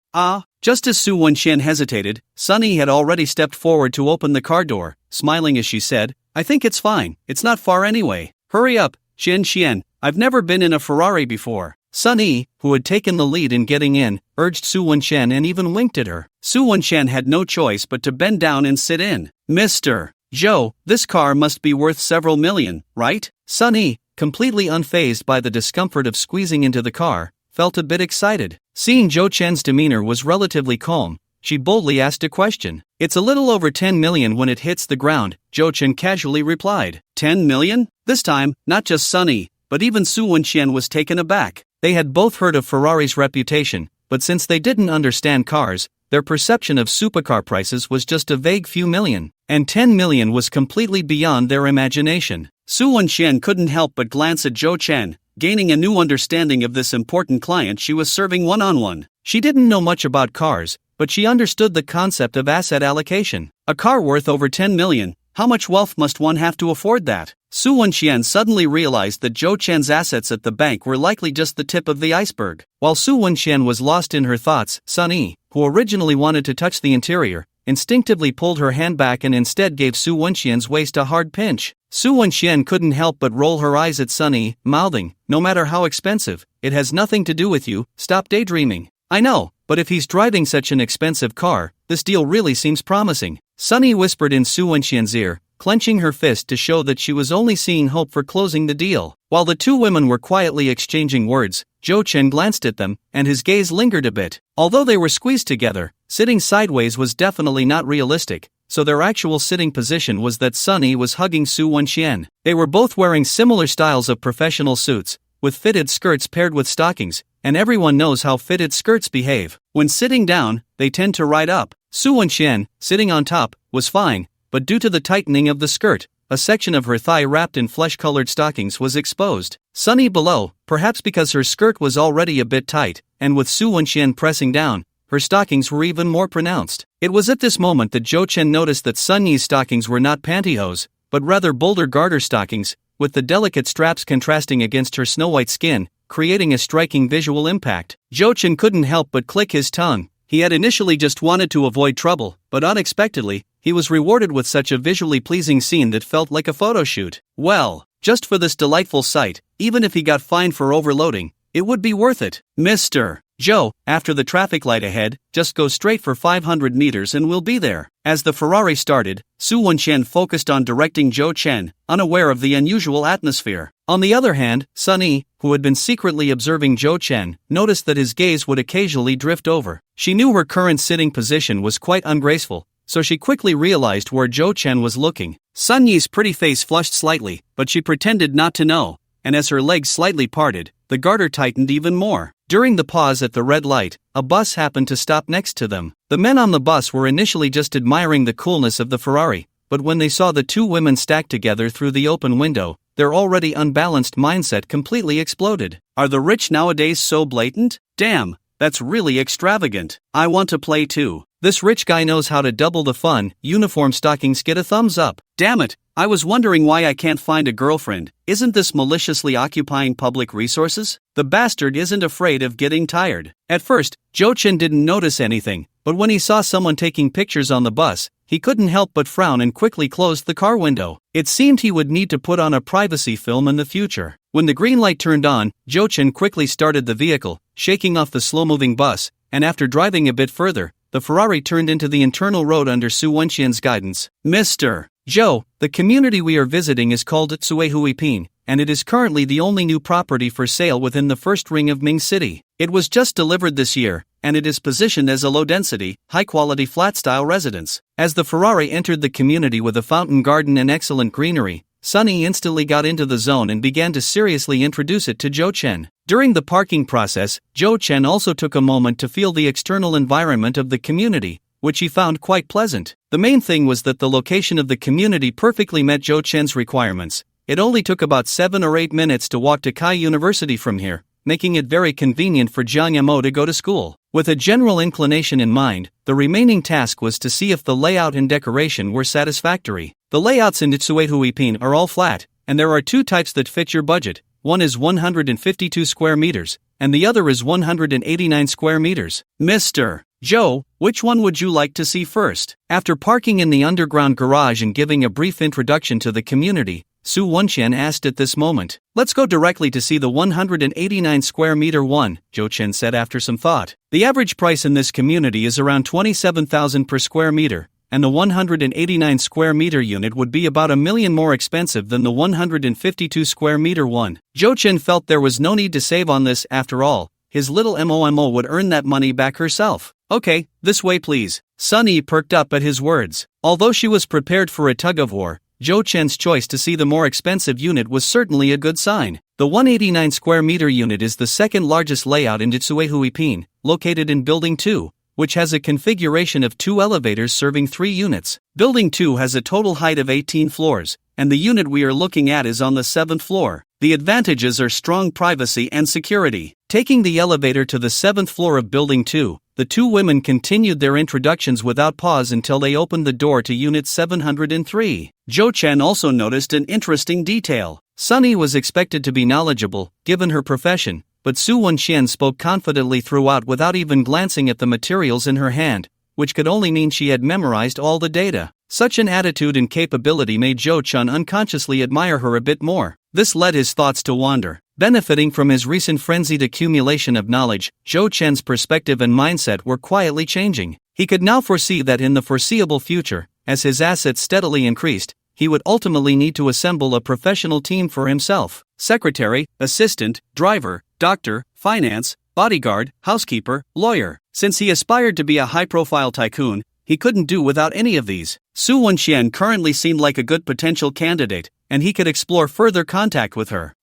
Just as Su Wenxian hesitated, Sunny had already stepped forward to open the car door, smiling as she said, "I think it's fine, it's not far anyway. Hurry up, Xian, I've never been in a Ferrari before." Sunny, who had taken the lead in getting in, urged Su Wenxian and even winked at her. Su Wenxian had no choice but to bend down and sit in. "Mr. Joe, this car must be worth several million, right? Sunny, completely unfazed by the discomfort of squeezing into the car, felt a bit excited. Seeing Zhou Chen's demeanor was relatively calm, she boldly asked a question. It's a little over 10 million when it hits the ground, Zhou Chen casually replied. 10 million? This time, not just Sunny, but even Su Wenxian was taken aback. They had both heard of Ferrari's reputation, but since they didn't understand cars, their perception of supercar prices was just a vague few million, and 10 million was completely beyond their imagination. Su Wenxian couldn't help but glance at Zhou Chen, gaining a new understanding of this important client she was serving one-on-one. She didn't know much about cars, but she understood the concept of asset allocation. A car worth over 10 million, how much wealth must one have to afford that? Su Wenxian suddenly realized that Zhou Chen's assets at the bank were likely just the tip of the iceberg. While Su Wenxian was lost in her thoughts, Sunny, who originally wanted to touch the interior, instinctively pulled her hand back and instead gave Su Wenxian's waist a hard pinch. Su Wenxian couldn't help but roll her eyes at Sunny, mouthing, "No matter how expensive, it has nothing to do with you, stop daydreaming." "I know, but if he's driving such an expensive car, this deal really seems promising," Sunny whispered in Su Wenxian's ear, clenching her fist to show that she was only seeing hope for closing the deal. While the two women were quietly exchanging words, Zhou Chen glanced at them, and his gaze lingered a bit. Although they were squeezed together, sitting sideways was definitely not realistic, so their actual sitting position was that Sunny was hugging Su Wenxian. They were both wearing similar styles of professional suits, with fitted skirts paired with stockings, and everyone knows how fitted skirts behave. When sitting down, they tend to ride up. Su Wenxian, sitting on top, was fine, but due to the tightening of the skirt, a section of her thigh wrapped in flesh-colored stockings was exposed. Sunny below, perhaps because her skirt was already a bit tight, and with Su Wenxian pressing down, her stockings were even more pronounced. It was at this moment that Zhou Chen noticed that Sunny's stockings were not pantyhose, but rather boulder garter stockings, with the delicate straps contrasting against her snow-white skin, creating a striking visual impact. Zhou Chen couldn't help but click his tongue. He had initially just wanted to avoid trouble, but unexpectedly, he was rewarded with such a visually pleasing scene that felt like a photo shoot. Well, just for this delightful sight, even if he got fined for overloading, it would be worth it. Mr. Joe, after the traffic light ahead, just go straight for 500 meters and we'll be there. As the Ferrari started, Su Wenxian focused on directing Zhou Chen, unaware of the unusual atmosphere. On the other hand, Sunny, who had been secretly observing Zhou Chen, noticed that his gaze would occasionally drift over. She knew her current sitting position was quite ungraceful, so she quickly realized where Zhou Chen was looking. Sunyi's pretty face flushed slightly, but she pretended not to know, and as her legs slightly parted, the garter tightened even more. During the pause at the red light, a bus happened to stop next to them. The men on the bus were initially just admiring the coolness of the Ferrari, but when they saw the two women stacked together through the open window, their already unbalanced mindset completely exploded. Are the rich nowadays so blatant? Damn, that's really extravagant. I want to play too. This rich guy knows how to double the fun. Uniform stockings get a thumbs up. Damn it, I was wondering why I can't find a girlfriend. Isn't this maliciously occupying public resources? The bastard isn't afraid of getting tired. At first, Zhou Chen didn't notice anything, but when he saw someone taking pictures on the bus, he couldn't help but frown and quickly closed the car window. It seemed he would need to put on a privacy film in the future. When the green light turned on, Zhou Chen quickly started the vehicle, shaking off the slow-moving bus, and after driving a bit further, the Ferrari turned into the internal road under Su Wenxian's guidance. Mr. Joe, the community we are visiting is called Tsuehuipin, and it is currently the only new property for sale within the first ring of Ming City. It was just delivered this year, and it is positioned as a low-density, high-quality flat-style residence. As the Ferrari entered the community with a fountain garden and excellent greenery, Sunny instantly got into the zone and began to seriously introduce it to Zhou Chen. During the parking process, Zhou Chen also took a moment to feel the external environment of the community, which he found quite pleasant. The main thing was that the location of the community perfectly met Zhou Chen's requirements. It only took about 7 or 8 minutes to walk to Kai University from here, making it very convenient for Jiang Yamo to go to school. With a general inclination in mind, the remaining task was to see if the layout and decoration were satisfactory. The layouts in Tsuehuipin are all flat, and there are two types that fit your budget. One is 152 square meters, and the other is 189 square meters. Mr. Joe, which one would you like to see first? After parking in the underground garage and giving a brief introduction to the community, Su Wenxian asked at this moment. Let's go directly to see the 189 square meter one, Zhou Chen said after some thought. The average price in this community is around 27,000 per square meter, and the 189 square meter unit would be about $1 million more expensive than the 152 square meter one. Jo Chen felt there was no need to save on this after all. His little MOMO would earn that money back herself. Okay, this way please. Sunny perked up at his words. Although she was prepared for a tug-of-war, Jo Chen's choice to see the more expensive unit was certainly a good sign. The 189 square meter unit is the second largest layout in Jitsuehuipin, located in Building 2, which has a configuration of 2 elevators serving 3 units. Building 2 has a total height of 18 floors, and the unit we are looking at is on the 7th floor. The advantages are strong privacy and security. Taking the elevator to the 7th floor of Building 2, the 2 women continued their introductions without pause until they opened the door to Unit 703. Jo Chen also noticed an interesting detail. Sunny was expected to be knowledgeable, given her profession, but Su Wenxian spoke confidently throughout without even glancing at the materials in her hand, which could only mean she had memorized all the data. Such an attitude and capability made Jo Chen unconsciously admire her a bit more. This led his thoughts to wander. Benefiting from his recent frenzied accumulation of knowledge, Jo Chen's perspective and mindset were quietly changing. He could now foresee that in the foreseeable future, as his assets steadily increased, he would ultimately need to assemble a professional team for himself. Secretary, assistant, driver, doctor, finance, bodyguard, housekeeper, lawyer. Since he aspired to be a high-profile tycoon, he couldn't do without any of these. Su Wenxian currently seemed like a good potential candidate, and he could explore further contact with her.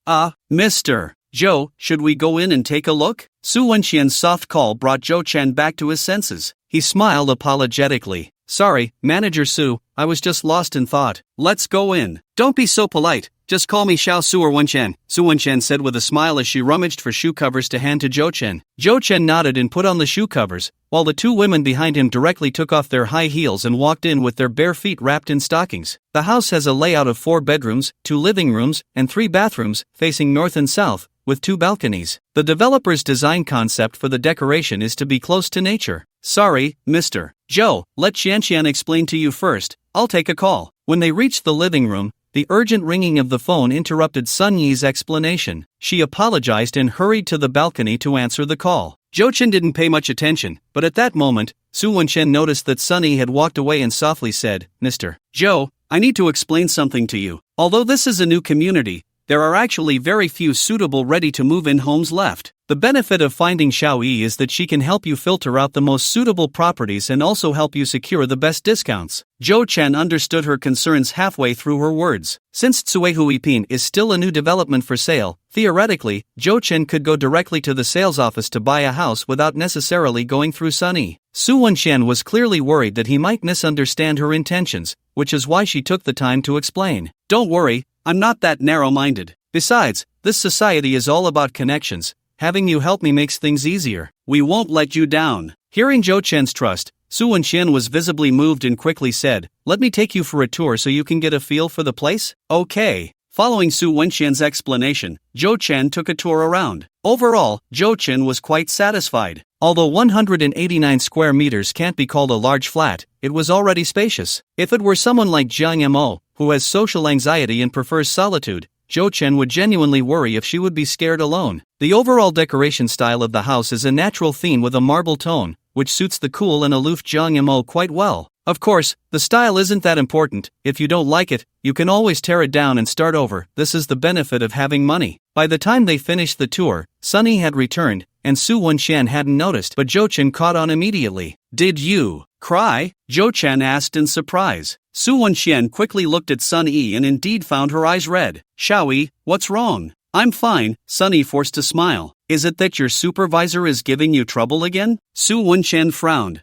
Mr. Joe, should we go in and take a look? Su Wenxian's soft call brought Jo Chen back to his senses. He smiled apologetically. Sorry, Manager Su, I was just lost in thought. Let's go in. Don't be so polite. Just call me Xiao Su or Wenxian, Su Wenxian said with a smile as she rummaged for shoe covers to hand to Jo Chen. Jo Chen nodded and put on the shoe covers, while the 2 women behind him directly took off their high heels and walked in with their bare feet wrapped in stockings. The house has a layout of 4 bedrooms, 2 living rooms, and 3 bathrooms, facing north and south, with 2 balconies. The developer's design concept for the decoration is to be close to nature. Sorry, Mr. Joe, let Xianxian explain to you first. I'll take a call. When they reached the living room, the urgent ringing of the phone interrupted Sun Yi's explanation. She apologized and hurried to the balcony to answer the call. Jo Chen didn't pay much attention, but at that moment, Su Wenxian noticed that Sunny had walked away and softly said, Mr. Joe, I need to explain something to you. Although this is a new community, there are actually very few suitable ready-to-move-in homes left. The benefit of finding Xiao Yi is that she can help you filter out the most suitable properties and also help you secure the best discounts. Jo Chen understood her concerns halfway through her words. Since Tsuehuipin is still a new development for sale, theoretically, Jo Chen could go directly to the sales office to buy a house without necessarily going through Sunny. Su Wenxian was clearly worried that he might misunderstand her intentions, which is why she took the time to explain. Don't worry, I'm not that narrow-minded. Besides, this society is all about connections. Having you help me makes things easier. We won't let you down. Hearing Jo Chen's trust, Su Wenxian was visibly moved and quickly said, Let me take you for a tour so you can get a feel for the place? Okay. Following Su Wenxian's explanation, Jo Chen took a tour around. Overall, Jo Chen was quite satisfied. Although 189 square meters can't be called a large flat, it was already spacious. If it were someone like Jiang Mo, who has social anxiety and prefers solitude, Jo Chen would genuinely worry if she would be scared alone. The overall decoration style of the house is a natural theme with a marble tone, which suits the cool and aloof Jiang Mo quite well. Of course, the style isn't that important. If you don't like it, you can always tear it down and start over. This is the benefit of having money. By the time they finished the tour, Sunny had returned, and Su Wenxian hadn't noticed, but Jo Chen caught on immediately. Did you cry? Jo Chen asked in surprise. Su Wenxian quickly looked at Sun Yi and indeed found her eyes red. Xiao Yi, what's wrong? I'm fine, Sunny forced a smile. Is it that your supervisor is giving you trouble again? Su Wenxian frowned.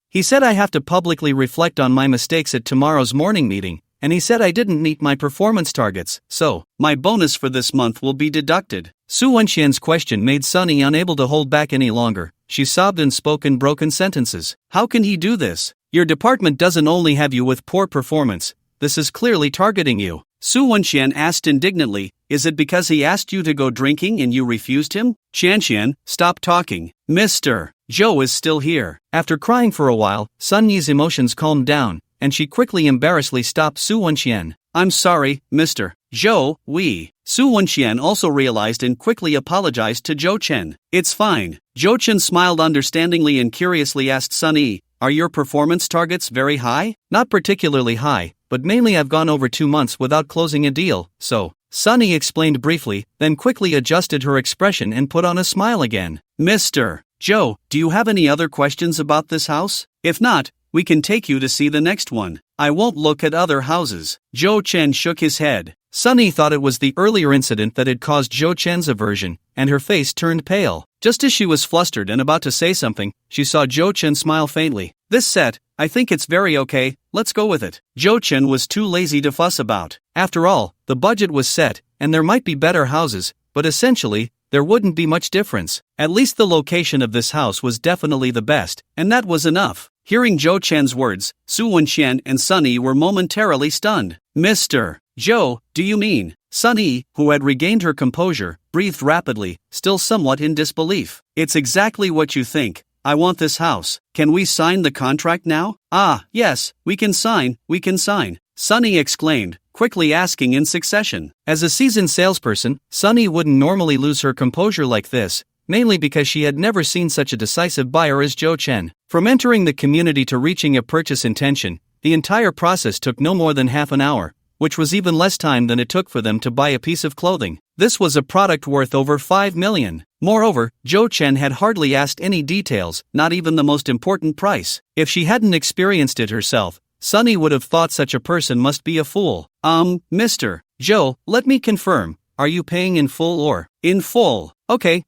He said I have to publicly reflect on my mistakes at tomorrow's morning meeting, and he said I didn't meet my performance targets, so my bonus for this month will be deducted. Su Wenxian's question made Sunny unable to hold back any longer. She sobbed and spoke in broken sentences. How can he do this? Your department doesn't only have you with poor performance, this is clearly targeting you. Su Wenxian asked indignantly, is it because he asked you to go drinking and you refused him? Qianxian, stop talking. Mr. Zhou is still here. After crying for a while, Sun Yi's emotions calmed down, and she quickly embarrassedly stopped Su Wenxian. I'm sorry, Mr. Zhou, Su Wenxian also realized and quickly apologized to Jo Chen. It's fine. Jo Chen smiled understandingly and curiously asked Sun Yi, Are your performance targets very high? Not particularly high, but mainly I've gone over 2 months without closing a deal, so. Sunny explained briefly, then quickly adjusted her expression and put on a smile again. Mr. Joe, do you have any other questions about this house? If not, we can take you to see the next one. I won't look at other houses. Joe Chen shook his head. Sunny thought it was the earlier incident that had caused Joe Chen's aversion, and her face turned pale. Just as she was flustered and about to say something, she saw Joe Chen smile faintly. This set, I think it's very okay, let's go with it. Joe Chen was too lazy to fuss about. After all, the budget was set, and there might be better houses, but essentially, there wouldn't be much difference. At least the location of this house was definitely the best, and that was enough. Hearing Joe Chen's words, Su Wenxian and Sunny were momentarily stunned. Mr. Joe, do you mean? Sunny, who had regained her composure, breathed rapidly, still somewhat in disbelief. It's exactly what you think. I want this house. Can we sign the contract now? Ah, yes, we can sign. Sunny exclaimed, quickly asking in succession. As a seasoned salesperson, Sunny wouldn't normally lose her composure like this, mainly because she had never seen such a decisive buyer as Joe Chen. From entering the community to reaching a purchase intention, the entire process took no more than half an hour, which was even less time than it took for them to buy a piece of clothing. This was a product worth over 5 million. Moreover, Joe Chen had hardly asked any details, not even the most important price. If she hadn't experienced it herself, Sunny would have thought such a person must be a fool. Mr. Joe, let me confirm, are you paying in full or? In full. Okay,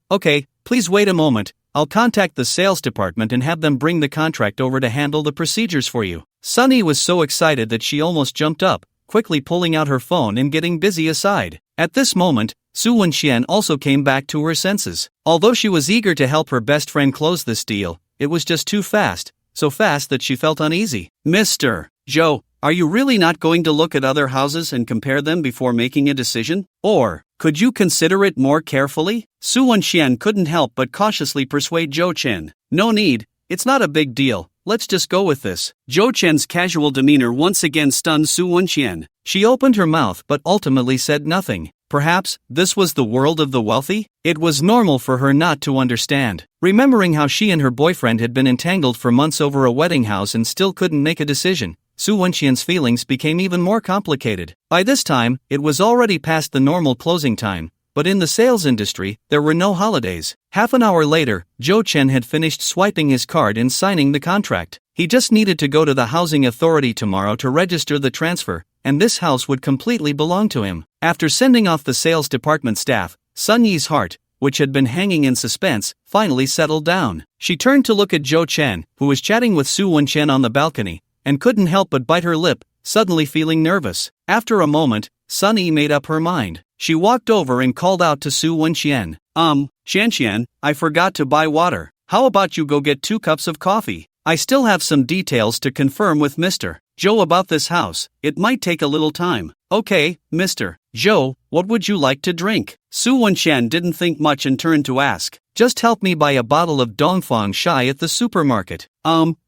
please wait a moment. I'll contact the sales department and have them bring the contract over to handle the procedures for you. Sunny was so excited that she almost jumped up, quickly pulling out her phone and getting busy aside. At this moment, Su Wenxian also came back to her senses. Although she was eager to help her best friend close this deal, it was just too fast, so fast that she felt uneasy. Mr. Joe, are you really not going to look at other houses and compare them before making a decision? Or, could you consider it more carefully? Su Wenxian couldn't help but cautiously persuade Joe Chen. No need, it's not a big deal. Let's just go with this. Joe Chen's casual demeanor once again stunned Su Wenxian. She opened her mouth but ultimately said nothing. Perhaps, this was the world of the wealthy? It was normal for her not to understand. Remembering how she and her boyfriend had been entangled for months over a wedding house and still couldn't make a decision, Su Wenxian's feelings became even more complicated. By this time, it was already past the normal closing time, but in the sales industry, there were no holidays. Half an hour later, Joe Chen had finished swiping his card and signing the contract. He just needed to go to the housing authority tomorrow to register the transfer, and this house would completely belong to him. After sending off the sales department staff, Sun Yi's heart, which had been hanging in suspense, finally settled down. She turned to look at Joe Chen, who was chatting with Su Wenxian on the balcony, and couldn't help but bite her lip, suddenly feeling nervous. After a moment, Sun Yi made up her mind. She walked over and called out to Su Wenxian. Xianxian, I forgot to buy water. How about you go get 2 cups of coffee? I still have some details to confirm with Mr. Joe about this house. It might take a little time. Okay, Mr. Joe, what would you like to drink? Su Wenxian didn't think much and turned to ask. Just help me buy a bottle of Dongfang Shai at the supermarket.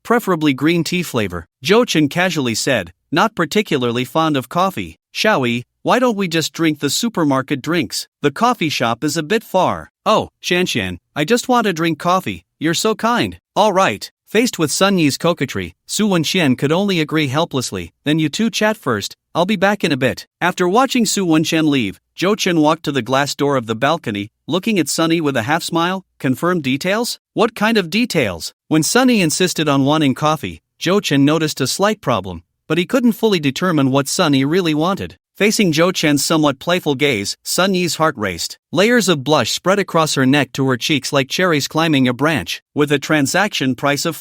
Preferably green tea flavor. Joe Chen casually said, not particularly fond of coffee. Shall we? Why don't we just drink the supermarket drinks? The coffee shop is a bit far. Oh, Xianxian, I just want to drink coffee. You're so kind. All right. Faced with Sun Yi's coquetry, Su Wenxian could only agree helplessly. Then you two chat first. I'll be back in a bit. After watching Su Wenxian leave, Joe Chen walked to the glass door of the balcony, looking at Sunny with a half smile. Confirm details? What kind of details? When Sunny insisted on wanting coffee, Joe Chen noticed a slight problem, but he couldn't fully determine what Sunny really wanted. Facing Joe Chen's somewhat playful gaze, Sun Yi's heart raced. Layers of blush spread across her neck to her cheeks like cherries climbing a branch. With a transaction price of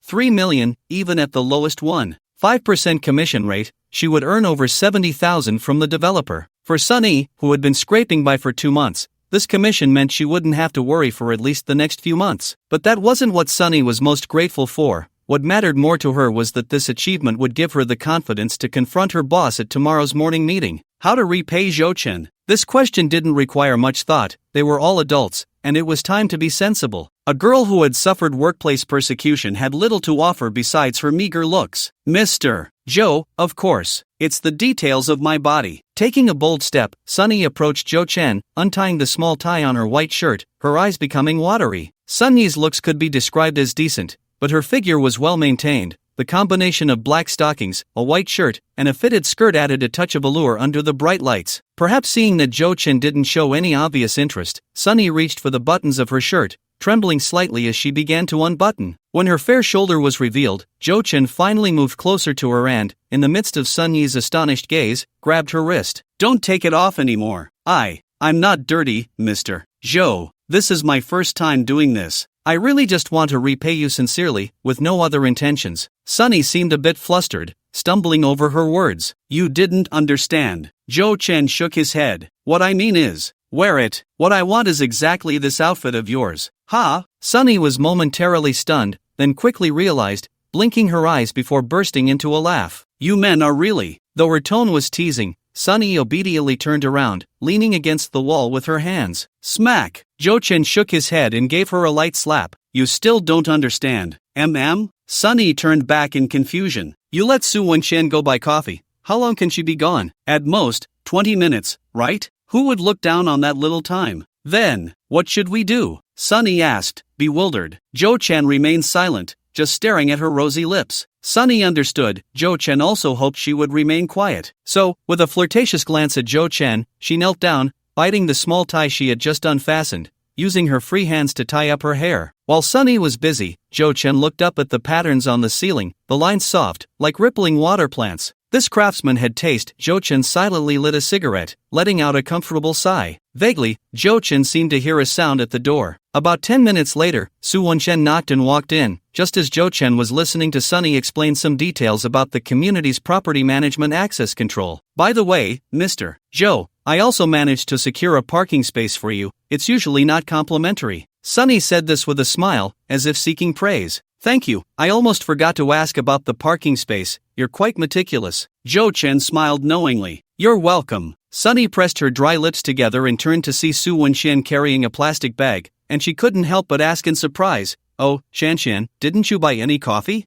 3 million, even at the lowest 5% commission rate, she would earn over 70,000 from the developer. For Sunny, who had been scraping by for 2 months, this commission meant she wouldn't have to worry for at least the next few months. But that wasn't what Sunny was most grateful for. What mattered more to her was that this achievement would give her the confidence to confront her boss at tomorrow's morning meeting. How to repay Joe Chen? This question didn't require much thought. They were all adults, and it was time to be sensible. A girl who had suffered workplace persecution had little to offer besides her meager looks. Mr. Joe, of course. It's the details of my body. Taking a bold step, Sunny approached Joe Chen, untying the small tie on her white shirt, her eyes becoming watery. Sun Yi's looks could be described as decent, but her figure was well maintained. The combination of black stockings, a white shirt, and a fitted skirt added a touch of allure under the bright lights. Perhaps seeing that Jo-chan didn't show any obvious interest, Sunny reached for the buttons of her shirt, trembling slightly as she began to unbutton. When her fair shoulder was revealed, Jo-chan finally moved closer to her and, in the midst of Sunny's astonished gaze, grabbed her wrist. "Don't take it off anymore. I'm not dirty, Mr. Jo. This is my first time doing this. I really just want to repay you sincerely, with no other intentions." Sunny seemed a bit flustered, stumbling over her words. "You didn't understand." Jo-chan shook his head. "What I mean is, wear it. What I want is exactly this outfit of yours." "Ha?" Sunny was momentarily stunned, then quickly realized, blinking her eyes before bursting into a laugh. "You men are really..." Though her tone was teasing, Sunny obediently turned around, leaning against the wall with her hands. Smack! Jo-chan shook his head and gave her a light slap. "You still don't understand, mm?" Sunny turned back in confusion. "You let Su Wen-shan go buy coffee. How long can she be gone?" "At most, 20 minutes, right? Who would look down on that little time?" "Then, what should we do?" Sunny asked, bewildered. Jo-chan remained silent, just staring at her rosy lips. Sunny understood. Jo-chan also hoped she would remain quiet. So, with a flirtatious glance at Jo-chan, she knelt down, biting the small tie she had just unfastened, using her free hands to tie up her hair. While Sunny was busy, Jo-chan looked up at the patterns on the ceiling, the lines soft, like rippling water plants. This craftsman had taste. Jo-chan silently lit a cigarette, letting out a comfortable sigh. Vaguely, Jo-chan seemed to hear a sound at the door. About 10 minutes later, Su Wen-shan knocked and walked in, just as Jo-chan was listening to Sunny explain some details about the community's property management access control. "By the way, Mr. Jo, I also managed to secure a parking space for you. It's usually not complimentary." Sunny said this with a smile, as if seeking praise. "Thank you. I almost forgot to ask about the parking space. You're quite meticulous." Jo-chan smiled knowingly. "You're welcome." Sunny pressed her dry lips together and turned to see Su Wen-shan carrying a plastic bag, and she couldn't help but ask in surprise, "Oh, Shan-shan, didn't you buy any coffee?"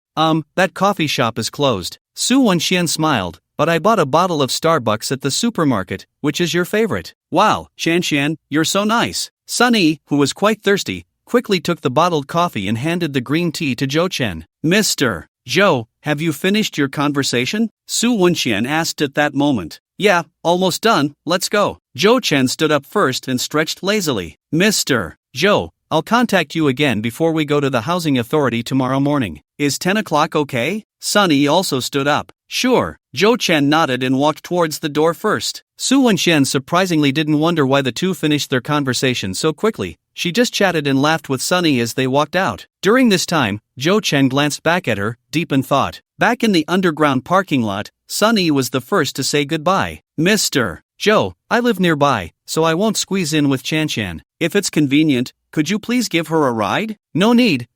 That coffee shop is closed." Su Wen-shan smiled. "But I bought a bottle of Starbucks at the supermarket. Which is your favorite?" "Wow, Shan-shan, you're so nice." Sunny, who was quite thirsty, quickly took the bottled coffee and handed the green tea to Jo-chan. "Mr. Jo, have you finished your conversation?" Su Wen-shan asked at that moment. "Yeah, almost done, let's go." Jo-chan stood up first and stretched lazily. "Mr. Jo, I'll contact you again before we go to the housing authority tomorrow morning. Is 10 o'clock okay?" Sunny also stood up. "Sure." Jo-chan nodded and walked towards the door first. Su Wen-shan surprisingly didn't wonder why the two finished their conversation so quickly. She just chatted and laughed with Sunny as they walked out. During this time, Jo-chan glanced back at her, deep in thought. Back in the underground parking lot, Sunny was the first to say goodbye. "Mr. Jo, I live nearby, so I won't squeeze in with Chan-chan. If it's convenient, could you please give her a ride?" No need,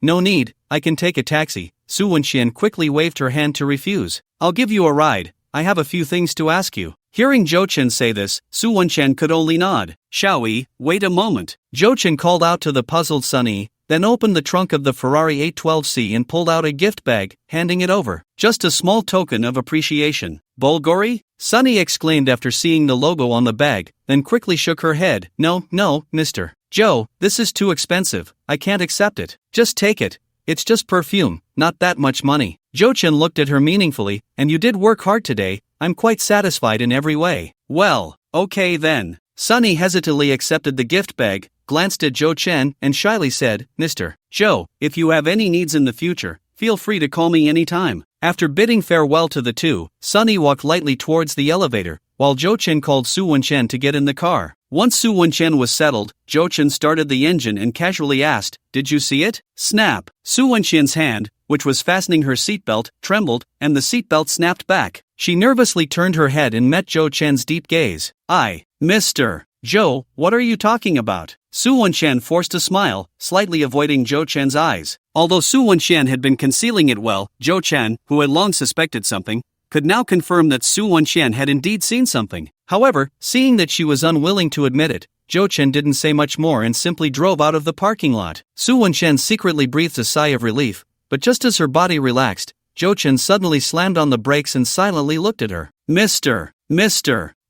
I can take a taxi." Su Wen-shan quickly waved her hand to refuse. "I'll give you a ride. I have a few things to ask you." Hearing Jo-chan say this, Su Wen-shan could only nod. "Shall we? Wait a moment." Jo-chan called out to the puzzled Sunny, then opened the trunk of the Ferrari 812C and pulled out a gift bag, handing it over. "Just a small token of appreciation." "Bulgari?" Sunny exclaimed after seeing the logo on the bag, then quickly shook her head. No, Mr. Jo, this is too expensive. I can't accept it. Just take it. It's just perfume, not that much money." Jo-chan looked at her meaningfully. "And you did work hard today. I'm quite satisfied in every way." "Well, okay then." Sunny hesitantly accepted the gift bag, glanced at Jo-chan, and shyly said, "Mr. Jo, if you have any needs in the future, feel free to call me anytime." After bidding farewell to the two, Sunny walked lightly towards the elevator, while Jo-chan called Su Wen-shan to get in the car. Once Su Wen-shan was settled, Jo-chan started the engine and casually asked, "Did you see it?" Snap! Su Wen-shan's hand, which was fastening her seatbelt, trembled, and the seatbelt snapped back. She nervously turned her head and met Jo-chan's deep gaze. "Mr. Jo, what are you talking about?" Su Wen-shan forced a smile, slightly avoiding Jo-chan's eyes. Although Su Wen-shan had been concealing it well, Jo-chan, who had long suspected something, could now confirm that Su Wen-shan had indeed seen something. However, seeing that she was unwilling to admit it, Jo-chan didn't say much more and simply drove out of the parking lot. Su Wen-shan secretly breathed a sigh of relief, but just as her body relaxed, Jo-chan suddenly slammed on the brakes and silently looked at her. Mr.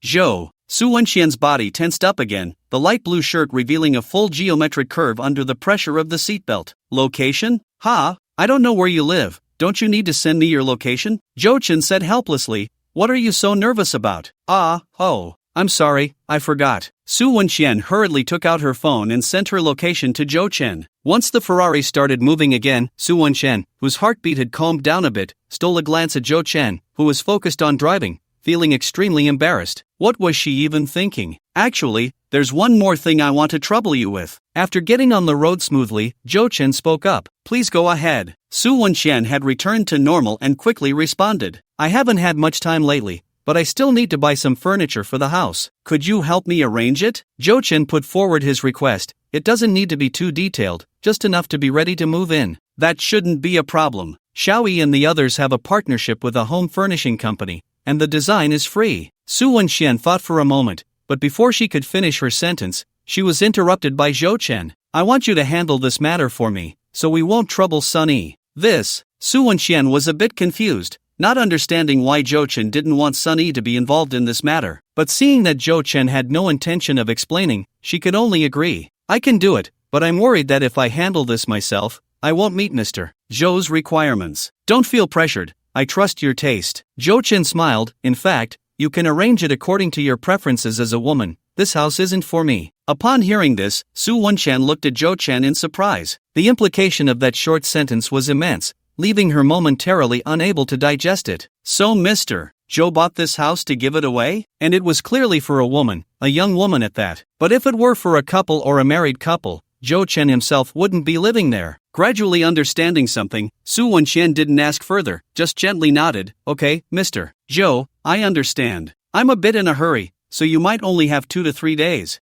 Jo. Su Wen-shan's body tensed up again, the light blue shirt revealing a full geometric curve under the pressure of the seatbelt. "Location? Ha? I don't know where you live. Don't you need to send me your location? Jo-chan said helplessly. What are you so nervous about? I'm sorry, I forgot. Su Wenxian hurriedly took out her phone and sent her location to Jo-chan. Once the Ferrari started moving again, Su Wenxian, whose heartbeat had calmed down a bit, stole a glance at Jo-chan, who was focused on driving, feeling extremely embarrassed. What was she even thinking? Actually, there's one more thing I want to trouble you with. After getting on the road smoothly, Jo-chan spoke up. Please go ahead. Su Wenxian had returned to normal and quickly responded. I haven't had much time lately, but I still need to buy some furniture for the house. Could you help me arrange it? Jo-chan put forward his request. It doesn't need to be too detailed, just enough to be ready to move in. That shouldn't be a problem. Xiaoyi and the others have a partnership with a home furnishing company, and the design is free. Su Wenxian thought for a moment, but before she could finish her sentence, she was interrupted by Jo-chan. I want you to handle this matter for me, so we won't trouble Sunny. Su Wenxian was a bit confused, not understanding why Jo-chan didn't want Sunny to be involved in this matter, but seeing that Jo-chan had no intention of explaining, she could only agree. I can do it, but I'm worried that if I handle this myself, I won't meet Mr. Zhou's requirements. Don't feel pressured, I trust your taste. Jo-chan smiled. In fact, you can arrange it according to your preferences as a woman. This house isn't for me. Upon hearing this, Su Wenxian looked at Jo-chan in surprise. The implication of that short sentence was immense, leaving her momentarily unable to digest it. So Mr. Zhou bought this house to give it away? And it was clearly for a woman, a young woman at that. But if it were for a couple or a married couple, Jo-chan himself wouldn't be living there. Gradually understanding something, Su Wenxian didn't ask further, just gently nodded. Okay, Mr. Zhou, I understand. I'm a bit in a hurry, so you might only have 2 to 3 days.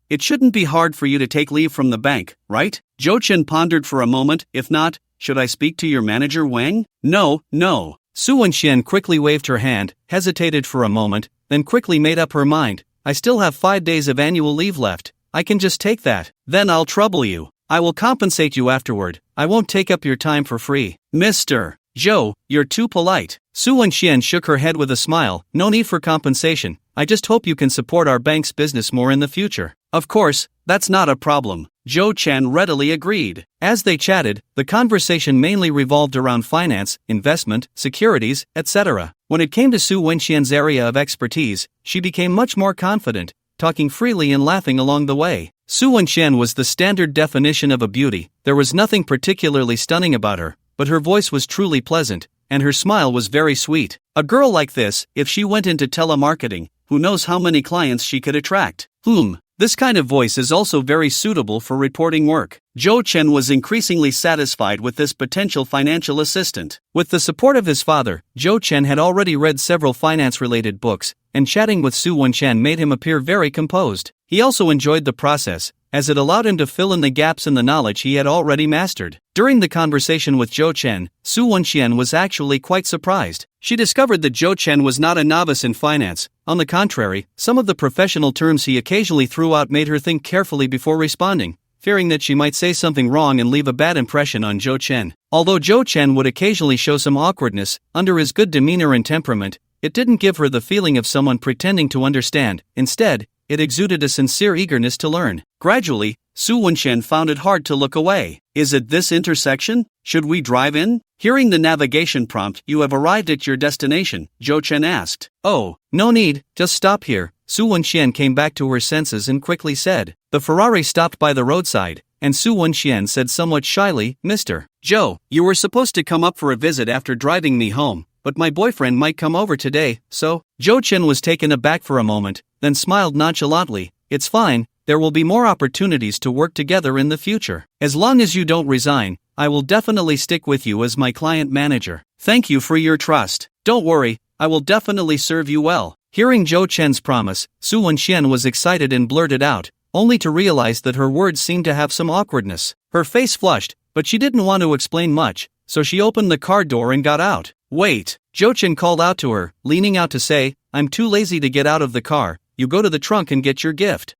It shouldn't be hard for you to take leave from the bank, right? Jo-chan pondered for a moment. If not, should I speak to your manager Wang? No. Su Wenxian quickly waved her hand, hesitated for a moment, then quickly made up her mind. I still have 5 days of annual leave left. I can just take that. Then I'll trouble you. I will compensate you afterward. I won't take up your time for free. Mr. Zhou, you're too polite. Su Wenxian shook her head with a smile. No need for compensation. I just hope you can support our bank's business more in the future. Of course, that's not a problem. Jo-chan readily agreed. As they chatted, the conversation mainly revolved around finance, investment, securities, etc. When it came to Su Wenxian's area of expertise, she became much more confident, talking freely and laughing along the way. Su Wenxian was the standard definition of a beauty. There was nothing particularly stunning about her, but her voice was truly pleasant, and her smile was very sweet. A girl like this, if she went into telemarketing, who knows how many clients she could attract. This kind of voice is also very suitable for reporting work. Jo-chan was increasingly satisfied with this potential financial assistant. With the support of his father, Jo-chan had already read several finance-related books, and chatting with Su Wenxian made him appear very composed. He also enjoyed the process, as it allowed him to fill in the gaps in the knowledge he had already mastered. During the conversation with Jo-chan, Su Wenxian was actually quite surprised. She discovered that Jo-chan was not a novice in finance. On the contrary, some of the professional terms he occasionally threw out made her think carefully before responding, fearing that she might say something wrong and leave a bad impression on Jo-chan. Although Jo-chan would occasionally show some awkwardness, under his good demeanor and temperament, it didn't give her the feeling of someone pretending to understand. Instead, it exuded a sincere eagerness to learn. Gradually, Su Wenxian found it hard to look away. Is it this intersection? Should we drive in? Hearing the navigation prompt, you have arrived at your destination, Jo-chan asked. Oh, no need, just stop here. Su Wenxian came back to her senses and quickly said. The Ferrari stopped by the roadside, and Su Wenxian said somewhat shyly, Mr. Zhou, you were supposed to come up for a visit after driving me home, but my boyfriend might come over today, so? Jo-chan was taken aback for a moment, then smiled nonchalantly. It's fine, there will be more opportunities to work together in the future. As long as you don't resign, I will definitely stick with you as my client manager. Thank you for your trust. Don't worry, I will definitely serve you well. Hearing Jo-chan's promise, Su Wenxian was excited and blurted out, only to realize that her words seemed to have some awkwardness. Her face flushed, but she didn't want to explain much, so she opened the car door and got out. Wait, Jo-chan called out to her, leaning out to say, I'm too lazy to get out of the car. You go to the trunk and get your gift.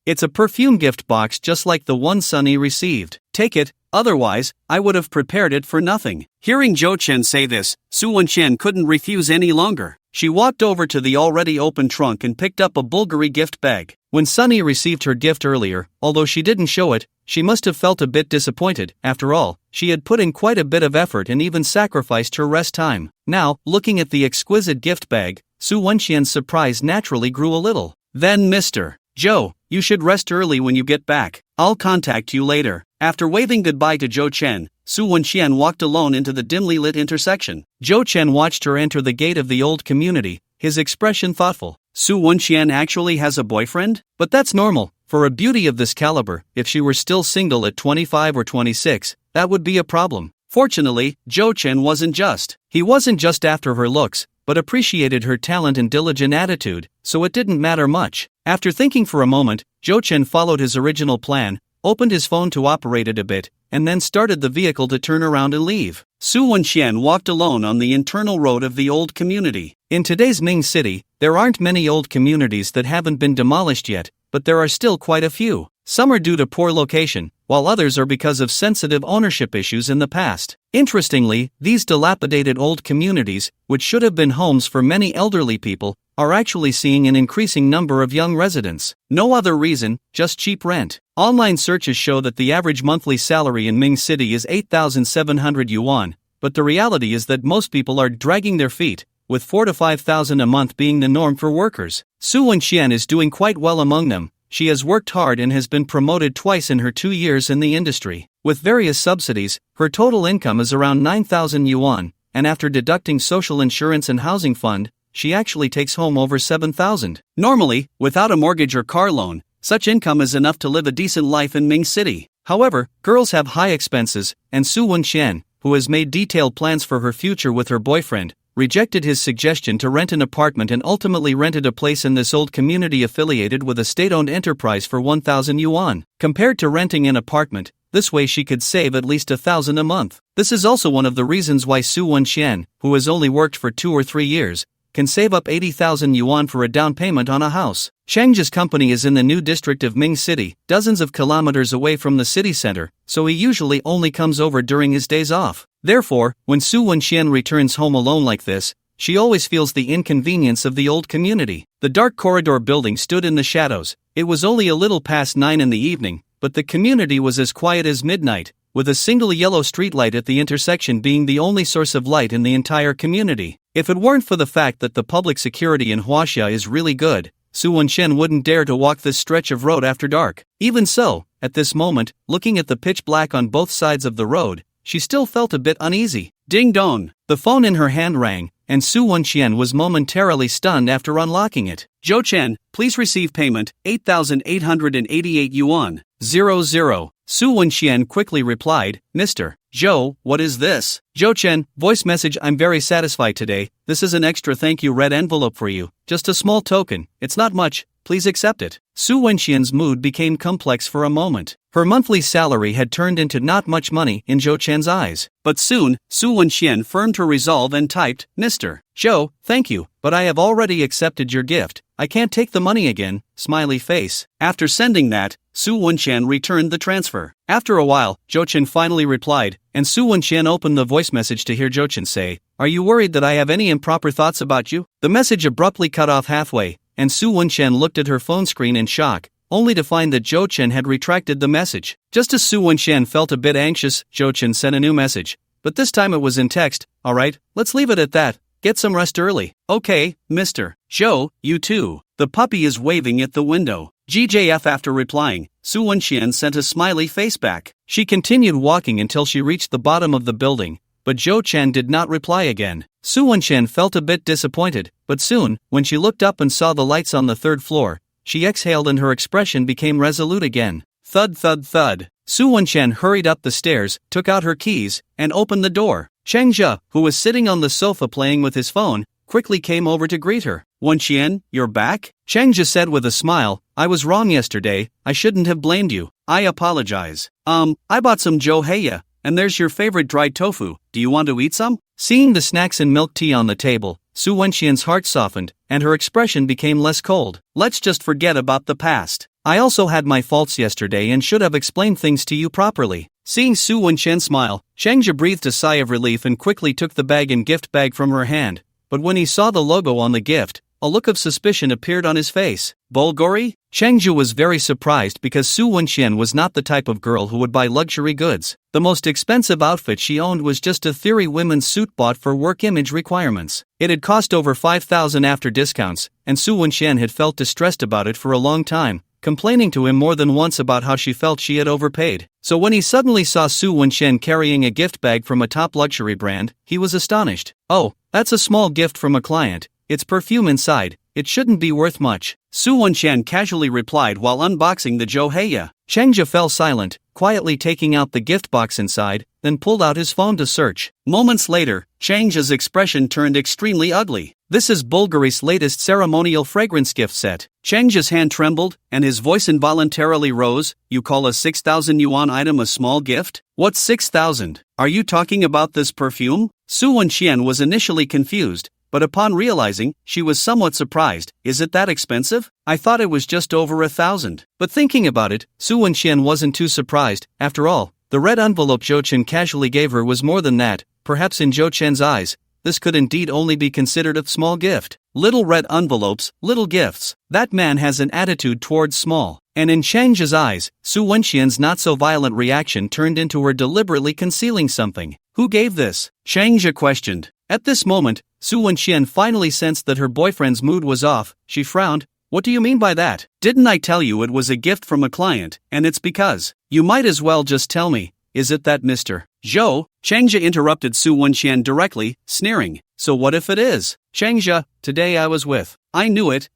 It's a perfume gift box just like the one Sunny received. Take it, otherwise, I would have prepared it for nothing. Hearing Jo-chan say this, Su Wenxian couldn't refuse any longer. She walked over to the already open trunk and picked up a Bulgari gift bag. When Sunny received her gift earlier, although she didn't show it, she must have felt a bit disappointed. After all, she had put in quite a bit of effort and even sacrificed her rest time. Now, looking at the exquisite gift bag, Su Wenxian's surprise naturally grew a little. Then Mr. Joe, you should rest early when you get back. I'll contact you later. After waving goodbye to Zhou Chen, Su Wenxian walked alone into the dimly lit intersection. Zhou Chen watched her enter the gate of the old community, his expression thoughtful. Su Wenxian actually has a boyfriend? But that's normal. For a beauty of this caliber, if she were still single at 25 or 26, that would be a problem. Fortunately, Zhou Chen wasn't just. He wasn't just after her looks, but appreciated her talent and diligent attitude, so it didn't matter much. After thinking for a moment, Zhou Chen followed his original plan, opened his phone to operate it a bit, and then started the vehicle to turn around and leave. Su Wenxian walked alone on the internal road of the old community. In today's Ming City, there aren't many old communities that haven't been demolished yet, but there are still quite a few. Some are due to poor location, while others are because of sensitive ownership issues in the past. Interestingly, these dilapidated old communities, which should have been homes for many elderly people, are actually seeing an increasing number of young residents. No other reason, just cheap rent. Online searches show that the average monthly salary in Ming City is 8,700 yuan, but the reality is that most people are dragging their feet, with 4,000 to 5,000 a month being the norm for workers. Su Wenxian is doing quite well among them. She has worked hard and has been promoted twice in her 2 years in the industry. With various subsidies, her total income is around 9,000 yuan, and after deducting social insurance and housing fund, she actually takes home over 7,000. Normally, without a mortgage or car loan, such income is enough to live a decent life in Ming City. However, girls have high expenses, and Su Wenxian, who has made detailed plans for her future with her boyfriend, rejected his suggestion to rent an apartment and ultimately rented a place in this old community affiliated with a state-owned enterprise for 1,000 yuan. Compared to renting an apartment, this way she could save at least 1,000 a month. This is also one of the reasons why Su Wenxian, who has only worked for 2 or 3 years, can save up 80,000 yuan for a down payment on a house. Chang's company is in the new district of Ming City, dozens of kilometers away from the city center, so he usually only comes over during his days off. Therefore, when Su Wenxian returns home alone like this, she always feels the inconvenience of the old community. The dark corridor building stood in the shadows. It was only a little past 9 in the evening, but the community was as quiet as midnight, with a single yellow streetlight at the intersection being the only source of light in the entire community. If it weren't for the fact that the public security in Huaxia is really good, Su Wenxian wouldn't dare to walk this stretch of road after dark. Even so, at this moment, looking at the pitch black on both sides of the road, she still felt a bit uneasy. Ding dong! The phone in her hand rang, and Su Wenxian was momentarily stunned after unlocking it. Zhou Chen, please receive payment, 8,888 yuan. 00. Su Wenxian quickly replied, Mr. Zhou, what is this? Zhou Chen, voice message. I'm very satisfied today. This is an extra thank you red envelope for you. Just a small token, it's not much, please accept it. Su Wenxian's mood became complex for a moment. Her monthly salary had turned into not much money in Zhou Chen's eyes. But soon, Su Wenxian firmed her resolve and typed, Mr. Zhou, thank you, but I have already accepted your gift. I can't take the money again, smiley face. After sending that, Su Wenxian returned the transfer. After a while, Zhou Chen finally replied, and Su Wenxian opened the voice message to hear Zhou Chen say, Are you worried that I have any improper thoughts about you? The message abruptly cut off halfway, and Su Wenxian looked at her phone screen in shock, only to find that Zhou Chen had retracted the message. Just as Su Wenxian felt a bit anxious, Zhou Chen sent a new message. But this time it was in text. Alright, let's leave it at that. Get some rest early. Okay, Mr. Zhou, you too. The puppy is waving at the window. GJF. After replying, Su Wenxian sent a smiley face back. She continued walking until she reached the bottom of the building, but Zhou Chen did not reply again. Su Wenxian felt a bit disappointed, but soon, when she looked up and saw the lights on the 3rd floor, she exhaled and her expression became resolute again. Thud thud thud. Su Wenxian hurried up the stairs, took out her keys, and opened the door. Cheng Zhe, who was sitting on the sofa playing with his phone, quickly came over to greet her. Wenxian, you're back? Cheng Zhe said with a smile, I was wrong yesterday, I shouldn't have blamed you. I apologize. I bought some zhou heiya, and there's your favorite dried tofu, do you want to eat some? Seeing the snacks and milk tea on the table, Su Wenxian's heart softened, and her expression became less cold. Let's just forget about the past. I also had my faults yesterday and should have explained things to you properly. Seeing Su Wenxian smile, Cheng Zhe breathed a sigh of relief and quickly took the bag and gift bag from her hand, but when he saw the logo on the gift, a look of suspicion appeared on his face. Bulgari? Chengju was very surprised because Su Wenxian was not the type of girl who would buy luxury goods. The most expensive outfit she owned was just a theory women's suit bought for work image requirements. It had cost over 5,000 after discounts, and Su Wenxian had felt distressed about it for a long time, complaining to him more than once about how she felt she had overpaid. So when he suddenly saw Su Wenxian carrying a gift bag from a top luxury brand, he was astonished. "Oh, that's a small gift from a client. It's perfume inside. It shouldn't be worth much," Su Wenxian casually replied while unboxing the Johaya. Chengja fell silent, quietly taking out the gift box inside, then pulled out his phone to search. Moments later, Chengja's expression turned extremely ugly. "This is Bulgari's latest ceremonial fragrance gift set." Chengja's hand trembled, and his voice involuntarily rose. "You call a 6,000 yuan item a small gift? What's 6,000? Are you talking about this perfume?" Su Wenxian was initially confused, but upon realizing, she was somewhat surprised. "Is it that expensive? I thought it was just over 1,000. But thinking about it, Su Wenxian wasn't too surprised. After all, the red envelope Zhou Chen casually gave her was more than that. Perhaps in Zhou Chen's eyes, this could indeed only be considered a small gift. Little red envelopes, little gifts. That man has an attitude towards small. And in Chengja's eyes, Su Wenxian's not-so-violent reaction turned into her deliberately concealing something. "Who gave this?" Chengja questioned. At this moment, Su Wenxian finally sensed that her boyfriend's mood was off. She frowned. "What do you mean by that? Didn't I tell you it was a gift from a client, and it's because. You might as well just tell me. Is it that Mr. Zhou?" Chengja interrupted Su Wenxian directly, sneering. "So what if it is?" "Chengja, today I was with. I knew it.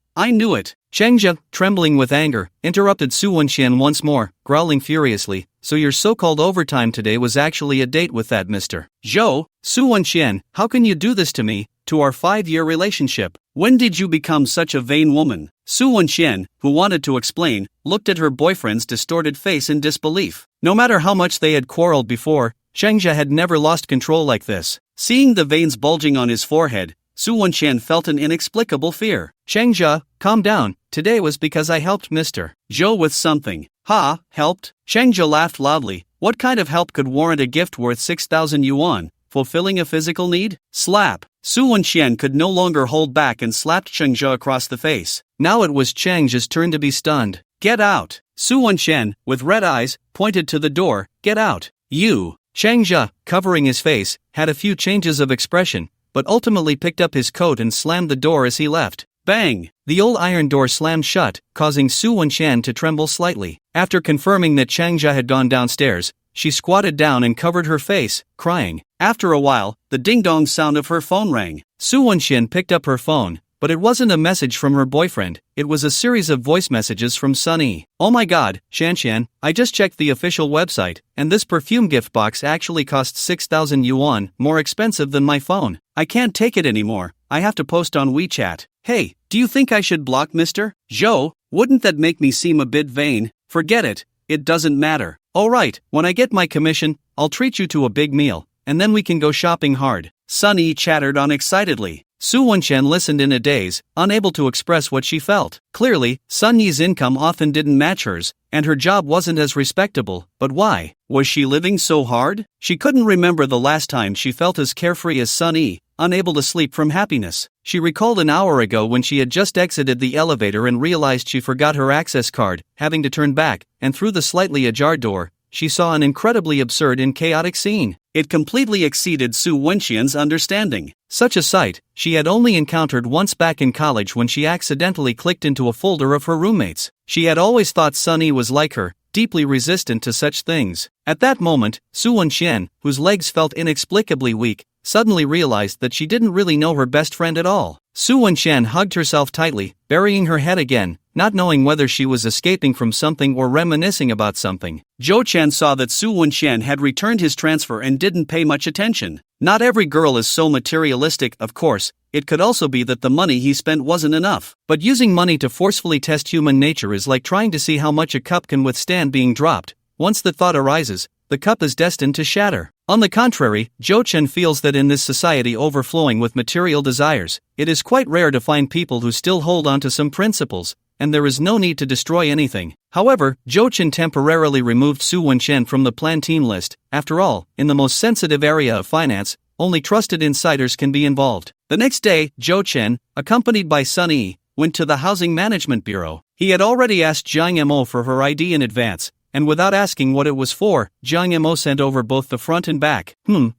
Chengja, trembling with anger, interrupted Su Wenxian once more, growling furiously. "So your so-called overtime today was actually a date with that Mr. Zhou? Su Wenxian, how can you do this to me, to our 5-year relationship? When did you become such a vain woman?" Su Wenxian, who wanted to explain, looked at her boyfriend's distorted face in disbelief. No matter how much they had quarreled before, Chengja had never lost control like this. Seeing the veins bulging on his forehead, Su Wenxian felt an inexplicable fear. "Chengja, calm down. Today was because I helped Mr. Zhou with something." "Ha, helped?" Chengja laughed loudly. "What kind of help could warrant a gift worth 6,000 yuan? Fulfilling a physical need?" Slap! Su Wenxian could no longer hold back and slapped Chengja across the face. Now it was Chengja's turn to be stunned. "Get out!" Su Wenxian, with red eyes, pointed to the door. "Get out! You!" Chengja, covering his face, had a few changes of expression, but ultimately picked up his coat and slammed the door as he left. Bang! The old iron door slammed shut, causing Su Wenxian to tremble slightly. After confirming that Chengja had gone downstairs, she squatted down and covered her face, crying. After a while, the ding-dong sound of her phone rang. Su Wenxian picked up her phone, but it wasn't a message from her boyfriend, it was a series of voice messages from Sunny. "Oh my god, Shanshan, I just checked the official website, and this perfume gift box actually costs 6,000 yuan, more expensive than my phone. I can't take it anymore, I have to post on WeChat. Hey, do you think I should block Mr. Zhou? Wouldn't that make me seem a bit vain? Forget it, it doesn't matter. Alright, when I get my commission, I'll treat you to a big meal, and then we can go shopping hard." Sunny chattered on excitedly. Su Wenxian listened in a daze, unable to express what she felt. Clearly, Sun Yi's income often didn't match hers, and her job wasn't as respectable. But why? Was she living so hard? She couldn't remember the last time she felt as carefree as Sun Yi, unable to sleep from happiness. She recalled an hour ago when she had just exited the elevator and realized she forgot her access card, having to turn back, and through the slightly ajar door, she saw an incredibly absurd and chaotic scene. It completely exceeded Su Wenxian's understanding. Such a sight, she had only encountered once back in college when she accidentally clicked into a folder of her roommates. She had always thought Sunny was like her, deeply resistant to such things. At that moment, Su Wenxian, whose legs felt inexplicably weak, suddenly realized that she didn't really know her best friend at all. Su Wenxian hugged herself tightly, burying her head again, not knowing whether she was escaping from something or reminiscing about something. Zhou Chen saw that Su Wenxian had returned his transfer and didn't pay much attention. Not every girl is so materialistic, of course. It could also be that the money he spent wasn't enough. But using money to forcefully test human nature is like trying to see how much a cup can withstand being dropped. Once the thought arises, the cup is destined to shatter. On the contrary, Zhou Chen feels that in this society overflowing with material desires, it is quite rare to find people who still hold on to some principles, and there is no need to destroy anything. However, Zhou Chen temporarily removed Su Wenxian from the plantain list. After all, in the most sensitive area of finance, only trusted insiders can be involved. The next day, Zhou Chen, accompanied by Sun Yi, went to the Housing Management Bureau. He had already asked Jiang Mo for her ID in advance, and without asking what it was for, Jiang Mo sent over both the front and back.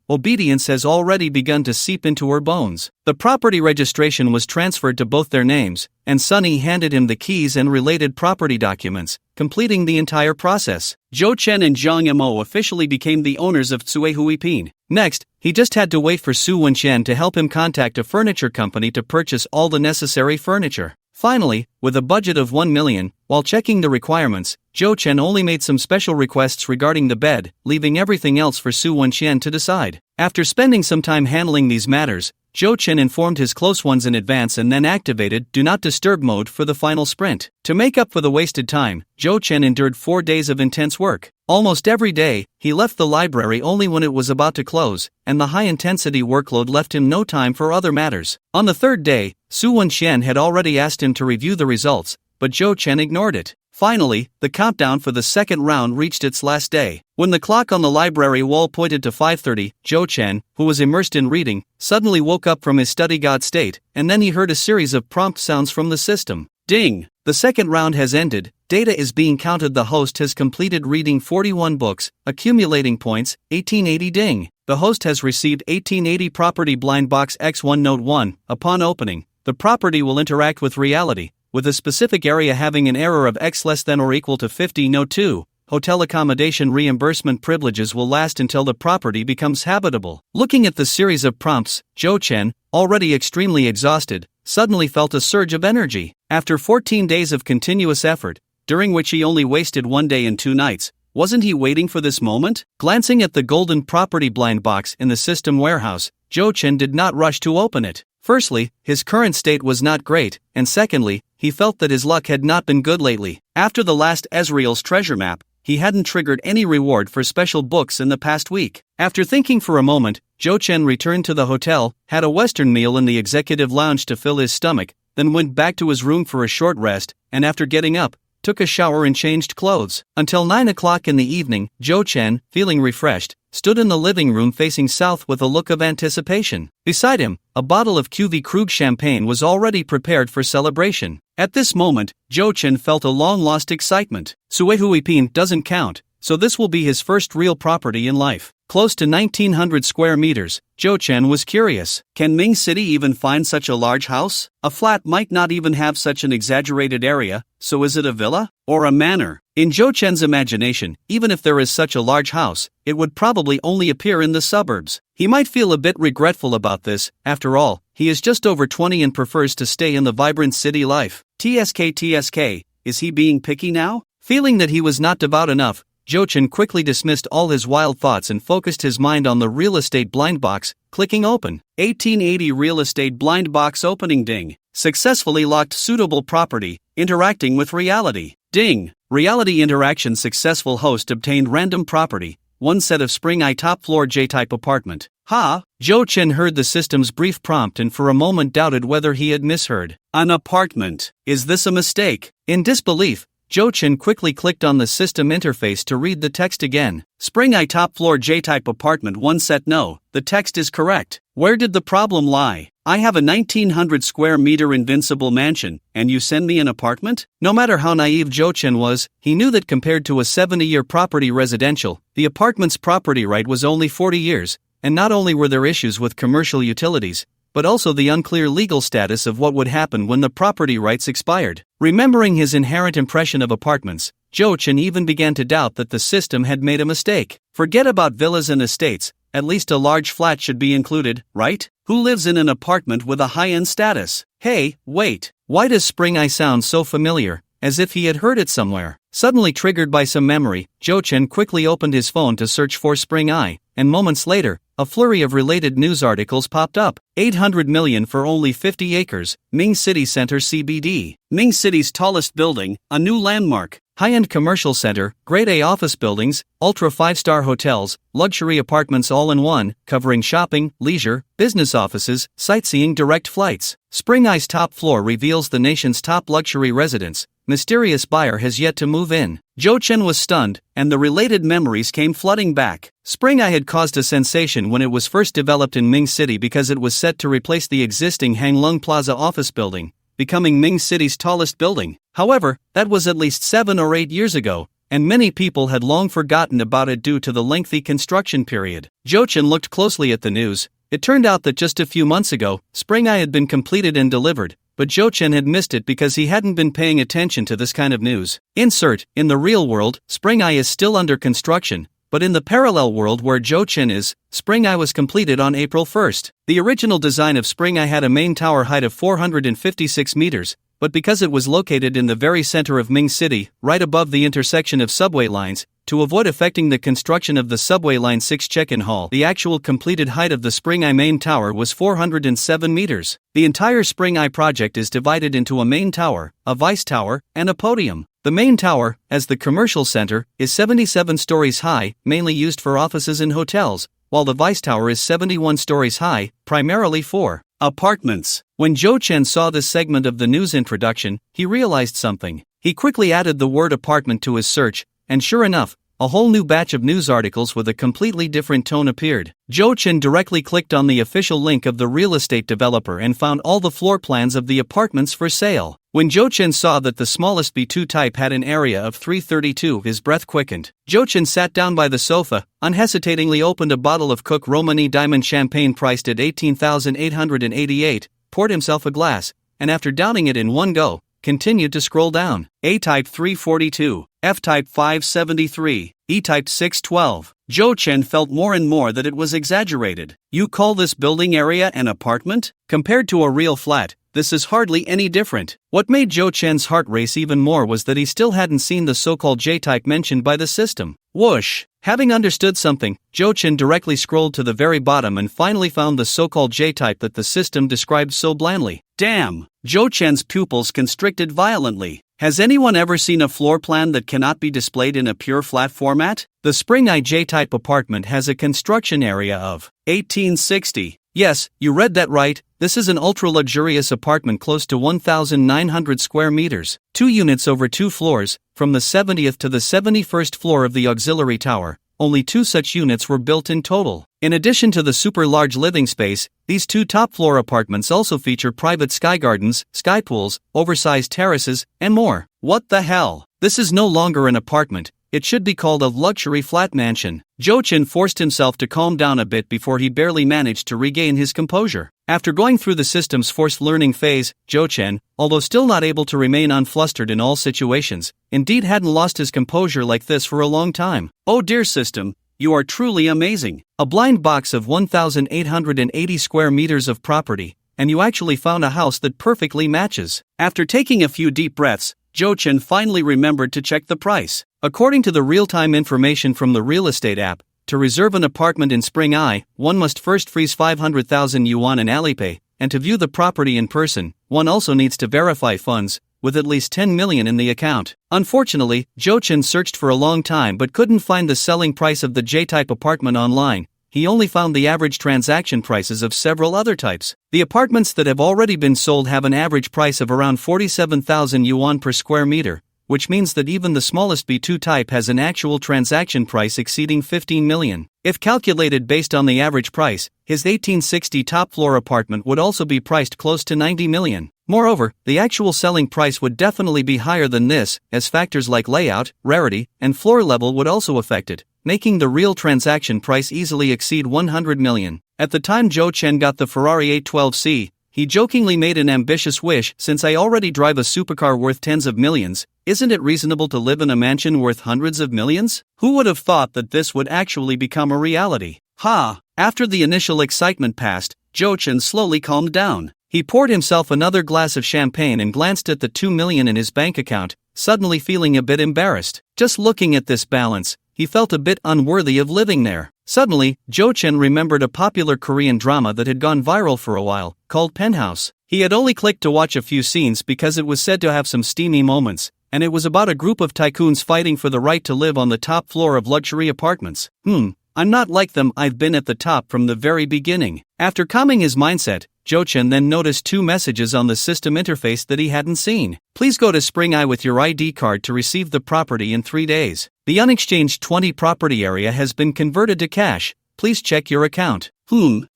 Obedience has already begun to seep into her bones. The property registration was transferred to both their names, and Sunny handed him the keys and related property documents, completing the entire process. Zhou Chen and Jiang Mo officially became the owners of Cui Huipin. Next, he just had to wait for Su Wenqian to help him contact a furniture company to purchase all the necessary furniture. Finally, with a budget of 1 million, while checking the requirements, Zhou Chen only made some special requests regarding the bed, leaving everything else for Su Wenqian to decide. After spending some time handling these matters, Zhou Chen informed his close ones in advance and then activated Do Not Disturb mode for the final sprint. To make up for the wasted time, Zhou Chen endured 4 days of intense work. Almost every day, he left the library only when it was about to close, and the high-intensity workload left him no time for other matters. On the third day, Su Wenqian had already asked him to review the results, but Zhou Chen ignored it. Finally, the countdown for the second round reached its last day. When the clock on the library wall pointed to 5:30, Zhou Chen, who was immersed in reading, suddenly woke up from his study-god state, and then he heard a series of prompt sounds from the system. Ding! The second round has ended, data is being counted. The host has completed reading 41 books, accumulating points, 1880. Ding! The host has received 1880 property blind box X1 Note 1. Upon opening, the property will interact with reality, with a specific area having an error of X less than or equal to 50. Note 2. Hotel accommodation reimbursement privileges will last until the property becomes habitable. Looking at the series of prompts, Zhou Chen, already extremely exhausted, suddenly felt a surge of energy. After 14 days of continuous effort, during which he only wasted 1 day and 2 nights, wasn't he waiting for this moment? Glancing at the golden property blind box in the system warehouse, Zhou Chen did not rush to open it. Firstly, his current state was not great, and secondly, he felt that his luck had not been good lately. After the last Ezreal's treasure map, he hadn't triggered any reward for special books in the past week. After thinking for a moment, Zhou Chen returned to the hotel, had a Western meal in the executive lounge to fill his stomach, then went back to his room for a short rest, and after getting up, took a shower and changed clothes. Until 9 o'clock in the evening, Zhou Chen, feeling refreshed, stood in the living room facing south with a look of anticipation. Beside him, a bottle of Cuvée Krug champagne was already prepared for celebration. At this moment, Zhou Chen felt a long-lost excitement. Cui Huipin doesn't count, so this will be his first real property in life. Close to 1,900 square meters, Zhou Chen was curious. Can Ming City even find such a large house? A flat might not even have such an exaggerated area, so is it a villa? Or a manor? In Zhou Chen's imagination, even if there is such a large house, it would probably only appear in the suburbs. He might feel a bit regretful about this. After all, he is just over 20 and prefers to stay in the vibrant city life. TSK, is he being picky now? Feeling that he was not devout enough, Zhou Chen quickly dismissed all his wild thoughts and focused his mind on the real estate blind box, clicking open. 1880 real estate blind box opening. Ding. Successfully locked suitable property, interacting with reality. Ding. Reality interaction successful. Host obtained random property, 1 set of Spring I top floor J-type apartment. Zhou Chen heard the system's brief prompt and for a moment doubted whether he had misheard. An apartment. Is this a mistake? In disbelief, Zhou Chen quickly clicked on the system interface to read the text again. Spring I top floor J-type apartment 1 set. No, the text is correct. Where did the problem lie? I have a 1,900 square meter invincible mansion, and you send me an apartment? No matter how naive Zhou Chen was, he knew that compared to a 70-year property residential, the apartment's property right was only 40 years, and not only were there issues with commercial utilities, but also the unclear legal status of what would happen when the property rights expired. Remembering his inherent impression of apartments, Zhou Chen even began to doubt that the system had made a mistake. Forget about villas and estates, at least a large flat should be included, right? Who lives in an apartment with a high-end status? Hey, wait, why does Spring I sound so familiar, as if he had heard it somewhere? Suddenly triggered by some memory, Zhou Chen quickly opened his phone to search for Spring I, and moments later, a flurry of related news articles popped up. 800 million for only 50 acres, Ming City Center CBD. Ming City's tallest building, a new landmark. high-end commercial center, grade-A office buildings, ultra 5-star hotels, luxury apartments all in one, covering shopping, leisure, business offices, sightseeing, direct flights. Spring Eye's top floor reveals the nation's top luxury residence. Mysterious buyer has yet to move in. Jo Chen was stunned, and the related memories came flooding back. Spring Eye had caused a sensation when it was first developed in Ming City because it was set to replace the existing Hang Lung Plaza office building, becoming Ming City's tallest building. However, that was at least 7 or 8 years ago, and many people had long forgotten about it due to the lengthy construction period. Jo Chen looked closely at the news. It turned out that just a few months ago, Spring Eye had been completed and delivered, but Jo Chen had missed it because he hadn't been paying attention to this kind of news. Insert, in the real world, Spring Eye is still under construction, but in the parallel world where Jo Chen is, Spring Eye was completed on April 1st. The original design of Spring Eye had a main tower height of 456 meters, but because it was located in the very center of Ming City, right above the intersection of subway lines, to avoid affecting the construction of the subway line 6 check-in hall, the actual completed height of the Spring Eye main tower was 407 meters. The entire Spring Eye project is divided into a main tower, a vice tower, and a podium. The main tower, as the commercial center, is 77 stories high, mainly used for offices and hotels, while the vice tower is 71 stories high, primarily for apartments. When Jo Chen saw this segment of the news introduction, he realized something. He quickly added the word apartment to his search, and sure enough, a whole new batch of news articles with a completely different tone appeared. Jo Chen directly clicked on the official link of the real estate developer and found all the floor plans of the apartments for sale. When Jo Chen saw that the smallest B2 type had an area of 332, his breath quickened. Jo Chen sat down by the sofa, unhesitatingly opened a bottle of Cook Romani Diamond Champagne priced at 18,888, poured himself a glass, and after downing it in one go, continued to scroll down. A-type 342, F-type 573, E-type 612. Jo Chen felt more and more that it was exaggerated. You call this building area an apartment? Compared to a real flat, this is hardly any different. What made Jo Chen's heart race even more was that he still hadn't seen the so-called J-type mentioned by the system. Whoosh! Having understood something, Jo Chen directly scrolled to the very bottom and finally found the so-called J-type that the system described so blandly. Damn! Jo Chen's pupils constricted violently. Has anyone ever seen a floor plan that cannot be displayed in a pure flat format? The Spring Eye J-type apartment has a construction area of 1860. Yes, you read that right. This is an ultra-luxurious apartment close to 1,900 square meters. 2 units over 2 floors, from the 70th to the 71st floor of the auxiliary tower. Only 2 such units were built in total. In addition to the super-large living space, these 2 top-floor apartments also feature private sky gardens, sky pools, oversized terraces, and more. What the hell? This is no longer an apartment. It should be called a luxury flat mansion. Jo Chen forced himself to calm down a bit before he barely managed to regain his composure. After going through the system's forced learning phase, Jo Chen, although still not able to remain unflustered in all situations, indeed hadn't lost his composure like this for a long time. Oh dear system, you are truly amazing. A blind box of 1,880 square meters of property, and you actually found a house that perfectly matches. After taking a few deep breaths, Jo Chen finally remembered to check the price. According to the real-time information from the real estate app, to reserve an apartment in Spring Eye, one must first freeze 500,000 yuan in Alipay, and to view the property in person, one also needs to verify funds, with at least 10 million in the account. Unfortunately, Jo Chen searched for a long time but couldn't find the selling price of the J-type apartment online. He only found the average transaction prices of several other types. The apartments that have already been sold have an average price of around 47,000 yuan per square meter, which means that even the smallest B2 type has an actual transaction price exceeding 15 million. If calculated based on the average price, his 1860 top-floor apartment would also be priced close to 90 million. Moreover, the actual selling price would definitely be higher than this, as factors like layout, rarity, and floor level would also affect it, making the real transaction price easily exceed 100 million. At the time Jo Chen got the Ferrari 812C, he jokingly made an ambitious wish: since I already drive a supercar worth tens of millions, isn't it reasonable to live in a mansion worth hundreds of millions? Who would have thought that this would actually become a reality? After the initial excitement passed, Jo Chen slowly calmed down. He poured himself another glass of champagne and glanced at the 2 million in his bank account, suddenly feeling a bit embarrassed. Just looking at this balance, he felt a bit unworthy of living there. Suddenly, Jo Chen remembered a popular Korean drama that had gone viral for a while, called Penthouse. He had only clicked to watch a few scenes because it was said to have some steamy moments, and it was about a group of tycoons fighting for the right to live on the top floor of luxury apartments. I'm not like them, I've been at the top from the very beginning. After calming his mindset, Jo-Chen then noticed 2 messages on the system interface that he hadn't seen. Please go to Spring Eye with your ID card to receive the property in 3 days. The unexchanged 20 property area has been converted to cash. Please check your account.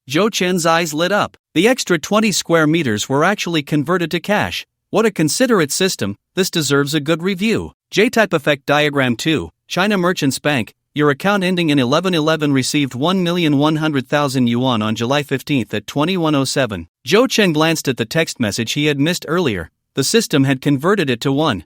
Jo-Chen's eyes lit up. The extra 20 square meters were actually converted to cash. What a considerate system, this deserves a good review. J-type effect diagram 2, China Merchants Bank. Your account ending in 1111 received 1,100,000 yuan on July 15 at 2107. Jo-Chen glanced at the text message he had missed earlier. The system had converted it to 1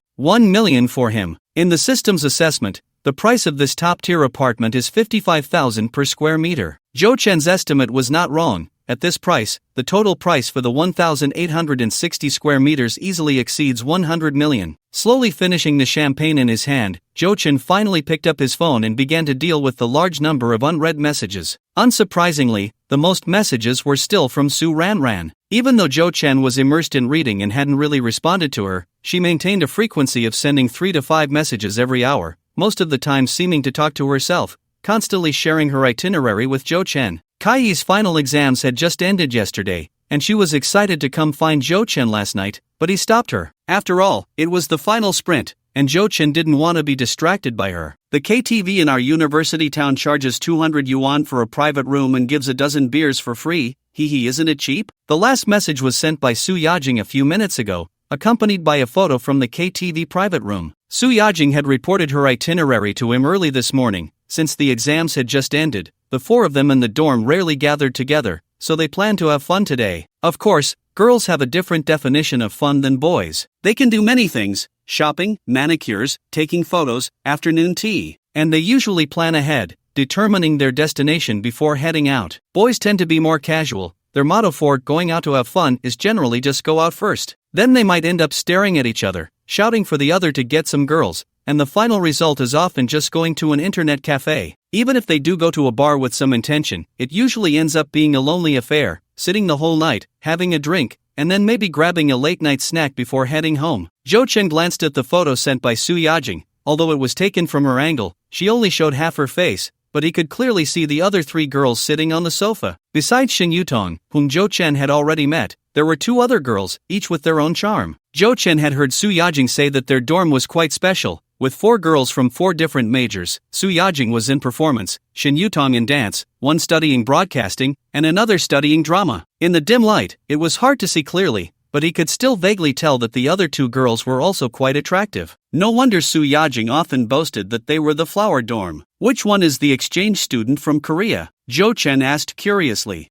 million for him. In the system's assessment, the price of this top-tier apartment is 55,000 per square meter. Jo-Chen's estimate was not wrong. At this price, the total price for the 1,860 square meters easily exceeds 100 million. Slowly finishing the champagne in his hand, Jo-Chen finally picked up his phone and began to deal with the large number of unread messages. Unsurprisingly, the most messages were still from Su Ranran. Even though Jo-Chen was immersed in reading and hadn't really responded to her, she maintained a frequency of sending 3 to 5 messages every hour, most of the time seeming to talk to herself, constantly sharing her itinerary with Jo-Chen. Kai's final exams had just ended yesterday, and she was excited to come find Jo-Chen last night, but he stopped her. After all, it was the final sprint, and Jo-Chen didn't want to be distracted by her. The KTV in our university town charges 200 yuan for a private room and gives a dozen beers for free. Isn't it cheap? The last message was sent by Su Yajing a few minutes ago, accompanied by a photo from the KTV private room. Su Yajing had reported her itinerary to him early this morning. Since the exams had just ended, the 4 of them in the dorm rarely gathered together, so they planned to have fun today. Of course, girls have a different definition of fun than boys. They can do many things: shopping, manicures, taking photos, afternoon tea, and they usually plan ahead, determining their destination before heading out. Boys tend to be more casual. Their motto for going out to have fun is generally just go out first. Then they might end up staring at each other, shouting for the other to get some girls, and the final result is often just going to an internet cafe. Even if they do go to a bar with some intention, it usually ends up being a lonely affair, sitting the whole night, having a drink, and then maybe grabbing a late-night snack before heading home. Jo-Chen glanced at the photo sent by Su Yajing. Although it was taken from her angle, she only showed half her face, but he could clearly see the other 3 girls sitting on the sofa. Besides Shin Yutong, whom Jo-Chen had already met, there were 2 other girls, each with their own charm. Jo-Chen had heard Su Yajing say that their dorm was quite special, with 4 girls from 4 different majors. Su Yajing was in performance, Shin Yutong in dance, one studying broadcasting, and another studying drama. In the dim light, it was hard to see clearly, but he could still vaguely tell that the other 2 girls were also quite attractive. No wonder Su Yajing often boasted that they were the flower dorm. Which one is the exchange student from Korea? Jo-Chen asked curiously.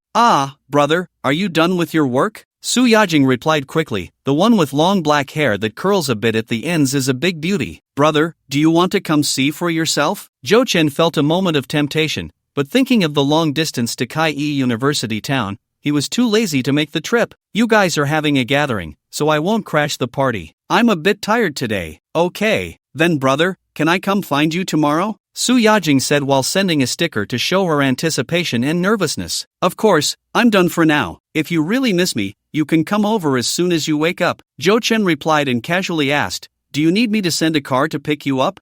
Brother, are you done with your work? Su Yajing replied quickly, the one with long black hair that curls a bit at the ends is a big beauty. Brother, do you want to come see for yourself? Jo-Chen felt a moment of temptation, but thinking of the long distance to Kai University town, he was too lazy to make the trip. You guys are having a gathering, so I won't crash the party. I'm a bit tired today. Okay, then brother, can I come find you tomorrow? Su Yajing said while sending a sticker to show her anticipation and nervousness. Of course, I'm done for now. If you really miss me, you can come over as soon as you wake up. Jo-Chen replied and casually asked, do you need me to send a car to pick you up?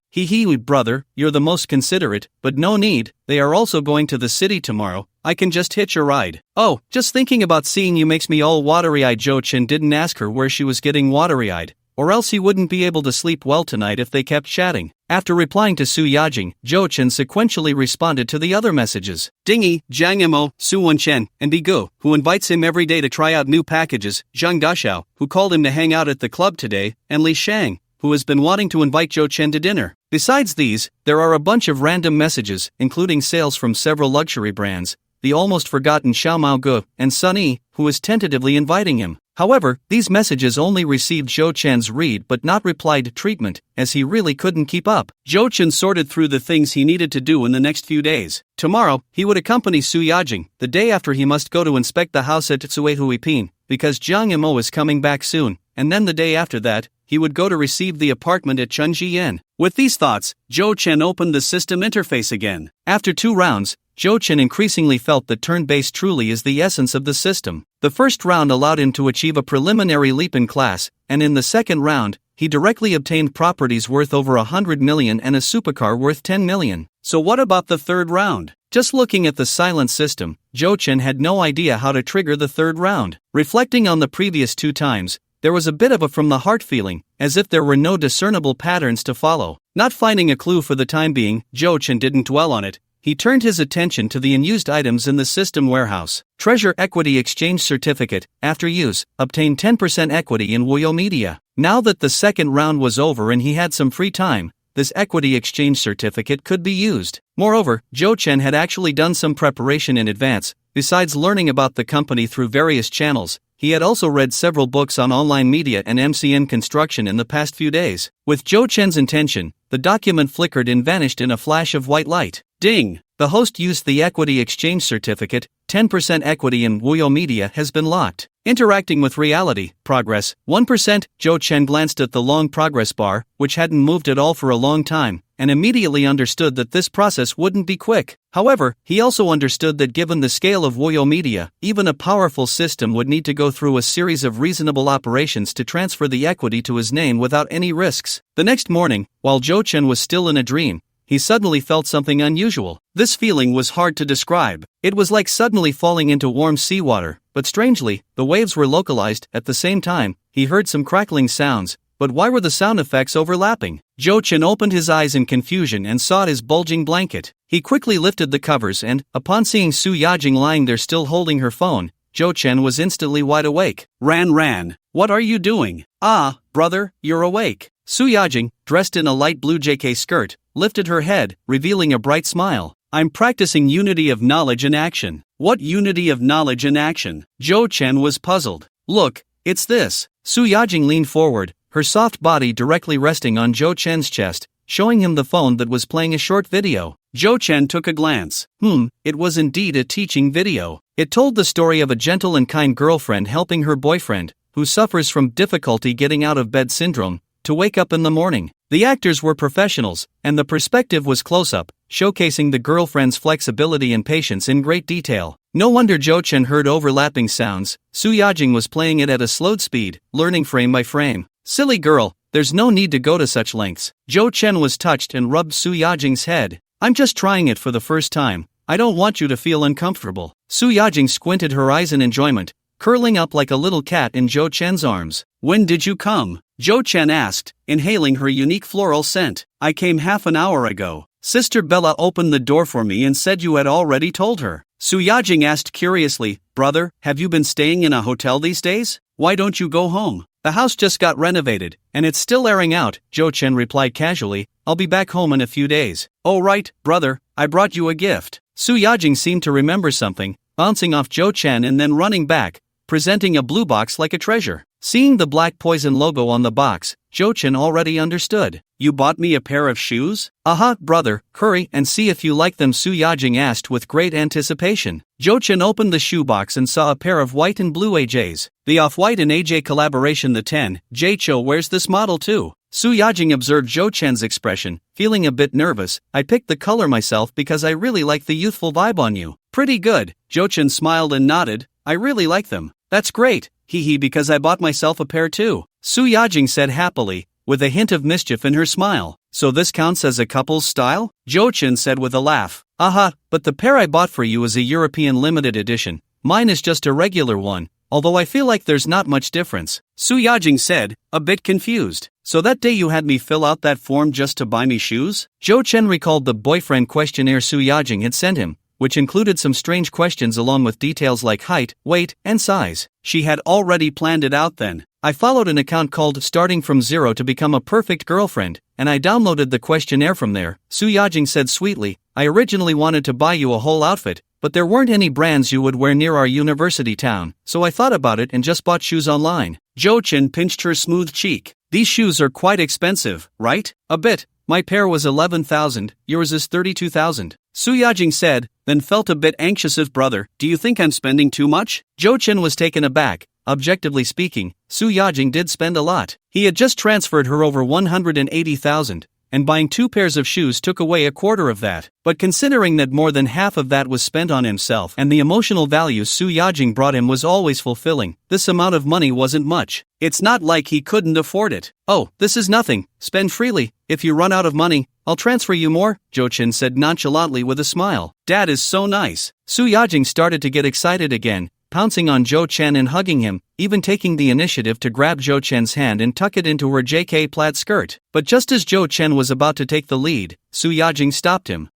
Brother, you're the most considerate, but no need. They are also going to the city tomorrow. I can just hitch a ride. Oh, just thinking about seeing you makes me all watery-eyed. Jo-Chen didn't ask her where she was getting watery-eyed, or else he wouldn't be able to sleep well tonight if they kept chatting. After replying to Su Yajing, Jo-Chen sequentially responded to the other messages. Dingy, Jiang Mo, Su Wenchen, and Bigu, who invites him every day to try out new packages, Zhang Dashao, who called him to hang out at the club today, and Li Shang, who has been wanting to invite Jo-Chen to dinner. Besides these, there are a bunch of random messages, including sales from several luxury brands, the almost forgotten Xiao Maogu, and Sunny, who is tentatively inviting him. However, these messages only received Jo-Chen's read but not replied treatment, as he really couldn't keep up. Jo-Chen sorted through the things he needed to do in the next few days. Tomorrow, he would accompany Su Yajing. The day after, he must go to inspect the house at Tsuehuipin, because Jiang Imo is coming back soon, and then the day after that, he would go to receive the apartment at Chunjiyan. With these thoughts, Jo-Chen opened the system interface again. After 2 rounds, Jo-Chen increasingly felt that turn-based truly is the essence of the system. The first round allowed him to achieve a preliminary leap in class, and in the second round, he directly obtained properties worth over 100 million and a supercar worth 10 million. So what about the third round? Just looking at the silent system, Jo Chen had no idea how to trigger the third round. Reflecting on the previous 2 times, there was a bit of a from-the-heart feeling, as if there were no discernible patterns to follow. Not finding a clue for the time being, Jo Chen didn't dwell on it. He turned his attention to the unused items in the system warehouse. Treasure Equity Exchange Certificate, after use, obtained 10% equity in Wuyo Media. Now that the second round was over and he had some free time, this equity exchange certificate could be used. Moreover, Jo Chen had actually done some preparation in advance. Besides learning about the company through various channels, he had also read several books on online media and MCN construction in the past few days. With Jo Chen's intention, the document flickered and vanished in a flash of white light. Ding! The host used the equity exchange certificate. 10% equity in Wuyo Media has been locked. Interacting with reality, progress, 1%. Jo Chen glanced at the long progress bar, which hadn't moved at all for a long time, and immediately understood that this process wouldn't be quick. However, he also understood that given the scale of Wuyo Media, even a powerful system would need to go through a series of reasonable operations to transfer the equity to his name without any risks. The next morning, while Jo Chen was still in a dream, he suddenly felt something unusual. This feeling was hard to describe. It was like suddenly falling into warm seawater, but strangely, the waves were localized. At the same time, he heard some crackling sounds, but why were the sound effects overlapping? Jo Chen opened his eyes in confusion and saw his bulging blanket. He quickly lifted the covers and, upon seeing Su Yajing lying there still holding her phone, Jo Chen was instantly wide awake. Ran, what are you doing? Ah, brother, you're awake. Su Yajing, dressed in a light blue JK skirt, lifted her head, revealing a bright smile. I'm practicing unity of knowledge in action. What unity of knowledge in action? Jo Chen was puzzled. Look, it's this. Su Yajing leaned forward, her soft body directly resting on Jo Chen's chest, showing him the phone that was playing a short video. Jo Chen took a glance. It was indeed a teaching video. It told the story of a gentle and kind girlfriend helping her boyfriend, who suffers from difficulty getting out of bed syndrome, to wake up in the morning. The actors were professionals, and the perspective was close-up, showcasing the girlfriend's flexibility and patience in great detail. No wonder Jo Chen heard overlapping sounds. Su Yajing was playing it at a slowed speed, learning frame by frame. Silly girl, there's no need to go to such lengths. Jo Chen was touched and rubbed Su Yajing's head. I'm just trying it for the first time. I don't want you to feel uncomfortable. Su Yajing squinted her eyes in enjoyment, curling up like a little cat in Jo Chen's arms. When did you come? Jo Chen asked, inhaling her unique floral scent. I came half an hour ago. Sister Bella opened the door for me and said you had already told her. Su Yajing asked curiously, brother, have you been staying in a hotel these days? Why don't you go home? The house just got renovated, and it's still airing out, Jo Chen replied casually. I'll be back home in a few days. Oh right, brother, I brought you a gift. Su Yajing seemed to remember something, bouncing off Jo Chen and then running back, presenting a blue box like a treasure. Seeing the black poison logo on the box, Jo Chen already understood. You bought me a pair of shoes? Aha, brother, hurry and see if you like them, Su Yajing asked with great anticipation. Jo Chen opened the shoebox and saw a pair of white and blue AJs. The Off-White and AJ collaboration. The 10, J Cho wears this model too. Su Yajing observed Jo Chen's expression, feeling a bit nervous. I picked the color myself because I really like the youthful vibe on you. Pretty good. Jo Chen smiled and nodded. I really like them. That's great. Hee because I bought myself a pair too. Su Yajing said happily, with a hint of mischief in her smile. So this counts as a couple's style? Jo Chen said with a laugh. Aha, but the pair I bought for you is a European limited edition. Mine is just a regular one, although I feel like there's not much difference. Su Yajing said, a bit confused. So that day you had me fill out that form just to buy me shoes? Jo Chen recalled the boyfriend questionnaire Su Yajing had sent him, which included some strange questions along with details like height, weight, and size. She had already planned it out then. I followed an account called Starting From Zero to Become a Perfect Girlfriend, and I downloaded the questionnaire from there, Su Yajing said sweetly. I originally wanted to buy you a whole outfit, but there weren't any brands you would wear near our university town, so I thought about it and just bought shoes online. Jo Chen pinched her smooth cheek. These shoes are quite expensive, right? A bit. My pair was 11,000, yours is 32,000. Su Yajing said, then felt a bit anxious. Brother, do you think I'm spending too much? Jo Chen was taken aback. Objectively speaking, Su Yajing did spend a lot. He had just transferred her over 180,000, and buying 2 pairs of shoes took away a quarter of that. But considering that more than half of that was spent on himself and the emotional value Su Yajing brought him was always fulfilling, this amount of money wasn't much. It's not like he couldn't afford it. "Oh, this is nothing, spend freely. If you run out of money, I'll transfer you more," Jo-chin said nonchalantly with a smile. "Dad is so nice." Su Yajing started to get excited again, pouncing on Jo-chan and hugging him, even taking the initiative to grab Jo-chan's hand and tuck it into her JK plaid skirt. But just as Jo-chan was about to take the lead, Su Yajing stopped him.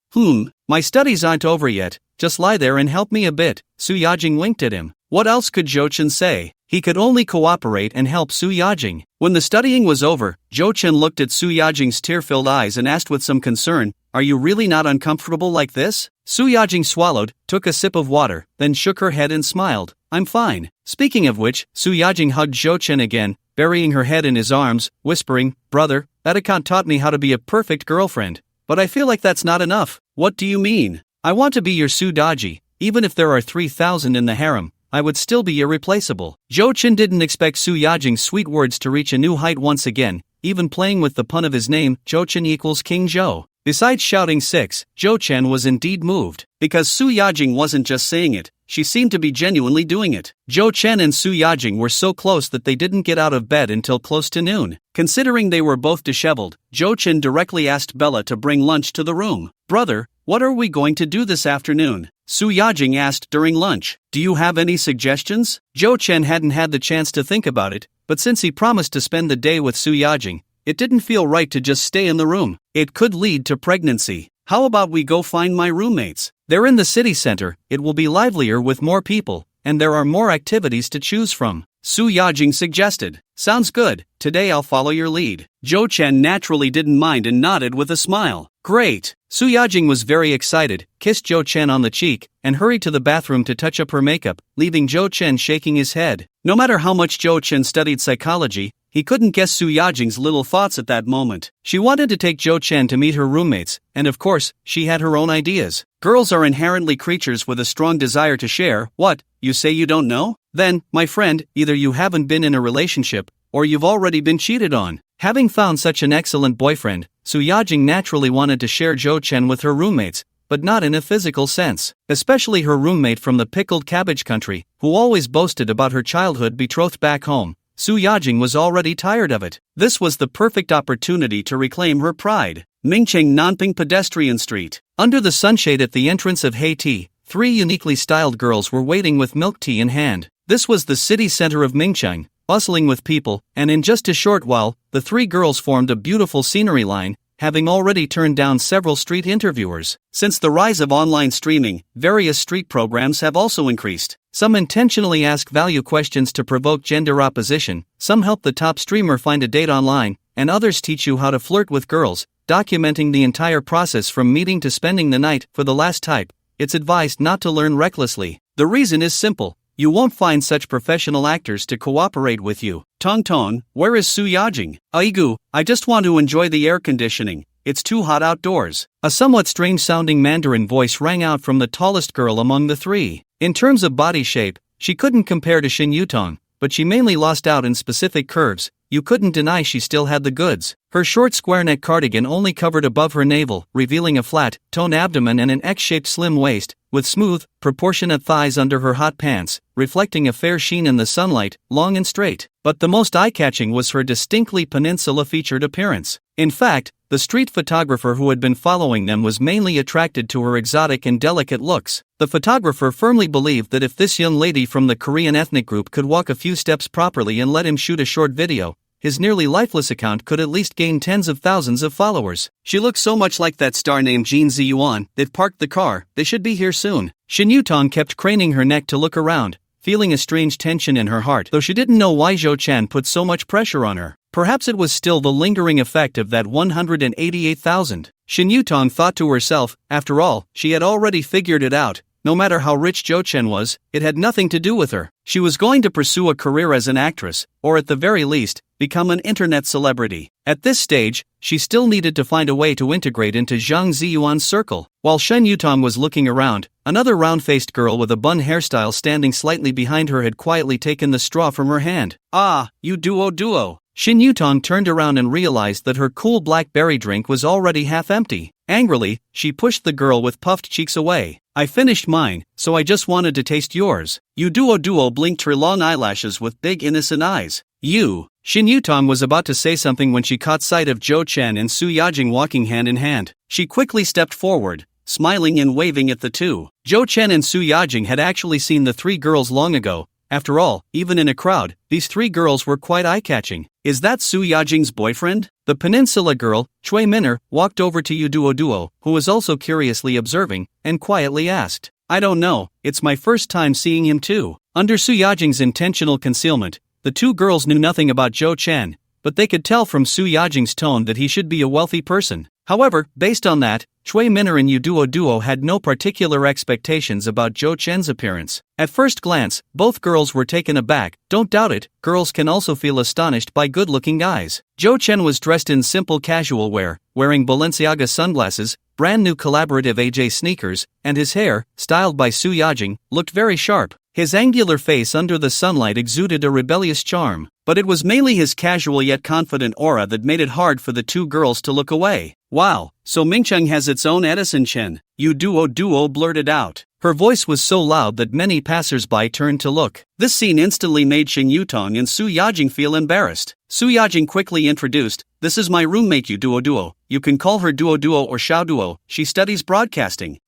My studies aren't over yet, just lie there and help me a bit." Su Yajing winked at him. What else could Jo-chan say? He could only cooperate and help Su Yajing. When the studying was over, Jo-chan looked at Su Yajing's tear-filled eyes and asked with some concern, "Are you really not uncomfortable like this?" Su Yajing swallowed, took a sip of water, then shook her head and smiled. "I'm fine." Speaking of which, Su Yajing hugged Jo-chan again, burying her head in his arms, whispering, "Brother, that account taught me how to be a perfect girlfriend. But I feel like that's not enough." "What do you mean?" "I want to be your Su Daji. Even if there are 3,000 in the harem, I would still be irreplaceable." Jo-chan didn't expect Su Yajing's sweet words to reach a new height once again, even playing with the pun of his name, Jo-chan equals King Jo. Besides shouting 6, Jo-chan was indeed moved. Because Su Yajing wasn't just saying it, she seemed to be genuinely doing it. Jo-chan and Su Yajing were so close that they didn't get out of bed until close to noon. Considering they were both disheveled, Jo-chan directly asked Bella to bring lunch to the room. "Brother, what are we going to do this afternoon?" Su Yajing asked during lunch. "Do you have any suggestions?" Jo-chan hadn't had the chance to think about it, but since he promised to spend the day with Su Yajing, it didn't feel right to just stay in the room. It could lead to pregnancy. "How about we go find my roommates? They're in the city center, it will be livelier with more people, and there are more activities to choose from," Su Yajing suggested. "Sounds good, today I'll follow your lead." Jo-chan naturally didn't mind and nodded with a smile. "Great." Su Yajing was very excited, kissed Jo-chan on the cheek, and hurried to the bathroom to touch up her makeup, leaving Jo-chan shaking his head. No matter how much Jo-chan studied psychology, he couldn't guess Su Yajing's little thoughts at that moment. She wanted to take Jo-chan to meet her roommates, and of course, she had her own ideas. Girls are inherently creatures with a strong desire to share. "What, you say you don't know? Then, my friend, either you haven't been in a relationship, or you've already been cheated on." Having found such an excellent boyfriend, Su Yajing naturally wanted to share Jo-chan with her roommates, but not in a physical sense. Especially her roommate from the pickled cabbage country, who always boasted about her childhood betrothed back home. Su Yajing was already tired of it. This was the perfect opportunity to reclaim her pride. Mingcheng Nanping Pedestrian Street. Under the sunshade at the entrance of Haiti, 3 uniquely styled girls were waiting with milk tea in hand. This was the city center of Mingcheng, bustling with people, and in just a short while, the 3 girls formed a beautiful scenery line, having already turned down several street interviewers. Since the rise of online streaming, various street programs have also increased. Some intentionally ask value questions to provoke gender opposition, some help the top streamer find a date online, and others teach you how to flirt with girls, documenting the entire process from meeting to spending the night. For the last type, it's advised not to learn recklessly. The reason is simple. You won't find such professional actors to cooperate with you. "Tongton, where is Su Yajing?" "Aigu, I just want to enjoy the air conditioning. It's too hot outdoors." A somewhat strange-sounding Mandarin voice rang out from the tallest girl among the 3. In terms of body shape, she couldn't compare to Shin Yutong, but she mainly lost out in specific curves. You couldn't deny she still had the goods. Her short square-neck cardigan only covered above her navel, revealing a flat, toned abdomen and an X-shaped slim waist, with smooth, proportionate thighs under her hot pants, reflecting a fair sheen in the sunlight, long and straight. But the most eye-catching was her distinctly peninsula-featured appearance. In fact, the street photographer who had been following them was mainly attracted to her exotic and delicate looks. The photographer firmly believed that if this young lady from the Korean ethnic group could walk a few steps properly and let him shoot a short video, his nearly lifeless account could at least gain tens of thousands of followers. She looked so much like that star named Jin Ziyuan. "They've parked the car, they should be here soon." Shin Yutong kept craning her neck to look around, feeling a strange tension in her heart, though she didn't know why Jo-chan put so much pressure on her. Perhaps it was still the lingering effect of that 188,000. Shin Yutong thought to herself, after all, she had already figured it out. No matter how rich Jo-chan was, it had nothing to do with her. She was going to pursue a career as an actress, or at the very least, become an internet celebrity. At this stage, she still needed to find a way to integrate into Zhang Ziyuan's circle. While Shen Yutong was looking around, another round-faced girl with a bun hairstyle standing slightly behind her had quietly taken the straw from her hand. "Ah, you duo. Shin Yutong turned around and realized that her cool blackberry drink was already half empty. Angrily, she pushed the girl with puffed cheeks away. I finished mine, so I just wanted to taste yours. Duo blinked her long eyelashes with big innocent eyes. Shin Yutong was about to say something when she caught sight of Zhou Chen and Su Yajing walking hand in hand. She quickly stepped forward, smiling and waving at the two. Zhou Chen and Su Yajing had actually seen the three girls long ago. After all, even in a crowd, these three girls were quite eye-catching. Is that Su Yajing's boyfriend? The peninsula girl, Chui Minner, walked over to Duo, who was also curiously observing, and quietly asked, I don't know, it's my first time seeing him too. Under Su Yajing's intentional concealment, the two girls knew nothing about Zhou Chen, but they could tell from Su Yajing's tone that he should be a wealthy person. However, based on that, Chui Minner and Duo had no particular expectations about Zhou Chen's appearance. At first glance, both girls were taken aback. Don't doubt it, girls can also feel astonished by good-looking guys. Zhou Chen was dressed in simple casual wear, wearing Balenciaga sunglasses, brand new collaborative AJ sneakers, and his hair, styled by Su Yajing, looked very sharp. His angular face under the sunlight exuded a rebellious charm, but it was mainly his casual yet confident aura that made it hard for the two girls to look away. Wow, so Mingcheng has its own Edison Chen, Duo blurted out. Her voice was so loud that many passers-by turned to look. This scene instantly made Shin Yutong and Su Yajing feel embarrassed. Su Yajing quickly introduced, this is my roommate Duo. You can call her Duo or Xiao Duo, she studies broadcasting.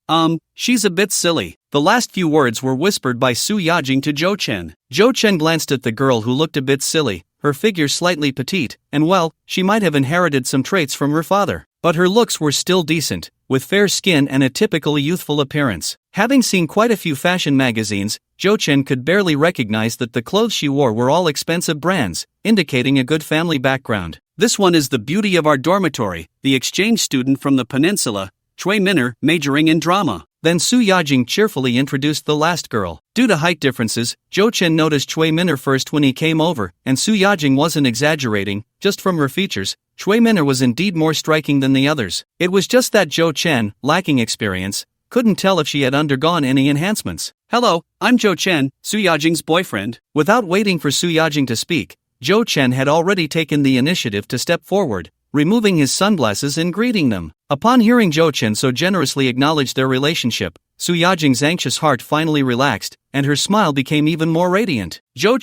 She's a bit silly. The last few words were whispered by Su Yajing to Zhou Chen. Zhou Chen glanced at the girl who looked a bit silly, her figure slightly petite, and well, she might have inherited some traits from her father. But her looks were still decent, with fair skin and a typically youthful appearance. Having seen quite a few fashion magazines, Zhou Chen could barely recognize that the clothes she wore were all expensive brands, indicating a good family background. This one is the beauty of our dormitory, the exchange student from the peninsula, Chui Minner, majoring in drama. Then Su Yajing cheerfully introduced the last girl. Due to height differences, Zhou Chen noticed Chui Minner first when he came over, and Su Yajing wasn't exaggerating. Just from her features, Chui Minner was indeed more striking than the others. It was just that Zhou Chen, lacking experience, couldn't tell if she had undergone any enhancements. Hello, I'm Zhou Chen, Su Yajing's boyfriend. Without waiting for Su Yajing to speak, Zhou Chen had already taken the initiative to step forward, removing his sunglasses and greeting them. Upon hearing Zhou Chen so generously acknowledge their relationship, Su Yajing's anxious heart finally relaxed, and her smile became even more radiant. Zhou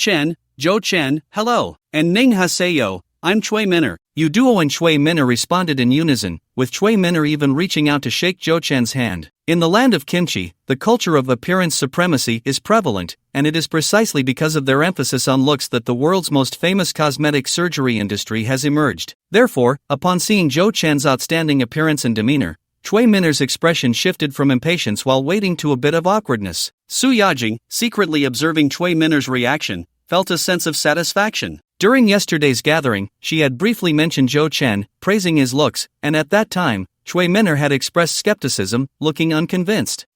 Chen, hello, and Ning Haseyo, I'm Chui Minner. Duo and Chui Minner responded in unison, with Chui Minner even reaching out to shake Zhou Chen's hand. In the land of kimchi, the culture of appearance supremacy is prevalent, and it is precisely because of their emphasis on looks that the world's most famous cosmetic surgery industry has emerged. Therefore, upon seeing Zhou Chen's outstanding appearance and demeanor, Chui Minner's expression shifted from impatience while waiting to a bit of awkwardness. Su Yajing, secretly observing Chui Minner's reaction, felt a sense of satisfaction. During yesterday's gathering, she had briefly mentioned Zhou Chen, praising his looks, and at that time, Chui Minner had expressed skepticism, looking unconvinced.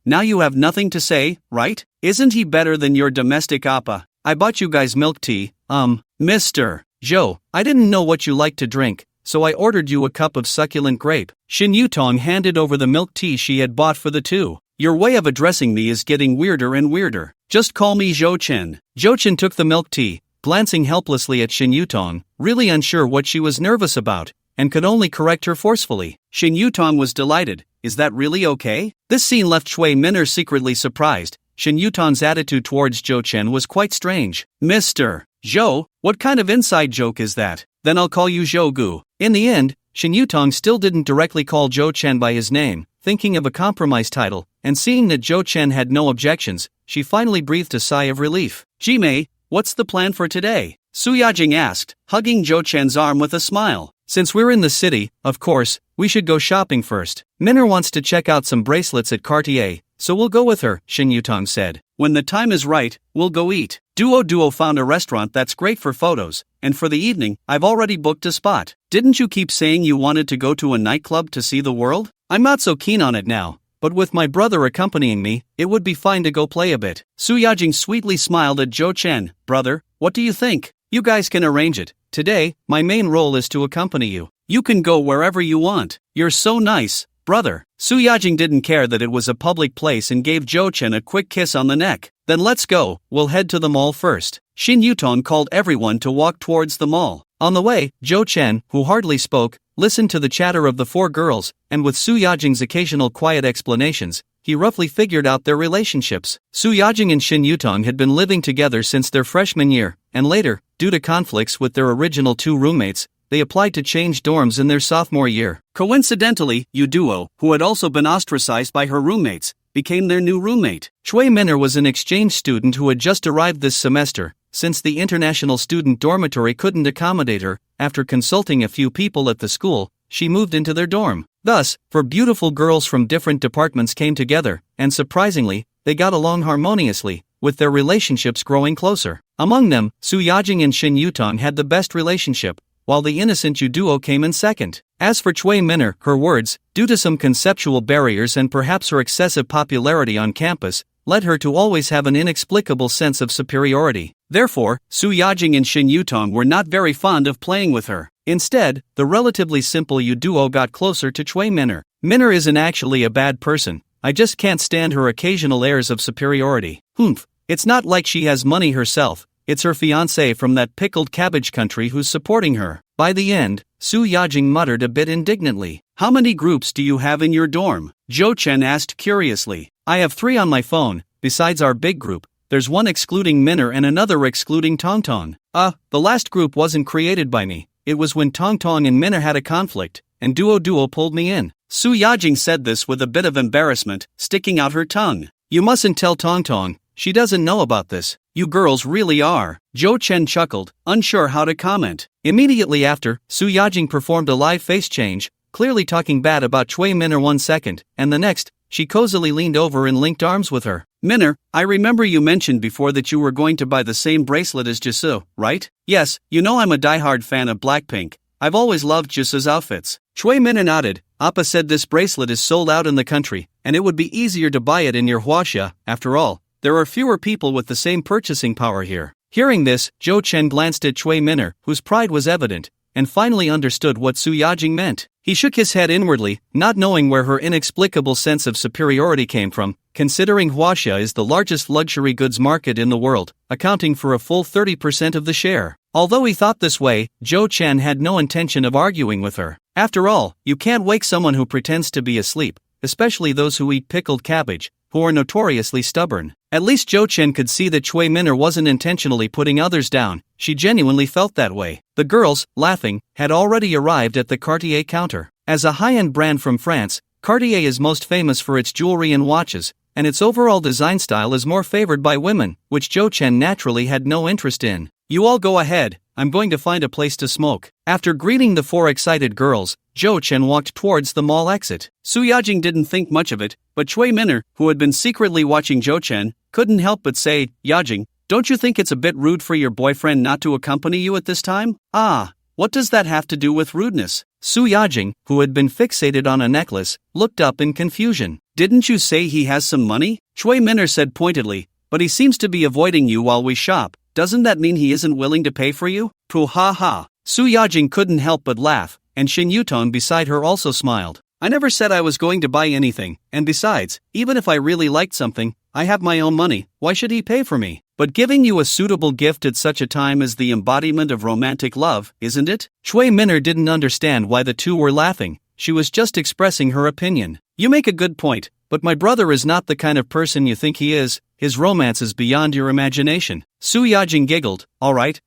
Now you have nothing to say, right? Isn't he better than your domestic appa? I bought you guys milk tea. Mr. Zhou, I didn't know what you like to drink, so I ordered you a cup of succulent grape. Shin Yutong handed over the milk tea she had bought for the two. Your way of addressing me is getting weirder and weirder. Just call me Zhou Chen. Zhou Chen took the milk tea, glancing helplessly at Shin Yutong, really unsure what she was nervous about, and could only correct her forcefully. Shin Yutong was delighted. Is that really okay? This scene left Chui Minner secretly surprised. Shin Yutong's attitude towards Zhou Chen was quite strange. Mr. Zhou, what kind of inside joke is that? Then I'll call you Zhou Gu. In the end, Shin Yutong still didn't directly call Zhou Chen by his name, thinking of a compromise title, and seeing that Zhou Chen had no objections, she finally breathed a sigh of relief. Jimei, what's the plan for today? Su Yajing asked, hugging Zhou Chen's arm with a smile. Since we're in the city, of course, we should go shopping first. Minner wants to check out some bracelets at Cartier, so we'll go with her, Shin Yutong said. When the time is right, we'll go eat. Duo found a restaurant that's great for photos, and for the evening, I've already booked a spot. Didn't you keep saying you wanted to go to a nightclub to see the world? I'm not so keen on it now, but with my brother accompanying me, it would be fine to go play a bit. Su Yajing sweetly smiled at Zhou Chen. Brother, what do you think? You guys can arrange it. Today, my main role is to accompany you. You can go wherever you want. You're so nice, brother. Su Yajing didn't care that it was a public place and gave Zhou Chen a quick kiss on the neck. Then let's go, we'll head to the mall first. Shin Yutong called everyone to walk towards the mall. On the way, Zhou Chen, who hardly spoke, listened to the chatter of the four girls, and with Su Yajing's occasional quiet explanations, he roughly figured out their relationships. Su Yajing and Shin Yutong had been living together since their freshman year, and later, due to conflicts with their original two roommates, they applied to change dorms in their sophomore year. Coincidentally, Yu Duo, who had also been ostracized by her roommates, became their new roommate. Chui Minner was an exchange student who had just arrived this semester. Since the international student dormitory couldn't accommodate her, after consulting a few people at the school, she moved into their dorm. Thus, four beautiful girls from different departments came together, and surprisingly, they got along harmoniously, with their relationships growing closer. Among them, Su Yajing and Shin Yutong had the best relationship, while the innocent Yu Duo came in second. As for Chui Minner, her words, due to some conceptual barriers and perhaps her excessive popularity on campus, led her to always have an inexplicable sense of superiority. Therefore, Su Yajing and Shin Yutong were not very fond of playing with her. Instead, the relatively simple Yu Duo got closer to Chui Minner. Minner isn't actually a bad person, I just can't stand her occasional airs of superiority. Humph, it's not like she has money herself, it's her fiancé from that pickled cabbage country who's supporting her. By the end, Su Yajing muttered a bit indignantly. How many groups do you have in your dorm? Zhou Chen asked curiously. I have 3 on my phone, besides our big group. There's one excluding Minner and another excluding Tongtong. The last group wasn't created by me. It was when Tongtong and Minner had a conflict, and Duo pulled me in. Su Yajing said this with a bit of embarrassment, sticking out her tongue. You mustn't tell Tongtong, she doesn't know about this. You girls really are. Zhou Chen chuckled, unsure how to comment. Immediately after, Su Yajing performed a live face change, clearly talking bad about Chui Minner 1 second, and the next, she cozily leaned over and linked arms with her. Minner, I remember you mentioned before that you were going to buy the same bracelet as Jisoo, right? Yes, you know I'm a diehard fan of Blackpink. I've always loved Jisoo's outfits. Chui Minner nodded. Appa said this bracelet is sold out in the country, and it would be easier to buy it in your Huaxia. After all, there are fewer people with the same purchasing power here. Hearing this, Zhou Chen glanced at Chui Minner, whose pride was evident, and finally understood what Su Yajing meant. He shook his head inwardly, not knowing where her inexplicable sense of superiority came from, considering Huaxia is the largest luxury goods market in the world, accounting for a full 30% of the share. Although he thought this way, Zhou Chen had no intention of arguing with her. After all, you can't wake someone who pretends to be asleep, especially those who eat pickled cabbage, who are notoriously stubborn. At least Zhou Chen could see that Chui Minner wasn't intentionally putting others down, she genuinely felt that way. The girls, laughing, had already arrived at the Cartier counter. As a high-end brand from France, Cartier is most famous for its jewelry and watches, and its overall design style is more favored by women, which Zhou Chen naturally had no interest in. You all go ahead, I'm going to find a place to smoke. After greeting the 4 excited girls, Zhou Chen walked towards the mall exit. Su Yajing didn't think much of it, but Chui Minner, who had been secretly watching Zhou Chen, couldn't help but say, Yajing, don't you think it's a bit rude for your boyfriend not to accompany you at this time? What does that have to do with rudeness? Su Yajing, who had been fixated on a necklace, looked up in confusion. Didn't you say he has some money? Chui Minner said pointedly, but he seems to be avoiding you while we shop. Doesn't that mean he isn't willing to pay for you? Pooh ha ha. Su Yajing couldn't help but laugh, and Shin Yutong beside her also smiled. I never said I was going to buy anything, and besides, even if I really liked something, I have my own money, why should he pay for me? But giving you a suitable gift at such a time is the embodiment of romantic love, isn't it? Chui Minner didn't understand why the two were laughing, she was just expressing her opinion. You make a good point, but my brother is not the kind of person you think he is, his romance is beyond your imagination. Su Yajing giggled, alright,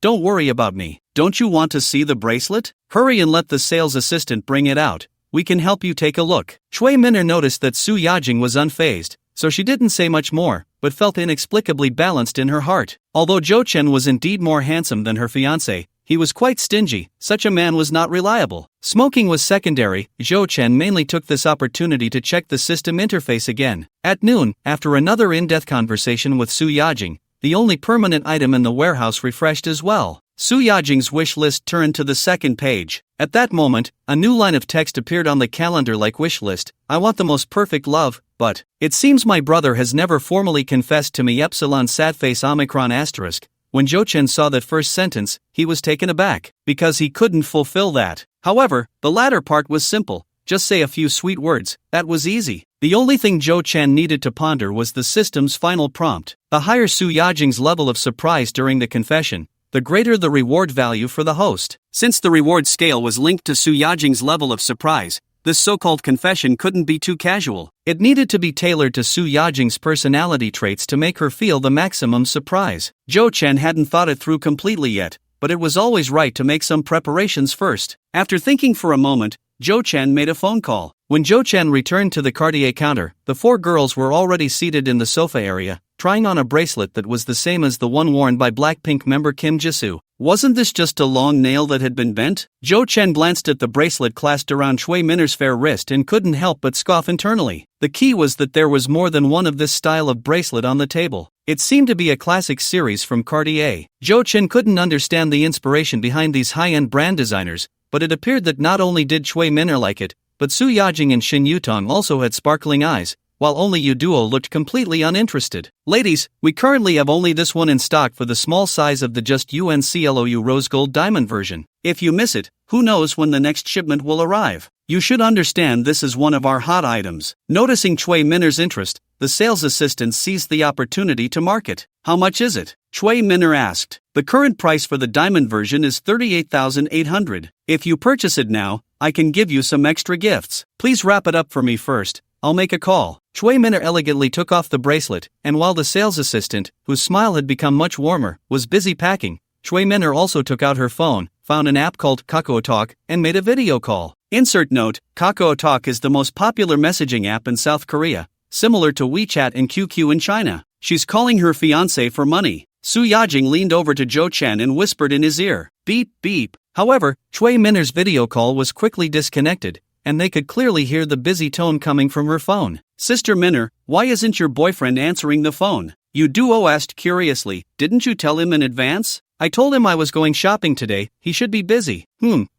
don't worry about me. Don't you want to see the bracelet? Hurry and let the sales assistant bring it out. We can help you take a look. Chui Minner noticed that Su Yajing was unfazed, so she didn't say much more, but felt inexplicably balanced in her heart. Although Zhou Chen was indeed more handsome than her fiancé, he was quite stingy, such a man was not reliable. Smoking was secondary, Zhou Chen mainly took this opportunity to check the system interface again. At noon, after another in-depth conversation with Su Yajing, the only permanent item in the warehouse refreshed as well. Su Yajing's wish list turned to the second page. At that moment, a new line of text appeared on the calendar like wish list. I want the most perfect love, but it seems my brother has never formally confessed to me epsilon sad face omicron asterisk. When Zhou Chen saw that first sentence, he was taken aback, because he couldn't fulfill that. However, the latter part was simple. just say a few sweet words, that was easy. The only thing Jo Chan needed to ponder was the system's final prompt. The higher Su Yajing's level of surprise during the confession, the greater the reward value for the host. Since the reward scale was linked to Su Yajing's level of surprise, this so-called confession couldn't be too casual. It needed to be tailored to Su Yajing's personality traits to make her feel the maximum surprise. Jo Chan hadn't thought it through completely yet, but it was always right to make some preparations first. After thinking for a moment, Jo Chan made a phone call. When Jo Chan returned to the Cartier counter, the four girls were already seated in the sofa area, trying on a bracelet that was the same as the one worn by Blackpink member Kim Jisoo. Wasn't this just a long nail that had been bent? Jo Chan glanced at the bracelet clasped around Chui Minner's fair wrist and couldn't help but scoff internally. The key was that there was more than one of this style of bracelet on the table. It seemed to be a classic series from Cartier. Jo Chan couldn't understand the inspiration behind these high-end brand designers, but it appeared that not only did Chui Minner like it, but Su Yajing and Shin Yutong also had sparkling eyes, while only Yu Duo looked completely uninterested. Ladies, we currently have only this one in stock for the small size of the just UNCLOU rose gold diamond version. If you miss it, who knows when the next shipment will arrive. You should understand this is one of our hot items. Noticing Chui Minner's interest, the sales assistant seized the opportunity to market. How much is it? Chui Minner asked. The current price for the diamond version is 38,800. If you purchase it now, I can give you some extra gifts. Please wrap it up for me first. I'll make a call. Chui Minner elegantly took off the bracelet, and while the sales assistant, whose smile had become much warmer, was busy packing, Chui Minner also took out her phone, found an app called Kakao Talk, and made a video call. Insert note, Kakao Talk is the most popular messaging app in South Korea, similar to WeChat and QQ in China. She's calling her fiancé for money. Su Yajing leaned over to Jo Chan and whispered in his ear, beep, beep. However, Chui Minner's video call was quickly disconnected, and they could clearly hear the busy tone coming from her phone. Sister Minner, why isn't your boyfriend answering the phone? Yu Duo asked curiously, didn't you tell him in advance? I told him I was going shopping today, he should be busy.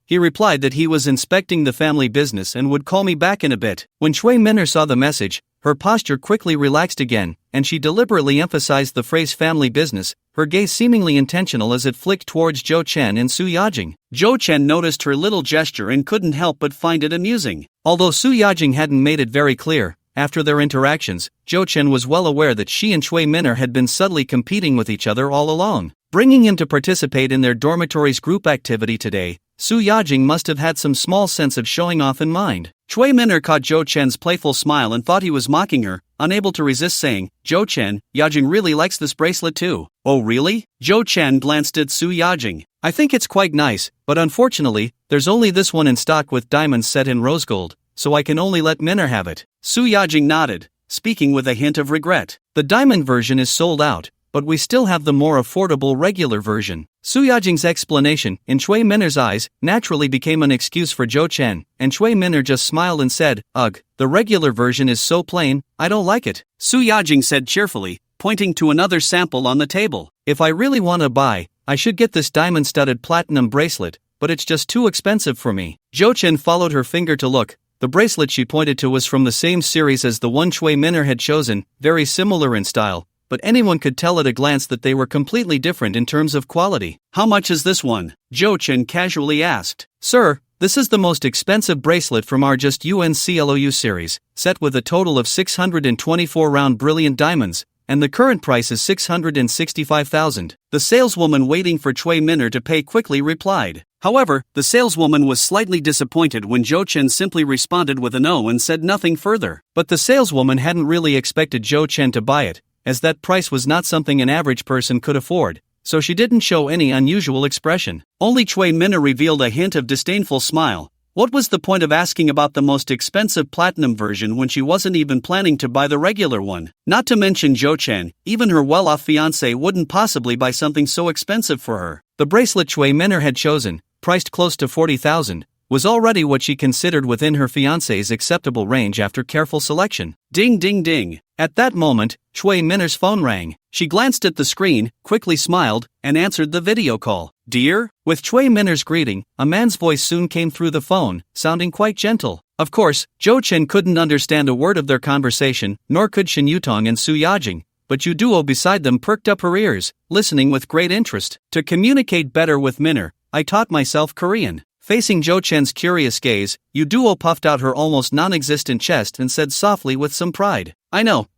He replied that he was inspecting the family business and would call me back in a bit. When Chui Minner saw the message, her posture quickly relaxed again, and she deliberately emphasized the phrase family business, her gaze seemingly intentional as it flicked towards Jo Chan and Su Yajing. Jo Chan noticed her little gesture and couldn't help but find it amusing. Although Su Yajing hadn't made it very clear, after their interactions, Jo Chan was well aware that she and Chui Minner had been subtly competing with each other all along. Bringing him to participate in their dormitory's group activity today, Su Yajing must have had some small sense of showing off in mind. Chui Minner caught Jo Chen's playful smile and thought he was mocking her, unable to resist saying, Jo Chen, Yajing really likes this bracelet too. Oh really? Jo Chen glanced at Su Yajing. I think it's quite nice, but unfortunately, there's only this one in stock with diamonds set in rose gold, so I can only let Minner have it. Su Yajing nodded, speaking with a hint of regret. The diamond version is sold out, but we still have the more affordable regular version. Su Yajing's explanation, in Chui Minner's eyes, naturally became an excuse for Jo Chen, and Chui Minner just smiled and said, ugh, the regular version is so plain, I don't like it. Su Yajing said cheerfully, pointing to another sample on the table. If I really want to buy, I should get this diamond-studded platinum bracelet, but it's just too expensive for me. Jo Chen followed her finger to look. The bracelet she pointed to was from the same series as the one Chui Minner had chosen, very similar in style, but anyone could tell at a glance that they were completely different in terms of quality. How much is this one? Jo Chen casually asked. Sir, this is the most expensive bracelet from our just UNCLOU series, set with a total of 624 round brilliant diamonds, and the current price is 665,000. The saleswoman waiting for Chui Minner to pay quickly replied. However, the saleswoman was slightly disappointed when Jo Chen simply responded with a no and said nothing further. But the saleswoman hadn't really expected Jo Chen to buy it, as that price was not something an average person could afford, so she didn't show any unusual expression. Only Chui Minner revealed a hint of disdainful smile. What was the point of asking about the most expensive platinum version when she wasn't even planning to buy the regular one? Not to mention Jo Chen, even her well-off fiancé wouldn't possibly buy something so expensive for her. The bracelet Chui Minner had chosen, priced close to 40,000, was already what she considered within her fiancé's acceptable range after careful selection. Ding ding ding. At that moment, Chui Minner's phone rang. She glanced at the screen, quickly smiled, and answered the video call. Dear? With Chui Minner's greeting, a man's voice soon came through the phone, sounding quite gentle. Of course, Jo Chen couldn't understand a word of their conversation, nor could Shin Yutong and Su Yajing, but Yu Duo beside them perked up her ears, listening with great interest. To communicate better with Minner, I taught myself Korean. Facing Zhou Chen's curious gaze, Yu Duo puffed out her almost non-existent chest and said softly with some pride, I know,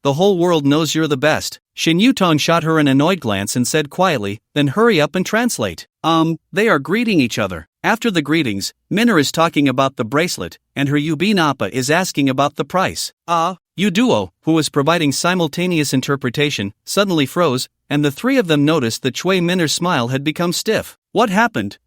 the whole world knows you're the best. Shin Yutong shot her an annoyed glance and said quietly, then hurry up and translate. They are greeting each other. After the greetings, Minna is talking about the bracelet, and her Yubin Appa is asking about the price. Yu Duo, who was providing simultaneous interpretation, suddenly froze, and the three of them noticed that Chui Minner's smile had become stiff. What happened?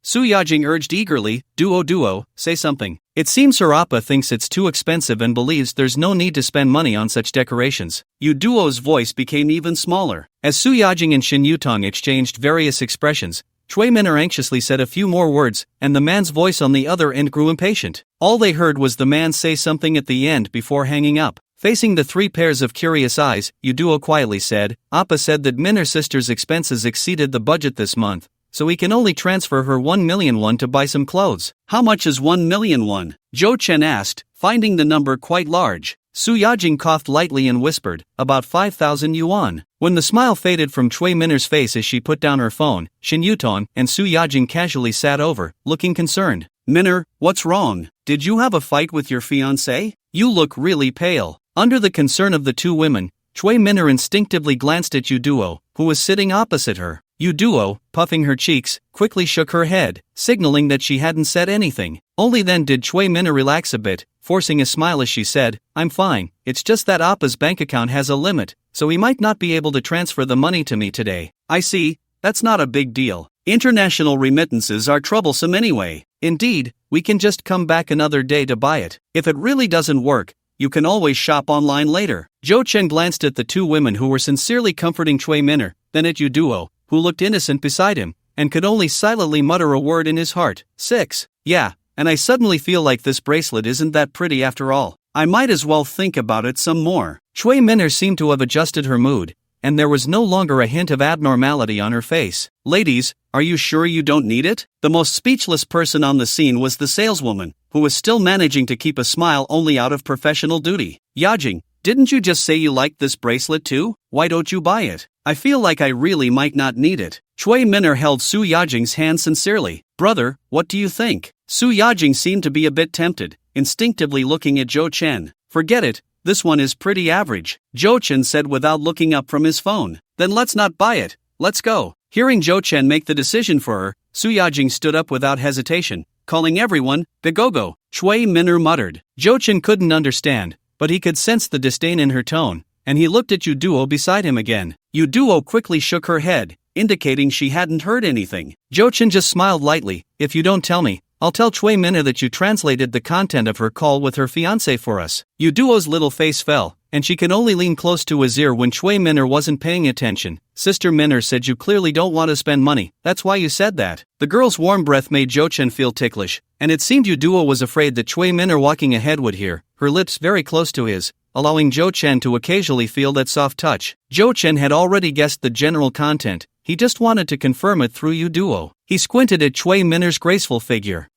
Su Yajing urged eagerly, Duo, say something. It seems her Appa thinks it's too expensive and believes there's no need to spend money on such decorations. Yu Duo's voice became even smaller. As Su Yajing and Shin Yutong exchanged various expressions, Chui Minner anxiously said a few more words, and the man's voice on the other end grew impatient. All they heard was the man say something at the end before hanging up. Facing the three pairs of curious eyes, Yu Duo quietly said, Appa said that Minner's sister's expenses exceeded the budget this month, so he can only transfer her 1 million won to buy some clothes. How much is 1 million won? Zhou Chen asked, finding the number quite large. Su Yajing coughed lightly and whispered, about 5,000 yuan. When the smile faded from Chui Minner's face as she put down her phone, Shin Yutong and Su Yajing casually sat over, looking concerned. Minner, what's wrong? Did you have a fight with your fiancé? You look really pale. Under the concern of the two women, Chui Minner instinctively glanced at Yu Duo, who was sitting opposite her. Yu Duo, puffing her cheeks, quickly shook her head, signaling that she hadn't said anything. Only then did Chui Minner relax a bit, forcing a smile as she said, I'm fine, it's just that Appa's bank account has a limit, so he might not be able to transfer the money to me today. I see, that's not a big deal. International remittances are troublesome anyway. Indeed, we can just come back another day to buy it. If it really doesn't work, you can always shop online later. Zhou Chen glanced at the two women who were sincerely comforting Chui Minner, then at Yu Duo, who looked innocent beside him, and could only silently mutter a word in his heart. 6. Yeah, and I suddenly feel like this bracelet isn't that pretty after all. I might as well think about it some more. Chui Minner seemed to have adjusted her mood, and there was no longer a hint of abnormality on her face. Ladies, are you sure you don't need it? The most speechless person on the scene was the saleswoman, who was still managing to keep a smile only out of professional duty. Yajing, didn't you just say you liked this bracelet too? Why don't you buy it? I feel like I really might not need it. Chui Minner held Su Yajing's hand sincerely. Brother, what do you think? Su Yajing seemed to be a bit tempted, instinctively looking at Zhou Chen. Forget it, this one is pretty average, Zhou Chen said without looking up from his phone. Then let's not buy it, let's go. Hearing Zhou Chen make the decision for her, Su Yajing stood up without hesitation, calling everyone, Bigogo. Chui Minner muttered. Zhou Chen couldn't understand, but he could sense the disdain in her tone, and he looked at Yu Duo beside him again. Yu Duo quickly shook her head, indicating she hadn't heard anything. Zhou Chen just smiled lightly. If you don't tell me, I'll tell Chui Minner that you translated the content of her call with her fiancé for us. Yu Duo's little face fell, and she could only lean close to his ear when Chui Minner wasn't paying attention. Sister Minner said you clearly don't want to spend money, that's why you said that. The girl's warm breath made Zhou Chen feel ticklish, and it seemed Yu Duo was afraid that Chui Minner walking ahead would hear, her lips very close to his, allowing Zhou Chen to occasionally feel that soft touch. Zhou Chen had already guessed the general content, he just wanted to confirm it through Yu Duo. He squinted at Chui Minner's graceful figure.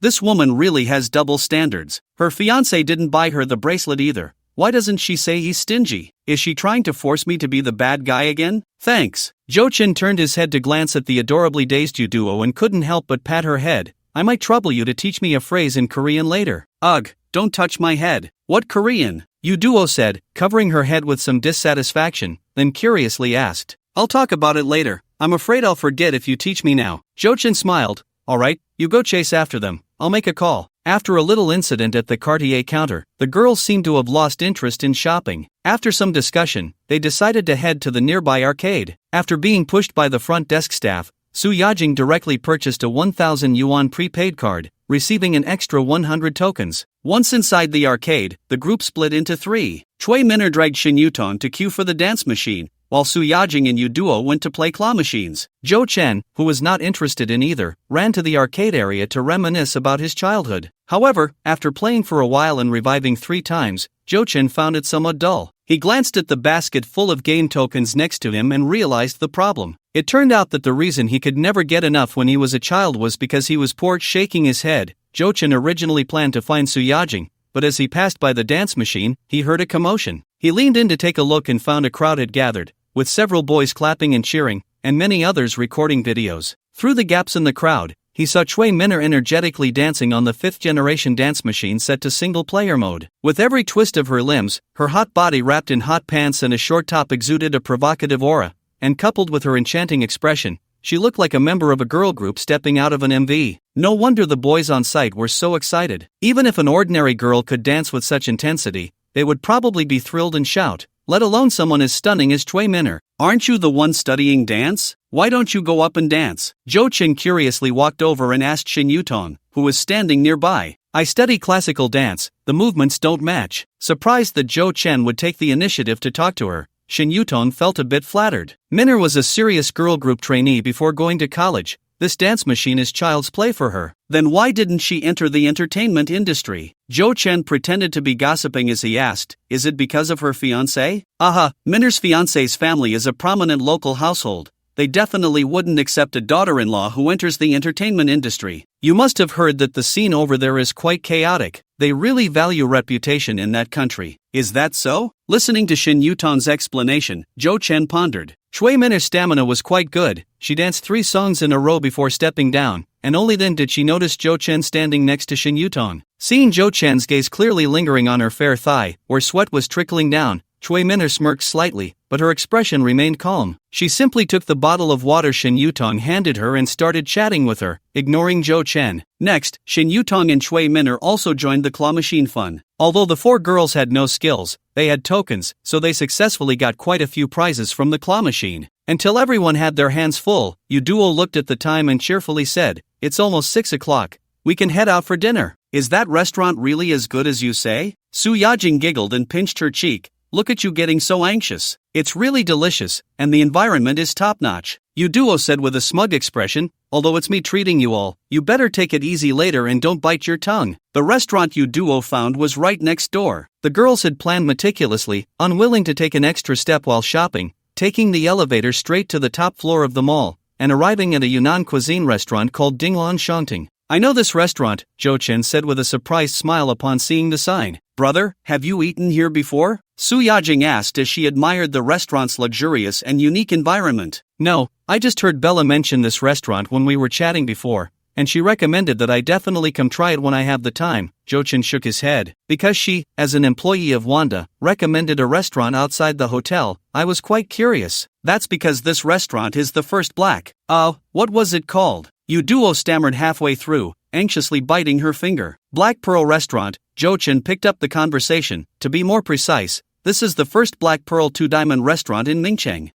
This woman really has double standards. Her fiancé didn't buy her the bracelet either. Why doesn't she say he's stingy? Is she trying to force me to be the bad guy again? Thanks. Zhou Chen turned his head to glance at the adorably dazed Yu Duo and couldn't help but pat her head. I might trouble you to teach me a phrase in Korean later. Ugh, don't touch my head. What Korean? Yu Duo said, covering her head with some dissatisfaction, then curiously asked. I'll talk about it later. I'm afraid I'll forget if you teach me now. Zhou Chen smiled. Alright, you go chase after them. I'll make a call. After a little incident at the Cartier counter, the girls seemed to have lost interest in shopping. After some discussion, they decided to head to the nearby arcade. After being pushed by the front desk staff, Su Yajing directly purchased a 1,000 yuan prepaid card, receiving an extra 100 tokens. Once inside the arcade, the group split into 3. Chui Minner dragged Shin Yutong to queue for the dance machine, while Su Yajing and Yu Duo went to play claw machines. Zhou Chen, who was not interested in either, ran to the arcade area to reminisce about his childhood. However, after playing for a while and reviving 3 times, Zhou Chen found it somewhat dull. He glanced at the basket full of game tokens next to him and realized the problem. It turned out that the reason he could never get enough when he was a child was because he was poor. Shaking his head, Zhou Chen originally planned to find Su Yajing, but as he passed by the dance machine, he heard a commotion. He leaned in to take a look and found a crowd had gathered, with several boys clapping and cheering, and many others recording videos. Through the gaps in the crowd, he saw Chui Minner energetically dancing on the 5th-generation dance machine set to single-player mode. With every twist of her limbs, her hot body wrapped in hot pants and a short top exuded a provocative aura, and coupled with her enchanting expression, she looked like a member of a girl group stepping out of an MV. No wonder the boys on site were so excited. Even if an ordinary girl could dance with such intensity, they would probably be thrilled and shout, let alone someone as stunning as Chui Minner. Aren't you the one studying dance? Why don't you go up and dance? Zhou Chen curiously walked over and asked Shin Yutong, who was standing nearby. I study classical dance, the movements don't match. Surprised that Zhou Chen would take the initiative to talk to her, Shin Yutong felt a bit flattered. Minner was a serious girl group trainee before going to college. This dance machine is child's play for her. Then why didn't she enter the entertainment industry? Zhou Chen pretended to be gossiping as he asked, is it because of her fiancé? Aha, Minner's fiancé's family is a prominent local household. They definitely wouldn't accept a daughter-in-law who enters the entertainment industry. You must have heard that the scene over there is quite chaotic. They really value reputation in that country. Is that so? Listening to Shin Yutong's explanation, Zhou Chen pondered. Chui Minner's stamina was quite good. She danced 3 songs in a row before stepping down, and only then did she notice Zhou Chen standing next to Shin Yutong. Seeing Zhou Chen's gaze clearly lingering on her fair thigh, where sweat was trickling down, Chui Minner smirked slightly, but her expression remained calm. She simply took the bottle of water Shin Yutong handed her and started chatting with her, ignoring Zhou Chen. Next, Shin Yutong and Chui Minner also joined the claw machine fun. Although the 4 girls had no skills, they had tokens, so they successfully got quite a few prizes from the claw machine. Until everyone had their hands full, Duo looked at the time and cheerfully said, it's almost 6 o'clock. We can head out for dinner. Is that restaurant really as good as you say? Su Yajing giggled and pinched her cheek. Look at you getting so anxious. It's really delicious, and the environment is top-notch. Duo said with a smug expression, although it's me treating you all, you better take it easy later and don't bite your tongue. The restaurant Duo found was right next door. The girls had planned meticulously, unwilling to take an extra step while shopping, taking the elevator straight to the top floor of the mall, and arriving at a Yunnan cuisine restaurant called Dinglan Shanting. I know this restaurant, Zhou Chen said with a surprised smile upon seeing the sign. Brother, have you eaten here before? Su Yajing asked as she admired the restaurant's luxurious and unique environment. No, I just heard Bella mention this restaurant when we were chatting before, and she recommended that I definitely come try it when I have the time. Zhou Chen shook his head. Because she, as an employee of Wanda, recommended a restaurant outside the hotel, I was quite curious. That's because this restaurant is the first black. What was it called? Duo stammered halfway through, anxiously biting her finger. Black Pearl Restaurant. Zhou Chen picked up the conversation. To be more precise, this is the first Black Pearl 2-diamond restaurant in Ningcheng.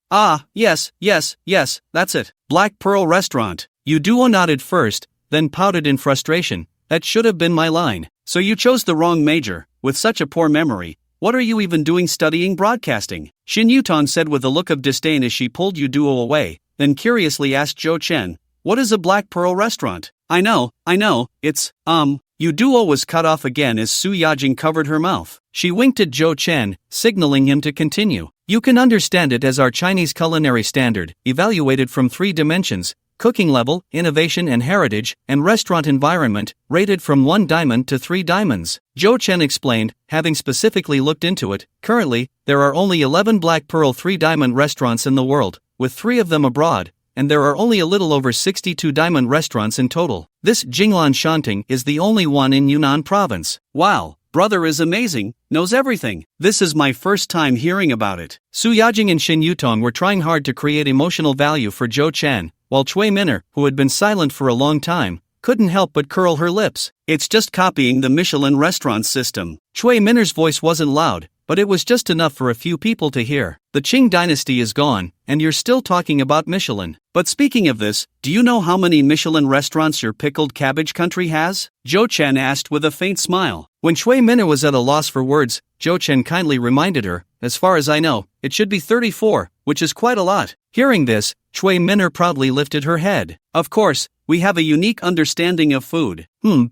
Yes, that's it. Black Pearl Restaurant. Duo nodded first, then pouted in frustration. That should have been my line. So you chose the wrong major, with such a poor memory. What are you even doing studying broadcasting? Shin Yutong said with a look of disdain as she pulled Duo away, then curiously asked Zhou Chen, what is a Black Pearl restaurant? I know, it's, Duo was cut off again as Su Yajing covered her mouth. She winked at Zhou Chen, signaling him to continue. You can understand it as our Chinese culinary standard, evaluated from 3 dimensions, cooking level, innovation and heritage, and restaurant environment, rated from 1 diamond to 3 diamonds. Zhou Chen explained, having specifically looked into it. Currently, there are only 11 Black Pearl 3-diamond restaurants in the world, with 3 of them abroad, and there are only a little over 62 diamond restaurants in total. This Jinglan Shanting is the only one in Yunnan province. Wow, brother is amazing, knows everything. This is my first time hearing about it. Su Yajing and Shin Yutong were trying hard to create emotional value for Zhou Chen, while Chui Minner, who had been silent for a long time, couldn't help but curl her lips. It's just copying the Michelin restaurant system. Chui Minner's voice wasn't loud, but it was just enough for a few people to hear. The Qing dynasty is gone, and you're still talking about Michelin. But speaking of this, do you know how many Michelin restaurants your pickled cabbage country has? Zhou Chen asked with a faint smile. When Chui Minner was at a loss for words, Zhou Chen kindly reminded her, as far as I know, it should be 34, which is quite a lot. Hearing this, Chui Minner proudly lifted her head. Of course, we have a unique understanding of food.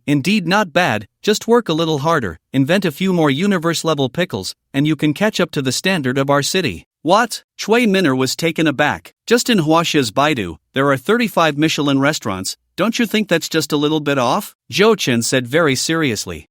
Indeed not bad, just work a little harder, invent a few more universe-level pickles, and you can catch up to the standard of our city. What? Chui Minner was taken aback. Just in Huaxia's Baidu, there are 35 Michelin restaurants. Don't you think that's just a little bit off? Zhou Chen said very seriously.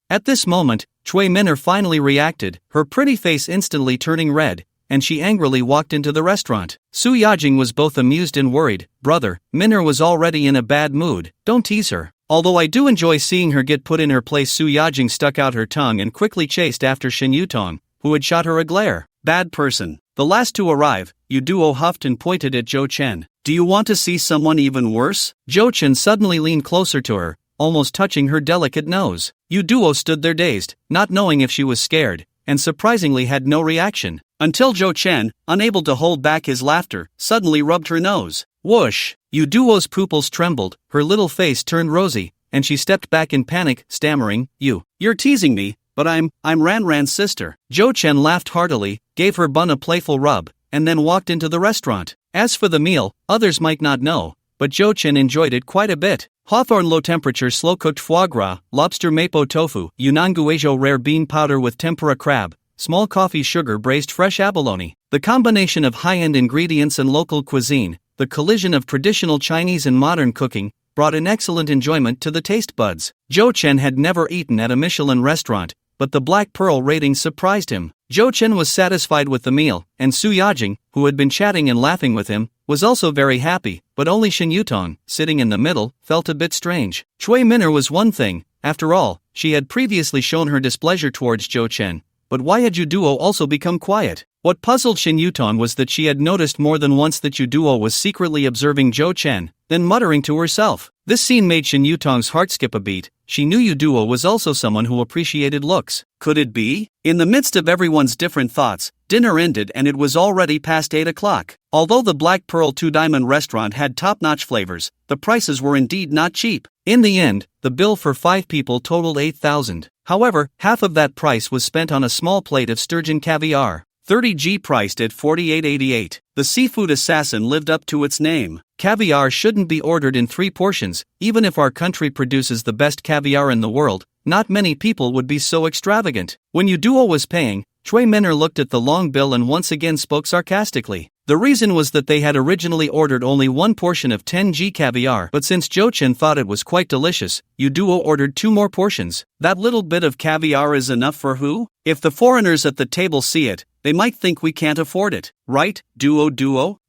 At this moment, Chui Minner finally reacted, her pretty face instantly turning red. and she angrily walked into the restaurant. Su Yajing was both amused and worried. Brother, Minner was already in a bad mood. Don't tease her. Although I do enjoy seeing her get put in her place. Su Yajing stuck out her tongue and quickly chased after Shin Yutong, who had shot her a glare. Bad person. The last to arrive, Yu Duo huffed and pointed at Zhou Chen. Do you want to see someone even worse? Zhou Chen suddenly leaned closer to her, almost touching her delicate nose. Yu Duo stood there dazed, not knowing if she was scared, and surprisingly had no reaction, until Zhou Chen, unable to hold back his laughter, suddenly rubbed her nose. Whoosh! Yu Duo's pupils trembled, her little face turned rosy, and she stepped back in panic, stammering, You're teasing me, but I'm Ran Ran's sister. Zhou Chen laughed heartily, gave her bun a playful rub, and then walked into the restaurant. As for the meal, others might not know, but Zhou Chen enjoyed it quite a bit. Hawthorn low-temperature slow-cooked foie gras, lobster mapo tofu, Yunnan guizhou rare bean powder with tempura crab, small coffee sugar braised fresh abalone. The combination of high-end ingredients and local cuisine, the collision of traditional Chinese and modern cooking, brought an excellent enjoyment to the taste buds. Zhou Chen had never eaten at a Michelin restaurant, but the Black Pearl rating surprised him. Zhou Chen was satisfied with the meal, and Su Yajing, who had been chatting and laughing with him, was also very happy, but only Shin Yutong, sitting in the middle, felt a bit strange. Cui Minner was one thing. After all, she had previously shown her displeasure towards Zhou Chen, but why had Yu Duo also become quiet? What puzzled Shin Yutong was that she had noticed more than once that Yu Duo was secretly observing Zhou Chen, then muttering to herself. This scene made Shin Yutong's heart skip a beat. She knew Yu Duo was also someone who appreciated looks. Could it be? In the midst of everyone's different thoughts, dinner ended and it was already past 8 o'clock. Although the Black Pearl Two-Diamond restaurant had top-notch flavors, the prices were indeed not cheap. In the end, the bill for 5 people totaled 8,000. However, half of that price was spent on a small plate of sturgeon caviar. 30G priced at 48.88. The seafood assassin lived up to its name. Caviar shouldn't be ordered in 3 portions, even if our country produces the best caviar in the world. Not many people would be so extravagant. When Yu Duo was paying, Cui Minner looked at the long bill and once again spoke sarcastically. The reason was that they had originally ordered only 1 portion of 10G caviar, but since Zhou Chen thought it was quite delicious, Yu Duo ordered 2 more portions. That little bit of caviar is enough for who? If the foreigners at the table see it, they might think we can't afford it, right, Duo?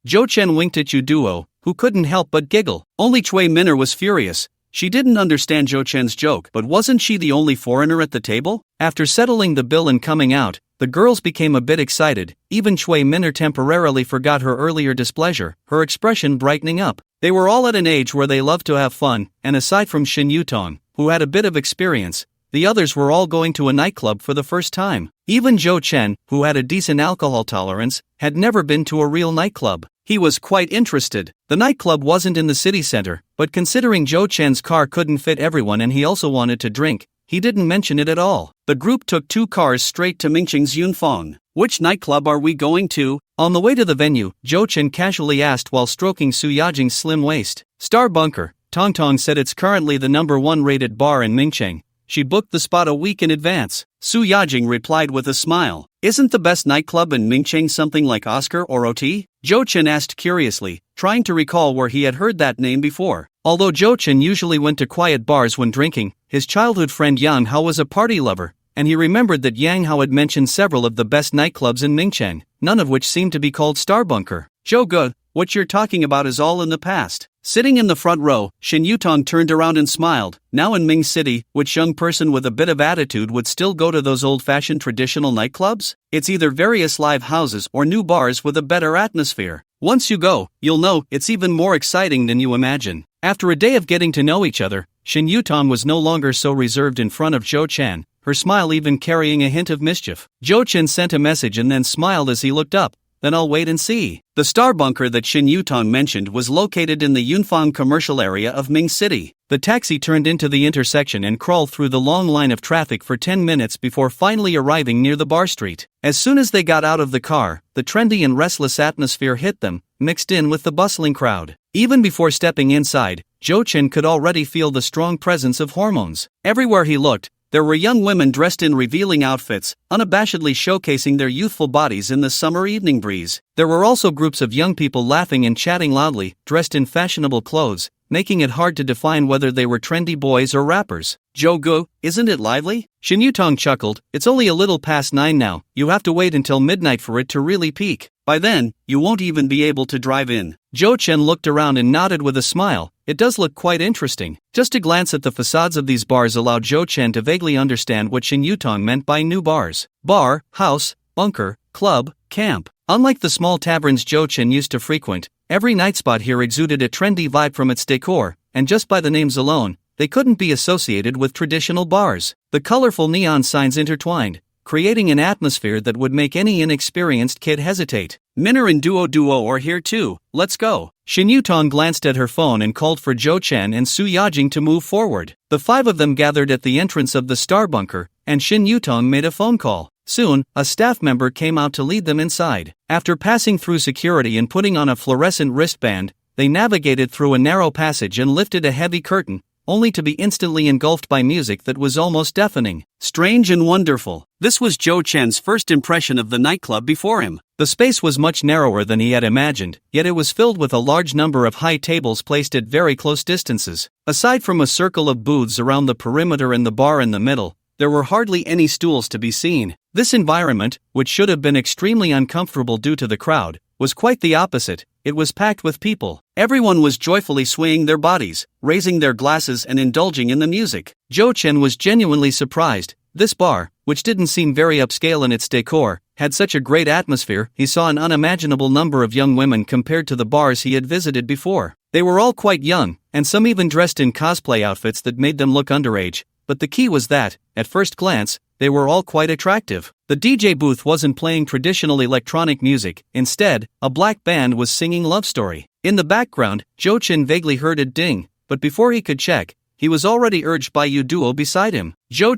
Zhou Chen winked at Yu Duo, who couldn't help but giggle. Only Cui Minner was furious. She didn't understand Zhou Chen's joke, but wasn't she the only foreigner at the table? After settling the bill and coming out, the girls became a bit excited. Even Cui Minner temporarily forgot her earlier displeasure, her expression brightening up. They were all at an age where they loved to have fun, and aside from Shin Yutong, who had a bit of experience, the others were all going to a nightclub for the first time. Even Zhou Chen, who had a decent alcohol tolerance, had never been to a real nightclub. He was quite interested. The nightclub wasn't in the city center, but considering Zhou Chen's car couldn't fit everyone and he also wanted to drink, he didn't mention it at all. The group took 2 cars straight to Mingqing's Yunfeng. Which nightclub are we going to? On the way to the venue, Zhou Chen casually asked while stroking Su Yajing's slim waist. Star Bunker. Tong Tong said it's currently the number 1 rated bar in Mingqing. She booked the spot a week in advance. Su Yajing replied with a smile. Isn't the best nightclub in Mingqing something like Oscar or OT? Zhou Chen asked curiously, trying to recall where he had heard that name before. Although Zhou Chen usually went to quiet bars when drinking, his childhood friend Yang Hao was a party lover, and he remembered that Yang Hao had mentioned several of the best nightclubs in Mingqing, none of which seemed to be called Star Bunker. Zhou Ge, what you're talking about is all in the past. Sitting in the front row, Shin Yutong turned around and smiled. Now in Ming City, which young person with a bit of attitude would still go to those old-fashioned traditional nightclubs? It's either various live houses or new bars with a better atmosphere. Once you go, you'll know it's even more exciting than you imagine. After a day of getting to know each other, Shin Yutong was no longer so reserved in front of Zhou Chen, her smile even carrying a hint of mischief. Zhou Chen sent a message and then smiled as he looked up. Then I'll wait and see. The Star Bunker that Shin Yutong mentioned was located in the Yunfang commercial area of Ming City. The taxi turned into the intersection and crawled through the long line of traffic for 10 minutes before finally arriving near the bar street. As soon as they got out of the car, the trendy and restless atmosphere hit them, mixed in with the bustling crowd. Even before stepping inside, Zhou Chen could already feel the strong presence of hormones. Everywhere he looked, there were young women dressed in revealing outfits, unabashedly showcasing their youthful bodies in the summer evening breeze. There were also groups of young people laughing and chatting loudly, dressed in fashionable clothes, making it hard to define whether they were trendy boys or rappers. Jogu, isn't it lively? Shin Yutong chuckled. It's only a little past 9 now, you have to wait until midnight for it to really peak. By then, you won't even be able to drive in. Zhou Chen looked around and nodded with a smile. It does look quite interesting. Just a glance at the facades of these bars allowed Zhou Chen to vaguely understand what Shin Yutong meant by new bars. Bar, house, bunker, club, camp. Unlike the small taverns Zhou Chen used to frequent, every night spot here exuded a trendy vibe from its decor, and just by the names alone, they couldn't be associated with traditional bars. The colorful neon signs intertwined, creating an atmosphere that would make any inexperienced kid hesitate. Minner and Duo are here too, let's go. Shin Yutong glanced at her phone and called for Zhou Chen and Su Yajing to move forward. The 5 of them gathered at the entrance of the Star Bunker, and Shin Yutong made a phone call. Soon, a staff member came out to lead them inside. After passing through security and putting on a fluorescent wristband, they navigated through a narrow passage and lifted a heavy curtain, only to be instantly engulfed by music that was almost deafening. Strange and wonderful. This was Zhou Chen's first impression of the nightclub before him. The space was much narrower than he had imagined, yet it was filled with a large number of high tables placed at very close distances. Aside from a circle of booths around the perimeter and the bar in the middle, there were hardly any stools to be seen. This environment, which should have been extremely uncomfortable due to the crowd, was quite the opposite. It was packed with people. Everyone was joyfully swaying their bodies, raising their glasses and indulging in the music. Zhou Chen was genuinely surprised. This bar, which didn't seem very upscale in its decor, had such a great atmosphere. He saw an unimaginable number of young women compared to the bars he had visited before. They were all quite young, and some even dressed in cosplay outfits that made them look underage. But the key was that, at first glance, they were all quite attractive. The DJ booth wasn't playing traditional electronic music. Instead, a black band was singing Love Story. In the background, Zhou Chen vaguely heard it ding, but before he could check, he was already urged by Yu Duo beside him. Zhou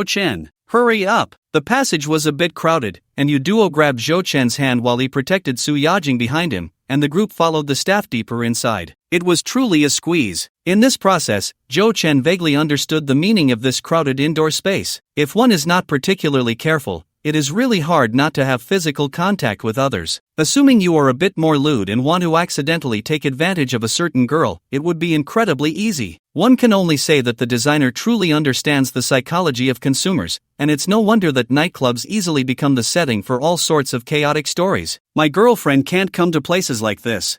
Chen, hurry up! The passage was a bit crowded, and Yu Duo grabbed Zhou Chen's hand while he protected Su Yajing behind him, and the group followed the staff deeper inside. It was truly a squeeze. In this process, Zhou Chen vaguely understood the meaning of this crowded indoor space. If one is not particularly careful, it is really hard not to have physical contact with others. Assuming you are a bit more lewd and want to accidentally take advantage of a certain girl, it would be incredibly easy. One can only say that the designer truly understands the psychology of consumers, and it's no wonder that nightclubs easily become the setting for all sorts of chaotic stories. My girlfriend can't come to places like this.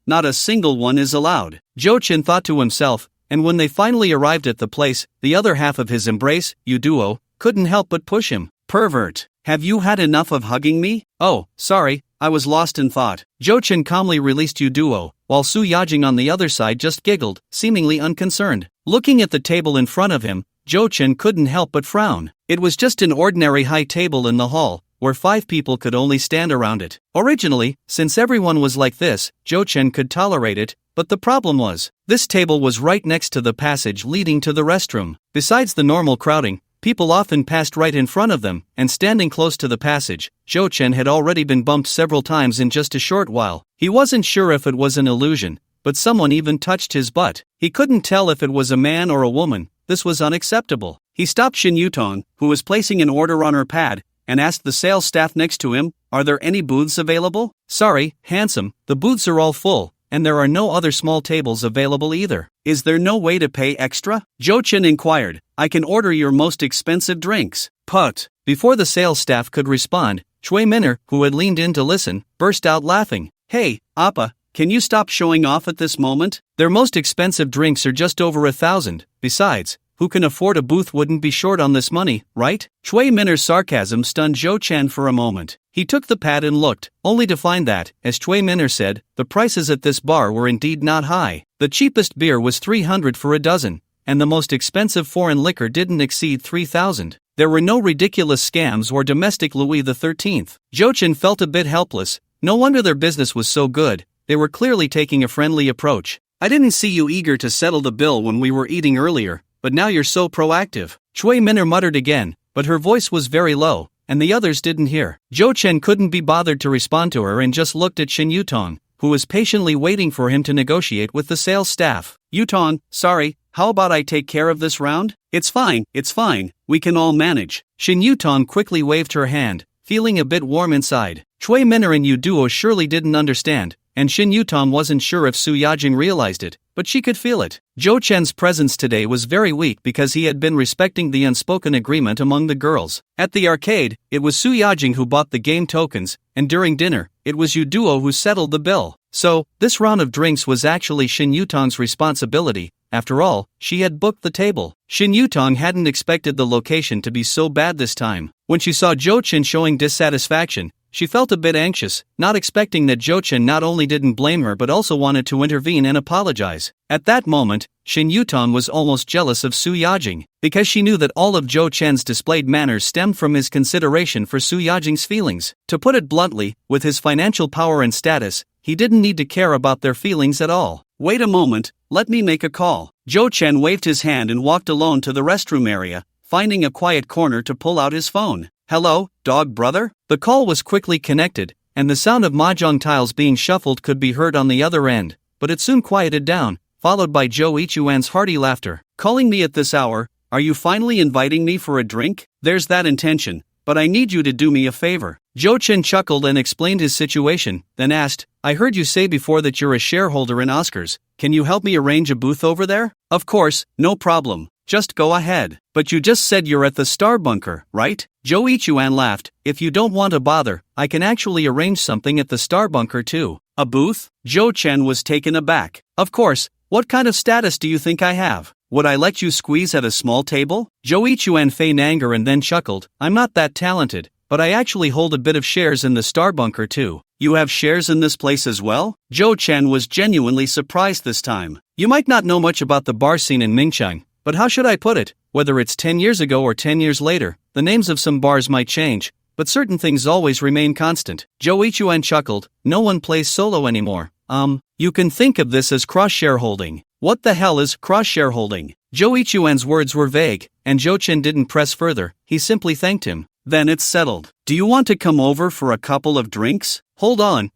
Not a single one is allowed. Zhou Chen thought to himself, and when they finally arrived at the place, the other half of his embrace, Yu Duo, couldn't help but push him. Pervert. Have you had enough of hugging me? Oh, sorry, I was lost in thought. Zhou Chen calmly released Yu Duo, while Su Yajing on the other side just giggled, seemingly unconcerned. Looking at the table in front of him, Zhou Chen couldn't help but frown. It was just an ordinary high table in the hall, where 5 people could only stand around it. Originally, since everyone was like this, Zhou Chen could tolerate it, but the problem was, this table was right next to the passage leading to the restroom. Besides the normal crowding, people often passed right in front of them, and standing close to the passage, Zhou Chen had already been bumped several times in just a short while. He wasn't sure if it was an illusion, but someone even touched his butt. He couldn't tell if it was a man or a woman. This was unacceptable. He stopped Shin Yutong, who was placing an order on her pad, and asked the sales staff next to him, "Are there any booths available?" "Sorry, handsome, the booths are all full, and there are no other small tables available either." "Is there no way to pay extra?" Zhou Chen inquired. "I can order your most expensive drinks." Put. Before the sales staff could respond, Chui Minner, who had leaned in to listen, burst out laughing. "Hey, Appa, can you stop showing off at this moment? Their most expensive drinks are just over 1,000. Besides, who can afford a booth wouldn't be short on this money, right?" Chui Minner's sarcasm stunned Zhou Chen for a moment. He took the pad and looked, only to find that, as Chui Minner said, the prices at this bar were indeed not high. The cheapest beer was 300 for a dozen, and the most expensive foreign liquor didn't exceed 3,000. There were no ridiculous scams or domestic Louis XIII. Zhou Chen felt a bit helpless. No wonder their business was so good. They were clearly taking a friendly approach. "I didn't see you eager to settle the bill when we were eating earlier, but now you're so proactive." Chui Minner muttered again, but her voice was very low, and the others didn't hear. Zhou Chen couldn't be bothered to respond to her and just looked at Shin Yutong, who was patiently waiting for him to negotiate with the sales staff. "Yutong, sorry, how about I take care of this round?" It's fine, we can all manage." Shin Yutong quickly waved her hand, feeling a bit warm inside. Chui Minner and Yu Duo surely didn't understand, and Shin Yutong wasn't sure if Su Yajing realized it, but she could feel it. Zhou Chen's presence today was very weak because he had been respecting the unspoken agreement among the girls. At the arcade, it was Su Yajing who bought the game tokens, and during dinner, it was Yu Duo who settled the bill. So, this round of drinks was actually Shin Yutong's responsibility. After all, she had booked the table. Shin Yutong hadn't expected the location to be so bad this time. When she saw Zhou Chen showing dissatisfaction, she felt a bit anxious, not expecting that Zhou Chen not only didn't blame her but also wanted to intervene and apologize. At that moment, Shin Yutong was almost jealous of Su Yajing, because she knew that all of Zhou Chen's displayed manners stemmed from his consideration for Su Yajing's feelings. To put it bluntly, with his financial power and status, he didn't need to care about their feelings at all. Wait a moment, let me make a call. Zhou Chen waved his hand and walked alone to the restroom area, finding a quiet corner to pull out his phone. Hello, dog brother? The call was quickly connected, and the sound of mahjong tiles being shuffled could be heard on the other end, but it soon quieted down, followed by Zhou Ichuan's hearty laughter. Calling me at this hour? Are you finally inviting me for a drink? There's that intention, but I need you to do me a favor. Zhou Chen chuckled and explained his situation, then asked, I heard you say before that you're a shareholder in Oscars. Can you help me arrange a booth over there? Of course, no problem. Just go ahead. But you just said you're at the Star Bunker, right? Zhou Ichuan laughed. If you don't want to bother, I can actually arrange something at the Star Bunker too. A booth? Zhou Chen was taken aback. Of course, what kind of status do you think I have? Would I let you squeeze at a small table? Zhou Ichuan feigned anger and then chuckled. I'm not that talented, but I actually hold a bit of shares in the Star Bunker too. You have shares in this place as well? Zhou Chen was genuinely surprised this time. You might not know much about the bar scene in Mingchang, but how should I put it? Whether it's 10 years ago or 10 years later, the names of some bars might change, but certain things always remain constant. Zhou Ichuan chuckled. No one plays solo anymore. You can think of this as cross-shareholding. What the hell is cross-shareholding? Zhou Ichuan's words were vague, and Zhou Chen didn't press further. He simply thanked him. Then it's settled. Do you want to come over for a couple of drinks? Hold on.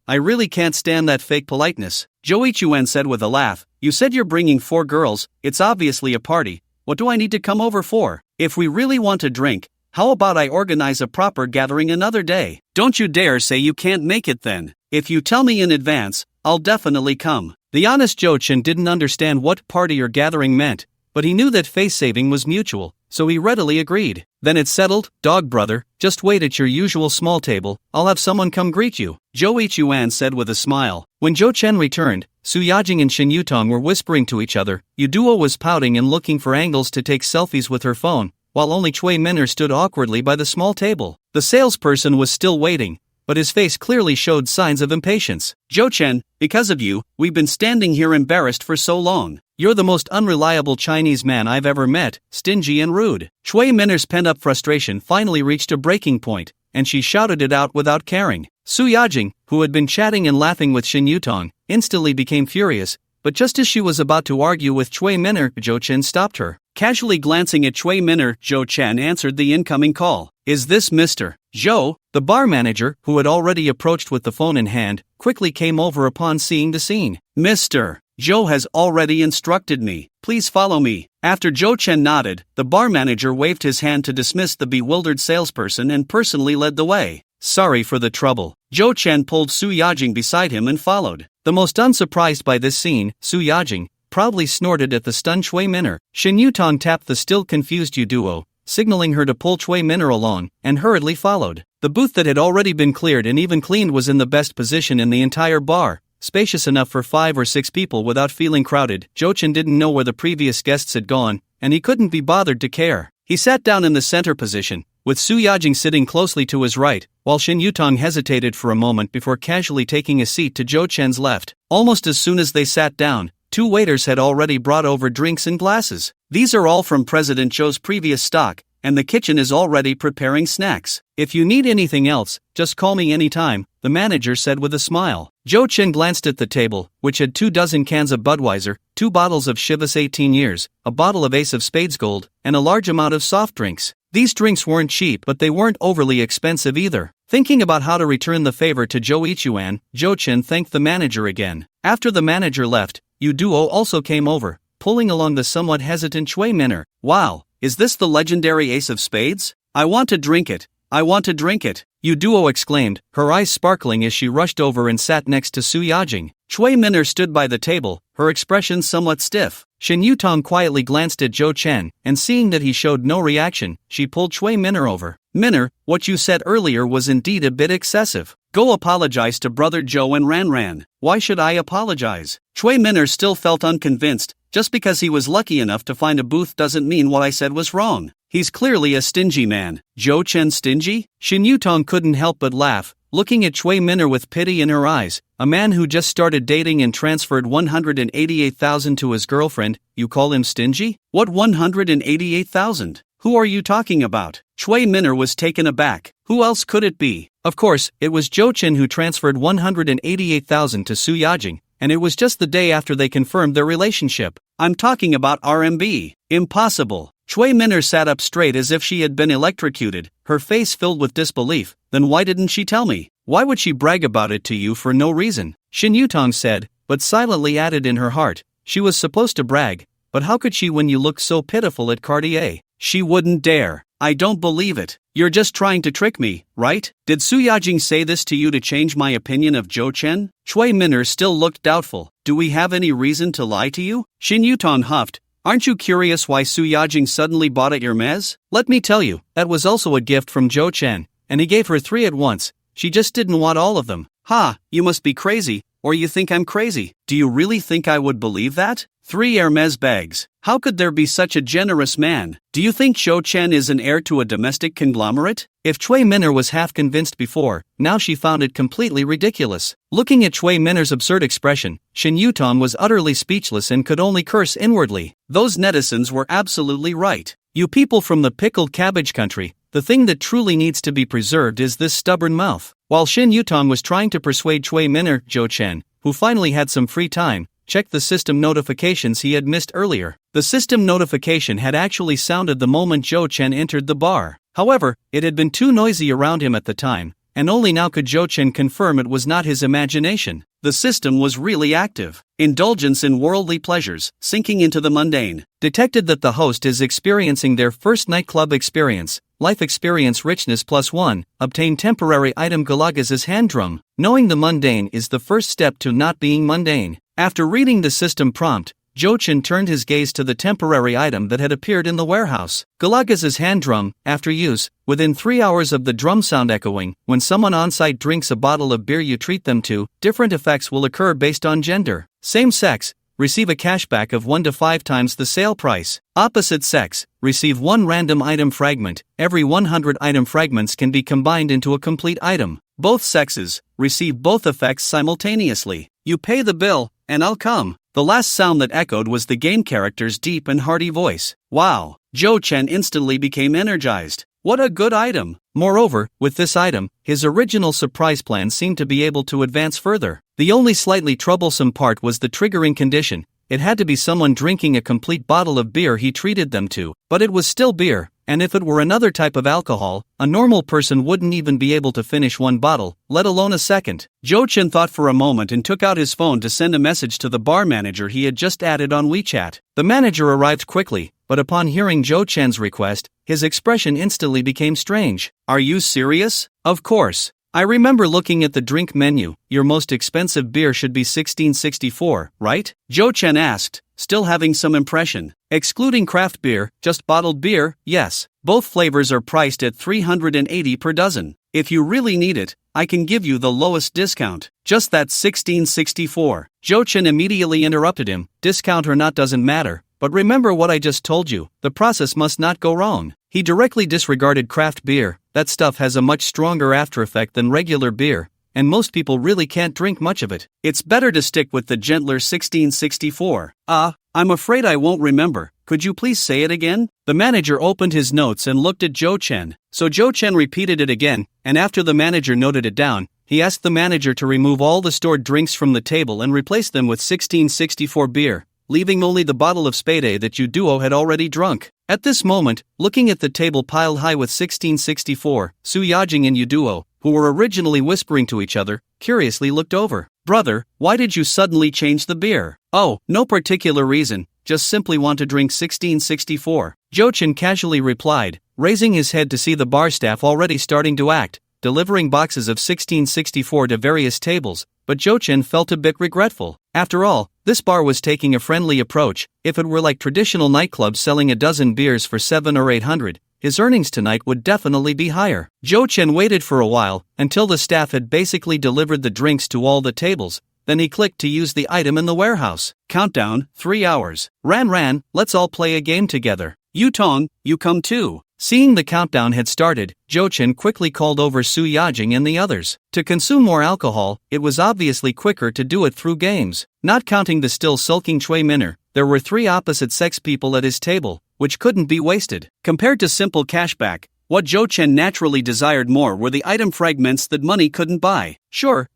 I really can't stand that fake politeness. Zhou Ichuan said with a laugh. You said you're bringing 4 girls, it's obviously a party. What do I need to come over for? If we really want to drink, how about I organize a proper gathering another day? Don't you dare say you can't make it then. If you tell me in advance, I'll definitely come. The honest Zhou Chen didn't understand what party or gathering meant, but he knew that face-saving was mutual, so he readily agreed. Then it's settled, dog brother, just wait at your usual small table, I'll have someone come greet you, Zhou Ichuan said with a smile. When Zhou Chen returned, Su Yajing and Shin Yutong were whispering to each other. Yu Duo was pouting and looking for angles to take selfies with her phone, while only Cui Minner stood awkwardly by the small table. The salesperson was still waiting, but his face clearly showed signs of impatience. Zhou Chen, because of you, we've been standing here embarrassed for so long. You're the most unreliable Chinese man I've ever met, stingy and rude. Cui Minner's pent-up frustration finally reached a breaking point, and she shouted it out without caring. Su Yajing, who had been chatting and laughing with Shin Yutong, instantly became furious, but just as she was about to argue with Cui Minner, Zhou Chen stopped her. Casually glancing at Cui Minner, Zhou Chen answered the incoming call. Is this Mr. Zhou? The bar manager, who had already approached with the phone in hand, quickly came over upon seeing the scene. Mr. Zhou has already instructed me. Please follow me. After Zhou Chen nodded, the bar manager waved his hand to dismiss the bewildered salesperson and personally led the way. Sorry for the trouble. Zhou Chen pulled Su Yajing beside him and followed. The most unsurprised by this scene, Su Yajing proudly snorted at the stunned Cui Minner. Shin Yutong tapped the still confused Yu Duo, signaling her to pull Cui Minner along, and hurriedly followed. The booth that had already been cleared and even cleaned was in the best position in the entire bar, spacious enough for 5 or 6 people without feeling crowded. Zhou Chen didn't know where the previous guests had gone, and he couldn't be bothered to care. He sat down in the center position, with Su Yajing sitting closely to his right, while Shin Yutong hesitated for a moment before casually taking a seat to Zhou Chen's left. Almost as soon as they sat down, 2 waiters had already brought over drinks and glasses. These are all from President Zhou's previous stock, and the kitchen is already preparing snacks. If you need anything else, just call me anytime, the manager said with a smile. Zhou Chen glanced at the table, which had 24 cans of Budweiser, 2 bottles of Chivas 18 years, a bottle of Ace of Spades Gold, and a large amount of soft drinks. These drinks weren't cheap, but they weren't overly expensive either. Thinking about how to return the favor to Zhou Ichuan, Zhou Chen thanked the manager again. After the manager left, Yu Duo also came over, pulling along the somewhat hesitant Cui Minner. Wow, is this the legendary Ace of Spades? I want to drink it. I want to drink it, Yu Duo exclaimed, her eyes sparkling as she rushed over and sat next to Su Yajing. Chui Min'er stood by the table, her expression somewhat stiff. Shin Yutong quietly glanced at Zhou Chen, and seeing that he showed no reaction, she pulled Chui Min'er over. Min'er, what you said earlier was indeed a bit excessive. Go apologize to brother Zhou and Ran. Why should I apologize? Chui Min'er still felt unconvinced. Just because he was lucky enough to find a booth doesn't mean what I said was wrong. He's clearly a stingy man. Zhou Chen stingy? Shin Yutong couldn't help but laugh, looking at Chui Min'er with pity in her eyes. A man who just started dating and transferred 188,000 to his girlfriend, you call him stingy? What 188,000? Who are you talking about? Chui Min'er was taken aback. Who else could it be? Of course, it was Zhou Chen who transferred 188,000 to Su Yajing, and it was just the day after they confirmed their relationship. I'm talking about RMB. Impossible. Chui Min'er sat up straight as if she had been electrocuted, her face filled with disbelief. Then why didn't she tell me? Why would she brag about it to you for no reason? Shin Yutong said, but silently added in her heart, she was supposed to brag, but how could she when you look so pitiful at Cartier? She wouldn't dare. I don't believe it. You're just trying to trick me, right? Did Su Yajing say this to you to change my opinion of Zhou Chen? Chui Min'er still looked doubtful. Do we have any reason to lie to you? Shin Yutong huffed. Aren't you curious why Su Yajing suddenly bought at Hermes? Let me tell you, that was also a gift from Zhou Chen, and he gave her 3 at once. She just didn't want all of them. Ha, you must be crazy, or you think I'm crazy. Do you really think I would believe that? 3 Hermes bags. How could there be such a generous man? Do you think Zhou Chen is an heir to a domestic conglomerate? If Chui Min'er was half convinced before, now she found it completely ridiculous. Looking at Chui Min'er's absurd expression, Shin Yutong was utterly speechless and could only curse inwardly. Those netizens were absolutely right. You people from the pickled cabbage country, the thing that truly needs to be preserved is this stubborn mouth. While Shin Yutong was trying to persuade Chui Min'er, Zhou Chen, who finally had some free time, checked the system notifications he had missed earlier. The system notification had actually sounded the moment Zhou Chen entered the bar. However, it had been too noisy around him at the time, and only now could Zhou Chen confirm it was not his imagination. The system was really active. Indulgence in worldly pleasures, sinking into the mundane. Detected that the host is experiencing their first nightclub experience. Life experience richness +1, obtain temporary item Galagaz's hand drum. Knowing the mundane is the first step to not being mundane. After reading the system prompt, Zhou Chen turned his gaze to the temporary item that had appeared in the warehouse. Galagaz's hand drum, after use, within 3 hours of the drum sound echoing, when someone on site drinks a bottle of beer you treat them to, different effects will occur based on gender. Same sex, receive a cashback of 1 to 5 times the sale price. Opposite sex, receive 1 random item fragment. Every 100 item fragments can be combined into a complete item. Both sexes, receive both effects simultaneously. You pay the bill, and I'll come. The last sound that echoed was the game character's deep and hearty voice. Wow! Zhou Chen instantly became energized. What a good item! Moreover, with this item, his original surprise plan seemed to be able to advance further. The only slightly troublesome part was the triggering condition. It had to be someone drinking a complete bottle of beer he treated them to, but it was still beer, and if it were another type of alcohol, a normal person wouldn't even be able to finish 1 bottle, let alone a second. Zhou Chen thought for a moment and took out his phone to send a message to the bar manager he had just added on WeChat. The manager arrived quickly, but upon hearing Zhou Chen's request, his expression instantly became strange. Are you serious? Of course. I remember looking at the drink menu. Your most expensive beer should be 1664, right? Zhou Chen asked, still having some impression. Excluding craft beer, just bottled beer, yes. Both flavors are priced at 380 per dozen. If you really need it, I can give you the lowest discount. Just that 1664. Zhou Chen immediately interrupted him. Discount or not doesn't matter, but remember what I just told you. The process must not go wrong. He directly disregarded craft beer. That stuff has a much stronger after effect than regular beer, and most people really can't drink much of it. It's better to stick with the gentler 1664. I'm afraid I won't remember. Could you please say it again? The manager opened his notes and looked at Zhou Chen. So Zhou Chen repeated it again, and after the manager noted it down, he asked the manager to remove all the stored drinks from the table and replace them with 1664 beer, leaving only the bottle of Spade that Yu Duo had already drunk. At this moment, looking at the table piled high with 1664, Su Yajing and Yu Duo, who were originally whispering to each other, curiously looked over. Brother, why did you suddenly change the beer? Oh, no particular reason, just simply want to drink 1664. Zhou Chen casually replied, raising his head to see the bar staff already starting to act, delivering boxes of 1664 to various tables, but Jo-chin felt a bit regretful. After all, this bar was taking a friendly approach. If it were like traditional nightclubs selling a dozen beers for 700 or 800, his earnings tonight would definitely be higher. Jo-chin waited for a while, until the staff had basically delivered the drinks to all the tables, then he clicked to use the item in the warehouse. Countdown, 3 hours. Ran, let's all play a game together. Yutong, you come too. Seeing the countdown had started, Jo-chin quickly called over Su Yajing and the others. To consume more alcohol, it was obviously quicker to do it through games. Not counting the still sulking Chui Minner, there were 3 opposite-sex people at his table, which couldn't be wasted. Compared to simple cashback, what Jo-chin naturally desired more were the item fragments that money couldn't buy. Sure.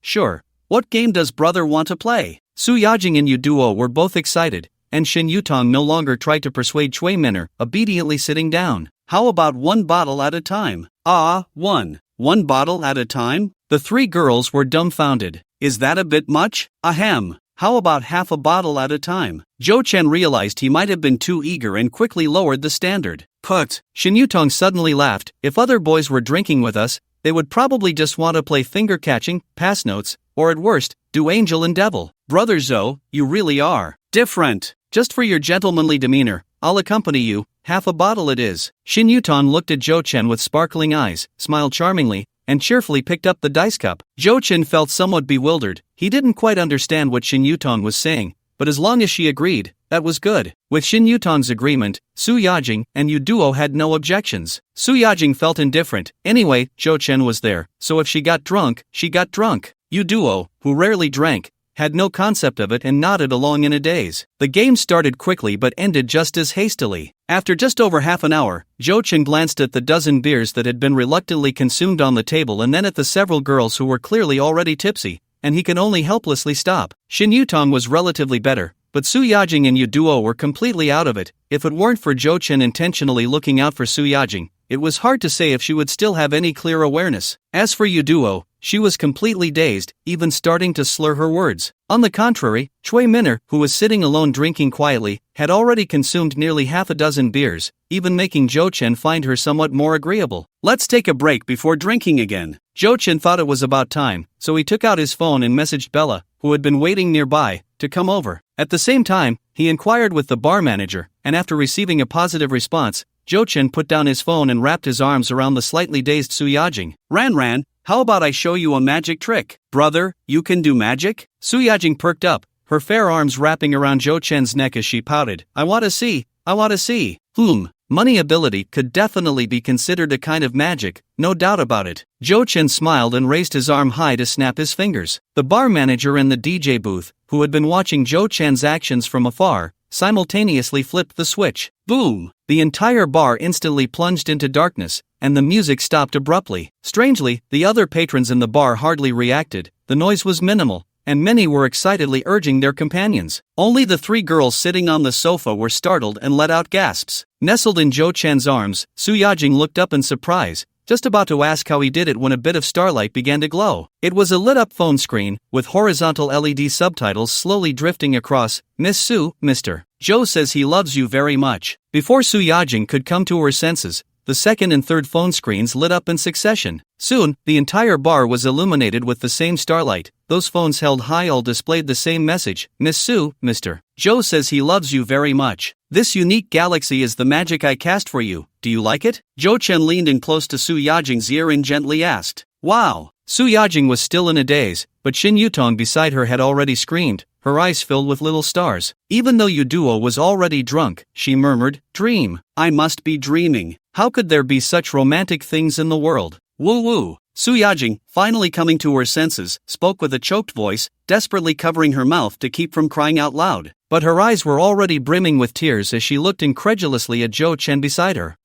What game does brother want to play? Su Yajing and Yu Duo were both excited, and Shin Yutong no longer tried to persuade Chui Minner, obediently sitting down. How about 1 bottle at a time? One bottle at a time? The 3 girls were dumbfounded. Is that a bit much? Ahem. How about half a bottle at a time? Jo-chin realized he might have been too eager and quickly lowered the standard. Put. Shin Yutong suddenly laughed. If other boys were drinking with us, they would probably just want to play finger-catching, pass notes, or at worst, do angel and devil. Brother Zo, you really are different. Just for your gentlemanly demeanor, I'll accompany you. Half a bottle it is. Shin Yutong looked at Jo-chin with sparkling eyes, smiled charmingly, and cheerfully picked up the dice cup. Jo-chin felt somewhat bewildered. He didn't quite understand what Shin Yutong was saying, but as long as she agreed, that was good. With Shin Yutong's agreement, Su Yajing and Yu Duo had no objections. Su Yajing felt indifferent. Anyway, Jo-chin was there, so if she got drunk, she got drunk. Yu Duo, who rarely drank, had no concept of it and nodded along in a daze. The game started quickly but ended just as hastily. After just over half an hour, Jo-chin glanced at the dozen beers that had been reluctantly consumed on the table and then at the several girls who were clearly already tipsy, and he could only helplessly stop. Shin Yutong was relatively better, but Su Yajing and Yu Duo were completely out of it. If it weren't for Jo-chin intentionally looking out for Su Yajing, it was hard to say if she would still have any clear awareness. As for Yu Duo, she was completely dazed, even starting to slur her words. On the contrary, Chui Minner, who was sitting alone drinking quietly, had already consumed nearly half a dozen beers, even making Jo-chin find her somewhat more agreeable. Let's take a break before drinking again. Jo-chin thought it was about time, so he took out his phone and messaged Bella, who had been waiting nearby, to come over. At the same time, he inquired with the bar manager, and after receiving a positive response, Jo-chin put down his phone and wrapped his arms around the slightly dazed Su Yajing. Ran, how about I show you a magic trick? Brother, you can do magic? Su Yajing perked up, her fair arms wrapping around Jo-chin's neck as she pouted. I want to see. Money ability could definitely be considered a kind of magic, no doubt about it. Jo-chin smiled and raised his arm high to snap his fingers. The bar manager in the DJ booth, who had been watching Jo-chin's actions from afar, simultaneously flipped the switch. Boom! The entire bar instantly plunged into darkness, and the music stopped abruptly. Strangely, the other patrons in the bar hardly reacted. The noise was minimal, and many were excitedly urging their companions. Only the 3 girls sitting on the sofa were startled and let out gasps. Nestled in Jo-chin's arms, Su Yajing looked up in surprise, just about to ask how he did it when a bit of starlight began to glow. It was a lit-up phone screen, with horizontal LED subtitles slowly drifting across. Miss Su, Mr. Joe says he loves you very much. Before Su Yajing could come to her senses, the second and third phone screens lit up in succession. Soon, the entire bar was illuminated with the same starlight. Those phones held high all displayed the same message. Miss Su, Mr. Joe says he loves you very much. This unique galaxy is the magic I cast for you. Do you like it? Jo-chin leaned in close to Su Yajing's ear and gently asked. Wow! Su Yajing was still in a daze, but Shin Yutong beside her had already screamed, her eyes filled with little stars. Even though Yu Duo was already drunk, she murmured, Dream. I must be dreaming. How could there be such romantic things in the world? Woo-woo. Su Yajing, finally coming to her senses, spoke with a choked voice, desperately covering her mouth to keep from crying out loud. But her eyes were already brimming with tears as she looked incredulously at Jo-chin beside her.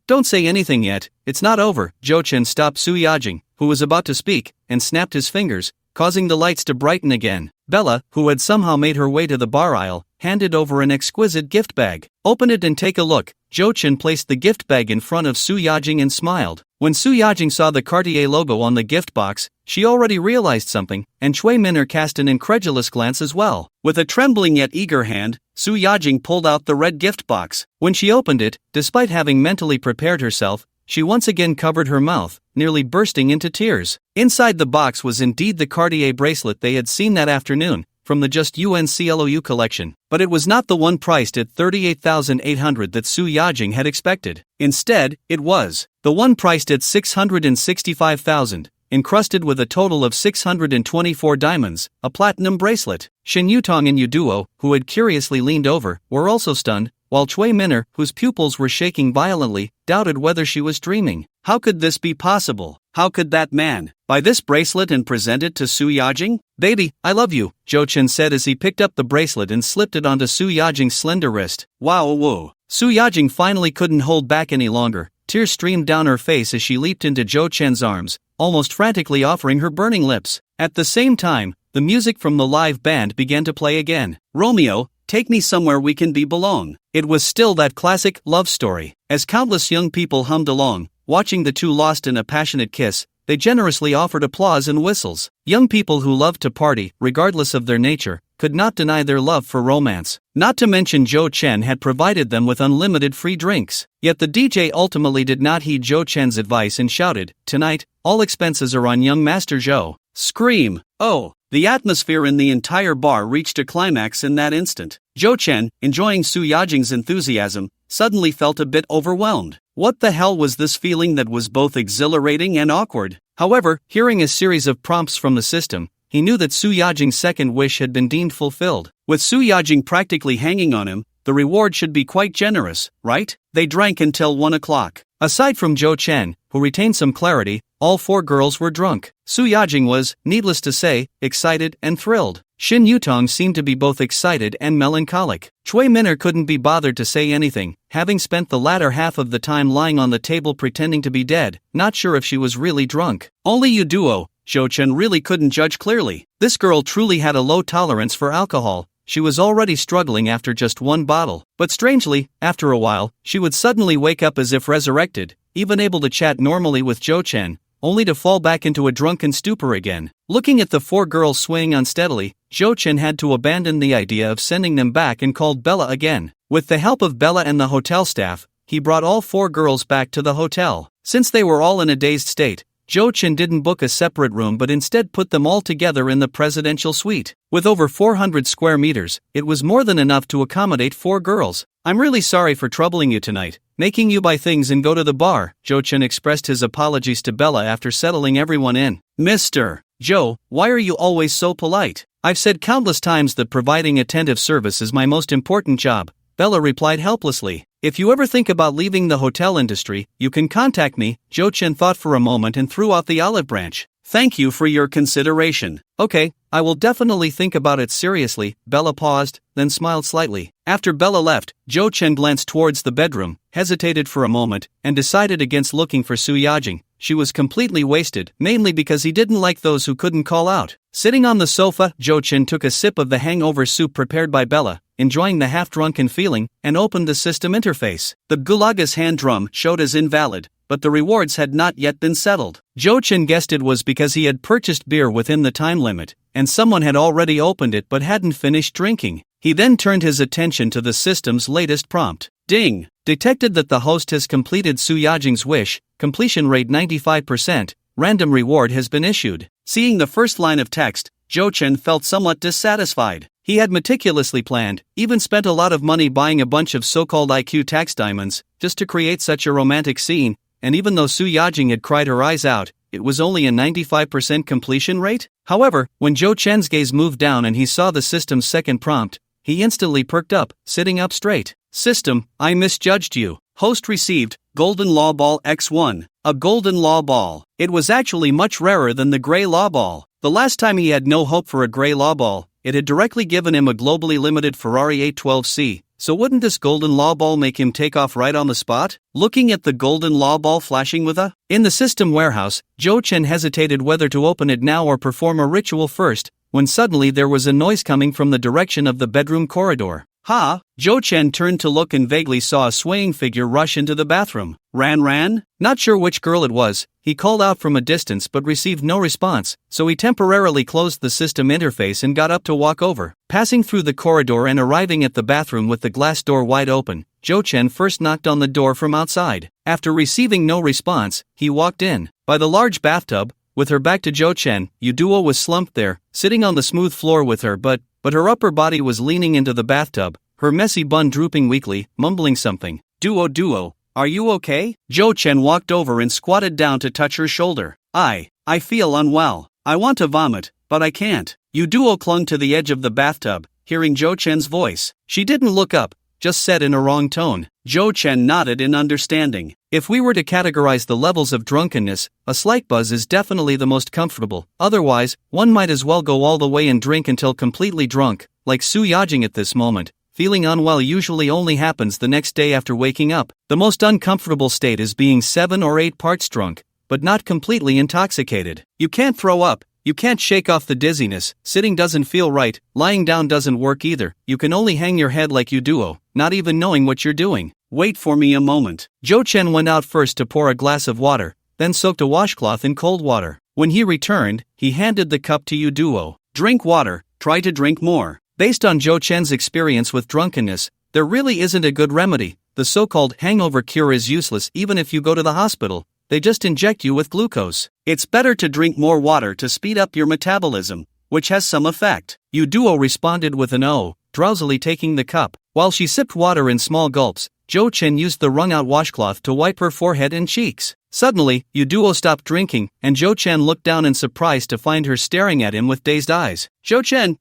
Don't say anything yet, it's not over. Jo-chin stopped Su Yajing, who was about to speak, and snapped his fingers, causing the lights to brighten again. Bella, who had somehow made her way to the bar aisle, handed over an exquisite gift bag. Open it and take a look. Jo-chin placed the gift bag in front of Su Yajing and smiled. When Su Yajing saw the Cartier logo on the gift box, she already realized something, and Cui Minor cast an incredulous glance as well. With a trembling yet eager hand, Su Yajing pulled out the red gift box. When she opened it, despite having mentally prepared herself, she once again covered her mouth, nearly bursting into tears. Inside the box was indeed the Cartier bracelet they had seen that afternoon, from the Just UNCLOU collection, but it was not the one priced at 38,800 that Su Yajing had expected. Instead, it was the one priced at 665,000, encrusted with a total of 624 diamonds, a platinum bracelet. Shin Yutong and Yuduo, who had curiously leaned over, were also stunned, while Cui Minor, whose pupils were shaking violently, doubted whether she was dreaming. How could this be possible? How could that man buy this bracelet and present it to Su Yajing? "Baby, I love you," Zhou Chen said as he picked up the bracelet and slipped it onto Su Yajing's slender wrist. Wow, whoa. Su Yajing finally couldn't hold back any longer. Tears streamed down her face as she leaped into Zhou Chen's arms, almost frantically offering her burning lips. At the same time, the music from the live band began to play again. "Romeo, take me somewhere we can belong." It was still that classic love story. As countless young people hummed along, watching the two lost in a passionate kiss, they generously offered applause and whistles. Young people who loved to party, regardless of their nature, could not deny their love for romance. Not to mention Zhou Chen had provided them with unlimited free drinks. Yet the DJ ultimately did not heed Zhou Chen's advice and shouted, "Tonight, all expenses are on young Master Zhou." Scream! Oh! The atmosphere in the entire bar reached a climax in that instant. Zhou Chen, enjoying Su Yajing's enthusiasm, suddenly felt a bit overwhelmed. What the hell was this feeling that was both exhilarating and awkward? However, hearing a series of prompts from the system, he knew that Su Yajing's second wish had been deemed fulfilled. With Su Yajing practically hanging on him, the reward should be quite generous, right? They drank until 1 o'clock. Aside from Zhou Chen, who retained some clarity, all four girls were drunk. Su Yajing was, needless to say, excited and thrilled. Shin Yutong seemed to be both excited and melancholic. Cui Minor couldn't be bothered to say anything, having spent the latter half of the time lying on the table pretending to be dead, not sure if she was really drunk. Only Yuduo, Zhou Chen really couldn't judge clearly. This girl truly had a low tolerance for alcohol. She was already struggling after just one bottle, but strangely, after a while, she would suddenly wake up as if resurrected, even able to chat normally with Zhou Chen, only to fall back into a drunken stupor again. Looking at the four girls swaying unsteadily, Zhou Chen had to abandon the idea of sending them back and called Bella again. With the help of Bella and the hotel staff, he brought all four girls back to the hotel. Since they were all in a dazed state, Zhou Chen didn't book a separate room but instead put them all together in the presidential suite. With over 400 square meters, it was more than enough to accommodate four girls. "I'm really sorry for troubling you tonight, making you buy things and go to the bar," Zhou Chen expressed his apologies to Bella after settling everyone in. "Mr. Zhou, why are you always so polite? I've said countless times that providing attentive service is my most important job," Bella replied helplessly. "If you ever think about leaving the hotel industry, you can contact me." Zhou Chen thought for a moment and threw out the olive branch. "Thank you for your consideration." "Okay, I will definitely think about it seriously." Bella paused, then smiled slightly. After Bella left, Zhou Chen glanced towards the bedroom, hesitated for a moment, and decided against looking for Su Yajing. She was completely wasted, mainly because he didn't like those who couldn't call out. Sitting on the sofa, Zhou Chen took a sip of the hangover soup prepared by Bella, enjoying the half-drunken feeling, and opened the system interface. The Gulaga's hand drum showed as invalid, but the rewards had not yet been settled. Zhou Chen guessed it was because he had purchased beer within the time limit, and someone had already opened it but hadn't finished drinking. He then turned his attention to the system's latest prompt. Ding! Detected that the host has completed Su Yajing's wish, completion rate 95%, random reward has been issued. Seeing the first line of text, Zhou Chen felt somewhat dissatisfied. He had meticulously planned, even spent a lot of money buying a bunch of so-called IQ tax diamonds, just to create such a romantic scene, and even though Su Yajing had cried her eyes out, it was only a 95% completion rate. However, when Zhou Chen's gaze moved down and he saw the system's second prompt, he instantly perked up, sitting up straight. "System, I misjudged you. Host received, Golden Law Ball X1, a Golden Law Ball. It was actually much rarer than the Grey Law Ball. The last time he had no hope for a Grey Law Ball, it had directly given him a globally limited Ferrari 812C, so wouldn't this Golden Law Ball make him take off right on the spot?" Looking at the Golden Law Ball flashing with a in the system warehouse, Zhou Chen hesitated whether to open it now or perform a ritual first, when suddenly there was a noise coming from the direction of the bedroom corridor. Ha! Jo Chen turned to look and vaguely saw a swaying figure rush into the bathroom. Ran? Not sure which girl it was, he called out from a distance but received no response, so he temporarily closed the system interface and got up to walk over. Passing through the corridor and arriving at the bathroom with the glass door wide open, Jo Chen first knocked on the door from outside. After receiving no response, he walked in. By the large bathtub, with her back to Jo Chen, Duo was slumped there, sitting on the smooth floor with her but her upper body was leaning into the bathtub, her messy bun drooping weakly, mumbling something. Duo, are you okay? Jo Chen walked over and squatted down to touch her shoulder. I feel unwell. I want to vomit, but I can't. Duo clung to the edge of the bathtub, hearing Jo Chen's voice. She didn't look up, just said in a wrong tone. Jo Chen nodded in understanding. If we were to categorize the levels of drunkenness, a slight buzz is definitely the most comfortable. Otherwise, one might as well go all the way and drink until completely drunk, like Su Yajing at this moment. Feeling unwell usually only happens the next day after waking up. The most uncomfortable state is being 7 or 8 parts drunk, but not completely intoxicated. You can't throw up, you can't shake off the dizziness, sitting doesn't feel right, lying down doesn't work either. You can only hang your head like Duo, not even knowing what you're doing. Wait for me a moment. Jo Chen went out first to pour a glass of water, then soaked a washcloth in cold water. When he returned, he handed the cup to Duo. Drink water, try to drink more. Based on Jo Chen's experience with drunkenness, there really isn't a good remedy. The so-called hangover cure is useless even if you go to the hospital. They just inject you with glucose. It's better to drink more water to speed up your metabolism, which has some effect. Duo responded with an "oh," drowsily taking the cup. While she sipped water in small gulps, Jo Chen used the wrung-out washcloth to wipe her forehead and cheeks. Suddenly, Duo stopped drinking, and Jo Chen looked down in surprise to find her staring at him with dazed eyes. Jo Chen,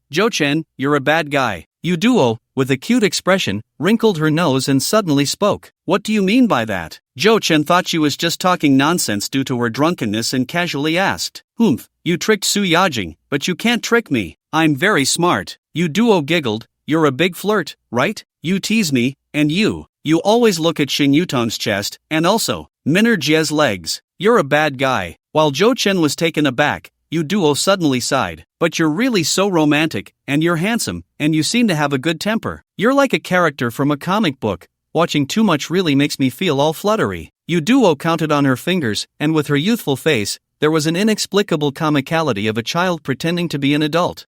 you're a bad guy. Duo, with a cute expression, wrinkled her nose and suddenly spoke. What do you mean by that? Jo Chen thought she was just talking nonsense due to her drunkenness and casually asked. You tricked Su Yajing, but you can't trick me. I'm very smart. Duo giggled. You're a big flirt, right? You tease me, and you always look at Xing Yutong's chest, and also, Minner Jie's legs. You're a bad guy. While Jo Chen was taken aback, Duo suddenly sighed. But you're really so romantic, and you're handsome, and you seem to have a good temper. You're like a character from a comic book. Watching too much really makes me feel all fluttery. Duo counted on her fingers, and with her youthful face, there was an inexplicable comicality of a child pretending to be an adult.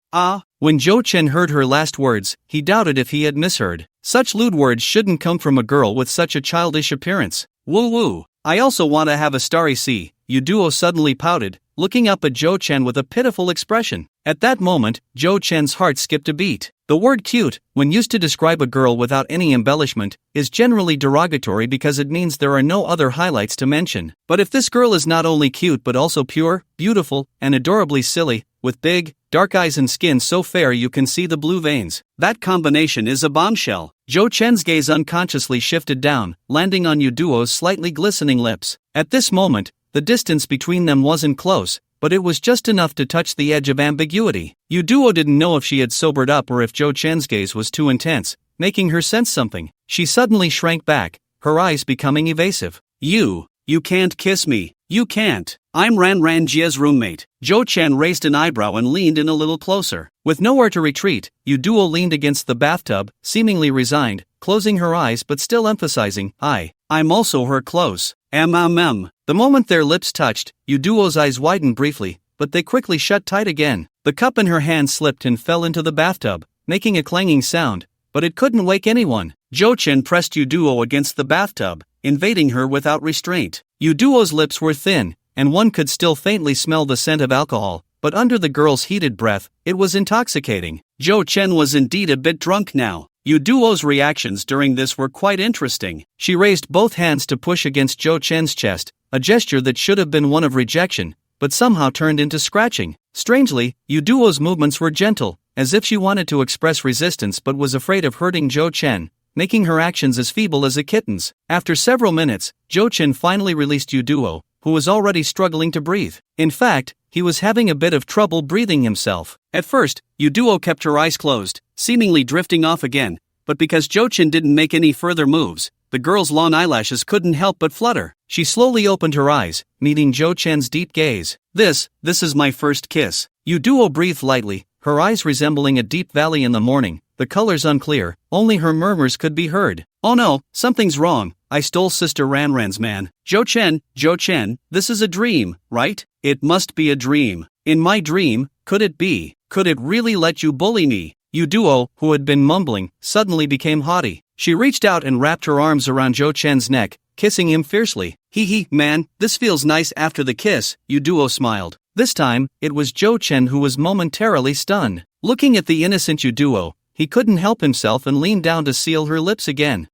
When Jo Chen heard her last words, he doubted if he had misheard. Such lewd words shouldn't come from a girl with such a childish appearance. Woo. I also want to have a starry sea. Duo suddenly pouted, looking up at Jo Chen with a pitiful expression. At that moment, Jo Chen's heart skipped a beat. The word cute, when used to describe a girl without any embellishment, is generally derogatory because it means there are no other highlights to mention. But if this girl is not only cute but also pure, beautiful, and adorably silly, with big, dark eyes and skin so fair you can see the blue veins, that combination is a bombshell. Jo Chen's gaze unconsciously shifted down, landing on Duo's slightly glistening lips. At this moment, the distance between them wasn't close, but it was just enough to touch the edge of ambiguity. Duo didn't know if she had sobered up or if Jo Chen's gaze was too intense, making her sense something. She suddenly shrank back, her eyes becoming evasive. You can't kiss me. You can't. I'm Ran Jie's roommate. Jo Chen raised an eyebrow and leaned in a little closer. With nowhere to retreat, Duo leaned against the bathtub, seemingly resigned, closing her eyes but still emphasizing, I'm also her close. The moment their lips touched, Duo's eyes widened briefly, but they quickly shut tight again. The cup in her hand slipped and fell into the bathtub, making a clanging sound, but it couldn't wake anyone. Jo Chen pressed Duo against the bathtub, invading her without restraint. Duo's lips were thin, and one could still faintly smell the scent of alcohol, but under the girl's heated breath, it was intoxicating. Jo Chen was indeed a bit drunk now. Duo's reactions during this were quite interesting. She raised both hands to push against Jo Chen's chest, a gesture that should have been one of rejection, but somehow turned into scratching. Strangely, Duo's movements were gentle, as if she wanted to express resistance but was afraid of hurting Jo Chen, making her actions as feeble as a kitten's. After several minutes, Jo Chen finally released Duo, who was already struggling to breathe. In fact, he was having a bit of trouble breathing himself. At first, Duo kept her eyes closed, seemingly drifting off again, but because Jo Chen didn't make any further moves, the girl's long eyelashes couldn't help but flutter. She slowly opened her eyes, meeting Jo Chen's deep gaze. This is my first kiss. Duo breathed lightly, her eyes resembling a deep valley in the morning, the colors unclear, only her murmurs could be heard. Oh no, something's wrong. I stole Sister Ranran's man. Jo Chen, this is a dream, right? It must be a dream. In my dream, could it be? Could it really let you bully me? Yu Duo, who had been mumbling, suddenly became haughty. She reached out and wrapped her arms around Jo Chen's neck, kissing him fiercely. Hee, man, this feels nice after the kiss, Yu Duo smiled. This time, it was Jo Chen who was momentarily stunned. Looking at the innocent Yu Duo, he couldn't help himself and leaned down to seal her lips again.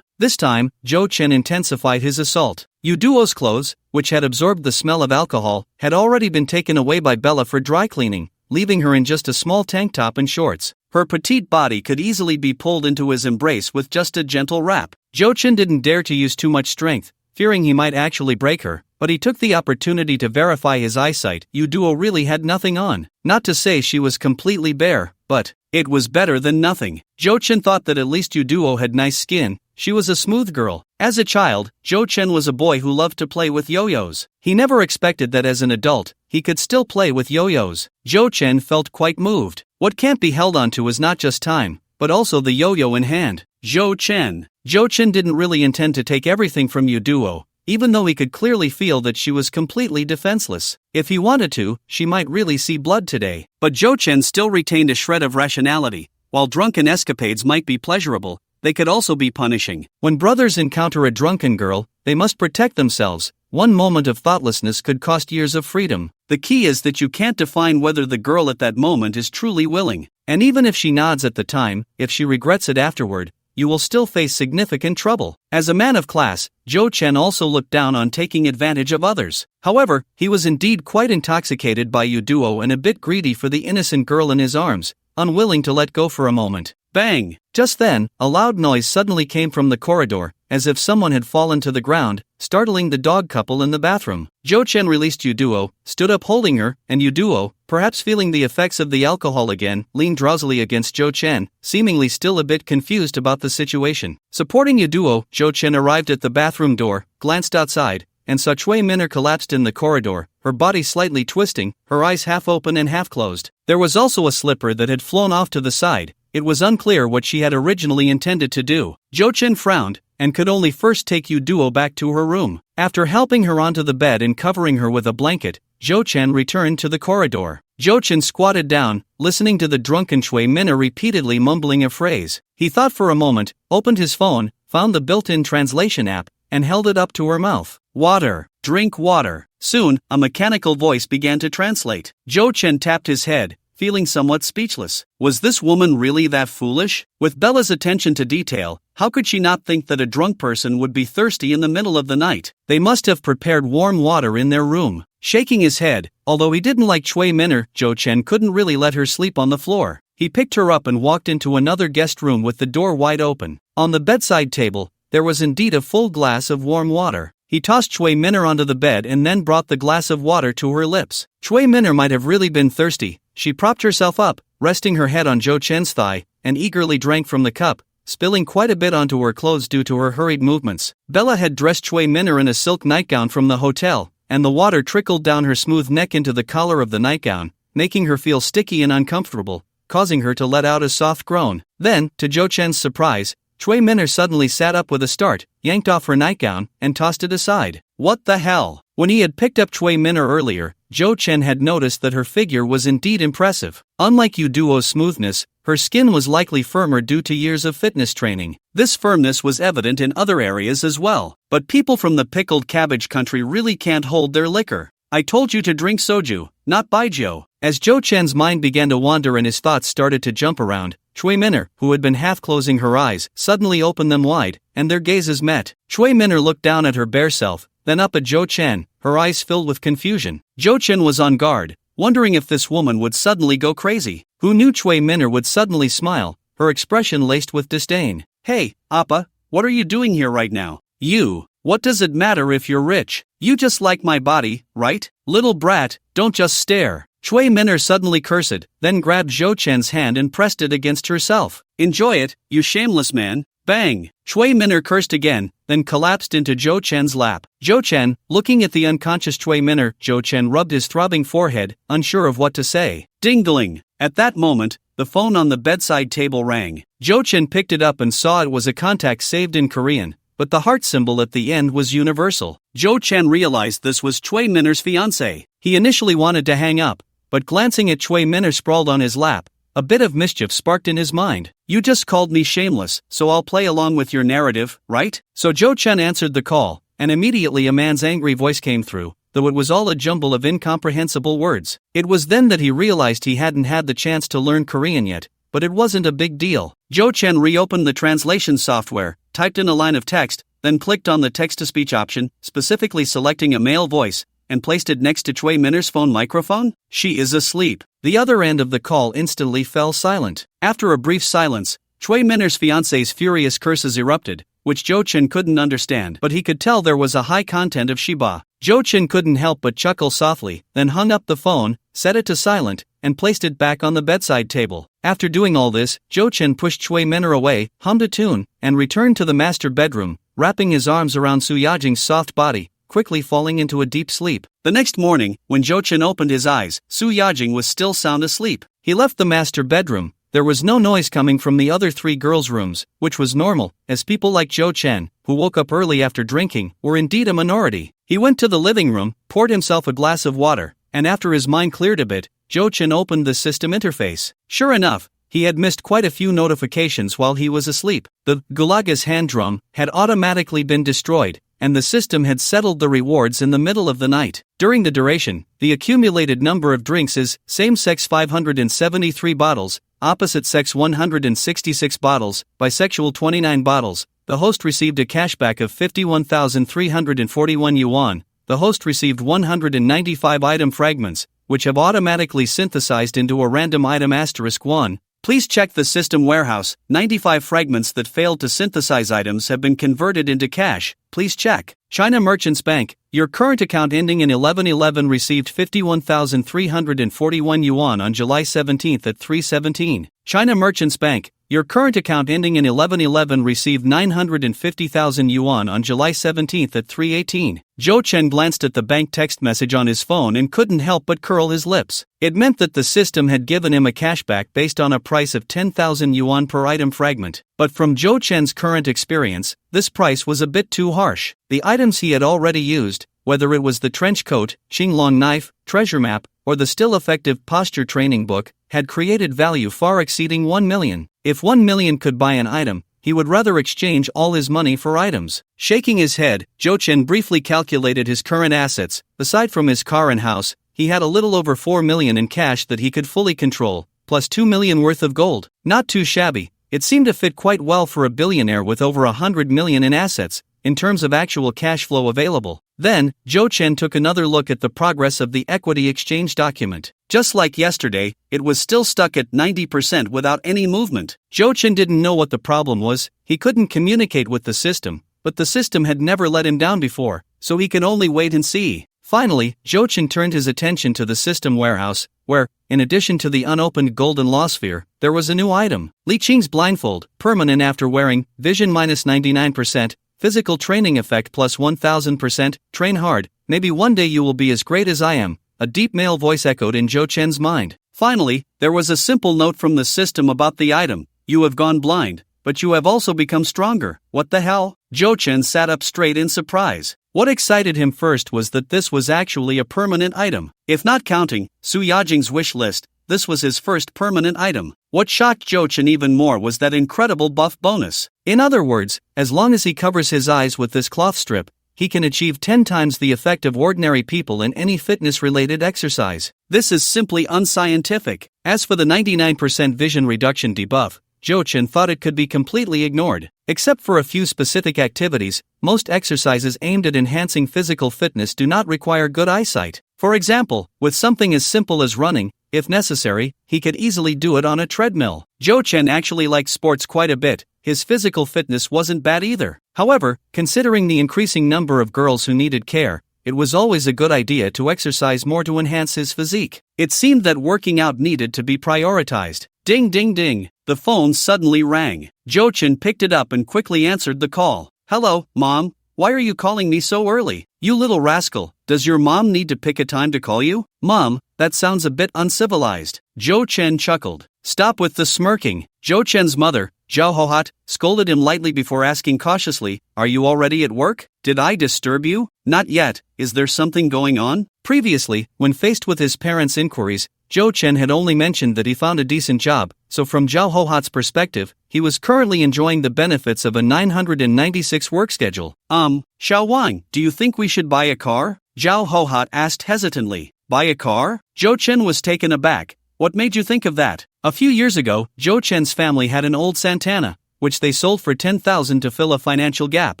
This time, Jo Chen intensified his assault. Yu Duo's clothes, which had absorbed the smell of alcohol, had already been taken away by Bella for dry cleaning, leaving her in just a small tank top and shorts. Her petite body could easily be pulled into his embrace with just a gentle wrap. Jo Chen didn't dare to use too much strength, fearing he might actually break her, but he took the opportunity to verify his eyesight. Yu Duo really had nothing on. Not to say she was completely bare, but it was better than nothing. Jo Chen thought that at least Yu Duo had nice skin. She was a smooth girl. As a child, Jo Chen was a boy who loved to play with yo-yos. He never expected that as an adult, he could still play with yo-yos. Jo Chen felt quite moved. What can't be held onto is not just time, but also the yo-yo in hand. Jo Chen didn't really intend to take everything from Yu Duo, even though he could clearly feel that she was completely defenseless. If he wanted to, she might really see blood today. But Jo Chen still retained a shred of rationality. While drunken escapades might be pleasurable, they could also be punishing. When brothers encounter a drunken girl, they must protect themselves. One moment of thoughtlessness could cost years of freedom. The key is that you can't define whether the girl at that moment is truly willing. And even if she nods at the time, if she regrets it afterward, you will still face significant trouble. As a man of class, Jo Chen also looked down on taking advantage of others. However, he was indeed quite intoxicated by Yu Duo and a bit greedy for the innocent girl in his arms, unwilling to let go for a moment. Bang! Just then, a loud noise suddenly came from the corridor, as if someone had fallen to the ground, startling the dog couple in the bathroom. Jo Chen released Yu Duo, stood up holding her, and Yu Duo, perhaps feeling the effects of the alcohol again, leaned drowsily against Jo Chen, seemingly still a bit confused about the situation. Supporting Yu Duo, Jo Chen arrived at the bathroom door, glanced outside, and saw Chui Minner collapsed in the corridor, her body slightly twisting, her eyes half open and half closed. There was also a slipper that had flown off to the side. It was unclear what she had originally intended to do. Jo Chen frowned, and could only first take Yu Duo back to her room. After helping her onto the bed and covering her with a blanket, Jo Chen returned to the corridor. Jo Chen squatted down, listening to the drunken Chui Minner repeatedly mumbling a phrase. He thought for a moment, opened his phone, found the built-in translation app, and held it up to her mouth. Water. Drink water. Soon, a mechanical voice began to translate. Jo Chen tapped his head, feeling somewhat speechless. Was this woman really that foolish? With Bella's attention to detail, how could she not think that a drunk person would be thirsty in the middle of the night? They must have prepared warm water in their room. Shaking his head, although he didn't like Chui Minner, Jo Chen couldn't really let her sleep on the floor. He picked her up and walked into another guest room with the door wide open. On the bedside table, there was indeed a full glass of warm water. He tossed Chui Minner onto the bed and then brought the glass of water to her lips. Chui Minner might have really been thirsty. She propped herself up, resting her head on Jo Chen's thigh, and eagerly drank from the cup, spilling quite a bit onto her clothes due to her hurried movements. Bella had dressed Chui Minner in a silk nightgown from the hotel, and the water trickled down her smooth neck into the collar of the nightgown, making her feel sticky and uncomfortable, causing her to let out a soft groan. Then, to Jo Chen's surprise, Chui Minner suddenly sat up with a start, yanked off her nightgown, and tossed it aside. What the hell? When he had picked up Chui Minner earlier, Jo Chen had noticed that her figure was indeed impressive. Unlike Yu Duo's smoothness, her skin was likely firmer due to years of fitness training. This firmness was evident in other areas as well. But people from the pickled cabbage country really can't hold their liquor. I told you to drink soju, not baijiu. As Jo Chen's mind began to wander and his thoughts started to jump around, Chui Minner, who had been half closing her eyes, suddenly opened them wide, and their gazes met. Chui Minner looked down at her bare self, then up at Jo Chen, her eyes filled with confusion. Jo Chen was on guard, wondering if this woman would suddenly go crazy. Who knew Chui Minner would suddenly smile, her expression laced with disdain. Hey, Appa, what are you doing here right now? You, what does it matter if you're rich? You just like my body, right? Little brat, don't just stare. Chui Minner suddenly cursed, then grabbed Jo Chen's hand and pressed it against herself. Enjoy it, you shameless man. Bang! Chui Minner cursed again, then collapsed into Jo Chen's lap. Jo Chen, looking at the unconscious Chui Minner, Jo Chen rubbed his throbbing forehead, unsure of what to say. Ding-dling! At that moment, the phone on the bedside table rang. Jo-chin picked it up and saw it was a contact saved in Korean, but the heart symbol at the end was universal. Jo-chin realized this was Choi Minner's fiancé. He initially wanted to hang up, but glancing at Choi Minner sprawled on his lap, a bit of mischief sparked in his mind. "You just called me shameless, so I'll play along with your narrative, right?" So Jo-chin answered the call, and immediately a man's angry voice came through, though it was all a jumble of incomprehensible words. It was then that he realized he hadn't had the chance to learn Korean yet, but it wasn't a big deal. Jo-chin reopened the translation software, typed in a line of text, then clicked on the text-to-speech option, specifically selecting a male voice, and placed it next to Choi Minner's phone microphone. "She is asleep." The other end of the call instantly fell silent. After a brief silence, Choi Minner's fiancé's furious curses erupted, which Jo-chin couldn't understand, but he could tell there was a high content of shiba. Jo-chin couldn't help but chuckle softly, then hung up the phone, set it to silent, and placed it back on the bedside table. After doing all this, Jo-chin pushed Choi Minner away, hummed a tune, and returned to the master bedroom, wrapping his arms around Soo-yajing's soft body, quickly falling into a deep sleep. The next morning, when Jo-chin opened his eyes, Soo-yajing was still sound asleep. He left the master bedroom. There was no noise coming from the other three girls' rooms, which was normal, as people like Jo-chin, who woke up early after drinking, were indeed a minority. He went to the living room, poured himself a glass of water, and after his mind cleared a bit, Jo-chin opened the system interface. Sure enough, he had missed quite a few notifications while he was asleep. The Gulagas hand drum had automatically been destroyed, and the system had settled the rewards in the middle of the night. During the duration, the accumulated number of drinks is same-sex 573 bottles, opposite-sex 166 bottles, bisexual 29 bottles. The host received a cashback of 51,341 yuan. The host received 195 item fragments, which have automatically synthesized into a random item *1. Please check the system warehouse. 95 fragments that failed to synthesize items have been converted into cash. Please check. China Merchants Bank, your current account ending in 1111 received 51,341 yuan on July 17 at 3:17. China Merchants Bank, your current account ending in 1111 received 950,000 yuan on July 17 at 3:18. Jo-chin glanced at the bank text message on his phone and couldn't help but curl his lips. It meant that the system had given him a cashback based on a price of 10,000 yuan per item fragment. But from Jo-chin's current experience, this price was a bit too harsh. The items he had already used, whether it was the trench coat, Xinglong knife, treasure map, or the still effective posture training book, had created value far exceeding 1 million. If 1 million could buy an item, he would rather exchange all his money for items. Shaking his head, Jo-chin briefly calculated his current assets. Aside from his car and house, he had a little over 4 million in cash that he could fully control, plus 2 million worth of gold. Not too shabby. It seemed to fit quite well for a billionaire with over 100 million in assets, in terms of actual cash flow available. Then, Jo-chin took another look at the progress of the equity exchange document. Just like yesterday, it was still stuck at 90% without any movement. Jo-chin didn't know what the problem was. He couldn't communicate with the system, but the system had never let him down before, so he can only wait and see. Finally, Jo-chin turned his attention to the system warehouse, where, in addition to the unopened golden law sphere, there was a new item. Li Qing's blindfold, permanent after wearing, vision -99%, physical training effect plus 1000%, train hard, maybe one day you will be as great as I am. A deep male voice echoed in Jo-chin's mind. Finally, there was a simple note from the system about the item. You have gone blind, but you have also become stronger. What the hell? Jo-chin sat up straight in surprise. What excited him first was that this was actually a permanent item. If not counting Soo-yajing's wish list, this was his first permanent item. What shocked Jo-chin even more was that incredible buff bonus. In other words, as long as he covers his eyes with this cloth strip, he can achieve 10 times the effect of ordinary people in any fitness-related exercise. This is simply unscientific. As for the 99% vision reduction debuff, Jo-chin thought it could be completely ignored. Except for a few specific activities, most exercises aimed at enhancing physical fitness do not require good eyesight. For example, with something as simple as running, if necessary, he could easily do it on a treadmill. Jo-chin actually liked sports quite a bit. His physical fitness wasn't bad either. However, considering the increasing number of girls who needed care, it was always a good idea to exercise more to enhance his physique. It seemed that working out needed to be prioritized. Ding ding ding. The phone suddenly rang. Jo-chin picked it up and quickly answered the call. Hello, Mom. Why are you calling me so early? You little rascal, does your mom need to pick a time to call you? Mom, That sounds a bit uncivilized. Zhou Chen chuckled. Stop with the smirking. Zhou Chen's mother, Zhao Hohat, scolded him lightly before asking cautiously, Are you already at work? Did I disturb you? Not yet. Is there something going on? Previously, when faced with his parents' inquiries, Zhou Chen had only mentioned that he found a decent job, so from Zhao Hohat's perspective, he was currently enjoying the benefits of a 996 work schedule. Xiao Wang, do you think we should buy a car? Zhao Hohat asked hesitantly. Buy a car? Zhou Chen was taken aback. What made you think of that? A few years ago, Zhou Chen's family had an old Santana, which they sold for 10,000 to fill a financial gap.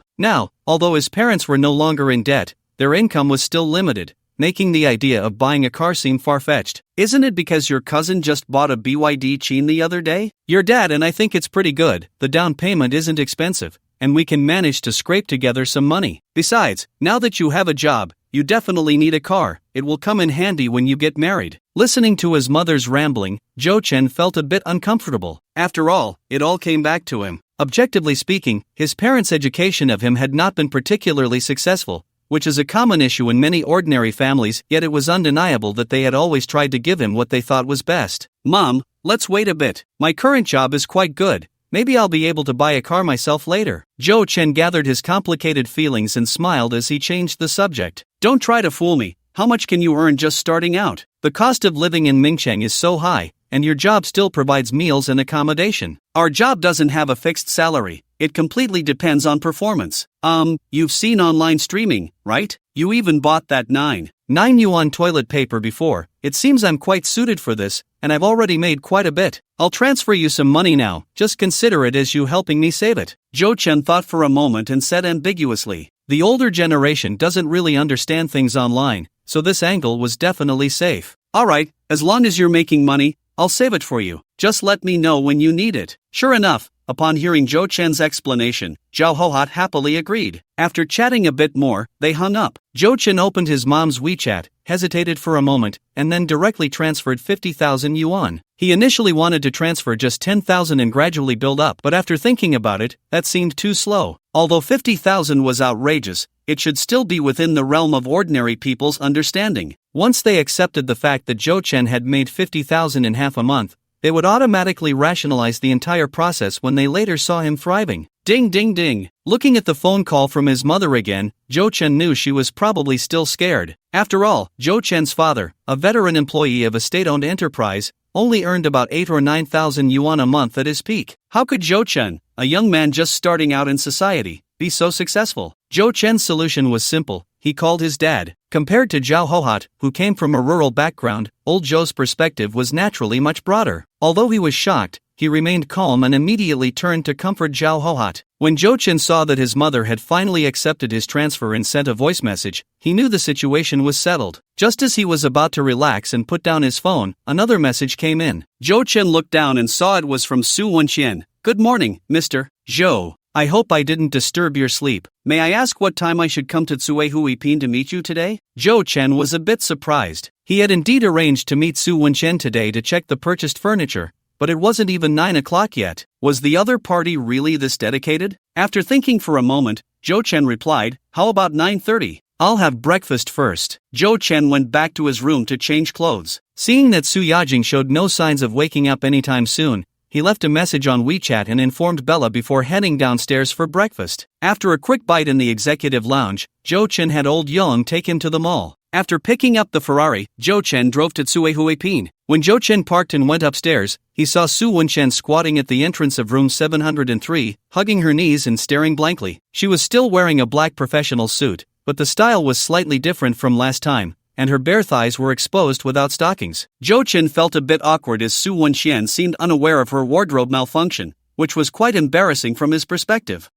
Now, although his parents were no longer in debt, their income was still limited, making the idea of buying a car seem far-fetched. Isn't it because your cousin just bought a BYD Qin the other day? Your dad and I think it's pretty good. The down payment isn't expensive, and we can manage to scrape together some money. Besides, now that you have a job, you definitely need a car. It will come in handy when you get married. Listening to his mother's rambling, Zhou Chen felt a bit uncomfortable. After all, it all came back to him. Objectively speaking, his parents' education of him had not been particularly successful, which is a common issue in many ordinary families, yet it was undeniable that they had always tried to give him what they thought was best. Mom, let's wait a bit. My current job is quite good. Maybe I'll be able to buy a car myself later. Zhou Chen gathered his complicated feelings and smiled as he changed the subject. Don't try to fool me. How much can you earn just starting out? The cost of living in Mingcheng is so high, and your job still provides meals and accommodation. Our job doesn't have a fixed salary. It completely depends on performance. You've seen online streaming, right? You even bought that 9 yuan toilet paper before. It seems I'm quite suited for this, and I've already made quite a bit. I'll transfer you some money now, just consider it as you helping me save it. Zhou Chen thought for a moment and said ambiguously. The older generation doesn't really understand things online, so this angle was definitely safe. Alright, as long as you're making money, I'll save it for you. Just let me know when you need it. Sure enough, upon hearing Zhou Chen's explanation, Zhao Hohat happily agreed. After chatting a bit more, they hung up. Zhou Chen opened his mom's WeChat, hesitated for a moment, and then directly transferred 50,000 yuan. He initially wanted to transfer just 10,000 and gradually build up, but after thinking about it, that seemed too slow. Although 50,000 was outrageous, it should still be within the realm of ordinary people's understanding. Once they accepted the fact that Zhou Chen had made 50,000 in half a month, they would automatically rationalize the entire process when they later saw him thriving. Ding ding ding. Looking at the phone call from his mother again, Zhou Chen knew she was probably still scared. After all, Zhou Chen's father, a veteran employee of a state-owned enterprise, only earned about 8 or 9,000 yuan a month at his peak. How could Zhou Chen, a young man just starting out in society, be so successful? Zhou Chen's solution was simple. He called his dad. Compared to Zhao Hohat, who came from a rural background, old Zhou's perspective was naturally much broader. Although he was shocked, he remained calm and immediately turned to comfort Zhao Hohat. When Zhou Chen saw that his mother had finally accepted his transfer and sent a voice message, he knew the situation was settled. Just as he was about to relax and put down his phone, another message came in. Zhou Chen looked down and saw it was from Su Wenxian. Good morning, Mr. Zhou. I hope I didn't disturb your sleep. May I ask what time I should come to Tsuehuipin to meet you today? Zhou Chen was a bit surprised. He had indeed arranged to meet Su Wenxian today to check the purchased furniture, but it wasn't even 9 o'clock yet. Was the other party really this dedicated? After thinking for a moment, Zhou Chen replied, How about 9:30? I'll have breakfast first. Zhou Chen went back to his room to change clothes. Seeing that Su Yajing showed no signs of waking up anytime soon, he left a message on WeChat and informed Bella before heading downstairs for breakfast. After a quick bite in the executive lounge, Zhou Chen had old Young take him to the mall. After picking up the Ferrari, Zhou Chen drove to Tsuehuipin. When Zhou Chen parked and went upstairs, he saw Su Wenxian squatting at the entrance of room 703, hugging her knees and staring blankly. She was still wearing a black professional suit, but the style was slightly different from last time, and her bare thighs were exposed without stockings. Zhou Chen felt a bit awkward as Su Wenxian seemed unaware of her wardrobe malfunction, which was quite embarrassing from his perspective.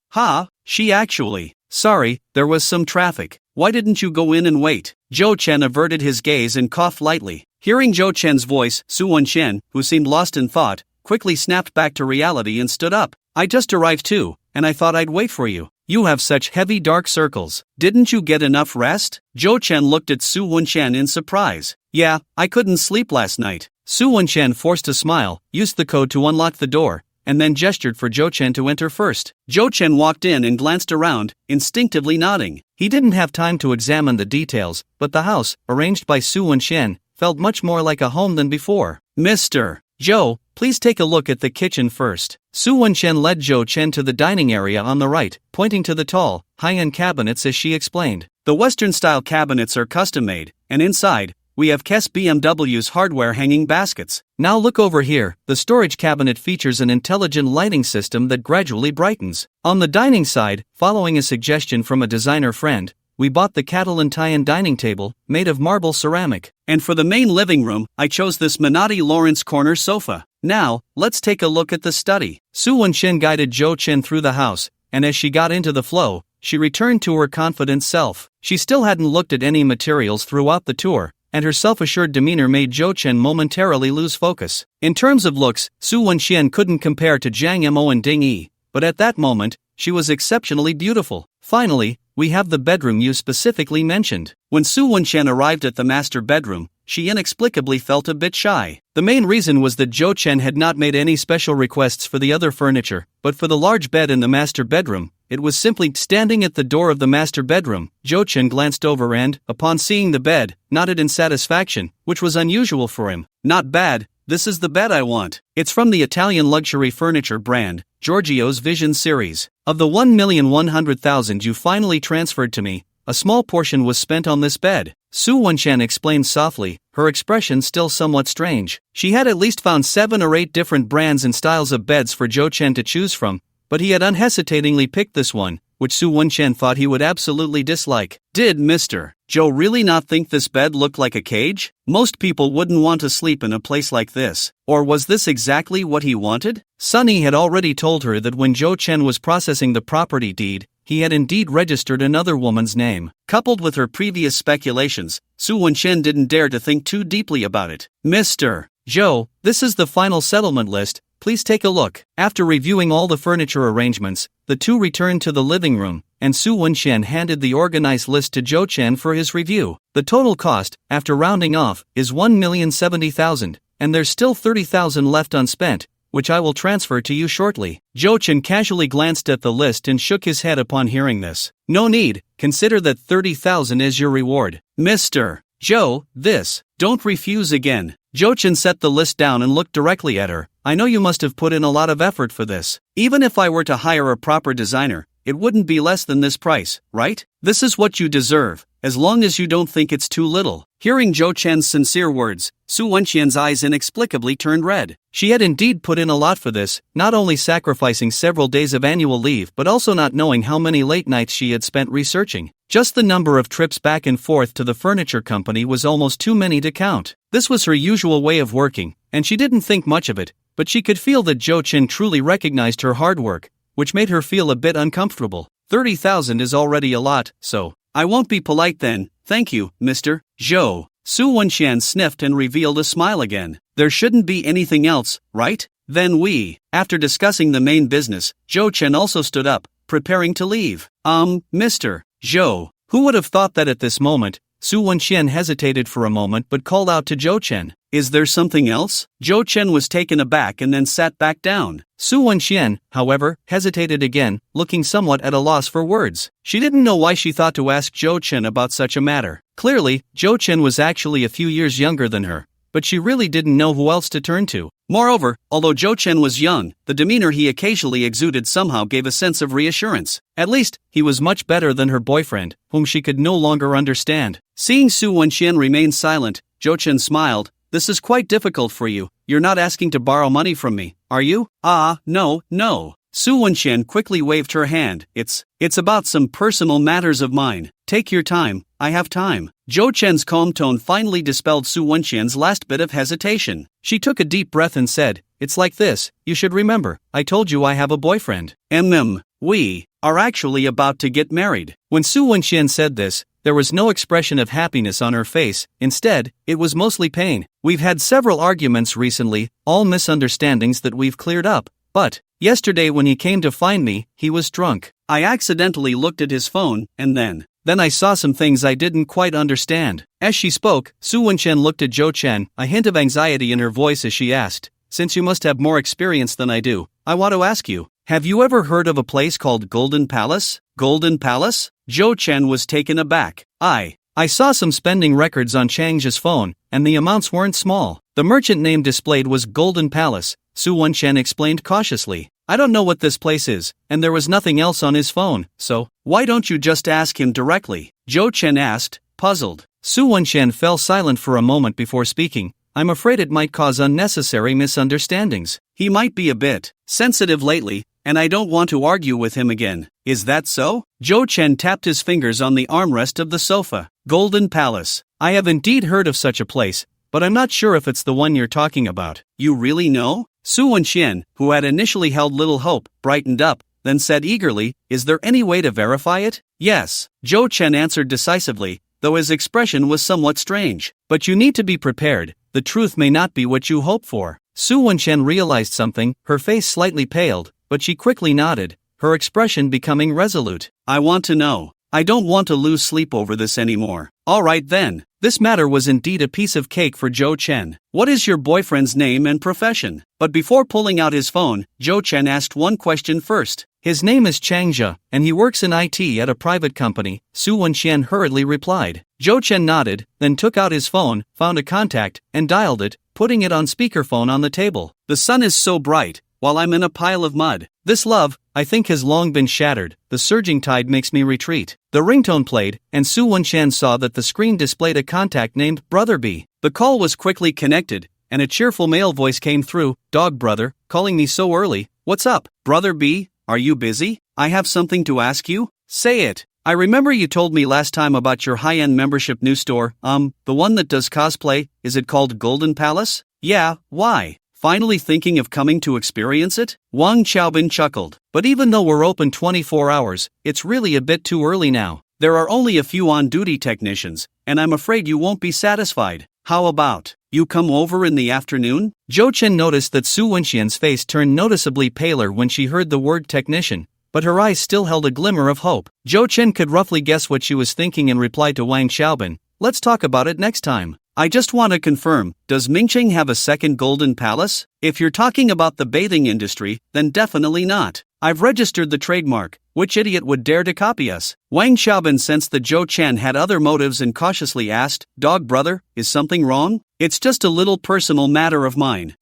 She actually. Sorry, there was some traffic. Why didn't you go in and wait? Zhou Chen averted his gaze and coughed lightly. Hearing Zhou Chen's voice, Su Wenxian, who seemed lost in thought, quickly snapped back to reality and stood up. I just arrived too, and I thought I'd wait for you. You have such heavy dark circles. Didn't you get enough rest? Zhou Chen looked at Su Wenxian in surprise. Yeah, I couldn't sleep last night. Su Wenxian forced a smile, used the code to unlock the door, and then gestured for Zhou Chen to enter first. Zhou Chen walked in and glanced around, instinctively nodding. He didn't have time to examine the details, but the house, arranged by Su Wenxian, felt much more like a home than before. Mr. Joe, please take a look at the kitchen first. Su Wenchen led Zhou Chen to the dining area on the right, pointing to the tall, high-end cabinets as she explained. The Western-style cabinets are custom-made, and inside, we have Kes BMW's hardware hanging baskets. Now look over here, the storage cabinet features an intelligent lighting system that gradually brightens. On the dining side, following a suggestion from a designer friend, we bought the Catalan tie-in dining table, made of marble ceramic. And for the main living room, I chose this Menotti Lawrence corner sofa. Now, let's take a look at the study. Su Wenchen guided Zhou Chen through the house, and as she got into the flow, she returned to her confident self. She still hadn't looked at any materials throughout the tour, and her self-assured demeanor made Zhou Chen momentarily lose focus. In terms of looks, Su Wenchen couldn't compare to Zhang Mo and Ding Yi, but at that moment, she was exceptionally beautiful. Finally, we have the bedroom you specifically mentioned. When Su Wenchen arrived at the master bedroom, she inexplicably felt a bit shy. The main reason was that Zhou Chen had not made any special requests for the other furniture, but for the large bed in the master bedroom, it was simply standing at the door of the master bedroom. Zhou Chen glanced over and, upon seeing the bed, nodded in satisfaction, which was unusual for him. Not bad, this is the bed I want. It's from the Italian luxury furniture brand, Giorgio's Vision series. Of the 1,100,000 you finally transferred to me, a small portion was spent on this bed. Su Wenchen explained softly, her expression still somewhat strange. She had at least found 7 or 8 different brands and styles of beds for Zhou Chen to choose from, but he had unhesitatingly picked this one, which Su Wenchen thought he would absolutely dislike. Did Mr. Joe really not think this bed looked like a cage? Most people wouldn't want to sleep in a place like this. Or was this exactly what he wanted? Sunny had already told her that when Zhou Chen was processing the property deed, he had indeed registered another woman's name. Coupled with her previous speculations, Su Wenchen didn't dare to think too deeply about it. Mr. Joe, this is the final settlement list. Please take a look. After reviewing all the furniture arrangements, the two returned to the living room, and Su Wenchen handed the organized list to Zhou Chen for his review. The total cost, after rounding off, is 1,070,000, and there's still 30,000 left unspent, which I will transfer to you shortly. Zhou Chen casually glanced at the list and shook his head upon hearing this. No need, consider that 30,000 is your reward. Mr. Joe, this. Don't refuse again. Zhou Chen set the list down and looked directly at her. I know you must have put in a lot of effort for this. Even if I were to hire a proper designer, it wouldn't be less than this price, right? This is what you deserve, as long as you don't think it's too little. Hearing Zhou Chen's sincere words, Su Wenxian's eyes inexplicably turned red. She had indeed put in a lot for this, not only sacrificing several days of annual leave but also not knowing how many late nights she had spent researching. Just the number of trips back and forth to the furniture company was almost too many to count. This was her usual way of working, and she didn't think much of it, but she could feel that Zhou Chen truly recognized her hard work, which made her feel a bit uncomfortable. 30,000 is already a lot, so I won't be polite then. Thank you, Mr. Zhou. Su Wenxian sniffed and revealed a smile again. There shouldn't be anything else, right? Then we. After discussing the main business, Zhou Chen also stood up, preparing to leave. Mr. Zhou. Who would have thought that at this moment? Su Wenxian hesitated for a moment but called out to Zhou Chen. Is there something else? Zhou Chen was taken aback and then sat back down. Su Wenxian, however, hesitated again, looking somewhat at a loss for words. She didn't know why she thought to ask Zhou Chen about such a matter. Clearly, Zhou Chen was actually a few years younger than her, but she really didn't know who else to turn to. Moreover, although Zhou Chen was young, the demeanor he occasionally exuded somehow gave a sense of reassurance. At least, he was much better than her boyfriend, whom she could no longer understand. Seeing Su Wenxian remain silent, Zhou Chen smiled. This is quite difficult for you. You're not asking to borrow money from me, are you? No. Su Wenxian quickly waved her hand. It's about some personal matters of mine. Take your time, I have time. Zhou Chen's calm tone finally dispelled Su Wenxian's last bit of hesitation. She took a deep breath and said, It's like this, you should remember, I told you I have a boyfriend. We are actually about to get married. When Su Wenxian said this, there was no expression of happiness on her face. Instead, it was mostly pain. We've had several arguments recently, all misunderstandings that we've cleared up. But yesterday when he came to find me, he was drunk. I accidentally looked at his phone, and then I saw some things I didn't quite understand. As she spoke, Su Wenxian looked at Zhou Chen, a hint of anxiety in her voice as she asked, Since you must have more experience than I do, I want to ask you, have you ever heard of a place called Golden Palace? Golden Palace? Zhou Chen was taken aback. I I saw some spending records on Chang's phone, and the amounts weren't small. The merchant name displayed was Golden Palace, Su Wenchen explained cautiously. I don't know what this place is, and there was nothing else on his phone, so why don't you just ask him directly? Zhou Chen asked, puzzled. Su Wenchen fell silent for a moment before speaking. I'm afraid it might cause unnecessary misunderstandings. He might be a bit sensitive lately, and I don't want to argue with him again. Is that so? Zhou Chen tapped his fingers on the armrest of the sofa. Golden Palace. I have indeed heard of such a place, but I'm not sure if it's the one you're talking about. You really know? Su Wenxian, who had initially held little hope, brightened up, then said eagerly, is there any way to verify it? Yes, Zhou Chen answered decisively, though his expression was somewhat strange. But you need to be prepared, the truth may not be what you hope for. Su Wenxian realized something, her face slightly paled, but she quickly nodded, her expression becoming resolute. I want to know. I don't want to lose sleep over this anymore. Alright then. This matter was indeed a piece of cake for Zhou Chen. What is your boyfriend's name and profession? But before pulling out his phone, Zhou Chen asked one question first. His name is Chang Jia, and he works in IT at a private company, Su Wenxian hurriedly replied. Zhou Chen nodded, then took out his phone, found a contact, and dialed it, putting it on speakerphone on the table. The sun is so bright, while I'm in a pile of mud. This love, I think, has long been shattered. The surging tide makes me retreat. The ringtone played, and Su Wenxian saw that the screen displayed a contact named Brother B. The call was quickly connected, and a cheerful male voice came through. Dog brother, calling me so early. What's up, Brother B? Are you busy? I have something to ask you. Say it. I remember you told me last time about your high-end membership new store, the one that does cosplay. Is it called Golden Palace? Yeah, why? Finally thinking of coming to experience it? Wang Xiaobin chuckled. But even though we're open 24 hours, it's really a bit too early now. There are only a few on-duty technicians, and I'm afraid you won't be satisfied. How about you come over in the afternoon? Zhou Chen noticed that Su Wenxian's face turned noticeably paler when she heard the word technician, but her eyes still held a glimmer of hope. Zhou Chen could roughly guess what she was thinking and replied to Wang Xiaobin, let's talk about it next time. I just want to confirm, does Mingqing have a second Golden Palace? If you're talking about the bathing industry, then definitely not. I've registered the trademark. Which idiot would dare to copy us? Wang Xiaobin sensed that Zhou Chen had other motives and cautiously asked, Dog brother, is something wrong? It's just a little personal matter of mine.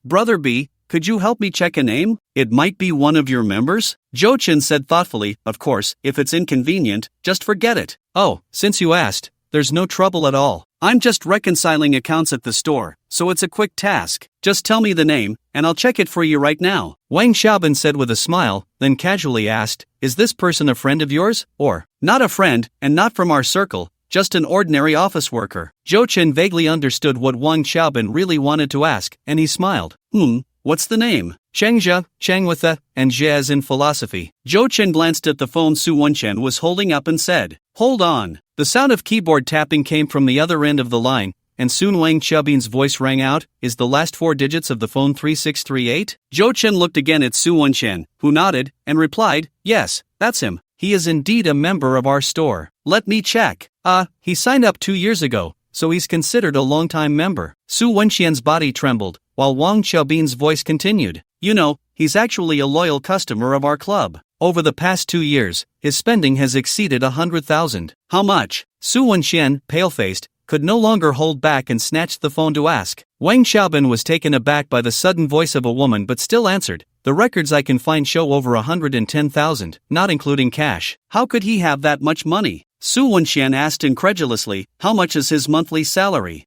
Brother B, could you help me check a name? It might be one of your members? Zhou Chen said thoughtfully, of course, if it's inconvenient, just forget it. Oh, since you asked, there's no trouble at all. I'm just reconciling accounts at the store, so it's a quick task. Just tell me the name, and I'll check it for you right now. Wang Xiaobin said with a smile, then casually asked, is this person a friend of yours? Or, not a friend, and not from our circle, just an ordinary office worker. Zhou Chen vaguely understood what Wang Xiaobin really wanted to ask, and he smiled. What's the name? Chang Jia, Chang with a, and Jia as in philosophy. Zhou Chen glanced at the phone Su Wenxian was holding up and said, hold on. The sound of keyboard tapping came from the other end of the line, and soon Wang Xiaobin's voice rang out, is the last four digits of the phone 3638? Zhou Chen looked again at Su Wenxian, who nodded, and replied, yes, that's him. He is indeed a member of our store. Let me check. He signed up 2 years ago, so he's considered a long-time member. Su Wenxian's body trembled, while Wang Xiaobin's voice continued. You know, he's actually a loyal customer of our club. Over the past 2 years, his spending has exceeded 100,000. How much? Su Wenxian, pale-faced, could no longer hold back and snatched the phone to ask. Wang Xiaobin was taken aback by the sudden voice of a woman but still answered, the records I can find show over 110,000, not including cash. How could he have that much money? Su Wenxian asked incredulously, how much is his monthly salary?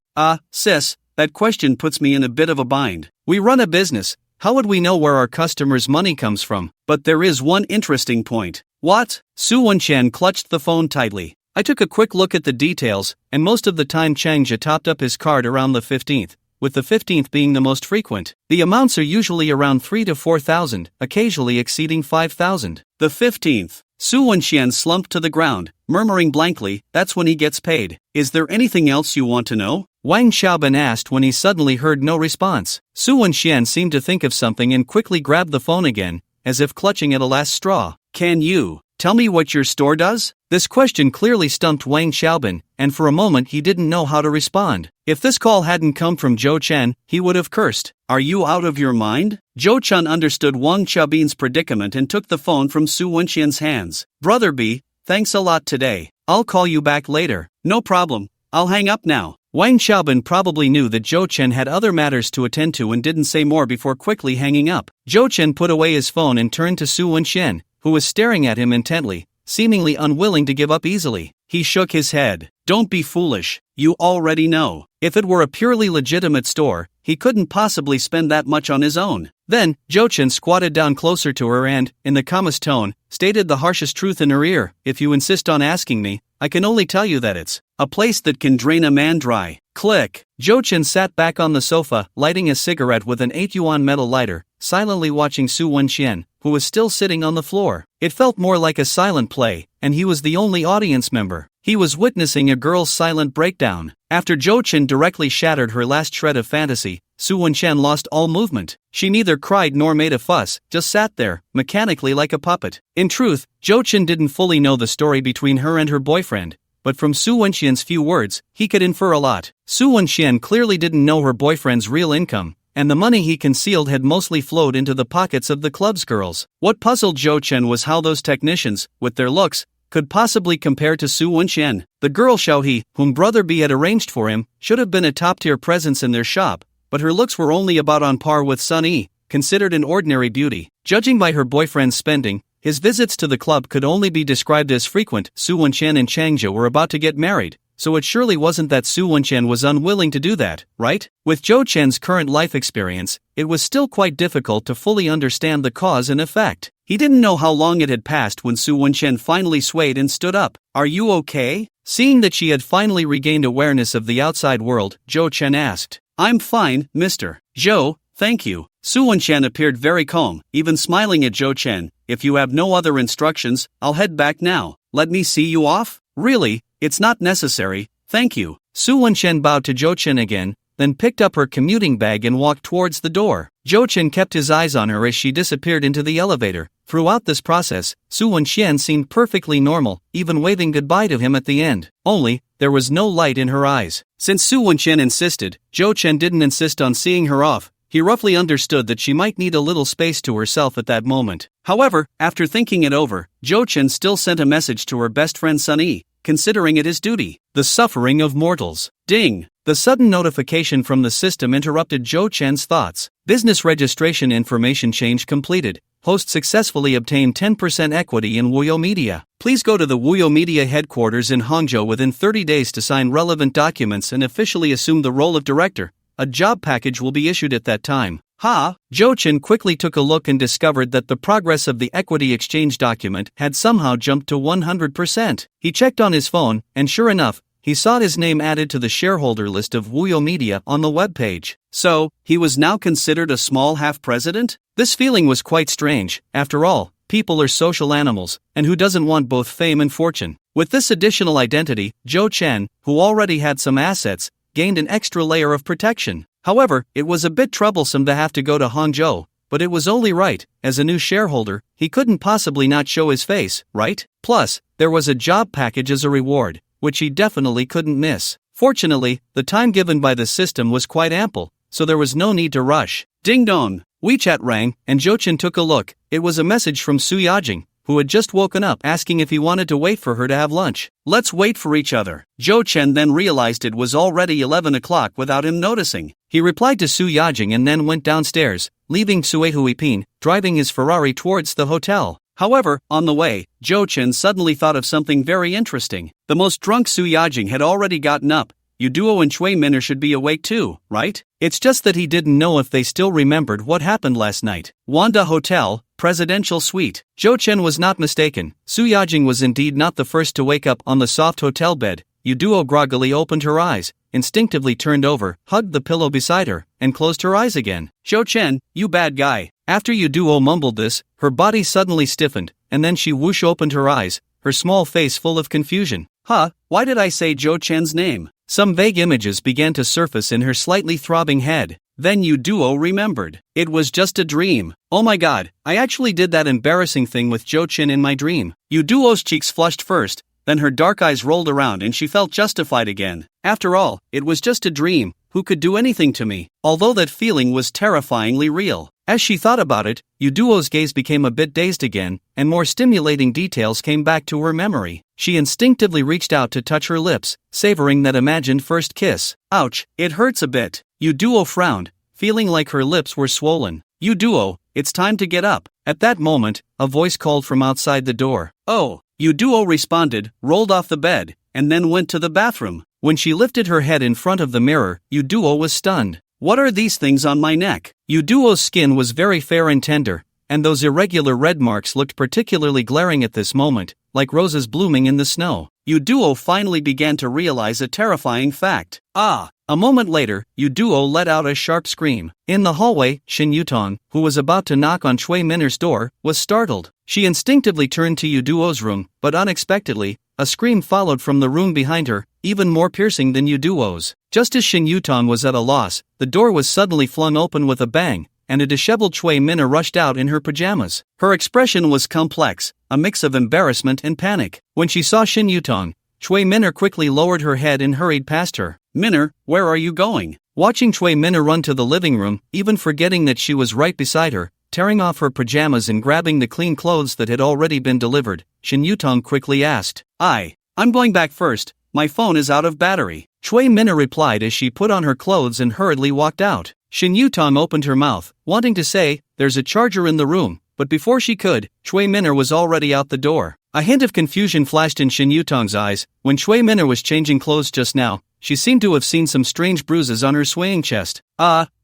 Sis, that question puts me in a bit of a bind. We run a business. How would we know where our customers' money comes from? But there is one interesting point. What? Su Wenxian clutched the phone tightly. I took a quick look at the details, and most of the time Chang Jia topped up his card around the 15th, with the 15th being the most frequent. The amounts are usually around 3 to 4,000, occasionally exceeding 5,000. The 15th. Su Wenxian slumped to the ground, murmuring blankly, that's when he gets paid. Is there anything else you want to know? Wang Xiaobin asked when he suddenly heard no response. Su Wenxian seemed to think of something and quickly grabbed the phone again, as if clutching at a last straw. Can you tell me what your store does? This question clearly stumped Wang Xiaobin, and for a moment he didn't know how to respond. If this call hadn't come from Zhou Chen, he would have cursed. Are you out of your mind? Zhou Chen understood Wang Xiaobin's predicament and took the phone from Su Wenxian's hands. Brother B, thanks a lot today. I'll call you back later. No problem. I'll hang up now. Wang Xiaobin probably knew that Zhou Chen had other matters to attend to and didn't say more before quickly hanging up. Zhou Chen put away his phone and turned to Su Wenxian, who was staring at him intently, seemingly unwilling to give up easily. He shook his head. Don't be foolish. You already know. If it were a purely legitimate store, he couldn't possibly spend that much on his own. Then, Zhou Chen squatted down closer to her and, in the calmest tone, stated the harshest truth in her ear. If you insist on asking me, I can only tell you that it's a place that can drain a man dry. Click. Zhou Chen sat back on the sofa, lighting a cigarette with an 8 yuan metal lighter, silently watching Su Wenxian, who was still sitting on the floor. It felt more like a silent play, and he was the only audience member. He was witnessing a girl's silent breakdown. After Zhou Chen directly shattered her last shred of fantasy, Su Wenxian lost all movement. She neither cried nor made a fuss, just sat there, mechanically like a puppet. In truth, Zhou Chen didn't fully know the story between her and her boyfriend, but from Su Wenxian's few words, he could infer a lot. Su Wenxian clearly didn't know her boyfriend's real income, and the money he concealed had mostly flowed into the pockets of the club's girls. What puzzled Zhou Chen was how those technicians, with their looks, could possibly compare to Su Wenxian. The girl Xiaohe, whom Brother B had arranged for him, should have been a top-tier presence in their shop, but her looks were only about on par with Sun Yi, considered an ordinary beauty. Judging by her boyfriend's spending, his visits to the club could only be described as frequent. Su Wenxian and Changzhou were about to get married, so it surely wasn't that Su Wenxian was unwilling to do that, right? With Zhou Chen's current life experience, it was still quite difficult to fully understand the cause and effect. He didn't know how long it had passed when Su Wenxian finally swayed and stood up. Are you okay? Seeing that she had finally regained awareness of the outside world, Zhou Chen asked. I'm fine, Mr. Zhou, thank you. Su Wenxian appeared very calm, even smiling at Zhou Chen. If you have no other instructions, I'll head back now. Let me see you off? Really? It's not necessary, thank you. Su Wenxian bowed to Zhou Chen again, then picked up her commuting bag and walked towards the door. Zhou Chen kept his eyes on her as she disappeared into the elevator. Throughout this process, Su Wenxian seemed perfectly normal, even waving goodbye to him at the end. Only, there was no light in her eyes. Since Su Wenxian insisted, Zhou Chen didn't insist on seeing her off. He roughly understood that she might need a little space to herself at that moment. However, after thinking it over, Zhou Chen still sent a message to her best friend Sun Yi, considering it his duty. The suffering of mortals. Ding! The sudden notification from the system interrupted Zhou Chen's thoughts. Business registration information change completed. Host successfully obtained 10% equity in Wuyo Media. Please go to the Wuyo Media headquarters in Hangzhou within 30 days to sign relevant documents and officially assume the role of director. A job package will be issued at that time. Zhou Chen quickly took a look and discovered that the progress of the equity exchange document had somehow jumped to 100%. He checked on his phone, and sure enough, he saw his name added to the shareholder list of Wuyo Media on the webpage. So, he was now considered a small half-president? This feeling was quite strange. After all, people are social animals, and who doesn't want both fame and fortune? With this additional identity, Zhou Chen, who already had some assets, gained an extra layer of protection. However, it was a bit troublesome to have to go to Hangzhou, but it was only right. As a new shareholder, he couldn't possibly not show his face, right? Plus, there was a job package as a reward, which he definitely couldn't miss. Fortunately, the time given by the system was quite ample, so there was no need to rush. Ding dong! WeChat rang, and Zhou Chen took a look. It was a message from Su Yajing, who had just woken up, asking if he wanted to wait for her to have lunch. Let's wait for each other. Zhou Chen then realized it was already 11 o'clock without him noticing. He replied to Su Yajing and then went downstairs, leaving Sui Huipin, driving his Ferrari towards the hotel. However, on the way, Zhou Chen suddenly thought of something very interesting. The most drunk Su Yajing had already gotten up. Yu Duo and Chui Minner should be awake too, right? It's just that he didn't know if they still remembered what happened last night. Wanda Hotel, Presidential Suite. Zhou Chen was not mistaken. Su Yajing was indeed not the first to wake up on the soft hotel bed. Yu Duo groggily opened her eyes, instinctively turned over, hugged the pillow beside her, and closed her eyes again. Zhou Chen, you bad guy. After Yu Duo mumbled this, her body suddenly stiffened, and then she whoosh opened her eyes, her small face full of confusion. Why did I say Zhou Chen's name? Some vague images began to surface in her slightly throbbing head. Then Yu Duo remembered. It was just a dream. Oh my god, I actually did that embarrassing thing with Zhou Chen in my dream. Yu Duo's cheeks flushed first, then her dark eyes rolled around and she felt justified again. After all, it was just a dream. Who could do anything to me? Although that feeling was terrifyingly real. As she thought about it, Yu Duo's gaze became a bit dazed again, and more stimulating details came back to her memory. She instinctively reached out to touch her lips, savoring that imagined first kiss. Ouch, it hurts a bit. Yuduo frowned, feeling like her lips were swollen. Yuduo, it's time to get up. At that moment, a voice called from outside the door. Oh, Yuduo responded, rolled off the bed, and then went to the bathroom. When she lifted her head in front of the mirror, Yuduo was stunned. What are these things on my neck? Yuduo's skin was very fair and tender, and those irregular red marks looked particularly glaring at this moment, like roses blooming in the snow. Yuduo finally began to realize a terrifying fact. Ah! A moment later, Yuduo let out a sharp scream. In the hallway, Shin Yutong, who was about to knock on Chui Miner's door, was startled. She instinctively turned to Yuduo's room, but unexpectedly, a scream followed from the room behind her, even more piercing than Yuduo's. Just as Shin Yutong was at a loss, the door was suddenly flung open with a bang, and a disheveled Chui Miner rushed out in her pajamas. Her expression was complex, a mix of embarrassment and panic. When she saw Shin Yutong, Chui Miner quickly lowered her head and hurried past her. Miner, where are you going? Watching Chui Miner run to the living room, even forgetting that she was right beside her, tearing off her pajamas and grabbing the clean clothes that had already been delivered, Shin Yutong quickly asked, I'm going back first, my phone is out of battery. Chui Miner replied as she put on her clothes and hurriedly walked out. Shin Yutong opened her mouth, wanting to say, there's a charger in the room, but before she could, Chui Miner was already out the door. A hint of confusion flashed in Shin Yutong's eyes. When Chui Miner was changing clothes just now, she seemed to have seen some strange bruises on her swaying chest.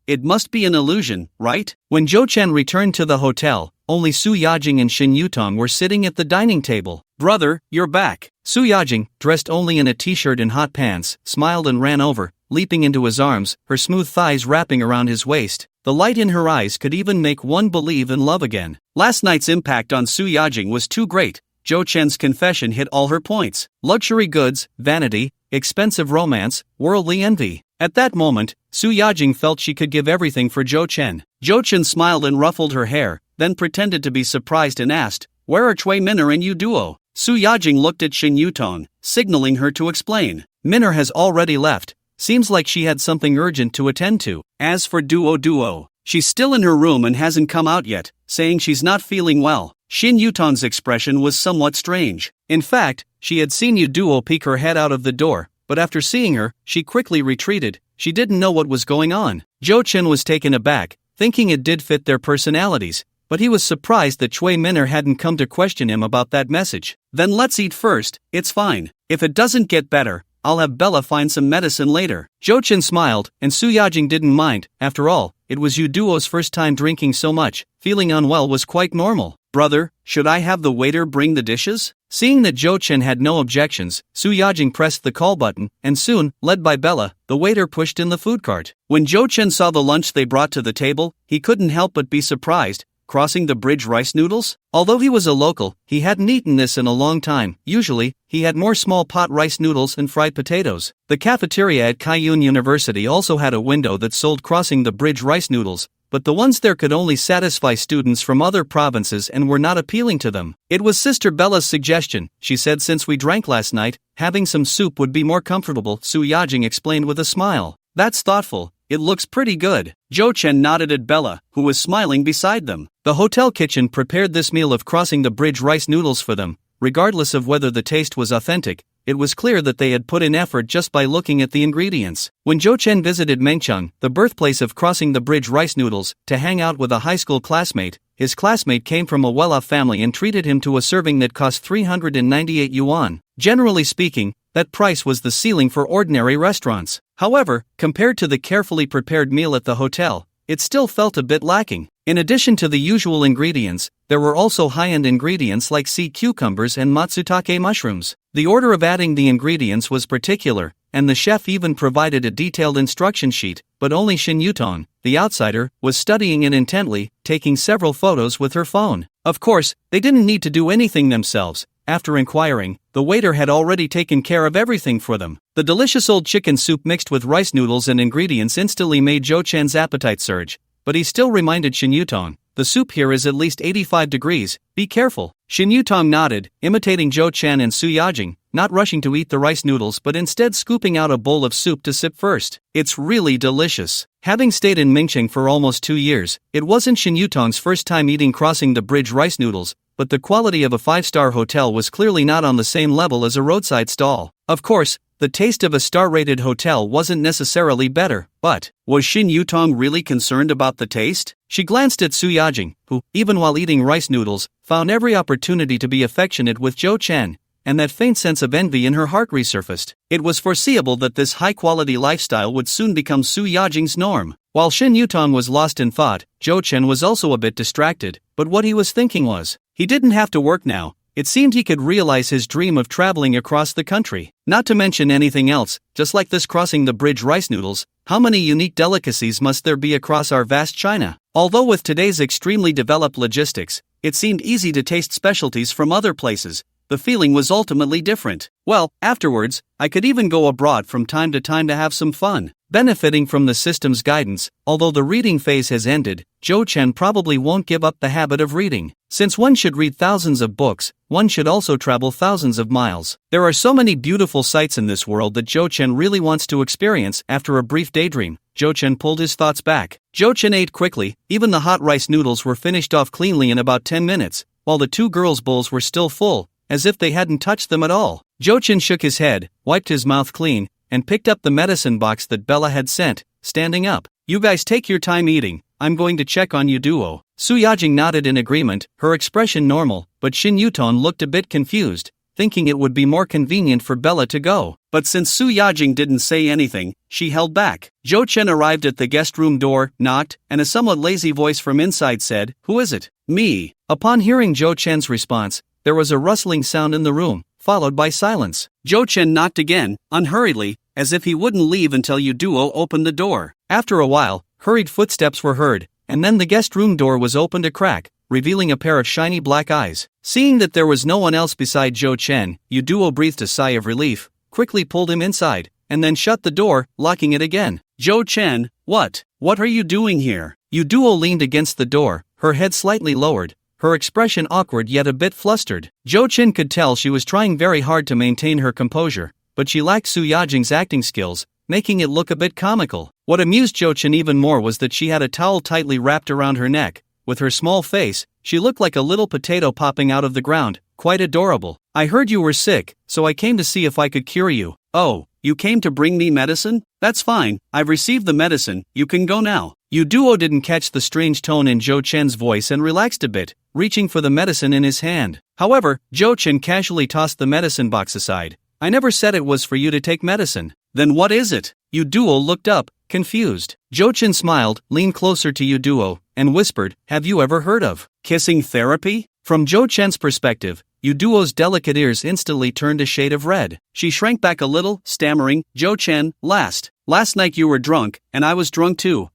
It must be an illusion, right? When Zhou Chen returned to the hotel, only Su Yajing and Shin Yutong were sitting at the dining table. Brother, you're back. Su Yajing, dressed only in a t-shirt and hot pants, smiled and ran over, leaping into his arms, her smooth thighs wrapping around his waist. The light in her eyes could even make one believe in love again. Last night's impact on Su Yajing was too great. Zhou Chen's confession hit all her points. Luxury goods, vanity, expensive romance, worldly envy. At that moment, Su Yajing felt she could give everything for Zhou Chen. Zhou Chen smiled and ruffled her hair, then pretended to be surprised and asked, where are Chui Miner and Yuduo? Su Yajing looked at Shin Yutong, signaling her to explain. Miner has already left. Seems like she had something urgent to attend to. As for Duo, she's still in her room and hasn't come out yet, saying she's not feeling well. Shin Yutong's expression was somewhat strange. In fact, she had seen Yuduo peek her head out of the door, but after seeing her, she quickly retreated. She didn't know what was going on. Zhou Chen was taken aback, thinking it did fit their personalities, but he was surprised that Chui Miner hadn't come to question him about that message. Then let's eat first, it's fine. If it doesn't get better, I'll have Bella find some medicine later. Zhou Chen smiled, and Su Yajing didn't mind. After all, it was Yuduo's first time drinking so much. Feeling unwell was quite normal. Brother, should I have the waiter bring the dishes? Seeing that Zhou Chen had no objections, Su Yajing pressed the call button, and soon, led by Bella, the waiter pushed in the food cart. When Zhou Chen saw the lunch they brought to the table, he couldn't help but be surprised. Crossing the bridge rice noodles? Although he was a local, he hadn't eaten this in a long time. Usually, he had more small pot rice noodles and fried potatoes. The cafeteria at Kaiyun University also had a window that sold crossing the bridge rice noodles, but the ones there could only satisfy students from other provinces and were not appealing to them. It was Sister Bella's suggestion. She said since we drank last night, having some soup would be more comfortable, Su Yajing explained with a smile. That's thoughtful. It looks pretty good. Zhou Chen nodded at Bella, who was smiling beside them. The hotel kitchen prepared this meal of crossing the bridge rice noodles for them. Regardless of whether the taste was authentic, it was clear that they had put in effort just by looking at the ingredients. When Zhou Chen visited Mengcheng, the birthplace of crossing the bridge rice noodles, to hang out with a high school classmate, his classmate came from a well-off family and treated him to a serving that cost 398 yuan. Generally speaking, that price was the ceiling for ordinary restaurants. However, compared to the carefully prepared meal at the hotel, it still felt a bit lacking. In addition to the usual ingredients, there were also high-end ingredients like sea cucumbers and matsutake mushrooms. The order of adding the ingredients was particular, and the chef even provided a detailed instruction sheet, but only Shin Yutong, the outsider, was studying it intently, taking several photos with her phone. Of course, they didn't need to do anything themselves. After inquiring, the waiter had already taken care of everything for them. The delicious old chicken soup mixed with rice noodles and ingredients instantly made Zhou Chen's appetite surge, but he still reminded Shin Yutong, the soup here is at least 85 degrees, be careful. Shin Yutong nodded, imitating Zhou Chen and Su Yajing, not rushing to eat the rice noodles but instead scooping out a bowl of soup to sip first. It's really delicious. Having stayed in Mingcheng for almost 2 years, it wasn't Shin Yutong's first time eating crossing the bridge rice noodles, but the quality of a 5-star hotel was clearly not on the same level as a roadside stall. Of course, the taste of a star-rated hotel wasn't necessarily better, but was Shin Yutong really concerned about the taste? She glanced at Su Yajing, who, even while eating rice noodles, found every opportunity to be affectionate with Zhou Chen, and that faint sense of envy in her heart resurfaced. It was foreseeable that this high-quality lifestyle would soon become Su Yajing's norm. While Shin Yutong was lost in thought, Zhou Chen was also a bit distracted, but what he was thinking was, he didn't have to work now. It seemed he could realize his dream of traveling across the country. Not to mention anything else, just like this crossing the bridge rice noodles, how many unique delicacies must there be across our vast China? Although with today's extremely developed logistics, it seemed easy to taste specialties from other places, the feeling was ultimately different. Well, afterwards, I could even go abroad from time to time to have some fun. Benefiting from the system's guidance, although the reading phase has ended, Zhou Chen probably won't give up the habit of reading. Since one should read thousands of books, one should also travel thousands of miles. There are so many beautiful sights in this world that Zhou Chen really wants to experience. After a brief daydream, Zhou Chen pulled his thoughts back. Zhou Chen ate quickly, even the hot rice noodles were finished off cleanly in about 10 minutes, while the two girls' bowls were still full, as if they hadn't touched them at all. Zhou Chen shook his head, wiped his mouth clean, and picked up the medicine box that Bella had sent, standing up. You guys take your time eating, I'm going to check on you duo. Su Yajing nodded in agreement, her expression normal, but Shin Yutong looked a bit confused, thinking it would be more convenient for Bella to go. But since Su Yajing didn't say anything, she held back. Zhou Chen arrived at the guest room door, knocked, and a somewhat lazy voice from inside said, "Who is it?" "Me." Upon hearing Zhou Chen's response, there was a rustling sound in the room, followed by silence. Zhou Chen knocked again, unhurriedly, as if he wouldn't leave until Duo opened the door. After a while, hurried footsteps were heard, and then the guest room door was opened a crack, revealing a pair of shiny black eyes. Seeing that there was no one else beside Zhou Chen, Duo breathed a sigh of relief, quickly pulled him inside, and then shut the door, locking it again. "Zhou Chen, what are you doing here?" Duo leaned against the door, her head slightly lowered, her expression awkward yet a bit flustered. Zhou Chen could tell she was trying very hard to maintain her composure, but she lacked Su Yajing's acting skills, making it look a bit comical. What amused Zhou Chen even more was that she had a towel tightly wrapped around her neck. With her small face, she looked like a little potato popping out of the ground, quite adorable. "I heard you were sick, so I came to see if I could cure you." "Oh, you came to bring me medicine? That's fine, I've received the medicine, you can go now." Duo didn't catch the strange tone in Zhou Chen's voice and relaxed a bit, reaching for the medicine in his hand. However, Zhou Chen casually tossed the medicine box aside. "I never said it was for you to take medicine." "Then what is it?" Duo looked up, confused. Zhou Chen smiled, leaned closer to Duo, and whispered, "Have you ever heard of kissing therapy?" From Zhou Chen's perspective, Duo's delicate ears instantly turned a shade of red. She shrank back a little, stammering, "Zhou Chen, last night you were drunk, and I was drunk too.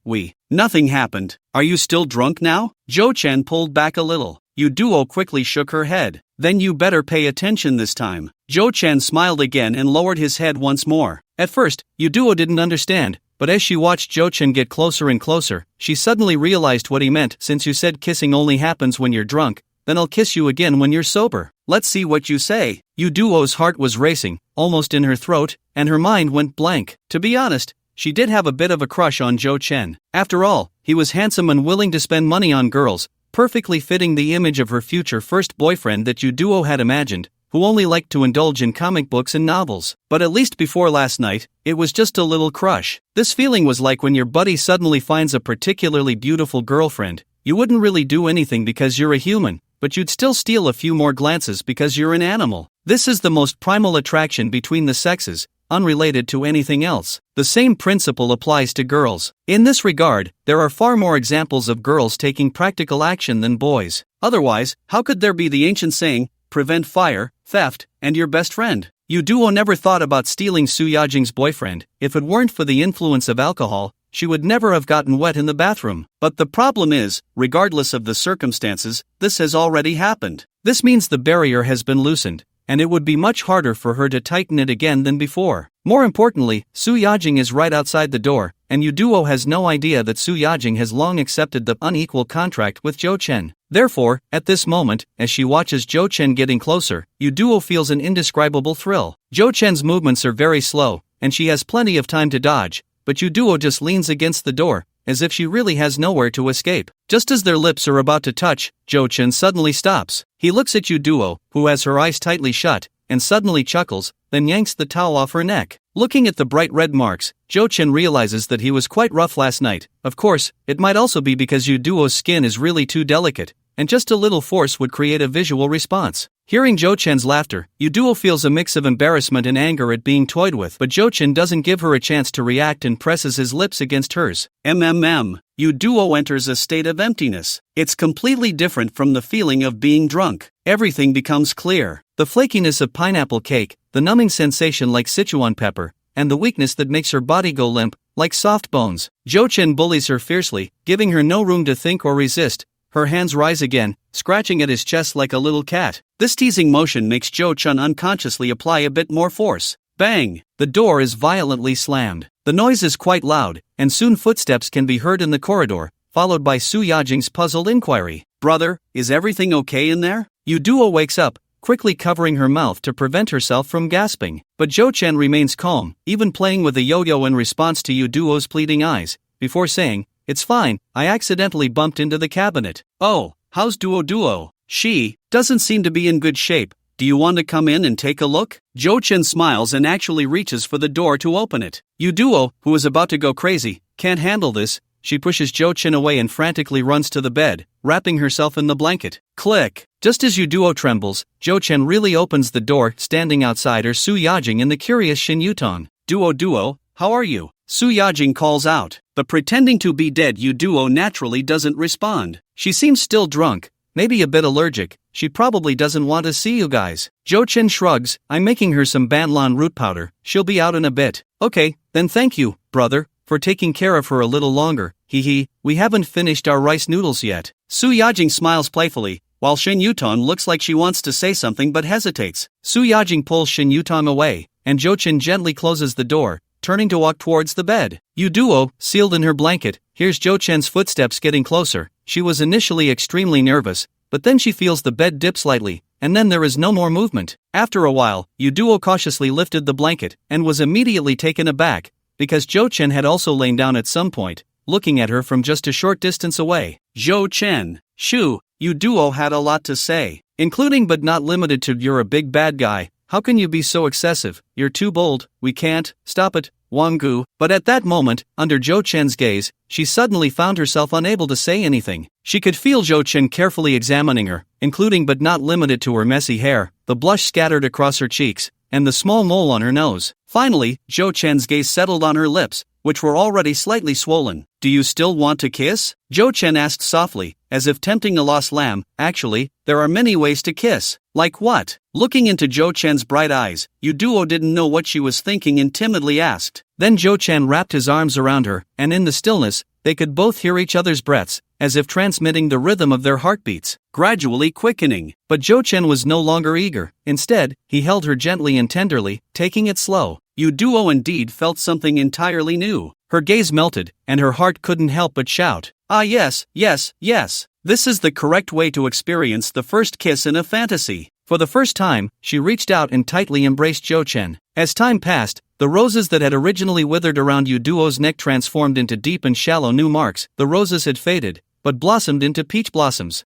Nothing happened. Are you still drunk now?" Zhou Chen pulled back a little. Duo quickly shook her head. "Then you better pay attention this time." Zhou Chen smiled again and lowered his head once more. At first, Duo didn't understand, but as she watched Zhou Chen get closer and closer, she suddenly realized what he meant. "Since you said kissing only happens when you're drunk, then I'll kiss you again when you're sober. Let's see what you say." Duo's heart was racing, almost in her throat, and her mind went blank. To be honest, she did have a bit of a crush on Zhou Chen. After all, he was handsome and willing to spend money on girls, perfectly fitting the image of her future first boyfriend that Duo had imagined, who only liked to indulge in comic books and novels. But at least before last night, it was just a little crush. This feeling was like when your buddy suddenly finds a particularly beautiful girlfriend. You wouldn't really do anything because you're a human, but you'd still steal a few more glances because you're an animal. This is the most primal attraction between the sexes, unrelated to anything else. The same principle applies to girls. In this regard, there are far more examples of girls taking practical action than boys. Otherwise, how could there be the ancient saying, "Prevent fire, theft, and your best friend"? Duo never thought about stealing Su Yajing's boyfriend. If it weren't for the influence of alcohol, she would never have gotten wet in the bathroom. But the problem is, regardless of the circumstances, this has already happened. This means the barrier has been loosened, and it would be much harder for her to tighten it again than before. More importantly, Su Yajing is right outside the door, and Duo has no idea that Su Yajing has long accepted the unequal contract with Zhou Chen. Therefore, at this moment, as she watches Zhou Chen getting closer, Duo feels an indescribable thrill. Zhou Chen's movements are very slow, and she has plenty of time to dodge, but Duo just leans against the door, as if she really has nowhere to escape. Just as their lips are about to touch, Zhou Chen suddenly stops. He looks at Duo, who has her eyes tightly shut, and suddenly chuckles, then yanks the towel off her neck. Looking at the bright red marks, Jo-chin realizes that he was quite rough last night. Of course, it might also be because Duo's skin is really too delicate, and just a little force would create a visual response. Hearing Jo-chen's laughter, Duo feels a mix of embarrassment and anger at being toyed with, but Jo-chin doesn't give her a chance to react and presses his lips against hers. Duo enters a state of emptiness. It's completely different from the feeling of being drunk. Everything becomes clear. The flakiness of pineapple cake, the numbing sensation like Sichuan pepper, and the weakness that makes her body go limp, like soft bones. Jo-chin bullies her fiercely, giving her no room to think or resist. Her hands rise again, scratching at his chest like a little cat. This teasing motion makes Jo-chin unconsciously apply a bit more force. Bang! The door is violently slammed. The noise is quite loud, and soon footsteps can be heard in the corridor, followed by Su Yajing's puzzled inquiry. "Brother, is everything okay in there?" Duo wakes up, quickly covering her mouth to prevent herself from gasping. But Jo-chin remains calm, even playing with a yo-yo in response to Duo's pleading eyes, before saying, "It's fine, I accidentally bumped into the cabinet." "Oh, how's Duo? She doesn't seem to be in good shape. Do you want to come in and take a look?" Jo-chin smiles and actually reaches for the door to open it. Duo, who is about to go crazy, can't handle this. She pushes Jo-chin away and frantically runs to the bed, wrapping herself in the blanket. Click! Just as Duo trembles, Jo-chin really opens the door. Standing outside are Su Yajing and the curious Shin Yuton. Duo, how are you?" Su Yajing calls out. But pretending to be dead, Duo naturally doesn't respond. She seems still drunk, maybe a bit allergic. She probably doesn't want to see you guys. Jo-chin shrugs. "I'm making her some banlan root powder. She'll be out in a bit." "Okay, then thank you, brother, for taking care of her a little longer. We haven't finished our rice noodles yet." Su Yajing smiles playfully, while Shin Yuton looks like she wants to say something but hesitates. Su Yajing pulls Shin Yuton away, and Jo-chin gently closes the door, turning to walk towards the bed. Duo, sealed in her blanket, hears Jo-chin's footsteps getting closer. She was initially extremely nervous, but then she feels the bed dip slightly, and then there is no more movement. After a while, Duo cautiously lifted the blanket, and was immediately taken aback, because Jo-chin had also lain down at some point, looking at her from just a short distance away. Jo-chin, Shu, Duo had a lot to say, including but not limited to, "You're a big bad guy. How can you be so excessive? You're too bold. We can't stop it, Wang-gu." But at that moment, under Jo-chin's gaze, she suddenly found herself unable to say anything. She could feel Jo-chin carefully examining her, including but not limited to her messy hair, the blush scattered across her cheeks, and the small mole on her nose. Finally, Jo-chin's gaze settled on her lips, which were already slightly swollen. "Do you still want to kiss?" Jo-chin asked softly, as if tempting a lost lamb. "Actually, there are many ways to kiss." "Like what?" Looking into Jo-chin's bright eyes, Duo didn't know what she was thinking and timidly asked. Then Jo-chin wrapped his arms around her, and in the stillness, they could both hear each other's breaths, as if transmitting the rhythm of their heartbeats, gradually quickening. But Jo-chin was no longer eager. Instead, he held her gently and tenderly, taking it slow. Duo indeed felt something entirely new. Her gaze melted, and her heart couldn't help but shout, "Ah yes. This is the correct way to experience the first kiss in a fantasy." For the first time, she reached out and tightly embraced Jo-chin. As time passed, the roses that had originally withered around Duo's neck transformed into deep and shallow new marks. The roses had faded, but blossomed into peach blossoms.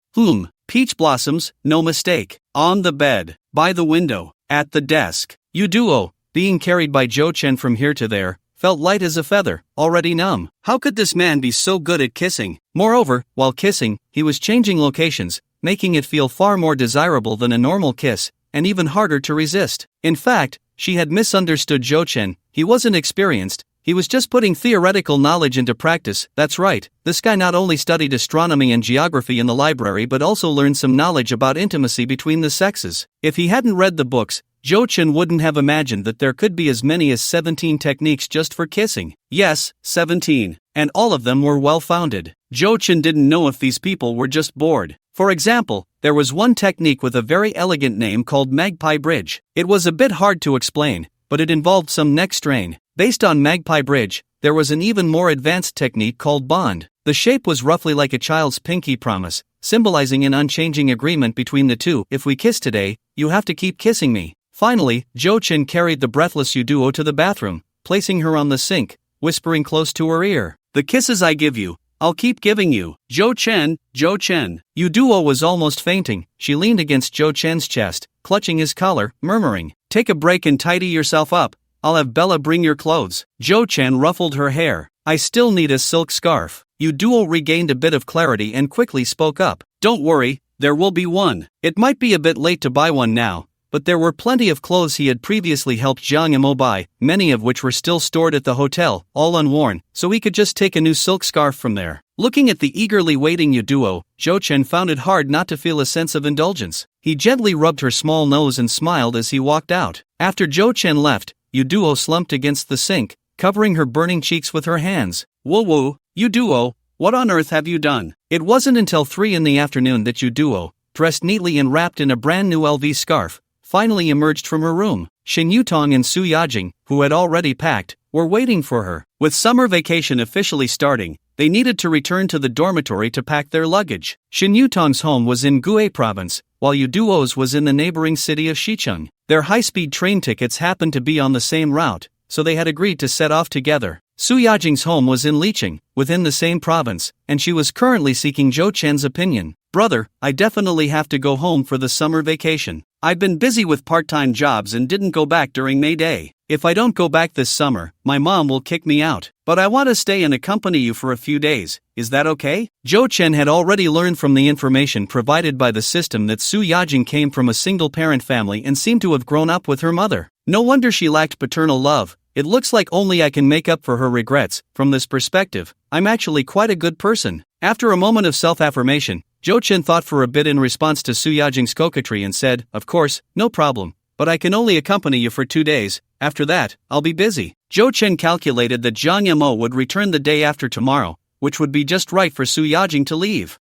Peach blossoms, no mistake. On the bed, by the window, at the desk. Duo, being carried by Jo-chin from here to there, felt light as a feather, already numb. How could this man be so good at kissing? Moreover, while kissing, he was changing locations, making it feel far more desirable than a normal kiss, and even harder to resist. In fact, she had misunderstood Jo-chin. He wasn't experienced, he was just putting theoretical knowledge into practice. That's right, this guy not only studied astronomy and geography in the library but also learned some knowledge about intimacy between the sexes. If he hadn't read the books, Jo-chin wouldn't have imagined that there could be as many as 17 techniques just for kissing. Yes, 17. And all of them were well-founded. Jo-chin didn't know if these people were just bored. For example, there was one technique with a very elegant name called Magpie Bridge. It was a bit hard to explain, but it involved some neck strain. Based on Magpie Bridge, there was an even more advanced technique called Bond. The shape was roughly like a child's pinky promise, symbolizing an unchanging agreement between the two. "If we kiss today, you have to keep kissing me." Finally, Jo-chin carried the breathless Duo to the bathroom, placing her on the sink, whispering close to her ear, "The kisses I give you, I'll keep giving you. Zhou Chen. Yu Duo was almost fainting. She leaned against Zhou Chen's chest, clutching his collar, murmuring, "Take a break and tidy yourself up. I'll have Bella bring your clothes." Zhou Chen ruffled her hair. "I still need a silk scarf." Yu Duo regained a bit of clarity and quickly spoke up. "Don't worry, there will be one. It might be a bit late to buy one now, but there were plenty of clothes he had previously helped Jiang Yimou buy, many of which were still stored at the hotel, all unworn, so he could just take a new silk scarf from there." Looking at the eagerly waiting Yu Duo, Zhou Chen found it hard not to feel a sense of indulgence. He gently rubbed her small nose and smiled as he walked out. After Zhou Chen left, Yu Duo slumped against the sink, covering her burning cheeks with her hands. "Whoa, Yu Duo, what on earth have you done?" It wasn't until 3 in the afternoon that Yu Duo, dressed neatly and wrapped in a brand new LV scarf, finally emerged from her room. Shin Yutong and Su Yajing, who had already packed, were waiting for her. With summer vacation officially starting, they needed to return to the dormitory to pack their luggage. Shin Yutong's home was in Gue province, while Yu Duo's was in the neighboring city of Xicheng. Their high-speed train tickets happened to be on the same route, so they had agreed to set off together. Su Yajing's home was in Licheng, within the same province, and she was currently seeking Zhou Chen's opinion. "Brother, I definitely have to go home for the summer vacation. I've been busy with part-time jobs and didn't go back during May Day. If I don't go back this summer, my mom will kick me out. But I want to stay and accompany you for a few days. Is that okay?" Zhou Chen had already learned from the information provided by the system that Su Yajing came from a single-parent family and seemed to have grown up with her mother. No wonder she lacked paternal love. "It looks like only I can make up for her regrets. From this perspective, I'm actually quite a good person." After a moment of self-affirmation, Zhou Chen thought for a bit in response to Su Yajing's coquetry and said, "Of course, no problem. But I can only accompany you for 2 days. After that, I'll be busy." Zhou Chen calculated that Jiang Yimou would return the day after tomorrow, which would be just right for Su Yajing to leave.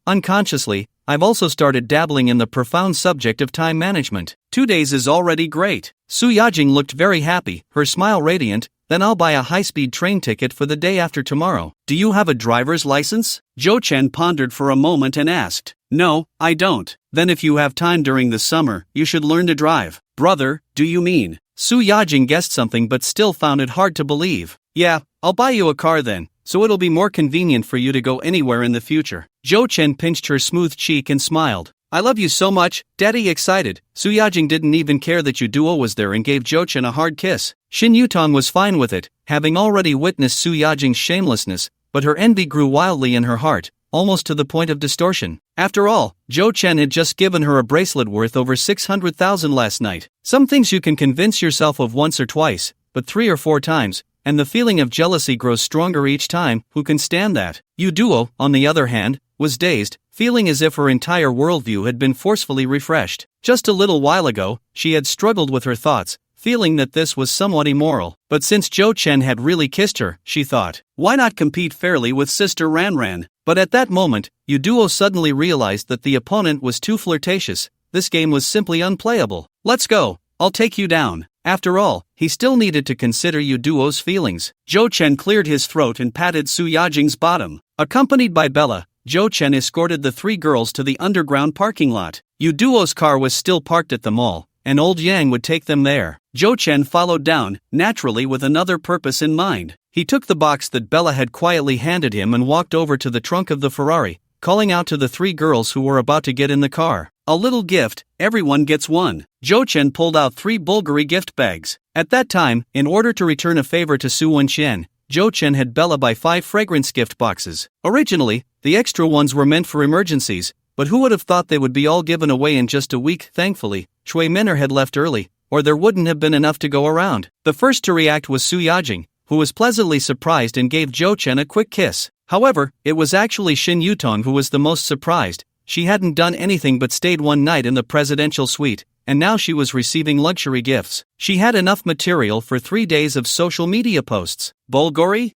Unconsciously, I've also started dabbling in the profound subject of time management. 2 days is already great. Su Yajing looked very happy, her smile radiant. "Then I'll buy a high-speed train ticket for the day after tomorrow." "Do you have a driver's license?" Zhou Chen pondered for a moment and asked. "No, I don't." "Then if you have time during the summer, you should learn to drive." "Brother, do you mean?" Su Yajing guessed something but still found it hard to believe. "Yeah, I'll buy you a car then, so it'll be more convenient for you to go anywhere in the future." Zhou Chen pinched her smooth cheek and smiled. "I love you so much, Daddy." Excited, Su Yajing didn't even care that Yu Duo was there and gave Zhou Chen a hard kiss. Shin Yutong was fine with it, having already witnessed Su Yajing's shamelessness, but her envy grew wildly in her heart, almost to the point of distortion. After all, Zhou Chen had just given her a bracelet worth over 600,000 last night. Some things you can convince yourself of once or twice, but 3 or 4 times, and the feeling of jealousy grows stronger each time. Who can stand that? Yu Duo, on the other hand, was dazed, feeling as if her entire worldview had been forcefully refreshed. Just a little while ago, she had struggled with her thoughts, feeling that this was somewhat immoral. But since Zhou Chen had really kissed her, she thought, why not compete fairly with Sister Ranran? But at that moment, Yu Duo suddenly realized that the opponent was too flirtatious. This game was simply unplayable. "Let's go, I'll take you down." After all, he still needed to consider Yu Duo's feelings. Zhou Chen cleared his throat and patted Su Yajing's bottom. Accompanied by Bella, Zhou Chen escorted the 3 girls to the underground parking lot. Yu Duo's car was still parked at the mall, and old Yang would take them there. Zhou Chen followed down, naturally with another purpose in mind. He took the box that Bella had quietly handed him and walked over to the trunk of the Ferrari, calling out to the 3 girls who were about to get in the car. "A little gift, everyone gets one." Zhou Chen pulled out 3 Bulgari gift bags. At that time, in order to return a favor to Su Wenxian, Zhou Chen had Bella buy 5 fragrance gift boxes. Originally, the extra ones were meant for emergencies, but who would have thought they would be all given away in just a week? Thankfully, Shui Minor had left early, or there wouldn't have been enough to go around. The first to react was Su Yajing, who was pleasantly surprised and gave Zhou Chen a quick kiss. However, it was actually Shin Yutong who was the most surprised. She hadn't done anything but stayed one night in the presidential suite, and now she was receiving luxury gifts. She had enough material for 3 days of social media posts. "Bulgari?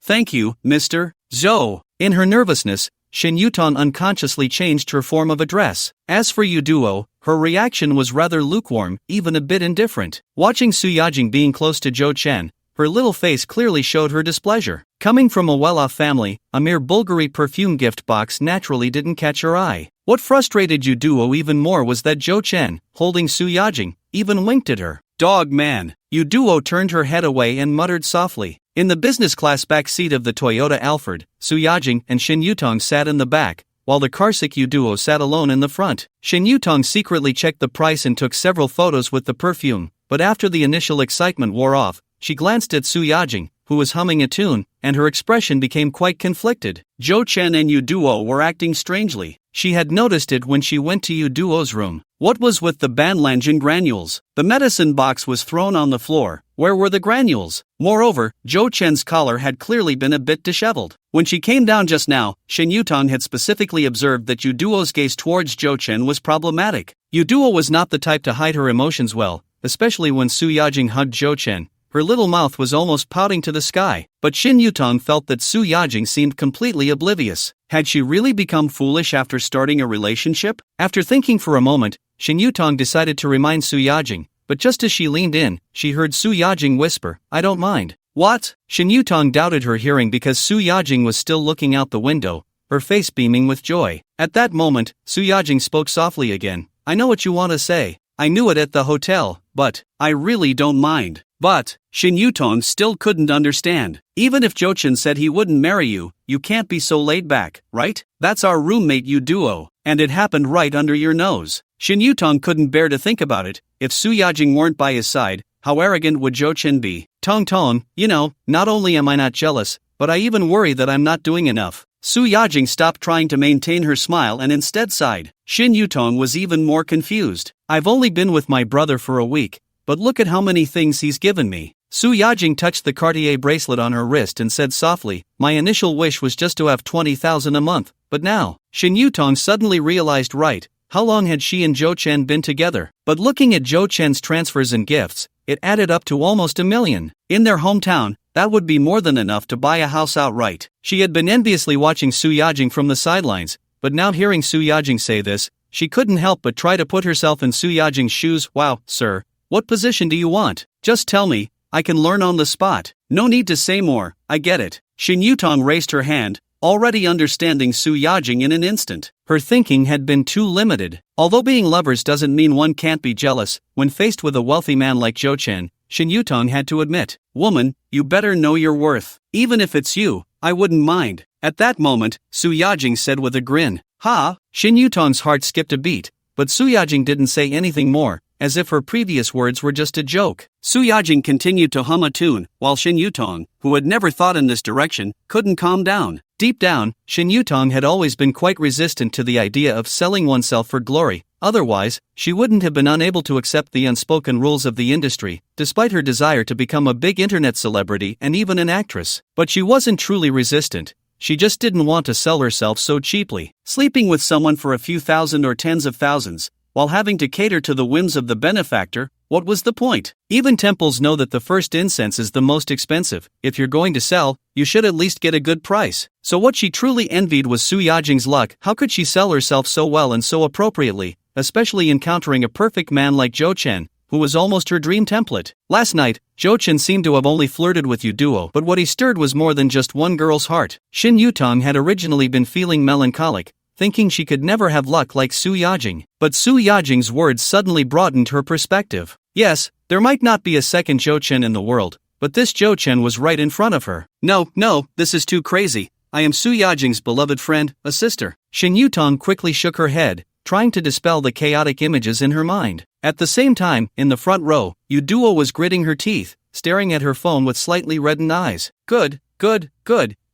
Thank you, Mr. Zhou." In her nervousness, Shin Yutong unconsciously changed her form of address. As for Yu Duo, her reaction was rather lukewarm, even a bit indifferent. Watching Su Yajing being close to Zhou Chen, her little face clearly showed her displeasure. Coming from a well-off family, a mere Bulgari perfume gift box naturally didn't catch her eye. What frustrated Yu Duo even more was that Zhou Chen, holding Su Yajing, even winked at her. "Dog man." Yu Duo turned her head away and muttered softly, In the business class back seat of the Toyota Alphard, Su Yajing and Shin Yutong sat in the back, while the Karsik duo sat alone in the front. Shin Yutong secretly checked the price and took several photos with the perfume, but after the initial excitement wore off, she glanced at Su Yajing, who was humming a tune, and her expression became quite conflicted. Jo Chen and Yu Duo were acting strangely. She had noticed it when she went to Yu Duo's room. What was with the Banlangen granules? The medicine box was thrown on the floor. Where were the granules? Moreover, Jo Chen's collar had clearly been a bit disheveled. When she came down just now, Shin Yutong had specifically observed that Yu Duo's gaze towards Jo Chen was problematic. Yu Duo was not the type to hide her emotions well, especially when Su Yajing hugged Jo Chen. Her little mouth was almost pouting to the sky, but Shin Yutong felt that Su Yajing seemed completely oblivious. Had she really become foolish after starting a relationship? After thinking for a moment, Shin Yutong decided to remind Su Yajing, but just as she leaned in, she heard Su Yajing whisper, "I don't mind." What? Shin Yutong doubted her hearing because Su Yajing was still looking out the window, her face beaming with joy. At that moment, Su Yajing spoke softly again. "I know what you want to say. I knew it at the hotel, but I really don't mind." But Shin Yutong still couldn't understand. Even if Jo Chen said he wouldn't marry you, you can't be so laid back, right? That's our roommate Yu Duo, and it happened right under your nose. Shin Yutong couldn't bear to think about it. If Su Yajing weren't by his side, how arrogant would Jo Chen be? Tong Tong, you know, not only am I not jealous, but I even worry that I'm not doing enough. Su Yajing stopped trying to maintain her smile and instead sighed. Shin Yutong was even more confused. I've only been with my brother for a week, but look at how many things he's given me. Su Yajing touched the Cartier bracelet on her wrist and said softly, "My initial wish was just to have 20,000 a month, but now." Shin Yutong suddenly realized, right, how long had she and Jo Chen been together? But looking at Jo Chen's transfers and gifts, it added up to almost $1 million. In their hometown, that would be more than enough to buy a house outright. She had been enviously watching Su Yajing from the sidelines, but now hearing Su Yajing say this, she couldn't help but try to put herself in Su Yajing's shoes. Wow, sir, what position do you want? Just tell me, I can learn on the spot. No need to say more, I get it. Shin Yutong raised her hand, already understanding Su Yajing in an instant. Her thinking had been too limited. Although being lovers doesn't mean one can't be jealous, when faced with a wealthy man like Jo Chen, Shin Yutong had to admit, "Woman, you better know your worth. Even if it's you, I wouldn't mind." At that moment, Su Yajing said with a grin. "Ha!" Shin Yutong's heart skipped a beat, but Su Yajing didn't say anything more, as if her previous words were just a joke. Su Yajing continued to hum a tune, while Shin Yutong, who had never thought in this direction, couldn't calm down. Deep down, Shin Yutong had always been quite resistant to the idea of selling oneself for glory. Otherwise, she wouldn't have been unable to accept the unspoken rules of the industry, despite her desire to become a big internet celebrity and even an actress. But she wasn't truly resistant. She just didn't want to sell herself so cheaply. Sleeping with someone for a few thousand or tens of thousands, while having to cater to the whims of the benefactor, what was the point? Even temples know that the first incense is the most expensive. If you're going to sell, you should at least get a good price. So what she truly envied was Su Yajing's luck. How could she sell herself so well and so appropriately, especially encountering a perfect man like Jo Chen, who was almost her dream template? Last night, Jo Chen seemed to have only flirted with Yu Duo, but what he stirred was more than just one girl's heart. Shin Yutong had originally been feeling melancholic, thinking she could never have luck like Su Yajing. But Su Yajing's words suddenly broadened her perspective. Yes, there might not be a second Jo Chen in the world, but this Jo Chen was right in front of her. No, this is too crazy. I am Su Yajing's beloved friend, a sister. Shin Yutong quickly shook her head, trying to dispel the chaotic images in her mind. At the same time, in the front row, Yu Duo was gritting her teeth, staring at her phone with slightly reddened eyes. Good.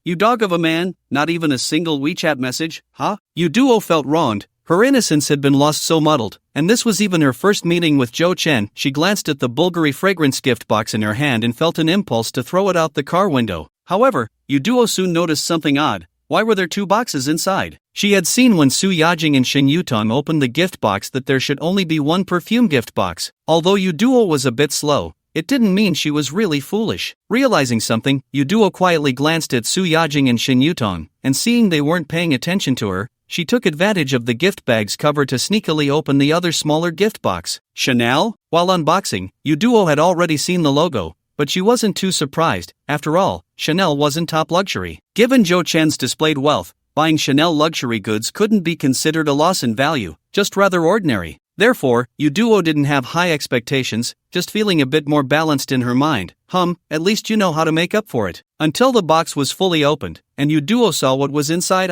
You dog of a man, not even a single WeChat message, huh? Yu Duo felt wronged. Her innocence had been lost so muddled, and this was even her first meeting with Jo Chen. She glanced at the Bulgari fragrance gift box in her hand and felt an impulse to throw it out the car window. However, Yu Duo soon noticed something odd. Why were there two boxes inside? She had seen when Su Yajing and Shin Yutong opened the gift box that there should only be one perfume gift box. Although Yu Duo was a bit slow, it didn't mean she was really foolish. Realizing something, Yu Duo quietly glanced at Su Yajing and Shin Yutong, and seeing they weren't paying attention to her, she took advantage of the gift bag's cover to sneakily open the other smaller gift box. Chanel? While unboxing, Yu Duo had already seen the logo, but she wasn't too surprised. After all, Chanel wasn't top luxury. Given Jo Chen's displayed wealth, buying Chanel luxury goods couldn't be considered a loss in value, just rather ordinary. Therefore, Yuduo didn't have high expectations, just feeling a bit more balanced in her mind. At least you know how to make up for it. Until the box was fully opened, and Yuduo saw what was inside.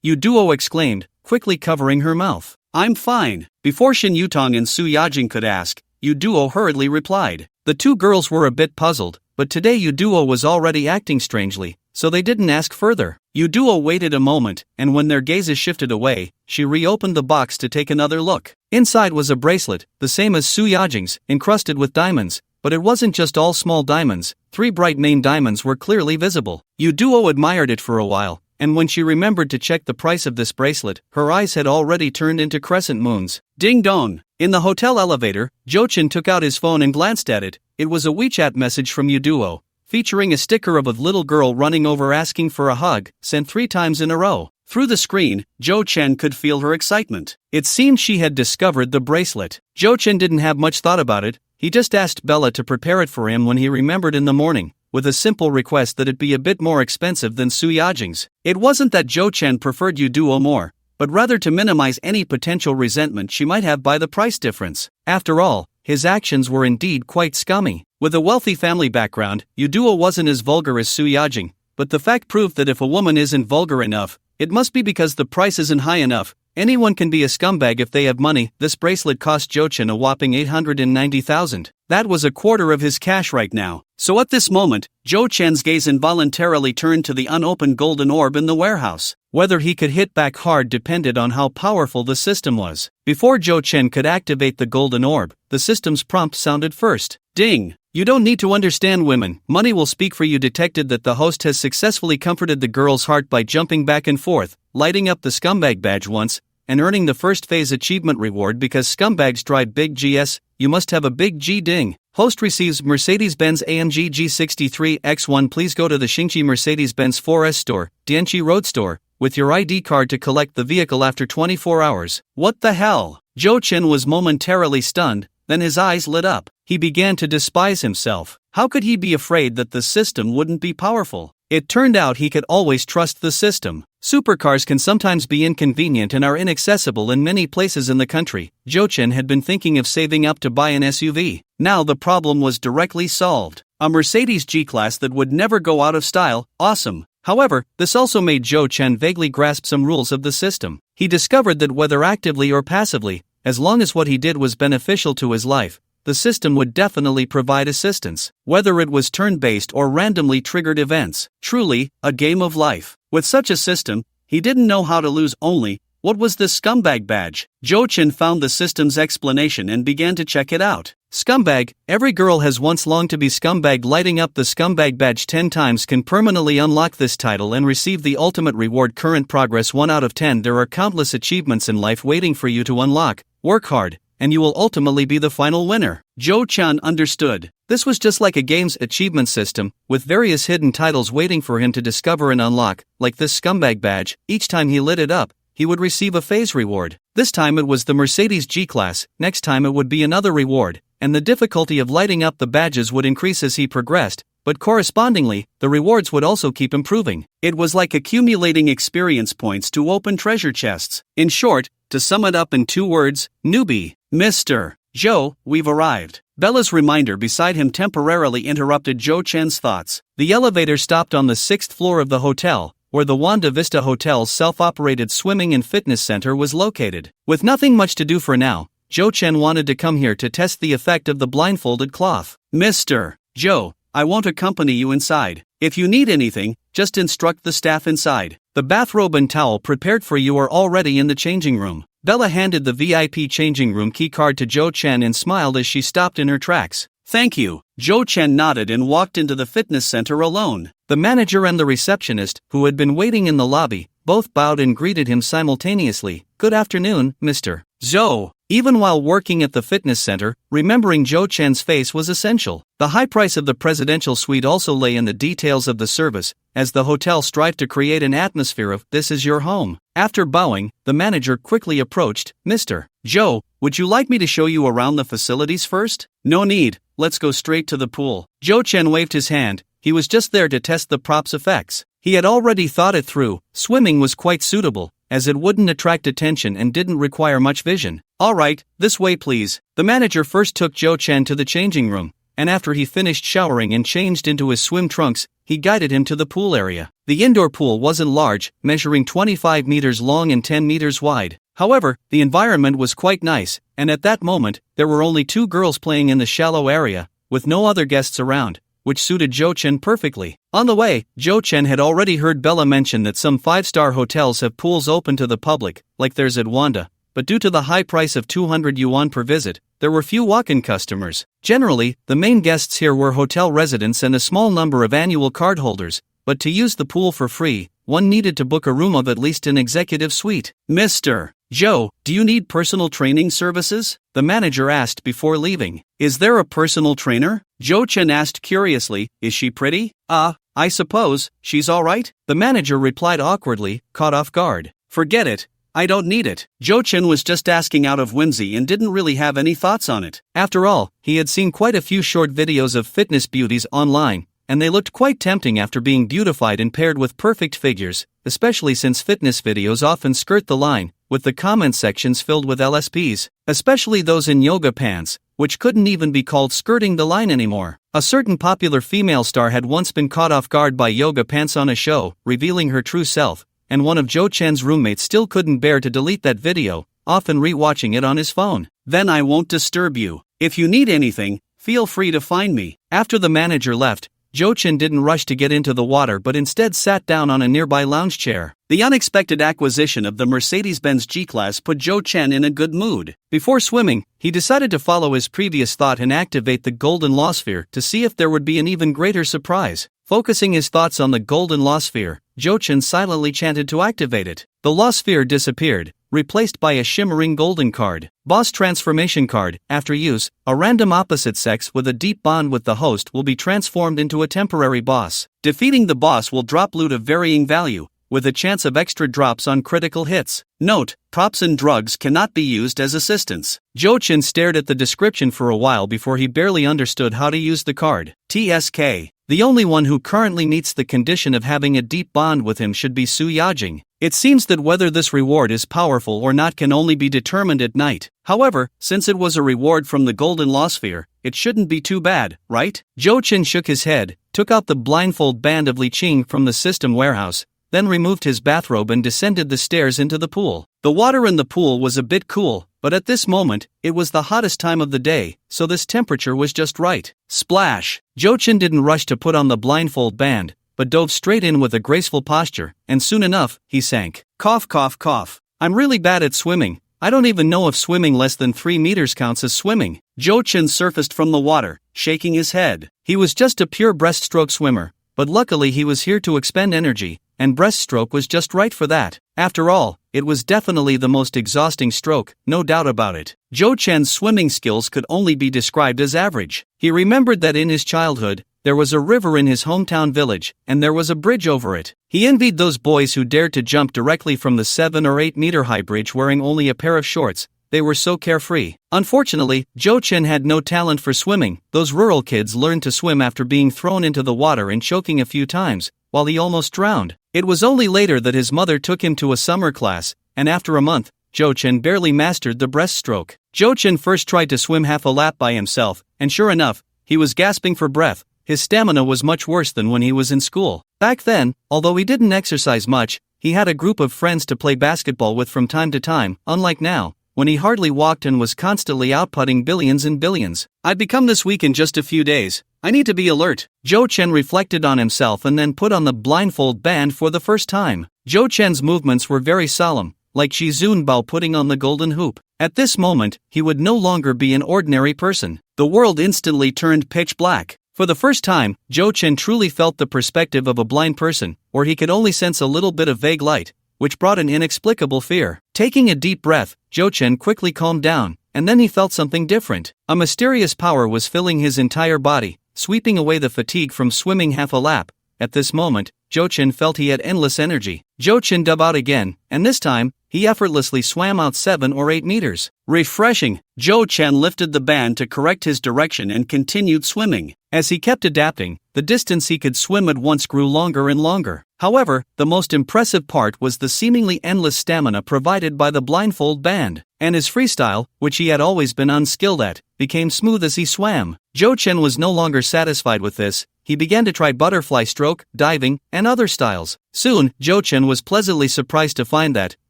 Yuduo exclaimed, quickly covering her mouth. I'm fine. Before Shin Yutong and Su Yajing could ask, Yuduo hurriedly replied. The two girls were a bit puzzled, but today Yuduo was already acting strangely, so they didn't ask further. Yuduo waited a moment, and when their gazes shifted away, she reopened the box to take another look. Inside was a bracelet, the same as Su Yajing's, encrusted with diamonds, but it wasn't just all small diamonds. 3 bright main diamonds were clearly visible. Yuduo admired it for a while, and when she remembered to check the price of this bracelet, her eyes had already turned into crescent moons. Ding dong! In the hotel elevator, Jochin took out his phone and glanced at it. It was a WeChat message from Yuduo, featuring a sticker of a little girl running over asking for a hug, sent 3 times in a row. Through the screen, Jo-chen could feel her excitement. It seemed she had discovered the bracelet. Jo-chen didn't have much thought about it. He just asked Bella to prepare it for him when he remembered in the morning, with a simple request that it be a bit more expensive than Su Yajing's. It wasn't that Jo-chen preferred Yuduo more, but rather to minimize any potential resentment she might have by the price difference. After all, his actions were indeed quite scummy. With a wealthy family background, Yuduo wasn't as vulgar as Su Yajing, but the fact proved that if a woman isn't vulgar enough, it must be because the price isn't high enough. Anyone can be a scumbag if they have money. This bracelet cost Jochin a whopping 890,000. That was a quarter of his cash right now. So at this moment, Jo-chen's gaze involuntarily turned to the unopened golden orb in the warehouse. Whether he could hit back hard depended on how powerful the system was. Before Jo-chen could activate the golden orb, the system's prompt sounded first. Ding! You don't need to understand women. Money will speak for you. Detected that the host has successfully comforted the girl's heart by jumping back and forth, lighting up the scumbag badge once, and earning the first phase achievement reward because scumbags drive big GS. You must have a big G. Ding. Host receives Mercedes-Benz AMG G63 X1. Please go to the Xingqi Mercedes-Benz 4S store, Dianqi Road store, with your ID card to collect the vehicle after 24 hours. What the hell? Jo-chen was momentarily stunned, then his eyes lit up. He began to despise himself. How could he be afraid that the system wouldn't be powerful? It turned out he could always trust the system. Supercars can sometimes be inconvenient and are inaccessible in many places in the country. Jo-chen had been thinking of saving up to buy an SUV. Now the problem was directly solved. A Mercedes G-Class that would never go out of style. Awesome. However, this also made Jo-chen vaguely grasp some rules of the system. He discovered that whether actively or passively, as long as what he did was beneficial to his life, the system would definitely provide assistance, whether it was turn-based or randomly triggered events. Truly, a game of life. With such a system, he didn't know how to lose. Only, what was this scumbag badge? Jo-chen found the system's explanation and began to check it out. Scumbag, every girl has once longed to be scumbag. Lighting up the scumbag badge 10 times can permanently unlock this title and receive the ultimate reward. Current progress 1 out of 10. There are countless achievements in life waiting for you to unlock. Work hard, and you will ultimately be the final winner. Jo-chen understood. This was just like a game's achievement system, with various hidden titles waiting for him to discover and unlock, like this scumbag badge. Each time he lit it up, he would receive a phase reward. This time it was the Mercedes G-Class, next time it would be another reward, and the difficulty of lighting up the badges would increase as he progressed, but correspondingly, the rewards would also keep improving. It was like accumulating experience points to open treasure chests. In short, to sum it up in 2 words, newbie. Mr. Joe, we've arrived. Bella's reminder beside him temporarily interrupted Jo-chen's thoughts. The elevator stopped on the 6th floor of the hotel, where the Wanda Vista Hotel's self-operated swimming and fitness center was located. With nothing much to do for now, Jo-chen wanted to come here to test the effect of the blindfolded cloth. Mr. Joe, I won't accompany you inside. If you need anything, just instruct the staff inside. The bathrobe and towel prepared for you are already in the changing room. Bella handed the VIP changing room key card to Jo-chen and smiled as she stopped in her tracks. Thank you. Jo-chen nodded and walked into the fitness center alone. The manager and the receptionist, who had been waiting in the lobby, both bowed and greeted him simultaneously. Good afternoon, Mr. Zhou. Even while working at the fitness center, remembering Jo-chen's face was essential. The high price of the presidential suite also lay in the details of the service, as the hotel strived to create an atmosphere of, "This is your home." After bowing, the manager quickly approached. Mr. Zhou, would you like me to show you around the facilities first? No need, let's go straight to the pool. Jo-chen waved his hand. He was just there to test the prop's effects. He had already thought it through. Swimming was quite suitable, as it wouldn't attract attention and didn't require much vision. "Alright, this way please." The manager first took Joe Chen to the changing room, and after he finished showering and changed into his swim trunks, he guided him to the pool area. The indoor pool wasn't large, measuring 25 meters long and 10 meters wide. However, the environment was quite nice, and at that moment, there were only 2 girls playing in the shallow area, with no other guests around, which suited Joe Chen perfectly. On the way, Joe Chen had already heard Bella mention that some 5-star hotels have pools open to the public, like theirs at Wanda, but due to the high price of 200 yuan per visit, there were few walk-in customers. Generally, the main guests here were hotel residents and a small number of annual cardholders, but to use the pool for free, one needed to book a room of at least an executive suite. "Mr. Joe, do you need personal training services?" the manager asked before leaving. "Is there a personal trainer?" Joe Chen asked curiously. "Is she pretty?" I suppose, she's alright," the manager replied awkwardly, caught off guard. "Forget it. I don't need it." Joe Chen was just asking out of whimsy and didn't really have any thoughts on it. After all, he had seen quite a few short videos of fitness beauties online, and they looked quite tempting after being beautified and paired with perfect figures, especially since fitness videos often skirt the line, with the comment sections filled with LSPs, especially those in yoga pants, which couldn't even be called skirting the line anymore. A certain popular female star had once been caught off guard by yoga pants on a show, revealing her true self, and one of Joe Chen's roommates still couldn't bear to delete that video, often re-watching it on his phone. "Then I won't disturb you. If you need anything, feel free to find me." After the manager left, Joe Chen didn't rush to get into the water but instead sat down on a nearby lounge chair. The unexpected acquisition of the Mercedes-Benz G-Class put Joe Chen in a good mood. Before swimming, he decided to follow his previous thought and activate the golden law sphere to see if there would be an even greater surprise. Focusing his thoughts on the golden law sphere, Joe Chen silently chanted to activate it. The law sphere disappeared, replaced by a shimmering golden card. Boss transformation card. After use, a random opposite sex with a deep bond with the host will be transformed into a temporary boss. Defeating the boss will drop loot of varying value, with a chance of extra drops on critical hits. Note, props and drugs cannot be used as assistants. Joe Chen stared at the description for a while before he barely understood how to use the card. TSK. The only one who currently meets the condition of having a deep bond with him should be Su Yajing. It seems that whether this reward is powerful or not can only be determined at night. However, since it was a reward from the golden law sphere, it shouldn't be too bad, right? Joe Chen shook his head, took out the blindfold band of Li Qing from the system warehouse, then removed his bathrobe and descended the stairs into the pool. The water in the pool was a bit cool, but at this moment, it was the hottest time of the day, so this temperature was just right. Splash! Joe Chen didn't rush to put on the blindfold band, but dove straight in with a graceful posture, and soon enough, he sank. Cough cough cough. I'm really bad at swimming. I don't even know if swimming less than 3 meters counts as swimming. Joe Chen surfaced from the water, shaking his head. He was just a pure breaststroke swimmer, but luckily he was here to expend energy, and breaststroke was just right for that. After all, it was definitely the most exhausting stroke, no doubt about it. Joe Chen's swimming skills could only be described as average. He remembered that in his childhood, there was a river in his hometown village, and there was a bridge over it. He envied those boys who dared to jump directly from the 7 or 8 meter high bridge wearing only a pair of shorts. They were so carefree. Unfortunately, Joe Chen had no talent for swimming. Those rural kids learned to swim after being thrown into the water and choking a few times, while he almost drowned. It was only later that his mother took him to a summer class, and after a month, Joe Chen barely mastered the breaststroke. Joe Chen first tried to swim half a lap by himself, and sure enough, he was gasping for breath. His stamina was much worse than when he was in school. Back then, although he didn't exercise much, he had a group of friends to play basketball with from time to time, unlike now, when he hardly walked and was constantly outputting billions and billions. I'd become this weak in just a few days. I need to be alert. Joe Chen reflected on himself and then put on the blindfold band for the first time. Joe Chen's movements were very solemn, like Shi Zunbao putting on the golden hoop. At this moment, he would no longer be an ordinary person. The world instantly turned pitch black. For the first time, Joe Chen truly felt the perspective of a blind person, or he could only sense a little bit of vague light, which brought an inexplicable fear. Taking a deep breath, Joe Chen quickly calmed down, and then he felt something different. A mysterious power was filling his entire body, sweeping away the fatigue from swimming half a lap. At this moment, Joe Chen felt he had endless energy. Joe Chen dove out again, and this time, he effortlessly swam out 7 or 8 meters. Refreshing! Joe Chen lifted the band to correct his direction and continued swimming. As he kept adapting, the distance he could swim at once grew longer and longer. However, the most impressive part was the seemingly endless stamina provided by the blindfold band, and his freestyle, which he had always been unskilled at, became smooth as he swam. Joe Chen was no longer satisfied with this. He began to try butterfly stroke, diving, and other styles. Soon, Joe Chen was pleasantly surprised to find that,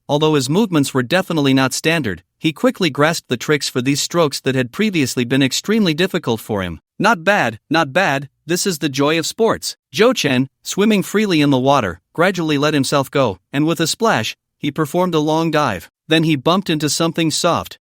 although his movements were definitely not standard, he quickly grasped the tricks for these strokes that had previously been extremely difficult for him. Not bad, not bad, this is the joy of sports. Joe Chen, swimming freely in the water, gradually let himself go, and with a splash, he performed a long dive. Then he bumped into something soft.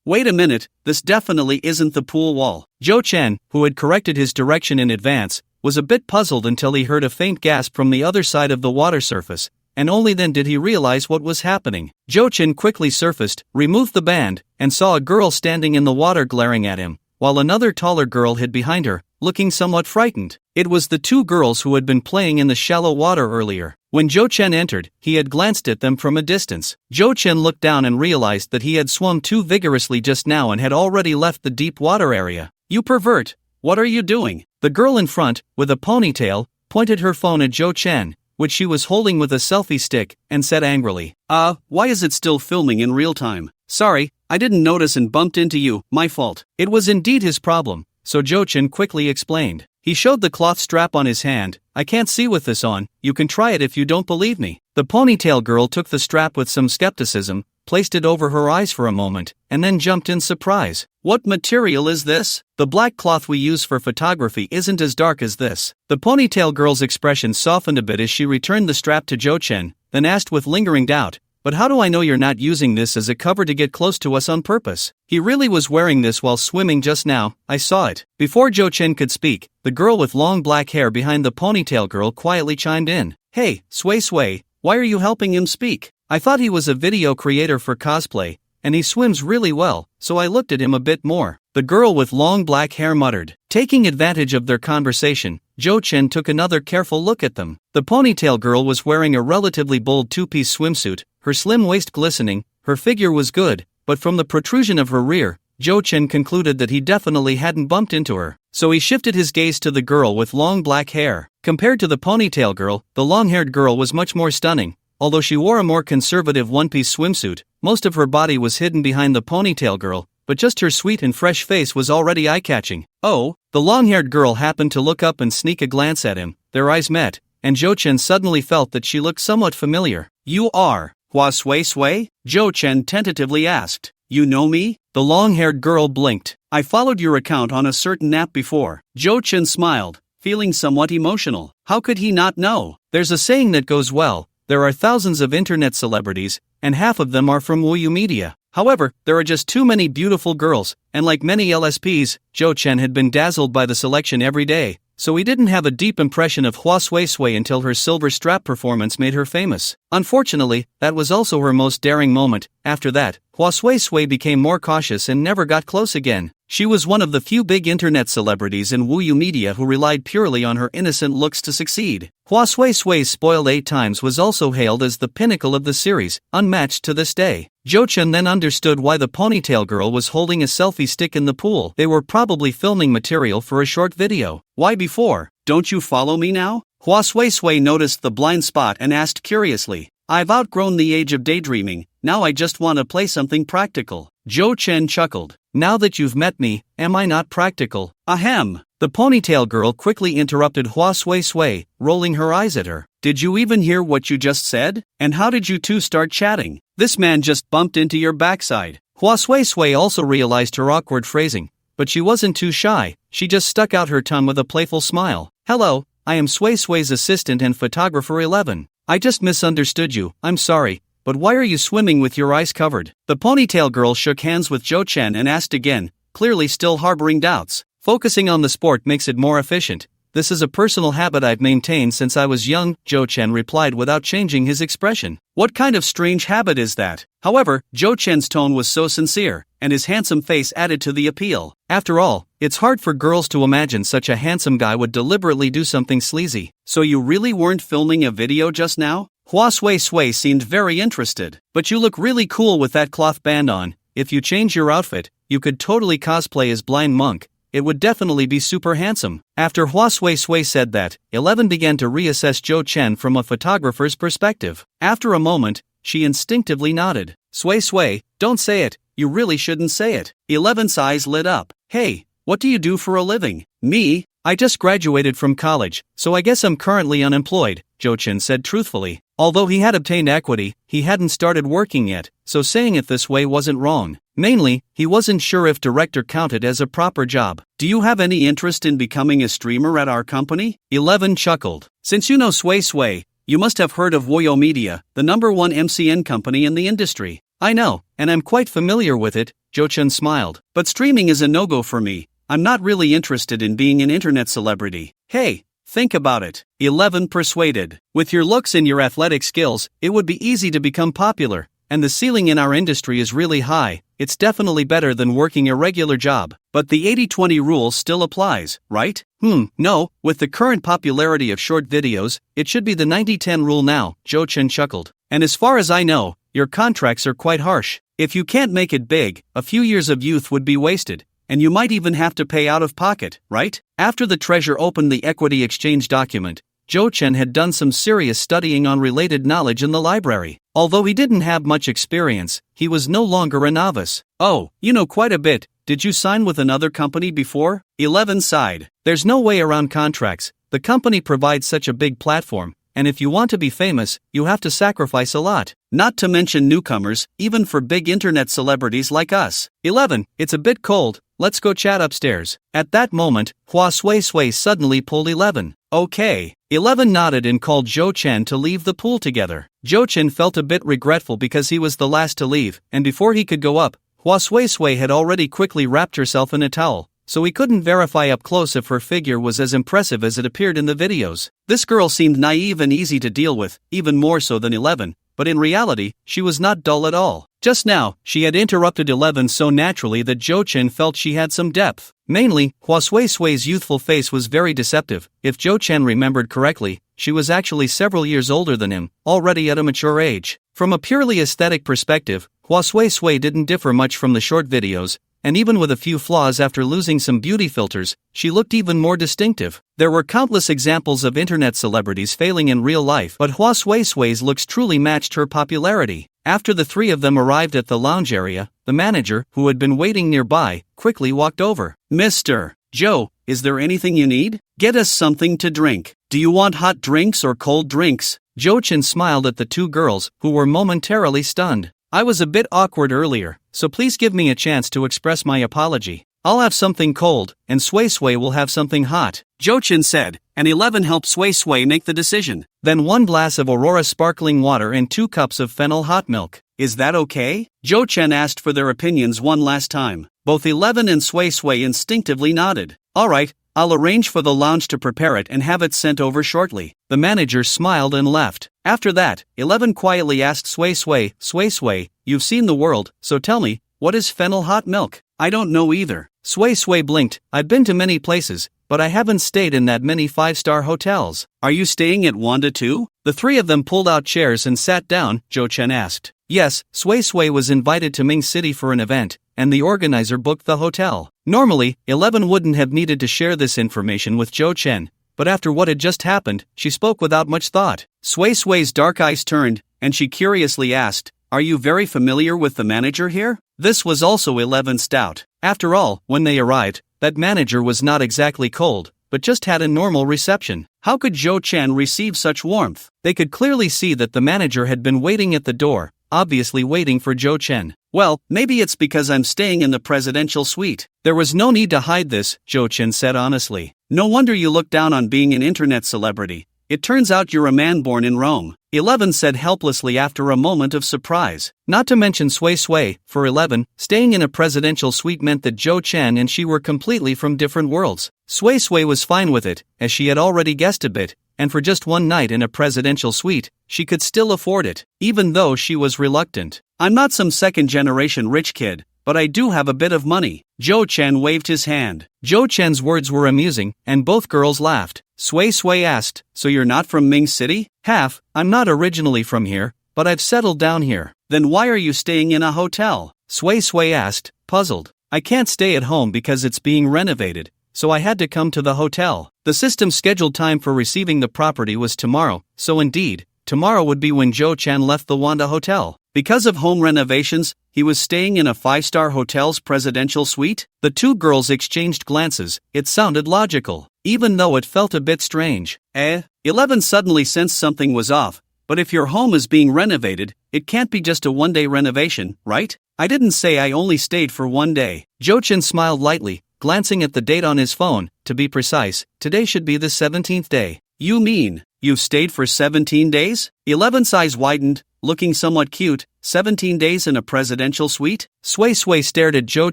Wait a minute, this definitely isn't the pool wall. Joe Chen, who had corrected his direction in advance, was a bit puzzled until he heard a faint gasp from the other side of the water surface, and only then did he realize what was happening. Joe Chen quickly surfaced, removed the band, and saw a girl standing in the water glaring at him, while another taller girl hid behind her, looking somewhat frightened. It was the two girls who had been playing in the shallow water earlier. When Joe Chen entered, he had glanced at them from a distance. Joe Chen looked down and realized that he had swum too vigorously just now and had already left the deep water area. "You pervert! What are you doing?" The girl in front, with a ponytail, pointed her phone at Joe Chen, which she was holding with a selfie stick, and said angrily, Why is it still filming in real time? Sorry, I didn't notice and bumped into you, my fault." It was indeed his problem, so Joe Chen quickly explained. He showed the cloth strap on his hand. "I can't see with this on, you can try it if you don't believe me." The ponytail girl took the strap with some skepticism, placed it over her eyes for a moment, and then jumped in surprise. "What material is this? The black cloth we use for photography isn't as dark as this." The ponytail girl's expression softened a bit as she returned the strap to Joe Chen, then asked with lingering doubt, "But how do I know you're not using this as a cover to get close to us on purpose? He really was wearing this while swimming just now, I saw it." Before Joe Chen could speak, the girl with long black hair behind the ponytail girl quietly chimed in. "Hey, Sway, why are you helping him speak? I thought he was a video creator for cosplay, and he swims really well, so I looked at him a bit more." The girl with long black hair muttered. Taking advantage of their conversation, Joe Chen took another careful look at them. The ponytail girl was wearing a relatively bold two-piece swimsuit, her slim waist glistening. Her figure was good, but from the protrusion of her rear, Joe Chen concluded that he definitely hadn't bumped into her. So he shifted his gaze to the girl with long black hair. Compared to the ponytail girl, the long-haired girl was much more stunning. Although she wore a more conservative one-piece swimsuit, most of her body was hidden behind the ponytail girl, but just her sweet and fresh face was already eye-catching. "Oh!" The long-haired girl happened to look up and sneak a glance at him. Their eyes met, and Joe Chen suddenly felt that she looked somewhat familiar. "You are Hua Sway?" Joe Chen tentatively asked. "You know me?" The long-haired girl blinked. "I followed your account on a certain app before." Joe Chen smiled, feeling somewhat emotional. How could he not know? There's a saying that goes well, there are thousands of internet celebrities, and half of them are from Wuyu Media. However, there are just too many beautiful girls, and like many LSPs, Joe Chen had been dazzled by the selection every day, so he didn't have a deep impression of Hua Sway until her silver strap performance made her famous. Unfortunately, that was also her most daring moment. After that, Hua Sway became more cautious and never got close again. She was one of the few big internet celebrities in Wuyu Media who relied purely on her innocent looks to succeed. Hua Sway's Spoiled 8 Times was also hailed as the pinnacle of the series, unmatched to this day. Joe Chen then understood why the ponytail girl was holding a selfie stick in the pool. They were probably filming material for a short video. "Why before? Don't you follow me now?" Hua Sway noticed the blind spot and asked curiously. "I've outgrown the age of daydreaming, now I just want to play something practical." Joe Chen chuckled. "Now that you've met me, am I not practical?" "Ahem." The ponytail girl quickly interrupted Hua Sway, rolling her eyes at her. "Did you even hear what you just said? And how did you two start chatting? This man just bumped into your backside." Hua Sway also realized her awkward phrasing, but she wasn't too shy. She just stuck out her tongue with a playful smile. "Hello, I am Sway's assistant and photographer 11. I just misunderstood you, I'm sorry. But why are you swimming with your eyes covered?" The ponytail girl shook hands with Joe Chen and asked again, clearly still harboring doubts. "Focusing on the sport makes it more efficient. This is a personal habit I've maintained since I was young," Joe Chen replied without changing his expression. "What kind of strange habit is that?" However, Joe Chen's tone was so sincere, and his handsome face added to the appeal. After all, it's hard for girls to imagine such a handsome guy would deliberately do something sleazy. "So you really weren't filming a video just now?" Hua Sui Sui seemed very interested. But you look really cool with that cloth band on. If you change your outfit, you could totally cosplay as Blind Monk. It would definitely be super handsome. After Hua Sui Sui said that, 11 began to reassess Zhou Chen from a photographer's perspective. After a moment, she instinctively nodded. Sui Sui, don't say it, you really shouldn't say it. 11's eyes lit up. Hey, what do you do for a living? Me? I just graduated from college, so I guess I'm currently unemployed, Zhou Chen said truthfully. Although he had obtained equity, he hadn't started working yet, so saying it this way wasn't wrong. Mainly, he wasn't sure if director counted as a proper job. Do you have any interest in becoming a streamer at our company? 11 chuckled. Since you know Sui Sui, you must have heard of Woyo Media, the #1 MCN company in the industry. I know, and I'm quite familiar with it, Zhou Chen smiled. But streaming is a no-go for me. I'm not really interested in being an internet celebrity. Hey, think about it. 11 persuaded. With your looks and your athletic skills, it would be easy to become popular, and the ceiling in our industry is really high. It's definitely better than working a regular job. But the 80-20 rule still applies, right? No, with the current popularity of short videos, it should be the 90-10 rule now, Zhou Chen chuckled. And as far as I know, your contracts are quite harsh. If you can't make it big, a few years of youth would be wasted. And you might even have to pay out of pocket, right? After the treasurer opened the equity exchange document, Zhou Chen had done some serious studying on related knowledge in the library. Although he didn't have much experience, he was no longer a novice. Oh, you know quite a bit. Did you sign with another company before? 11 sighed. There's no way around contracts. The company provides such a big platform, and if you want to be famous, you have to sacrifice a lot. Not to mention newcomers, even for big internet celebrities like us. 11, it's a bit cold. Let's go chat upstairs. At that moment, Hua Sui Sui suddenly pulled 11. Okay. 11 nodded and called Zhou Chen to leave the pool together. Zhou Chen felt a bit regretful because he was the last to leave, and before he could go up, Hua Sui Sui had already quickly wrapped herself in a towel, so he couldn't verify up close if her figure was as impressive as it appeared in the videos. This girl seemed naive and easy to deal with, even more so than 11, but in reality, she was not dull at all. Just now, she had interrupted 11 so naturally that Zhou Chen felt she had some depth. Mainly, Hua Sui Sui's youthful face was very deceptive. If Zhou Chen remembered correctly, she was actually several years older than him, already at a mature age. From a purely aesthetic perspective, Hua Sui Sui didn't differ much from the short videos, and even with a few flaws after losing some beauty filters, she looked even more distinctive. There were countless examples of internet celebrities failing in real life, but Hua Sui Sui's looks truly matched her popularity. After the three of them arrived at the lounge area, the manager, who had been waiting nearby, quickly walked over. Mr. Joe, is there anything you need? Get us something to drink. Do you want hot drinks or cold drinks? Zhou Chen smiled at the two girls, who were momentarily stunned. I was a bit awkward earlier, so please give me a chance to express my apology. I'll have something cold, and Sui Sui will have something hot, Zhou Chen said, and 11 helped Sui Sui make the decision. Then 1 glass of Aurora sparkling water and 2 cups of fennel hot milk. Is that okay? Zhou Chen asked for their opinions one last time. Both 11 and Sui Sui instinctively nodded. Alright, I'll arrange for the lounge to prepare it and have it sent over shortly. The manager smiled and left. After that, 11 quietly asked Sui Sui, Sui Sui, you've seen the world, so tell me, what is fennel hot milk? I don't know either. Sui Sui blinked. I've been to many places, but I haven't stayed in that many 5-star hotels. Are you staying at Wanda too? The three of them pulled out chairs and sat down, Zhou Chen asked. Yes, Sui Sui was invited to Ming City for an event, and the organizer booked the hotel. Normally, 11 wouldn't have needed to share this information with Zhou Chen, but after what had just happened, she spoke without much thought. Sui Sui's dark eyes turned, and she curiously asked, Are you very familiar with the manager here? This was also 11's doubt. After all, when they arrived, that manager was not exactly cold, but just had a normal reception. How could Zhou Chen receive such warmth? They could clearly see that the manager had been waiting at the door, obviously waiting for Zhou Chen. Well, maybe it's because I'm staying in the presidential suite. There was no need to hide this, Zhou Chen said honestly. No wonder you look down on being an internet celebrity. It turns out you're a man born in Rome, 11 said helplessly after a moment of surprise. Not to mention Sui Sui, for 11, staying in a presidential suite meant that Zhou Chen and she were completely from different worlds. Sui Sui was fine with it, as she had already guessed a bit, and for just one night in a presidential suite, she could still afford it, even though she was reluctant. I'm not some second-generation rich kid, but I do have a bit of money. Zhou Chen waved his hand. Zhou Chen's words were amusing, and both girls laughed. Sui Sui asked, "So you're not from Ming City?" "Half, I'm not originally from here, but I've settled down here." "Then why are you staying in a hotel?" Sui Sui asked, puzzled. "I can't stay at home because it's being renovated, so I had to come to the hotel." The system's scheduled time for receiving the property was tomorrow, so indeed, tomorrow would be when Zhou Chen left the Wanda Hotel. Because of home renovations, he was staying in a five-star hotel's presidential suite? The two girls exchanged glances. It sounded logical, even though it felt a bit strange. 11 suddenly sensed something was off. But if your home is being renovated, it can't be just a one-day renovation, right? "I didn't say I only stayed for one day." Zhou Chen smiled lightly, glancing at the date on his phone. "To be precise, today should be the 17th day." "You mean, you've stayed for 17 days? 11's eyes widened, looking somewhat cute. 17 days in a presidential suite? Sui Sui stared at Zhou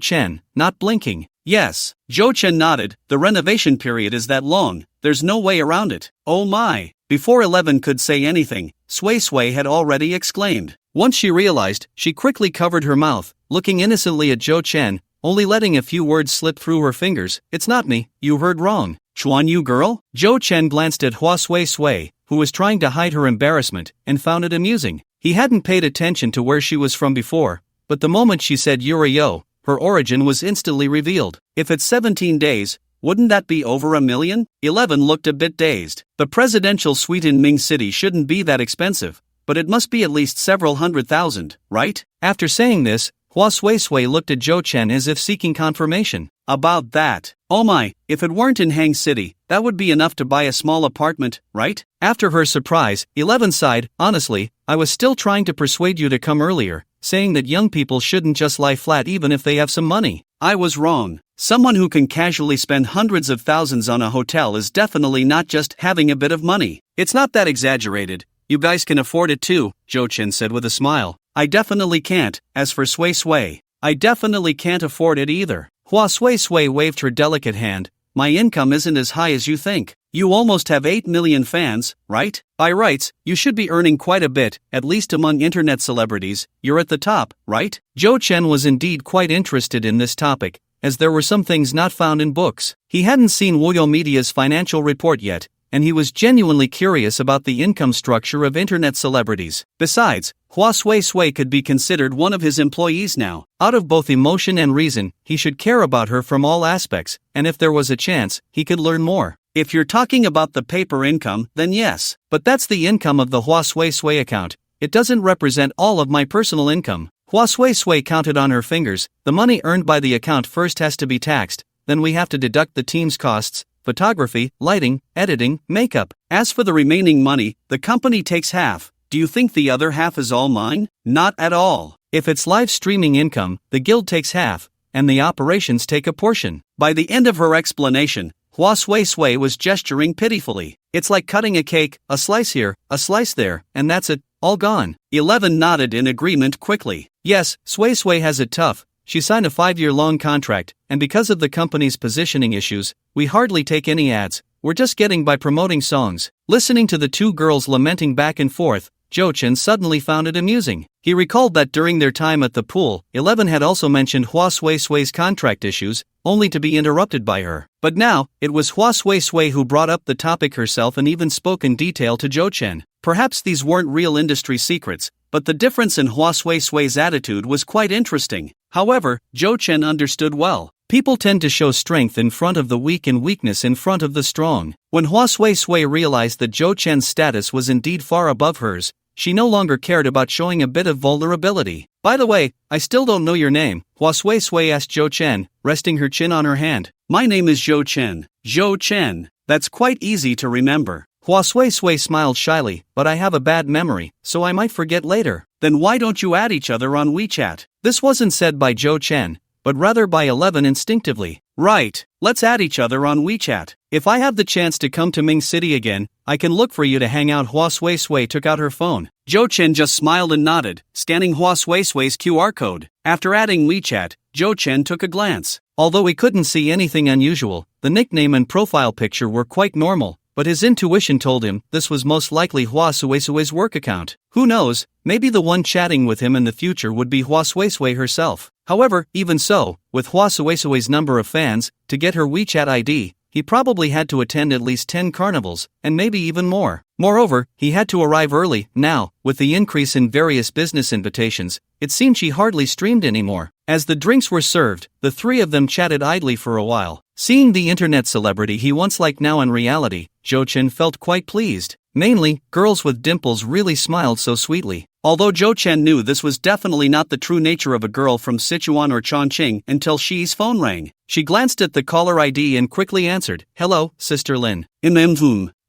Chen, not blinking. "Yes." Zhou Chen nodded. "The renovation period is that long, there's no way around it." "Oh my." Before 11 could say anything, Sui Sui had already exclaimed. Once she realized, she quickly covered her mouth, looking innocently at Zhou Chen, only letting a few words slip through her fingers. "It's not me, you heard wrong." "Chuan Yu girl?" Zhou Chen glanced at Hua Sui Sui, who was trying to hide her embarrassment, and found it amusing. He hadn't paid attention to where she was from before, but the moment she said Yuriyo, her origin was instantly revealed. If it's 17 days, wouldn't that be over $1 million? 11 looked a bit dazed. The presidential suite in Ming City shouldn't be that expensive, but it must be at least several $100,000, right? After saying this, Hua Sui Sui looked at Zhou Chen as if seeking confirmation. "About that. Oh my, if it weren't in Hang City, that would be enough to buy a small apartment, right?" After her surprise, 11 sighed. "Honestly, I was still trying to persuade you to come earlier, saying that young people shouldn't just lie flat even if they have some money." "I was wrong. Someone who can casually spend hundreds of thousands on a hotel is definitely not just having a bit of money. It's not that exaggerated. You guys can afford it too," Zhou Chen said with a smile. "I definitely can't." As for Sui Sui, "I definitely can't afford it either." Hua Sui Sui waved her delicate hand. "My income isn't as high as you think. You almost have 8 million fans, right? By rights, you should be earning quite a bit, at least among internet celebrities. You're at the top, right?" Zhou Chen was indeed quite interested in this topic, as there were some things not found in books. He hadn't seen Woyo Media's financial report yet, and he was genuinely curious about the income structure of internet celebrities. Besides, Hua Sui Sui could be considered one of his employees now. Out of both emotion and reason, he should care about her from all aspects, and if there was a chance, he could learn more. If you're talking about the paper income, then yes. But that's the income of the Hua Sui Sui account. It doesn't represent all of my personal income. Hua Sui Sui counted on her fingers. The money earned by the account first has to be taxed, then we have to deduct the team's costs, photography, lighting, editing, makeup. As for the remaining money, the company takes half. Do you think the other half is all mine? Not at all. If it's live streaming income, the guild takes half, and the operations take a portion. By the end of her explanation, Hua Sui Sui was gesturing pitifully. "It's like cutting a cake, a slice here, a slice there, and that's it, all gone." 11 nodded in agreement quickly. "Yes, Sui Sui has it tough. She signed a 5-year-long contract, and because of the company's positioning issues, we hardly take any ads. We're just getting by promoting songs." Listening to the two girls lamenting back and forth, Zhou Chen suddenly found it amusing. He recalled that during their time at the pool, 11 had also mentioned Hua Sui Sui's contract issues, only to be interrupted by her. But now, it was Hua Sui Sui who brought up the topic herself and even spoke in detail to Zhou Chen. Perhaps these weren't real industry secrets, but the difference in Hua Sui Sui's attitude was quite interesting. However, Zhou Chen understood well. People tend to show strength in front of the weak and weakness in front of the strong. When Hua Sui Sui realized that Zhou Chen's status was indeed far above hers, she no longer cared about showing a bit of vulnerability. "By the way, I still don't know your name," Hua Sui Sui asked Zhou Chen, resting her chin on her hand. "My name is Zhou Chen." Zhou Chen. That's quite easy to remember. Hua Sui Sui smiled shyly. "But I have a bad memory, so I might forget later." "Then why don't you add each other on WeChat?" This wasn't said by Zhou Chen, but rather by 11 instinctively. "Right, let's add each other on WeChat. If I have the chance to come to Ming City again, I can look for you to hang out." Hua Sui Sui took out her phone. Zhou Chen just smiled and nodded, scanning Hua Sui Sui's QR code. After adding WeChat, Zhou Chen took a glance. Although he couldn't see anything unusual, the nickname and profile picture were quite normal, but his intuition told him this was most likely Hua Sui Sui's work account. Who knows, maybe the one chatting with him in the future would be Hua Sui Sui herself. However, even so, with Hua Suesue's number of fans, to get her WeChat ID, he probably had to attend at least 10 carnivals, and maybe even more. Moreover, he had to arrive early. Now, with the increase in various business invitations, it seemed she hardly streamed anymore. As the drinks were served, the three of them chatted idly for a while. Seeing the internet celebrity he once liked now in reality, Jo Chen felt quite pleased. Mainly, girls with dimples really smiled so sweetly. Although Jo Chen knew this was definitely not the true nature of a girl from Sichuan or Chongqing until Shi's phone rang. She glanced at the caller ID and quickly answered, "Hello, Sister Lin.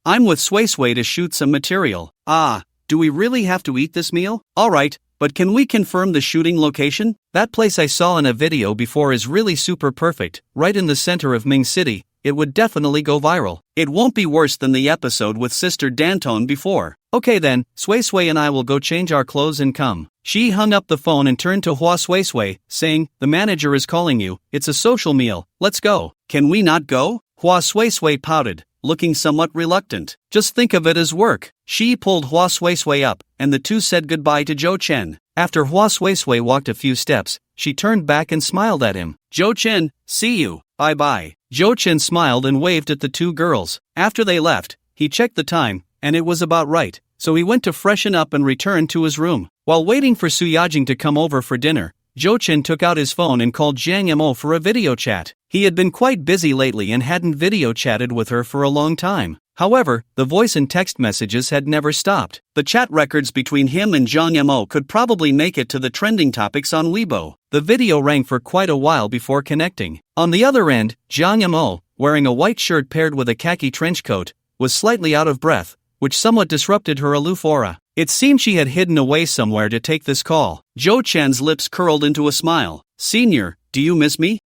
I'm with Sui Sui to shoot some material." "Ah, do we really have to eat this meal?" "Alright, but can we confirm the shooting location?" "That place I saw in a video before is really super perfect, right in the center of Ming City. It would definitely go viral. It won't be worse than the episode with Sister Danton before." "Okay then, Sui Sui and I will go change our clothes and come." She hung up the phone and turned to Hua Sui Sui, saying, "The manager is calling you. It's a social meal. Let's go." "Can we not go?" Hua Sui Sui pouted, looking somewhat reluctant. "Just think of it as work." She pulled Hua Sui Sui up, and the two said goodbye to Jo Chen. After Hua Sui Sui walked a few steps, she turned back and smiled at him. "Jo Chen, see you, bye-bye." Jo Chen smiled and waved at the two girls. After they left, he checked the time, and it was about right, so he went to freshen up and returned to his room. While waiting for Su Yajing to come over for dinner, Jo Chen took out his phone and called Jiang Yamo for a video chat. He had been quite busy lately and hadn't video chatted with her for a long time. However, the voice and text messages had never stopped. The chat records between him and Jiang Yamo could probably make it to the trending topics on Weibo. The video rang for quite a while before connecting. On the other end, Jiang Yamo, wearing a white shirt paired with a khaki trench coat, was slightly out of breath, which somewhat disrupted her aloof aura. It seemed she had hidden away somewhere to take this call. Jo Chen's lips curled into a smile. "Senior, do you miss me?"